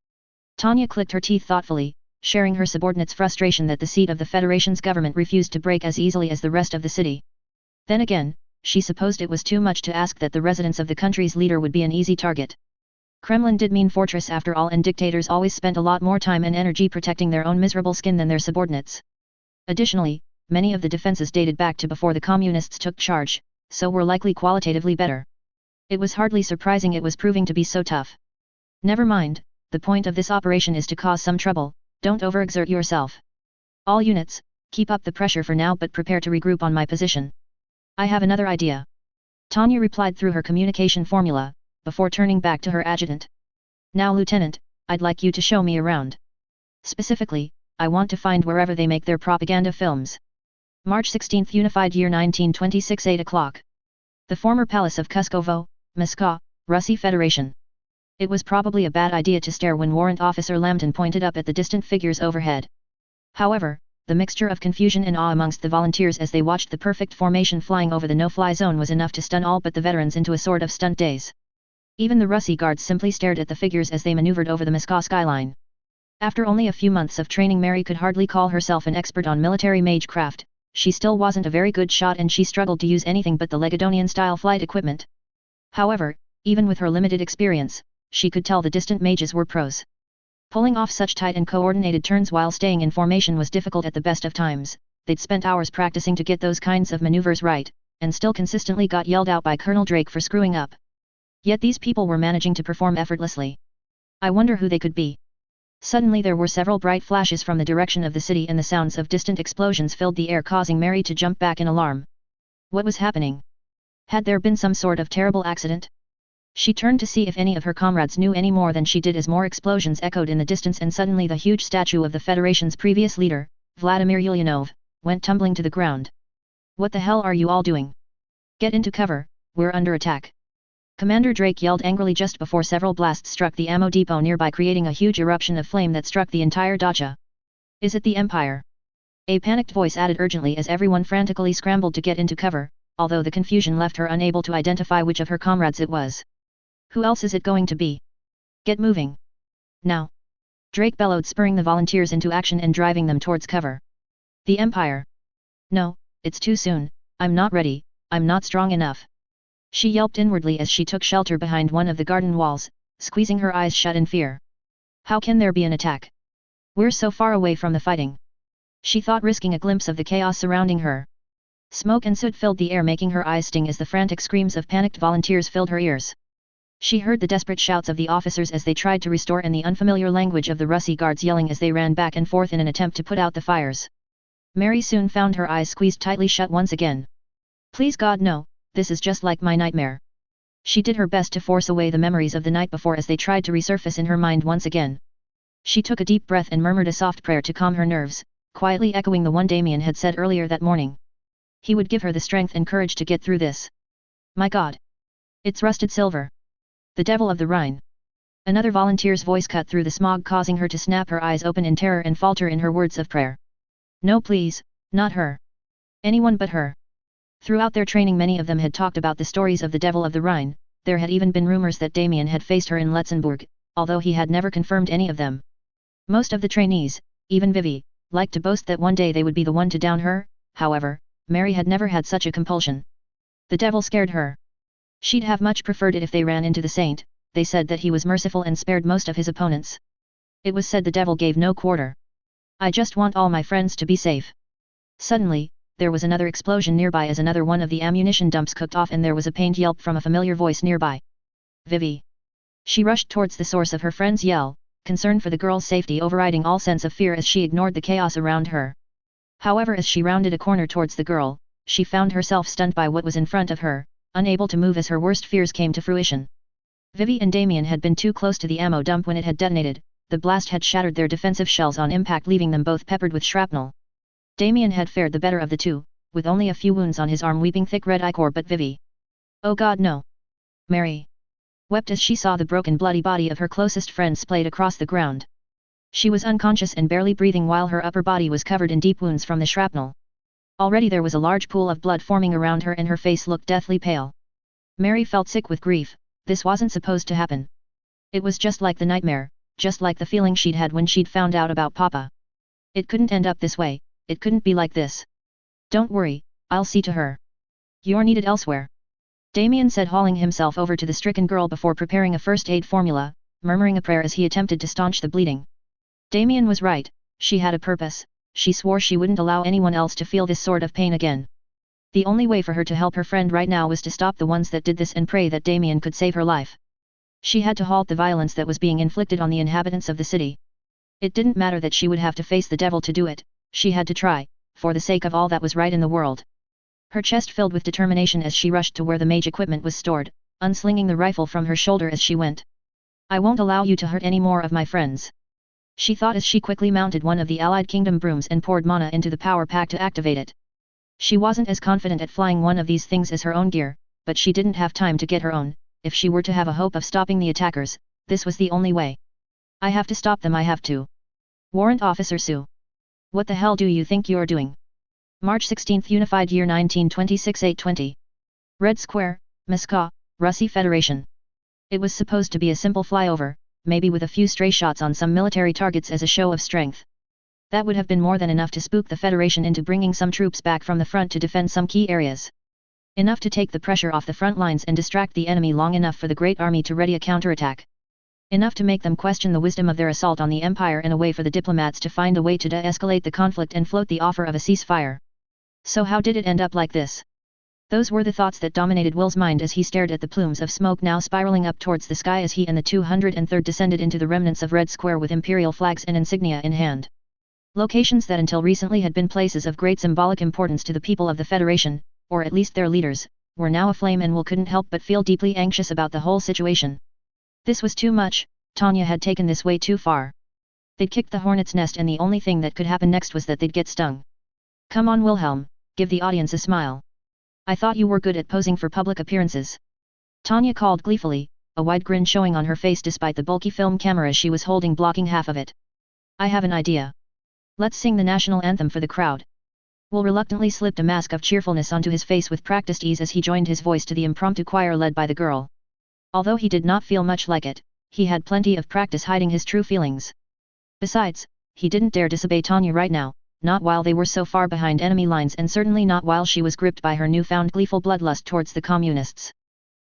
Tanya clicked her teeth thoughtfully, sharing her subordinates' frustration that the seat of the Federation's government refused to break as easily as the rest of the city. Then again, she supposed it was too much to ask that the residents of the country's leader would be an easy target. Kremlin did mean fortress after all, and dictators always spent a lot more time and energy protecting their own miserable skin than their subordinates. Additionally, many of the defenses dated back to before the communists took charge, so were likely qualitatively better. It was hardly surprising it was proving to be so tough. Never mind, the point of this operation is to cause some trouble, don't overexert yourself. All units, keep up the pressure for now but prepare to regroup on my position. I have another idea. Tanya replied through her communication formula, before turning back to her adjutant. Now Lieutenant, I'd like you to show me around. Specifically, I want to find wherever they make their propaganda films. March 16, Unified Year 1926 8 o'clock. The former palace of Kuskovo, Moscow, Russy Federation. It was probably a bad idea to stare when Warrant Officer Lambton pointed up at the distant figures overhead. However, the mixture of confusion and awe amongst the volunteers as they watched the perfect formation flying over the no-fly zone was enough to stun all but the veterans into a sort of stunt daze. Even the Russy guards simply stared at the figures as they maneuvered over the Moscow skyline. After only a few months of training, Mary could hardly call herself an expert on military magecraft. She still wasn't a very good shot and she struggled to use anything but the Legedonian-style flight equipment. However, even with her limited experience, she could tell the distant mages were pros. Pulling off such tight and coordinated turns while staying in formation was difficult at the best of times. They'd spent hours practicing to get those kinds of maneuvers right, and still consistently got yelled out by Colonel Drake for screwing up. Yet these people were managing to perform effortlessly. I wonder who they could be. Suddenly there were several bright flashes from the direction of the city and the sounds of distant explosions filled the air, causing Mary to jump back in alarm. What was happening? Had there been some sort of terrible accident? She turned to see if any of her comrades knew any more than she did as more explosions echoed in the distance, and suddenly the huge statue of the Federation's previous leader, Vladimir Ulyanov, went tumbling to the ground. What the hell are you all doing? Get into cover, we're under attack. Commander Drake yelled angrily just before several blasts struck the ammo depot nearby, creating a huge eruption of flame that struck the entire dacha. Is it the Empire? A panicked voice added urgently as everyone frantically scrambled to get into cover, although the confusion left her unable to identify which of her comrades it was. Who else is it going to be? Get moving. Now. Drake bellowed, spurring the volunteers into action and driving them towards cover. The Empire. No, it's too soon, I'm not ready, I'm not strong enough. She yelped inwardly as she took shelter behind one of the garden walls, squeezing her eyes shut in fear. How can there be an attack? We're so far away from the fighting. She thought, risking a glimpse of the chaos surrounding her. Smoke and soot filled the air, making her eyes sting as the frantic screams of panicked volunteers filled her ears. She heard the desperate shouts of the officers as they tried to restore and the unfamiliar language of the Russy guards yelling as they ran back and forth in an attempt to put out the fires. Mary soon found her eyes squeezed tightly shut once again. Please God, no. This is just like my nightmare. She did her best to force away the memories of the night before as they tried to resurface in her mind once again. She took a deep breath and murmured a soft prayer to calm her nerves, quietly echoing the one Damien had said earlier that morning. He would give her the strength and courage to get through this. My God! It's rusted silver. The Devil of the Rhine. Another volunteer's voice cut through the smog, causing her to snap her eyes open in terror and falter in her words of prayer. No, please, not her. Anyone but her. Throughout their training, many of them had talked about the stories of the Devil of the Rhine. There had even been rumors that Damien had faced her in Letzenbourg, although he had never confirmed any of them. Most of the trainees, even Vivi, liked to boast that one day they would be the one to down her. However, Mary had never had such a compulsion. The devil scared her. She'd have much preferred it if they ran into the saint. They said that he was merciful and spared most of his opponents. It was said the devil gave no quarter. I just want all my friends to be safe. Suddenly, there was another explosion nearby as another one of the ammunition dumps cooked off, and there was a pained yelp from a familiar voice nearby. Vivi. She rushed towards the source of her friend's yell, concern for the girl's safety overriding all sense of fear as she ignored the chaos around her. However, as she rounded a corner towards the girl, she found herself stunned by what was in front of her, unable to move as her worst fears came to fruition. Vivi and Damien had been too close to the ammo dump when it had detonated. The blast had shattered their defensive shells on impact, leaving them both peppered with shrapnel. Damien had fared the better of the two, with only a few wounds on his arm weeping thick red ichor, but Vivi. Oh God, no! Mary wept as she saw the broken bloody body of her closest friend splayed across the ground. She was unconscious and barely breathing while her upper body was covered in deep wounds from the shrapnel. Already there was a large pool of blood forming around her and her face looked deathly pale. Mary felt sick with grief. This wasn't supposed to happen. It was just like the nightmare, just like the feeling she'd had when she'd found out about Papa. It couldn't end up this way, it couldn't be like this. Don't worry, I'll see to her. You're needed elsewhere. Damien said, hauling himself over to the stricken girl before preparing a first aid formula, murmuring a prayer as he attempted to staunch the bleeding. Damien was right, she had a purpose, she swore she wouldn't allow anyone else to feel this sort of pain again. The only way for her to help her friend right now was to stop the ones that did this and pray that Damien could save her life. She had to halt the violence that was being inflicted on the inhabitants of the city. It didn't matter that she would have to face the devil to do it, she had to try, for the sake of all that was right in the world. Her chest filled with determination as she rushed to where the mage equipment was stored, unslinging the rifle from her shoulder as she went. I won't allow you to hurt any more of my friends. She thought as she quickly mounted one of the Allied Kingdom brooms and poured mana into the power pack to activate it. She wasn't as confident at flying one of these things as her own gear, but she didn't have time to get her own. If she were to have a hope of stopping the attackers, this was the only way. I have to stop them, I have to. Warrant Officer Sue. What the hell do you think you're doing? March 16, Unified Year 1926 8:20. Red Square, Moscow, Russie Federation. It was supposed to be a simple flyover, maybe with a few stray shots on some military targets as a show of strength. That would have been more than enough to spook the Federation into bringing some troops back from the front to defend some key areas. Enough to take the pressure off the front lines and distract the enemy long enough for the Great Army to ready a counterattack. Enough to make them question the wisdom of their assault on the Empire and a way for the diplomats to find a way to de-escalate the conflict and float the offer of a ceasefire. So how did it end up like this? Those were the thoughts that dominated Will's mind as he stared at the plumes of smoke now spiraling up towards the sky as he and the 203rd descended into the remnants of Red Square with imperial flags and insignia in hand. Locations that until recently had been places of great symbolic importance to the people of the Federation, or at least their leaders, were now aflame and Will couldn't help but feel deeply anxious about the whole situation. This was too much, Tanya had taken this way too far. They'd kicked the hornet's nest and the only thing that could happen next was that they'd get stung. Come on Wilhelm, give the audience a smile. I thought you were good at posing for public appearances. Tanya called gleefully, a wide grin showing on her face despite the bulky film camera she was holding blocking half of it. I have an idea. Let's sing the national anthem for the crowd. Will reluctantly slipped a mask of cheerfulness onto his face with practiced ease as he joined his voice to the impromptu choir led by the girl. Although he did not feel much like it, he had plenty of practice hiding his true feelings. Besides, he didn't dare disobey Tanya right now, not while they were so far behind enemy lines and certainly not while she was gripped by her newfound gleeful bloodlust towards the communists.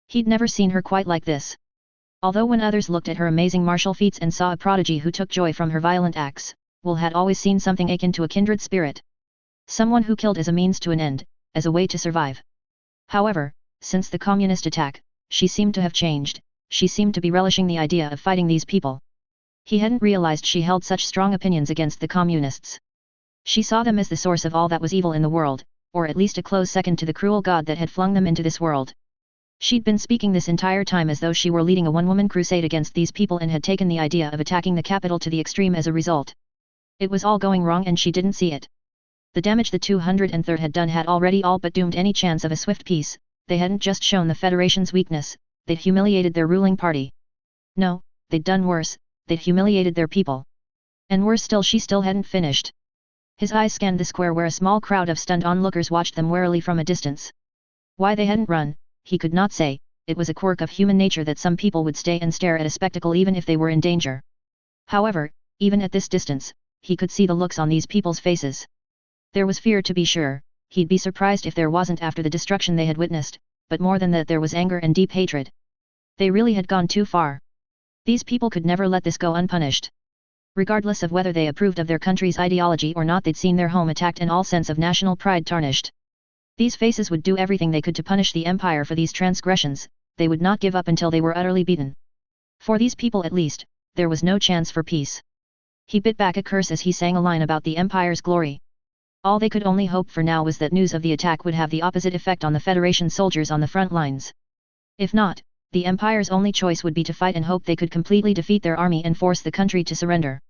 He'd never seen her quite like this. Although when others looked at her amazing martial feats and saw a prodigy who took joy from her violent acts, Will had always seen something akin to a kindred spirit. Someone who killed as a means to an end, as a way to survive. However, since the communist attack, she seemed to have changed, she seemed to be relishing the idea of fighting these people. He hadn't realized she held such strong opinions against the communists. She saw them as the source of all that was evil in the world, or at least a close second to the cruel god that had flung them into this world. She'd been speaking this entire time as though she were leading a one-woman crusade against these people and had taken the idea of attacking the capital to the extreme as a result. It was all going wrong and she didn't see it. The damage the 203rd had done had already all but doomed any chance of a swift peace. They hadn't just shown the Federation's weakness, they'd humiliated their ruling party. No, they'd done worse, they'd humiliated their people. And worse still, she still hadn't finished. His eyes scanned the square where a small crowd of stunned onlookers watched them warily from a distance. Why they hadn't run, he could not say. It was a quirk of human nature that some people would stay and stare at a spectacle even if they were in danger. However, even at this distance, he could see the looks on these people's faces. There was fear to be sure, he'd be surprised if there wasn't after the destruction they had witnessed, but more than that there was anger and deep hatred. They really had gone too far. These people could never let this go unpunished. Regardless of whether they approved of their country's ideology or not, they'd seen their home attacked and all sense of national pride tarnished. These faces would do everything they could to punish the Empire for these transgressions, they would not give up until they were utterly beaten. For these people at least, there was no chance for peace. He bit back a curse as he sang a line about the Empire's glory. All they could only hope for now was that news of the attack would have the opposite effect on the Federation soldiers on the front lines. If not, the Empire's only choice would be to fight and hope they could completely defeat their army and force the country to surrender.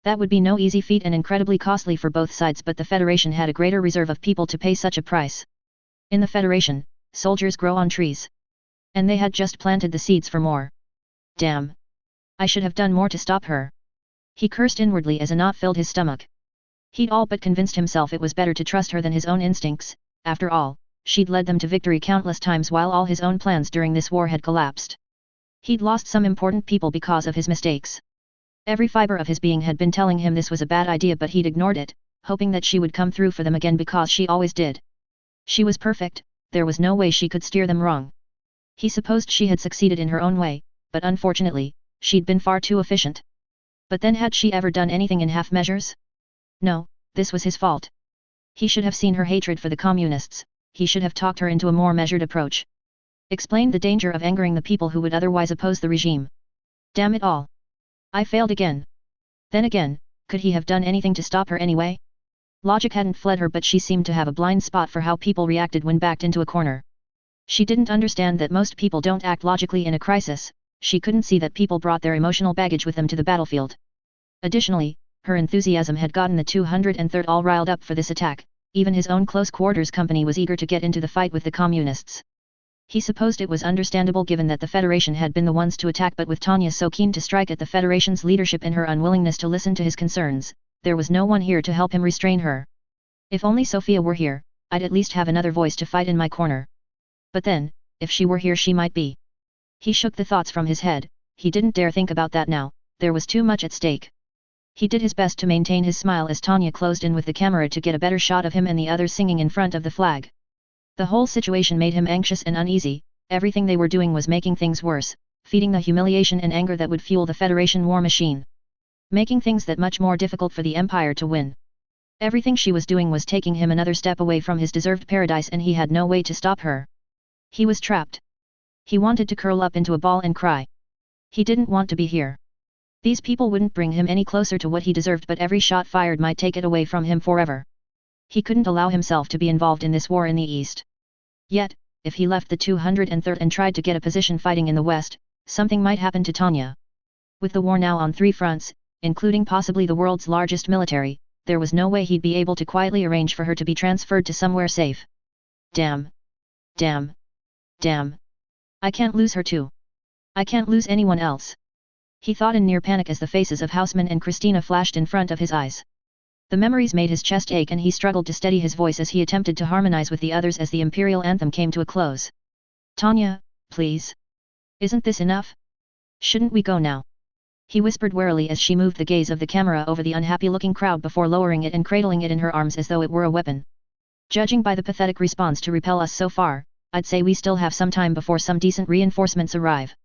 That would be no easy feat and incredibly costly for both sides, but the Federation had a greater reserve of people to pay such a price. In the Federation, soldiers grow on trees. And they had just planted the seeds for more. Damn! I should have done more to stop her. He cursed inwardly as a knot filled his stomach. He'd all but convinced himself it was better to trust her than his own instincts. After all, she'd led them to victory countless times while all his own plans during this war had collapsed. He'd lost some important people because of his mistakes. Every fiber of his being had been telling him this was a bad idea, but he'd ignored it, hoping that she would come through for them again because she always did. She was perfect, there was no way she could steer them wrong. He supposed she had succeeded in her own way, but unfortunately, she'd been far too efficient. But then had she ever done anything in half measures? No, this was his fault. He should have seen her hatred for the communists, he should have talked her into a more measured approach. Explained the danger of angering the people who would otherwise oppose the regime. Damn it all. I failed again. Then again, could he have done anything to stop her anyway? Logic hadn't fled her, but she seemed to have a blind spot for how people reacted when backed into a corner. She didn't understand that most people don't act logically in a crisis. She couldn't see that people brought their emotional baggage with them to the battlefield. Additionally, her enthusiasm had gotten the 203rd all riled up for this attack. Even his own close-quarters company was eager to get into the fight with the communists. He supposed it was understandable given that the Federation had been the ones to attack, but with Tanya so keen to strike at the Federation's leadership and her unwillingness to listen to his concerns, there was no one here to help him restrain her. If only Sophia were here, I'd at least have another voice to fight in my corner. But then, if she were here she might be. He shook the thoughts from his head, he didn't dare think about that now, there was too much at stake. He did his best to maintain his smile as Tanya closed in with the camera to get a better shot of him and the others singing in front of the flag. The whole situation made him anxious and uneasy. Everything they were doing was making things worse, feeding the humiliation and anger that would fuel the Federation war machine. Making things that much more difficult for the Empire to win. Everything she was doing was taking him another step away from his deserved paradise, and he had no way to stop her. He was trapped. He wanted to curl up into a ball and cry. He didn't want to be here. These people wouldn't bring him any closer to what he deserved, but every shot fired might take it away from him forever. He couldn't allow himself to be involved in this war in the East. Yet, if he left the 203rd and tried to get a position fighting in the West, something might happen to Tanya. With the war now on 3 fronts, including possibly the world's largest military, there was no way he'd be able to quietly arrange for her to be transferred to somewhere safe. Damn. Damn. Damn. I can't lose her too. I can't lose anyone else. He thought in near panic as the faces of Houseman and Christina flashed in front of his eyes. The memories made his chest ache and he struggled to steady his voice as he attempted to harmonize with the others as the Imperial anthem came to a close. Tanya, please. Isn't this enough? Shouldn't we go now? He whispered warily as she moved the gaze of the camera over the unhappy-looking crowd before lowering it and cradling it in her arms as though it were a weapon. Judging by the pathetic response to repel us so far, I'd say we still have some time before some decent reinforcements arrive.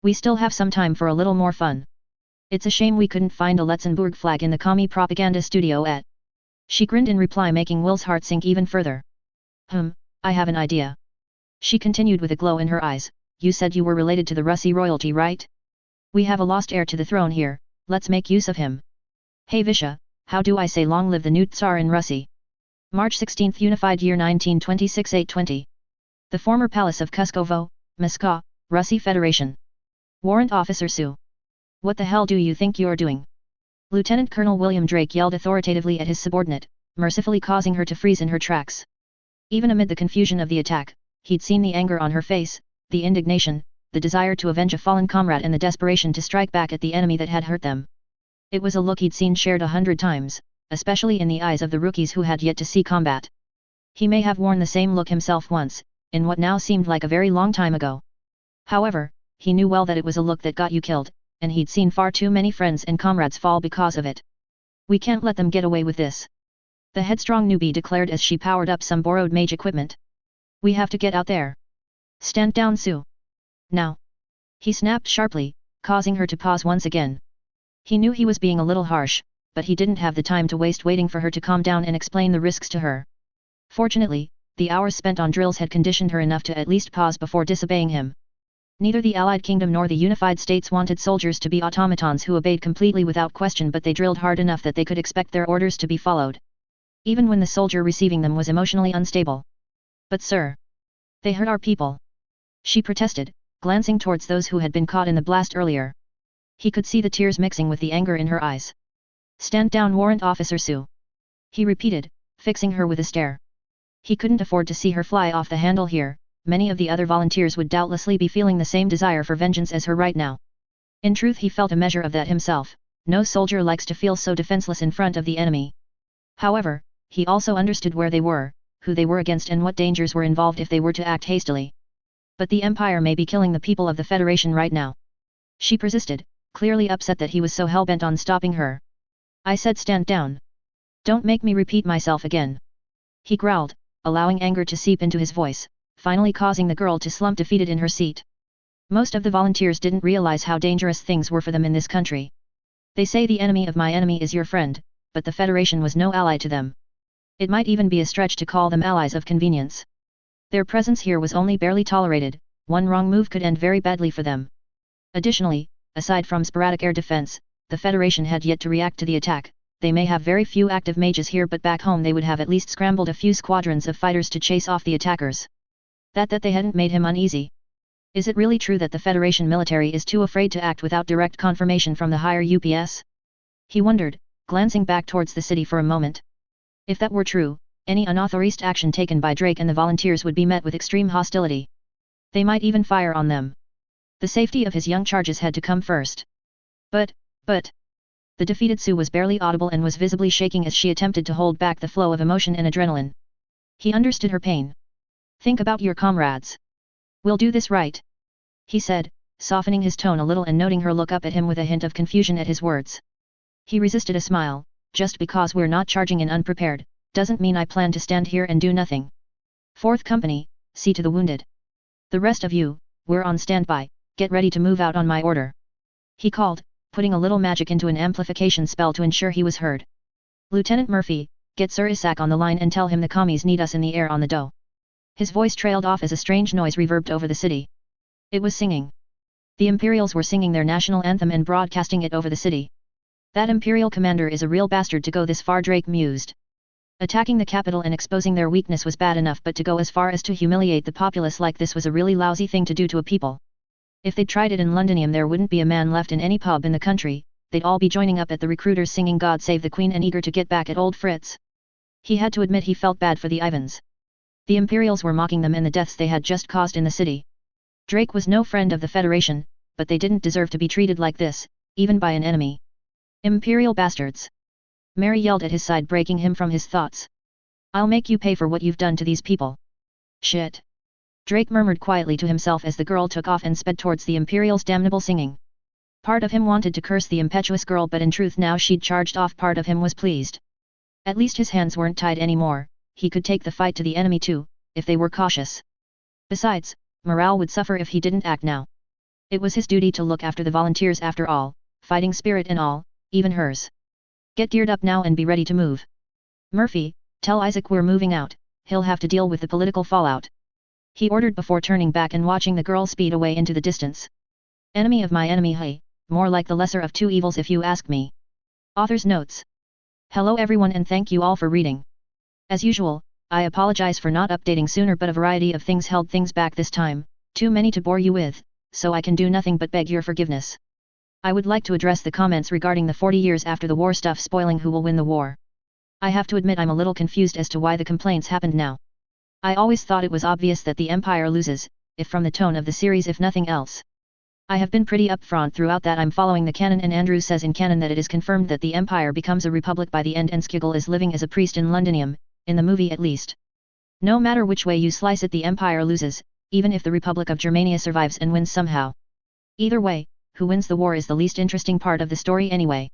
We still have some time for a little more fun. It's a shame we couldn't find a Letzenbourg flag in the commie propaganda studio at. She grinned in reply, making Will's heart sink even further. I have an idea. She continued with a glow in her eyes, you said you were related to the Russi royalty, right? We have a lost heir to the throne here, let's make use of him. Hey Visha, how do I say long live the new Tsar in Russi? March 16, Unified Year 1926 820. The former palace of Kuskovo, Moscow, Russi Federation. Warrant Officer Sue. What the hell do you think you're doing? Lieutenant Colonel William Drake yelled authoritatively at his subordinate, mercifully causing her to freeze in her tracks. Even amid the confusion of the attack, he'd seen the anger on her face, the indignation, the desire to avenge a fallen comrade and the desperation to strike back at the enemy that had hurt them. It was a look he'd seen shared 100 times, especially in the eyes of the rookies who had yet to see combat. He may have worn the same look himself once, in what now seemed like a very long time ago. However, he knew well that it was a look that got you killed, and he'd seen far too many friends and comrades fall because of it. We can't let them get away with this. The headstrong newbie declared as she powered up some borrowed mage equipment. We have to get out there. Stand down, Sue. Now. He snapped sharply, causing her to pause once again. He knew he was being a little harsh, but he didn't have the time to waste waiting for her to calm down and explain the risks to her. Fortunately, the hours spent on drills had conditioned her enough to at least pause before disobeying him. Neither the Allied Kingdom nor the Unified States wanted soldiers to be automatons who obeyed completely without question, but they drilled hard enough that they could expect their orders to be followed. Even when the soldier receiving them was emotionally unstable. But sir, they hurt our people. She protested, glancing towards those who had been caught in the blast earlier. He could see the tears mixing with the anger in her eyes. Stand down, Warrant Officer Sue. He repeated, fixing her with a stare. He couldn't afford to see her fly off the handle here. Many of the other volunteers would doubtlessly be feeling the same desire for vengeance as her right now. In truth, he felt a measure of that himself. No soldier likes to feel so defenseless in front of the enemy. However, he also understood where they were, who they were against, and what dangers were involved if they were to act hastily. But the Empire may be killing the people of the Federation right now. She persisted, clearly upset that he was so hell-bent on stopping her. I said stand down. Don't make me repeat myself again. He growled, allowing anger to seep into his voice, finally causing the girl to slump defeated in her seat. Most of the volunteers didn't realize how dangerous things were for them in this country. They say the enemy of my enemy is your friend, but the Federation was no ally to them. It might even be a stretch to call them allies of convenience. Their presence here was only barely tolerated. One wrong move could end very badly for them. Additionally, aside from sporadic air defense, the Federation had yet to react to the attack. They may have very few active mages here, but back home they would have at least scrambled a few squadrons of fighters to chase off the attackers. That they hadn't made him uneasy. Is it really true that the Federation military is too afraid to act without direct confirmation from the higher UPS? He wondered, glancing back towards the city for a moment. If that were true, any unauthorized action taken by Drake and the volunteers would be met with extreme hostility. They might even fire on them. The safety of his young charges had to come first. But... The defeated Sue was barely audible and was visibly shaking as she attempted to hold back the flow of emotion and adrenaline. He understood her pain. Think about your comrades. We'll do this right. He said, softening his tone a little and noting her look up at him with a hint of confusion at his words. He resisted a smile. Just because we're not charging in unprepared, doesn't mean I plan to stand here and do nothing. 4th Company, see to the wounded. The rest of you, we're on standby, get ready to move out on my order. He called, putting a little magic into an amplification spell to ensure he was heard. Lieutenant Murphy, get Sir Isaac on the line and tell him the commies need us in the air on the dough. His voice trailed off as a strange noise reverbed over the city. It was singing. The Imperials were singing their national anthem and broadcasting it over the city. That Imperial commander is a real bastard to go this far, Drake mused. Attacking the capital and exposing their weakness was bad enough, but to go as far as to humiliate the populace like this was a really lousy thing to do to a people. If they'd tried it in Londonium, there wouldn't be a man left in any pub in the country. They'd all be joining up at the recruiters singing God Save the Queen and eager to get back at old Fritz. He had to admit he felt bad for the Ivans. The Imperials were mocking them and the deaths they had just caused in the city. Drake was no friend of the Federation, but they didn't deserve to be treated like this, even by an enemy. Imperial bastards! Mary yelled at his side, breaking him from his thoughts. I'll make you pay for what you've done to these people. Shit! Drake murmured quietly to himself as the girl took off and sped towards the Imperial's damnable singing. Part of him wanted to curse the impetuous girl, but in truth now she'd charged off, part of him was pleased. At least his hands weren't tied anymore. He could take the fight to the enemy too, if they were cautious. Besides, morale would suffer if he didn't act now. It was his duty to look after the volunteers after all, fighting spirit and all, even hers. Get geared up now and be ready to move. Murphy, tell Isaac we're moving out, he'll have to deal with the political fallout. He ordered before turning back and watching the girl speed away into the distance. Enemy of my enemy, hey, more like the lesser of two evils if you ask me. Author's notes. Hello everyone and thank you all for reading. As usual, I apologize for not updating sooner, but a variety of things held things back this time, too many to bore you with, so I can do nothing but beg your forgiveness. I would like to address the comments regarding the 40 years after the war stuff spoiling who will win the war. I have to admit I'm a little confused as to why the complaints happened now. I always thought it was obvious that the Empire loses, if from the tone of the series if nothing else. I have been pretty upfront throughout that I'm following the canon, and Andrew says in canon that it is confirmed that the Empire becomes a republic by the end and Skiggle is living as a priest in Londonium, in the movie at least. No matter which way you slice it, the Empire loses, even if the Republic of Germania survives and wins somehow. Either way, who wins the war is the least interesting part of the story anyway.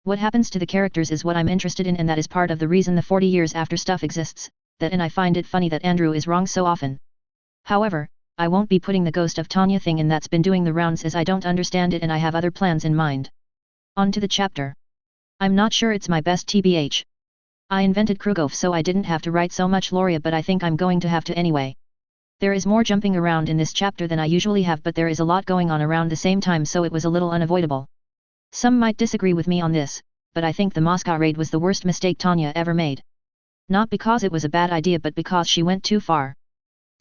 What happens to the characters is what I'm interested in, and that is part of the reason the 40 years after stuff exists, and I find it funny that Andrew is wrong so often. However, I won't be putting the Ghost of Tanya thing in that's been doing the rounds, as I don't understand it and I have other plans in mind. On to the chapter. I'm not sure it's my best TBH. I invented Krugov so I didn't have to write so much Loria, but I think I'm going to have to anyway. There is more jumping around in this chapter than I usually have, but there is a lot going on around the same time, so it was a little unavoidable. Some might disagree with me on this, but I think the Moscow raid was the worst mistake Tanya ever made. Not because it was a bad idea, but because she went too far.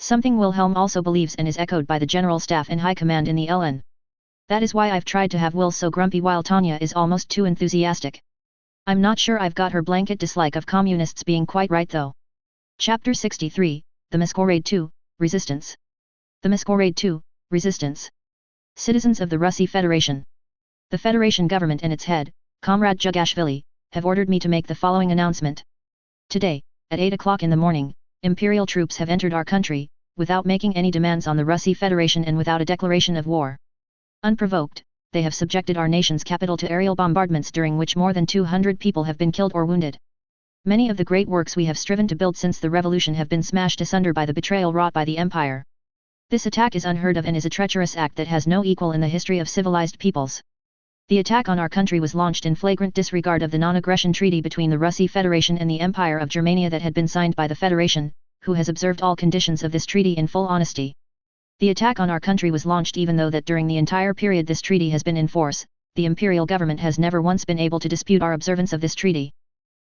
Something Wilhelm also believes and is echoed by the General Staff and High Command in the LN. That is why I've tried to have Will so grumpy while Tanya is almost too enthusiastic. I'm not sure I've got her blanket dislike of communists being quite right though. Chapter 63, The Masquerade 2, Resistance. The Masquerade 2, Resistance. Citizens of the Russy Federation. The Federation government and its head, Comrade Jugashvili, have ordered me to make the following announcement. Today, at 8 o'clock in the morning, Imperial troops have entered our country, without making any demands on the Russy Federation and without a declaration of war. Unprovoked, they have subjected our nation's capital to aerial bombardments during which more than 200 people have been killed or wounded. Many of the great works we have striven to build since the revolution have been smashed asunder by the betrayal wrought by the Empire. This attack is unheard of and is a treacherous act that has no equal in the history of civilized peoples. The attack on our country was launched in flagrant disregard of the non-aggression treaty between the Russy Federation and the Empire of Germania that had been signed by the Federation, who has observed all conditions of this treaty in full honesty. The attack on our country was launched even though that during the entire period this treaty has been in force, the Imperial government has never once been able to dispute our observance of this treaty.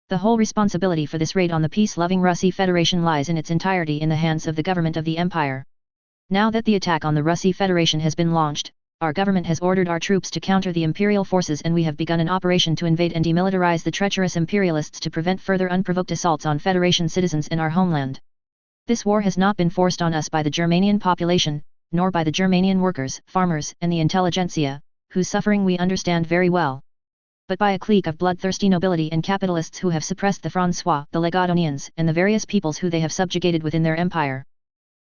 The whole responsibility for this raid on the peace-loving Russy Federation lies in its entirety in the hands of the government of the Empire. Now that the attack on the Russy Federation has been launched, our government has ordered our troops to counter the imperial forces and we have begun an operation to invade and demilitarize the treacherous imperialists to prevent further unprovoked assaults on Federation citizens in our homeland. This war has not been forced on us by the Germanian population, nor by the Germanian workers, farmers, and the intelligentsia, whose suffering we understand very well. But by a clique of bloodthirsty nobility and capitalists who have suppressed the François, the Legadonians, and the various peoples who they have subjugated within their empire.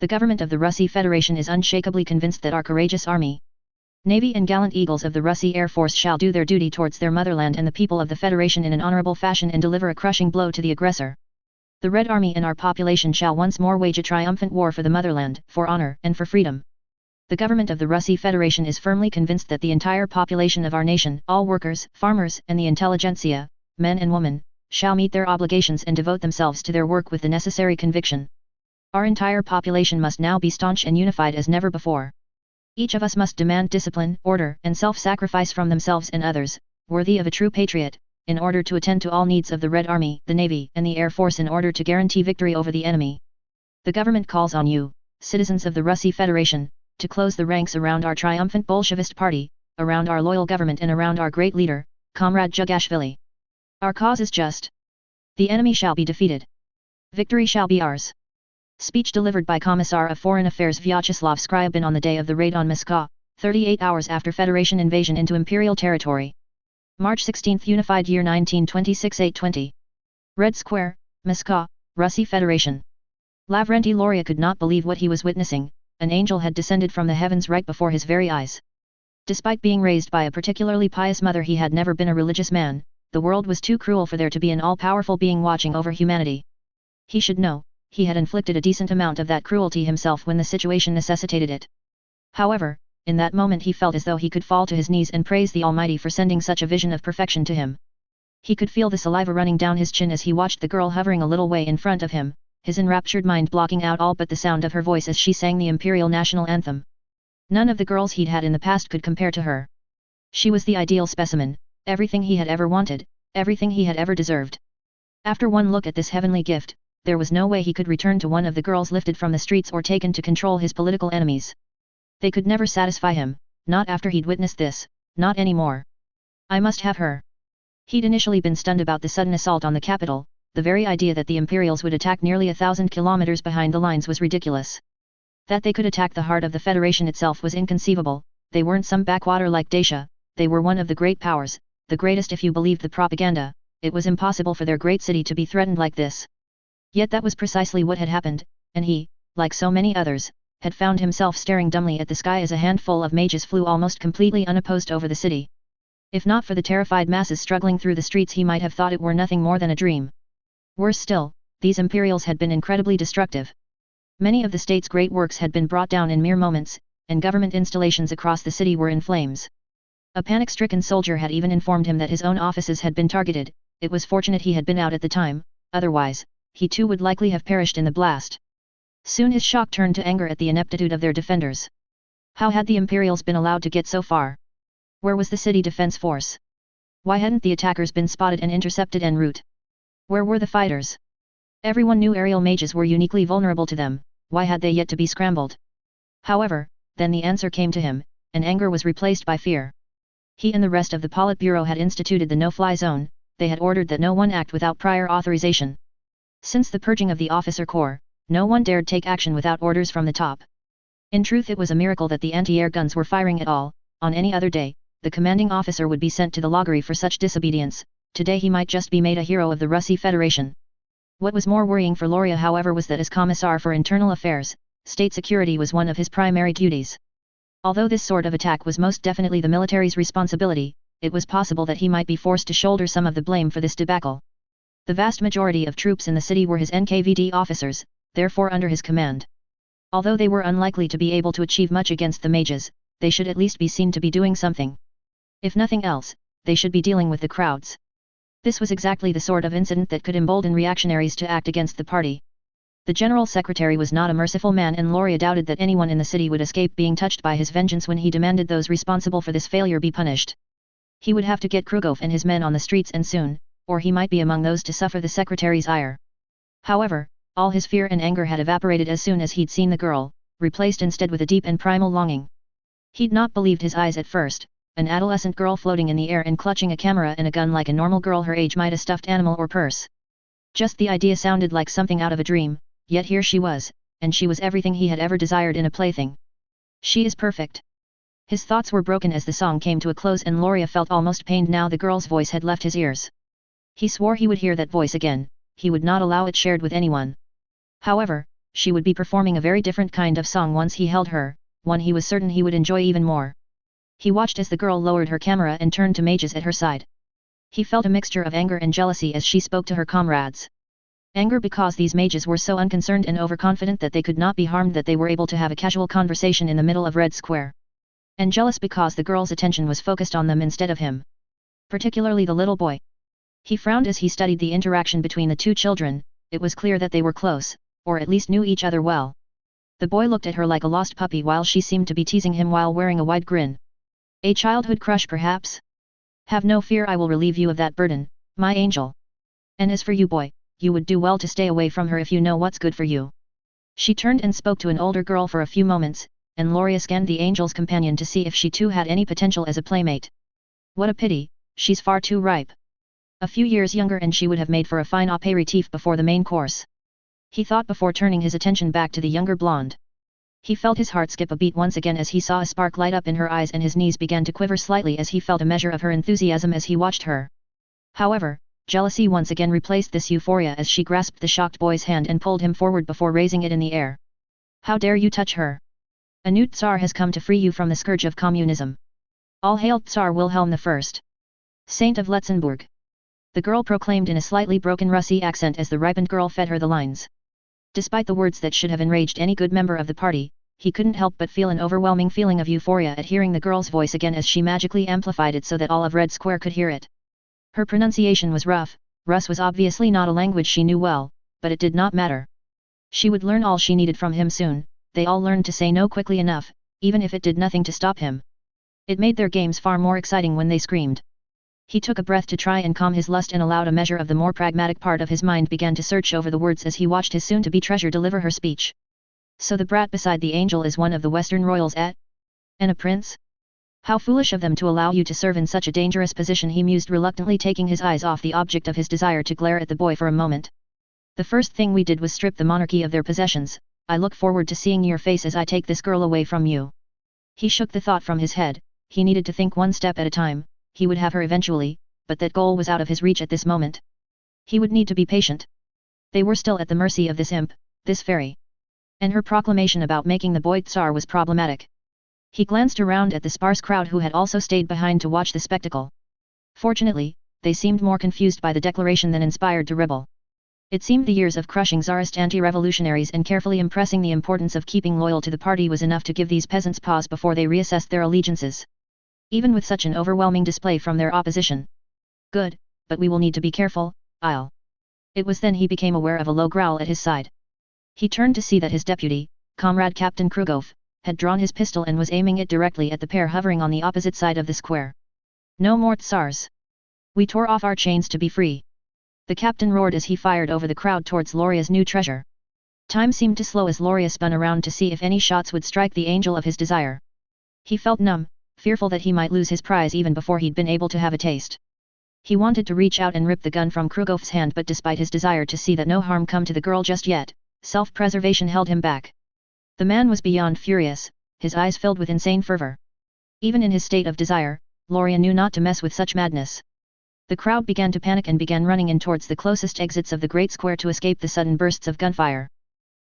The government of the Russy Federation is unshakably convinced that our courageous army, Navy and gallant eagles of the Russy Air Force shall do their duty towards their motherland and the people of the Federation in an honorable fashion and deliver a crushing blow to the aggressor. The Red Army and our population shall once more wage a triumphant war for the motherland, for honor, and for freedom. The government of the Russy Federation is firmly convinced that the entire population of our nation, all workers, farmers, and the intelligentsia, men and women, shall meet their obligations and devote themselves to their work with the necessary conviction. Our entire population must now be staunch and unified as never before. Each of us must demand discipline, order, and self-sacrifice from themselves and others, worthy of a true patriot, in order to attend to all needs of the Red Army, the Navy, and the Air Force in order to guarantee victory over the enemy. The government calls on you, citizens of the Russy Federation, to close the ranks around our triumphant Bolshevist party, around our loyal government and around our great leader, Comrade Jugashvili. Our cause is just. The enemy shall be defeated. Victory shall be ours. Speech delivered by Commissar of Foreign Affairs Vyacheslav Skryabin on the day of the raid on Moscow, 38 hours after Federation invasion into Imperial territory. March 16, Unified Year 1926 8:20. Red Square, Moscow, Russy Federation. Lavrenti Luria could not believe what he was witnessing. An angel had descended from the heavens right before his very eyes. Despite being raised by a particularly pious mother, he had never been a religious man. The world was too cruel for there to be an all-powerful being watching over humanity. He should know. He had inflicted a decent amount of that cruelty himself when the situation necessitated it. However, in that moment he felt as though he could fall to his knees and praise the Almighty for sending such a vision of perfection to him. He could feel the saliva running down his chin as he watched the girl hovering a little way in front of him, his enraptured mind blocking out all but the sound of her voice as she sang the Imperial National Anthem. None of the girls he'd had in the past could compare to her. She was the ideal specimen, everything he had ever wanted, everything he had ever deserved. After one look at this heavenly gift, there was no way he could return to one of the girls lifted from the streets or taken to control his political enemies. They could never satisfy him, not after he'd witnessed this, not anymore. I must have her. He'd initially been stunned about the sudden assault on the capital. The very idea that the Imperials would attack nearly 1,000 kilometers behind the lines was ridiculous. That they could attack the heart of the Federation itself was inconceivable. They weren't some backwater like Dacia, they were one of the great powers, the greatest if you believed the propaganda. It was impossible for their great city to be threatened like this. Yet that was precisely what had happened, and he, like so many others, had found himself staring dumbly at the sky as a handful of mages flew almost completely unopposed over the city. If not for the terrified masses struggling through the streets, he might have thought it were nothing more than a dream. Worse still, these Imperials had been incredibly destructive. Many of the state's great works had been brought down in mere moments, and government installations across the city were in flames. A panic-stricken soldier had even informed him that his own offices had been targeted. It was fortunate he had been out at the time, otherwise, he too would likely have perished in the blast. Soon his shock turned to anger at the ineptitude of their defenders. How had the Imperials been allowed to get so far? Where was the city defense force? Why hadn't the attackers been spotted and intercepted en route? Where were the fighters? Everyone knew aerial mages were uniquely vulnerable to them, why had they yet to be scrambled? However, then the answer came to him, and anger was replaced by fear. He and the rest of the Politburo had instituted the no-fly zone, they had ordered that no one act without prior authorization. Since the purging of the officer corps, no one dared take action without orders from the top. In truth, it was a miracle that the anti-air guns were firing at all. On any other day, the commanding officer would be sent to the loggery for such disobedience. Today he might just be made a hero of the Russi Federation. What was more worrying for Loria, however, was that as Commissar for Internal Affairs, state security was one of his primary duties. Although this sort of attack was most definitely the military's responsibility, it was possible that he might be forced to shoulder some of the blame for this debacle. The vast majority of troops in the city were his NKVD officers, therefore under his command. Although they were unlikely to be able to achieve much against the mages, they should at least be seen to be doing something. If nothing else, they should be dealing with the crowds. This was exactly the sort of incident that could embolden reactionaries to act against the party. The General Secretary was not a merciful man, and Loria doubted that anyone in the city would escape being touched by his vengeance when he demanded those responsible for this failure be punished. He would have to get Krugov and his men on the streets, and soon, or he might be among those to suffer the Secretary's ire. However, all his fear and anger had evaporated as soon as he'd seen the girl, replaced instead with a deep and primal longing. He'd not believed his eyes at first. An adolescent girl floating in the air and clutching a camera and a gun like a normal girl her age, might a stuffed animal or purse. Just the idea sounded like something out of a dream, yet here she was, and she was everything he had ever desired in a plaything. She is perfect. His thoughts were broken as the song came to a close, and Loria felt almost pained now the girl's voice had left his ears. He swore he would hear that voice again, he would not allow it shared with anyone. However, she would be performing a very different kind of song once he held her, one he was certain he would enjoy even more. He watched as the girl lowered her camera and turned to mages at her side. He felt a mixture of anger and jealousy as she spoke to her comrades. Anger because these mages were so unconcerned and overconfident that they could not be harmed that they were able to have a casual conversation in the middle of Red Square. And jealous because the girl's attention was focused on them instead of him. Particularly the little boy. He frowned as he studied the interaction between the two children. It was clear that they were close, or at least knew each other well. The boy looked at her like a lost puppy while she seemed to be teasing him while wearing a wide grin. A childhood crush perhaps? Have no fear, I will relieve you of that burden, my angel. And as for you boy, you would do well to stay away from her if you know what's good for you. She turned and spoke to an older girl for a few moments, and Loria scanned the angel's companion to see if she too had any potential as a playmate. What a pity, she's far too ripe. A few years younger and she would have made for a fine apéritif before the main course. He thought before turning his attention back to the younger blonde. He felt his heart skip a beat once again as he saw a spark light up in her eyes, and his knees began to quiver slightly as he felt a measure of her enthusiasm as he watched her. However, jealousy once again replaced this euphoria as she grasped the shocked boy's hand and pulled him forward before raising it in the air. How dare you touch her? A new Tsar has come to free you from the scourge of communism. All hail Tsar Wilhelm I, Saint of Letzenbourg. The girl proclaimed in a slightly broken Russi accent as the ripened girl fed her the lines. Despite the words that should have enraged any good member of the party, he couldn't help but feel an overwhelming feeling of euphoria at hearing the girl's voice again as she magically amplified it so that all of Red Square could hear it. Her pronunciation was rough. Rus was obviously not a language she knew well, but it did not matter. She would learn all she needed from him soon. They all learned to say no quickly enough, even if it did nothing to stop him. It made their games far more exciting when they screamed. He took a breath to try and calm his lust and allowed a measure of the more pragmatic part of his mind began to search over the words as he watched his soon-to-be treasure deliver her speech. So the brat beside the angel is one of the Western royals and a prince? How foolish of them to allow you to serve in such a dangerous position, he mused reluctantly, taking his eyes off the object of his desire to glare at the boy for a moment. The first thing we did was strip the monarchy of their possessions. I look forward to seeing your face as I take this girl away from you. He shook the thought from his head. He needed to think one step at a time. He would have her eventually, but that goal was out of his reach at this moment. He would need to be patient. They were still at the mercy of this imp, this fairy. And her proclamation about making the boy Tsar was problematic. He glanced around at the sparse crowd who had also stayed behind to watch the spectacle. Fortunately, they seemed more confused by the declaration than inspired to rebel. It seemed the years of crushing Tsarist anti-revolutionaries and carefully impressing the importance of keeping loyal to the party was enough to give these peasants pause before they reassessed their allegiances. Even with such an overwhelming display from their opposition. Good, but we will need to be careful, It was then he became aware of a low growl at his side. He turned to see that his deputy, Comrade Captain Krugov, had drawn his pistol and was aiming it directly at the pair hovering on the opposite side of the square. No more tsars. We tore off our chains to be free. The captain roared as he fired over the crowd towards Loria's new treasure. Time seemed to slow as Loria spun around to see if any shots would strike the angel of his desire. He felt numb, fearful that he might lose his prize even before he'd been able to have a taste. He wanted to reach out and rip the gun from Krugov's hand, but despite his desire to see that no harm come to the girl just yet, self-preservation held him back. The man was beyond furious, his eyes filled with insane fervor. Even in his state of desire, Loria knew not to mess with such madness. The crowd began to panic and began running in towards the closest exits of the great square to escape the sudden bursts of gunfire.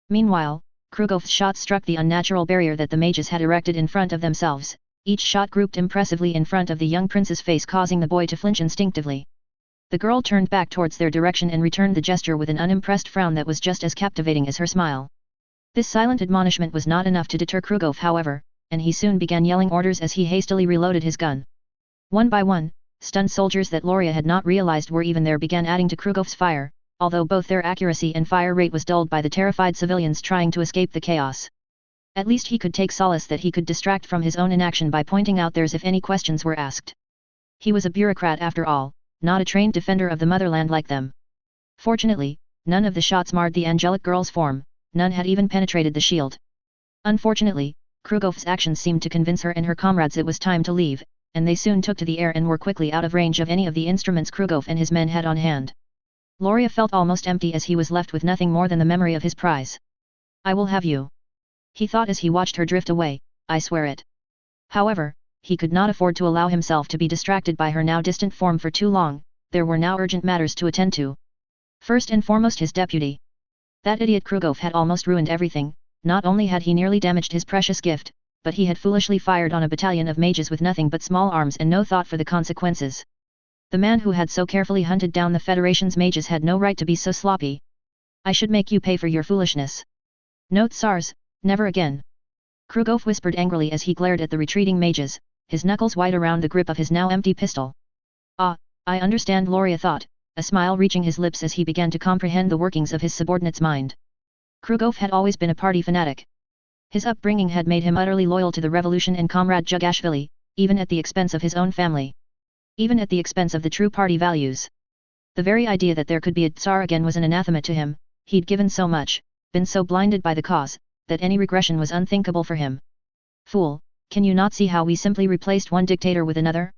Meanwhile, Krugov's shot struck the unnatural barrier that the mages had erected in front of themselves, each shot grouped impressively in front of the young prince's face, causing the boy to flinch instinctively. The girl turned back towards their direction and returned the gesture with an unimpressed frown that was just as captivating as her smile. This silent admonishment was not enough to deter Krugov, however, and he soon began yelling orders as he hastily reloaded his gun. One by one, stunned soldiers that Loria had not realized were even there began adding to Krugov's fire, although both their accuracy and fire rate was dulled by the terrified civilians trying to escape the chaos. At least he could take solace that he could distract from his own inaction by pointing out theirs if any questions were asked. He was a bureaucrat after all, not a trained defender of the motherland like them. Fortunately, none of the shots marred the angelic girl's form, none had even penetrated the shield. Unfortunately, Krugov's actions seemed to convince her and her comrades it was time to leave, and they soon took to the air and were quickly out of range of any of the instruments Krugov and his men had on hand. Loria felt almost empty as he was left with nothing more than the memory of his prize. I will have you. He thought as he watched her drift away, I swear it. However, he could not afford to allow himself to be distracted by her now distant form for too long. There were now urgent matters to attend to. First and foremost, his deputy. That idiot Krugov had almost ruined everything. Not only had he nearly damaged his precious gift, but he had foolishly fired on a battalion of mages with nothing but small arms and no thought for the consequences. The man who had so carefully hunted down the Federation's mages had no right to be so sloppy. I should make you pay for your foolishness. No tsars, never again. Krugov whispered angrily as he glared at the retreating mages, his knuckles white around the grip of his now empty pistol. Ah, I understand, Loria thought, a smile reaching his lips as he began to comprehend the workings of his subordinate's mind. Krugov had always been a party fanatic. His upbringing had made him utterly loyal to the revolution and Comrade Jugashvili, even at the expense of his own family. Even at the expense of the true party values. The very idea that there could be a Tsar again was an anathema to him. He'd given so much, been so blinded by the cause, that any regression was unthinkable for him. Fool, can you not see how we simply replaced one dictator with another?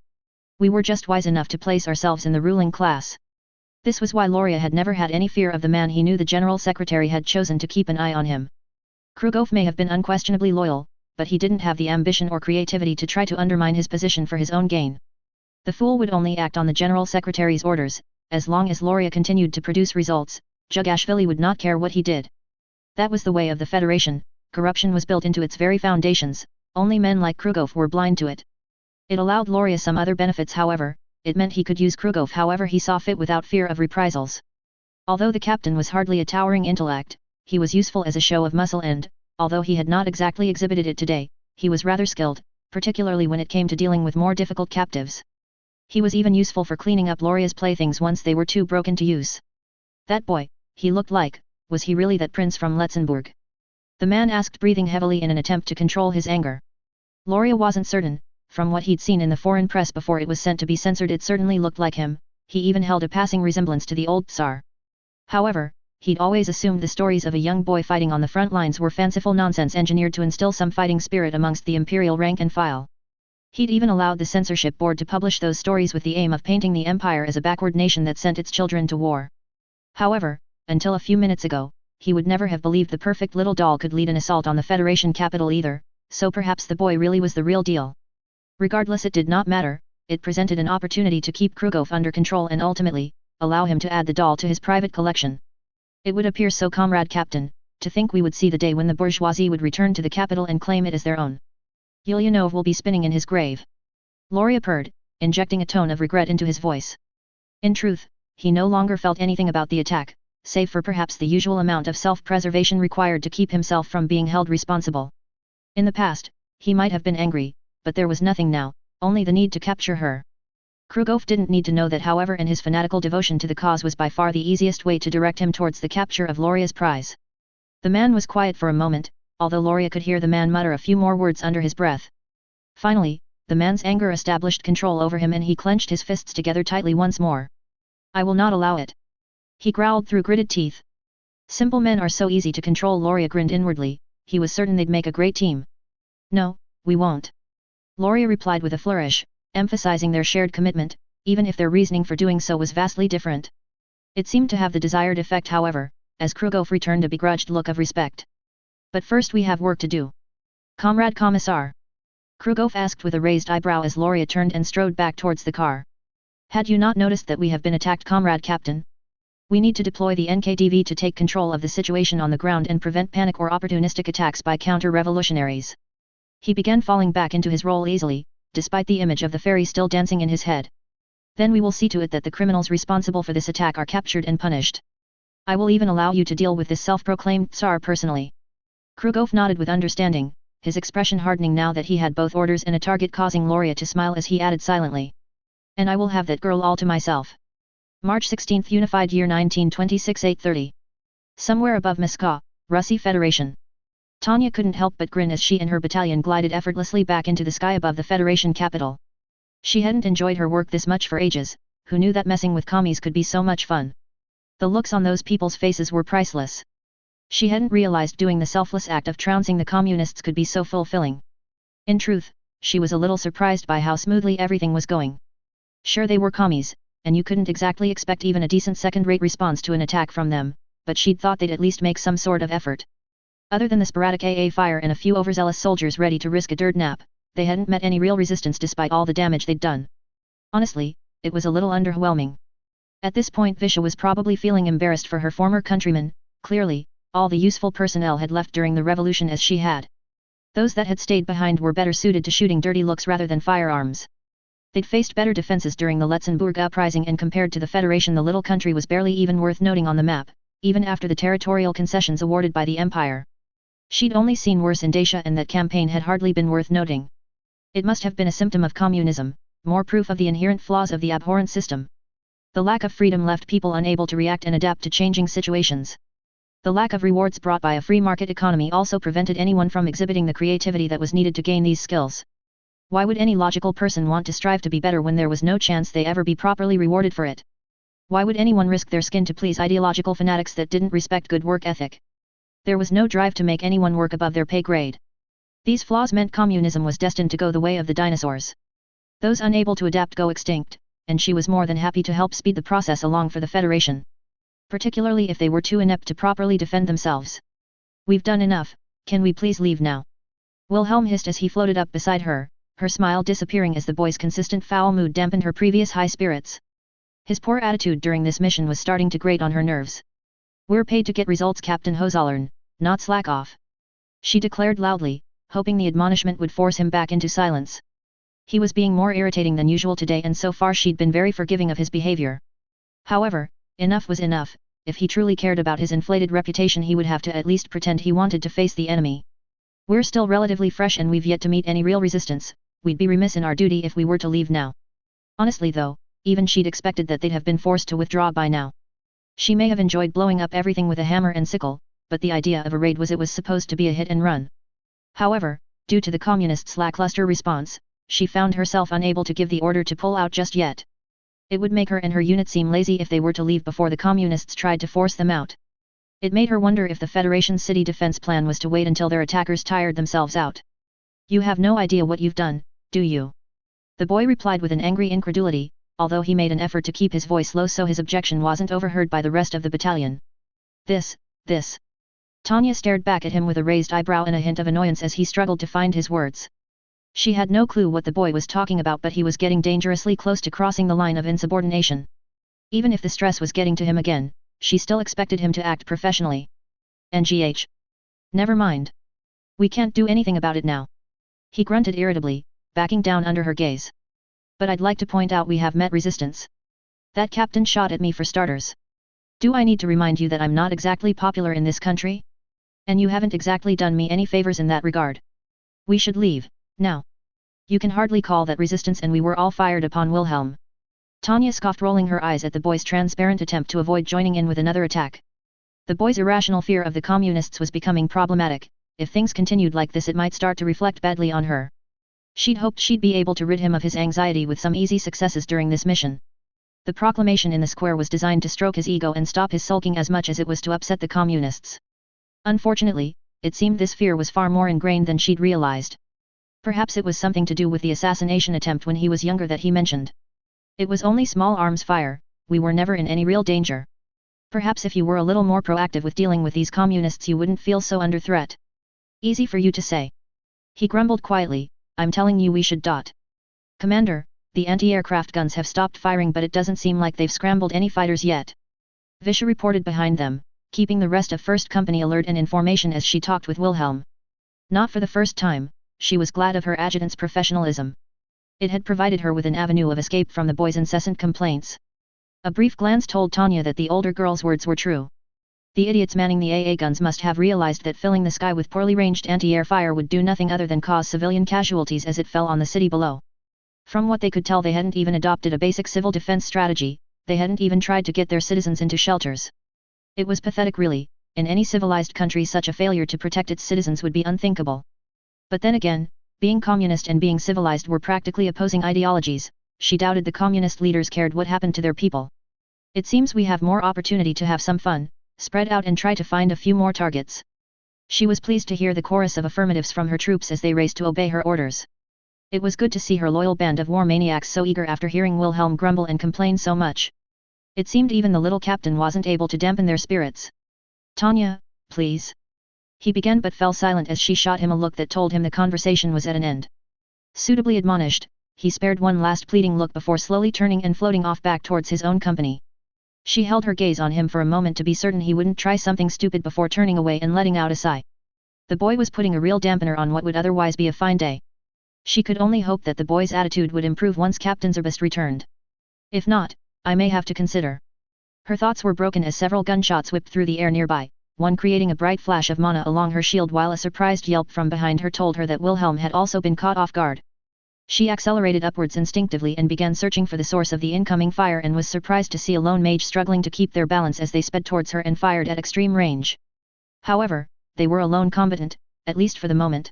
We were just wise enough to place ourselves in the ruling class. This was why Loria had never had any fear of the man he knew the General Secretary had chosen to keep an eye on him. Krugov may have been unquestionably loyal, but he didn't have the ambition or creativity to try to undermine his position for his own gain. The fool would only act on the General Secretary's orders. As long as Loria continued to produce results, Jugashvili would not care what he did. That was the way of the Federation. Corruption was built into its very foundations, only men like Krugov were blind to it. It allowed Loria some other benefits, however. It meant he could use Krugov however he saw fit without fear of reprisals. Although the captain was hardly a towering intellect, he was useful as a show of muscle and, although he had not exactly exhibited it today, he was rather skilled, particularly when it came to dealing with more difficult captives. He was even useful for cleaning up Loria's playthings once they were too broken to use. That boy, he looked like, was he really that prince from Letzenbourg? The man asked, breathing heavily in an attempt to control his anger. Loria wasn't certain. From what he'd seen in the foreign press before it was sent to be censored, it certainly looked like him. He even held a passing resemblance to the old Tsar. However, he'd always assumed the stories of a young boy fighting on the front lines were fanciful nonsense engineered to instill some fighting spirit amongst the imperial rank and file. He'd even allowed the censorship board to publish those stories with the aim of painting the empire as a backward nation that sent its children to war. However, until a few minutes ago, he would never have believed the perfect little doll could lead an assault on the Federation capital either, so perhaps the boy really was the real deal. Regardless, it did not matter. It presented an opportunity to keep Krugov under control and ultimately, allow him to add the doll to his private collection. It would appear so, Comrade Captain, to think we would see the day when the bourgeoisie would return to the capital and claim it as their own. Yulianov will be spinning in his grave. Loria purred, injecting a tone of regret into his voice. In truth, he no longer felt anything about the attack, save for perhaps the usual amount of self-preservation required to keep himself from being held responsible. In the past, he might have been angry, but there was nothing now, only the need to capture her. Krugov didn't need to know that, however, and his fanatical devotion to the cause was by far the easiest way to direct him towards the capture of Loria's prize. The man was quiet for a moment, although Loria could hear the man mutter a few more words under his breath. Finally, the man's anger established control over him and he clenched his fists together tightly once more. I will not allow it. He growled through gritted teeth. Simple men are so easy to control. Loria grinned inwardly, he was certain they'd make a great team. No, we won't. Loria replied with a flourish, emphasizing their shared commitment, even if their reasoning for doing so was vastly different. It seemed to have the desired effect however, as Krugov returned a begrudged look of respect. But first we have work to do. Comrade Commissar. Krugov asked with a raised eyebrow as Loria turned and strode back towards the car. Had you not noticed that we have been attacked, Comrade Captain? We need to deploy the NKDV to take control of the situation on the ground and prevent panic or opportunistic attacks by counter-revolutionaries. He began falling back into his role easily, despite the image of the fairy still dancing in his head. Then we will see to it that the criminals responsible for this attack are captured and punished. I will even allow you to deal with this self-proclaimed Tsar personally. Krugov nodded with understanding, his expression hardening now that he had both orders and a target, causing Loria to smile as he added silently. And I will have that girl all to myself. March 16, Unified Year 1926, 8:30. Somewhere above Moscow, Russia Federation. Tanya couldn't help but grin as she and her battalion glided effortlessly back into the sky above the Federation capital. She hadn't enjoyed her work this much for ages, who knew that messing with commies could be so much fun. The looks on those people's faces were priceless. She hadn't realized doing the selfless act of trouncing the communists could be so fulfilling. In truth, she was a little surprised by how smoothly everything was going. Sure, they were commies, and you couldn't exactly expect even a decent second-rate response to an attack from them, but she'd thought they'd at least make some sort of effort. Other than the sporadic AA fire and a few overzealous soldiers ready to risk a dirt nap, they hadn't met any real resistance despite all the damage they'd done. Honestly, it was a little underwhelming. At this point Visha was probably feeling embarrassed for her former countrymen. Clearly, all the useful personnel had left during the revolution as she had. Those that had stayed behind were better suited to shooting dirty looks rather than firearms. They'd faced better defenses during the Letzenbourg uprising, and compared to the Federation the little country was barely even worth noting on the map, even after the territorial concessions awarded by the Empire. She'd only seen worse in Dacia, and that campaign had hardly been worth noting. It must have been a symptom of communism, more proof of the inherent flaws of the abhorrent system. The lack of freedom left people unable to react and adapt to changing situations. The lack of rewards brought by a free market economy also prevented anyone from exhibiting the creativity that was needed to gain these skills. Why would any logical person want to strive to be better when there was no chance they ever be properly rewarded for it? Why would anyone risk their skin to please ideological fanatics that didn't respect good work ethic? There was no drive to make anyone work above their pay grade. These flaws meant communism was destined to go the way of the dinosaurs. Those unable to adapt go extinct, and she was more than happy to help speed the process along for the Federation. Particularly if they were too inept to properly defend themselves. We've done enough, can we please leave now? Wilhelm hissed as he floated up beside her, her smile disappearing as the boy's consistent foul mood dampened her previous high spirits. His poor attitude during this mission was starting to grate on her nerves. We're paid to get results, Captain Hozollern, not slack off. She declared loudly, hoping the admonishment would force him back into silence. He was being more irritating than usual today, and so far she'd been very forgiving of his behavior. However, enough was enough. If he truly cared about his inflated reputation, he would have to at least pretend he wanted to face the enemy. We're still relatively fresh and we've yet to meet any real resistance. We'd be remiss in our duty if we were to leave now. Honestly though, even she'd expected that they'd have been forced to withdraw by now. She may have enjoyed blowing up everything with a hammer and sickle, but the idea of a raid was supposed to be a hit and run. However, due to the communists' lackluster response, she found herself unable to give the order to pull out just yet. It would make her and her unit seem lazy if they were to leave before the communists tried to force them out. It made her wonder if the Federation's city defense plan was to wait until their attackers tired themselves out. You have no idea what you've done, do you? The boy replied with an angry incredulity, although he made an effort to keep his voice low so his objection wasn't overheard by the rest of the battalion. This. Tanya stared back at him with a raised eyebrow and a hint of annoyance as he struggled to find his words. She had no clue what the boy was talking about, but he was getting dangerously close to crossing the line of insubordination. Even if the stress was getting to him again, she still expected him to act professionally. NGH. Never mind. We can't do anything about it now. He grunted irritably, backing down under her gaze. But I'd like to point out we have met resistance. That captain shot at me for starters. Do I need to remind you that I'm not exactly popular in this country? And you haven't exactly done me any favors in that regard. We should leave, now. You can hardly call that resistance, and we were all fired upon, Wilhelm. Tanya scoffed, rolling her eyes at the boy's transparent attempt to avoid joining in with another attack. The boy's irrational fear of the communists was becoming problematic. If things continued like this, it might start to reflect badly on her. She'd hoped she'd be able to rid him of his anxiety with some easy successes during this mission. The proclamation in the square was designed to stroke his ego and stop his sulking as much as it was to upset the communists. Unfortunately, it seemed this fear was far more ingrained than she'd realized. Perhaps it was something to do with the assassination attempt when he was younger that he mentioned. It was only small arms fire, we were never in any real danger. Perhaps if you were a little more proactive with dealing with these communists you wouldn't feel so under threat. Easy for you to say. He grumbled quietly, I'm telling you we should. Commander, the anti-aircraft guns have stopped firing but it doesn't seem like they've scrambled any fighters yet. Visha reported behind them, keeping the rest of First Company alert and in formation as she talked with Wilhelm. Not for the first time, she was glad of her adjutant's professionalism. It had provided her with an avenue of escape from the boy's incessant complaints. A brief glance told Tanya that the older girl's words were true. The idiots manning the AA guns must have realized that filling the sky with poorly ranged anti-air fire would do nothing other than cause civilian casualties as it fell on the city below. From what they could tell, they hadn't even adopted a basic civil defense strategy, they hadn't even tried to get their citizens into shelters. It was pathetic really. In any civilized country such a failure to protect its citizens would be unthinkable. But then again, being communist and being civilized were practically opposing ideologies. She doubted the communist leaders cared what happened to their people. It seems we have more opportunity to have some fun, spread out and try to find a few more targets. She was pleased to hear the chorus of affirmatives from her troops as they raced to obey her orders. It was good to see her loyal band of war maniacs so eager after hearing Wilhelm grumble and complain so much. It seemed even the little captain wasn't able to dampen their spirits. Tanya, please. He began but fell silent as she shot him a look that told him the conversation was at an end. Suitably admonished, he spared one last pleading look before slowly turning and floating off back towards his own company. She held her gaze on him for a moment to be certain he wouldn't try something stupid before turning away and letting out a sigh. The boy was putting a real dampener on what would otherwise be a fine day. She could only hope that the boy's attitude would improve once Captain Zerbest returned. If not, I may have to consider. Her thoughts were broken as several gunshots whipped through the air nearby, one creating a bright flash of mana along her shield while a surprised yelp from behind her told her that Wilhelm had also been caught off guard. She accelerated upwards instinctively and began searching for the source of the incoming fire and was surprised to see a lone mage struggling to keep their balance as they sped towards her and fired at extreme range. However, they were a lone combatant, at least for the moment.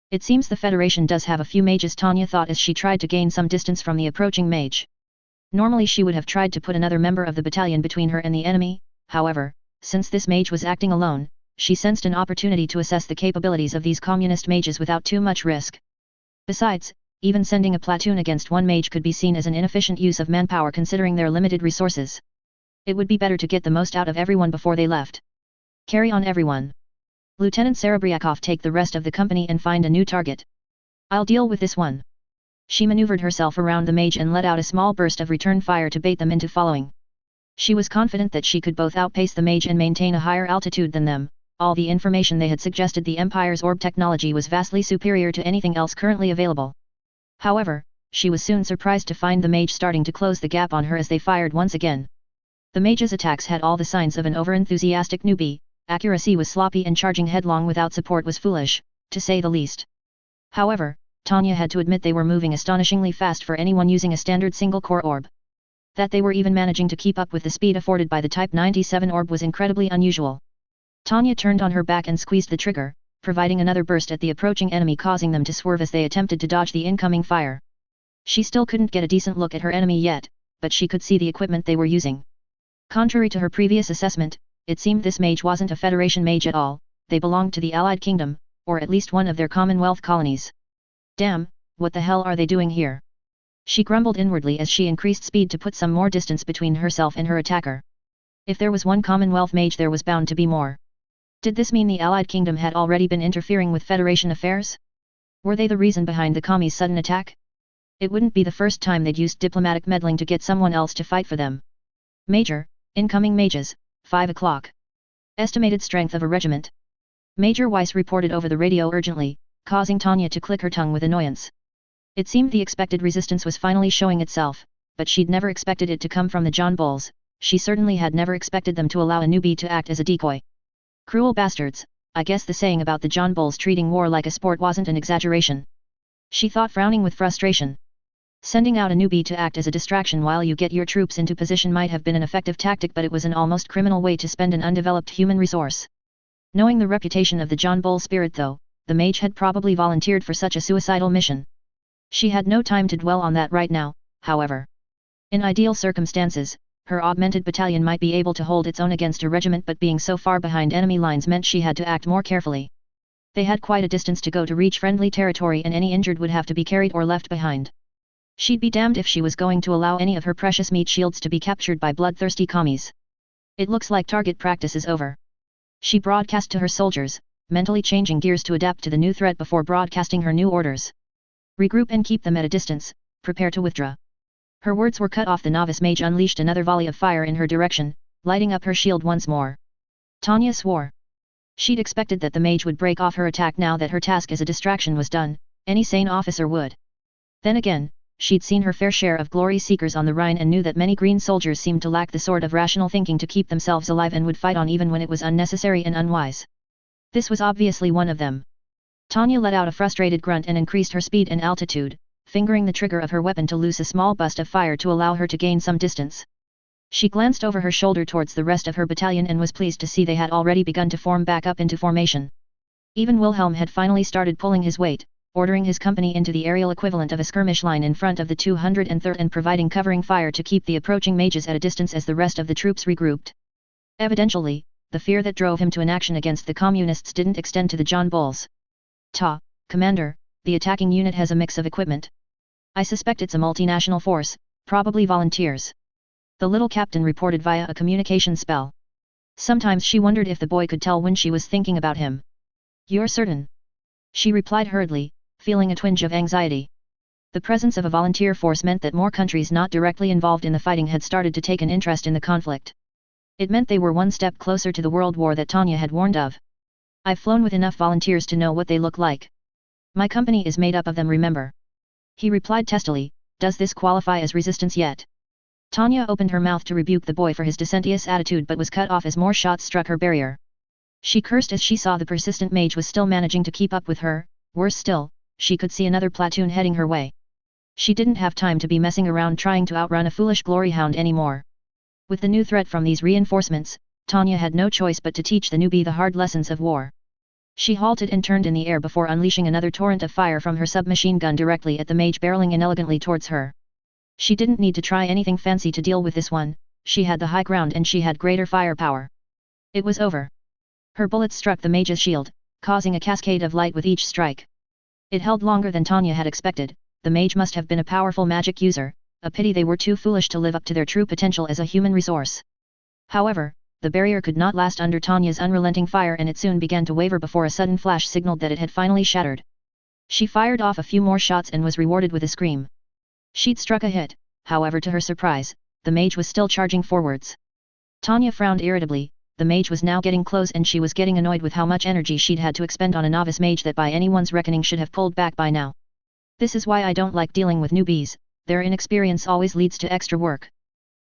It seems the Federation does have a few mages, Tanya thought as she tried to gain some distance from the approaching mage. Normally she would have tried to put another member of the battalion between her and the enemy, however, since this mage was acting alone, she sensed an opportunity to assess the capabilities of these communist mages without too much risk. Besides, even sending a platoon against one mage could be seen as an inefficient use of manpower considering their limited resources. It would be better to get the most out of everyone before they left. Carry on everyone. Lieutenant Serebriakov, take the rest of the company and find a new target. I'll deal with this one. She maneuvered herself around the mage and let out a small burst of return fire to bait them into following. She was confident that she could both outpace the mage and maintain a higher altitude than them. All the information they had suggested the Empire's orb technology was vastly superior to anything else currently available. However, she was soon surprised to find the mage starting to close the gap on her as they fired once again. The mage's attacks had all the signs of an overenthusiastic newbie, accuracy was sloppy and charging headlong without support was foolish, to say the least. However, Tanya had to admit they were moving astonishingly fast for anyone using a standard single-core orb. That they were even managing to keep up with the speed afforded by the Type 97 orb was incredibly unusual. Tanya turned on her back and squeezed the trigger, providing another burst at the approaching enemy, causing them to swerve as they attempted to dodge the incoming fire. She still couldn't get a decent look at her enemy yet, but she could see the equipment they were using. Contrary to her previous assessment, it seemed this mage wasn't a Federation mage at all, they belonged to the Allied Kingdom, or at least one of their Commonwealth colonies. Damn, what the hell are they doing here? She grumbled inwardly as she increased speed to put some more distance between herself and her attacker. If there was one Commonwealth mage, there was bound to be more. Did this mean the Allied Kingdom had already been interfering with Federation affairs? Were they the reason behind the commies' sudden attack? It wouldn't be the first time they'd used diplomatic meddling to get someone else to fight for them. Major, incoming mages, 5 o'clock. Estimated strength of a regiment. Major Weiss reported over the radio urgently, causing Tanya to click her tongue with annoyance. It seemed the expected resistance was finally showing itself, but she'd never expected it to come from the John Bulls. She certainly had never expected them to allow a newbie to act as a decoy. Cruel bastards, I guess the saying about the John Bulls treating war like a sport wasn't an exaggeration. She thought, frowning with frustration. Sending out a newbie to act as a distraction while you get your troops into position might have been an effective tactic, but it was an almost criminal way to spend an undeveloped human resource. Knowing the reputation of the John Bull spirit though, the mage had probably volunteered for such a suicidal mission. She had no time to dwell on that right now, however. In ideal circumstances, her augmented battalion might be able to hold its own against a regiment, but being so far behind enemy lines meant she had to act more carefully. They had quite a distance to go to reach friendly territory, and any injured would have to be carried or left behind. She'd be damned if she was going to allow any of her precious meat shields to be captured by bloodthirsty commies. It looks like target practice is over. She broadcast to her soldiers, mentally changing gears to adapt to the new threat before broadcasting her new orders. Regroup and keep them at a distance, prepare to withdraw. Her words were cut off. The novice mage unleashed another volley of fire in her direction, lighting up her shield once more. Tanya swore. She'd expected that the mage would break off her attack now that her task as a distraction was done. Any sane officer would. Then again, she'd seen her fair share of glory seekers on the Rhine and knew that many green soldiers seemed to lack the sort of rational thinking to keep themselves alive and would fight on even when it was unnecessary and unwise. This was obviously one of them. Tanya let out a frustrated grunt and increased her speed and altitude, fingering the trigger of her weapon to loose a small burst of fire to allow her to gain some distance. She glanced over her shoulder towards the rest of her battalion and was pleased to see they had already begun to form back up into formation. Even Wilhelm had finally started pulling his weight, ordering his company into the aerial equivalent of a skirmish line in front of the 203rd and providing covering fire to keep the approaching mages at a distance as the rest of the troops regrouped. Evidently, the fear that drove him to inaction against the communists didn't extend to the John Bulls. Commander, the attacking unit has a mix of equipment. I suspect it's a multinational force, probably volunteers. The little captain reported via a communication spell. Sometimes she wondered if the boy could tell when she was thinking about him. You're certain? She replied hurriedly, feeling a twinge of anxiety. The presence of a volunteer force meant that more countries not directly involved in the fighting had started to take an interest in the conflict. It meant they were one step closer to the world war that Tanya had warned of. I've flown with enough volunteers to know what they look like. My company is made up of them, remember? He replied testily. Does this qualify as resistance yet? Tanya opened her mouth to rebuke the boy for his dissentious attitude but was cut off as more shots struck her barrier. She cursed as she saw the persistent mage was still managing to keep up with her. Worse still, she could see another platoon heading her way. She didn't have time to be messing around trying to outrun a foolish glory hound anymore. With the new threat from these reinforcements, Tanya had no choice but to teach the newbie the hard lessons of war. She halted and turned in the air before unleashing another torrent of fire from her submachine gun directly at the mage barreling inelegantly towards her. She didn't need to try anything fancy to deal with this one. She had the high ground and she had greater firepower. It was over. Her bullets struck the mage's shield, causing a cascade of light with each strike. It held longer than Tanya had expected. The mage must have been a powerful magic user, a pity they were too foolish to live up to their true potential as a human resource. However, the barrier could not last under Tanya's unrelenting fire and it soon began to waver before a sudden flash signaled that it had finally shattered. She fired off a few more shots and was rewarded with a scream. She'd struck a hit, however to her surprise, the mage was still charging forwards. Tanya frowned irritably. The mage was now getting close and she was getting annoyed with how much energy she'd had to expend on a novice mage that by anyone's reckoning should have pulled back by now. This is why I don't like dealing with newbies, their inexperience always leads to extra work.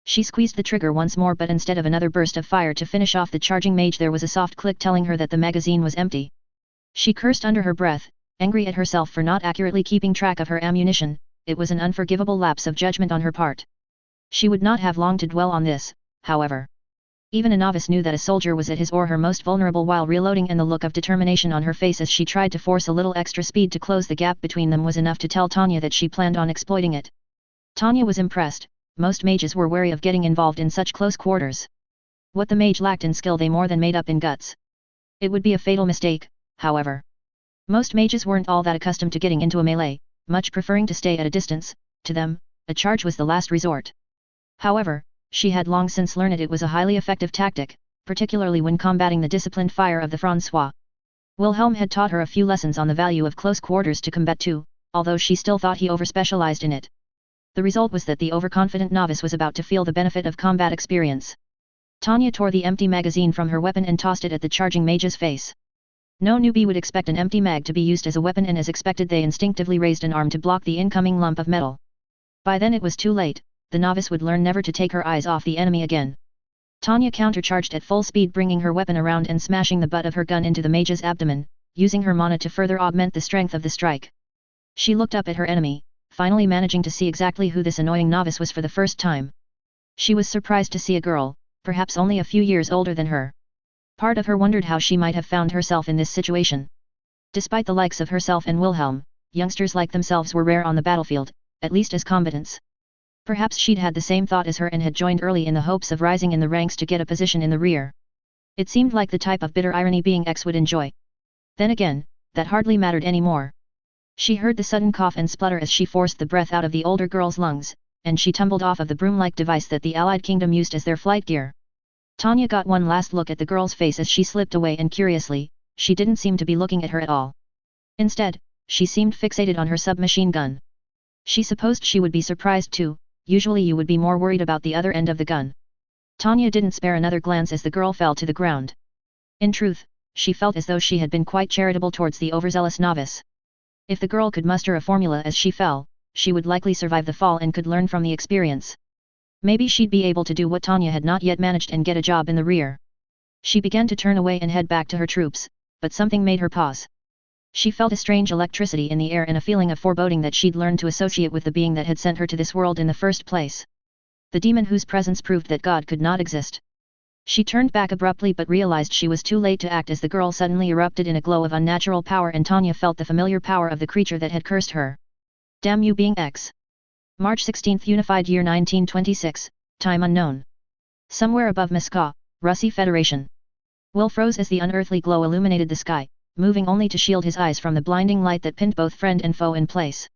She squeezed the trigger once more but instead of another burst of fire to finish off the charging mage there was a soft click telling her that the magazine was empty. She cursed under her breath, angry at herself for not accurately keeping track of her ammunition. It was an unforgivable lapse of judgment on her part. She would not have long to dwell on this, however. Even a novice knew that a soldier was at his or her most vulnerable while reloading, and the look of determination on her face as she tried to force a little extra speed to close the gap between them was enough to tell Tanya that she planned on exploiting it. Tanya was impressed. Most mages were wary of getting involved in such close quarters. What the mage lacked in skill they more than made up in guts. It would be a fatal mistake, however. Most mages weren't all that accustomed to getting into a melee, much preferring to stay at a distance. To them, a charge was the last resort. However, she had long since learned it was a highly effective tactic, particularly when combating the disciplined fire of the François. Wilhelm had taught her a few lessons on the value of close quarters to combat too, although she still thought he overspecialized in it. The result was that the overconfident novice was about to feel the benefit of combat experience. Tanya tore the empty magazine from her weapon and tossed it at the charging mage's face. No newbie would expect an empty mag to be used as a weapon, and as expected they instinctively raised an arm to block the incoming lump of metal. By then it was too late. The novice would learn never to take her eyes off the enemy again. Tanya countercharged at full speed, bringing her weapon around and smashing the butt of her gun into the mage's abdomen, using her mana to further augment the strength of the strike. She looked up at her enemy, finally managing to see exactly who this annoying novice was for the first time. She was surprised to see a girl, perhaps only a few years older than her. Part of her wondered how she might have found herself in this situation. Despite the likes of herself and Wilhelm, youngsters like themselves were rare on the battlefield, at least as combatants. Perhaps she'd had the same thought as her and had joined early in the hopes of rising in the ranks to get a position in the rear. It seemed like the type of bitter irony being X would enjoy. Then again, that hardly mattered anymore. She heard the sudden cough and splutter as she forced the breath out of the older girl's lungs, and she tumbled off of the broom-like device that the Allied Kingdom used as their flight gear. Tanya got one last look at the girl's face as she slipped away, and curiously, she didn't seem to be looking at her at all. Instead, she seemed fixated on her submachine gun. She supposed she would be surprised too. Usually you would be more worried about the other end of the gun. Tanya didn't spare another glance as the girl fell to the ground. In truth, she felt as though she had been quite charitable towards the overzealous novice. If the girl could muster a formula as she fell, she would likely survive the fall and could learn from the experience. Maybe she'd be able to do what Tanya had not yet managed and get a job in the rear. She began to turn away and head back to her troops, but something made her pause. She felt a strange electricity in the air and a feeling of foreboding that she'd learned to associate with the being that had sent her to this world in the first place. The demon whose presence proved that God could not exist. She turned back abruptly but realized she was too late to act as the girl suddenly erupted in a glow of unnatural power, and Tanya felt the familiar power of the creature that had cursed her. Damn you, being X. March 16, Unified Year 1926, Time Unknown. Somewhere above Moscow, Russie Federation. Will froze as the unearthly glow illuminated the sky, moving only to shield his eyes from the blinding light that pinned both friend and foe in place.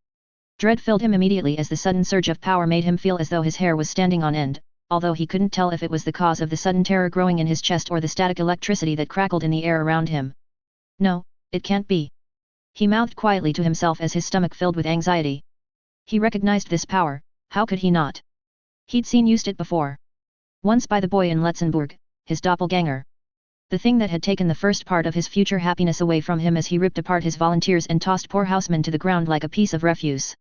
Dread filled him immediately as the sudden surge of power made him feel as though his hair was standing on end, although he couldn't tell if it was the cause of the sudden terror growing in his chest or the static electricity that crackled in the air around him. No, it can't be. He mouthed quietly to himself as his stomach filled with anxiety. He recognized this power, how could he not? He'd seen used it before. Once by the boy in Letzenbourg, his doppelganger. The thing that had taken the first part of his future happiness away from him as he ripped apart his volunteers and tossed poor Houseman to the ground like a piece of refuse.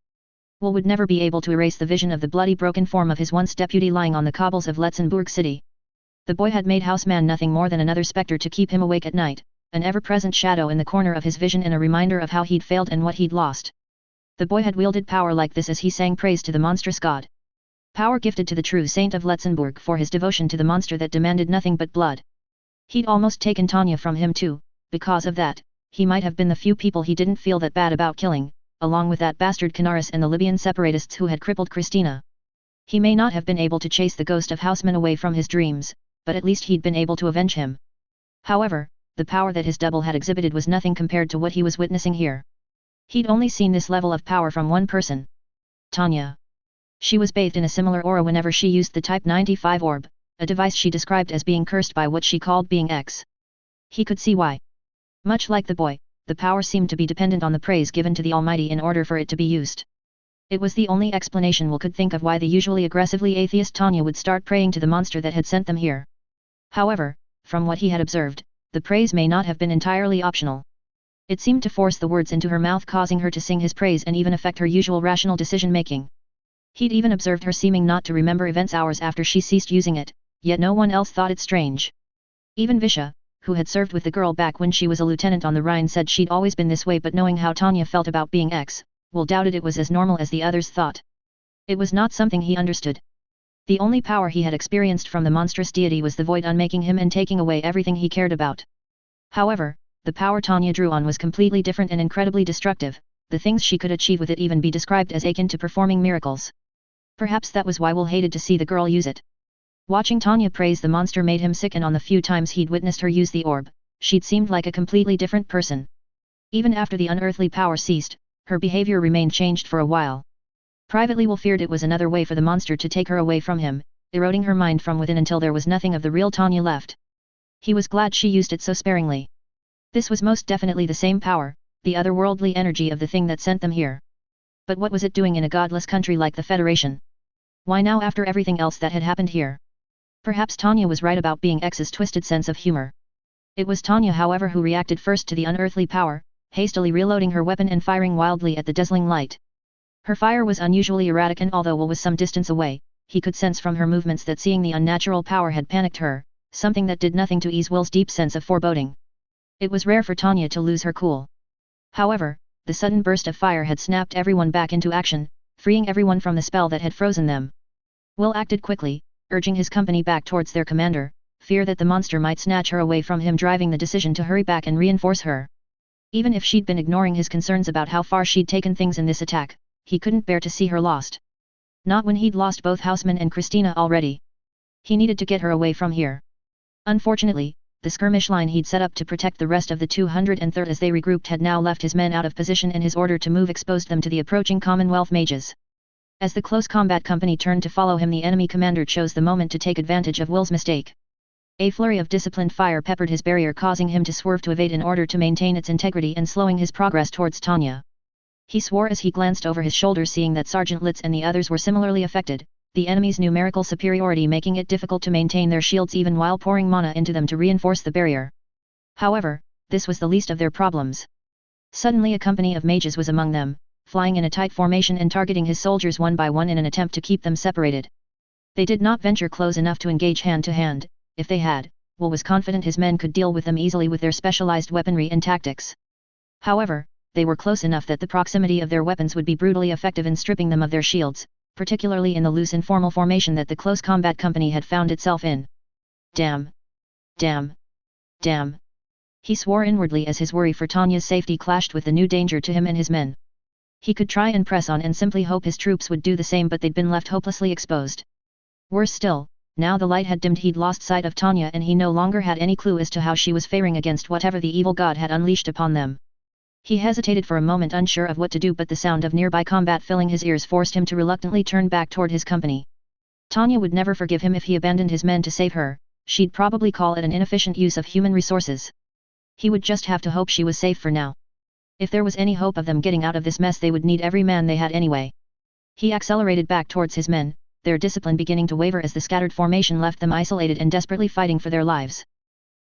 Will would never be able to erase the vision of the bloody broken form of his once deputy lying on the cobbles of Letzenbourg city. The boy had made Houseman nothing more than another specter to keep him awake at night, an ever-present shadow in the corner of his vision and a reminder of how he'd failed and what he'd lost. The boy had wielded power like this as he sang praise to the monstrous god. Power gifted to the true saint of Letzenbourg for his devotion to the monster that demanded nothing but blood. He'd almost taken Tanya from him too. Because of that, he might have been the few people he didn't feel that bad about killing, along with that bastard Canaris and the Libyan separatists who had crippled Christina. He may not have been able to chase the ghost of Houseman away from his dreams, but at least he'd been able to avenge him. However, the power that his double had exhibited was nothing compared to what he was witnessing here. He'd only seen this level of power from one person. Tanya. She was bathed in a similar aura whenever she used the Type 95 orb, a device she described as being cursed by what she called being X. He could see why. Much like the boy, the power seemed to be dependent on the praise given to the Almighty in order for it to be used. It was the only explanation Will could think of why the usually aggressively atheist Tanya would start praying to the monster that had sent them here. However, from what he had observed, the praise may not have been entirely optional. It seemed to force the words into her mouth, causing her to sing his praise and even affect her usual rational decision-making. He'd even observed her seeming not to remember events hours after she ceased using it, yet no one else thought it strange. Even Visha, who had served with the girl back when she was a lieutenant on the Rhine, said she'd always been this way, but knowing how Tanya felt about being X, Will doubted it was as normal as the others thought. It was not something he understood. The only power he had experienced from the monstrous deity was the void unmaking him and taking away everything he cared about. However, the power Tanya drew on was completely different and incredibly destructive. The things she could achieve with it even be described as akin to performing miracles. Perhaps that was why Will hated to see the girl use it. Watching Tanya praise the monster made him sick, and on the few times he'd witnessed her use the orb, she'd seemed like a completely different person. Even after the unearthly power ceased, her behavior remained changed for a while. Privately Will feared it was another way for the monster to take her away from him, eroding her mind from within until there was nothing of the real Tanya left. He was glad she used it so sparingly. This was most definitely the same power, the otherworldly energy of the thing that sent them here. But what was it doing in a godless country like the Federation? Why now, after everything else that had happened here? Perhaps Tanya was right about being X's twisted sense of humor. It was Tanya, however, who reacted first to the unearthly power, hastily reloading her weapon and firing wildly at the dazzling light. Her fire was unusually erratic, and although Will was some distance away, he could sense from her movements that seeing the unnatural power had panicked her, something that did nothing to ease Will's deep sense of foreboding. It was rare for Tanya to lose her cool. However, the sudden burst of fire had snapped everyone back into action, freeing everyone from the spell that had frozen them. Will acted quickly, urging his company back towards their commander, fear that the monster might snatch her away from him, driving the decision to hurry back and reinforce her. Even if she'd been ignoring his concerns about how far she'd taken things in this attack, he couldn't bear to see her lost. Not when he'd lost both Houseman and Christina already. He needed to get her away from here. Unfortunately, the skirmish line he'd set up to protect the rest of the 203rd as they regrouped had now left his men out of position, and his order to move exposed them to the approaching Commonwealth mages. As the close combat company turned to follow him, the enemy commander chose the moment to take advantage of Will's mistake. A flurry of disciplined fire peppered his barrier, causing him to swerve to evade in order to maintain its integrity and slowing his progress towards Tanya. He swore as he glanced over his shoulder, seeing that Sergeant Litz and the others were similarly affected, the enemy's numerical superiority making it difficult to maintain their shields even while pouring mana into them to reinforce the barrier. However, this was the least of their problems. Suddenly a company of mages was among them, flying in a tight formation and targeting his soldiers one by one in an attempt to keep them separated. They did not venture close enough to engage hand to hand. If they had, Will was confident his men could deal with them easily with their specialized weaponry and tactics. However, they were close enough that the proximity of their weapons would be brutally effective in stripping them of their shields, particularly in the loose informal formation that the close combat company had found itself in. Damn! Damn! Damn! He swore inwardly as his worry for Tanya's safety clashed with the new danger to him and his men. He could try and press on and simply hope his troops would do the same, but they'd been left hopelessly exposed. Worse still, now the light had dimmed, he'd lost sight of Tanya, and he no longer had any clue as to how she was faring against whatever the evil god had unleashed upon them. He hesitated for a moment, unsure of what to do, but the sound of nearby combat filling his ears forced him to reluctantly turn back toward his company. Tanya would never forgive him if he abandoned his men to save her. She'd probably call it an inefficient use of human resources. He would just have to hope she was safe for now. If there was any hope of them getting out of this mess, they would need every man they had anyway. He accelerated back towards his men, their discipline beginning to waver as the scattered formation left them isolated and desperately fighting for their lives.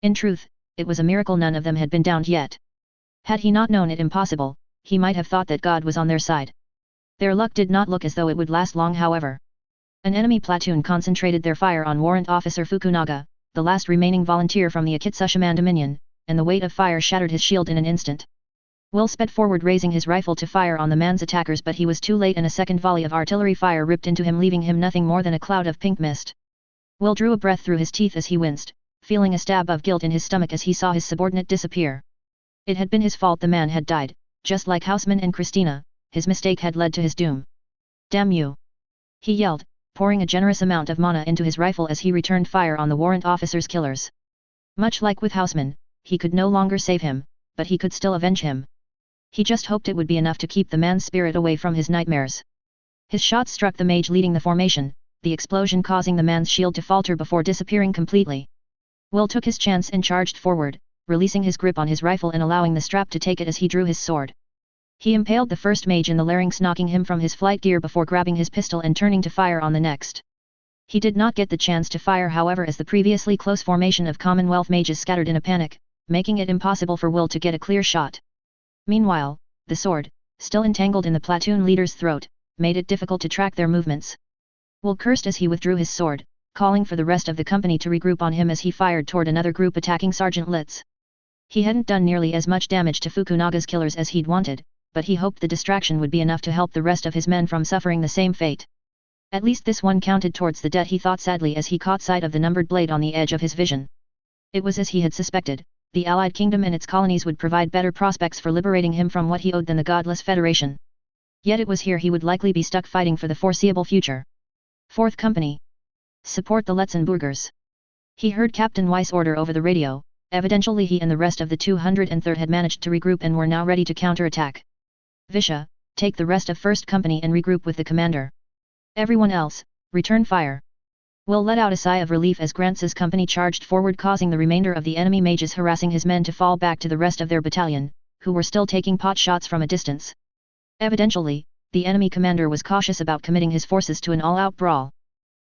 In truth, it was a miracle none of them had been downed yet. Had he not known it impossible, he might have thought that God was on their side. Their luck did not look as though it would last long, however. An enemy platoon concentrated their fire on Warrant Officer Fukunaga, the last remaining volunteer from the Akitsushiman Dominion, and the weight of fire shattered his shield in an instant. Will sped forward, raising his rifle to fire on the man's attackers, but he was too late, and a second volley of artillery fire ripped into him, leaving him nothing more than a cloud of pink mist. Will drew a breath through his teeth as he winced, feeling a stab of guilt in his stomach as he saw his subordinate disappear. It had been his fault the man had died, just like Houseman and Christina. His mistake had led to his doom. Damn you! He yelled, pouring a generous amount of mana into his rifle as he returned fire on the warrant officer's killers. Much like with Houseman, he could no longer save him, but he could still avenge him. He just hoped it would be enough to keep the man's spirit away from his nightmares. His shot struck the mage leading the formation, the explosion causing the man's shield to falter before disappearing completely. Will took his chance and charged forward, releasing his grip on his rifle and allowing the strap to take it as he drew his sword. He impaled the first mage in the larynx, knocking him from his flight gear before grabbing his pistol and turning to fire on the next. He did not get the chance to fire, however, as the previously close formation of Commonwealth mages scattered in a panic, making it impossible for Will to get a clear shot. Meanwhile, the sword, still entangled in the platoon leader's throat, made it difficult to track their movements. Will cursed as he withdrew his sword, calling for the rest of the company to regroup on him as he fired toward another group attacking Sergeant Litz. He hadn't done nearly as much damage to Fukunaga's killers as he'd wanted, but he hoped the distraction would be enough to help the rest of his men from suffering the same fate. At least this one counted towards the debt, he thought sadly as he caught sight of the numbered blade on the edge of his vision. It was as he had suspected. The Allied Kingdom and its colonies would provide better prospects for liberating him from what he owed than the godless Federation. Yet it was here he would likely be stuck fighting for the foreseeable future. 4th Company. Support the Letzenbourgers. He heard Captain Weiss' order over the radio. Evidently he and the rest of the 203rd had managed to regroup and were now ready to counterattack. Visha, take the rest of 1st Company and regroup with the commander. Everyone else, return fire. Will let out a sigh of relief as Grantz's company charged forward, causing the remainder of the enemy mages harassing his men to fall back to the rest of their battalion, who were still taking pot shots from a distance. Evidently, the enemy commander was cautious about committing his forces to an all-out brawl.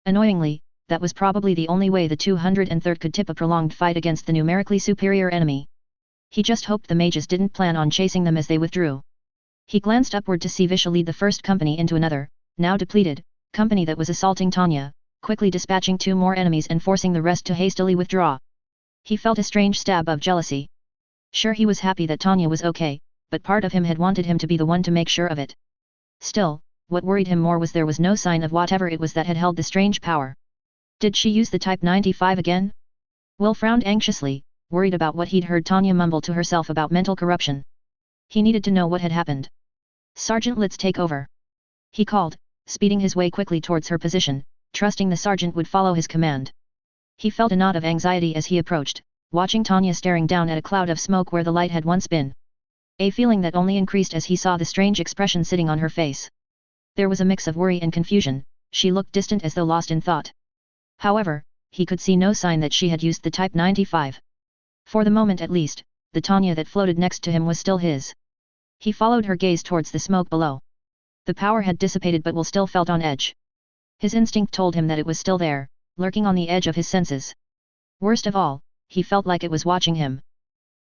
Annoyingly, that was probably the only way the 203rd could tip a prolonged fight against the numerically superior enemy. He just hoped the mages didn't plan on chasing them as they withdrew. He glanced upward to see Visha lead the 1st Company into another, now depleted, company that was assaulting Tanya, quickly dispatching 2 more enemies and forcing the rest to hastily withdraw. He felt a strange stab of jealousy. Sure, he was happy that Tanya was okay, but part of him had wanted him to be the one to make sure of it. Still, what worried him more was there was no sign of whatever it was that had held the strange power. Did she use the Type 95 again? Will frowned anxiously, worried about what he'd heard Tanya mumble to herself about mental corruption. He needed to know what had happened. Sergeant, let's take over. He called, speeding his way quickly towards her position, trusting the sergeant would follow his command. He felt a knot of anxiety as he approached, watching Tanya staring down at a cloud of smoke where the light had once been. A feeling that only increased as he saw the strange expression sitting on her face. There was a mix of worry and confusion, she looked distant as though lost in thought. However, he could see no sign that she had used the Type 95. For the moment at least, the Tanya that floated next to him was still his. He followed her gaze towards the smoke below. The power had dissipated but Will still felt on edge. His instinct told him that it was still there, lurking on the edge of his senses. Worst of all, he felt like it was watching him.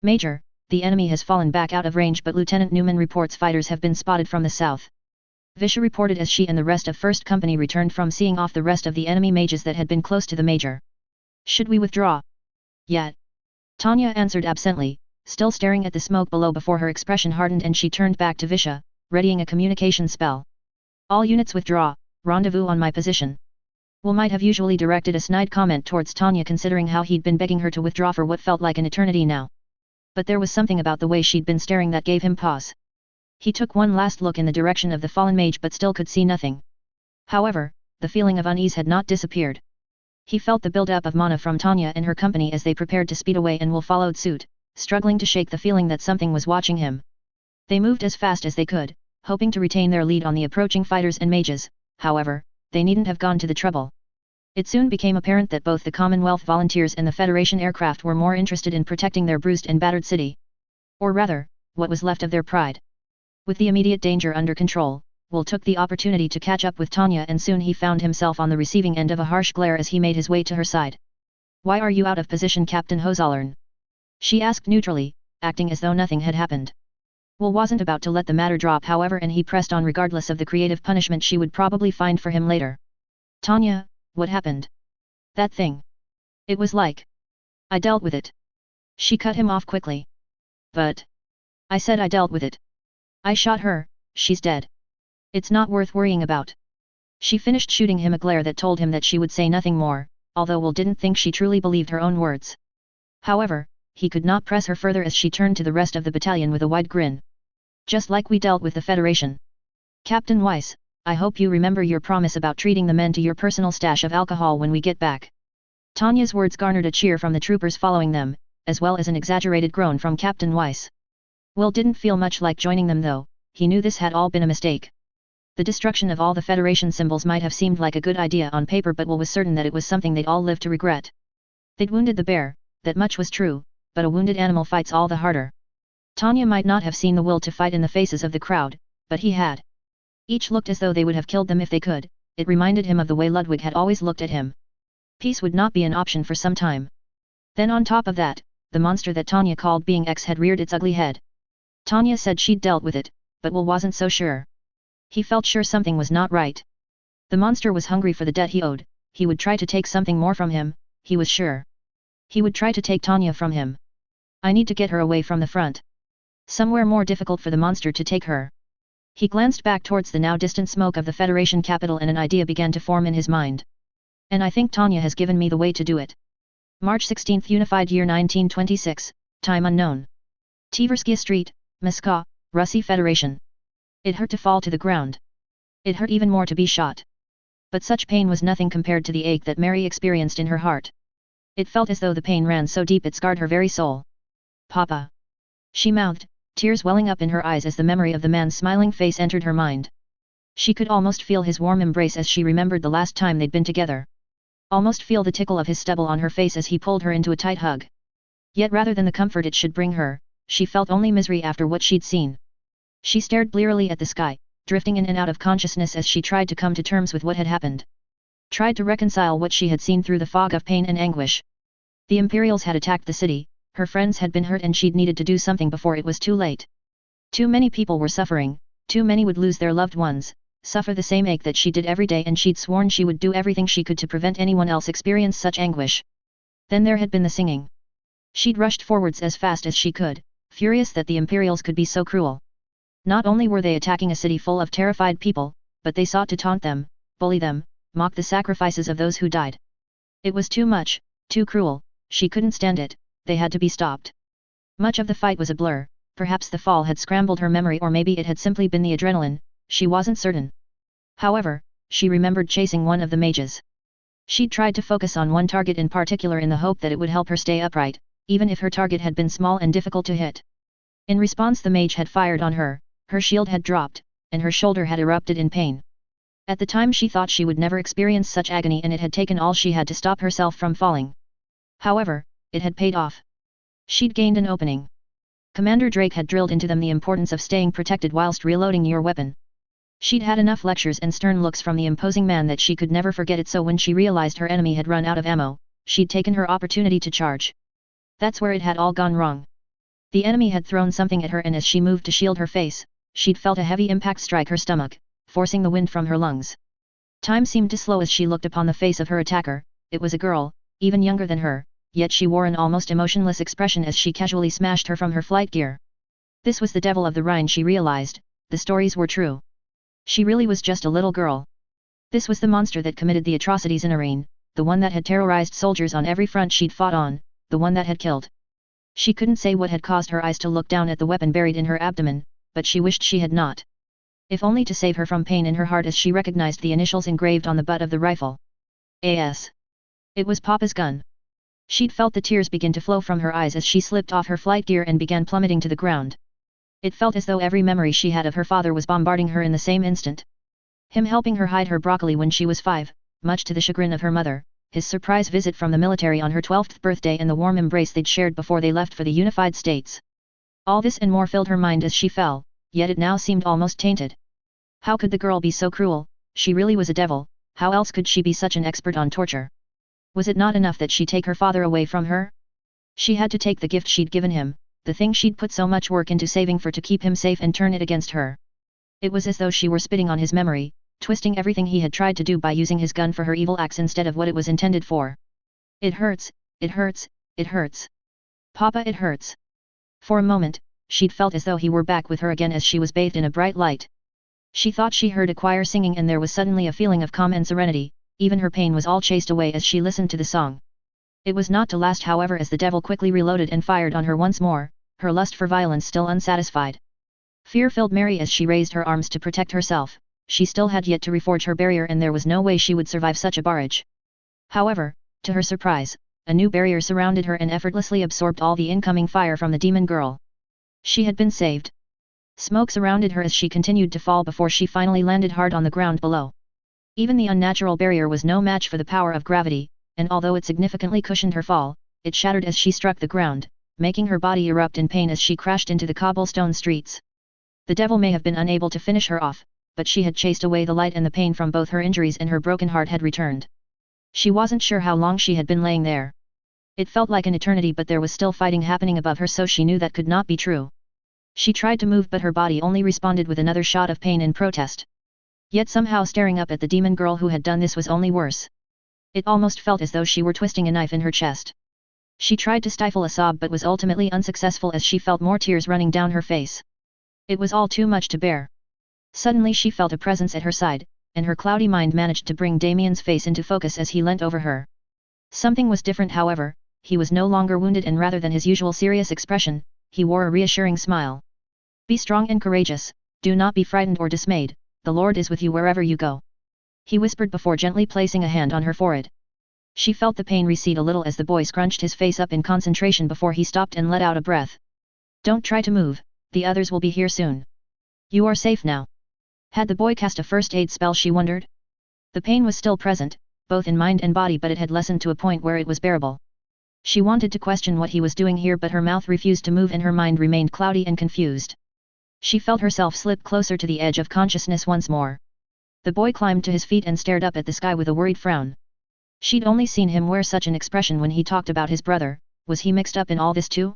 Major, the enemy has fallen back out of range, but Lieutenant Newman reports fighters have been spotted from the south. Visha reported as she and the rest of 1st Company returned from seeing off the rest of the enemy mages that had been close to the Major. Should we withdraw? Yet. Tanya answered absently, still staring at the smoke below before her expression hardened and she turned back to Visha, readying a communication spell. All units withdraw, rendezvous on my position. Will might have usually directed a snide comment towards Tanya considering how he'd been begging her to withdraw for what felt like an eternity now. But there was something about the way she'd been staring that gave him pause. He took one last look in the direction of the fallen mage but still could see nothing. However, the feeling of unease had not disappeared. He felt the build-up of mana from Tanya and her company as they prepared to speed away, and Will followed suit, struggling to shake the feeling that something was watching him. They moved as fast as they could, hoping to retain their lead on the approaching fighters and mages, however, they needn't have gone to the trouble. It soon became apparent that both the Commonwealth volunteers and the Federation aircraft were more interested in protecting their bruised and battered city. Or rather, what was left of their pride. With the immediate danger under control, Will took the opportunity to catch up with Tanya, and soon he found himself on the receiving end of a harsh glare as he made his way to her side. "Why are you out of position, Captain Hozollern?" she asked neutrally, acting as though nothing had happened. Will wasn't about to let the matter drop, however, and he pressed on regardless of the creative punishment she would probably find for him later. "Tanya, what happened? That thing. It was like. I dealt with it." She cut him off quickly. "But. I said I dealt with it. I shot her, she's dead. It's not worth worrying about." She finished shooting him a glare that told him that she would say nothing more, although Will didn't think she truly believed her own words. However, he could not press her further as she turned to the rest of the battalion with a wide grin. "Just like we dealt with the Federation. Captain Weiss, I hope you remember your promise about treating the men to your personal stash of alcohol when we get back." Tanya's words garnered a cheer from the troopers following them, as well as an exaggerated groan from Captain Weiss. Will didn't feel much like joining them though, he knew this had all been a mistake. The destruction of all the Federation symbols might have seemed like a good idea on paper, but Will was certain that it was something they'd all live to regret. They'd wounded the bear, that much was true, but a wounded animal fights all the harder. Tanya might not have seen the will to fight in the faces of the crowd, but he had. Each looked as though they would have killed them if they could. It reminded him of the way Ludwig had always looked at him. Peace would not be an option for some time. Then on top of that, the monster that Tanya called being X had reared its ugly head. Tanya said she'd dealt with it, but Will wasn't so sure. He felt sure something was not right. The monster was hungry for the debt he owed. He would try to take something more from him, he was sure. He would try to take Tanya from him. "I need to get her away from the front. Somewhere more difficult for the monster to take her." He glanced back towards the now distant smoke of the Federation capital and an idea began to form in his mind. "And I think Tanya has given me the way to do it." March 16, Unified Year 1926, Time Unknown. Tversky Street, Moscow, Russy Federation. It hurt to fall to the ground. It hurt even more to be shot. But such pain was nothing compared to the ache that Mary experienced in her heart. It felt as though the pain ran so deep it scarred her very soul. "Papa," she mouthed, tears welling up in her eyes as the memory of the man's smiling face entered her mind. She could almost feel his warm embrace as she remembered the last time they'd been together. Almost feel the tickle of his stubble on her face as he pulled her into a tight hug. Yet rather than the comfort it should bring her, she felt only misery after what she'd seen. She stared blearily at the sky, drifting in and out of consciousness as she tried to come to terms with what had happened. Tried to reconcile what she had seen through the fog of pain and anguish. The Imperials had attacked the city, her friends had been hurt, and she'd needed to do something before it was too late. Too many people were suffering, too many would lose their loved ones, suffer the same ache that she did every day, and she'd sworn she would do everything she could to prevent anyone else experience such anguish. Then there had been the singing. She'd rushed forwards as fast as she could, furious that the Imperials could be so cruel. Not only were they attacking a city full of terrified people, but they sought to taunt them, bully them, mock the sacrifices of those who died. It was too much, too cruel, she couldn't stand it, they had to be stopped. Much of the fight was a blur, perhaps the fall had scrambled her memory or maybe it had simply been the adrenaline, she wasn't certain. However, she remembered chasing one of the mages. She'd tried to focus on one target in particular in the hope that it would help her stay upright, even if her target had been small and difficult to hit. In response the mage had fired on her, her shield had dropped, and her shoulder had erupted in pain. At the time she thought she would never experience such agony and it had taken all she had to stop herself from falling. However, it had paid off. She'd gained an opening. Commander Drake had drilled into them the importance of staying protected whilst reloading your weapon. She'd had enough lectures and stern looks from the imposing man that she could never forget it, so when she realized her enemy had run out of ammo, she'd taken her opportunity to charge. That's where it had all gone wrong. The enemy had thrown something at her and as she moved to shield her face, she'd felt a heavy impact strike her stomach, forcing the wind from her lungs. Time seemed to slow as she looked upon the face of her attacker. It was a girl, even younger than her, yet she wore an almost emotionless expression as she casually smashed her from her flight gear. This was the Devil of the Rhine, she realized, the stories were true. She really was just a little girl. This was the monster that committed the atrocities in Arene, the one that had terrorized soldiers on every front she'd fought on, the one that had killed. She couldn't say what had caused her eyes to look down at the weapon buried in her abdomen, but she wished she had not. If only to save her from pain in her heart as she recognized the initials engraved on the butt of the rifle. A.S. It was Papa's gun. She'd felt the tears begin to flow from her eyes as she slipped off her flight gear and began plummeting to the ground. It felt as though every memory she had of her father was bombarding her in the same instant. Him helping her hide her broccoli when she was 5, much to the chagrin of her mother, his surprise visit from the military on her 12th birthday and the warm embrace they'd shared before they left for the Unified States. All this and more filled her mind as she fell, yet it now seemed almost tainted. How could the girl be so cruel? She really was a devil, how else could she be such an expert on torture? Was it not enough that she take her father away from her? She had to take the gift she'd given him, the thing she'd put so much work into saving for to keep him safe, and turn it against her. It was as though she were spitting on his memory, twisting everything he had tried to do by using his gun for her evil acts instead of what it was intended for. It hurts, it hurts, it hurts. Papa, it hurts. For a moment, she'd felt as though he were back with her again as she was bathed in a bright light. She thought she heard a choir singing and there was suddenly a feeling of calm and serenity, even her pain was all chased away as she listened to the song. It was not to last, however, as the devil quickly reloaded and fired on her once more, her lust for violence still unsatisfied. Fear filled Mary as she raised her arms to protect herself. She still had yet to reforge her barrier and there was no way she would survive such a barrage. However, to her surprise, a new barrier surrounded her and effortlessly absorbed all the incoming fire from the demon girl. She had been saved. Smoke surrounded her as she continued to fall before she finally landed hard on the ground below. Even the unnatural barrier was no match for the power of gravity, and although it significantly cushioned her fall, it shattered as she struck the ground, making her body erupt in pain as she crashed into the cobblestone streets. The devil may have been unable to finish her off, but she had chased away the light and the pain from both her injuries and her broken heart had returned. She wasn't sure how long she had been laying there. It felt like an eternity, but there was still fighting happening above her, so she knew that could not be true. She tried to move, but her body only responded with another shot of pain in protest. Yet somehow staring up at the demon girl who had done this was only worse. It almost felt as though she were twisting a knife in her chest. She tried to stifle a sob but was ultimately unsuccessful as she felt more tears running down her face. It was all too much to bear. Suddenly she felt a presence at her side, and her cloudy mind managed to bring Damien's face into focus as he leant over her. Something was different, however. He was no longer wounded, and rather than his usual serious expression, he wore a reassuring smile. "Be strong and courageous, do not be frightened or dismayed, the Lord is with you wherever you go," he whispered before gently placing a hand on her forehead. She felt the pain recede a little as the boy scrunched his face up in concentration before he stopped and let out a breath. "Don't try to move, the others will be here soon. You are safe now." Had the boy cast a first aid spell, she wondered? The pain was still present, both in mind and body, but it had lessened to a point where it was bearable. She wanted to question what he was doing here, but her mouth refused to move and her mind remained cloudy and confused. She felt herself slip closer to the edge of consciousness once more. The boy climbed to his feet and stared up at the sky with a worried frown. She'd only seen him wear such an expression when he talked about his brother. Was he mixed up in all this too?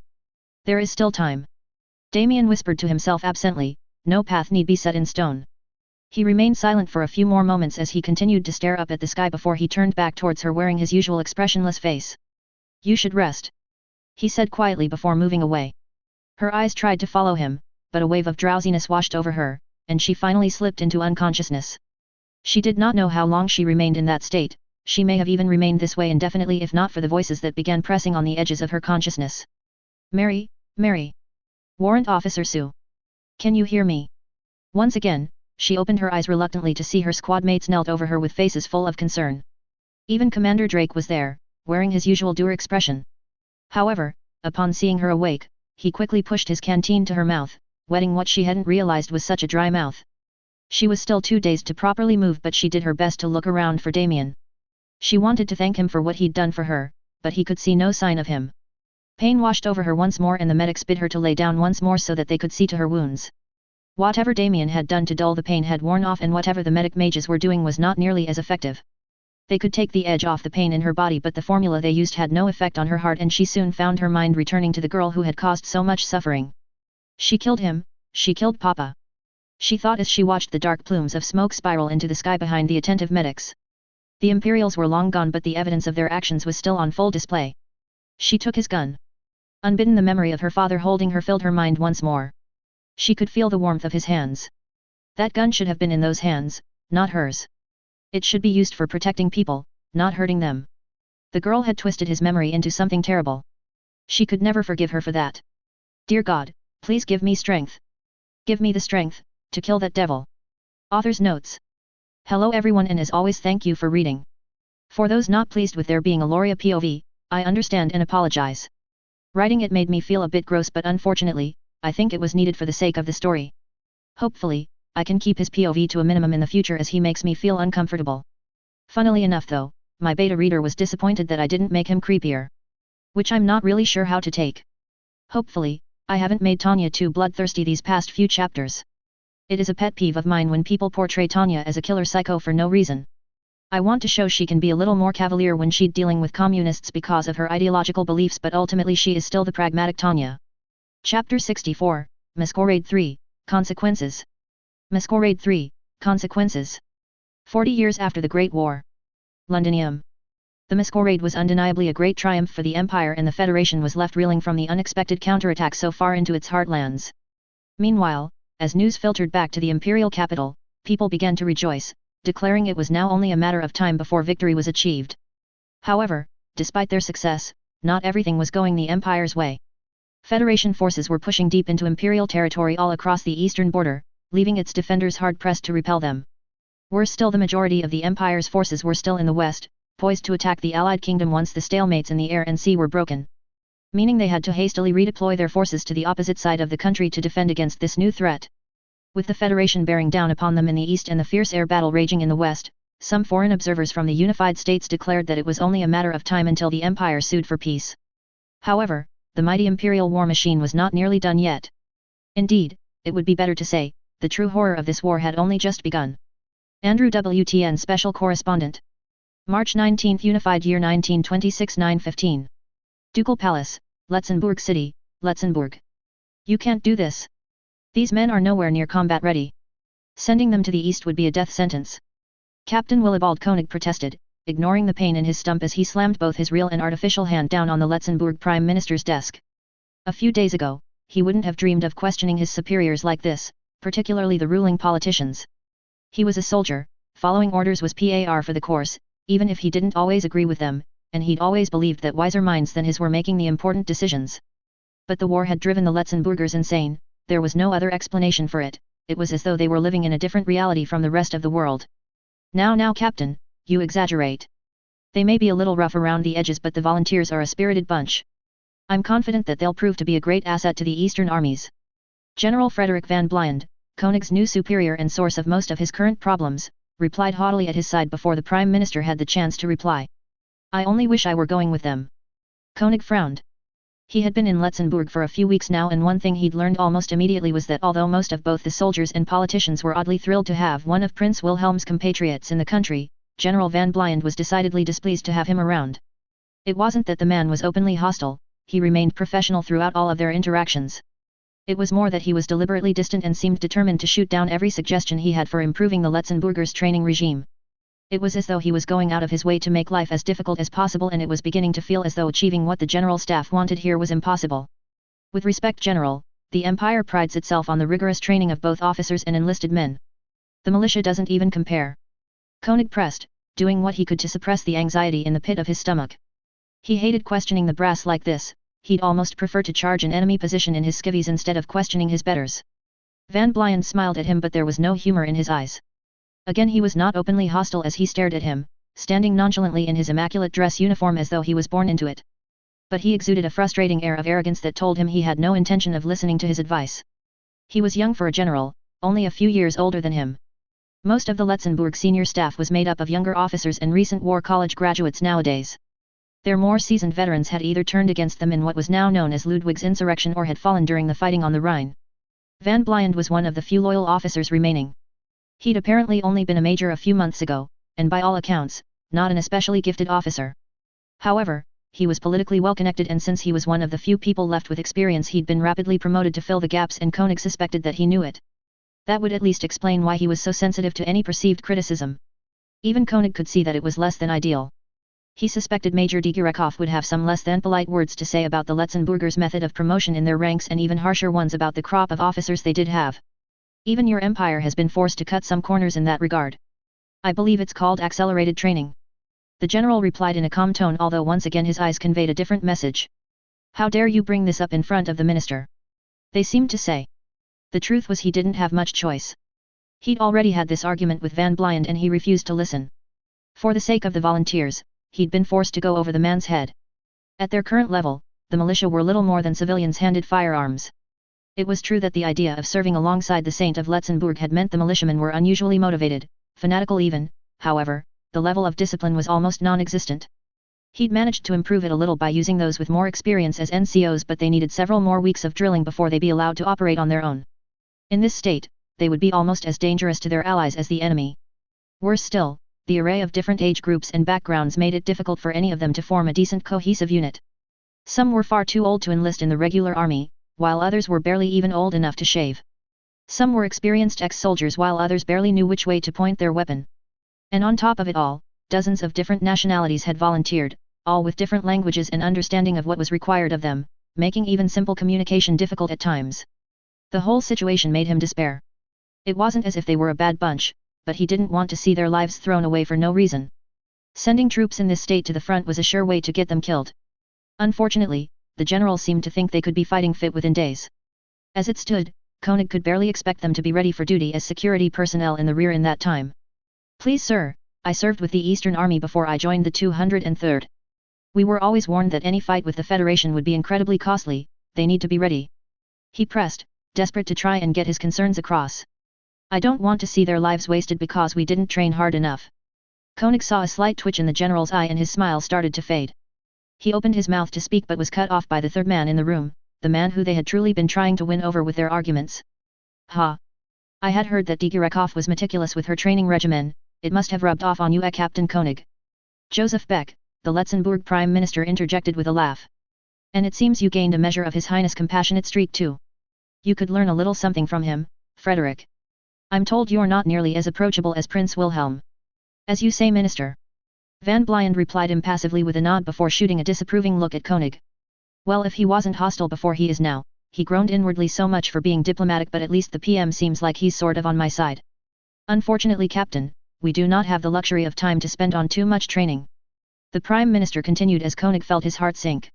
"There is still time," Damien whispered to himself absently, "no path need be set in stone." He remained silent for a few more moments as he continued to stare up at the sky before he turned back towards her wearing his usual expressionless face. "You should rest," he said quietly before moving away. Her eyes tried to follow him, but a wave of drowsiness washed over her, and she finally slipped into unconsciousness. She did not know how long she remained in that state. She may have even remained this way indefinitely if not for the voices that began pressing on the edges of her consciousness. Mary, Mary. Warrant Officer Sue. Can you hear me? Once again, she opened her eyes reluctantly to see her squad mates knelt over her with faces full of concern. Even Commander Drake was there, wearing his usual dour expression. However, upon seeing her awake, he quickly pushed his canteen to her mouth, wetting what she hadn't realized was such a dry mouth. She was still too dazed to properly move, but she did her best to look around for Damien. She wanted to thank him for what he'd done for her, but he could see no sign of him. Pain washed over her once more and the medics bid her to lay down once more so that they could see to her wounds. Whatever Damien had done to dull the pain had worn off, and whatever the medic mages were doing was not nearly as effective. They could take the edge off the pain in her body, but the formula they used had no effect on her heart, and she soon found her mind returning to the girl who had caused so much suffering. She killed him, she killed Papa. She thought as she watched the dark plumes of smoke spiral into the sky behind the attentive medics. The Imperials were long gone, but the evidence of their actions was still on full display. She took his gun. Unbidden, the memory of her father holding her filled her mind once more. She could feel the warmth of his hands. That gun should have been in those hands, not hers. It should be used for protecting people, not hurting them. The girl had twisted his memory into something terrible. She could never forgive her for that. Dear God, please give me strength. Give me the strength to kill that devil. Author's notes. Hello everyone, and as always thank you for reading. For those not pleased with there being a Loria POV, I understand and apologize. Writing it made me feel a bit gross, but unfortunately, I think it was needed for the sake of the story. Hopefully, I can keep his POV to a minimum in the future as he makes me feel uncomfortable. Funnily enough though, my beta reader was disappointed that I didn't make him creepier. Which I'm not really sure how to take. Hopefully, I haven't made Tanya too bloodthirsty these past few chapters. It is a pet peeve of mine when people portray Tanya as a killer psycho for no reason. I want to show she can be a little more cavalier when she's dealing with communists because of her ideological beliefs, but ultimately she is still the pragmatic Tanya. Chapter 64, Masquerade 3, Consequences. Masquerade 3, Consequences. 40 years after the Great War. Londinium. The Masquerade was undeniably a great triumph for the Empire, and the Federation was left reeling from the unexpected counterattack so far into its heartlands. Meanwhile, as news filtered back to the imperial capital, people began to rejoice, declaring it was now only a matter of time before victory was achieved. However, despite their success, not everything was going the Empire's way. Federation forces were pushing deep into imperial territory all across the eastern border, leaving its defenders hard-pressed to repel them. Worse still, the majority of the Empire's forces were still in the west, poised to attack the Allied Kingdom once the stalemates in the air and sea were broken. Meaning they had to hastily redeploy their forces to the opposite side of the country to defend against this new threat. With the Federation bearing down upon them in the east and the fierce air battle raging in the west, some foreign observers from the Unified States declared that it was only a matter of time until the Empire sued for peace. However, the mighty imperial war machine was not nearly done yet. Indeed, it would be better to say, the true horror of this war had only just begun. Andrew WTN Special Correspondent. March 19, Unified Year 1926, 9:15. Ducal Palace, Letzenbourg City, Letzenbourg. You can't do this. These men are nowhere near combat ready. Sending them to the east would be a death sentence. Captain Willibald Koenig protested, ignoring the pain in his stump as he slammed both his real and artificial hand down on the Letzenbourg Prime Minister's desk. A few days ago, he wouldn't have dreamed of questioning his superiors like this, particularly the ruling politicians. He was a soldier, following orders was par for the course, even if he didn't always agree with them, and he'd always believed that wiser minds than his were making the important decisions. But the war had driven the Letzenburgers insane. There was no other explanation for it. It was as though they were living in a different reality from the rest of the world. Now Captain, you exaggerate. They may be a little rough around the edges, but the volunteers are a spirited bunch. I'm confident that they'll prove to be a great asset to the Eastern armies. General Frederick van Blind, Koenig's new superior and source of most of his current problems, replied haughtily at his side before the Prime Minister had the chance to reply. I only wish I were going with them. Koenig frowned. He had been in Letzenbourg for a few weeks now, and one thing he'd learned almost immediately was that although most of both the soldiers and politicians were oddly thrilled to have one of Prince Wilhelm's compatriots in the country, General van Blind was decidedly displeased to have him around. It wasn't that the man was openly hostile, he remained professional throughout all of their interactions. It was more that he was deliberately distant and seemed determined to shoot down every suggestion he had for improving the Letzenburgers' training regime. It was as though he was going out of his way to make life as difficult as possible, and it was beginning to feel as though achieving what the general staff wanted here was impossible. With respect, General, the Empire prides itself on the rigorous training of both officers and enlisted men. The militia doesn't even compare. Koenig pressed, doing what he could to suppress the anxiety in the pit of his stomach. He hated questioning the brass like this, he'd almost prefer to charge an enemy position in his skivvies instead of questioning his betters. Van Bliend smiled at him, but there was no humor in his eyes. Again he was not openly hostile as he stared at him, standing nonchalantly in his immaculate dress uniform as though he was born into it. But he exuded a frustrating air of arrogance that told him he had no intention of listening to his advice. He was young for a general, only a few years older than him. Most of the Letzenbourg senior staff was made up of younger officers and recent war college graduates nowadays. Their more seasoned veterans had either turned against them in what was now known as Ludwig's insurrection or had fallen during the fighting on the Rhine. Van Bliend was one of the few loyal officers remaining. He'd apparently only been a major a few months ago, and by all accounts, not an especially gifted officer. However, he was politically well connected, and since he was one of the few people left with experience, he'd been rapidly promoted to fill the gaps, and Koenig suspected that he knew it. That would at least explain why he was so sensitive to any perceived criticism. Even Koenig could see that it was less than ideal. He suspected Major Digerekov would have some less than polite words to say about the Letzenburgers' method of promotion in their ranks, and even harsher ones about the crop of officers they did have. Even your empire has been forced to cut some corners in that regard. I believe it's called accelerated training. The general replied in a calm tone, although once again his eyes conveyed a different message. How dare you bring this up in front of the minister? They seemed to say. The truth was he didn't have much choice. He'd already had this argument with Van Bliend and he refused to listen. For the sake of the volunteers, he'd been forced to go over the man's head. At their current level, the militia were little more than civilians handed firearms. It was true that the idea of serving alongside the Saint of Letzenbourg had meant the militiamen were unusually motivated, fanatical even. However, the level of discipline was almost non-existent. He'd managed to improve it a little by using those with more experience as NCOs, but they needed several more weeks of drilling before they'd be allowed to operate on their own. In this state, they would be almost as dangerous to their allies as the enemy. Worse still, the array of different age groups and backgrounds made it difficult for any of them to form a decent cohesive unit. Some were far too old to enlist in the regular army, while others were barely even old enough to shave. Some were experienced ex-soldiers while others barely knew which way to point their weapon. And on top of it all, dozens of different nationalities had volunteered, all with different languages and understanding of what was required of them, making even simple communication difficult at times. The whole situation made him despair. It wasn't as if they were a bad bunch, but he didn't want to see their lives thrown away for no reason. Sending troops in this state to the front was a sure way to get them killed. Unfortunately, the general seemed to think they could be fighting fit within days. As it stood, Koenig could barely expect them to be ready for duty as security personnel in the rear in that time. Please sir, I served with the Eastern Army before I joined the 203rd. We were always warned that any fight with the Federation would be incredibly costly, they need to be ready. He pressed, desperate to try and get his concerns across. I don't want to see their lives wasted because we didn't train hard enough. Koenig saw a slight twitch in the general's eye and his smile started to fade. He opened his mouth to speak but was cut off by the third man in the room, the man who they had truly been trying to win over with their arguments. Ha! I had heard that Digerekov was meticulous with her training regimen, it must have rubbed off on you, Captain Koenig. Joseph Beck, the Letzenbourg Prime Minister, interjected with a laugh. And it seems you gained a measure of His Highness' compassionate streak too. You could learn a little something from him, Frederick. I'm told you're not nearly as approachable as Prince Wilhelm. As you say, Minister. Van Bliend replied impassively with a nod before shooting a disapproving look at Koenig. Well, if he wasn't hostile before, he is now. He groaned inwardly. So much for being diplomatic, but at least the PM seems like he's sort of on my side. Unfortunately, Captain, we do not have the luxury of time to spend on too much training. The Prime Minister continued as Koenig felt his heart sink.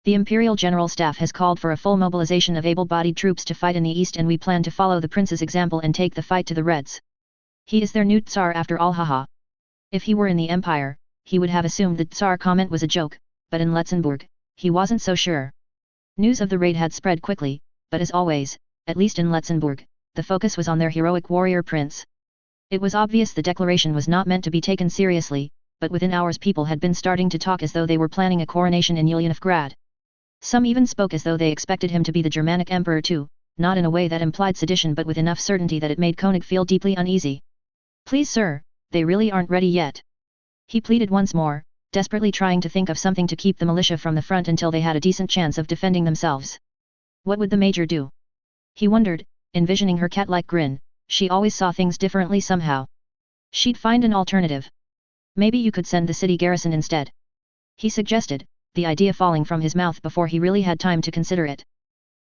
The Imperial General Staff has called for a full mobilization of able-bodied troops to fight in the east, and we plan to follow the Prince's example and take the fight to the Reds. He is their new Tsar after all, haha. If he were in the Empire, he would have assumed the Tsar comment was a joke, but in Letzenbourg, he wasn't so sure. News of the raid had spread quickly, but as always, at least in Letzenbourg, the focus was on their heroic warrior prince. It was obvious the declaration was not meant to be taken seriously, but within hours people had been starting to talk as though they were planning a coronation in Ulyanovgrad. Some even spoke as though they expected him to be the Germanic emperor too, not in a way that implied sedition but with enough certainty that it made Koenig feel deeply uneasy. Please sir, they really aren't ready yet. He pleaded once more, desperately trying to think of something to keep the militia from the front until they had a decent chance of defending themselves. What would the major do? He wondered, envisioning her cat-like grin. She always saw things differently somehow. She'd find an alternative. Maybe you could send the city garrison instead. He suggested, the idea falling from his mouth before he really had time to consider it.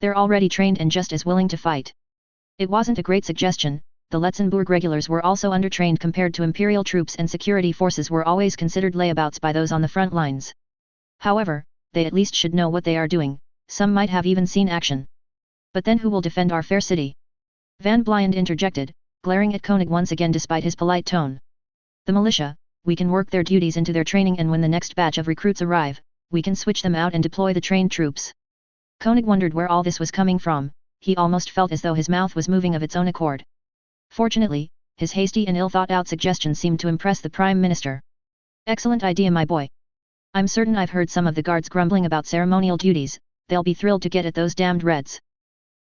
They're already trained and just as willing to fight. It wasn't a great suggestion, the Letzenbourg regulars were also undertrained compared to imperial troops, and security forces were always considered layabouts by those on the front lines. However, they at least should know what they are doing, some might have even seen action. But then who will defend our fair city? Van Blind interjected, glaring at Koenig once again despite his polite tone. The militia, we can work their duties into their training, and when the next batch of recruits arrive, we can switch them out and deploy the trained troops. Koenig wondered where all this was coming from, he almost felt as though his mouth was moving of its own accord. Fortunately, his hasty and ill-thought-out suggestion seemed to impress the Prime Minister. Excellent idea, my boy. I'm certain I've heard some of the guards grumbling about ceremonial duties, they'll be thrilled to get at those damned Reds.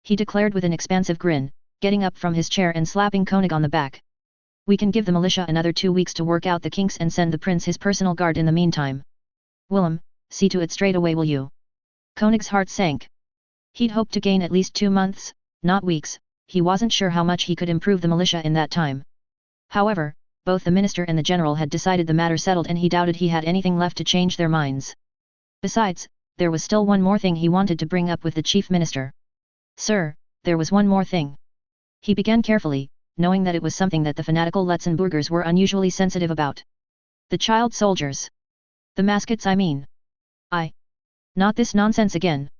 He declared with an expansive grin, getting up from his chair and slapping Koenig on the back. We can give the militia another 2 weeks to work out the kinks and send the prince his personal guard in the meantime. Willem, see to it straight away, will you? Koenig's heart sank. He'd hoped to gain at least 2 months, not weeks. He wasn't sure how much he could improve the militia in that time. However, both the minister and the general had decided the matter settled, and he doubted he had anything left to change their minds. Besides, there was still one more thing he wanted to bring up with the chief minister. Sir, there was one more thing. He began carefully, knowing that it was something that the fanatical Letzenburgers were unusually sensitive about. The child soldiers. The maskets, I mean. Not this nonsense again.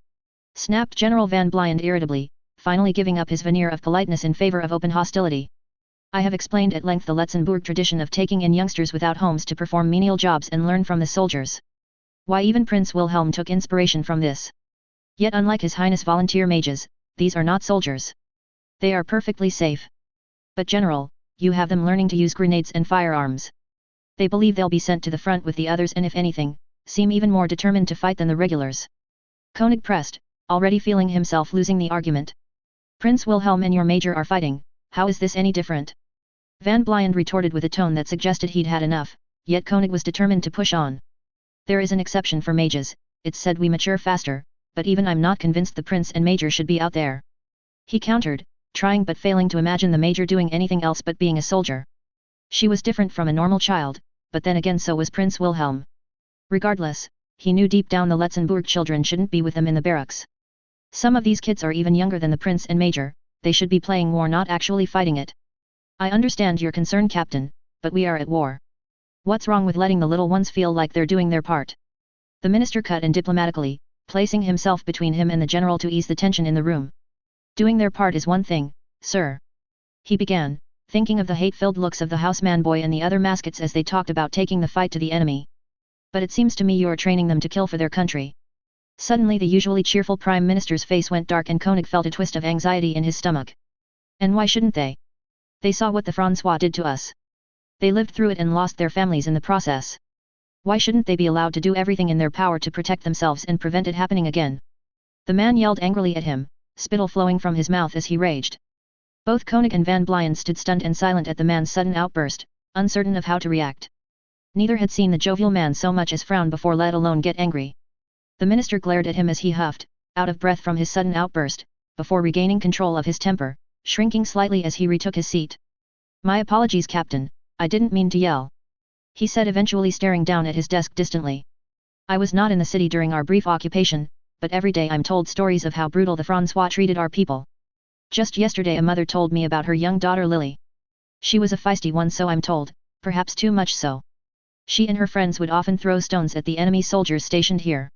Snapped General Van Blind irritably, finally giving up his veneer of politeness in favor of open hostility. I have explained at length the Letzenbourg tradition of taking in youngsters without homes to perform menial jobs and learn from the soldiers. Why, even Prince Wilhelm took inspiration from this. Yet unlike His Highness volunteer mages, these are not soldiers. They are perfectly safe. But General, you have them learning to use grenades and firearms. They believe they'll be sent to the front with the others, and if anything, seem even more determined to fight than the regulars. Koenig pressed, already feeling himself losing the argument. Prince Wilhelm and your major are fighting, how is this any different? Van Blind retorted with a tone that suggested he'd had enough, yet Koenig was determined to push on. There is an exception for mages, it's said we mature faster, but even I'm not convinced the prince and major should be out there. He countered, trying but failing to imagine the major doing anything else but being a soldier. She was different from a normal child, but then again so was Prince Wilhelm. Regardless, he knew deep down the Letzenbourg children shouldn't be with them in the barracks. Some of these kids are even younger than the prince and major, they should be playing war, not actually fighting it. I understand your concern, Captain, but we are at war. What's wrong with letting the little ones feel like they're doing their part? The minister cut in diplomatically, placing himself between him and the general to ease the tension in the room. Doing their part is one thing, sir. He began, thinking of the hate-filled looks of the houseman boy and the other maskets as they talked about taking the fight to the enemy. But it seems to me you're training them to kill for their country. Suddenly the usually cheerful Prime Minister's face went dark, and Koenig felt a twist of anxiety in his stomach. And why shouldn't they? They saw what the François did to us. They lived through it and lost their families in the process. Why shouldn't they be allowed to do everything in their power to protect themselves and prevent it happening again? The man yelled angrily at him, spittle flowing from his mouth as he raged. Both Koenig and Van Blind stood stunned and silent at the man's sudden outburst, uncertain of how to react. Neither had seen the jovial man so much as frown before, let alone get angry. The minister glared at him as he huffed, out of breath from his sudden outburst, before regaining control of his temper, shrinking slightly as he retook his seat. My apologies, Captain, I didn't mean to yell. He said, eventually staring down at his desk distantly. I was not in the city during our brief occupation, but every day I'm told stories of how brutal the François treated our people. Just yesterday a mother told me about her young daughter Lily. She was a feisty one, so I'm told, perhaps too much so. She and her friends would often throw stones at the enemy soldiers stationed here.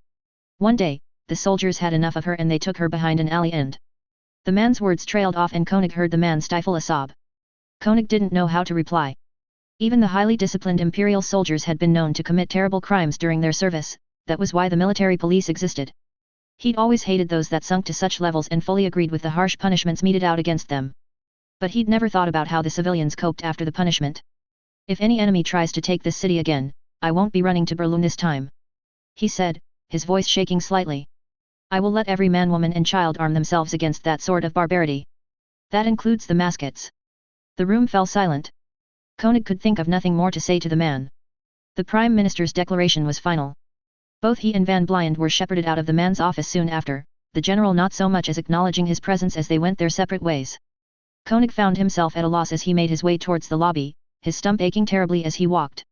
One day, the soldiers had enough of her and they took her behind an alley and... The man's words trailed off and Koenig heard the man stifle a sob. Koenig didn't know how to reply. Even the highly disciplined imperial soldiers had been known to commit terrible crimes during their service, that was why the military police existed. He'd always hated those that sunk to such levels and fully agreed with the harsh punishments meted out against them. But he'd never thought about how the civilians coped after the punishment. If any enemy tries to take this city again, I won't be running to Berlin this time. He said, his voice shaking slightly. I will let every man, woman and child arm themselves against that sort of barbarity. That includes the maskets. The room fell silent. Koenig could think of nothing more to say to the man. The Prime Minister's declaration was final. Both he and Van Blind were shepherded out of the man's office soon after, the general not so much as acknowledging his presence as they went their separate ways. Koenig found himself at a loss as he made his way towards the lobby, his stump aching terribly as he walked.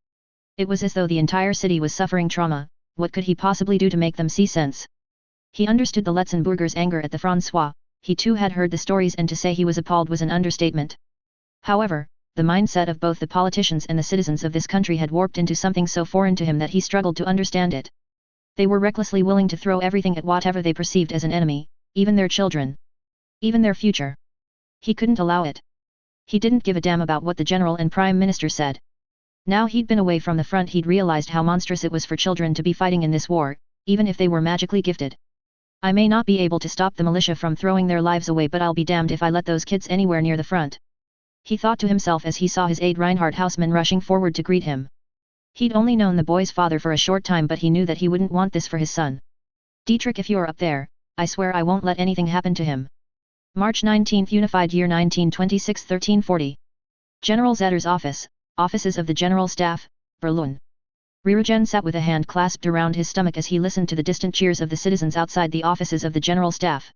It was as though the entire city was suffering trauma. What could he possibly do to make them see sense? He understood the Letzenburgers' anger at the François, he too had heard the stories, and to say he was appalled was an understatement. However, the mindset of both the politicians and the citizens of this country had warped into something so foreign to him that he struggled to understand it. They were recklessly willing to throw everything at whatever they perceived as an enemy, even their children. Even their future. He couldn't allow it. He didn't give a damn about what the general and prime minister said. Now he'd been away from the front, he'd realized how monstrous it was for children to be fighting in this war, even if they were magically gifted. I may not be able to stop the militia from throwing their lives away, but I'll be damned if I let those kids anywhere near the front. He thought to himself as he saw his aide Reinhard Hausmann rushing forward to greet him. He'd only known the boy's father for a short time, but he knew that he wouldn't want this for his son. Dietrich, if you're up there, I swear I won't let anything happen to him. March 19, Unified Year 1926-1340. General Zetter's office, Offices of the General Staff, Berlin. Rürugen sat with a hand clasped around his stomach as he listened to the distant cheers of the citizens outside the offices of the General Staff.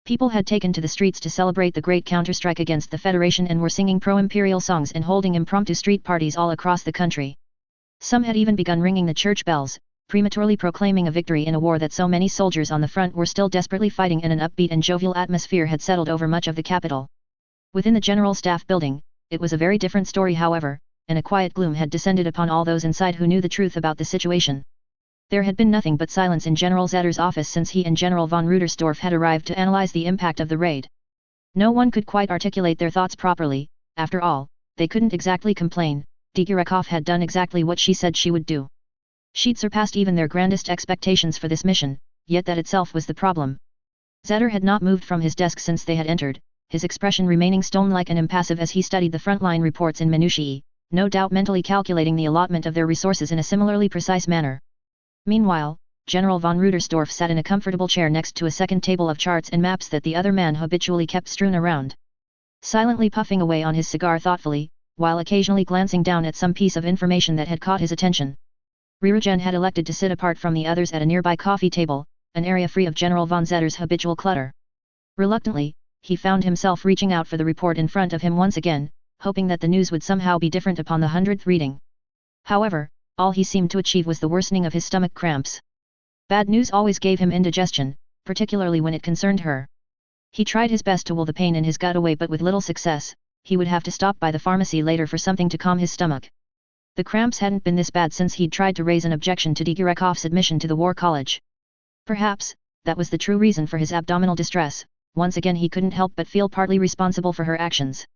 People had taken to the streets to celebrate the great counterstrike against the Federation and were singing pro-imperial songs and holding impromptu street parties all across the country. Some had even begun ringing the church bells, prematurely proclaiming a victory in a war that so many soldiers on the front were still desperately fighting, and an upbeat and jovial atmosphere had settled over much of the capital. Within the General Staff building, it was a very different story, however, and a quiet gloom had descended upon all those inside who knew the truth about the situation. There had been nothing but silence in General Zetter's office since he and General von Rüdersdorf had arrived to analyze the impact of the raid. No one could quite articulate their thoughts properly. After all, they couldn't exactly complain. Digirikov had done exactly what she said she would do. She'd surpassed even their grandest expectations for this mission, yet that itself was the problem. Zetter had not moved from his desk since they had entered, his expression remaining stone-like and impassive as he studied the frontline reports in minutiae, no doubt mentally calculating the allotment of their resources in a similarly precise manner. Meanwhile, General von Rüdersdorf sat in a comfortable chair next to a second table of charts and maps that the other man habitually kept strewn around. Silently puffing away on his cigar thoughtfully, while occasionally glancing down at some piece of information that had caught his attention. Rürugen had elected to sit apart from the others at a nearby coffee table, an area free of General von Zetter's habitual clutter. Reluctantly, he found himself reaching out for the report in front of him once again, hoping that the news would somehow be different upon the 100th reading. However, all he seemed to achieve was the worsening of his stomach cramps. Bad news always gave him indigestion, particularly when it concerned her. He tried his best to will the pain in his gut away, but with little success. He would have to stop by the pharmacy later for something to calm his stomach. The cramps hadn't been this bad since he'd tried to raise an objection to Digirikov's admission to the War College. Perhaps, that was the true reason for his abdominal distress. Once again he couldn't help but feel partly responsible for her actions.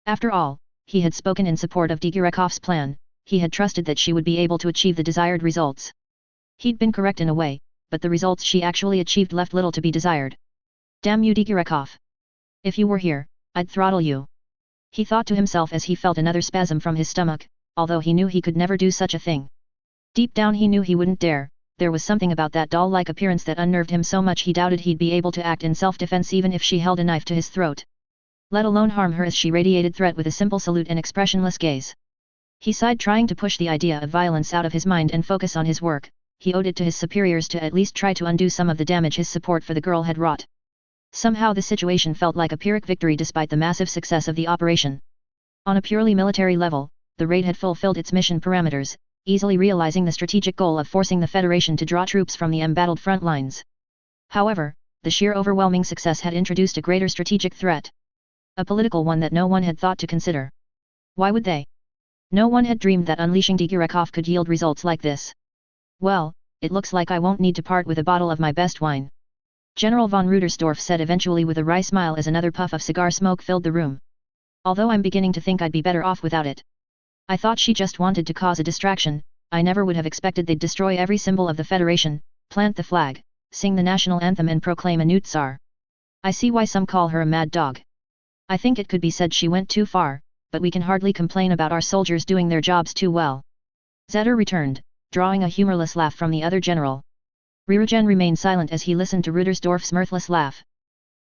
After all, he had spoken in support of Digirikov's plan, he had trusted that she would be able to achieve the desired results. He'd been correct in a way, but the results she actually achieved left little to be desired. Damn you, Digirikov! If you were here, I'd throttle you. He thought to himself as he felt another spasm from his stomach, although he knew he could never do such a thing. Deep down he knew he wouldn't dare. There was something about that doll-like appearance that unnerved him so much he doubted he'd be able to act in self-defense even if she held a knife to his throat. Let alone harm her, as she radiated threat with a simple salute and expressionless gaze. He sighed, trying to push the idea of violence out of his mind and focus on his work. He owed it to his superiors to at least try to undo some of the damage his support for the girl had wrought. Somehow the situation felt like a Pyrrhic victory despite the massive success of the operation. On a purely military level, the raid had fulfilled its mission parameters, easily realizing the strategic goal of forcing the Federation to draw troops from the embattled front lines. However, the sheer overwhelming success had introduced a greater strategic threat. A political one that no one had thought to consider. Why would they? No one had dreamed that unleashing Digirikov could yield results like this. Well, it looks like I won't need to part with a bottle of my best wine. General von Rüdersdorf said eventually with a wry smile as another puff of cigar smoke filled the room. Although I'm beginning to think I'd be better off without it. I thought she just wanted to cause a distraction. I never would have expected they'd destroy every symbol of the Federation, plant the flag, sing the national anthem and proclaim a new Tsar. I see why some call her a mad dog. I think it could be said she went too far, but we can hardly complain about our soldiers doing their jobs too well. Zetter returned, drawing a humorless laugh from the other general. Rürugen remained silent as he listened to Rüdersdorf's mirthless laugh.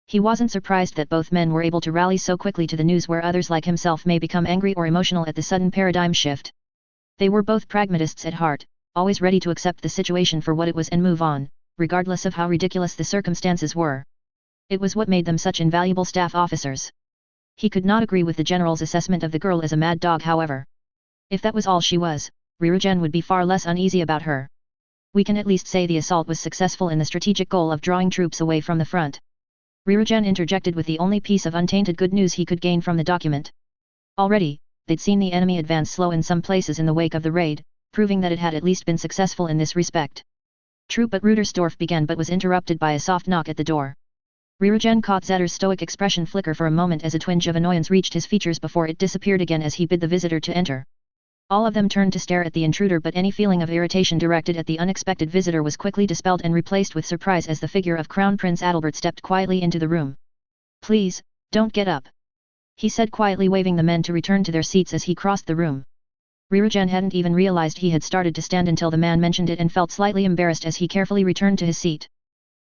He wasn't surprised that both men were able to rally so quickly to the news where others like himself may become angry or emotional at the sudden paradigm shift. They were both pragmatists at heart, always ready to accept the situation for what it was and move on, regardless of how ridiculous the circumstances were. It was what made them such invaluable staff officers. He could not agree with the general's assessment of the girl as a mad dog, however. If that was all she was, Rürugen would be far less uneasy about her. We can at least say the assault was successful in the strategic goal of drawing troops away from the front. Rürugen interjected with the only piece of untainted good news he could gain from the document. Already, they'd seen the enemy advance slow in some places in the wake of the raid, proving that it had at least been successful in this respect. True, but Rudersdorf began but was interrupted by a soft knock at the door. Ririgen caught Zetter's stoic expression flicker for a moment as a twinge of annoyance reached his features before it disappeared again as he bid the visitor to enter. All of them turned to stare at the intruder, but any feeling of irritation directed at the unexpected visitor was quickly dispelled and replaced with surprise as the figure of Crown Prince Adalbert stepped quietly into the room. "Please, don't get up," he said quietly, waving the men to return to their seats as he crossed the room. Ririgen hadn't even realized he had started to stand until the man mentioned it and felt slightly embarrassed as he carefully returned to his seat.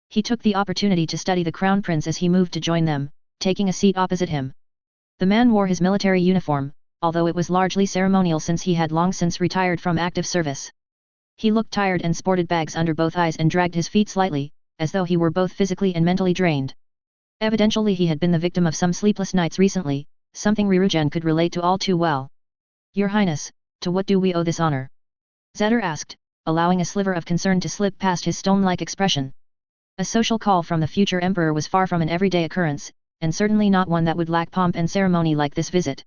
He took the opportunity to study the Crown Prince as he moved to join them, taking a seat opposite him. The man wore his military uniform, although it was largely ceremonial since he had long since retired from active service. He looked tired and sported bags under both eyes and dragged his feet slightly, as though he were both physically and mentally drained. Evidently he had been the victim of some sleepless nights recently, something Ririgen could relate to all too well. "Your Highness, to what do we owe this honor?" Zetter asked, allowing a sliver of concern to slip past his stone-like expression. A social call from the future emperor was far from an everyday occurrence, and certainly not one that would lack pomp and ceremony like this visit.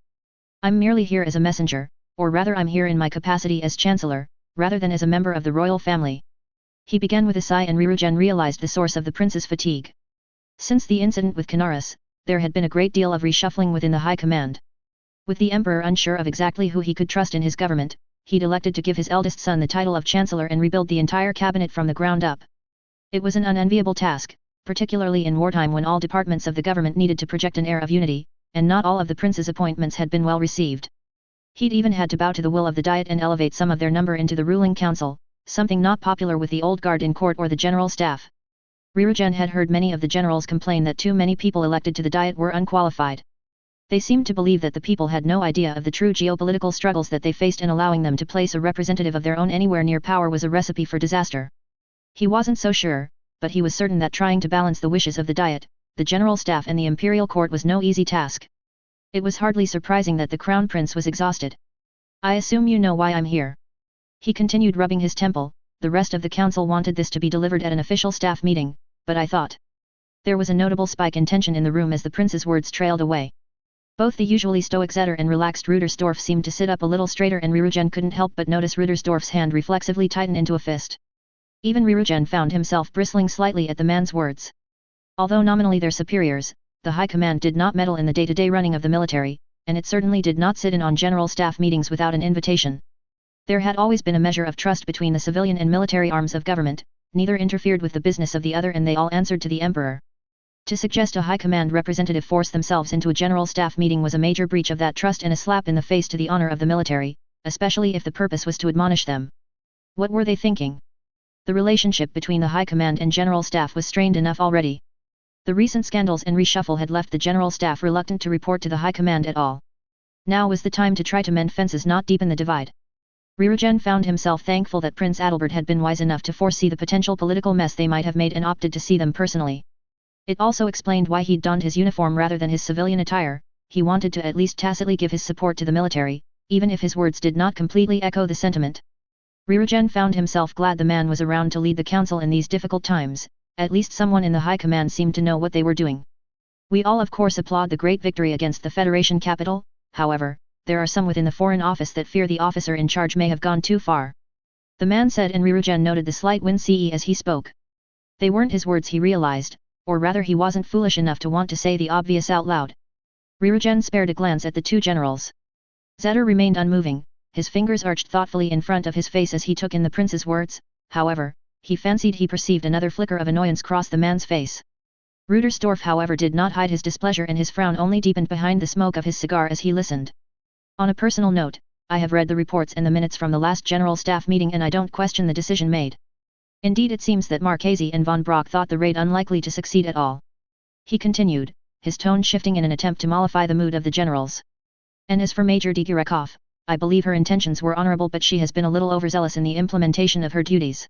"I'm merely here as a messenger, or rather I'm here in my capacity as Chancellor, rather than as a member of the royal family." He began with a sigh, and Ririgen realized the source of the prince's fatigue. Since the incident with Canaris, there had been a great deal of reshuffling within the high command. With the emperor unsure of exactly who he could trust in his government, he'd elected to give his eldest son the title of Chancellor and rebuild the entire cabinet from the ground up. It was an unenviable task, particularly in wartime when all departments of the government needed to project an air of unity, and not all of the prince's appointments had been well received. He'd even had to bow to the will of the Diet and elevate some of their number into the ruling council, something not popular with the old guard in court or the general staff. Ririgen had heard many of the generals complain that too many people elected to the Diet were unqualified. They seemed to believe that the people had no idea of the true geopolitical struggles that they faced, and allowing them to place a representative of their own anywhere near power was a recipe for disaster. He wasn't so sure, but he was certain that trying to balance the wishes of the Diet, the general staff and the imperial court was no easy task. It was hardly surprising that the Crown Prince was exhausted. "I assume you know why I'm here," he continued, rubbing his temple. "The rest of the council wanted this to be delivered at an official staff meeting, but I thought..." There was a notable spike in tension in the room as the prince's words trailed away. Both the usually stoic Zetter and relaxed Rudersdorf seemed to sit up a little straighter, and Ririgen couldn't help but notice Rudersdorf's hand reflexively tighten into a fist. Even Ririgen found himself bristling slightly at the man's words. Although nominally their superiors, the high command did not meddle in the day-to-day running of the military, and it certainly did not sit in on general staff meetings without an invitation. There had always been a measure of trust between the civilian and military arms of government, neither interfered with the business of the other, and they all answered to the emperor. To suggest a high command representative force themselves into a general staff meeting was a major breach of that trust and a slap in the face to the honor of the military, especially if the purpose was to admonish them. What were they thinking? The relationship between the high command and general staff was strained enough already. The recent scandals and reshuffle had left the general staff reluctant to report to the high command at all. Now was the time to try to mend fences, not deepen the divide. Ririgen found himself thankful that Prince Adalbert had been wise enough to foresee the potential political mess they might have made and opted to see them personally. It also explained why he'd donned his uniform rather than his civilian attire. He wanted to at least tacitly give his support to the military, even if his words did not completely echo the sentiment. Ririgen found himself glad the man was around to lead the council in these difficult times. At least someone in the high command seemed to know what they were doing. We all of course applaud the great victory against the Federation capital. However, there are some within the Foreign Office that fear the officer in charge may have gone too far. The man said, and Ririgen noted the slight wince as he spoke. They weren't his words, he realized, or rather he wasn't foolish enough to want to say the obvious out loud. Ririgen spared a glance at the two generals. Zetter remained unmoving, his fingers arched thoughtfully in front of his face as he took in the prince's words. However, he fancied he perceived another flicker of annoyance cross the man's face. Rudersdorf, however, did not hide his displeasure, and his frown only deepened behind the smoke of his cigar as he listened. "On a personal note, I have read the reports and the minutes from the last general staff meeting, and I don't question the decision made. Indeed, it seems that Marchese and von Brock thought the raid unlikely to succeed at all," he continued, his tone shifting in an attempt to mollify the mood of the generals. "And as for Major Digirakov, I believe her intentions were honorable, but she has been a little overzealous in the implementation of her duties.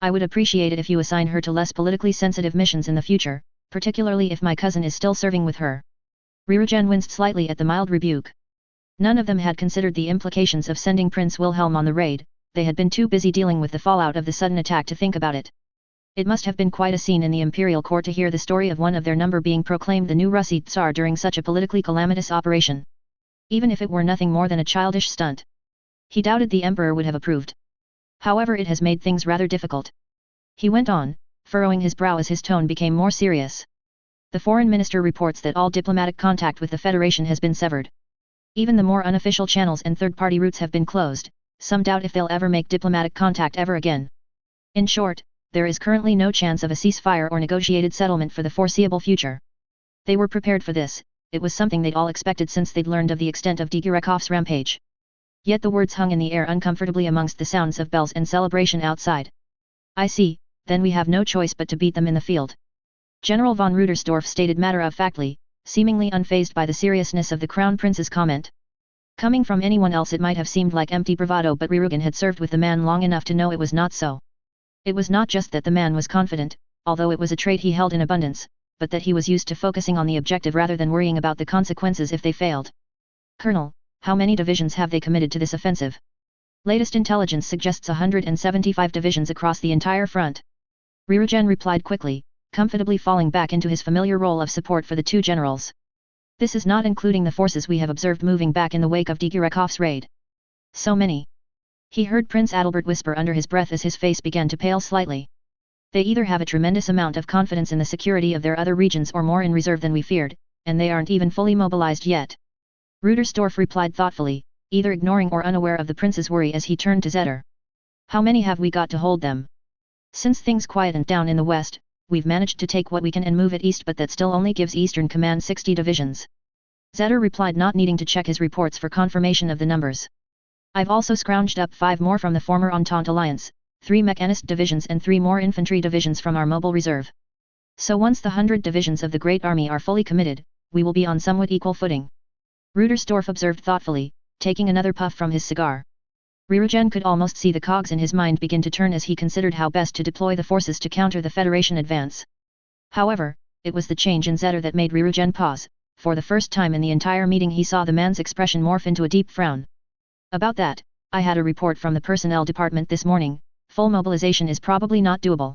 I would appreciate it if you assign her to less politically sensitive missions in the future, particularly if my cousin is still serving with her." Ririgen winced slightly at the mild rebuke. None of them had considered the implications of sending Prince Wilhelm on the raid. They had been too busy dealing with the fallout of the sudden attack to think about it. It must have been quite a scene in the imperial court to hear the story of one of their number being proclaimed the new Russian Tsar during such a politically calamitous operation. even if it were nothing more than a childish stunt. He doubted the emperor would have approved. However, it has made things rather difficult. He went on, furrowing his brow as his tone became more serious. The foreign minister reports that all diplomatic contact with the Federation has been severed. Even the more unofficial channels and third-party routes have been closed. Some doubt if they'll ever make diplomatic contact ever again. In short, there is currently no chance of a ceasefire or negotiated settlement for the foreseeable future. They were prepared for this, it was something they'd all expected since they'd learned of the extent of Digirekov's rampage. Yet the words hung in the air uncomfortably amongst the sounds of bells and celebration outside. I see, then we have no choice but to beat them in the field. General von Rudersdorf stated matter-of-factly, seemingly unfazed by the seriousness of the Crown Prince's comment. Coming from anyone else it might have seemed like empty bravado, but Rirugan had served with the man long enough to know it was not so. It was not just that the man was confident, although it was a trait he held in abundance, but that he was used to focusing on the objective rather than worrying about the consequences if they failed. Colonel, how many divisions have they committed to this offensive? Latest intelligence suggests 175 divisions across the entire front. Rirugan replied quickly, comfortably falling back into his familiar role of support for the two generals. This is not including the forces we have observed moving back in the wake of Digirekov's raid. So many. He heard Prince Adalbert whisper under his breath as his face began to pale slightly. They either have a tremendous amount of confidence in the security of their other regions or more in reserve than we feared, and they aren't even fully mobilized yet. Rudersdorf replied thoughtfully, either ignoring or unaware of the prince's worry as he turned to Zetter. How many have we got to hold them? Since things quietened down in the west, we've managed to take what we can and move it east, but that still only gives Eastern Command 60 divisions. Zetter replied, not needing to check his reports for confirmation of the numbers. I've also scrounged up 5 more from the former Entente alliance, 3 mechanist divisions and 3 more infantry divisions from our mobile reserve. So once the 100 divisions of the Great Army are fully committed, we will be on somewhat equal footing. Rudersdorf observed thoughtfully, taking another puff from his cigar. Rirugan could almost see the cogs in his mind begin to turn as he considered how best to deploy the forces to counter the Federation advance. However, it was the change in Zetter that made Rirugan pause. For the first time in the entire meeting he saw the man's expression morph into a deep frown. About that, I had a report from the personnel department this morning, full mobilization is probably not doable.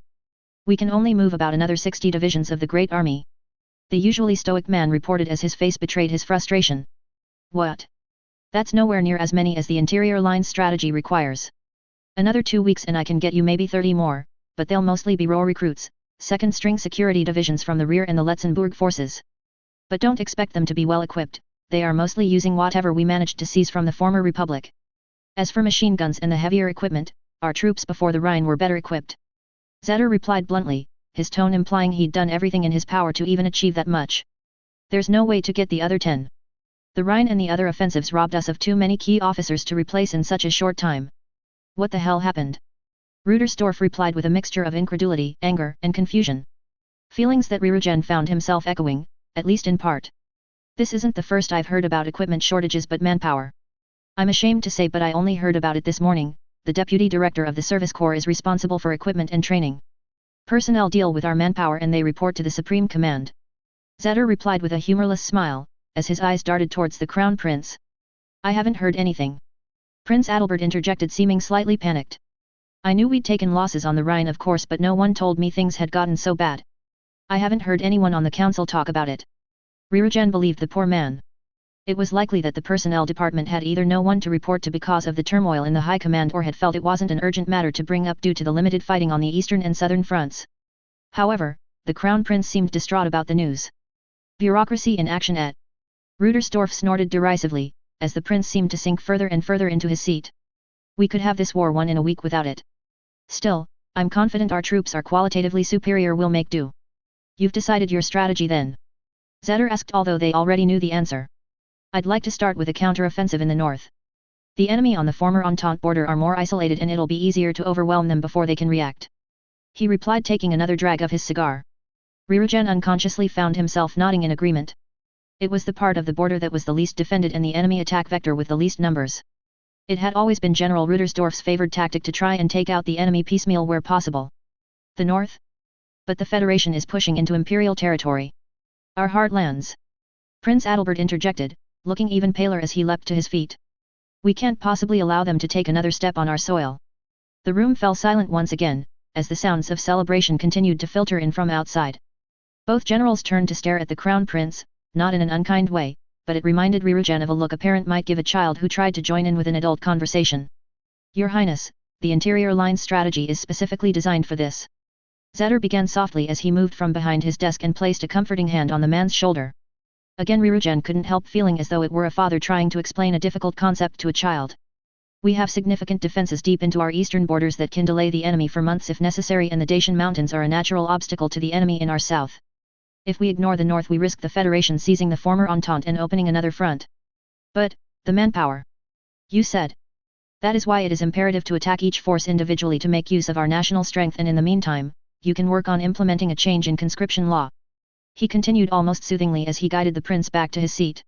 We can only move about another 60 divisions of the Great Army. The usually stoic man reported as his face betrayed his frustration. What? That's nowhere near as many as the interior line's strategy requires. Another 2 weeks and I can get you maybe 30 more, but they'll mostly be raw recruits, second-string security divisions from the rear and the Letzenbourg forces. But don't expect them to be well equipped, they are mostly using whatever we managed to seize from the former Republic. As for machine guns and the heavier equipment, our troops before the Rhine were better equipped. Zetter replied bluntly, his tone implying he'd done everything in his power to even achieve that much. There's no way to get the other 10. The Rhine and the other offensives robbed us of too many key officers to replace in such a short time. What the hell happened? Rudersdorf replied with a mixture of incredulity, anger, and confusion. Feelings that Rirugan found himself echoing, at least in part. This isn't the first I've heard about equipment shortages but manpower. I'm ashamed to say but I only heard about it this morning, the Deputy Director of the Service Corps is responsible for equipment and training. Personnel deal with our manpower and they report to the Supreme Command. Zetter replied with a humorless smile, as his eyes darted towards the Crown Prince. I haven't heard anything. Prince Adalbert interjected, seeming slightly panicked. I knew we'd taken losses on the Rhine of course, but no one told me things had gotten so bad. I haven't heard anyone on the council talk about it. Rirugan believed the poor man. It was likely that the personnel department had either no one to report to because of the turmoil in the high command or had felt it wasn't an urgent matter to bring up due to the limited fighting on the eastern and southern fronts. However, the Crown Prince seemed distraught about the news. Bureaucracy in action at. Rudersdorf snorted derisively, as the prince seemed to sink further and further into his seat. We could have this war won in a week without it. Still, I'm confident our troops are qualitatively superior, will make do. You've decided your strategy then? Zetter asked, although they already knew the answer. I'd like to start with a counter-offensive in the north. The enemy on the former Entente border are more isolated and it'll be easier to overwhelm them before they can react. He replied, taking another drag of his cigar. Rirugan unconsciously found himself nodding in agreement. It was the part of the border that was the least defended and the enemy attack vector with the least numbers. It had always been General Rudersdorf's favored tactic to try and take out the enemy piecemeal where possible. The north? But the Federation is pushing into Imperial territory. Our heartlands. Prince Adalbert interjected, looking even paler as he leapt to his feet. We can't possibly allow them to take another step on our soil. The room fell silent once again, as the sounds of celebration continued to filter in from outside. Both generals turned to stare at the Crown Prince, not in an unkind way, but it reminded Rirujan of a look a parent might give a child who tried to join in with an adult conversation. Your Highness, the interior line's strategy is specifically designed for this. Xander began softly as he moved from behind his desk and placed a comforting hand on the man's shoulder. Again Rirujan couldn't help feeling as though it were a father trying to explain a difficult concept to a child. We have significant defenses deep into our eastern borders that can delay the enemy for months if necessary, and the Dacian mountains are a natural obstacle to the enemy in our south. If we ignore the north, we risk the Federation seizing the former Entente and opening another front. But, the manpower. You said. That is why it is imperative to attack each force individually to make use of our national strength, and in the meantime, you can work on implementing a change in conscription law. He continued almost soothingly as he guided the prince back to his seat.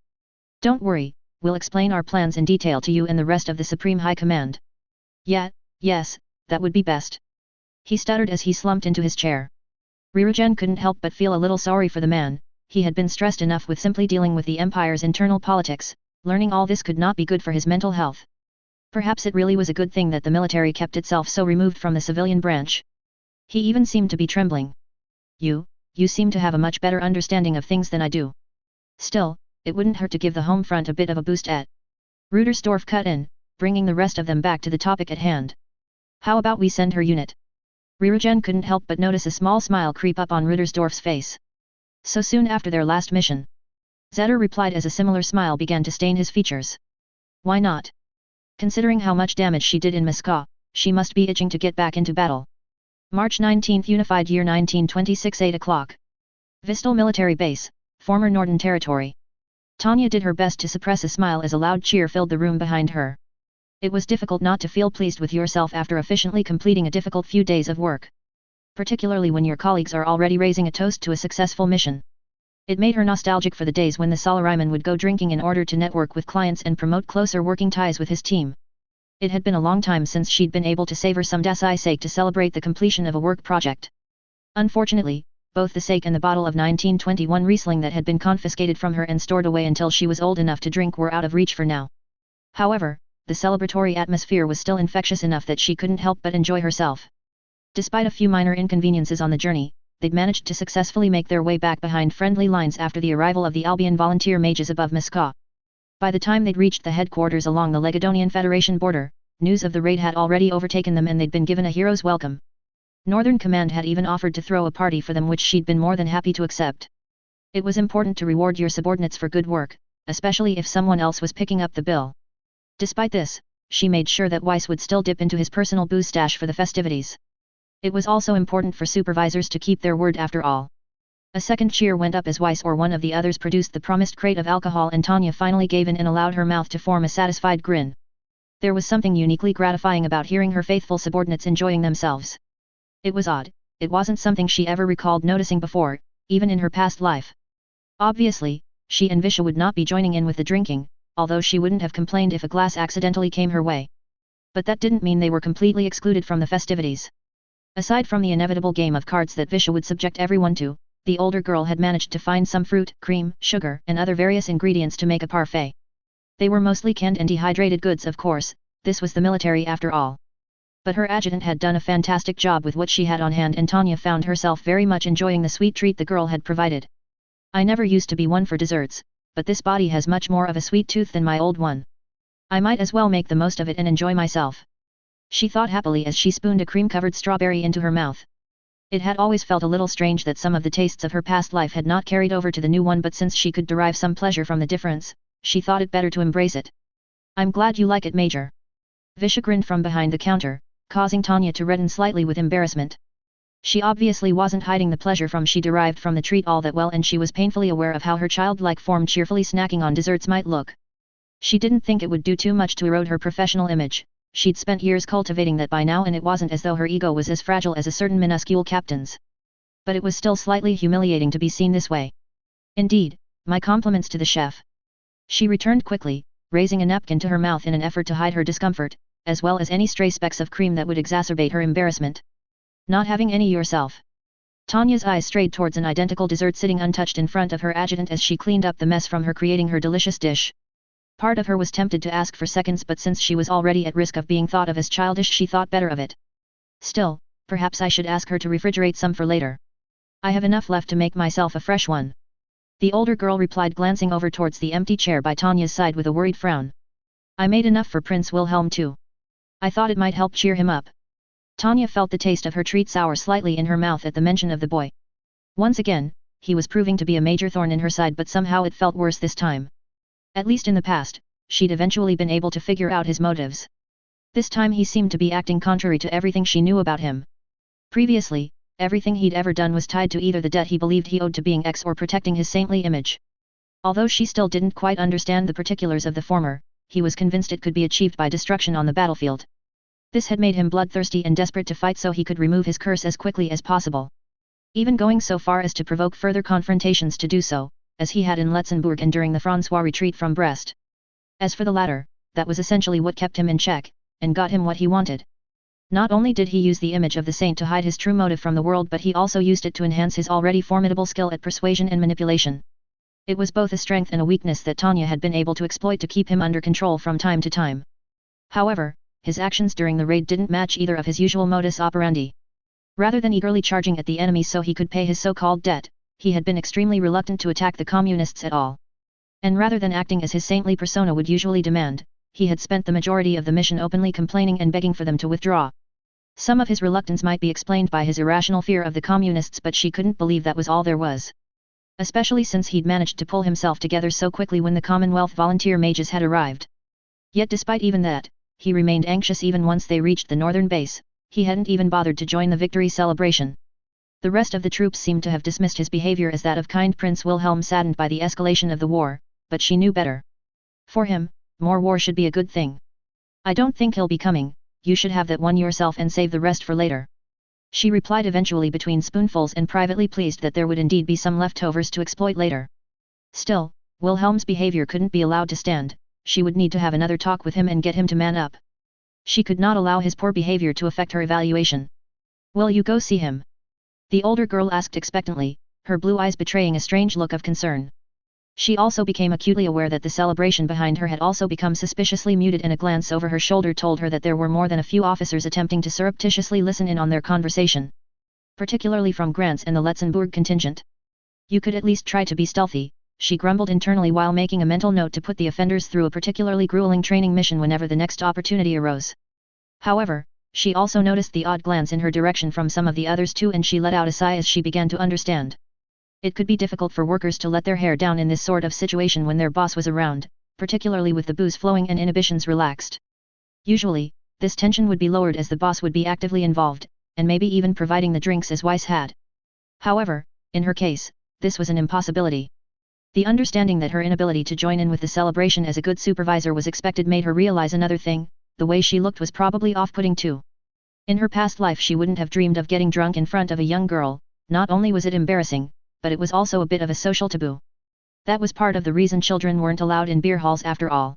Don't worry, we'll explain our plans in detail to you and the rest of the Supreme High Command. Yeah, yes, that would be best. He stuttered as he slumped into his chair. Rirujan couldn't help but feel a little sorry for the man. He had been stressed enough with simply dealing with the Empire's internal politics. Learning all this could not be good for his mental health. Perhaps it really was a good thing that the military kept itself so removed from the civilian branch. He even seemed to be trembling. You seem to have a much better understanding of things than I do. Still, it wouldn't hurt to give the home front a bit of a boost at. Rudersdorf cut in, bringing the rest of them back to the topic at hand. How about we send her unit? Rirujan couldn't help but notice a small smile creep up on Rudersdorf's face. So soon after their last mission? Xander replied as a similar smile began to stain his features. Why not? Considering how much damage she did in Moscow, she must be itching to get back into battle. March 19, Unified Year 1926, 8 o'clock. Vistal Military Base, former Northern Territory. Tanya did her best to suppress a smile as a loud cheer filled the room behind her. It was difficult not to feel pleased with yourself after efficiently completing a difficult few days of work. Particularly when your colleagues are already raising a toast to a successful mission. It made her nostalgic for the days when the Salaryman would go drinking in order to network with clients and promote closer working ties with his team. It had been a long time since she'd been able to savor some dasai sake to celebrate the completion of a work project. Unfortunately, both the sake and the bottle of 1921 Riesling that had been confiscated from her and stored away until she was old enough to drink were out of reach for now. However, the celebratory atmosphere was still infectious enough that she couldn't help but enjoy herself. Despite a few minor inconveniences on the journey, they'd managed to successfully make their way back behind friendly lines after the arrival of the Albion volunteer mages above Moscow. By the time they'd reached the headquarters along the Legedonian Federation border, news of the raid had already overtaken them and they'd been given a hero's welcome. Northern Command had even offered to throw a party for them, which she'd been more than happy to accept. It was important to reward your subordinates for good work, especially if someone else was picking up the bill. Despite this, she made sure that Weiss would still dip into his personal booze stash for the festivities. It was also important for supervisors to keep their word after all. A second cheer went up as Weiss or one of the others produced the promised crate of alcohol, and Tanya finally gave in and allowed her mouth to form a satisfied grin. There was something uniquely gratifying about hearing her faithful subordinates enjoying themselves. It was odd, it wasn't something she ever recalled noticing before, even in her past life. Obviously, she and Visha would not be joining in with the drinking, although she wouldn't have complained if a glass accidentally came her way. But that didn't mean they were completely excluded from the festivities. Aside from the inevitable game of cards that Visha would subject everyone to, the older girl had managed to find some fruit, cream, sugar, and other various ingredients to make a parfait. They were mostly canned and dehydrated goods, of course, this was the military after all. But her adjutant had done a fantastic job with what she had on hand, and Tanya found herself very much enjoying the sweet treat the girl had provided. I never used to be one for desserts, but this body has much more of a sweet tooth than my old one. I might as well make the most of it and enjoy myself. She thought happily as she spooned a cream-covered strawberry into her mouth. It had always felt a little strange that some of the tastes of her past life had not carried over to the new one, but since she could derive some pleasure from the difference, she thought it better to embrace it. I'm glad you like it, Major. Visha grinned from behind the counter, causing Tanya to redden slightly with embarrassment. She obviously wasn't hiding the pleasure she derived from the treat all that well, and she was painfully aware of how her childlike form cheerfully snacking on desserts might look. She didn't think it would do too much to erode her professional image. She'd spent years cultivating that by now, and it wasn't as though her ego was as fragile as a certain minuscule captain's. But it was still slightly humiliating to be seen this way. Indeed, my compliments to the chef. She returned quickly, raising a napkin to her mouth in an effort to hide her discomfort, as well as any stray specks of cream that would exacerbate her embarrassment. Not having any yourself? Tanya's eyes strayed towards an identical dessert sitting untouched in front of her adjutant as she cleaned up the mess from her creating her delicious dish. Part of her was tempted to ask for seconds, but since she was already at risk of being thought of as childish, she thought better of it. Still, perhaps I should ask her to refrigerate some for later. I have enough left to make myself a fresh one. The older girl replied, glancing over towards the empty chair by Tanya's side with a worried frown. I made enough for Prince Wilhelm too. I thought it might help cheer him up. Tanya felt the taste of her treat sour slightly in her mouth at the mention of the boy. Once again, he was proving to be a major thorn in her side, but somehow it felt worse this time. At least in the past, she'd eventually been able to figure out his motives. This time he seemed to be acting contrary to everything she knew about him. Previously, everything he'd ever done was tied to either the debt he believed he owed to being X or protecting his saintly image. Although she still didn't quite understand the particulars of the former, he was convinced it could be achieved by destruction on the battlefield. This had made him bloodthirsty and desperate to fight so he could remove his curse as quickly as possible. Even going so far as to provoke further confrontations to do so, as he had in Letzenbourg and during the François retreat from Brest. As for the latter, that was essentially what kept him in check, and got him what he wanted. Not only did he use the image of the saint to hide his true motive from the world, but he also used it to enhance his already formidable skill at persuasion and manipulation. It was both a strength and a weakness that Tanya had been able to exploit to keep him under control from time to time. However, his actions during the raid didn't match either of his usual modus operandi. Rather than eagerly charging at the enemy so he could pay his so-called debt, he had been extremely reluctant to attack the communists at all. And rather than acting as his saintly persona would usually demand, he had spent the majority of the mission openly complaining and begging for them to withdraw. Some of his reluctance might be explained by his irrational fear of the communists, but she couldn't believe that was all there was. Especially since he'd managed to pull himself together so quickly when the Commonwealth volunteer mages had arrived. Yet despite even that, he remained anxious even once they reached the northern base. He hadn't even bothered to join the victory celebration. The rest of the troops seemed to have dismissed his behavior as that of kind Prince Wilhelm, saddened by the escalation of the war, but she knew better. For him, more war should be a good thing. I don't think he'll be coming, you should have that one yourself and save the rest for later. She replied eventually between spoonfuls and privately pleased that there would indeed be some leftovers to exploit later. Still, Wilhelm's behavior couldn't be allowed to stand, she would need to have another talk with him and get him to man up. She could not allow his poor behavior to affect her evaluation. Will you go see him? The older girl asked expectantly, her blue eyes betraying a strange look of concern. She also became acutely aware that the celebration behind her had also become suspiciously muted, and a glance over her shoulder told her that there were more than a few officers attempting to surreptitiously listen in on their conversation. Particularly from Grants and the Letzenbourg contingent. You could at least try to be stealthy, she grumbled internally while making a mental note to put the offenders through a particularly grueling training mission whenever the next opportunity arose. However, she also noticed the odd glance in her direction from some of the others too, and she let out a sigh as she began to understand. It could be difficult for workers to let their hair down in this sort of situation when their boss was around, particularly with the booze flowing and inhibitions relaxed. Usually, this tension would be lowered as the boss would be actively involved, and maybe even providing the drinks as Weiss had. However, in her case, this was an impossibility. The understanding that her inability to join in with the celebration as a good supervisor was expected made her realize another thing: the way she looked was probably off-putting too. In her past life she wouldn't have dreamed of getting drunk in front of a young girl. Not only was it embarrassing, but it was also a bit of a social taboo. That was part of the reason children weren't allowed in beer halls after all.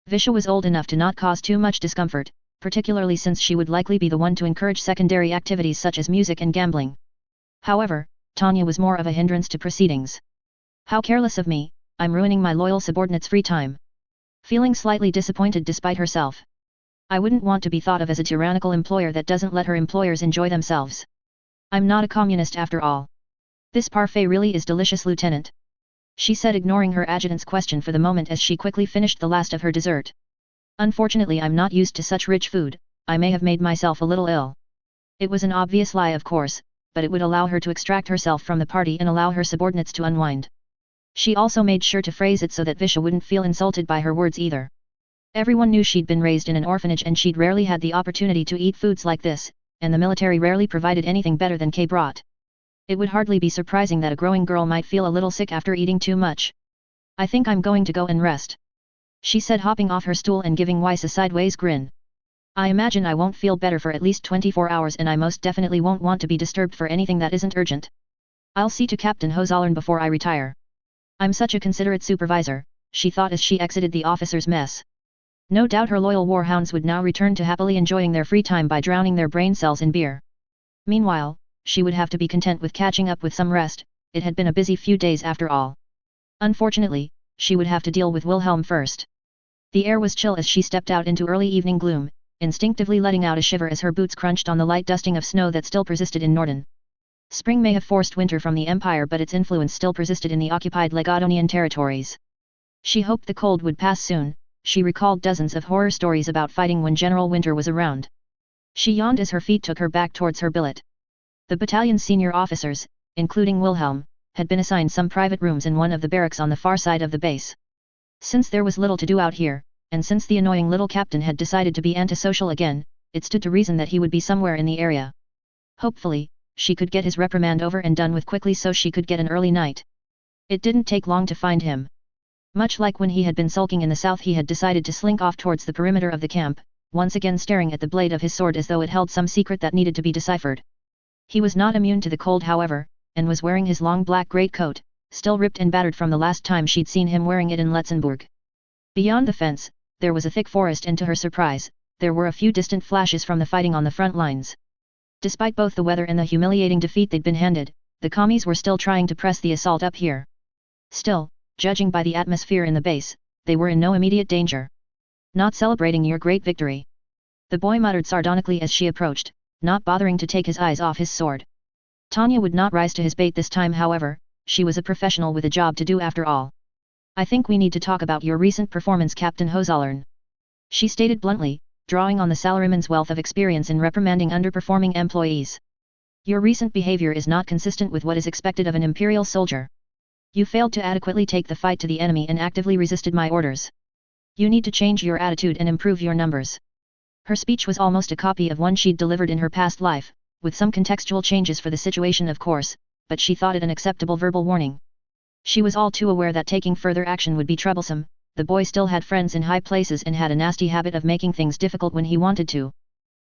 Visha was old enough to not cause too much discomfort, particularly since she would likely be the one to encourage secondary activities such as music and gambling. However, Tanya was more of a hindrance to proceedings. How careless of me, I'm ruining my loyal subordinates' free time. Feeling slightly disappointed despite herself. I wouldn't want to be thought of as a tyrannical employer that doesn't let her employers enjoy themselves. I'm not a communist after all. This parfait really is delicious, Lieutenant. She said, ignoring her adjutant's question for the moment as she quickly finished the last of her dessert. Unfortunately, I'm not used to such rich food. I may have made myself a little ill. It was an obvious lie, of course, but it would allow her to extract herself from the party and allow her subordinates to unwind. She also made sure to phrase it so that Visha wouldn't feel insulted by her words either. Everyone knew she'd been raised in an orphanage and she'd rarely had the opportunity to eat foods like this, and the military rarely provided anything better than K-brat. It would hardly be surprising that a growing girl might feel a little sick after eating too much. I think I'm going to go and rest, she said, hopping off her stool and giving Weiss a sideways grin. I imagine I won't feel better for at least 24 hours, and I most definitely won't want to be disturbed for anything that isn't urgent. I'll see to Captain Hozollern before I retire. I'm such a considerate supervisor, she thought as she exited the officers' mess. No doubt her loyal warhounds would now return to happily enjoying their free time by drowning their brain cells in beer. Meanwhile, she would have to be content with catching up with some rest. It had been a busy few days after all. Unfortunately, she would have to deal with Wilhelm first. The air was chill as she stepped out into early evening gloom, instinctively letting out a shiver as her boots crunched on the light dusting of snow that still persisted in Norden. Spring may have forced winter from the empire, but its influence still persisted in the occupied Legadonian territories. She hoped the cold would pass soon. She recalled dozens of horror stories about fighting when General Winter was around. She yawned as her feet took her back towards her billet. The battalion's senior officers, including Wilhelm, had been assigned some private rooms in one of the barracks on the far side of the base. Since there was little to do out here, and since the annoying little captain had decided to be antisocial again, it stood to reason that he would be somewhere in the area. Hopefully, she could get his reprimand over and done with quickly so she could get an early night. It didn't take long to find him. Much like when he had been sulking in the south, he had decided to slink off towards the perimeter of the camp, once again staring at the blade of his sword as though it held some secret that needed to be deciphered. He was not immune to the cold however, and was wearing his long black greatcoat, still ripped and battered from the last time she'd seen him wearing it in Letzenbourg. Beyond the fence, there was a thick forest, and to her surprise, there were a few distant flashes from the fighting on the front lines. Despite both the weather and the humiliating defeat they'd been handed, the commies were still trying to press the assault up here. Still, judging by the atmosphere in the base, they were in no immediate danger. Not celebrating your great victory? The boy muttered sardonically as she approached, not bothering to take his eyes off his sword. Tanya would not rise to his bait this time however, she was a professional with a job to do after all. I think we need to talk about your recent performance, Captain Hozollern. She stated bluntly, drawing on the salaryman's wealth of experience in reprimanding underperforming employees. Your recent behavior is not consistent with what is expected of an imperial soldier. You failed to adequately take the fight to the enemy and actively resisted my orders. You need to change your attitude and improve your numbers. Her speech was almost a copy of one she'd delivered in her past life, with some contextual changes for the situation of course, but she thought it an acceptable verbal warning. She was all too aware that taking further action would be troublesome. The boy still had friends in high places and had a nasty habit of making things difficult when he wanted to.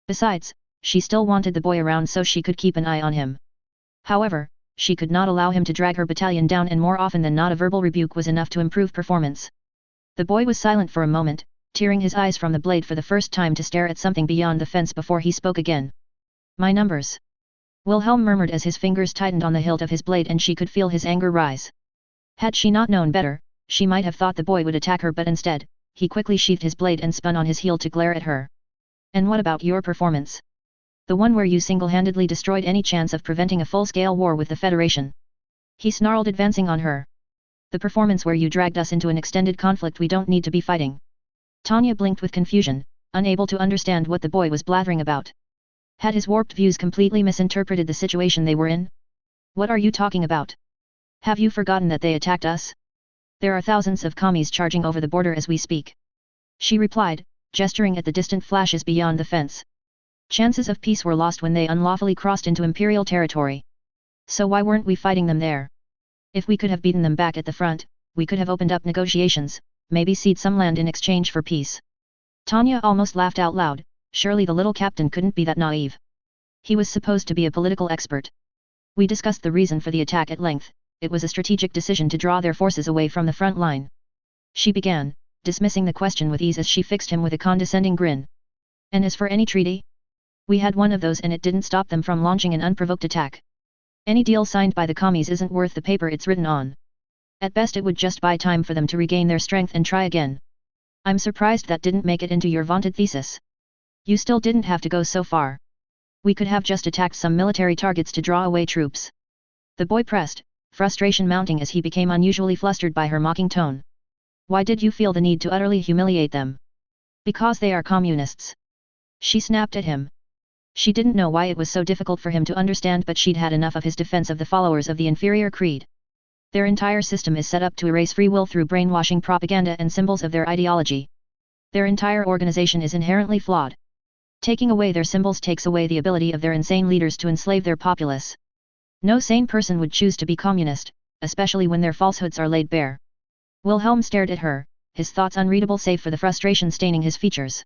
Besides, she still wanted the boy around so she could keep an eye on him. However, she could not allow him to drag her battalion down, and more often than not a verbal rebuke was enough to improve performance. The boy was silent for a moment, tearing his eyes from the blade for the first time to stare at something beyond the fence before he spoke again. My numbers. Wilhelm murmured as his fingers tightened on the hilt of his blade and she could feel his anger rise. Had she not known better, she might have thought the boy would attack her, but instead, he quickly sheathed his blade and spun on his heel to glare at her. And what about your performance? The one where you single-handedly destroyed any chance of preventing a full-scale war with the Federation. He snarled, advancing on her. The performance where you dragged us into an extended conflict we don't need to be fighting. Tanya blinked with confusion, unable to understand what the boy was blathering about. Had his warped views completely misinterpreted the situation they were in? What are you talking about? Have you forgotten that they attacked us? There are thousands of commies charging over the border as we speak. She replied, gesturing at the distant flashes beyond the fence. Chances of peace were lost when they unlawfully crossed into imperial territory. So why weren't we fighting them there? If we could have beaten them back at the front, we could have opened up negotiations, maybe cede some land in exchange for peace. Tanya almost laughed out loud. Surely the little captain couldn't be that naive. He was supposed to be a political expert. We discussed the reason for the attack at length. It was a strategic decision to draw their forces away from the front line. She began, dismissing the question with ease as she fixed him with a condescending grin. And as for any treaty? We had one of those and it didn't stop them from launching an unprovoked attack. Any deal signed by the commies isn't worth the paper it's written on. At best it would just buy time for them to regain their strength and try again. I'm surprised that didn't make it into your vaunted thesis. You still didn't have to go so far. We could have just attacked some military targets to draw away troops. The boy pressed, frustration mounting as he became unusually flustered by her mocking tone. Why did you feel the need to utterly humiliate them? Because they are communists. She snapped at him. She didn't know why it was so difficult for him to understand, but she'd had enough of his defense of the followers of the inferior creed. Their entire system is set up to erase free will through brainwashing propaganda and symbols of their ideology. Their entire organization is inherently flawed. Taking away their symbols takes away the ability of their insane leaders to enslave their populace. No sane person would choose to be communist, especially when their falsehoods are laid bare. Wilhelm stared at her, his thoughts unreadable save for the frustration staining his features.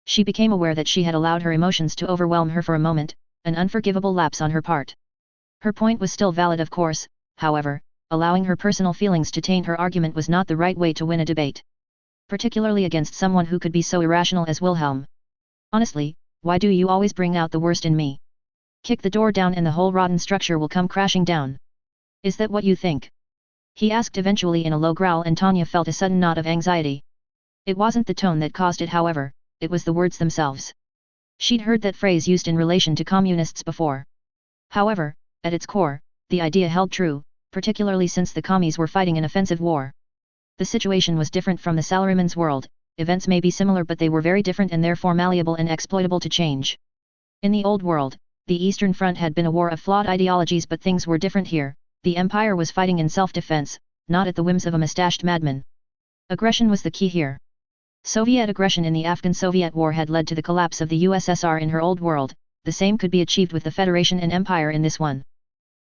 She became aware that she had allowed her emotions to overwhelm her for a moment, an unforgivable lapse on her part. Her point was still valid of course, however, allowing her personal feelings to taint her argument was not the right way to win a debate. Particularly against someone who could be so irrational as Wilhelm. Honestly, why do you always bring out the worst in me? Kick the door down and the whole rotten structure will come crashing down. Is that what you think? He asked eventually in a low growl, and Tanya felt a sudden knot of anxiety. It wasn't the tone that caused it however, it was the words themselves. She'd heard that phrase used in relation to communists before. However, At its core, the idea held true, particularly since the commies were fighting an offensive war. The situation was different from the salaryman's world, events may be similar but they were very different and therefore malleable and exploitable to change. In the old world, the Eastern Front had been a war of flawed ideologies but things were different here, the empire was fighting in self-defense, not at the whims of a mustached madman. Aggression was the key here. Soviet aggression in the Afghan-Soviet War had led to the collapse of the USSR in her old world, the same could be achieved with the Federation and Empire in this one.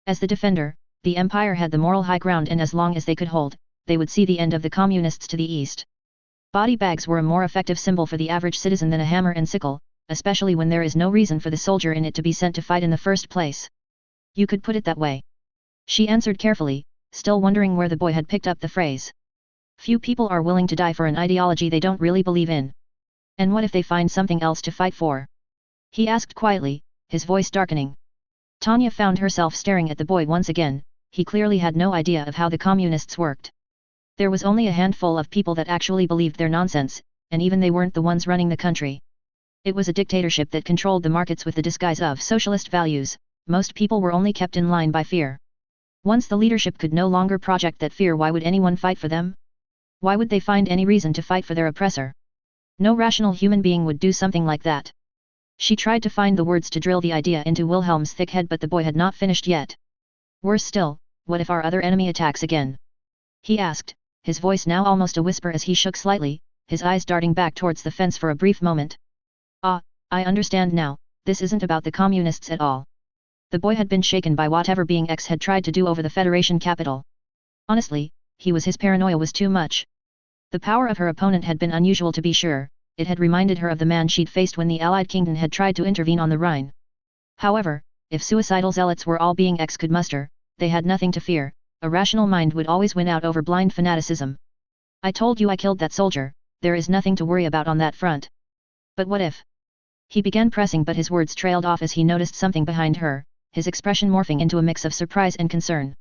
As the defender, the Empire had the moral high ground and as long as they could hold, they would see the end of the communists to the east. Body bags were a more effective symbol for the average citizen than a hammer and sickle, especially when there is no reason for the soldier in it to be sent to fight in the first place. You could put it that way. She answered carefully, still wondering where the boy had picked up the phrase. Few people are willing to die for an ideology they don't really believe in. And what if they find something else to fight for? He asked quietly, his voice darkening. Tanya found herself staring at the boy once again, he clearly had no idea of how the communists worked. There was only a handful of people that actually believed their nonsense, and even they weren't the ones running the country. It was a dictatorship that controlled the markets with the disguise of socialist values, most people were only kept in line by fear. Once the leadership could no longer project that fear, why would anyone fight for them? Why would they find any reason to fight for their oppressor? No rational human being would do something like that. She tried to find the words to drill the idea into Wilhelm's thick head but the boy had not finished yet. Worse still, what if our other enemy attacks again? He asked, his voice now almost a whisper as he shook slightly, his eyes darting back towards the fence for a brief moment. Ah, I understand now, this isn't about the communists at all. The boy had been shaken by whatever being X had tried to do over the Federation capital. Honestly, his paranoia was too much. The power of her opponent had been unusual to be sure, it had reminded her of the man she'd faced when the Allied kingdom had tried to intervene on the Rhine. However, if suicidal zealots were all being X could muster, they had nothing to fear, a rational mind would always win out over blind fanaticism. I told you I killed that soldier, there is nothing to worry about on that front. But what if? He began pressing but his words trailed off as he noticed something behind her, his expression morphing into a mix of surprise and concern.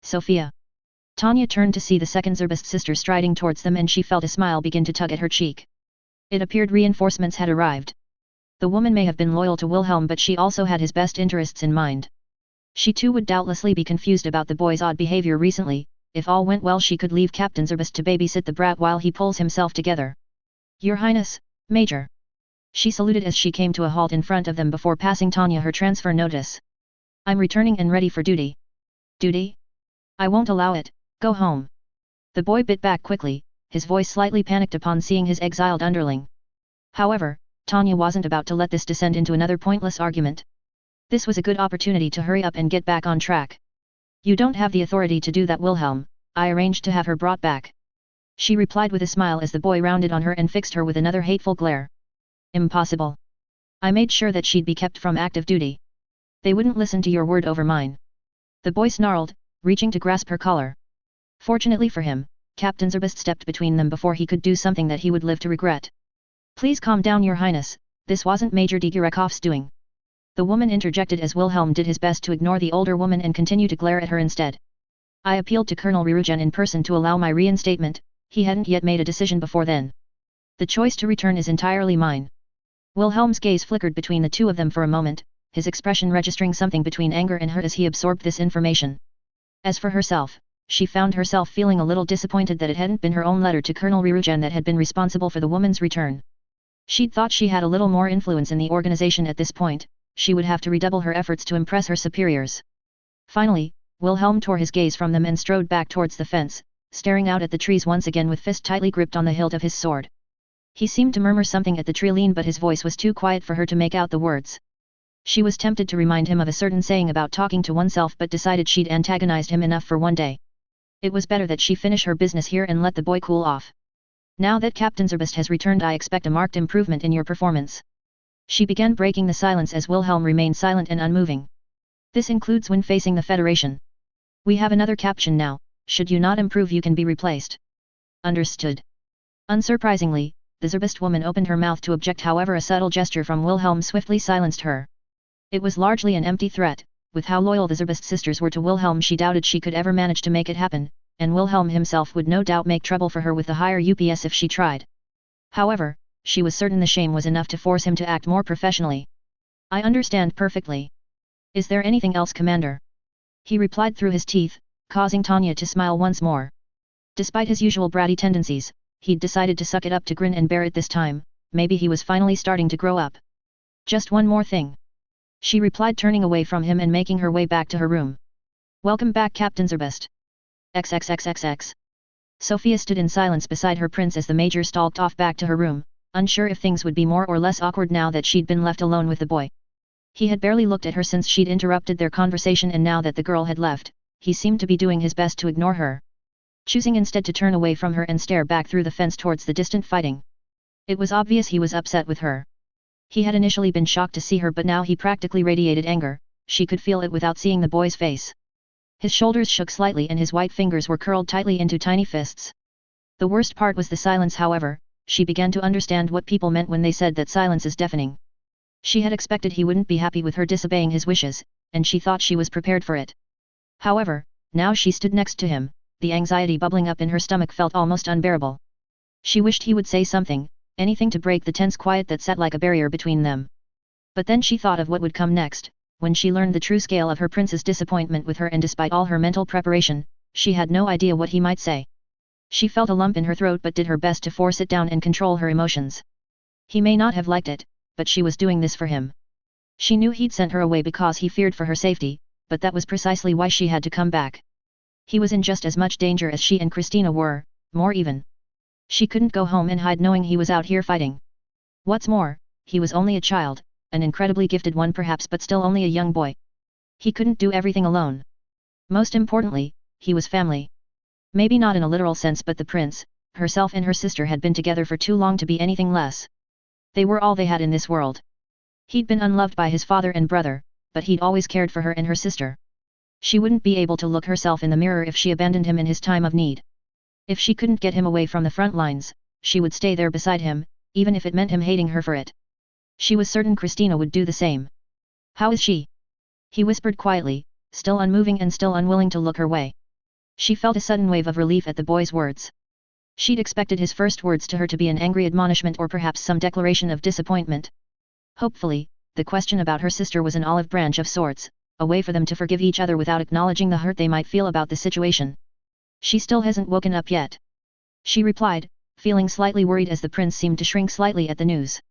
Sophia. Tanya turned to see the second Zerbst sister striding towards them and she felt a smile begin to tug at her cheek. It appeared reinforcements had arrived. The woman may have been loyal to Wilhelm but she also had his best interests in mind. She too would doubtlessly be confused about the boy's odd behavior recently, if all went well she could leave Captain Zerbst to babysit the brat while he pulls himself together. Your Highness, Major. She saluted as she came to a halt in front of them before passing Tanya her transfer notice. I'm returning and ready for duty. Duty? I won't allow it, go home. The boy bit back quickly, his voice slightly panicked upon seeing his exiled underling. However, Tanya wasn't about to let this descend into another pointless argument. This was a good opportunity to hurry up and get back on track. You don't have the authority to do that, Wilhelm, I arranged to have her brought back. She replied with a smile as the boy rounded on her and fixed her with another hateful glare. Impossible. I made sure that she'd be kept from active duty. They wouldn't listen to your word over mine. The boy snarled, reaching to grasp her collar. Fortunately for him, Captain Zerbst stepped between them before he could do something that he would live to regret. Please calm down, Your Highness, this wasn't Major Digirekov's doing. The woman interjected as Wilhelm did his best to ignore the older woman and continue to glare at her instead. I appealed to Colonel Rirujan in person to allow my reinstatement, he hadn't yet made a decision before then. The choice to return is entirely mine. Wilhelm's gaze flickered between the two of them for a moment, his expression registering something between anger and hurt as he absorbed this information. As for herself, she found herself feeling a little disappointed that it hadn't been her own letter to Colonel Rirujan that had been responsible for the woman's return. She'd thought she had a little more influence in the organization at this point, she would have to redouble her efforts to impress her superiors. Finally, Wilhelm tore his gaze from them and strode back towards the fence, staring out at the trees once again with fist tightly gripped on the hilt of his sword. He seemed to murmur something at the treeline but his voice was too quiet for her to make out the words. She was tempted to remind him of a certain saying about talking to oneself but decided she'd antagonized him enough for one day. It was better that she finish her business here and let the boy cool off. Now that Captain Zerbst has returned, I expect a marked improvement in your performance. She began breaking the silence as Wilhelm remained silent and unmoving. This includes when facing the Federation. We have another captain now, should you not improve you can be replaced. Understood. Unsurprisingly, the Zerbst woman opened her mouth to object, however a subtle gesture from Wilhelm swiftly silenced her. It was largely an empty threat, with how loyal the Zerbst sisters were to Wilhelm she doubted she could ever manage to make it happen, and Wilhelm himself would no doubt make trouble for her with the higher UPS if she tried. However, she was certain the shame was enough to force him to act more professionally. I understand perfectly. Is there anything else, Commander? He replied through his teeth, causing Tanya to smile once more. Despite his usual bratty tendencies, he'd decided to suck it up to grin and bear it this time. Maybe he was finally starting to grow up. Just one more thing. She replied, turning away from him and making her way back to her room. Welcome back, Captain Zerbest. XXXXX. Sophia stood in silence beside her prince as the major stalked off back to her room, unsure if things would be more or less awkward now that she'd been left alone with the boy. He had barely looked at her since she'd interrupted their conversation, and now that the girl had left, he seemed to be doing his best to ignore her, choosing instead to turn away from her and stare back through the fence towards the distant fighting. It was obvious he was upset with her. He had initially been shocked to see her, but now he practically radiated anger. She could feel it without seeing the boy's face. His shoulders shook slightly and his white fingers were curled tightly into tiny fists. The worst part was the silence, however. She began to understand what people meant when they said that silence is deafening. She had expected he wouldn't be happy with her disobeying his wishes, and she thought she was prepared for it. However, now she stood next to him, the anxiety bubbling up in her stomach felt almost unbearable. She wished he would say something, anything to break the tense quiet that sat like a barrier between them. But then she thought of what would come next, when she learned the true scale of her prince's disappointment with her, and despite all her mental preparation, she had no idea what he might say. She felt a lump in her throat but did her best to force it down and control her emotions. He may not have liked it, but she was doing this for him. She knew he'd sent her away because he feared for her safety, but that was precisely why she had to come back. He was in just as much danger as she and Christina were, more even. She couldn't go home and hide knowing he was out here fighting. What's more, he was only a child, an incredibly gifted one perhaps, but still only a young boy. He couldn't do everything alone. Most importantly, he was family. Maybe not in a literal sense, but the prince, herself and her sister had been together for too long to be anything less. They were all they had in this world. He'd been unloved by his father and brother, but he'd always cared for her and her sister. She wouldn't be able to look herself in the mirror if she abandoned him in his time of need. If she couldn't get him away from the front lines, she would stay there beside him, even if it meant him hating her for it. She was certain Christina would do the same. How is she? He whispered quietly, still unmoving and still unwilling to look her way. She felt a sudden wave of relief at the boy's words. She'd expected his first words to her to be an angry admonishment or perhaps some declaration of disappointment. Hopefully, the question about her sister was an olive branch of sorts, a way for them to forgive each other without acknowledging the hurt they might feel about the situation. She still hasn't woken up yet, she replied, feeling slightly worried as the prince seemed to shrink slightly at the news.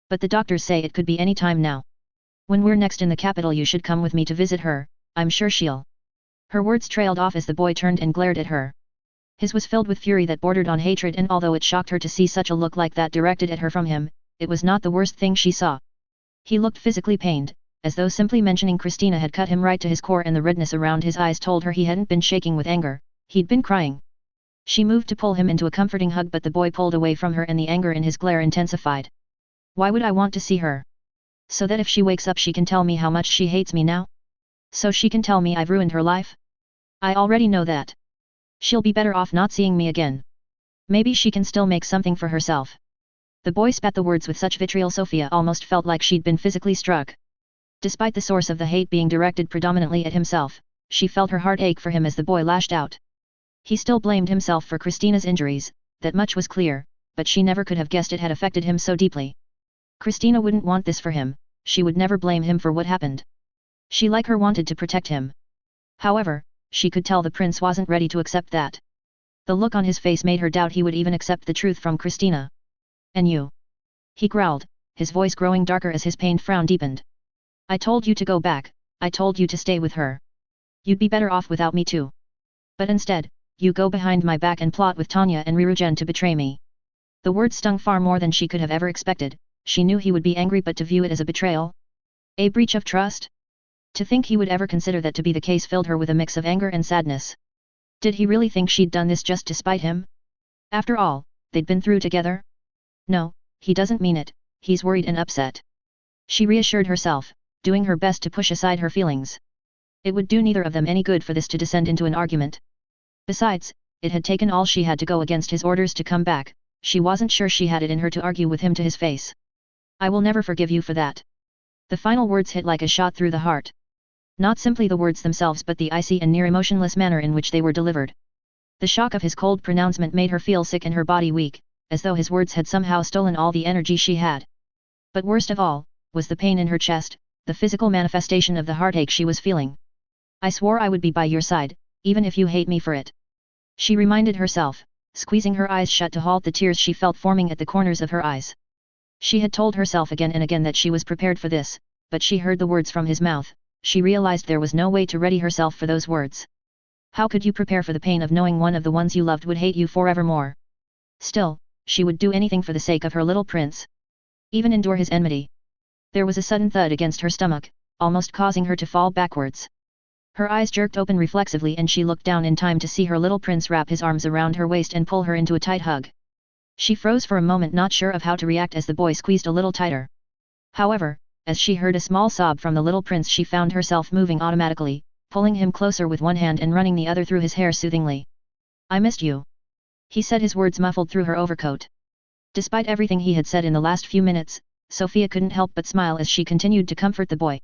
But the doctors say it could be any time now. When we're next in the capital you should come with me to visit her, I'm sure she'll... Her words trailed off as the boy turned and glared at her. His was filled with fury that bordered on hatred, and although it shocked her to see such a look like that directed at her from him, it was not the worst thing she saw. He looked physically pained, as though simply mentioning Christina had cut him right to his core, and the redness around his eyes told her he hadn't been shaking with anger, he'd been crying. She moved to pull him into a comforting hug, but the boy pulled away from her and the anger in his glare intensified. Why would I want to see her? So that if she wakes up she can tell me how much she hates me now? So she can tell me I've ruined her life? I already know that. She'll be better off not seeing me again. Maybe she can still make something for herself. The boy spat the words with such vitriol Sophia almost felt like she'd been physically struck. Despite the source of the hate being directed predominantly at himself, she felt her heart ache for him as the boy lashed out. He still blamed himself for Christina's injuries, that much was clear, but she never could have guessed it had affected him so deeply. Christina wouldn't want this for him, she would never blame him for what happened. She like her wanted to protect him. However, she could tell the prince wasn't ready to accept that. The look on his face made her doubt he would even accept the truth from Christina. And you? He growled, his voice growing darker as his pained frown deepened. I told you to go back, I told you to stay with her. You'd be better off without me too. But instead, you go behind my back and plot with Tanya and Rirujen to betray me. The words stung far more than she could have ever expected. She knew he would be angry, but to view it as a betrayal? A breach of trust? To think he would ever consider that to be the case filled her with a mix of anger and sadness. Did he really think she'd done this just to spite him? After all, they'd been through together? No, he doesn't mean it, he's worried and upset. She reassured herself, doing her best to push aside her feelings. It would do neither of them any good for this to descend into an argument. Besides, it had taken all she had to go against his orders to come back. She wasn't sure she had it in her to argue with him to his face. I will never forgive you for that. The final words hit like a shot through the heart. Not simply the words themselves, but the icy and near emotionless manner in which they were delivered. The shock of his cold pronouncement made her feel sick and her body weak, as though his words had somehow stolen all the energy she had. But worst of all, was the pain in her chest, the physical manifestation of the heartache she was feeling. I swore I would be by your side, even if you hate me for it. She reminded herself, squeezing her eyes shut to halt the tears she felt forming at the corners of her eyes. She had told herself again and again that she was prepared for this, but she heard the words from his mouth, she realized there was no way to ready herself for those words. How could you prepare for the pain of knowing one of the ones you loved would hate you forevermore? Still, she would do anything for the sake of her little prince. Even endure his enmity. There was a sudden thud against her stomach, almost causing her to fall backwards. Her eyes jerked open reflexively and she looked down in time to see her little prince wrap his arms around her waist and pull her into a tight hug. She froze for a moment, not sure of how to react as the boy squeezed a little tighter. However, as she heard a small sob from the little prince, she found herself moving automatically, pulling him closer with one hand and running the other through his hair soothingly. I missed you. He said, his words muffled through her overcoat. Despite everything he had said in the last few minutes, Sophia couldn't help but smile as she continued to comfort the boy.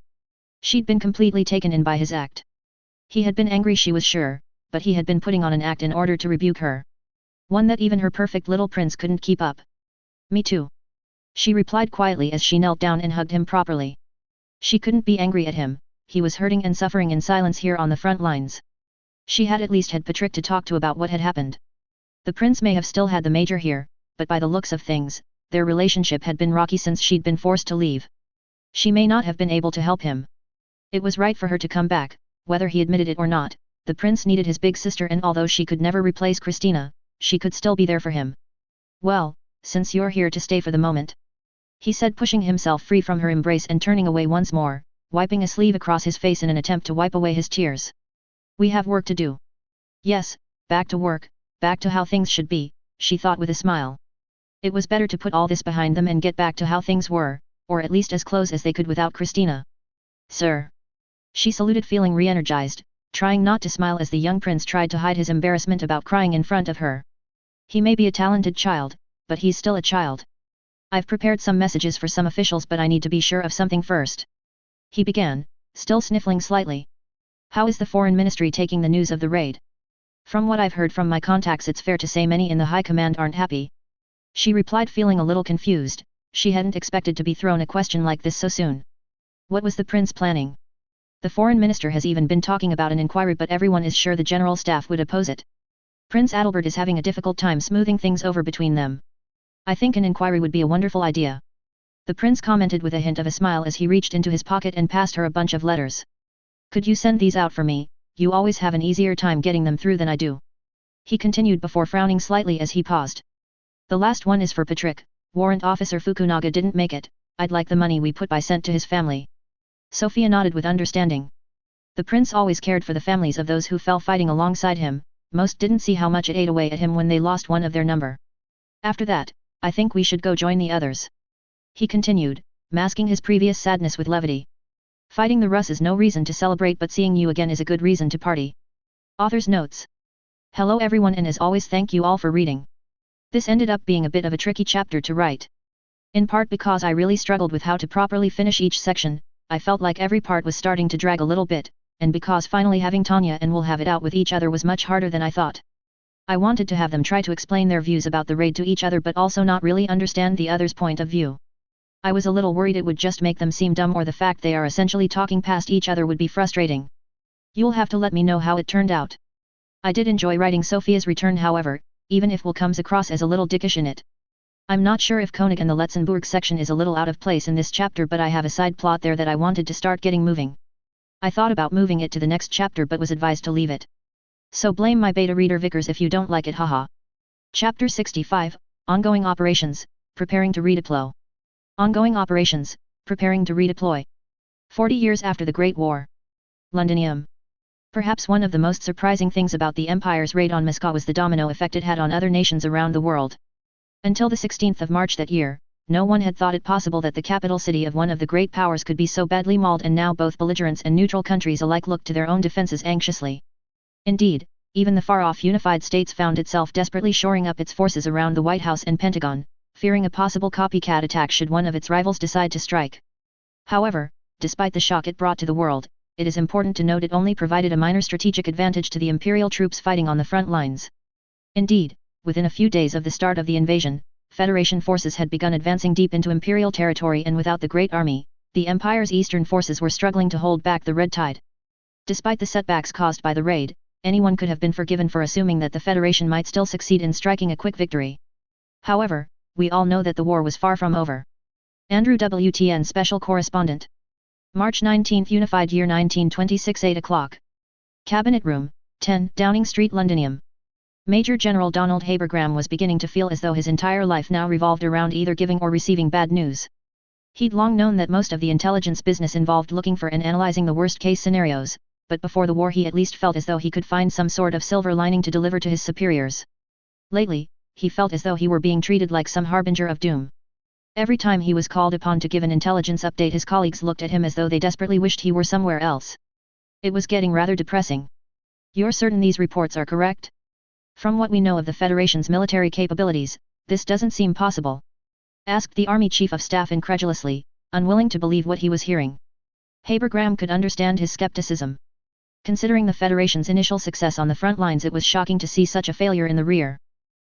She'd been completely taken in by his act. He had been angry, she was sure, but he had been putting on an act in order to rebuke her. One that even her perfect little prince couldn't keep up. Me too. She replied quietly as she knelt down and hugged him properly. She couldn't be angry at him, he was hurting and suffering in silence here on the front lines. She had at least had Patrick to talk to about what had happened. The prince may have still had the major here, but by the looks of things, their relationship had been rocky since she'd been forced to leave. She may not have been able to help him. It was right for her to come back, whether he admitted it or not. The prince needed his big sister, and although she could never replace Christina, she could still be there for him. Well, since you're here to stay for the moment, he said, pushing himself free from her embrace and turning away once more, wiping a sleeve across his face in an attempt to wipe away his tears. We have work to do. Yes, back to work, back to how things should be, she thought with a smile. It was better to put all this behind them and get back to how things were, or at least as close as they could without Christina. Sir. She saluted, feeling re-energized, trying not to smile as the young prince tried to hide his embarrassment about crying in front of her. He may be a talented child, but he's still a child. I've prepared some messages for some officials, but I need to be sure of something first. He began, still sniffling slightly. How is the foreign ministry taking the news of the raid? From what I've heard from my contacts, it's fair to say many in the high command aren't happy. She replied, feeling a little confused. She hadn't expected to be thrown a question like this so soon. What was the prince planning? The foreign minister has even been talking about an inquiry, but everyone is sure the general staff would oppose it. Prince Adalbert is having a difficult time smoothing things over between them. I think an inquiry would be a wonderful idea. The prince commented with a hint of a smile as he reached into his pocket and passed her a bunch of letters. Could you send these out for me? You always have an easier time getting them through than I do. He continued before frowning slightly as he paused. The last one is for Patrick. Warrant Officer Fukunaga didn't make it. I'd like the money we put by sent to his family. Sophia nodded with understanding. The prince always cared for the families of those who fell fighting alongside him. Most didn't see how much it ate away at him when they lost one of their number. After that, I think we should go join the others. He continued, masking his previous sadness with levity. Fighting the Rus is no reason to celebrate, but seeing you again is a good reason to party. Author's notes. Hello everyone, and as always thank you all for reading. This ended up being a bit of a tricky chapter to write. In part because I really struggled with how to properly finish each section. I felt like every part was starting to drag a little bit, and because finally having Tanya and Will have it out with each other was much harder than I thought. I wanted to have them try to explain their views about the raid to each other, but also not really understand the other's point of view. I was a little worried it would just make them seem dumb, or the fact they are essentially talking past each other would be frustrating. You'll have to let me know how it turned out. I did enjoy writing Sophia's return, however, even if Will comes across as a little dickish in it. I'm not sure if Koenig and the Letzenbourg section is a little out of place in this chapter, but I have a side plot there that I wanted to start getting moving. I thought about moving it to the next chapter but was advised to leave it. So blame my beta reader Vickers if you don't like it, haha. Chapter 65, Ongoing Operations, Preparing to Redeploy. Ongoing Operations, Preparing to Redeploy. 40 years after the Great War. Londinium. Perhaps one of the most surprising things about the Empire's raid on Moscow was the domino effect it had on other nations around the world. Until the 16th of March that year, no one had thought it possible that the capital city of one of the great powers could be so badly mauled, and now both belligerents and neutral countries alike looked to their own defenses anxiously. Indeed, even the far-off Unified States found itself desperately shoring up its forces around the White House and Pentagon, fearing a possible copycat attack should one of its rivals decide to strike. However, despite the shock it brought to the world, it is important to note it only provided a minor strategic advantage to the Imperial troops fighting on the front lines. Indeed, within a few days of the start of the invasion, Federation forces had begun advancing deep into Imperial territory, and without the Great Army, the Empire's eastern forces were struggling to hold back the red tide. Despite the setbacks caused by the raid, anyone could have been forgiven for assuming that the Federation might still succeed in striking a quick victory. However, we all know that the war was far from over. Andrew WTN Special Correspondent. March 19, Unified Year 1926, 8 o'clock. Cabinet Room, 10, Downing Street, Londinium. Major General Donald Habergram was beginning to feel as though his entire life now revolved around either giving or receiving bad news. He'd long known that most of the intelligence business involved looking for and analyzing the worst-case scenarios, but before the war he at least felt as though he could find some sort of silver lining to deliver to his superiors. Lately, he felt as though he were being treated like some harbinger of doom. Every time he was called upon to give an intelligence update his colleagues looked at him as though they desperately wished he were somewhere else. It was getting rather depressing. You're certain these reports are correct? From what we know of the Federation's military capabilities, this doesn't seem possible. Asked the Army Chief of Staff incredulously, unwilling to believe what he was hearing. Habergram could understand his skepticism. Considering the Federation's initial success on the front lines, it was shocking to see such a failure in the rear.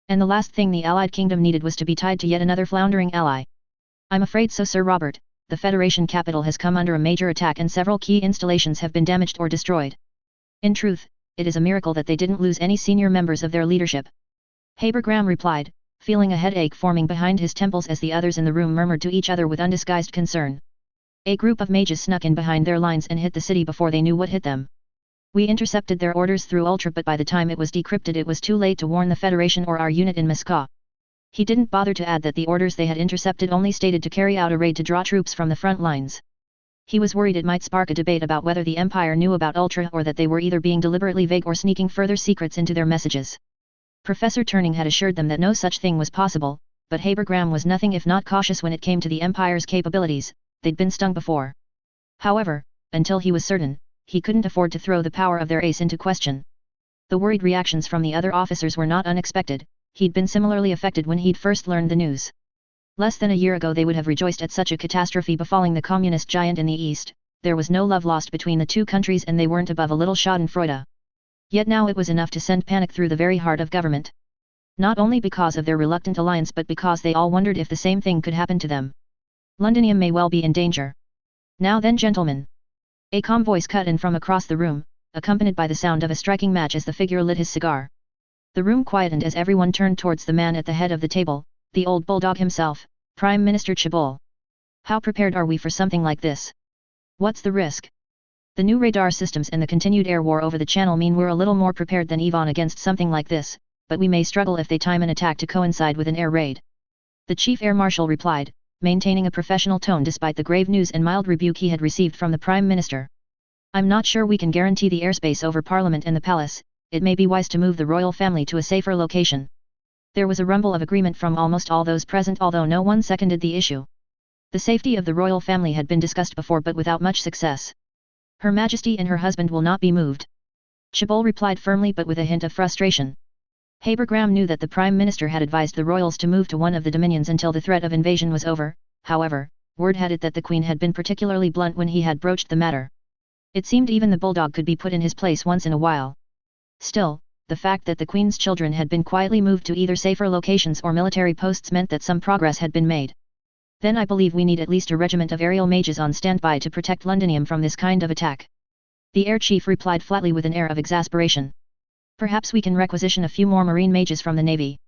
And the last thing the Allied Kingdom needed was to be tied to yet another floundering ally. I'm afraid so, Sir Robert. The Federation capital has come under a major attack and several key installations have been damaged or destroyed. In truth, it is a miracle that they didn't lose any senior members of their leadership. Habergram replied, feeling a headache forming behind his temples as the others in the room murmured to each other with undisguised concern. A group of mages snuck in behind their lines and hit the city before they knew what hit them. We intercepted their orders through Ultra, but by the time it was decrypted it was too late to warn the Federation or our unit in Moscow. He didn't bother to add that the orders they had intercepted only stated to carry out a raid to draw troops from the front lines. He was worried it might spark a debate about whether the Empire knew about Ultra or that they were either being deliberately vague or sneaking further secrets into their messages. Professor Turning had assured them that no such thing was possible, but Habergram was nothing if not cautious when it came to the Empire's capabilities. They'd been stung before. However, until he was certain, he couldn't afford to throw the power of their ace into question. The worried reactions from the other officers were not unexpected. He'd been similarly affected when he'd first learned the news. Less than a year ago they would have rejoiced at such a catastrophe befalling the communist giant in the East. There was no love lost between the two countries and they weren't above a little schadenfreude. Yet now it was enough to send panic through the very heart of government. Not only because of their reluctant alliance but because they all wondered if the same thing could happen to them. Londinium may well be in danger. Now then, gentlemen. A calm voice cut in from across the room, accompanied by the sound of a striking match as the figure lit his cigar. The room quietened as everyone turned towards the man at the head of the table, the old bulldog himself, Prime Minister Chibol. How prepared are we for something like this? What's the risk? The new radar systems and the continued air war over the Channel mean we're a little more prepared than Ivan against something like this, but we may struggle if they time an attack to coincide with an air raid. The Chief Air Marshal replied, maintaining a professional tone despite the grave news and mild rebuke he had received from the Prime Minister. I'm not sure we can guarantee the airspace over Parliament and the Palace. It may be wise to move the royal family to a safer location. There was a rumble of agreement from almost all those present, although no one seconded the issue. The safety of the royal family had been discussed before but without much success. Her Majesty and her husband will not be moved. Chibol replied firmly but with a hint of frustration. Habergram knew that the Prime Minister had advised the royals to move to one of the dominions until the threat of invasion was over. However, word had it that the Queen had been particularly blunt when he had broached the matter. It seemed even the bulldog could be put in his place once in a while. Still, the fact that the Queen's children had been quietly moved to either safer locations or military posts meant that some progress had been made. Then I believe we need at least a regiment of aerial mages on standby to protect Londinium from this kind of attack. The Air Chief replied flatly with an air of exasperation. Perhaps we can requisition a few more marine mages from the Navy.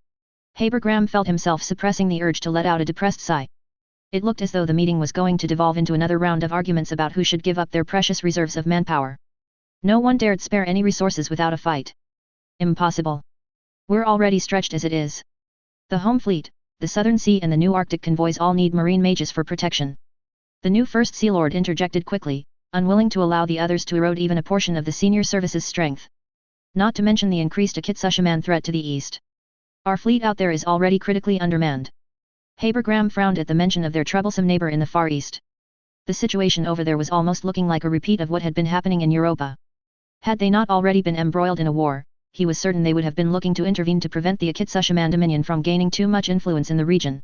Habergram felt himself suppressing the urge to let out a depressed sigh. It looked as though the meeting was going to devolve into another round of arguments about who should give up their precious reserves of manpower. No one dared spare any resources without a fight. Impossible. We're already stretched as it is. The Home Fleet, the Southern Sea and the new Arctic convoys all need marine mages for protection. The new First Sea Lord interjected quickly, unwilling to allow the others to erode even a portion of the senior service's strength. Not to mention the increased Akitsushiman threat to the east. Our fleet out there is already critically undermanned. Habergram frowned at the mention of their troublesome neighbor in the Far East. The situation over there was almost looking like a repeat of what had been happening in Europa. Had they not already been embroiled in a war, he was certain they would have been looking to intervene to prevent the Akitsushiman Dominion from gaining too much influence in the region.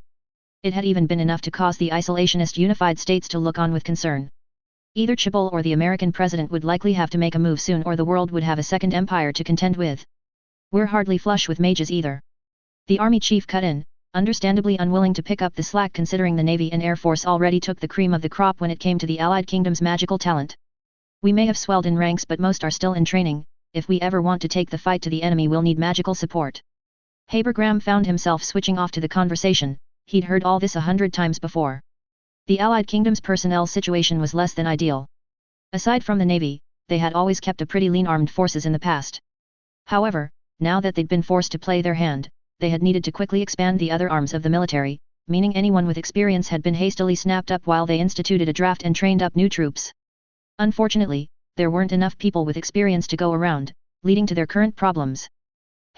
It had even been enough to cause the isolationist Unified States to look on with concern. Either Chibol or the American president would likely have to make a move soon or the world would have a second empire to contend with. We're hardly flush with mages either. The army chief cut in, understandably unwilling to pick up the slack considering the Navy and Air Force already took the cream of the crop when it came to the Allied Kingdom's magical talent. We may have swelled in ranks but most are still in training. If we ever want to take the fight to the enemy we'll need magical support. Habergram found himself switching off to the conversation. He'd heard all this 100 times before. The Allied Kingdom's personnel situation was less than ideal. Aside from the Navy, they had always kept a pretty lean armed forces in the past. However, now that they'd been forced to play their hand, they had needed to quickly expand the other arms of the military, meaning anyone with experience had been hastily snapped up while they instituted a draft and trained up new troops. Unfortunately, there weren't enough people with experience to go around, leading to their current problems.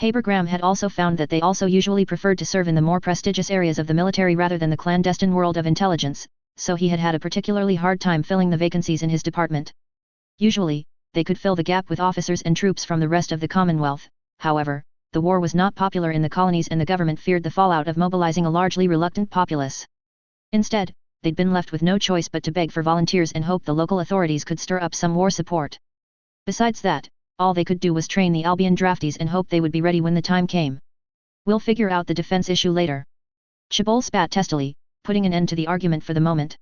Habergram had also found that they also usually preferred to serve in the more prestigious areas of the military rather than the clandestine world of intelligence, so he had had a particularly hard time filling the vacancies in his department. Usually, they could fill the gap with officers and troops from the rest of the Commonwealth. However, the war was not popular in the colonies and the government feared the fallout of mobilizing a largely reluctant populace. Instead, they'd been left with no choice but to beg for volunteers and hope the local authorities could stir up some war support. Besides that, all they could do was train the Albion draftees and hope they would be ready when the time came. We'll figure out the defense issue later. Chibol spat testily, putting an end to the argument for the moment.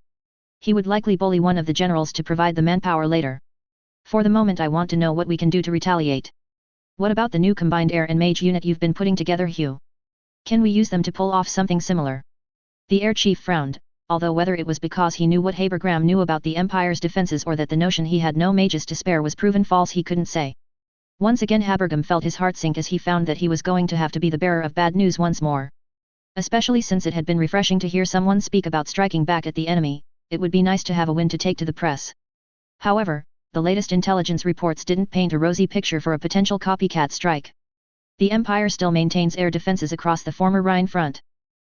He would likely bully one of the generals to provide the manpower later. For the moment I want to know what we can do to retaliate. What about the new combined air and mage unit you've been putting together, Hugh? Can we use them to pull off something similar? The air chief frowned, although whether it was because he knew what Habergram knew about the Empire's defenses or that the notion he had no mages to spare was proven false he couldn't say. Once again Habergram felt his heart sink as he found that he was going to have to be the bearer of bad news once more. Especially since it had been refreshing to hear someone speak about striking back at the enemy, it would be nice to have a win to take to the press. However, the latest intelligence reports didn't paint a rosy picture for a potential copycat strike. The Empire still maintains air defenses across the former Rhine front.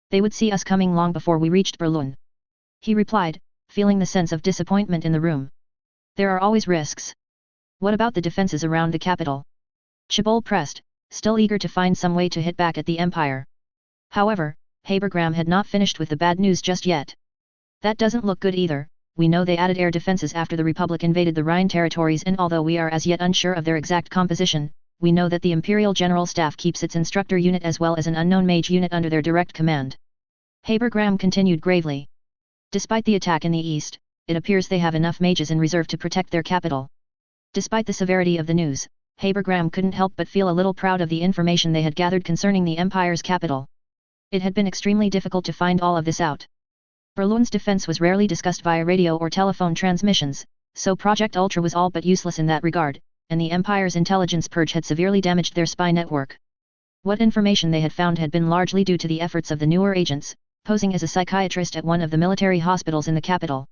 They would see us coming long before we reached Berlin. He replied, feeling the sense of disappointment in the room. There are always risks. What about the defenses around the capital? Chibol pressed, still eager to find some way to hit back at the Empire. However, Habergram had not finished with the bad news just yet. That doesn't look good either. We know they added air defenses after the Republic invaded the Rhine territories, and although we are as yet unsure of their exact composition, we know that the Imperial General Staff keeps its instructor unit as well as an unknown mage unit under their direct command. Habergram continued gravely. Despite the attack in the east, it appears they have enough mages in reserve to protect their capital. Despite the severity of the news, Habergram couldn't help but feel a little proud of the information they had gathered concerning the Empire's capital. It had been extremely difficult to find all of this out. Berlin's defense was rarely discussed via radio or telephone transmissions, so Project Ultra was all but useless in that regard, and the Empire's intelligence purge had severely damaged their spy network. What information they had found had been largely due to the efforts of the newer agents, posing as a psychiatrist at one of the military hospitals in the capital.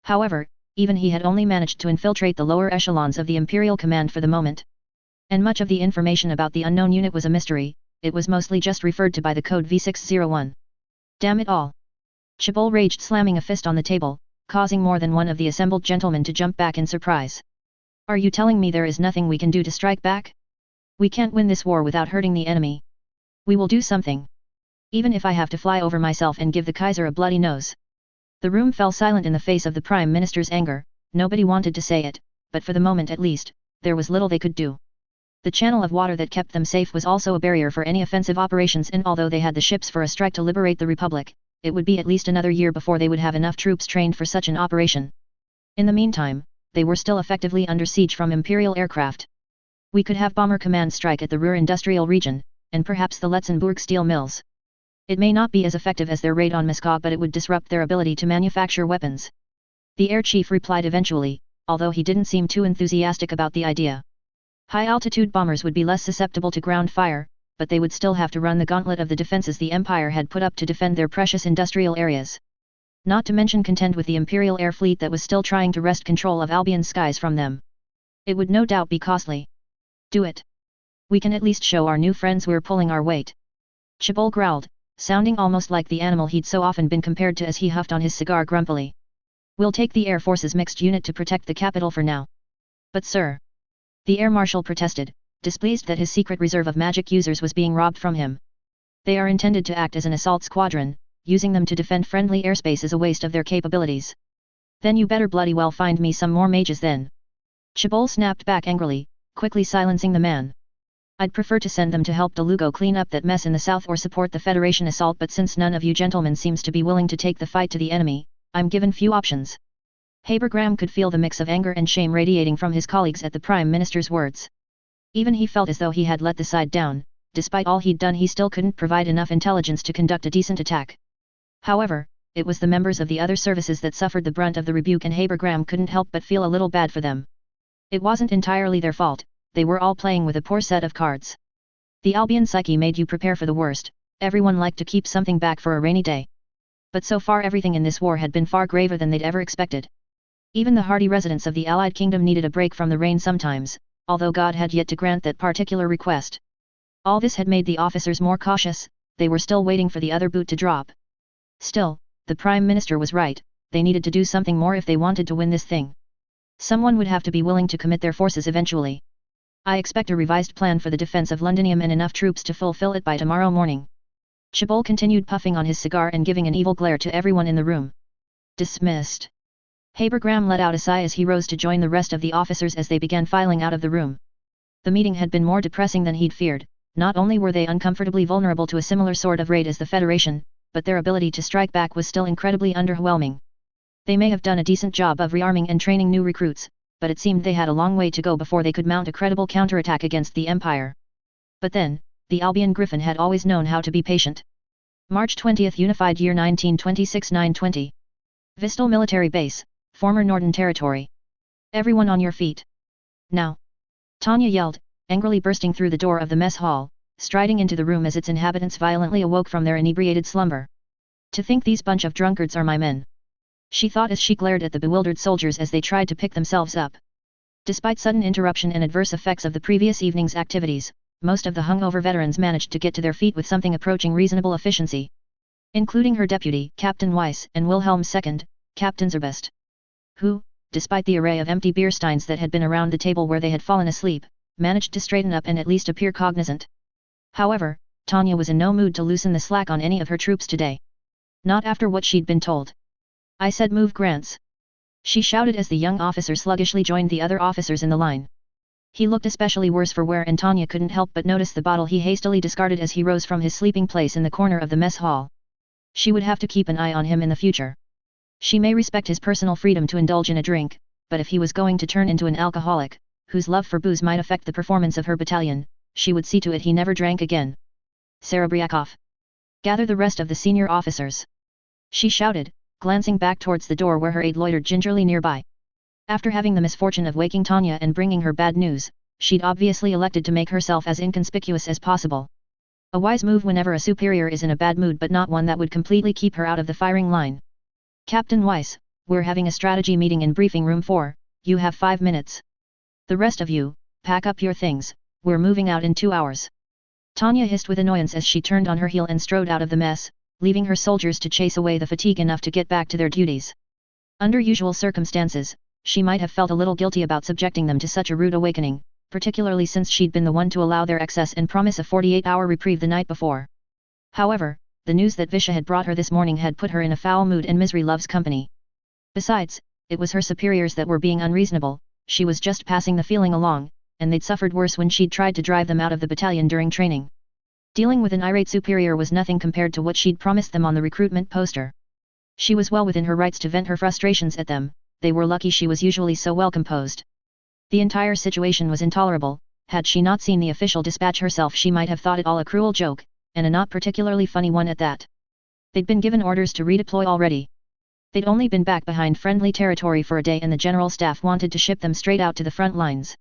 However, even he had only managed to infiltrate the lower echelons of the Imperial Command for the moment. And much of the information about the unknown unit was a mystery, it was mostly just referred to by the code V601. Damn it all! Chibol raged, slamming a fist on the table, causing more than one of the assembled gentlemen to jump back in surprise. Are you telling me there is nothing we can do to strike back? We can't win this war without hurting the enemy. We will do something. Even if I have to fly over myself and give the Kaiser a bloody nose. The room fell silent in the face of the Prime Minister's anger. Nobody wanted to say it, but for the moment at least, there was little they could do. The channel of water that kept them safe was also a barrier for any offensive operations, and although they had the ships for a strike to liberate the Republic, it would be at least another year before they would have enough troops trained for such an operation. In the meantime, they were still effectively under siege from Imperial aircraft. We could have Bomber Command strike at the Ruhr industrial region, and perhaps the Letzenbourg steel mills. It may not be as effective as their raid on Moscow, but it would disrupt their ability to manufacture weapons. The air chief replied eventually, although he didn't seem too enthusiastic about the idea. High-altitude bombers would be less susceptible to ground fire, but they would still have to run the gauntlet of the defenses the Empire had put up to defend their precious industrial areas. Not to mention contend with the Imperial air fleet that was still trying to wrest control of Albion's skies from them. It would no doubt be costly. Do it. We can at least show our new friends we're pulling our weight. Chibol growled, sounding almost like the animal he'd so often been compared to as he huffed on his cigar grumpily. We'll take the Air Force's mixed unit to protect the capital for now. But sir. The Air Marshal protested, displeased that his secret reserve of magic users was being robbed from him. They are intended to act as an assault squadron, using them to defend friendly airspace is a waste of their capabilities. Then you better bloody well find me some more mages then. Chibol snapped back angrily, quickly silencing the man. I'd prefer to send them to help Delugo clean up that mess in the south or support the Federation assault, but since none of you gentlemen seems to be willing to take the fight to the enemy, I'm given few options. Habergram could feel the mix of anger and shame radiating from his colleagues at the Prime Minister's words. Even he felt as though he had let the side down. Despite all he'd done, he still couldn't provide enough intelligence to conduct a decent attack. However, it was the members of the other services that suffered the brunt of the rebuke, and Habergram couldn't help but feel a little bad for them. It wasn't entirely their fault, they were all playing with a poor set of cards. The Albion psyche made you prepare for the worst, everyone liked to keep something back for a rainy day. But so far everything in this war had been far graver than they'd ever expected. Even the hardy residents of the Allied Kingdom needed a break from the rain sometimes, although God had yet to grant that particular request. All this had made the officers more cautious, they were still waiting for the other boot to drop. Still, the Prime Minister was right, they needed to do something more if they wanted to win this thing. Someone would have to be willing to commit their forces eventually. I expect a revised plan for the defense of Londinium and enough troops to fulfill it by tomorrow morning. Chibol continued puffing on his cigar and giving an evil glare to everyone in the room. Dismissed. Habergram let out a sigh as he rose to join the rest of the officers as they began filing out of the room. The meeting had been more depressing than he'd feared. Not only were they uncomfortably vulnerable to a similar sort of raid as the Federation, but their ability to strike back was still incredibly underwhelming. They may have done a decent job of rearming and training new recruits, but it seemed they had a long way to go before they could mount a credible counterattack against the Empire. But then, the Albion Griffin had always known how to be patient. March 20th, Unified Year 1926, 9:20. Vistal Military Base, former Norden Territory. Everyone on your feet. Now. Tanya yelled, angrily bursting through the door of the mess hall, striding into the room as its inhabitants violently awoke from their inebriated slumber. To think these bunch of drunkards are my men. She thought as she glared at the bewildered soldiers as they tried to pick themselves up. Despite sudden interruption and adverse effects of the previous evening's activities, most of the hungover veterans managed to get to their feet with something approaching reasonable efficiency. Including her deputy, Captain Weiss, and Wilhelm's second, Captain Zerbest. Who, despite the array of empty beer steins that had been around the table where they had fallen asleep, managed to straighten up and at least appear cognizant. However, Tanya was in no mood to loosen the slack on any of her troops today. Not after what she'd been told. I said move, Grants. She shouted as the young officer sluggishly joined the other officers in the line. He looked especially worse for wear, and Tanya couldn't help but notice the bottle he hastily discarded as he rose from his sleeping place in the corner of the mess hall. She would have to keep an eye on him in the future. She may respect his personal freedom to indulge in a drink, but if he was going to turn into an alcoholic, whose love for booze might affect the performance of her battalion, she would see to it he never drank again. Serebriakov. Gather the rest of the senior officers. She shouted, glancing back towards the door where her aide loitered gingerly nearby. After having the misfortune of waking Tanya and bringing her bad news, she'd obviously elected to make herself as inconspicuous as possible. A wise move whenever a superior is in a bad mood, but not one that would completely keep her out of the firing line. Captain Weiss, we're having a strategy meeting in briefing room 4, you have 5 minutes. The rest of you, pack up your things, we're moving out in 2 hours. Tanya hissed with annoyance as she turned on her heel and strode out of the mess, leaving her soldiers to chase away the fatigue enough to get back to their duties. Under usual circumstances, she might have felt a little guilty about subjecting them to such a rude awakening, particularly since she'd been the one to allow their excess and promise a 48-hour reprieve the night before. However, the news that Visha had brought her this morning had put her in a foul mood, and misery loves company. Besides, it was her superiors that were being unreasonable, she was just passing the feeling along, and they'd suffered worse when she'd tried to drive them out of the battalion during training. Dealing with an irate superior was nothing compared to what she'd promised them on the recruitment poster. She was well within her rights to vent her frustrations at them, they were lucky she was usually so well composed. The entire situation was intolerable. Had she not seen the official dispatch herself, she might have thought it all a cruel joke, and a not particularly funny one at that. They'd been given orders to redeploy already. They'd only been back behind friendly territory for a day, and the general staff wanted to ship them straight out to the front lines.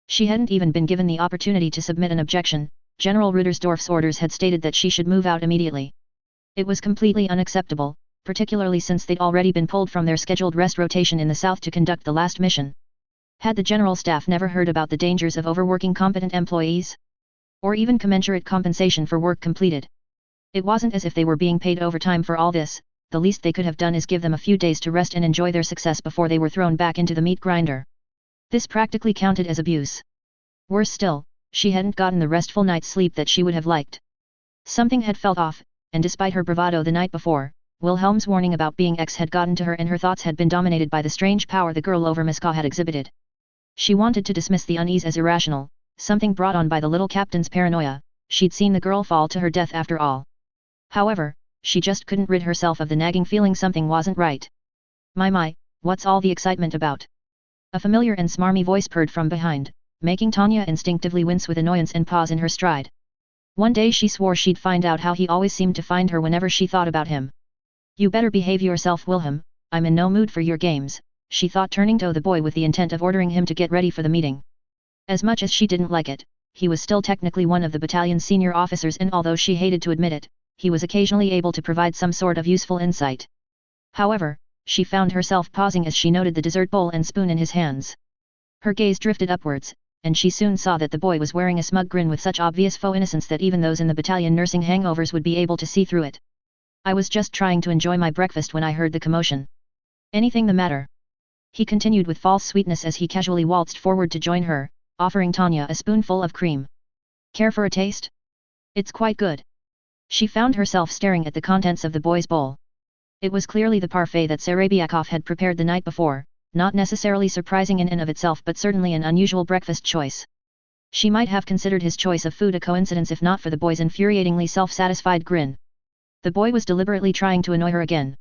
She hadn't even been given the opportunity to submit an objection. General Rudersdorf's orders had stated that she should move out immediately. It was completely unacceptable, particularly since they'd already been pulled from their scheduled rest rotation in the south to conduct the last mission. Had the general staff never heard about the dangers of overworking competent employees? Or even commensurate compensation for work completed? It wasn't as if they were being paid overtime for all this. The least they could have done is give them a few days to rest and enjoy their success before they were thrown back into the meat grinder. This practically counted as abuse. Worse still, she hadn't gotten the restful night's sleep that she would have liked. Something had felt off, and despite her bravado the night before, Wilhelm's warning about being X had gotten to her, and her thoughts had been dominated by the strange power the girl over Miska had exhibited. She wanted to dismiss the unease as irrational, something brought on by the little captain's paranoia. She'd seen the girl fall to her death after all. However, she just couldn't rid herself of the nagging feeling something wasn't right. My, What's all the excitement about? A familiar and smarmy voice purred from behind, making Tanya instinctively wince with annoyance and pause in her stride. One day she swore she'd find out how he always seemed to find her whenever she thought about him. You better behave yourself, Wilhelm, I'm in no mood for your games, she thought, turning to the boy with the intent of ordering him to get ready for the meeting. As much as she didn't like it, he was still technically one of the battalion's senior officers, and although she hated to admit it, he was occasionally able to provide some sort of useful insight. However, she found herself pausing as she noted the dessert bowl and spoon in his hands. Her gaze drifted upwards, and she soon saw that the boy was wearing a smug grin with such obvious faux innocence that even those in the battalion nursing hangovers would be able to see through it. I was just trying to enjoy my breakfast when I heard the commotion. Anything the matter? He continued with false sweetness as he casually waltzed forward to join her, offering Tanya a spoonful of cream. Care for a taste? It's quite good. She found herself staring at the contents of the boy's bowl. It was clearly the parfait that Sarabiakov had prepared the night before, not necessarily surprising in and of itself but certainly an unusual breakfast choice. She might have considered his choice of food a coincidence if not for the boy's infuriatingly self-satisfied grin. The boy was deliberately trying to annoy her again.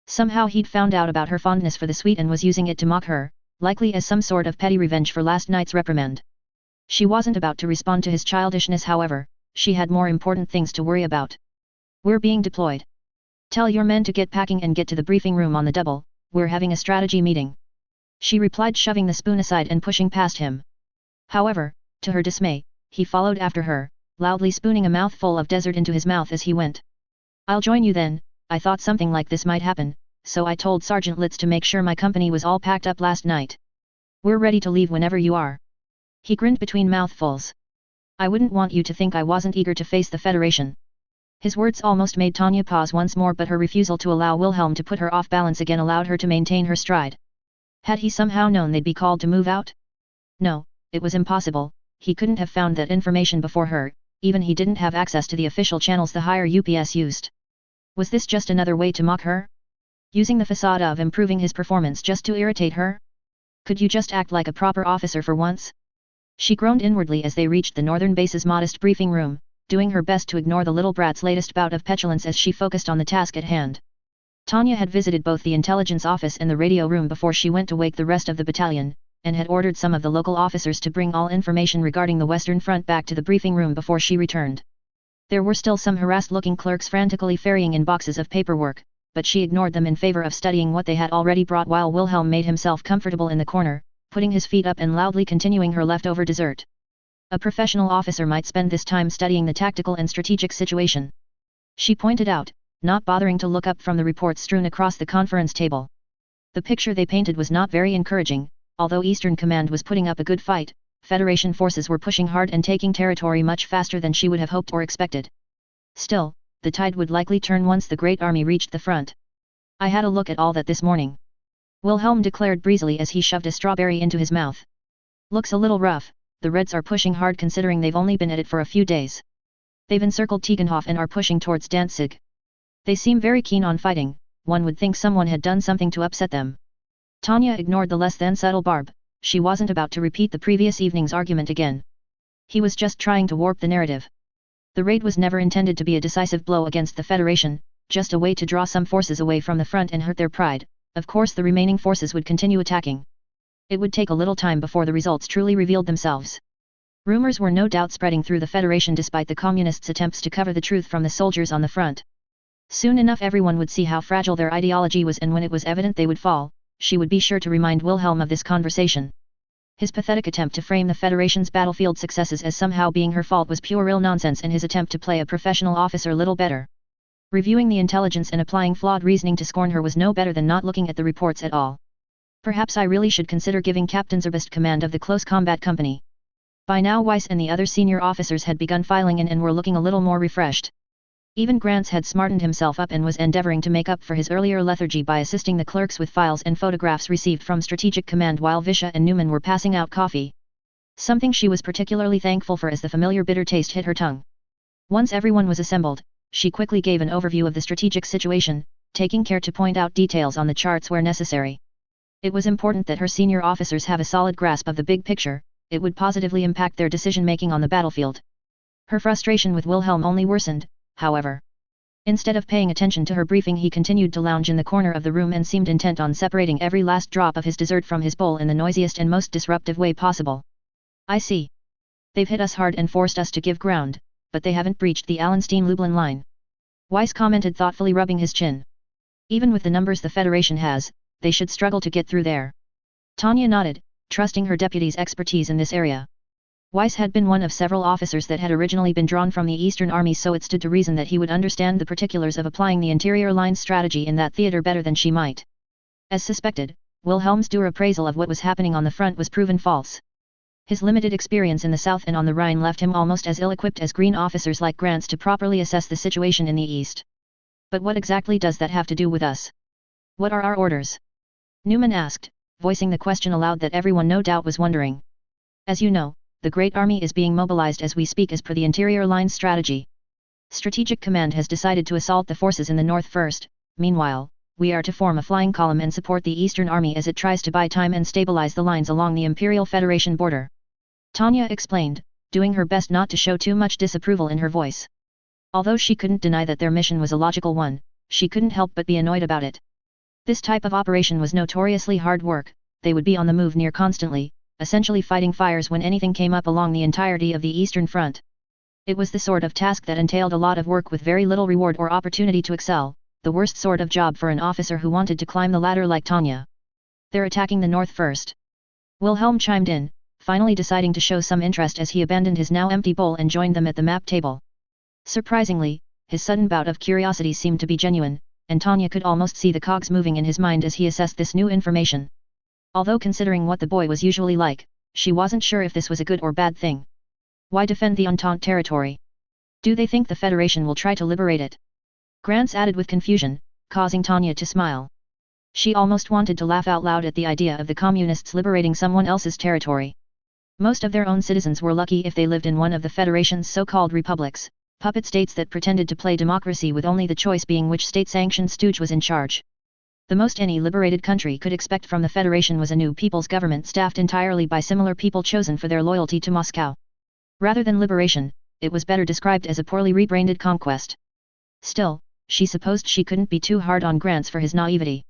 Somehow he'd found out about her fondness for the sweet and was using it to mock her, likely as some sort of petty revenge for last night's reprimand. She wasn't about to respond to his childishness, however, she had more important things to worry about. We're being deployed. Tell your men to get packing and get to the briefing room on the double, we're having a strategy meeting. She replied, shoving the spoon aside and pushing past him. However, to her dismay, he followed after her, loudly spooning a mouthful of dessert into his mouth as he went. I'll join you then, I thought something like this might happen, so I told Sergeant Litz to make sure my company was all packed up last night. We're ready to leave whenever you are. He grinned between mouthfuls. I wouldn't want you to think I wasn't eager to face the Federation. His words almost made Tanya pause once more, but her refusal to allow Wilhelm to put her off balance again allowed her to maintain her stride. Had he somehow known they'd be called to move out? No, it was impossible, he couldn't have found that information before her, even he didn't have access to the official channels the higher UPS used. Was this just another way to mock her? Using the facade of improving his performance just to irritate her? Could you just act like a proper officer for once? She groaned inwardly as they reached the Northern Base's modest briefing room, doing her best to ignore the little brat's latest bout of petulance as she focused on the task at hand. Tanya had visited both the intelligence office and the radio room before she went to wake the rest of the battalion, and had ordered some of the local officers to bring all information regarding the Western Front back to the briefing room before she returned. There were still some harassed-looking clerks frantically ferrying in boxes of paperwork, but she ignored them in favor of studying what they had already brought while Wilhelm made himself comfortable in the corner, putting his feet up and loudly continuing her leftover dessert. A professional officer might spend this time studying the tactical and strategic situation. She pointed out, not bothering to look up from the reports strewn across the conference table. The picture they painted was not very encouraging. Although Eastern Command was putting up a good fight, Federation forces were pushing hard and taking territory much faster than she would have hoped or expected. Still, the tide would likely turn once the Great Army reached the front. I had a look at all that this morning, Wilhelm declared breezily as he shoved a strawberry into his mouth. Looks a little rough, the Reds are pushing hard considering they've only been at it for a few days. They've encircled Tegenhof and are pushing towards Danzig. They seem very keen on fighting, one would think someone had done something to upset them. Tanya ignored the less than subtle barb, she wasn't about to repeat the previous evening's argument again. He was just trying to warp the narrative. The raid was never intended to be a decisive blow against the Federation, just a way to draw some forces away from the front and hurt their pride. Of course the remaining forces would continue attacking. It would take a little time before the results truly revealed themselves. Rumors were no doubt spreading through the Federation despite the Communists' attempts to cover the truth from the soldiers on the front. Soon enough everyone would see how fragile their ideology was, and when it was evident they would fall, she would be sure to remind Wilhelm of this conversation. His pathetic attempt to frame the Federation's battlefield successes as somehow being her fault was pure real nonsense, and his attempt to play a professional officer little better. Reviewing the intelligence and applying flawed reasoning to scorn her was no better than not looking at the reports at all. Perhaps I really should consider giving Captain Zerbest command of the Close Combat Company. By now Weiss and the other senior officers had begun filing in and were looking a little more refreshed. Even Grants had smartened himself up and was endeavoring to make up for his earlier lethargy by assisting the clerks with files and photographs received from Strategic Command while Visha and Newman were passing out coffee. Something she was particularly thankful for as the familiar bitter taste hit her tongue. Once everyone was assembled, she quickly gave an overview of the strategic situation, taking care to point out details on the charts where necessary. It was important that her senior officers have a solid grasp of the big picture, it would positively impact their decision-making on the battlefield. Her frustration with Wilhelm only worsened, however. Instead of paying attention to her briefing, he continued to lounge in the corner of the room and seemed intent on separating every last drop of his dessert from his bowl in the noisiest and most disruptive way possible. I see. They've hit us hard and forced us to give ground, but they haven't breached the Allenstein-Lublin line. Weiss commented thoughtfully, rubbing his chin. Even with the numbers the Federation has, they should struggle to get through there. Tanya nodded, trusting her deputy's expertise in this area. Weiss had been one of several officers that had originally been drawn from the Eastern Army, so it stood to reason that he would understand the particulars of applying the interior line's strategy in that theater better than she might. As suspected, Wilhelm's due appraisal of what was happening on the front was proven false. His limited experience in the south and on the Rhine left him almost as ill-equipped as green officers like Grant's to properly assess the situation in the east. But what exactly does that have to do with us? What are our orders? Newman asked, voicing the question aloud that everyone no doubt was wondering. As you know, the Great Army is being mobilized as we speak as per the interior line's strategy. Strategic Command has decided to assault the forces in the north first. Meanwhile, we are to form a flying column and support the Eastern Army as it tries to buy time and stabilize the lines along the Imperial Federation border. Tanya explained, doing her best not to show too much disapproval in her voice. Although she couldn't deny that their mission was a logical one, she couldn't help but be annoyed about it. This type of operation was notoriously hard work. They would be on the move near constantly, essentially fighting fires when anything came up along the entirety of the Eastern Front. It was the sort of task that entailed a lot of work with very little reward or opportunity to excel, the worst sort of job for an officer who wanted to climb the ladder like Tanya. They're attacking the north first. Wilhelm chimed in, finally deciding to show some interest as he abandoned his now empty bowl and joined them at the map table. Surprisingly, his sudden bout of curiosity seemed to be genuine, and Tanya could almost see the cogs moving in his mind as he assessed this new information. Although considering what the boy was usually like, she wasn't sure if this was a good or bad thing. Why defend the Entente territory? Do they think the Federation will try to liberate it? Grants added with confusion, causing Tanya to smile. She almost wanted to laugh out loud at the idea of the Communists liberating someone else's territory. Most of their own citizens were lucky if they lived in one of the Federation's so-called republics, puppet states that pretended to play democracy with only the choice being which state-sanctioned stooge was in charge. The most any liberated country could expect from the Federation was a new people's government staffed entirely by similar people chosen for their loyalty to Moscow. Rather than liberation, it was better described as a poorly rebranded conquest. Still, she supposed she couldn't be too hard on Grants for his naivety.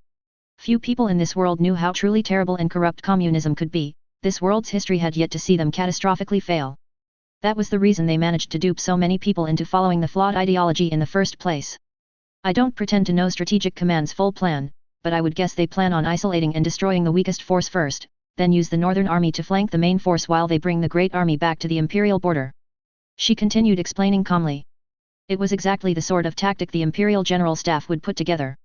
Few people in this world knew how truly terrible and corrupt communism could be. This world's history had yet to see them catastrophically fail. That was the reason they managed to dupe so many people into following the flawed ideology in the first place. I don't pretend to know Strategic Command's full plan, but I would guess they plan on isolating and destroying the weakest force first, then use the Northern Army to flank the main force while they bring the Great Army back to the Imperial border. She continued explaining calmly. It was exactly the sort of tactic the Imperial General Staff would put together.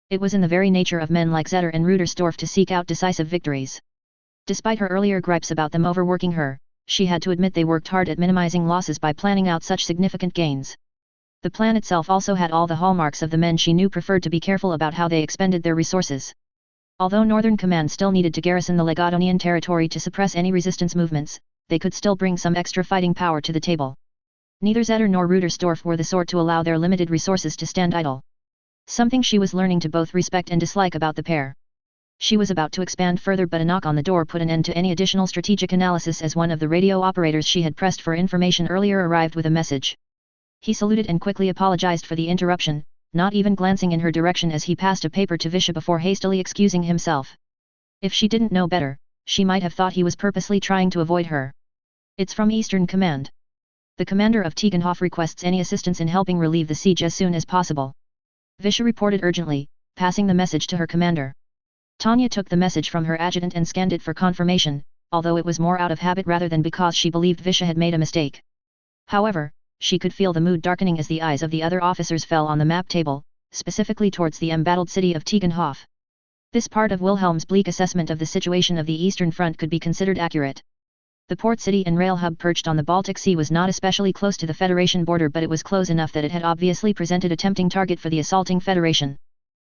It was in the very nature of men like Zetter and Rudersdorf to seek out decisive victories. Despite her earlier gripes about them overworking her, she had to admit they worked hard at minimizing losses by planning out such significant gains. The plan itself also had all the hallmarks of the men she knew preferred to be careful about how they expended their resources. Although Northern Command still needed to garrison the Legadonian territory to suppress any resistance movements, they could still bring some extra fighting power to the table. Neither Zetter nor Rudersdorf were the sort to allow their limited resources to stand idle. Something she was learning to both respect and dislike about the pair. She was about to expand further, but a knock on the door put an end to any additional strategic analysis as one of the radio operators she had pressed for information earlier arrived with a message. He saluted and quickly apologized for the interruption, not even glancing in her direction as he passed a paper to Visha before hastily excusing himself. If she didn't know better, she might have thought he was purposely trying to avoid her. It's from Eastern Command. The commander of Tegenhof requests any assistance in helping relieve the siege as soon as possible. Visha reported urgently, passing the message to her commander. Tanya took the message from her adjutant and scanned it for confirmation, although it was more out of habit rather than because she believed Visha had made a mistake. However, she could feel the mood darkening as the eyes of the other officers fell on the map table, specifically towards the embattled city of Tegenhof. This part of Wilhelm's bleak assessment of the situation of the Eastern Front could be considered accurate. The port city and rail hub perched on the Baltic Sea was not especially close to the Federation border, but it was close enough that it had obviously presented a tempting target for the assaulting Federation.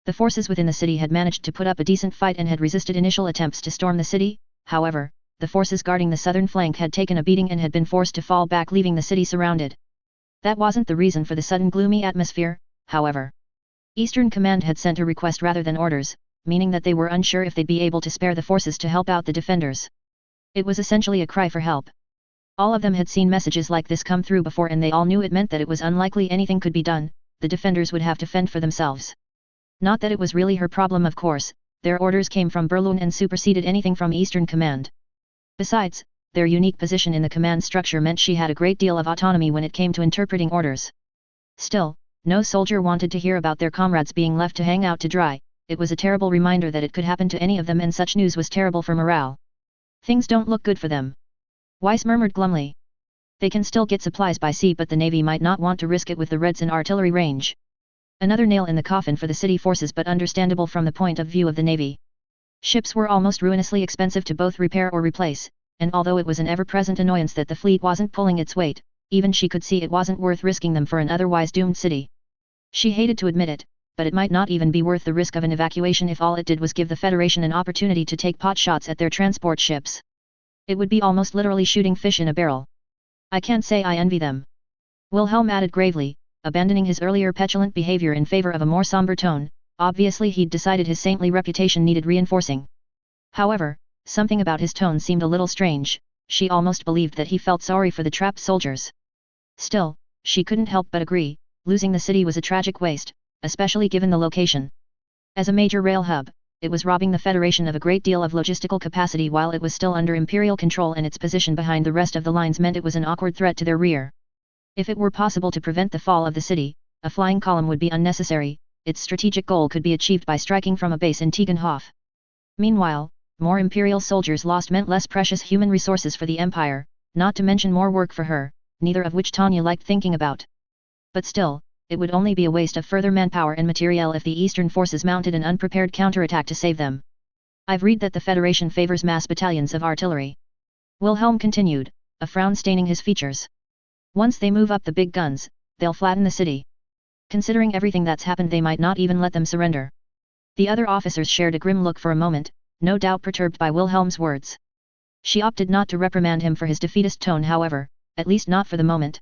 The forces within the city had managed to put up a decent fight and had resisted initial attempts to storm the city. However, the forces guarding the southern flank had taken a beating and had been forced to fall back, leaving the city surrounded. That wasn't the reason for the sudden gloomy atmosphere, however. Eastern Command had sent a request rather than orders, meaning that they were unsure if they'd be able to spare the forces to help out the defenders. It was essentially a cry for help. All of them had seen messages like this come through before, and they all knew it meant that it was unlikely anything could be done, the defenders would have to fend for themselves. Not that it was really her problem, of course, their orders came from Berlin and superseded anything from Eastern Command. Besides, their unique position in the command structure meant she had a great deal of autonomy when it came to interpreting orders. Still, no soldier wanted to hear about their comrades being left to hang out to dry. It was a terrible reminder that it could happen to any of them, and such news was terrible for morale. Things don't look good for them. Weiss murmured glumly. They can still get supplies by sea, but the Navy might not want to risk it with the Reds in artillery range. Another nail in the coffin for the city forces, but understandable from the point of view of the Navy. Ships were almost ruinously expensive to both repair or replace, and although it was an ever-present annoyance that the fleet wasn't pulling its weight, even she could see it wasn't worth risking them for an otherwise doomed city. She hated to admit it, but it might not even be worth the risk of an evacuation if all it did was give the Federation an opportunity to take pot shots at their transport ships. It would be almost literally shooting fish in a barrel. I can't say I envy them. Wilhelm added gravely, abandoning his earlier petulant behavior in favor of a more somber tone. Obviously he'd decided his saintly reputation needed reinforcing. However, something about his tone seemed a little strange. She almost believed that he felt sorry for the trapped soldiers. Still, she couldn't help but agree, losing the city was a tragic waste, especially given the location. As a major rail hub, it was robbing the Federation of a great deal of logistical capacity while it was still under Imperial control, and its position behind the rest of the lines meant it was an awkward threat to their rear. If it were possible to prevent the fall of the city, a flying column would be unnecessary. Its strategic goal could be achieved by striking from a base in Tegenhof. Meanwhile, more Imperial soldiers lost meant less precious human resources for the Empire, not to mention more work for her, neither of which Tanya liked thinking about. But still, it would only be a waste of further manpower and materiel if the Eastern forces mounted an unprepared counterattack to save them. I've read that the Federation favors mass battalions of artillery. Wilhelm continued, a frown staining his features. Once they move up the big guns, they'll flatten the city. Considering everything that's happened, they might not even let them surrender. The other officers shared a grim look for a moment, no doubt perturbed by Wilhelm's words. She opted not to reprimand him for his defeatist tone, however, at least not for the moment.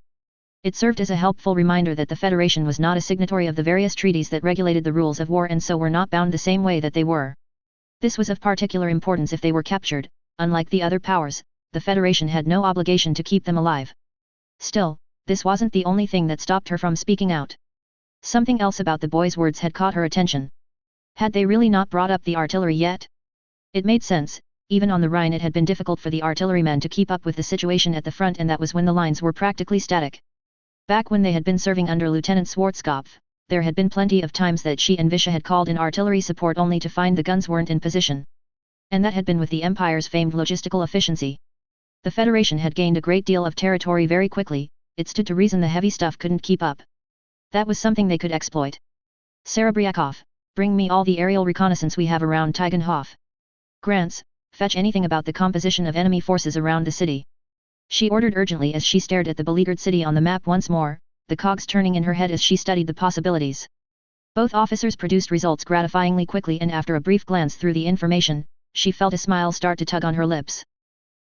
It served as a helpful reminder that the Federation was not a signatory of the various treaties that regulated the rules of war, and so were not bound the same way that they were. This was of particular importance if they were captured. Unlike the other powers, the Federation had no obligation to keep them alive. Still, this wasn't the only thing that stopped her from speaking out. Something else about the boy's words had caught her attention. Had they really not brought up the artillery yet? It made sense. Even on the Rhine it had been difficult for the artillerymen to keep up with the situation at the front, and that was when the lines were practically static. Back when they had been serving under Lieutenant Schwarzkopf, there had been plenty of times that she and Visha had called in artillery support only to find the guns weren't in position. And that had been with the Empire's famed logistical efficiency. The Federation had gained a great deal of territory very quickly. It stood to reason the heavy stuff couldn't keep up. That was something they could exploit. Serebriakov, bring me all the aerial reconnaissance we have around Tegenhof. Grants, fetch anything about the composition of enemy forces around the city. She ordered urgently as she stared at the beleaguered city on the map once more, the cogs turning in her head as she studied the possibilities. Both officers produced results gratifyingly quickly, and after a brief glance through the information, she felt a smile start to tug on her lips.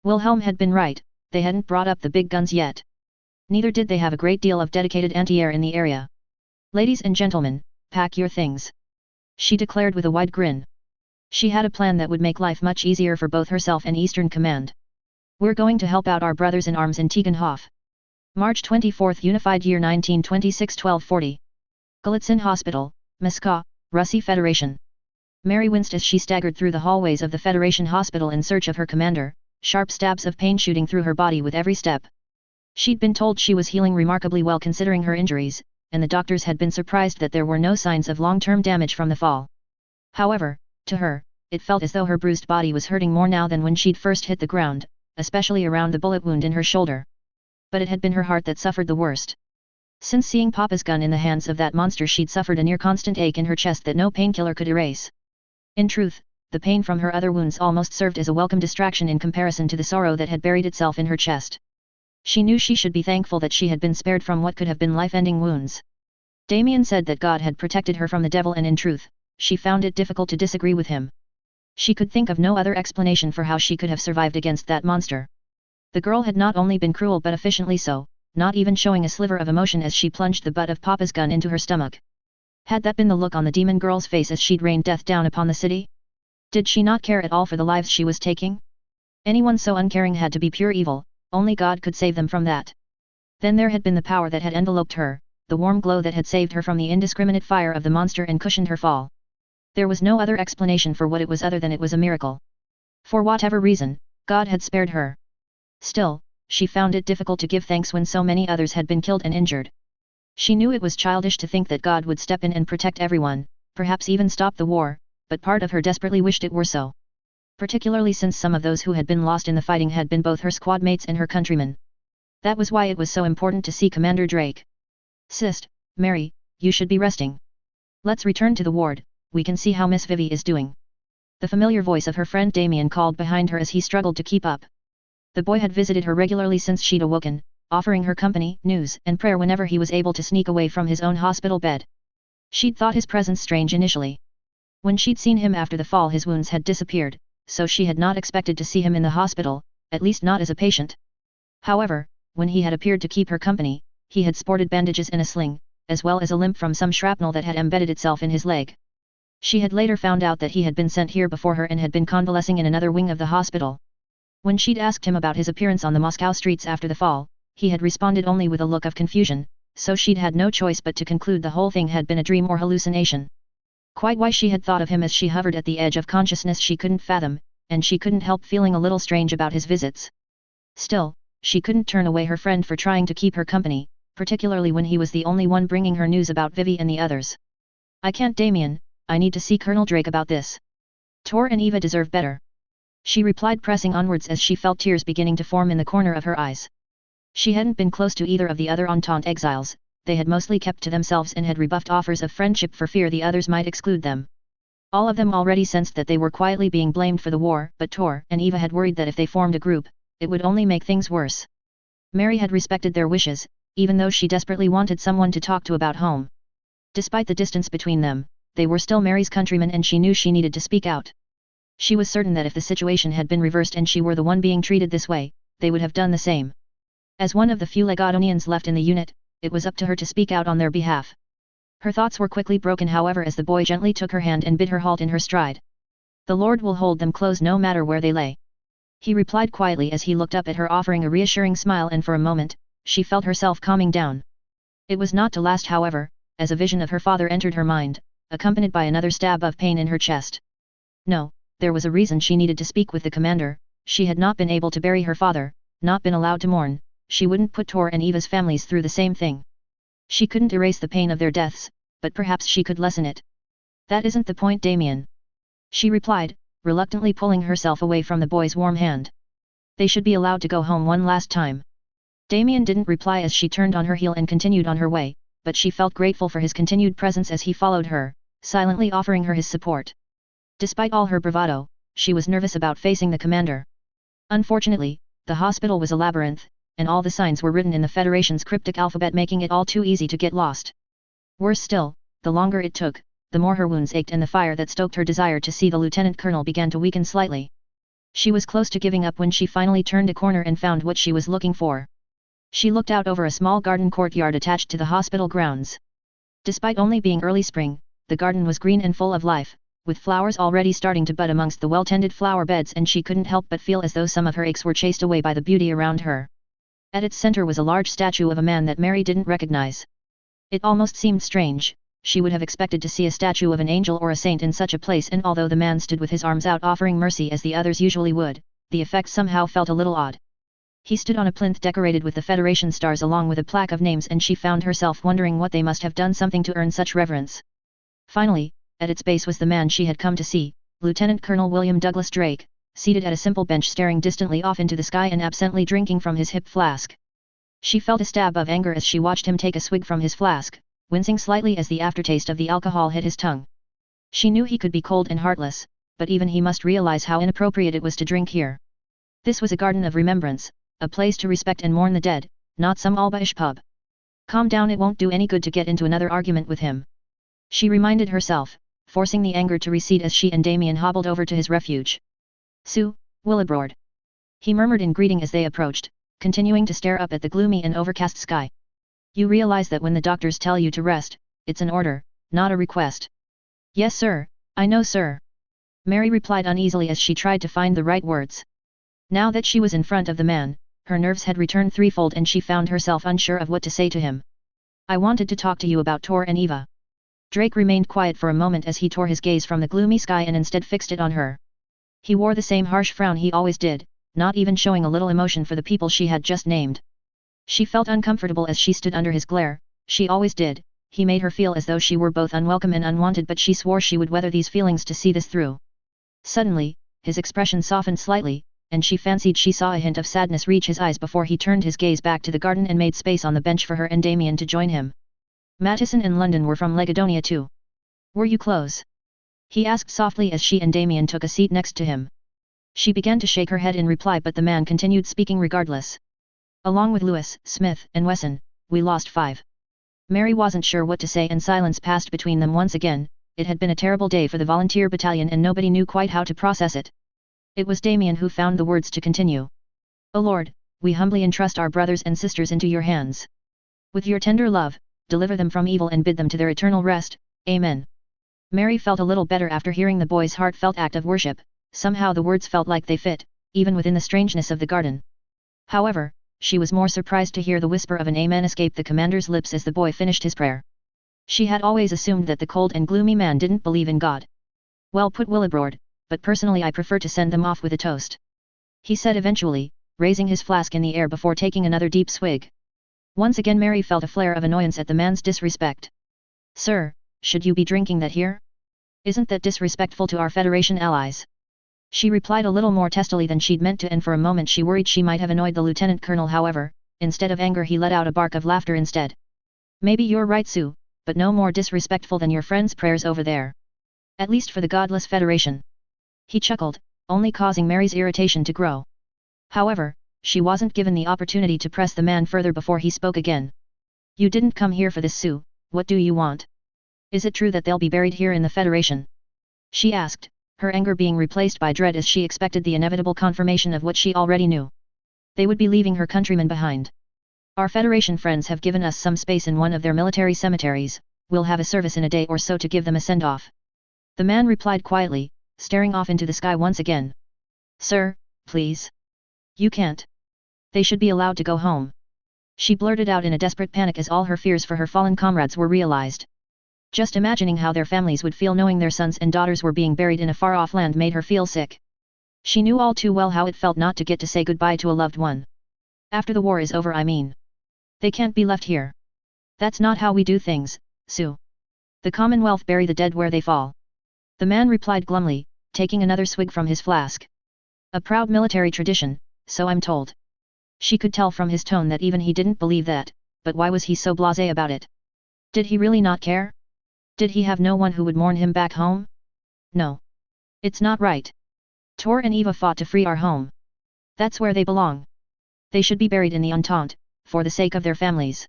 Wilhelm had been right, they hadn't brought up the big guns yet. Neither did they have a great deal of dedicated anti-air in the area. Ladies and gentlemen, pack your things. She declared with a wide grin. She had a plan that would make life much easier for both herself and Eastern Command. We're going to help out our brothers in arms in Tegenhof. March 24, Unified Year 1926, 12:40. Golitsyn Hospital, Moscow, Russia Federation. Mary winced as she staggered through the hallways of the Federation Hospital in search of her commander, sharp stabs of pain shooting through her body with every step. She'd been told she was healing remarkably well considering her injuries, and the doctors had been surprised that there were no signs of long-term damage from the fall. However, to her, it felt as though her bruised body was hurting more now than when she'd first hit the ground, especially around the bullet wound in her shoulder. But it had been her heart that suffered the worst. Since seeing Papa's gun in the hands of that monster, she'd suffered a near-constant ache in her chest that no painkiller could erase. In truth, the pain from her other wounds almost served as a welcome distraction in comparison to the sorrow that had buried itself in her chest. She knew she should be thankful that she had been spared from what could have been life-ending wounds. Damien said that God had protected her from the devil, and in truth, she found it difficult to disagree with him. She could think of no other explanation for how she could have survived against that monster. The girl had not only been cruel but efficiently so, not even showing a sliver of emotion as she plunged the butt of Papa's gun into her stomach. Had that been the look on the demon girl's face as she'd rained death down upon the city? Did she not care at all for the lives she was taking? Anyone so uncaring had to be pure evil, only God could save them from that. Then there had been the power that had enveloped her, the warm glow that had saved her from the indiscriminate fire of the monster and cushioned her fall. There was no other explanation for what it was other than it was a miracle. For whatever reason, God had spared her. Still, she found it difficult to give thanks when so many others had been killed and injured. She knew it was childish to think that God would step in and protect everyone, perhaps even stop the war, but part of her desperately wished it were so. Particularly since some of those who had been lost in the fighting had been both her squad mates and her countrymen. That was why it was so important to see Commander Drake. "Sist, Mary, you should be resting. Let's return to the ward, we can see how Miss Vivi is doing." The familiar voice of her friend Damien called behind her as he struggled to keep up. The boy had visited her regularly since she'd awoken, offering her company, news, and prayer whenever he was able to sneak away from his own hospital bed. She'd thought his presence strange initially. When she'd seen him after the fall his wounds had disappeared, so she had not expected to see him in the hospital, at least not as a patient. However, when he had appeared to keep her company, he had sported bandages and a sling, as well as a limp from some shrapnel that had embedded itself in his leg. She had later found out that he had been sent here before her and had been convalescing in another wing of the hospital. When she'd asked him about his appearance on the Moscow streets after the fall, he had responded only with a look of confusion, so she'd had no choice but to conclude the whole thing had been a dream or hallucination. Quite why she had thought of him as she hovered at the edge of consciousness she couldn't fathom, and she couldn't help feeling a little strange about his visits. Still, she couldn't turn away her friend for trying to keep her company, particularly when he was the only one bringing her news about Vivi and the others. "I can't, Damien, I need to see Colonel Drake about this. Tor and Eva deserve better," she replied, pressing onwards as she felt tears beginning to form in the corner of her eyes. She hadn't been close to either of the other Entente exiles, they had mostly kept to themselves and had rebuffed offers of friendship for fear the others might exclude them. All of them already sensed that they were quietly being blamed for the war, but Tor and Eva had worried that if they formed a group, it would only make things worse. Mary had respected their wishes, even though she desperately wanted someone to talk to about home. Despite the distance between them, they were still Mary's countrymen and she knew she needed to speak out. She was certain that if the situation had been reversed and she were the one being treated this way, they would have done the same. As one of the few Legadonians left in the unit, it was up to her to speak out on their behalf. Her thoughts were quickly broken however as the boy gently took her hand and bid her halt in her stride. "The Lord will hold them close no matter where they lay," he replied quietly as he looked up at her offering a reassuring smile, and for a moment, she felt herself calming down. It was not to last however, as a vision of her father entered her mind, accompanied by another stab of pain in her chest. No, there was a reason she needed to speak with the commander. She had not been able to bury her father, not been allowed to mourn. She wouldn't put Tor and Eva's families through the same thing. She couldn't erase the pain of their deaths, but perhaps she could lessen it. "That isn't the point, Damien," she replied, reluctantly pulling herself away from the boy's warm hand. "They should be allowed to go home one last time." Damien didn't reply as she turned on her heel and continued on her way, but she felt grateful for his continued presence as he followed her, silently offering her his support. Despite all her bravado, she was nervous about facing the commander. Unfortunately, the hospital was a labyrinth, and all the signs were written in the Federation's cryptic alphabet, making it all too easy to get lost. Worse still, the longer it took, the more her wounds ached and the fire that stoked her desire to see the lieutenant colonel began to weaken slightly. She was close to giving up when she finally turned a corner and found what she was looking for. She looked out over a small garden courtyard attached to the hospital grounds. Despite only being early spring, the garden was green and full of life, with flowers already starting to bud amongst the well-tended flower beds, and she couldn't help but feel as though some of her aches were chased away by the beauty around her. At its center was a large statue of a man that Mary didn't recognize. It almost seemed strange. She would have expected to see a statue of an angel or a saint in such a place, and although the man stood with his arms out offering mercy as the others usually would, the effect somehow felt a little odd. He stood on a plinth decorated with the Federation stars along with a plaque of names, and she found herself wondering what they must have done something to earn such reverence. Finally, at its base was the man she had come to see, Lieutenant Colonel William Douglas Drake, seated at a simple bench staring distantly off into the sky and absently drinking from his hip flask. She felt a stab of anger as she watched him take a swig from his flask, wincing slightly as the aftertaste of the alcohol hit his tongue. She knew he could be cold and heartless, but even he must realize how inappropriate it was to drink here. This was a garden of remembrance, a place to respect and mourn the dead, not some Alba-ish pub. Calm down, it won't do any good to get into another argument with him, she reminded herself, forcing the anger to recede as she and Damien hobbled over to his refuge. "Sue, Willibrord," he murmured in greeting as they approached, continuing to stare up at the gloomy and overcast sky. "You realize that when the doctors tell you to rest, it's an order, not a request." "Yes sir, I know sir," Mary replied uneasily as she tried to find the right words. Now that she was in front of the man, her nerves had returned threefold and she found herself unsure of what to say to him. I wanted to talk to you about Tor and Eva. Drake remained quiet for a moment as he tore his gaze from the gloomy sky and instead fixed it on her. He wore the same harsh frown he always did, not even showing a little emotion for the people she had just named. She felt uncomfortable as she stood under his glare, she always did. He made her feel as though she were both unwelcome and unwanted, but she swore she would weather these feelings to see this through. Suddenly, his expression softened slightly, and she fancied she saw a hint of sadness reach his eyes before he turned his gaze back to the garden and made space on the bench for her and Damien to join him. Mattison and London were from Legadonia too. Were you close? He asked softly as she and Damien took a seat next to him. She began to shake her head in reply, but the man continued speaking regardless. Along with Lewis, Smith, and Wesson, we lost 5. Mary wasn't sure what to say and silence passed between them once again. It had been a terrible day for the volunteer battalion and nobody knew quite how to process it. It was Damien who found the words to continue. O Lord, we humbly entrust our brothers and sisters into your hands. With your tender love, deliver them from evil and bid them to their eternal rest, Amen. Mary felt a little better after hearing the boy's heartfelt act of worship. Somehow the words felt like they fit, even within the strangeness of the garden. However, she was more surprised to hear the whisper of an amen escape the commander's lips as the boy finished his prayer. She had always assumed that the cold and gloomy man didn't believe in God. Well put, Willibrord, but personally I prefer to send them off with a toast. He said eventually, raising his flask in the air before taking another deep swig. Once again Mary felt a flare of annoyance at the man's disrespect. Sir, should you be drinking that here? Isn't that disrespectful to our Federation allies? She replied a little more testily than she'd meant to, and for a moment she worried she might have annoyed the lieutenant colonel. However, instead of anger he let out a bark of laughter instead. Maybe you're right, Sue, but no more disrespectful than your friend's prayers over there. At least for the godless Federation. He chuckled, only causing Mary's irritation to grow. However, she wasn't given the opportunity to press the man further before he spoke again. You didn't come here for this, Sue, what do you want? Is it true that they'll be buried here in the Federation? She asked, her anger being replaced by dread as she expected the inevitable confirmation of what she already knew. They would be leaving her countrymen behind. Our Federation friends have given us some space in one of their military cemeteries, we'll have a service in a day or so to give them a send-off. The man replied quietly, staring off into the sky once again. Sir, please. You can't. They should be allowed to go home. She blurted out in a desperate panic as all her fears for her fallen comrades were realized. Just imagining how their families would feel knowing their sons and daughters were being buried in a far-off land made her feel sick. She knew all too well how it felt not to get to say goodbye to a loved one. After the war is over, I mean. They can't be left here. That's not how we do things, Sue. The Commonwealth bury the dead where they fall. The man replied glumly, taking another swig from his flask. A proud military tradition, so I'm told. She could tell from his tone that even he didn't believe that, but why was he so blasé about it? Did he really not care? Did he have no one who would mourn him back home? No. It's not right. Tor and Eva fought to free our home. That's where they belong. They should be buried in the Entente, for the sake of their families.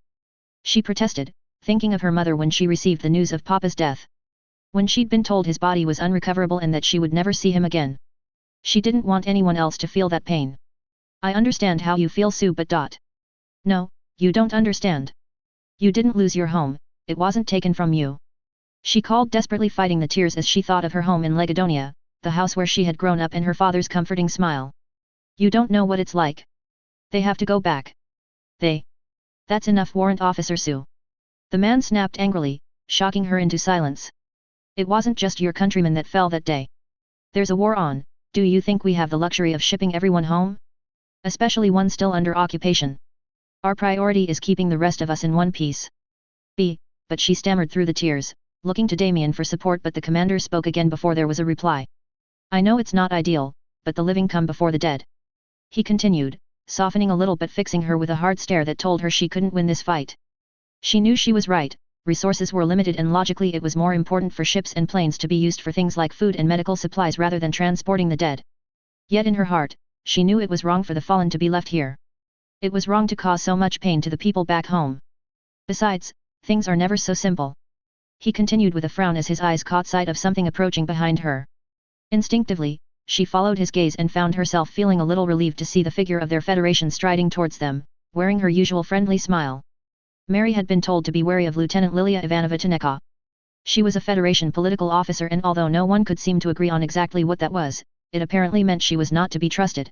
She protested, thinking of her mother when she received the news of Papa's death. When she'd been told his body was unrecoverable and that she would never see him again. She didn't want anyone else to feel that pain. I understand how you feel, Sue, but No, you don't understand. You didn't lose your home, it wasn't taken from you. She called, desperately fighting the tears as she thought of her home in Legadonia, the house where she had grown up, and her father's comforting smile. You don't know what it's like. They have to go back. That's enough, Warrant Officer Sue. The man snapped angrily, shocking her into silence. It wasn't just your countrymen that fell that day. There's a war on, do you think we have the luxury of shipping everyone home? Especially one still under occupation. Our priority is keeping the rest of us in one piece. But she stammered through the tears, looking to Damien for support, but the commander spoke again before there was a reply. I know it's not ideal, but the living come before the dead. He continued, softening a little but fixing her with a hard stare that told her she couldn't win this fight. She knew she was right, resources were limited and logically it was more important for ships and planes to be used for things like food and medical supplies rather than transporting the dead. Yet in her heart, she knew it was wrong for the fallen to be left here. It was wrong to cause so much pain to the people back home. Besides, things are never so simple. He continued with a frown as his eyes caught sight of something approaching behind her. Instinctively, she followed his gaze and found herself feeling a little relieved to see the figure of their Federation striding towards them, wearing her usual friendly smile. Mary had been told to be wary of Lieutenant Lilia Ivanovna Tenekov. She was a Federation political officer, and although no one could seem to agree on exactly what that was, it apparently meant she was not to be trusted.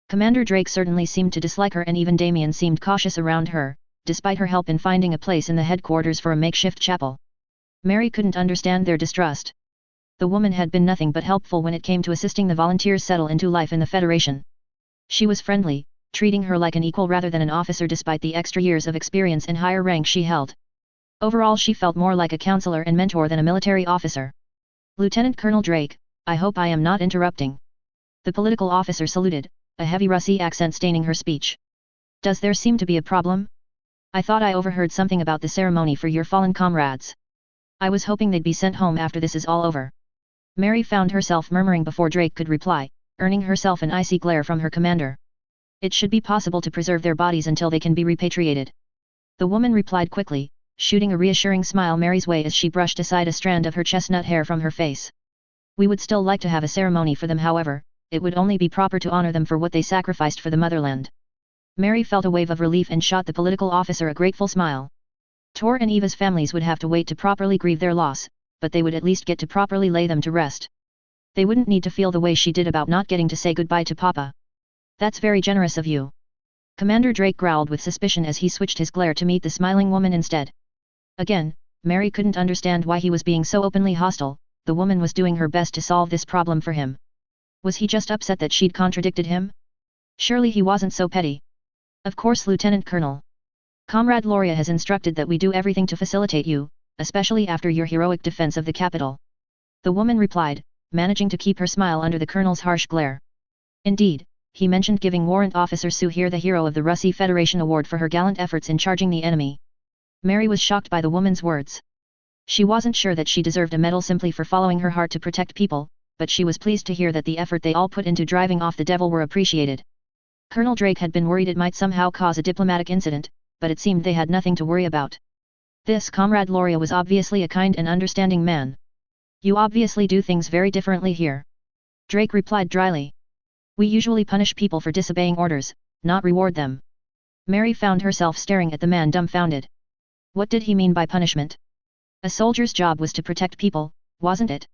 Commander Drake certainly seemed to dislike her, and even Damien seemed cautious around her, despite her help in finding a place in the headquarters for a makeshift chapel. Mary couldn't understand their distrust. The woman had been nothing but helpful when it came to assisting the volunteers settle into life in the Federation. She was friendly, treating her like an equal rather than an officer despite the extra years of experience and higher rank she held. Overall she felt more like a counselor and mentor than a military officer. Lieutenant Colonel Drake, I hope I am not interrupting. The political officer saluted, a heavy Russie accent staining her speech. Does there seem to be a problem? I thought I overheard something about the ceremony for your fallen comrades. I was hoping they'd be sent home after this is all over. Mary found herself murmuring before Drake could reply, earning herself an icy glare from her commander. It should be possible to preserve their bodies until they can be repatriated. The woman replied quickly, shooting a reassuring smile Mary's way as she brushed aside a strand of her chestnut hair from her face. We would still like to have a ceremony for them, however, it would only be proper to honor them for what they sacrificed for the motherland. Mary felt a wave of relief and shot the political officer a grateful smile. Tor and Eva's families would have to wait to properly grieve their loss, but they would at least get to properly lay them to rest. They wouldn't need to feel the way she did about not getting to say goodbye to Papa. That's very generous of you. Commander Drake growled with suspicion as he switched his glare to meet the smiling woman instead. Again, Mary couldn't understand why he was being so openly hostile. The woman was doing her best to solve this problem for him. Was he just upset that she'd contradicted him? Surely he wasn't so petty. Of course, Lieutenant Colonel. Comrade Loria has instructed that we do everything to facilitate you, especially after your heroic defense of the capital. The woman replied, managing to keep her smile under the colonel's harsh glare. Indeed, he mentioned giving Warrant Officer Sue here the Hero of the Russie Federation Award for her gallant efforts in charging the enemy. Mary was shocked by the woman's words. She wasn't sure that she deserved a medal simply for following her heart to protect people, but she was pleased to hear that the effort they all put into driving off the devil were appreciated. Colonel Drake had been worried it might somehow cause a diplomatic incident, but it seemed they had nothing to worry about. This Comrade Loria was obviously a kind and understanding man. You obviously do things very differently here. Drake replied dryly. We usually punish people for disobeying orders, not reward them. Mary found herself staring at the man dumbfounded. What did he mean by punishment? A soldier's job was to protect people, wasn't it?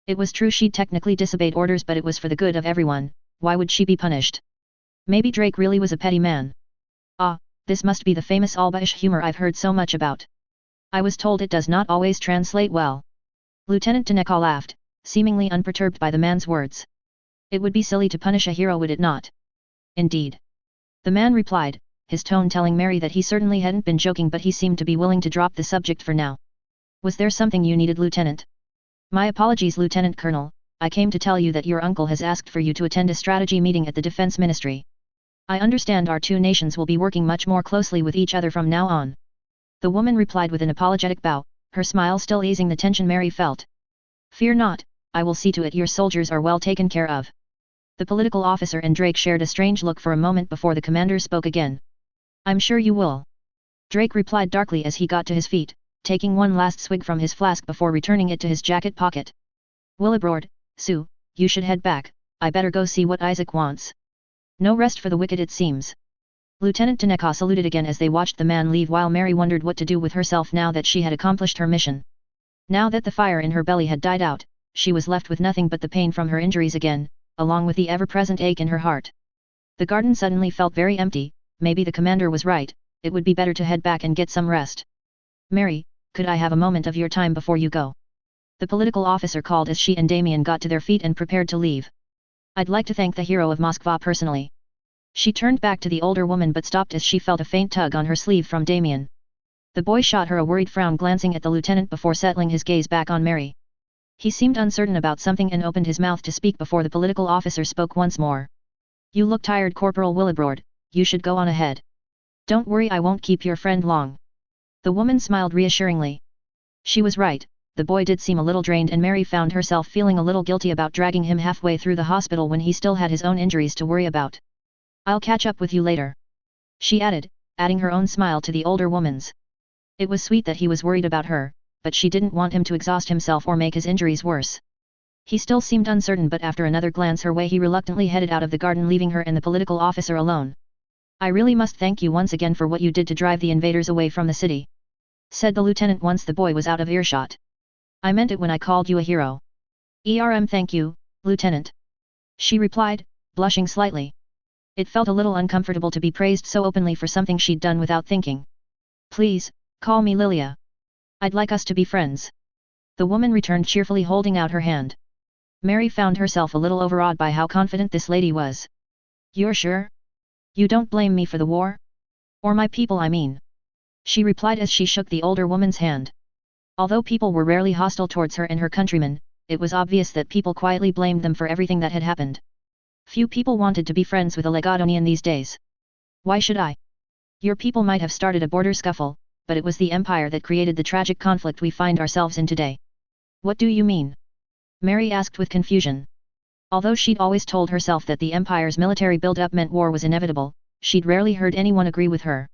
It was true she'd technically disobeyed orders, but it was for the good of everyone. Why would she be punished? Maybe Drake really was a petty man. Ah, this must be the famous OCBY humor I've heard so much about. I was told it does not always translate well. Lieutenant Taneka laughed, seemingly unperturbed by the man's words. It would be silly to punish a hero, would it not? Indeed. The man replied, his tone telling Mary that he certainly hadn't been joking, but he seemed to be willing to drop the subject for now. Was there something you needed, Lieutenant? My apologies, Lieutenant Colonel, I came to tell you that your uncle has asked for you to attend a strategy meeting at the Defense Ministry. I understand our two nations will be working much more closely with each other from now on. The woman replied with an apologetic bow, her smile still easing the tension Mary felt. Fear not, I will see to it your soldiers are well taken care of. The political officer and Drake shared a strange look for a moment before the commander spoke again. I'm sure you will. Drake replied darkly as he got to his feet, taking one last swig from his flask before returning it to his jacket pocket. Willibroad, Sue, you should head back, I better go see what Isaac wants. No rest for the wicked, it seems. Lieutenant Taneka saluted again as they watched the man leave, while Mary wondered what to do with herself now that she had accomplished her mission. Now that the fire in her belly had died out, she was left with nothing but the pain from her injuries again, along with the ever-present ache in her heart. The garden suddenly felt very empty. Maybe the commander was right, it would be better to head back and get some rest. Mary, could I have a moment of your time before you go? The political officer called as she and Damien got to their feet and prepared to leave. I'd like to thank the hero of Moskva personally. She turned back to the older woman but stopped as she felt a faint tug on her sleeve from Damien. The boy shot her a worried frown, glancing at the lieutenant before settling his gaze back on Mary. He seemed uncertain about something and opened his mouth to speak before the political officer spoke once more. You look tired, Corporal Willibroad, you should go on ahead. Don't worry, I won't keep your friend long. The woman smiled reassuringly. She was right, the boy did seem a little drained, and Mary found herself feeling a little guilty about dragging him halfway through the hospital when he still had his own injuries to worry about. I'll catch up with you later. She added, adding her own smile to the older woman's. It was sweet that he was worried about her, but she didn't want him to exhaust himself or make his injuries worse. He still seemed uncertain, but after another glance her way he reluctantly headed out of the garden, leaving her and the political officer alone. I really must thank you once again for what you did to drive the invaders away from the city, said the lieutenant once the boy was out of earshot. I meant it when I called you a hero. Thank you, Lieutenant. She replied, blushing slightly. It felt a little uncomfortable to be praised so openly for something she'd done without thinking. Please, call me Lilia. I'd like us to be friends. The woman returned cheerfully holding out her hand. Mary found herself a little overawed by how confident this lady was. You're sure? You don't blame me for the war? Or my people, I mean. She replied as she shook the older woman's hand. Although people were rarely hostile towards her and her countrymen, it was obvious that people quietly blamed them for everything that had happened. Few people wanted to be friends with a Legadonian these days. Why should I? Your people might have started a border scuffle, but it was the empire that created the tragic conflict we find ourselves in today. What do you mean? Mary asked with confusion. Although she'd always told herself that the empire's military build-up meant war was inevitable, she'd rarely heard anyone agree with her.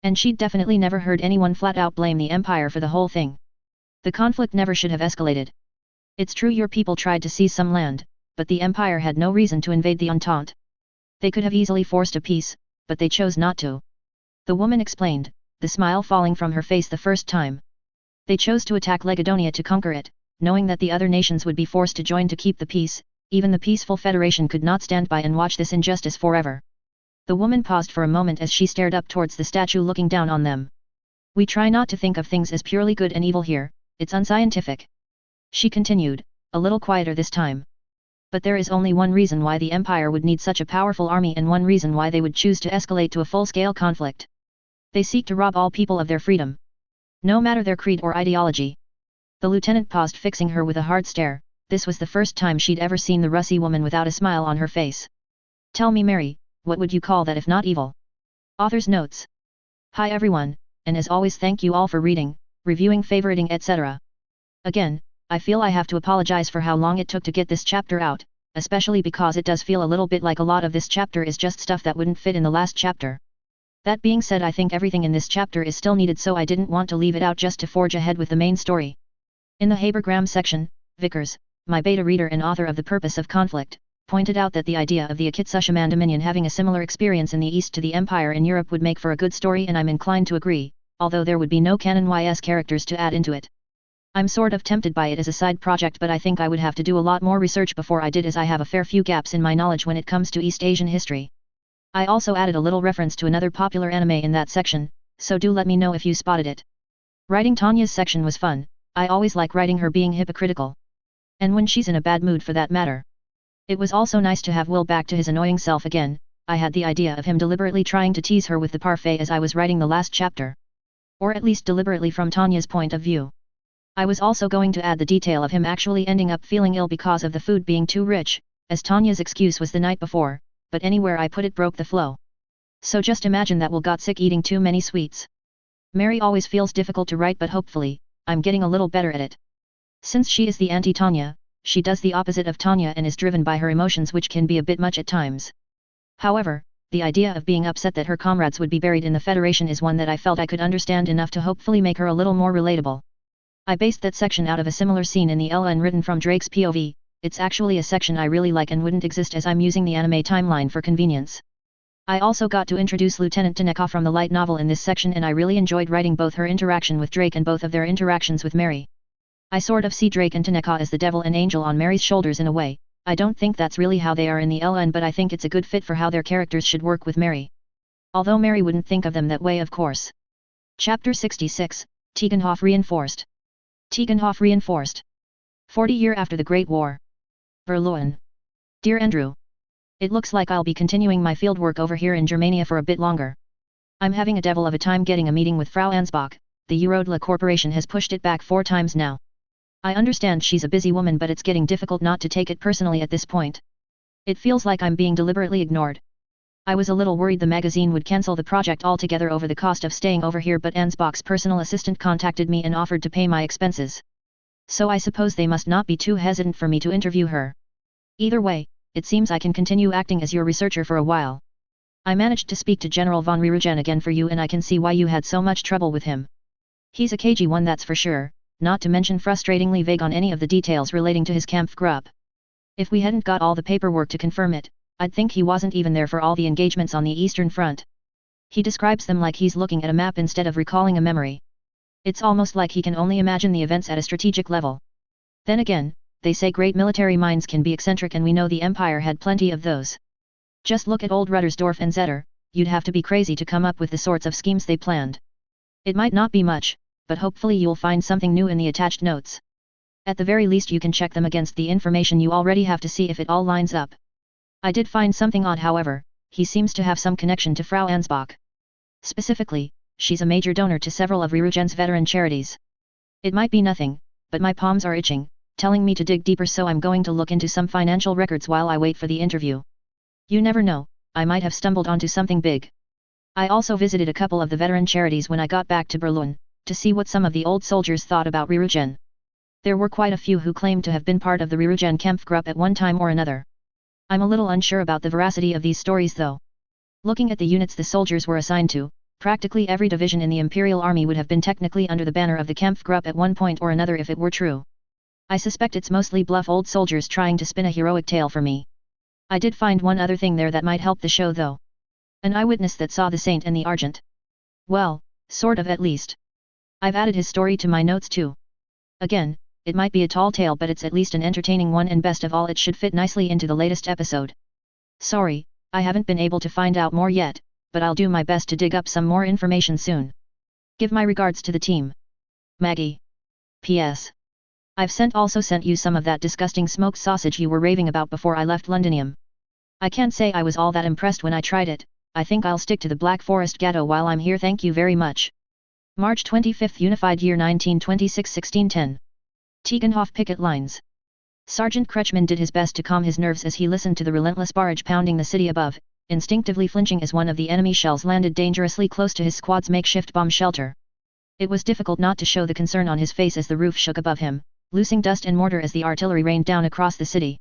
And she'd definitely never heard anyone flat out blame the empire for the whole thing. The conflict never should have escalated. It's true your people tried to seize some land, but the empire had no reason to invade the Entente. They could have easily forced a peace, but they chose not to. The woman explained, the smile falling from her face the first time. They chose to attack Legadonia to conquer it, knowing that the other nations would be forced to join to keep the peace. Even the peaceful Federation could not stand by and watch this injustice forever. The woman paused for a moment as she stared up towards the statue looking down on them. We try not to think of things as purely good and evil here, it's unscientific. She continued, a little quieter this time. But there is only one reason why the Empire would need such a powerful army and one reason why they would choose to escalate to a full-scale conflict. They seek to rob all people of their freedom. No matter their creed or ideology. The lieutenant paused, fixing her with a hard stare. This was the first time she'd ever seen the Russie woman without a smile on her face. Tell me, Mary, what would you call that if not evil? Author's notes. Hi everyone, and as always thank you all for reading, reviewing, favoriting, etc. Again, I feel I have to apologize for how long it took to get this chapter out, especially because it does feel a little bit like a lot of this chapter is just stuff that wouldn't fit in the last chapter. That being said, I think everything in this chapter is still needed, so I didn't want to leave it out just to forge ahead with the main story. In the Habergram section, Vickers, my beta reader and author of The Purpose of Conflict, pointed out that the idea of the Akitsushaman Dominion having a similar experience in the East to the Empire in Europe would make for a good story, and I'm inclined to agree, although there would be no canon-wise characters to add into it. I'm sort of tempted by it as a side project, but I think I would have to do a lot more research before I did, as I have a fair few gaps in my knowledge when it comes to East Asian history. I also added a little reference to another popular anime in that section, so do let me know if you spotted it. Writing Tanya's section was fun. I always like writing her being hypocritical. And when she's in a bad mood for that matter. It was also nice to have Will back to his annoying self again. I had the idea of him deliberately trying to tease her with the parfait as I was writing the last chapter. Or at least deliberately from Tanya's point of view. I was also going to add the detail of him actually ending up feeling ill because of the food being too rich, as Tanya's excuse was the night before, but anywhere I put it broke the flow. So just imagine that Will got sick eating too many sweets. Mary always feels difficult to write, but hopefully, I'm getting a little better at it. Since she is the anti-Tanya, she does the opposite of Tanya and is driven by her emotions, which can be a bit much at times. However, the idea of being upset that her comrades would be buried in the Federation is one that I felt I could understand enough to hopefully make her a little more relatable. I based that section out of a similar scene in the LN written from Drake's POV. It's actually a section I really like and wouldn't exist as I'm using the anime timeline for convenience. I also got to introduce Lieutenant Taneka from the light novel in this section, and I really enjoyed writing both her interaction with Drake and both of their interactions with Mary. I sort of see Drake and Taneka as the devil and angel on Mary's shoulders in a way. I don't think that's really how they are in the LN, but I think it's a good fit for how their characters should work with Mary. Although Mary wouldn't think of them that way, of course. Chapter 66, Tegenhof Reinforced. Tegenhof Reinforced. 40 years after the Great War. Verloren. Dear Andrew. It looks like I'll be continuing my fieldwork over here in Germania for a bit longer. I'm having a devil of a time getting a meeting with Frau Ansbach. The Eurodla Corporation has pushed it back 4 times now. I understand she's a busy woman, but it's getting difficult not to take it personally at this point. It feels like I'm being deliberately ignored. I was a little worried the magazine would cancel the project altogether over the cost of staying over here, but Ansbach's personal assistant contacted me and offered to pay my expenses. So I suppose they must not be too hesitant for me to interview her. Either way, it seems I can continue acting as your researcher for a while. I managed to speak to General von Rirugen again for you, and I can see why you had so much trouble with him. He's a cagey one, that's for sure, not to mention frustratingly vague on any of the details relating to his Kampfgruppe. If we hadn't got all the paperwork to confirm it, I'd think he wasn't even there for all the engagements on the Eastern Front. He describes them like he's looking at a map instead of recalling a memory. It's almost like he can only imagine the events at a strategic level. Then again, they say great military minds can be eccentric, and we know the Empire had plenty of those. Just look at old Ruttersdorf and Zetter. You'd have to be crazy to come up with the sorts of schemes they planned. It might not be much, but hopefully you'll find something new in the attached notes. At the very least you can check them against the information you already have to see if it all lines up. I did find something odd however, he seems to have some connection to Frau Ansbach. Specifically, she's a major donor to several of Ryugen's veteran charities. It might be nothing, but my palms are itching, telling me to dig deeper, so I'm going to look into some financial records while I wait for the interview. You never know, I might have stumbled onto something big. I also visited a couple of the veteran charities when I got back to Berlin, to see what some of the old soldiers thought about Ryugen. There were quite a few who claimed to have been part of the Ryugen Kampfgruppe at one time or another. I'm a little unsure about the veracity of these stories though. Looking at the units the soldiers were assigned to, practically every division in the Imperial Army would have been technically under the banner of the Kampfgruppe at one point or another if it were true. I suspect it's mostly bluff old soldiers trying to spin a heroic tale for me. I did find one other thing there that might help the show though. An eyewitness that saw the Saint and the Argent. Well, sort of at least. I've added his story to my notes too. Again, it might be a tall tale but it's at least an entertaining one, and best of all it should fit nicely into the latest episode. Sorry, I haven't been able to find out more yet, but I'll do my best to dig up some more information soon. Give my regards to the team. Maggie. P.S. I've also sent you some of that disgusting smoked sausage you were raving about before I left Londinium. I can't say I was all that impressed when I tried it. I think I'll stick to the Black Forest Gatto while I'm here. Thank you very much. March 25th Unified Year 1926-1610. Tegenhof Picket Lines. Sergeant Kretschmann did his best to calm his nerves as he listened to the relentless barrage pounding the city above, instinctively flinching as one of the enemy shells landed dangerously close to his squad's makeshift bomb shelter. It was difficult not to show the concern on his face as the roof shook above him, loosing dust and mortar as the artillery rained down across the city.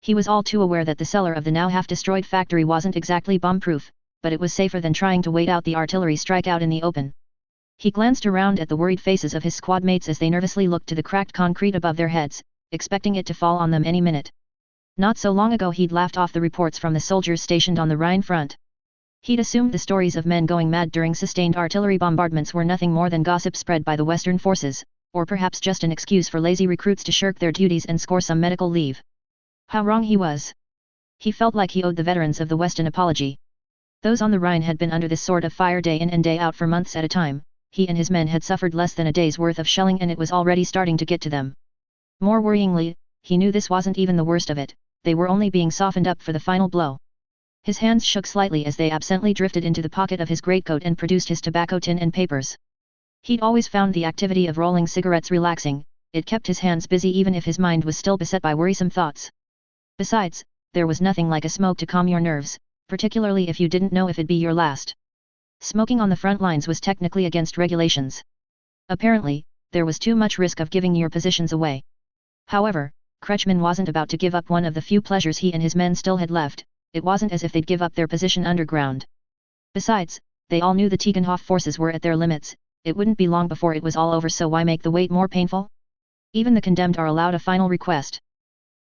He was all too aware that the cellar of the now half-destroyed factory wasn't exactly bomb-proof, but it was safer than trying to wait out the artillery strike out in the open. He glanced around at the worried faces of his squad mates as they nervously looked to the cracked concrete above their heads, expecting it to fall on them any minute. Not so long ago he'd laughed off the reports from the soldiers stationed on the Rhine front. He'd assumed the stories of men going mad during sustained artillery bombardments were nothing more than gossip spread by the Western forces, or perhaps just an excuse for lazy recruits to shirk their duties and score some medical leave. How wrong he was. He felt like he owed the veterans of the West an apology. Those on the Rhine had been under this sort of fire day in and day out for months at a time. He and his men had suffered less than a day's worth of shelling and it was already starting to get to them. More worryingly, he knew this wasn't even the worst of it, they were only being softened up for the final blow. His hands shook slightly as they absently drifted into the pocket of his greatcoat and produced his tobacco tin and papers. He'd always found the activity of rolling cigarettes relaxing, it kept his hands busy even if his mind was still beset by worrisome thoughts. Besides, there was nothing like a smoke to calm your nerves, particularly if you didn't know if it'd be your last. Smoking on the front lines was technically against regulations. Apparently, there was too much risk of giving your positions away. However, Kretschmann wasn't about to give up one of the few pleasures he and his men still had left. It wasn't as if they'd give up their position underground. Besides, they all knew the Tegenhof forces were at their limits, it wouldn't be long before it was all over, so why make the wait more painful? Even the condemned are allowed a final request.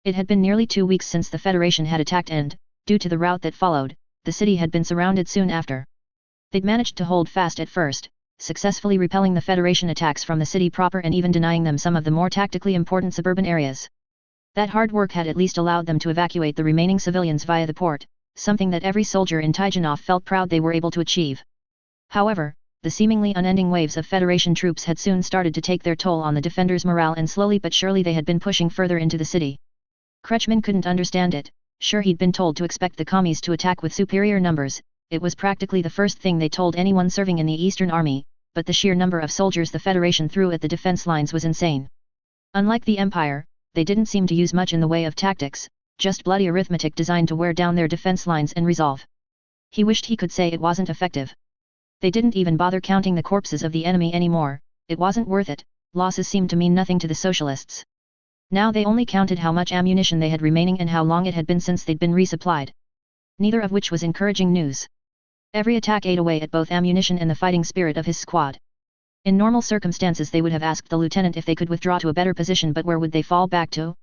It had been nearly 2 weeks since the Federation had attacked and, due to the rout that followed, the city had been surrounded soon after. They'd managed to hold fast at first, successfully repelling the Federation attacks from the city proper and even denying them some of the more tactically important suburban areas. That hard work had at least allowed them to evacuate the remaining civilians via the port, something that every soldier in Tegenhof felt proud they were able to achieve. However, the seemingly unending waves of Federation troops had soon started to take their toll on the defenders' morale, and slowly but surely they had been pushing further into the city. Kretschmann couldn't understand it. Sure, he'd been told to expect the commies to attack with superior numbers, it was practically the first thing they told anyone serving in the Eastern Army, but the sheer number of soldiers the Federation threw at the defense lines was insane. Unlike the Empire, they didn't seem to use much in the way of tactics, just bloody arithmetic designed to wear down their defense lines and resolve. He wished he could say it wasn't effective. They didn't even bother counting the corpses of the enemy anymore, it wasn't worth it, losses seemed to mean nothing to the socialists. Now they only counted how much ammunition they had remaining and how long it had been since they'd been resupplied. Neither of which was encouraging news. Every attack ate away at both ammunition and the fighting spirit of his squad. In normal circumstances they would have asked the lieutenant if they could withdraw to a better position, but where would they fall back to?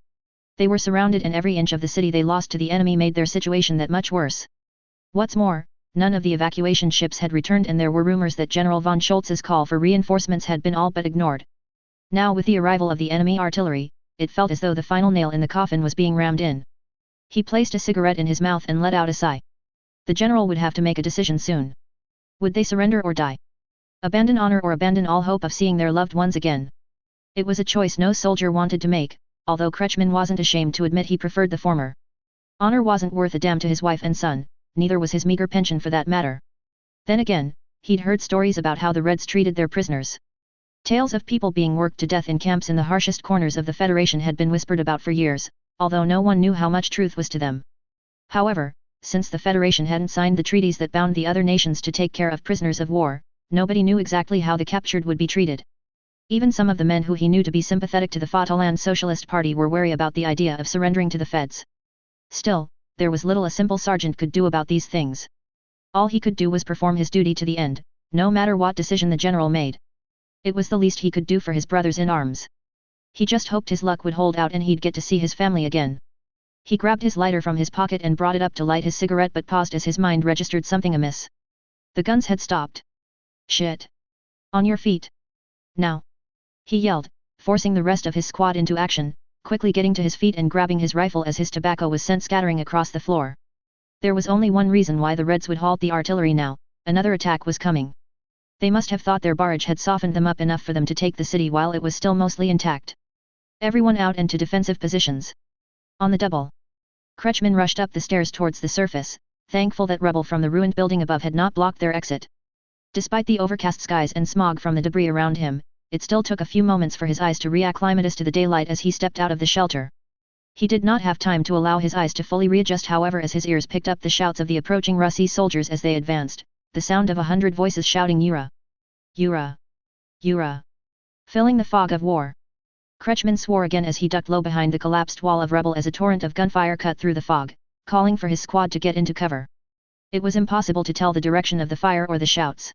They were surrounded and every inch of the city they lost to the enemy made their situation that much worse. What's more, none of the evacuation ships had returned and there were rumors that General von Scholz's call for reinforcements had been all but ignored. Now with the arrival of the enemy artillery, it felt as though the final nail in the coffin was being rammed in. He placed a cigarette in his mouth and let out a sigh. The general would have to make a decision soon. Would they surrender or die? Abandon honor or abandon all hope of seeing their loved ones again. It was a choice no soldier wanted to make, although Kretschmann wasn't ashamed to admit he preferred the former. Honor wasn't worth a damn to his wife and son, neither was his meager pension for that matter. Then again, he'd heard stories about how the Reds treated their prisoners. Tales of people being worked to death in camps in the harshest corners of the Federation had been whispered about for years, although no one knew how much truth was to them. However, since the Federation hadn't signed the treaties that bound the other nations to take care of prisoners of war, nobody knew exactly how the captured would be treated. Even some of the men who he knew to be sympathetic to the Vaterland Socialist Party were wary about the idea of surrendering to the Feds. Still, there was little a simple sergeant could do about these things. All he could do was perform his duty to the end, no matter what decision the general made. It was the least he could do for his brothers in arms. He just hoped his luck would hold out and he'd get to see his family again. He grabbed his lighter from his pocket and brought it up to light his cigarette but paused as his mind registered something amiss. The guns had stopped. Shit. On your feet. Now. He yelled, forcing the rest of his squad into action, quickly getting to his feet and grabbing his rifle as his tobacco was sent scattering across the floor. There was only one reason why the Reds would halt the artillery now: another attack was coming. They must have thought their barrage had softened them up enough for them to take the city while it was still mostly intact. Everyone out and to defensive positions. On the double. Kretschmann rushed up the stairs towards the surface, thankful that rubble from the ruined building above had not blocked their exit. Despite the overcast skies and smog from the debris around him, it still took a few moments for his eyes to reacclimatize to the daylight as he stepped out of the shelter. He did not have time to allow his eyes to fully readjust, however, as his ears picked up the shouts of the approaching Russie soldiers as they advanced, the sound of 100 voices shouting Yura! Yura! Yura! Filling the fog of war. Kretschmann swore again as he ducked low behind the collapsed wall of rubble as a torrent of gunfire cut through the fog, calling for his squad to get into cover. It was impossible to tell the direction of the fire or the shouts.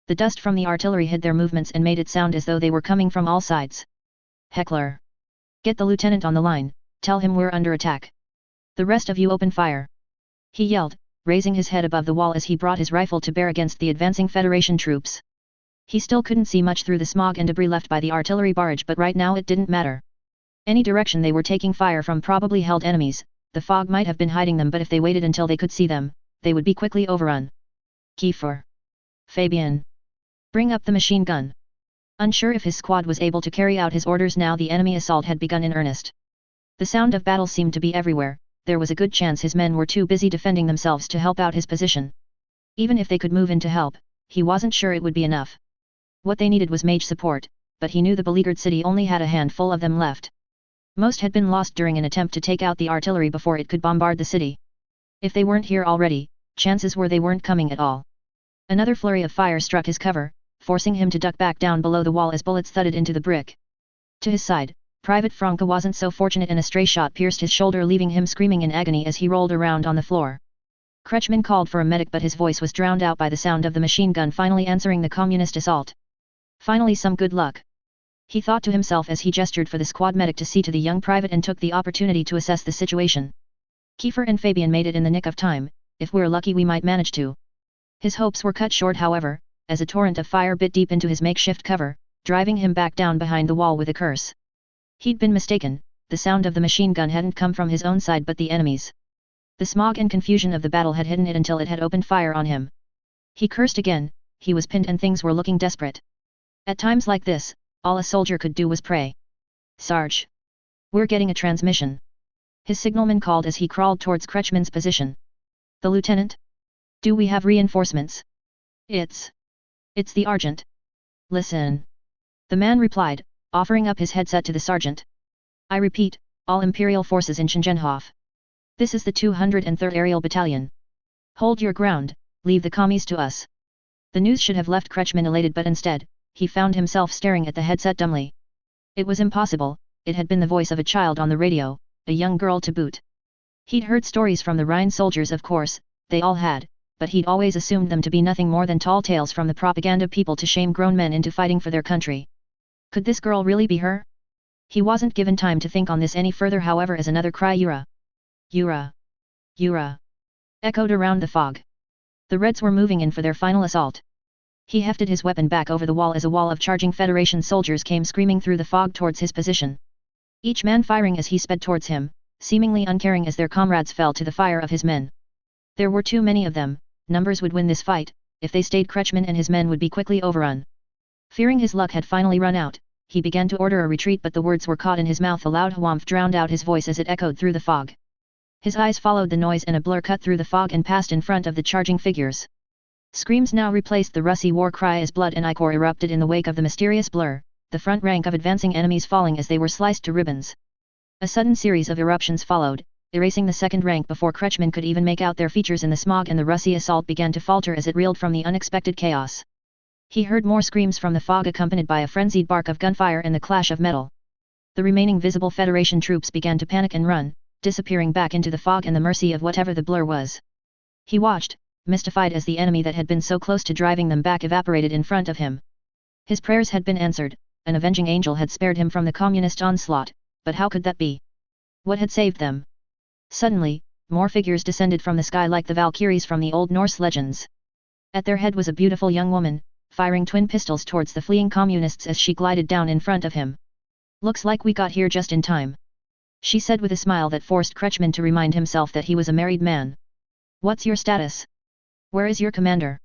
The dust from the artillery hid their movements and made it sound as though they were coming from all sides. Heckler! Get the lieutenant on the line, tell him we're under attack. The rest of you open fire! He yelled, raising his head above the wall as he brought his rifle to bear against the advancing Federation troops. He still couldn't see much through the smog and debris left by the artillery barrage, but right now it didn't matter. Any direction they were taking fire from probably held enemies. The fog might have been hiding them, but if they waited until they could see them, they would be quickly overrun. Kiefer. Fabian. Bring up the machine gun. Unsure if his squad was able to carry out his orders now the enemy assault had begun in earnest. The sound of battle seemed to be everywhere. There was a good chance his men were too busy defending themselves to help out his position. Even if they could move in to help, he wasn't sure it would be enough. What they needed was mage support, but he knew the beleaguered city only had a handful of them left. Most had been lost during an attempt to take out the artillery before it could bombard the city. If they weren't here already, chances were they weren't coming at all. Another flurry of fire struck his cover, forcing him to duck back down below the wall as bullets thudded into the brick. To his side, Private Franke wasn't so fortunate and a stray shot pierced his shoulder, leaving him screaming in agony as he rolled around on the floor. Kretschmann called for a medic, but his voice was drowned out by the sound of the machine gun finally answering the communist assault. Finally some good luck. He thought to himself as he gestured for the squad medic to see to the young private and took the opportunity to assess the situation. Kiefer and Fabian made it in the nick of time. If we're lucky we might manage to. His hopes were cut short, however, as a torrent of fire bit deep into his makeshift cover, driving him back down behind the wall with a curse. He'd been mistaken. The sound of the machine gun hadn't come from his own side but the enemy's. The smog and confusion of the battle had hidden it until it had opened fire on him. He cursed again. He was pinned and things were looking desperate. At times like this, all a soldier could do was pray. Sarge. We're getting a transmission. His signalman called as he crawled towards Kretschmann's position. The lieutenant? Do we have reinforcements? It's the Argent. Listen. The man replied, offering up his headset to the sergeant. I repeat, all Imperial forces in Schöngenhof. This is the 203rd Aerial Battalion. Hold your ground, leave the commies to us. The news should have left Kretschmann elated, but instead, he found himself staring at the headset dumbly. It was impossible. It had been the voice of a child on the radio, a young girl to boot. He'd heard stories from the Rhine soldiers, of course, they all had, but he'd always assumed them to be nothing more than tall tales from the propaganda people to shame grown men into fighting for their country. Could this girl really be her? He wasn't given time to think on this any further, however, as another cry, Yura! Yura! Yura! Echoed around the fog. The Reds were moving in for their final assault. He hefted his weapon back over the wall as a wall of charging Federation soldiers came screaming through the fog towards his position. Each man firing as he sped towards him, seemingly uncaring as their comrades fell to the fire of his men. There were too many of them. Numbers would win this fight, if they stayed Kretschmann and his men would be quickly overrun. Fearing his luck had finally run out, he began to order a retreat, but the words were caught in his mouth. A loud whomp drowned out his voice as it echoed through the fog. His eyes followed the noise, and a blur cut through the fog and passed in front of the charging figures. Screams now replaced the Russi war cry as blood and ichor erupted in the wake of the mysterious blur, the front rank of advancing enemies falling as they were sliced to ribbons. A sudden series of eruptions followed, erasing the second rank before Kretschmann could even make out their features in the smog, and the Russi assault began to falter as it reeled from the unexpected chaos. He heard more screams from the fog, accompanied by a frenzied bark of gunfire and the clash of metal. The remaining visible Federation troops began to panic and run, disappearing back into the fog and the mercy of whatever the blur was. He watched, mystified, as the enemy that had been so close to driving them back evaporated in front of him. His prayers had been answered, an avenging angel had spared him from the communist onslaught, but how could that be? What had saved them? Suddenly, more figures descended from the sky like the Valkyries from the Old Norse legends. At their head was a beautiful young woman, firing twin pistols towards the fleeing communists as she glided down in front of him. "Looks like we got here just in time," she said with a smile that forced Kretschmann to remind himself that he was a married man. "What's your status? Where is your commander?"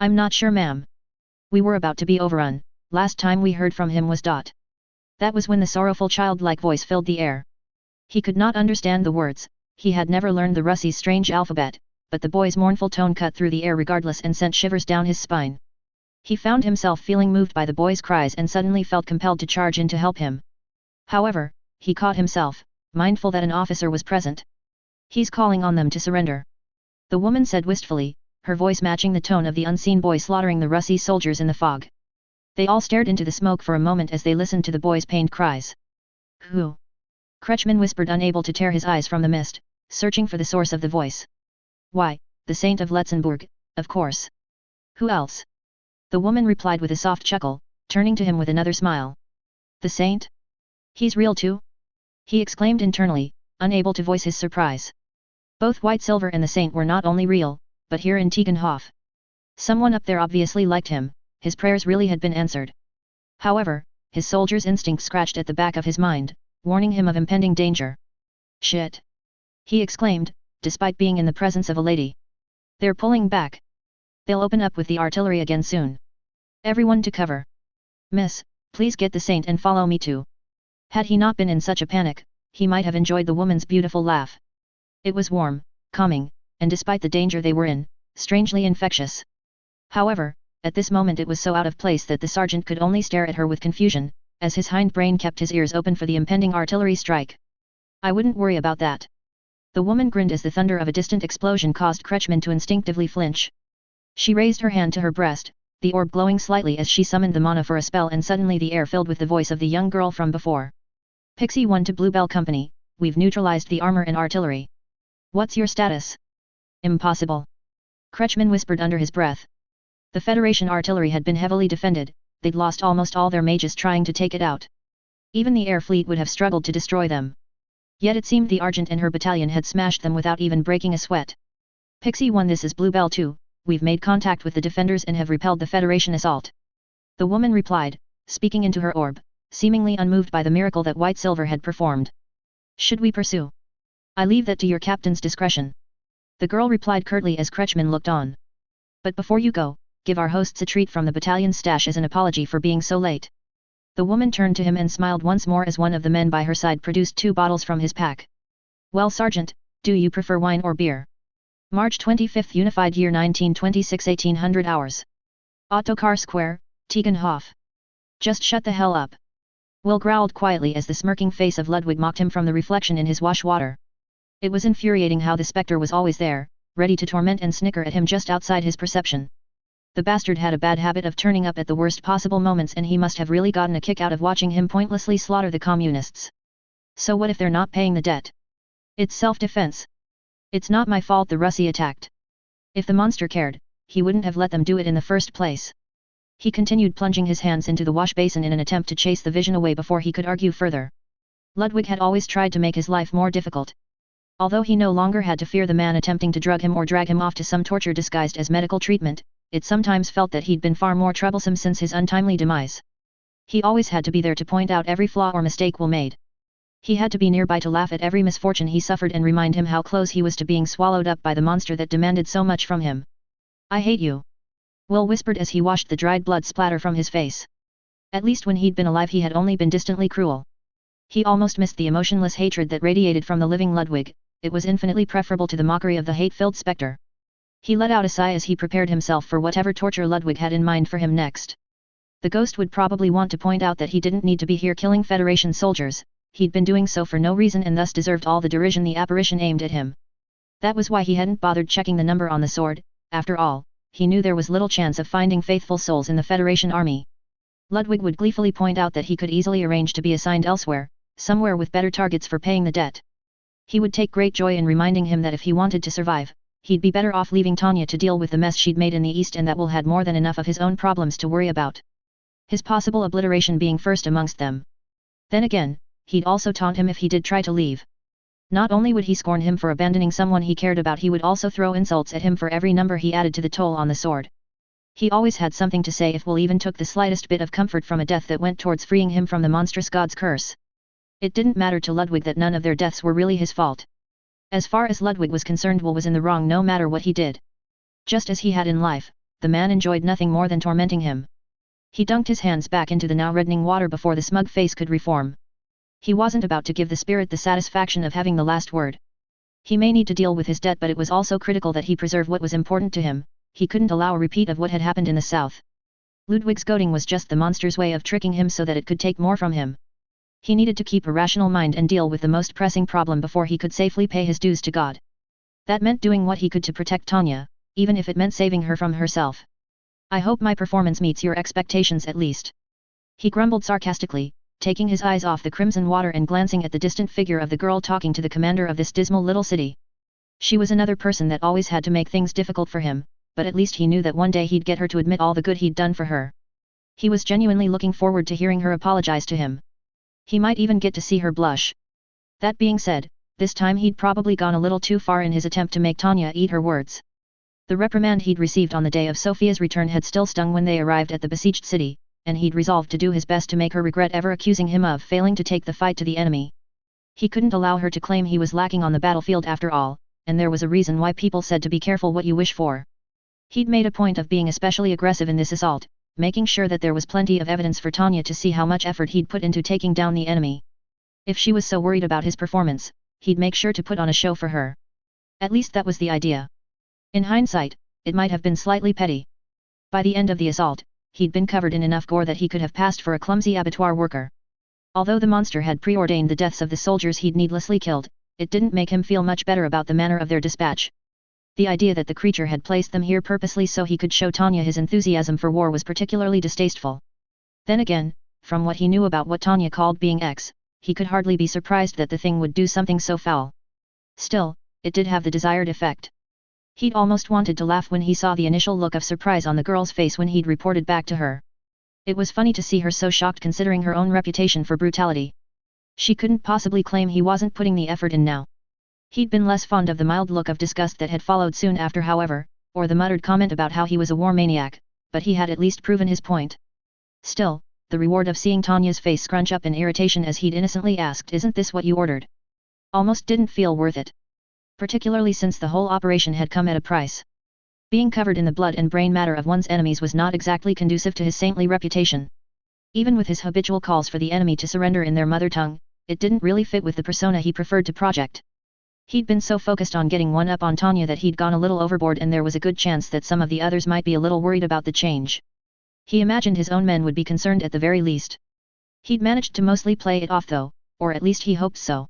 "I'm not sure, ma'am. We were about to be overrun. Last time we heard from him was ... That was when the sorrowful childlike voice filled the air. He could not understand the words, he had never learned the Russi's strange alphabet, but the boy's mournful tone cut through the air regardless and sent shivers down his spine. He found himself feeling moved by the boy's cries and suddenly felt compelled to charge in to help him. However, he caught himself, mindful that an officer was present. "He's calling on them to surrender," the woman said wistfully, her voice matching the tone of the unseen boy slaughtering the Russi soldiers in the fog. They all stared into the smoke for a moment as they listened to the boy's pained cries. "Who?" Kretschmann whispered, unable to tear his eyes from the mist, searching for the source of the voice. "Why, the Saint of Letzenbourg, of course. Who else?" The woman replied with a soft chuckle, turning to him with another smile. "The Saint? He's real too?" he exclaimed internally, unable to voice his surprise. Both White Silver and the Saint were not only real, but here in Tegenhof. Someone up there obviously liked him, his prayers really had been answered. However, his soldier's instinct scratched at the back of his mind, warning him of impending danger. "Shit!" he exclaimed, despite being in the presence of a lady. "They're pulling back. They'll open up with the artillery again soon. Everyone to cover. Miss, please get the Saint and follow me too." Had he not been in such a panic, he might have enjoyed the woman's beautiful laugh. It was warm, calming, and despite the danger they were in, strangely infectious. However, at this moment it was so out of place that the sergeant could only stare at her with confusion, as his hindbrain kept his ears open for the impending artillery strike. "I wouldn't worry about that." The woman grinned as the thunder of a distant explosion caused Kretschmann to instinctively flinch. She raised her hand to her breast, the orb glowing slightly as she summoned the mana for a spell, and suddenly the air filled with the voice of the young girl from before. "Pixie 1 to Bluebell Company, we've neutralized the armor and artillery. What's your status?" "Impossible," Kretschmann whispered under his breath. The Federation artillery had been heavily defended, they'd lost almost all their mages trying to take it out. Even the air fleet would have struggled to destroy them. Yet it seemed the Argent and her battalion had smashed them without even breaking a sweat. "Pixie 1, this is Bluebell 2, we've made contact with the defenders and have repelled the Federation assault," the woman replied, speaking into her orb, seemingly unmoved by the miracle that White Silver had performed. "Should we pursue?" "I leave that to your captain's discretion," the girl replied curtly as Kretschmann looked on. "But before you go, give our hosts a treat from the battalion's stash as an apology for being so late." The woman turned to him and smiled once more as one of the men by her side produced 2 bottles from his pack. "Well, Sergeant, do you prefer wine or beer?" March 25, Unified Year 1926, 1800 hours. Ottokar Square, Tegenhof. "Just shut the hell up." Will growled quietly as the smirking face of Ludwig mocked him from the reflection in his wash water. It was infuriating how the spectre was always there, ready to torment and snicker at him just outside his perception. The bastard had a bad habit of turning up at the worst possible moments, and he must have really gotten a kick out of watching him pointlessly slaughter the communists. So what if they're not paying the debt? It's self-defense. It's not my fault the Russi attacked. If the monster cared, he wouldn't have let them do it in the first place. He continued plunging his hands into the wash basin in an attempt to chase the vision away before he could argue further. Ludwig had always tried to make his life more difficult. Although he no longer had to fear the man attempting to drug him or drag him off to some torture disguised as medical treatment, it sometimes felt that he'd been far more troublesome since his untimely demise. He always had to be there to point out every flaw or mistake Will made. He had to be nearby to laugh at every misfortune he suffered and remind him how close he was to being swallowed up by the monster that demanded so much from him. "I hate you." Will whispered as he washed the dried blood splatter from his face. At least when he'd been alive he had only been distantly cruel. He almost missed the emotionless hatred that radiated from the living Ludwig, it was infinitely preferable to the mockery of the hate-filled spectre. He let out a sigh as he prepared himself for whatever torture Ludwig had in mind for him next. The ghost would probably want to point out that he didn't need to be here killing Federation soldiers, he'd been doing so for no reason and thus deserved all the derision the apparition aimed at him. That was why he hadn't bothered checking the number on the sword, after all, he knew there was little chance of finding faithful souls in the Federation army. Ludwig would gleefully point out that he could easily arrange to be assigned elsewhere, somewhere with better targets for paying the debt. He would take great joy in reminding him that if he wanted to survive, he'd be better off leaving Tanya to deal with the mess she'd made in the East and that Will had more than enough of his own problems to worry about. His possible obliteration being first amongst them. Then again, he'd also taunt him if he did try to leave. Not only would he scorn him for abandoning someone he cared about, he would also throw insults at him for every number he added to the toll on the sword. He always had something to say if Will even took the slightest bit of comfort from a death that went towards freeing him from the monstrous god's curse. It didn't matter to Ludwig that none of their deaths were really his fault. As far as Ludwig was concerned, Will was in the wrong no matter what he did. Just as he had in life, the man enjoyed nothing more than tormenting him. He dunked his hands back into the now reddening water before the smug face could reform. He wasn't about to give the spirit the satisfaction of having the last word. He may need to deal with his debt, but it was also critical that he preserve what was important to him. He couldn't allow a repeat of what had happened in the south. Ludwig's goading was just the monster's way of tricking him so that it could take more from him. He needed to keep a rational mind and deal with the most pressing problem before he could safely pay his dues to God. That meant doing what he could to protect Tanya, even if it meant saving her from herself. I hope my performance meets your expectations at least. He grumbled sarcastically, taking his eyes off the crimson water and glancing at the distant figure of the girl talking to the commander of this dismal little city. She was another person that always had to make things difficult for him, but at least he knew that one day he'd get her to admit all the good he'd done for her. He was genuinely looking forward to hearing her apologize to him. He might even get to see her blush. That being said, this time he'd probably gone a little too far in his attempt to make Tanya eat her words. The reprimand he'd received on the day of Sophia's return had still stung when they arrived at the besieged city, and he'd resolved to do his best to make her regret ever accusing him of failing to take the fight to the enemy. He couldn't allow her to claim he was lacking on the battlefield after all, and there was a reason why people said to be careful what you wish for. He'd made a point of being especially aggressive in this assault, making sure that there was plenty of evidence for Tanya to see how much effort he'd put into taking down the enemy. If she was so worried about his performance, he'd make sure to put on a show for her. At least that was the idea. In hindsight, it might have been slightly petty. By the end of the assault, he'd been covered in enough gore that he could have passed for a clumsy abattoir worker. Although the monster had preordained the deaths of the soldiers he'd needlessly killed, it didn't make him feel much better about the manner of their dispatch. The idea that the creature had placed them here purposely so he could show Tanya his enthusiasm for war was particularly distasteful. Then again, from what he knew about what Tanya called being X, he could hardly be surprised that the thing would do something so foul. Still, it did have the desired effect. He'd almost wanted to laugh when he saw the initial look of surprise on the girl's face when he'd reported back to her. It was funny to see her so shocked considering her own reputation for brutality. She couldn't possibly claim he wasn't putting the effort in now. He'd been less fond of the mild look of disgust that had followed soon after, however, or the muttered comment about how he was a war maniac, but he had at least proven his point. Still, the reward of seeing Tanya's face scrunch up in irritation as he'd innocently asked, "Isn't this what you ordered?" almost didn't feel worth it. Particularly since the whole operation had come at a price. Being covered in the blood and brain matter of one's enemies was not exactly conducive to his saintly reputation. Even with his habitual calls for the enemy to surrender in their mother tongue, it didn't really fit with the persona he preferred to project. He'd been so focused on getting one up on Tanya that he'd gone a little overboard, and there was a good chance that some of the others might be a little worried about the change. He imagined his own men would be concerned at the very least. He'd managed to mostly play it off though, or at least he hoped so.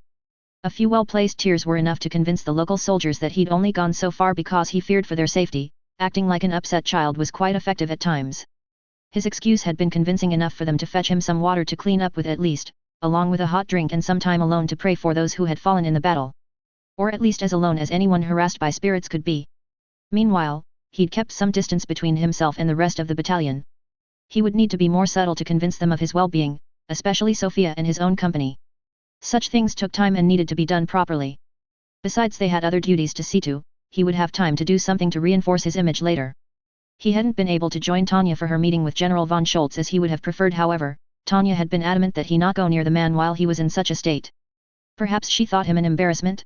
A few well-placed tears were enough to convince the local soldiers that he'd only gone so far because he feared for their safety. Acting like an upset child was quite effective at times. His excuse had been convincing enough for them to fetch him some water to clean up with at least, along with a hot drink and some time alone to pray for those who had fallen in the battle. Or at least as alone as anyone harassed by spirits could be. Meanwhile, he'd kept some distance between himself and the rest of the battalion. He would need to be more subtle to convince them of his well-being, especially Sophia and his own company. Such things took time and needed to be done properly. Besides, they had other duties to see to. He would have time to do something to reinforce his image later. He hadn't been able to join Tanya for her meeting with General von Schultz as he would have preferred, however. Tanya had been adamant that he not go near the man while he was in such a state. Perhaps she thought him an embarrassment?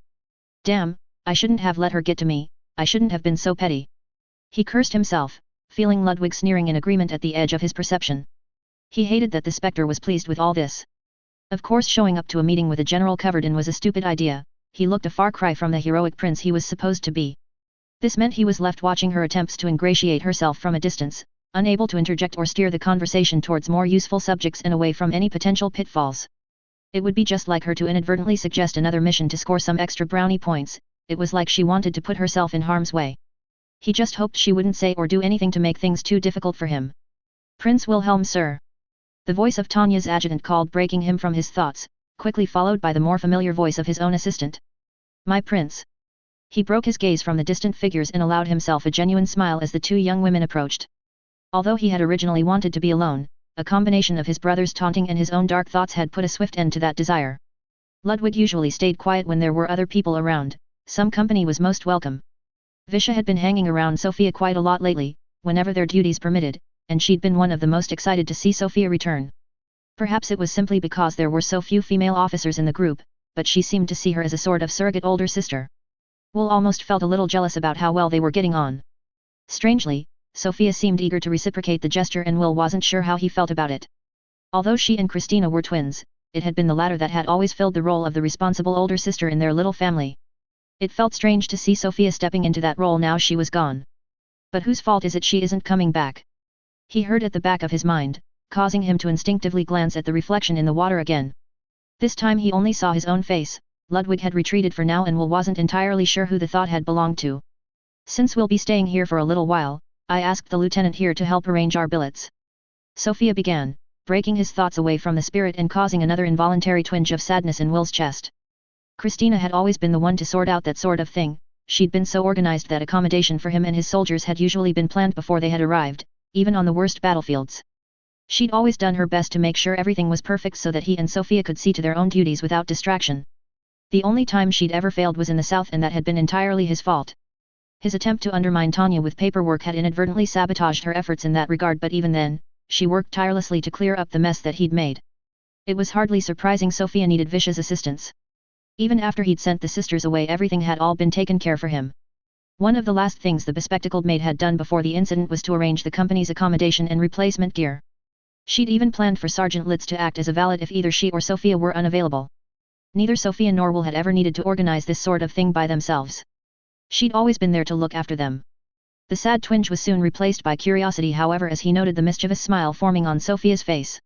Damn, I shouldn't have let her get to me, I shouldn't have been so petty. He cursed himself, feeling Ludwig sneering in agreement at the edge of his perception. He hated that the spectre was pleased with all this. Of course, showing up to a meeting with a general covered in was a stupid idea. He looked a far cry from the heroic prince he was supposed to be. This meant he was left watching her attempts to ingratiate herself from a distance, unable to interject or steer the conversation towards more useful subjects and away from any potential pitfalls. It would be just like her to inadvertently suggest another mission to score some extra brownie points. It was like she wanted to put herself in harm's way. He just hoped she wouldn't say or do anything to make things too difficult for him. "Prince Wilhelm, sir." The voice of Tanya's adjutant called, breaking him from his thoughts, quickly followed by the more familiar voice of his own assistant. "My prince." He broke his gaze from the distant figures and allowed himself a genuine smile as the two young women approached. Although he had originally wanted to be alone, a combination of his brother's taunting and his own dark thoughts had put a swift end to that desire. Ludwig usually stayed quiet when there were other people around. Some company was most welcome. Visha had been hanging around Sophia quite a lot lately, whenever their duties permitted, and she'd been one of the most excited to see Sophia return. Perhaps it was simply because there were so few female officers in the group, but she seemed to see her as a sort of surrogate older sister. Will almost felt a little jealous about how well they were getting on. Strangely, Sophia seemed eager to reciprocate the gesture and Will wasn't sure how he felt about it. Although she and Christina were twins, it had been the latter that had always filled the role of the responsible older sister in their little family. It felt strange to see Sophia stepping into that role now she was gone. But whose fault is it she isn't coming back? He heard at the back of his mind, causing him to instinctively glance at the reflection in the water again. This time he only saw his own face. Ludwig had retreated for now and Will wasn't entirely sure who the thought had belonged to. "Since we'll be staying here for a little while, I asked the lieutenant here to help arrange our billets," Sophia began, breaking his thoughts away from the spirit and causing another involuntary twinge of sadness in Will's chest. Christina had always been the one to sort out that sort of thing. She'd been so organized that accommodation for him and his soldiers had usually been planned before they had arrived, even on the worst battlefields. She'd always done her best to make sure everything was perfect so that he and Sophia could see to their own duties without distraction. The only time she'd ever failed was in the south, and that had been entirely his fault. His attempt to undermine Tanya with paperwork had inadvertently sabotaged her efforts in that regard, but even then, she worked tirelessly to clear up the mess that he'd made. It was hardly surprising Sophia needed Visha's assistance. Even after he'd sent the sisters away, everything had all been taken care for him. One of the last things the bespectacled maid had done before the incident was to arrange the company's accommodation and replacement gear. She'd even planned for Sergeant Litz to act as a valet if either she or Sophia were unavailable. Neither Sophia nor Will had ever needed to organize this sort of thing by themselves. She'd always been there to look after them. The sad twinge was soon replaced by curiosity, however, as he noted the mischievous smile forming on Sophia's face.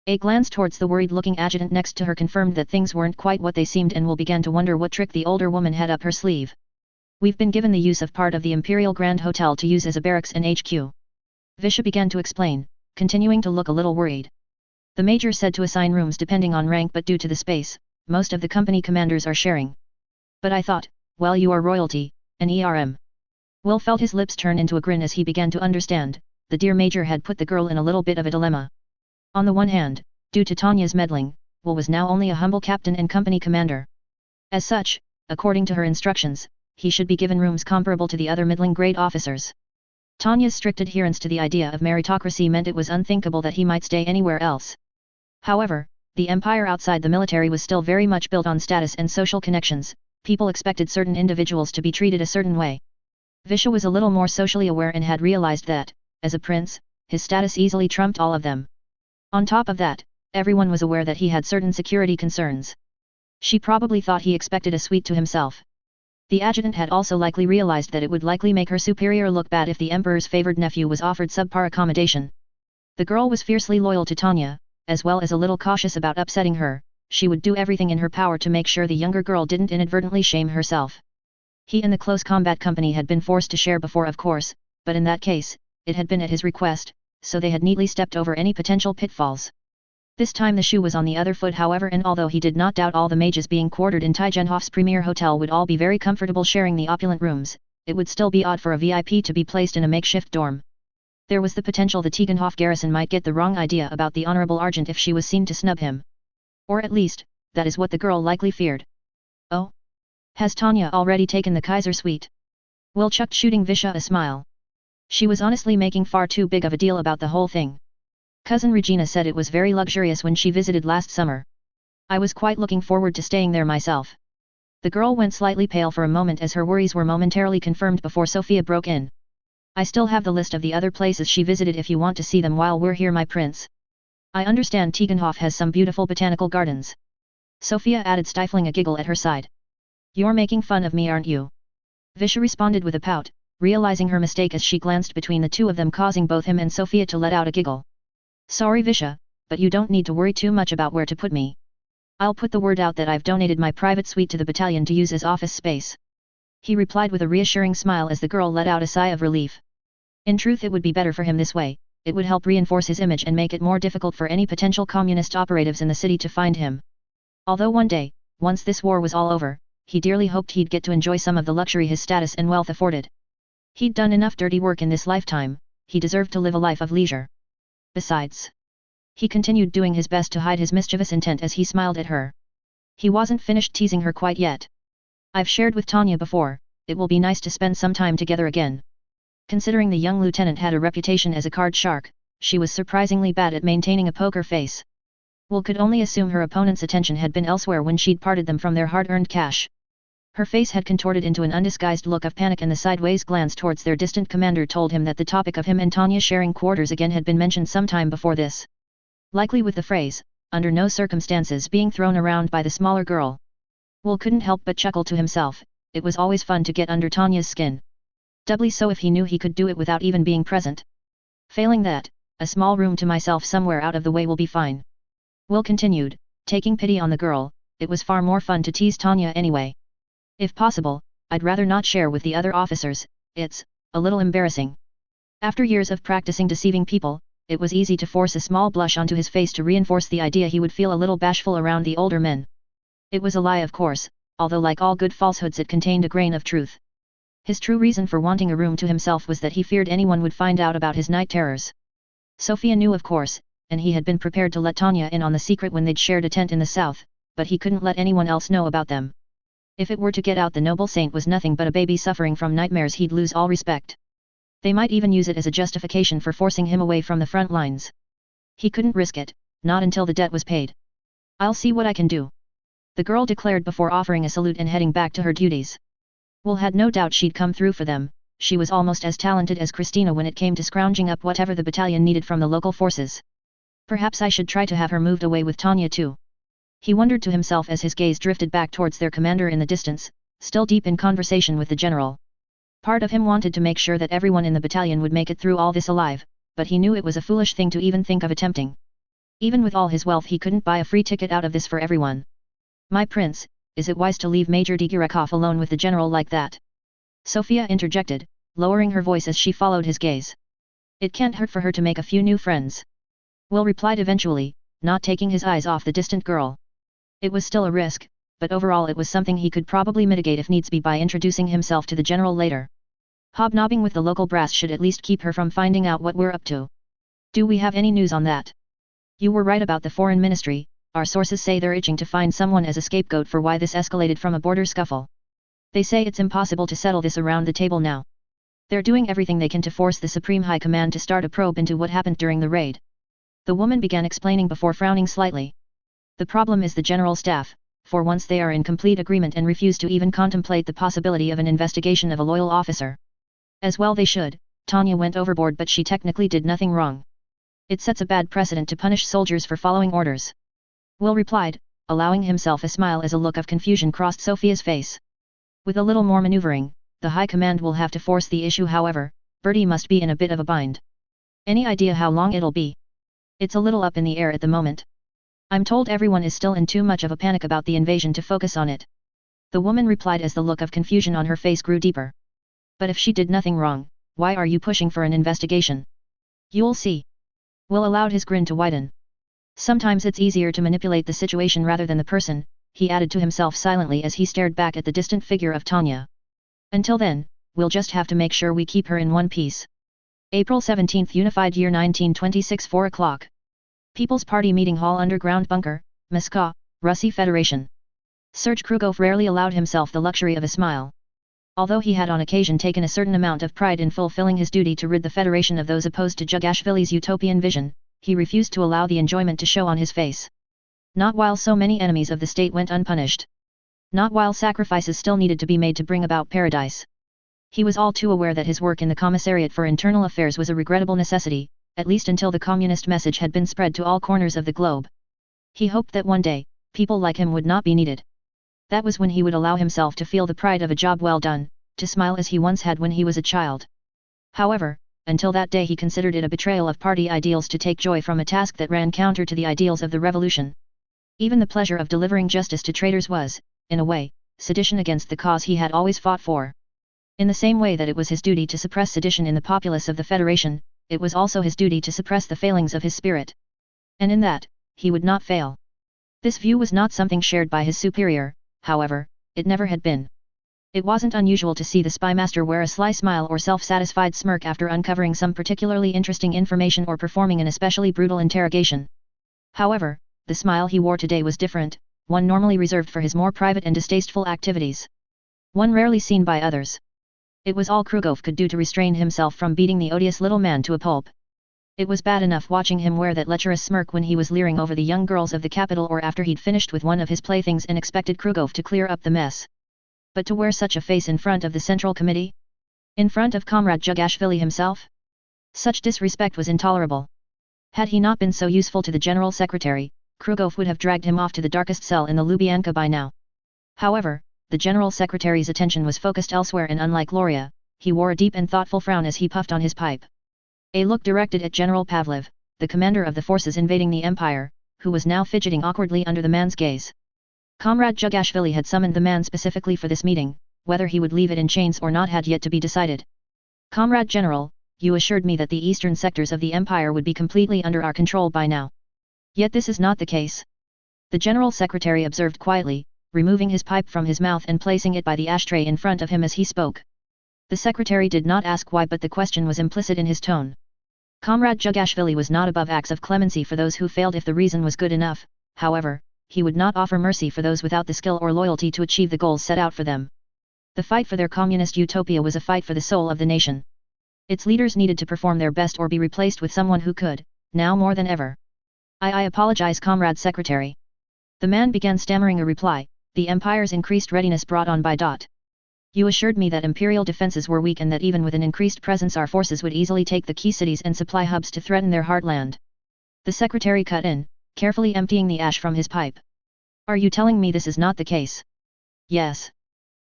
A glance towards the worried-looking adjutant next to her confirmed that things weren't quite what they seemed, and Will began to wonder what trick the older woman had up her sleeve. "We've been given the use of part of the Imperial Grand Hotel to use as a barracks and HQ," Visha began to explain, continuing to look a little worried. "The major said to assign rooms depending on rank, but due to the space, most of the company commanders are sharing. But I thought, well, you are royalty, an ERM." Will felt his lips turn into a grin as he began to understand. The dear major had put the girl in a little bit of a dilemma. On the one hand, due to Tanya's meddling, Will was now only a humble captain and company commander. As such, according to her instructions, he should be given rooms comparable to the other middling-grade officers. Tanya's strict adherence to the idea of meritocracy meant it was unthinkable that he might stay anywhere else. However, the empire outside the military was still very much built on status and social connections. People expected certain individuals to be treated a certain way. Visha was a little more socially aware and had realized that, as a prince, his status easily trumped all of them. On top of that, everyone was aware that he had certain security concerns. She probably thought he expected a suite to himself. The adjutant had also likely realized that it would likely make her superior look bad if the emperor's favored nephew was offered subpar accommodation. The girl was fiercely loyal to Tanya, as well as a little cautious about upsetting her. She would do everything in her power to make sure the younger girl didn't inadvertently shame herself. He and the close combat company had been forced to share before, of course, but in that case, it had been at his request, so they had neatly stepped over any potential pitfalls. This time the shoe was on the other foot, however, and although he did not doubt all the mages being quartered in Tijenhof's premier hotel would all be very comfortable sharing the opulent rooms, it would still be odd for a VIP to be placed in a makeshift dorm. There was the potential the Tijenhof garrison might get the wrong idea about the Honorable Argent if she was seen to snub him. Or at least, that is what the girl likely feared. "Oh? Has Tanya already taken the Kaiser suite?" Will chucked, shooting Visha a smile. She was honestly making far too big of a deal about the whole thing. Cousin Regina said it was very luxurious when she visited last summer. I was quite looking forward to staying there myself. The girl went slightly pale for a moment as her worries were momentarily confirmed before Sophia broke in. I still have the list of the other places she visited if you want to see them while we're here, my prince. I understand Tegenhof has some beautiful botanical gardens. Sophia added, stifling a giggle at her side. You're making fun of me, aren't you? Visha responded with a pout, realizing her mistake as she glanced between the two of them, causing both him and Sophia to let out a giggle. Sorry Visha, but you don't need to worry too much about where to put me. I'll put the word out that I've donated my private suite to the battalion to use as office space. He replied with a reassuring smile as the girl let out a sigh of relief. In truth, it would be better for him this way. It would help reinforce his image and make it more difficult for any potential communist operatives in the city to find him. Although one day, once this war was all over, he dearly hoped he'd get to enjoy some of the luxury his status and wealth afforded. He'd done enough dirty work in this lifetime, he deserved to live a life of leisure. Besides, he continued doing his best to hide his mischievous intent as he smiled at her. He wasn't finished teasing her quite yet. I've shared with Tanya before, it will be nice to spend some time together again. Considering the young lieutenant had a reputation as a card shark, she was surprisingly bad at maintaining a poker face. Will could only assume her opponent's attention had been elsewhere when she'd parted them from their hard-earned cash. Her face had contorted into an undisguised look of panic, and the sideways glance towards their distant commander told him that the topic of him and Tanya sharing quarters again had been mentioned some time before this. Likely with the phrase, under no circumstances, being thrown around by the smaller girl. Will couldn't help but chuckle to himself. It was always fun to get under Tanya's skin. Doubly so if he knew he could do it without even being present. Failing that, a small room to myself somewhere out of the way will be fine. Will continued, taking pity on the girl. It was far more fun to tease Tanya anyway. If possible, I'd rather not share with the other officers, it's a little embarrassing. After years of practicing deceiving people, it was easy to force a small blush onto his face to reinforce the idea he would feel a little bashful around the older men. It was a lie, of course, although like all good falsehoods it contained a grain of truth. His true reason for wanting a room to himself was that he feared anyone would find out about his night terrors. Sophia knew, of course, and he had been prepared to let Tanya in on the secret when they'd shared a tent in the south, but he couldn't let anyone else know about them. If it were to get out, the noble saint was nothing but a baby suffering from nightmares. He'd lose all respect. They might even use it as a justification for forcing him away from the front lines. He couldn't risk it, not until the debt was paid. I'll see what I can do, the girl declared before offering a salute and heading back to her duties. Will had no doubt she'd come through for them. She was almost as talented as Christina when it came to scrounging up whatever the battalion needed from the local forces. Perhaps I should try to have her moved away with Tanya too. He wondered to himself as his gaze drifted back towards their commander in the distance, still deep in conversation with the general. Part of him wanted to make sure that everyone in the battalion would make it through all this alive, but he knew it was a foolish thing to even think of attempting. Even with all his wealth, he couldn't buy a free ticket out of this for everyone. My prince, is it wise to leave Major Digirekov alone with the general like that? Sophia interjected, lowering her voice as she followed his gaze. It can't hurt for her to make a few new friends. Will replied eventually, not taking his eyes off the distant girl. It was still a risk, but overall it was something he could probably mitigate if needs be by introducing himself to the general later. Hobnobbing with the local brass should at least keep her from finding out what we're up to. Do we have any news on that? You were right about the foreign ministry. Our sources say they're itching to find someone as a scapegoat for why this escalated from a border scuffle. They say it's impossible to settle this around the table now. They're doing everything they can to force the Supreme High Command to start a probe into what happened during the raid. The woman began explaining before frowning slightly. The problem is the general staff. For once they are in complete agreement and refuse to even contemplate the possibility of an investigation of a loyal officer. As well they should. Tanya went overboard, but she technically did nothing wrong. It sets a bad precedent to punish soldiers for following orders. Will replied, allowing himself a smile as a look of confusion crossed Sophia's face. With a little more maneuvering, the High Command will have to force the issue. However, Bertie must be in a bit of a bind. Any idea how long it'll be? It's a little up in the air at the moment. I'm told everyone is still in too much of a panic about the invasion to focus on it. The woman replied as the look of confusion on her face grew deeper. But if she did nothing wrong, why are you pushing for an investigation? You'll see. Will allowed his grin to widen. Sometimes it's easier to manipulate the situation rather than the person, he added to himself silently as he stared back at the distant figure of Tanya. Until then, we'll just have to make sure we keep her in one piece. April 17, Unified Year 1926, 4 o'clock. People's Party Meeting Hall, Underground Bunker, Moscow, Russia Federation. Serge Krugov rarely allowed himself the luxury of a smile. Although he had on occasion taken a certain amount of pride in fulfilling his duty to rid the Federation of those opposed to Jugashvili's utopian vision, he refused to allow the enjoyment to show on his face. Not while so many enemies of the state went unpunished. Not while sacrifices still needed to be made to bring about paradise. He was all too aware that his work in the Commissariat for Internal Affairs was a regrettable necessity, at least until the communist message had been spread to all corners of the globe. He hoped that one day, people like him would not be needed. That was when he would allow himself to feel the pride of a job well done, to smile as he once had when he was a child. However, until that day he considered it a betrayal of party ideals to take joy from a task that ran counter to the ideals of the revolution. Even the pleasure of delivering justice to traitors was, in a way, sedition against the cause he had always fought for. In the same way that it was his duty to suppress sedition in the populace of the Federation, it was also his duty to suppress the failings of his spirit. And in that, he would not fail. This view was not something shared by his superior, however, it never had been. It wasn't unusual to see the spymaster wear a sly smile or self-satisfied smirk after uncovering some particularly interesting information or performing an especially brutal interrogation. However, the smile he wore today was different, one normally reserved for his more private and distasteful activities. One rarely seen by others. It was all Krugov could do to restrain himself from beating the odious little man to a pulp. It was bad enough watching him wear that lecherous smirk when he was leering over the young girls of the capital or after he'd finished with one of his playthings and expected Krugov to clear up the mess. But to wear such a face in front of the Central Committee? In front of Comrade Jugashvili himself? Such disrespect was intolerable. Had he not been so useful to the General Secretary, Krugov would have dragged him off to the darkest cell in the Lubyanka by now. However, the General Secretary's attention was focused elsewhere and unlike Loria, he wore a deep and thoughtful frown as he puffed on his pipe. A look directed at General Pavlov, the commander of the forces invading the Empire, who was now fidgeting awkwardly under the man's gaze. Comrade Jugashvili had summoned the man specifically for this meeting, whether he would leave it in chains or not had yet to be decided. Comrade General, you assured me that the eastern sectors of the Empire would be completely under our control by now. Yet this is not the case. The General Secretary observed quietly, removing his pipe from his mouth and placing it by the ashtray in front of him as he spoke. The Secretary did not ask why, but the question was implicit in his tone. Comrade Jugashvili was not above acts of clemency for those who failed if the reason was good enough, however, he would not offer mercy for those without the skill or loyalty to achieve the goals set out for them. The fight for their communist utopia was a fight for the soul of the nation. Its leaders needed to perform their best or be replaced with someone who could, now more than ever. I apologize, Comrade Secretary. The man began stammering a reply, the Empire's increased readiness brought on by Dot. You assured me that Imperial defenses were weak and that even with an increased presence our forces would easily take the key cities and supply hubs to threaten their heartland. The Secretary cut in, carefully emptying the ash from his pipe. Are you telling me this is not the case? Yes.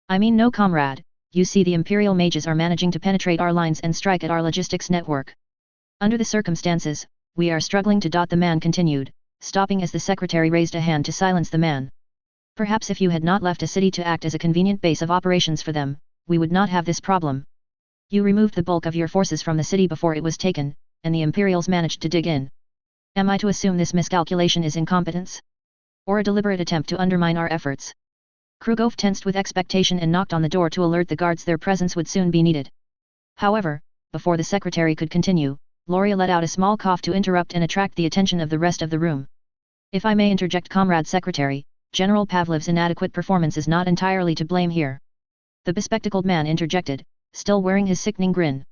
I mean no, comrade, you see the Imperial mages are managing to penetrate our lines and strike at our logistics network. Under the circumstances, we are struggling to. The man continued, stopping as the Secretary raised a hand to silence the man. Perhaps if you had not left a city to act as a convenient base of operations for them, we would not have this problem. You removed the bulk of your forces from the city before it was taken, and the Imperials managed to dig in. Am I to assume this miscalculation is incompetence? Or a deliberate attempt to undermine our efforts? Krugov tensed with expectation and knocked on the door to alert the guards their presence would soon be needed. However, before the Secretary could continue, Loria let out a small cough to interrupt and attract the attention of the rest of the room. If I may interject, Comrade Secretary, General Pavlov's inadequate performance is not entirely to blame here. The bespectacled man interjected, still wearing his sickening grin.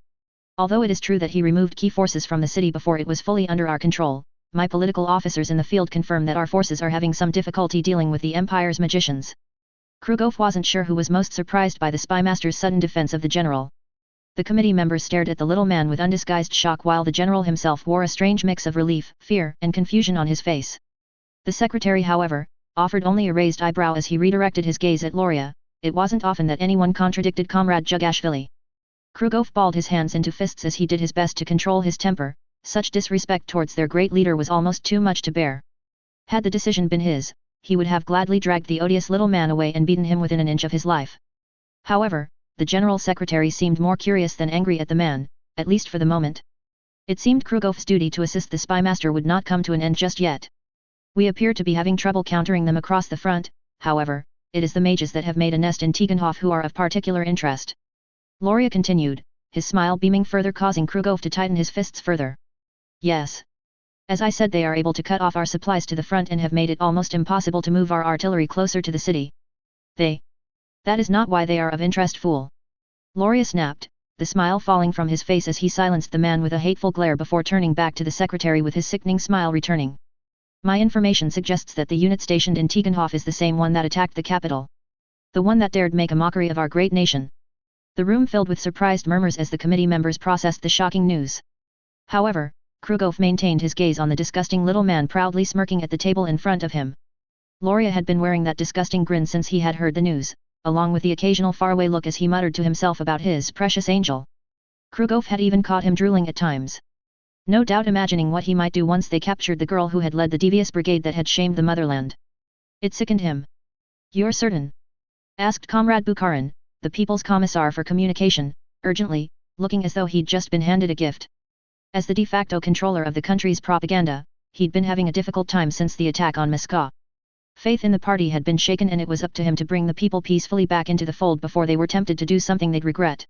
Although it is true that he removed key forces from the city before it was fully under our control, my political officers in the field confirm that our forces are having some difficulty dealing with the Empire's magicians. Krugov wasn't sure who was most surprised by the spymaster's sudden defense of the general. The committee members stared at the little man with undisguised shock while the general himself wore a strange mix of relief, fear, and confusion on his face. The Secretary, however, offered only a raised eyebrow as he redirected his gaze at Loria. It wasn't often that anyone contradicted Comrade Jugashvili. Krugov balled his hands into fists as he did his best to control his temper. Such disrespect towards their great leader was almost too much to bear. Had the decision been his, he would have gladly dragged the odious little man away and beaten him within an inch of his life. However, the General Secretary seemed more curious than angry at the man, at least for the moment. It seemed Krugov's duty to assist the spymaster would not come to an end just yet. We appear to be having trouble countering them across the front, however, it is the mages that have made a nest in Tiganhof who are of particular interest. Loria continued, his smile beaming further, causing Krugov to tighten his fists further. Yes. As I said, they are able to cut off our supplies to the front and have made it almost impossible to move our artillery closer to the city. That is not why they are of interest, fool. Loria snapped, the smile falling from his face as he silenced the man with a hateful glare before turning back to the Secretary with his sickening smile returning. My information suggests that the unit stationed in Tiganhof is the same one that attacked the capital. The one that dared make a mockery of our great nation. The room filled with surprised murmurs as the committee members processed the shocking news. However, Krugov maintained his gaze on the disgusting little man proudly smirking at the table in front of him. Loria had been wearing that disgusting grin since he had heard the news, along with the occasional faraway look as he muttered to himself about his precious angel. Krugov had even caught him drooling at times. No doubt imagining what he might do once they captured the girl who had led the devious brigade that had shamed the motherland. It sickened him. "You're certain?" asked Comrade Bukharin, the People's Commissar for Communication, urgently, looking as though he'd just been handed a gift. As the de facto controller of the country's propaganda, he'd been having a difficult time since the attack on Moscow. Faith in the party had been shaken and it was up to him to bring the people peacefully back into the fold before they were tempted to do something they'd regret.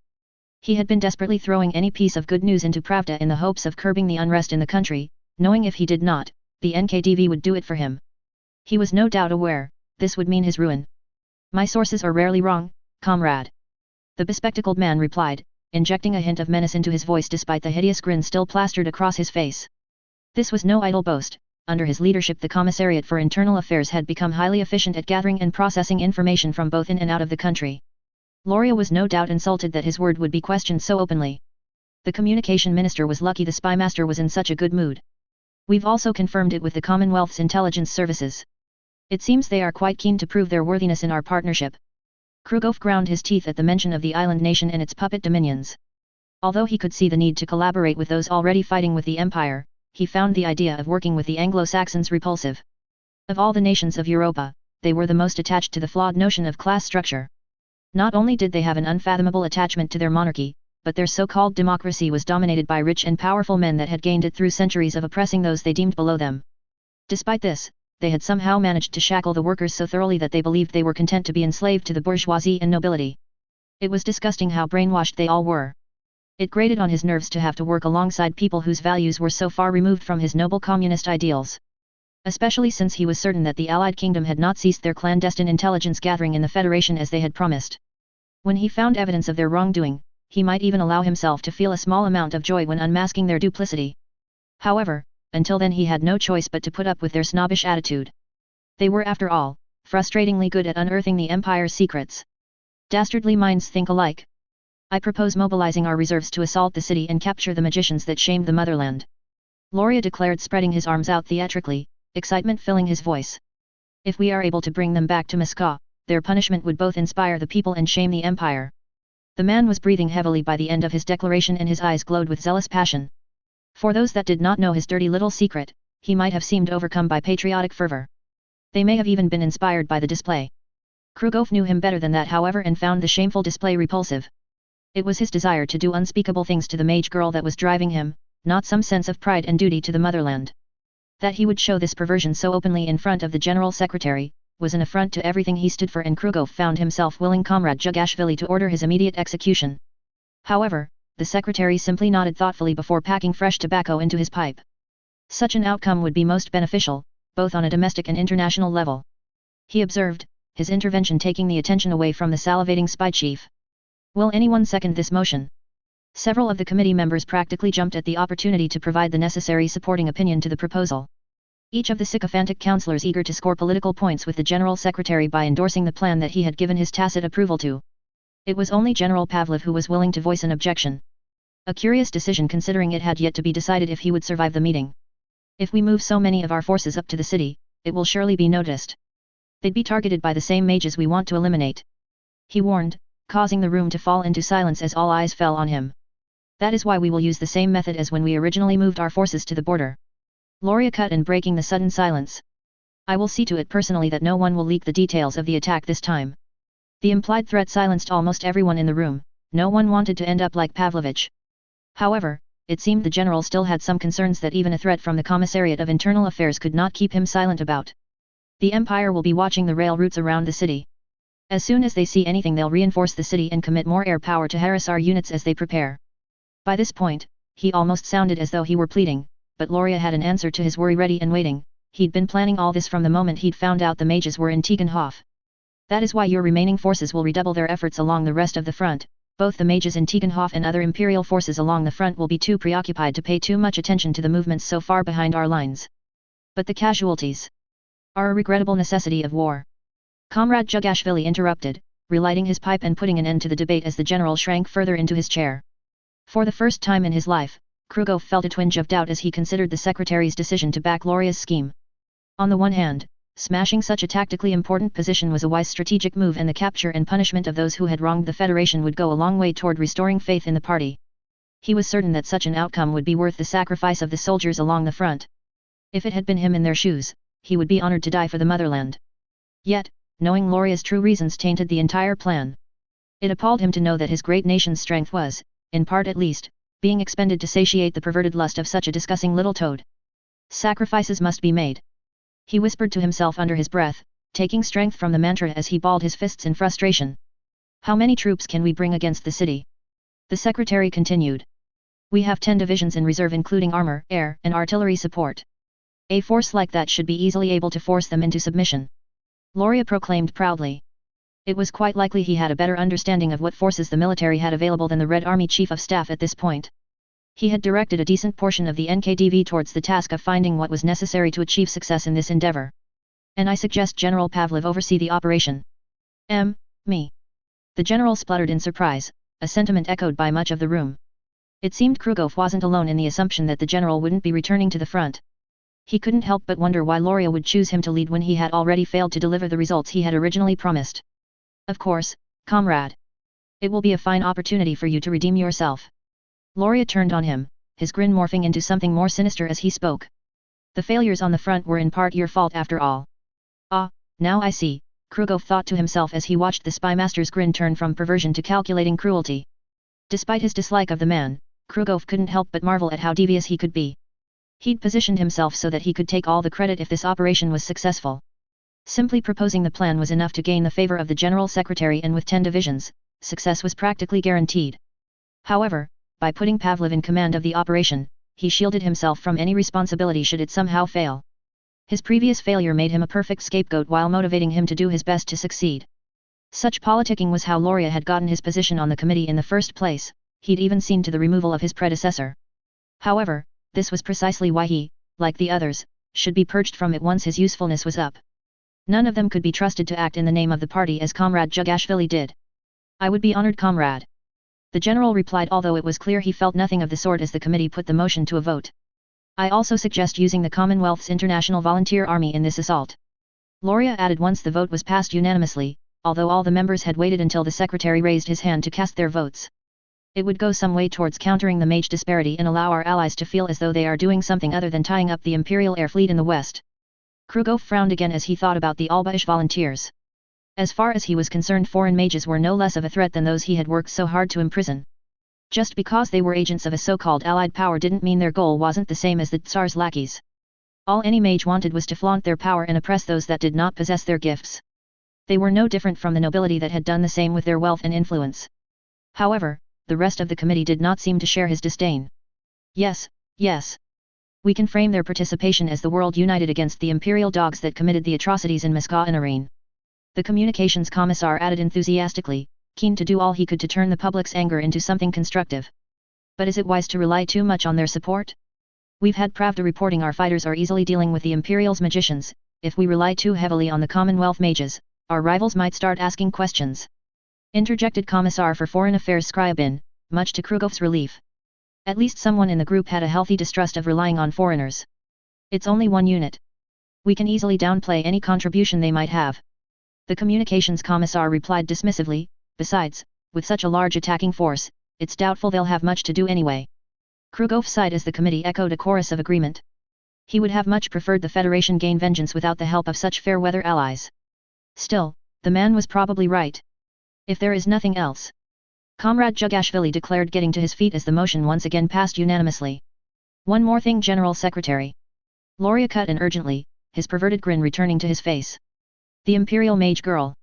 He had been desperately throwing any piece of good news into Pravda in the hopes of curbing the unrest in the country, knowing if he did not, the NKDV would do it for him. He was no doubt aware, this would mean his ruin. "My sources are rarely wrong, comrade," the bespectacled man replied, injecting a hint of menace into his voice despite the hideous grin still plastered across his face. This was no idle boast. Under his leadership the Commissariat for Internal Affairs had become highly efficient at gathering and processing information from both in and out of the country. Loria was no doubt insulted that his word would be questioned so openly. The communication minister was lucky the spy master was in such a good mood. "We've also confirmed it with the Commonwealth's intelligence services. It seems they are quite keen to prove their worthiness in our partnership." Krugov ground his teeth at the mention of the island nation and its puppet dominions. Although he could see the need to collaborate with those already fighting with the Empire, he found the idea of working with the Anglo-Saxons repulsive. Of all the nations of Europa, they were the most attached to the flawed notion of class structure. Not only did they have an unfathomable attachment to their monarchy, but their so-called democracy was dominated by rich and powerful men that had gained it through centuries of oppressing those they deemed below them. Despite this, they had somehow managed to shackle the workers so thoroughly that they believed they were content to be enslaved to the bourgeoisie and nobility. It was disgusting how brainwashed they all were. It grated on his nerves to have to work alongside people whose values were so far removed from his noble communist ideals. Especially since he was certain that the Allied Kingdom had not ceased their clandestine intelligence gathering in the Federation as they had promised. When he found evidence of their wrongdoing, he might even allow himself to feel a small amount of joy when unmasking their duplicity. However, until then he had no choice but to put up with their snobbish attitude. They were after all, frustratingly good at unearthing the Empire's secrets. Dastardly minds think alike. "I propose mobilizing our reserves to assault the city and capture the magicians that shamed the motherland," Loria declared, spreading his arms out theatrically, excitement filling his voice. "If we are able to bring them back to Moscow, their punishment would both inspire the people and shame the Empire." The man was breathing heavily by the end of his declaration and his eyes glowed with zealous passion. For those that did not know his dirty little secret, he might have seemed overcome by patriotic fervor. They may have even been inspired by the display. Krugov knew him better than that, however, and found the shameful display repulsive. It was his desire to do unspeakable things to the mage girl that was driving him, not some sense of pride and duty to the motherland. That he would show this perversion so openly in front of the General Secretary, was an affront to everything he stood for, and Krugov found himself willing Comrade Jugashvili to order his immediate execution. However, the secretary simply nodded thoughtfully before packing fresh tobacco into his pipe. Such an outcome would be most beneficial, both on a domestic and international level. He observed, his intervention taking the attention away from the salivating spy chief. "Will anyone second this motion?" Several of the committee members practically jumped at the opportunity to provide the necessary supporting opinion to the proposal. Each of the sycophantic councillors eager to score political points with the General Secretary by endorsing the plan that he had given his tacit approval to. It was only General Pavlov who was willing to voice an objection. A curious decision, considering it had yet to be decided if he would survive the meeting. "If we move so many of our forces up to the city, it will surely be noticed. They'd be targeted by the same mages we want to eliminate," he warned, causing the room to fall into silence as all eyes fell on him. "That is why we will use the same method as when we originally moved our forces to the border," Loria cut in, breaking the sudden silence. "I will see to it personally that no one will leak the details of the attack this time." The implied threat silenced almost everyone in the room. No one wanted to end up like Pavlovich. However, it seemed the general still had some concerns that even a threat from the Commissariat of Internal Affairs could not keep him silent about. "The Empire will be watching the rail routes around the city. As soon as they see anything, they'll reinforce the city and commit more air power to harass our units as they prepare." By this point, he almost sounded as though he were pleading, but Loria had an answer to his worry ready and waiting. He'd been planning all this from the moment he'd found out the mages were in Tikhonov. "That is why your remaining forces will redouble their efforts along the rest of the front. Both the mages in Tikhonov and other imperial forces along the front will be too preoccupied to pay too much attention to the movements so far behind our lines. But the casualties are a regrettable necessity of war," Comrade Jugashvili interrupted, relighting his pipe and putting an end to the debate as the general shrank further into his chair. For the first time in his life, Krugov felt a twinge of doubt as he considered the secretary's decision to back Loria's scheme. On the one hand, smashing such a tactically important position was a wise strategic move, and the capture and punishment of those who had wronged the Federation would go a long way toward restoring faith in the party. He was certain that such an outcome would be worth the sacrifice of the soldiers along the front. If it had been him in their shoes, he would be honored to die for the motherland. Yet, knowing Loria's true reasons tainted the entire plan. It appalled him to know that his great nation's strength was, in part at least, being expended to satiate the perverted lust of such a disgusting little toad. Sacrifices must be made. He whispered to himself under his breath, taking strength from the mantra as he balled his fists in frustration. How many troops can we bring against the city? The secretary continued. We have 10 divisions in reserve, including armor, air, and artillery support. A force like that should be easily able to force them into submission. Loria proclaimed proudly. It was quite likely he had a better understanding of what forces the military had available than the Red Army Chief of Staff at this point. He had directed a decent portion of the NKDV towards the task of finding what was necessary to achieve success in this endeavor. And I suggest General Pavlov oversee the operation. Me. The general spluttered in surprise, a sentiment echoed by much of the room. It seemed Krugov wasn't alone in the assumption that the general wouldn't be returning to the front. He couldn't help but wonder why Loria would choose him to lead when he had already failed to deliver the results he had originally promised. Of course, comrade. It will be a fine opportunity for you to redeem yourself. Loria turned on him, his grin morphing into something more sinister as he spoke. The failures on the front were in part your fault after all. Ah, now I see, Krugov thought to himself as he watched the spymaster's grin turn from perversion to calculating cruelty. Despite his dislike of the man, Krugov couldn't help but marvel at how devious he could be. He'd positioned himself so that he could take all the credit if this operation was successful. Simply proposing the plan was enough to gain the favor of the General Secretary, and with 10 divisions, success was practically guaranteed. However, by putting Pavlov in command of the operation, he shielded himself from any responsibility should it somehow fail. His previous failure made him a perfect scapegoat while motivating him to do his best to succeed. Such politicking was how Loria had gotten his position on the committee in the first place. He'd even seen to the removal of his predecessor. However, this was precisely why he, like the others, should be purged from it once his usefulness was up. None of them could be trusted to act in the name of the party as Comrade Jugashvili did. I would be honored, comrade. The general replied, although it was clear he felt nothing of the sort as the committee put the motion to a vote. I also suggest using the Commonwealth's International Volunteer Army in this assault. Loria added once the vote was passed unanimously, although all the members had waited until the secretary raised his hand to cast their votes. It would go some way towards countering the mage disparity and allow our allies to feel as though they are doing something other than tying up the Imperial Air Fleet in the West. Krugov frowned again as he thought about the Alba'ish volunteers. As far as he was concerned, foreign mages were no less of a threat than those he had worked so hard to imprison. Just because they were agents of a so-called allied power didn't mean their goal wasn't the same as the Tsar's lackeys. All any mage wanted was to flaunt their power and oppress those that did not possess their gifts. They were no different from the nobility that had done the same with their wealth and influence. However, the rest of the committee did not seem to share his disdain. Yes. We can frame their participation as the world united against the imperial dogs that committed the atrocities in Moscow and Irene. The communications commissar added enthusiastically, keen to do all he could to turn the public's anger into something constructive. But is it wise to rely too much on their support? We've had Pravda reporting our fighters are easily dealing with the Imperial's magicians. If we rely too heavily on the Commonwealth mages, our rivals might start asking questions. Interjected Commissar for Foreign Affairs Skryabin, much to Krugov's relief. At least someone in the group had a healthy distrust of relying on foreigners. It's only one unit. We can easily downplay any contribution they might have. The communications commissar replied dismissively, besides, with such a large attacking force, it's doubtful they'll have much to do anyway. Krugov sighed as the committee echoed a chorus of agreement. He would have much preferred the Federation gain vengeance without the help of such fair-weather allies. Still, the man was probably right. If there is nothing else. Comrade Jugashvili declared, getting to his feet as the motion once again passed unanimously. One more thing, General Secretary. Loria cut in urgently, his perverted grin returning to his face. The Imperial Mage Girl.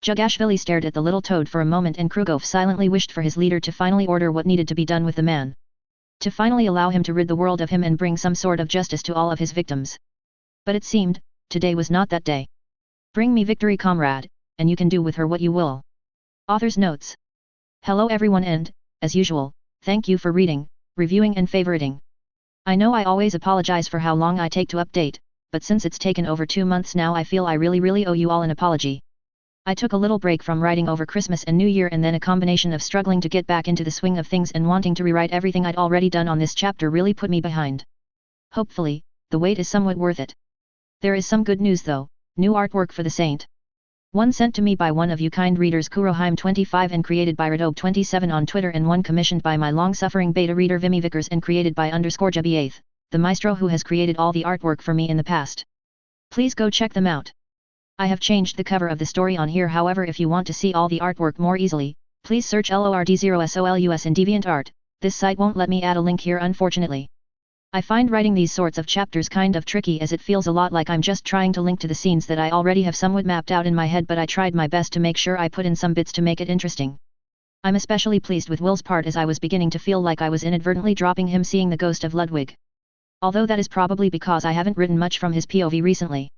Jugashvili stared at the little toad for a moment, and Krugov silently wished for his leader to finally order what needed to be done with the man. To finally allow him to rid the world of him and bring some sort of justice to all of his victims. But it seemed, today was not that day. Bring me victory, comrade, and you can do with her what you will. Author's notes. Hello everyone, and, as usual, thank you for reading, reviewing and favoriting. I know I always apologize for how long I take to update, but since it's taken over 2 months now, I feel I really owe you all an apology. I took a little break from writing over Christmas and New Year, and then a combination of struggling to get back into the swing of things and wanting to rewrite everything I'd already done on this chapter really put me behind. Hopefully, the wait is somewhat worth it. There is some good news though, new artwork for the Saint. One sent to me by one of you kind readers Kuroheim25 and created by Radobe27 on Twitter, and one commissioned by my long-suffering beta reader Vimy Vickers and created by _Jebby8, the maestro who has created all the artwork for me in the past. Please go check them out. I have changed the cover of the story on here, however if you want to see all the artwork more easily, please search LORD0SOLUS in DeviantArt. This site won't let me add a link here unfortunately. I find writing these sorts of chapters kind of tricky, as it feels a lot like I'm just trying to link to the scenes that I already have somewhat mapped out in my head, but I tried my best to make sure I put in some bits to make it interesting. I'm especially pleased with Will's part, as I was beginning to feel like I was inadvertently dropping him seeing the ghost of Ludwig. Although that is probably because I haven't written much from his POV recently.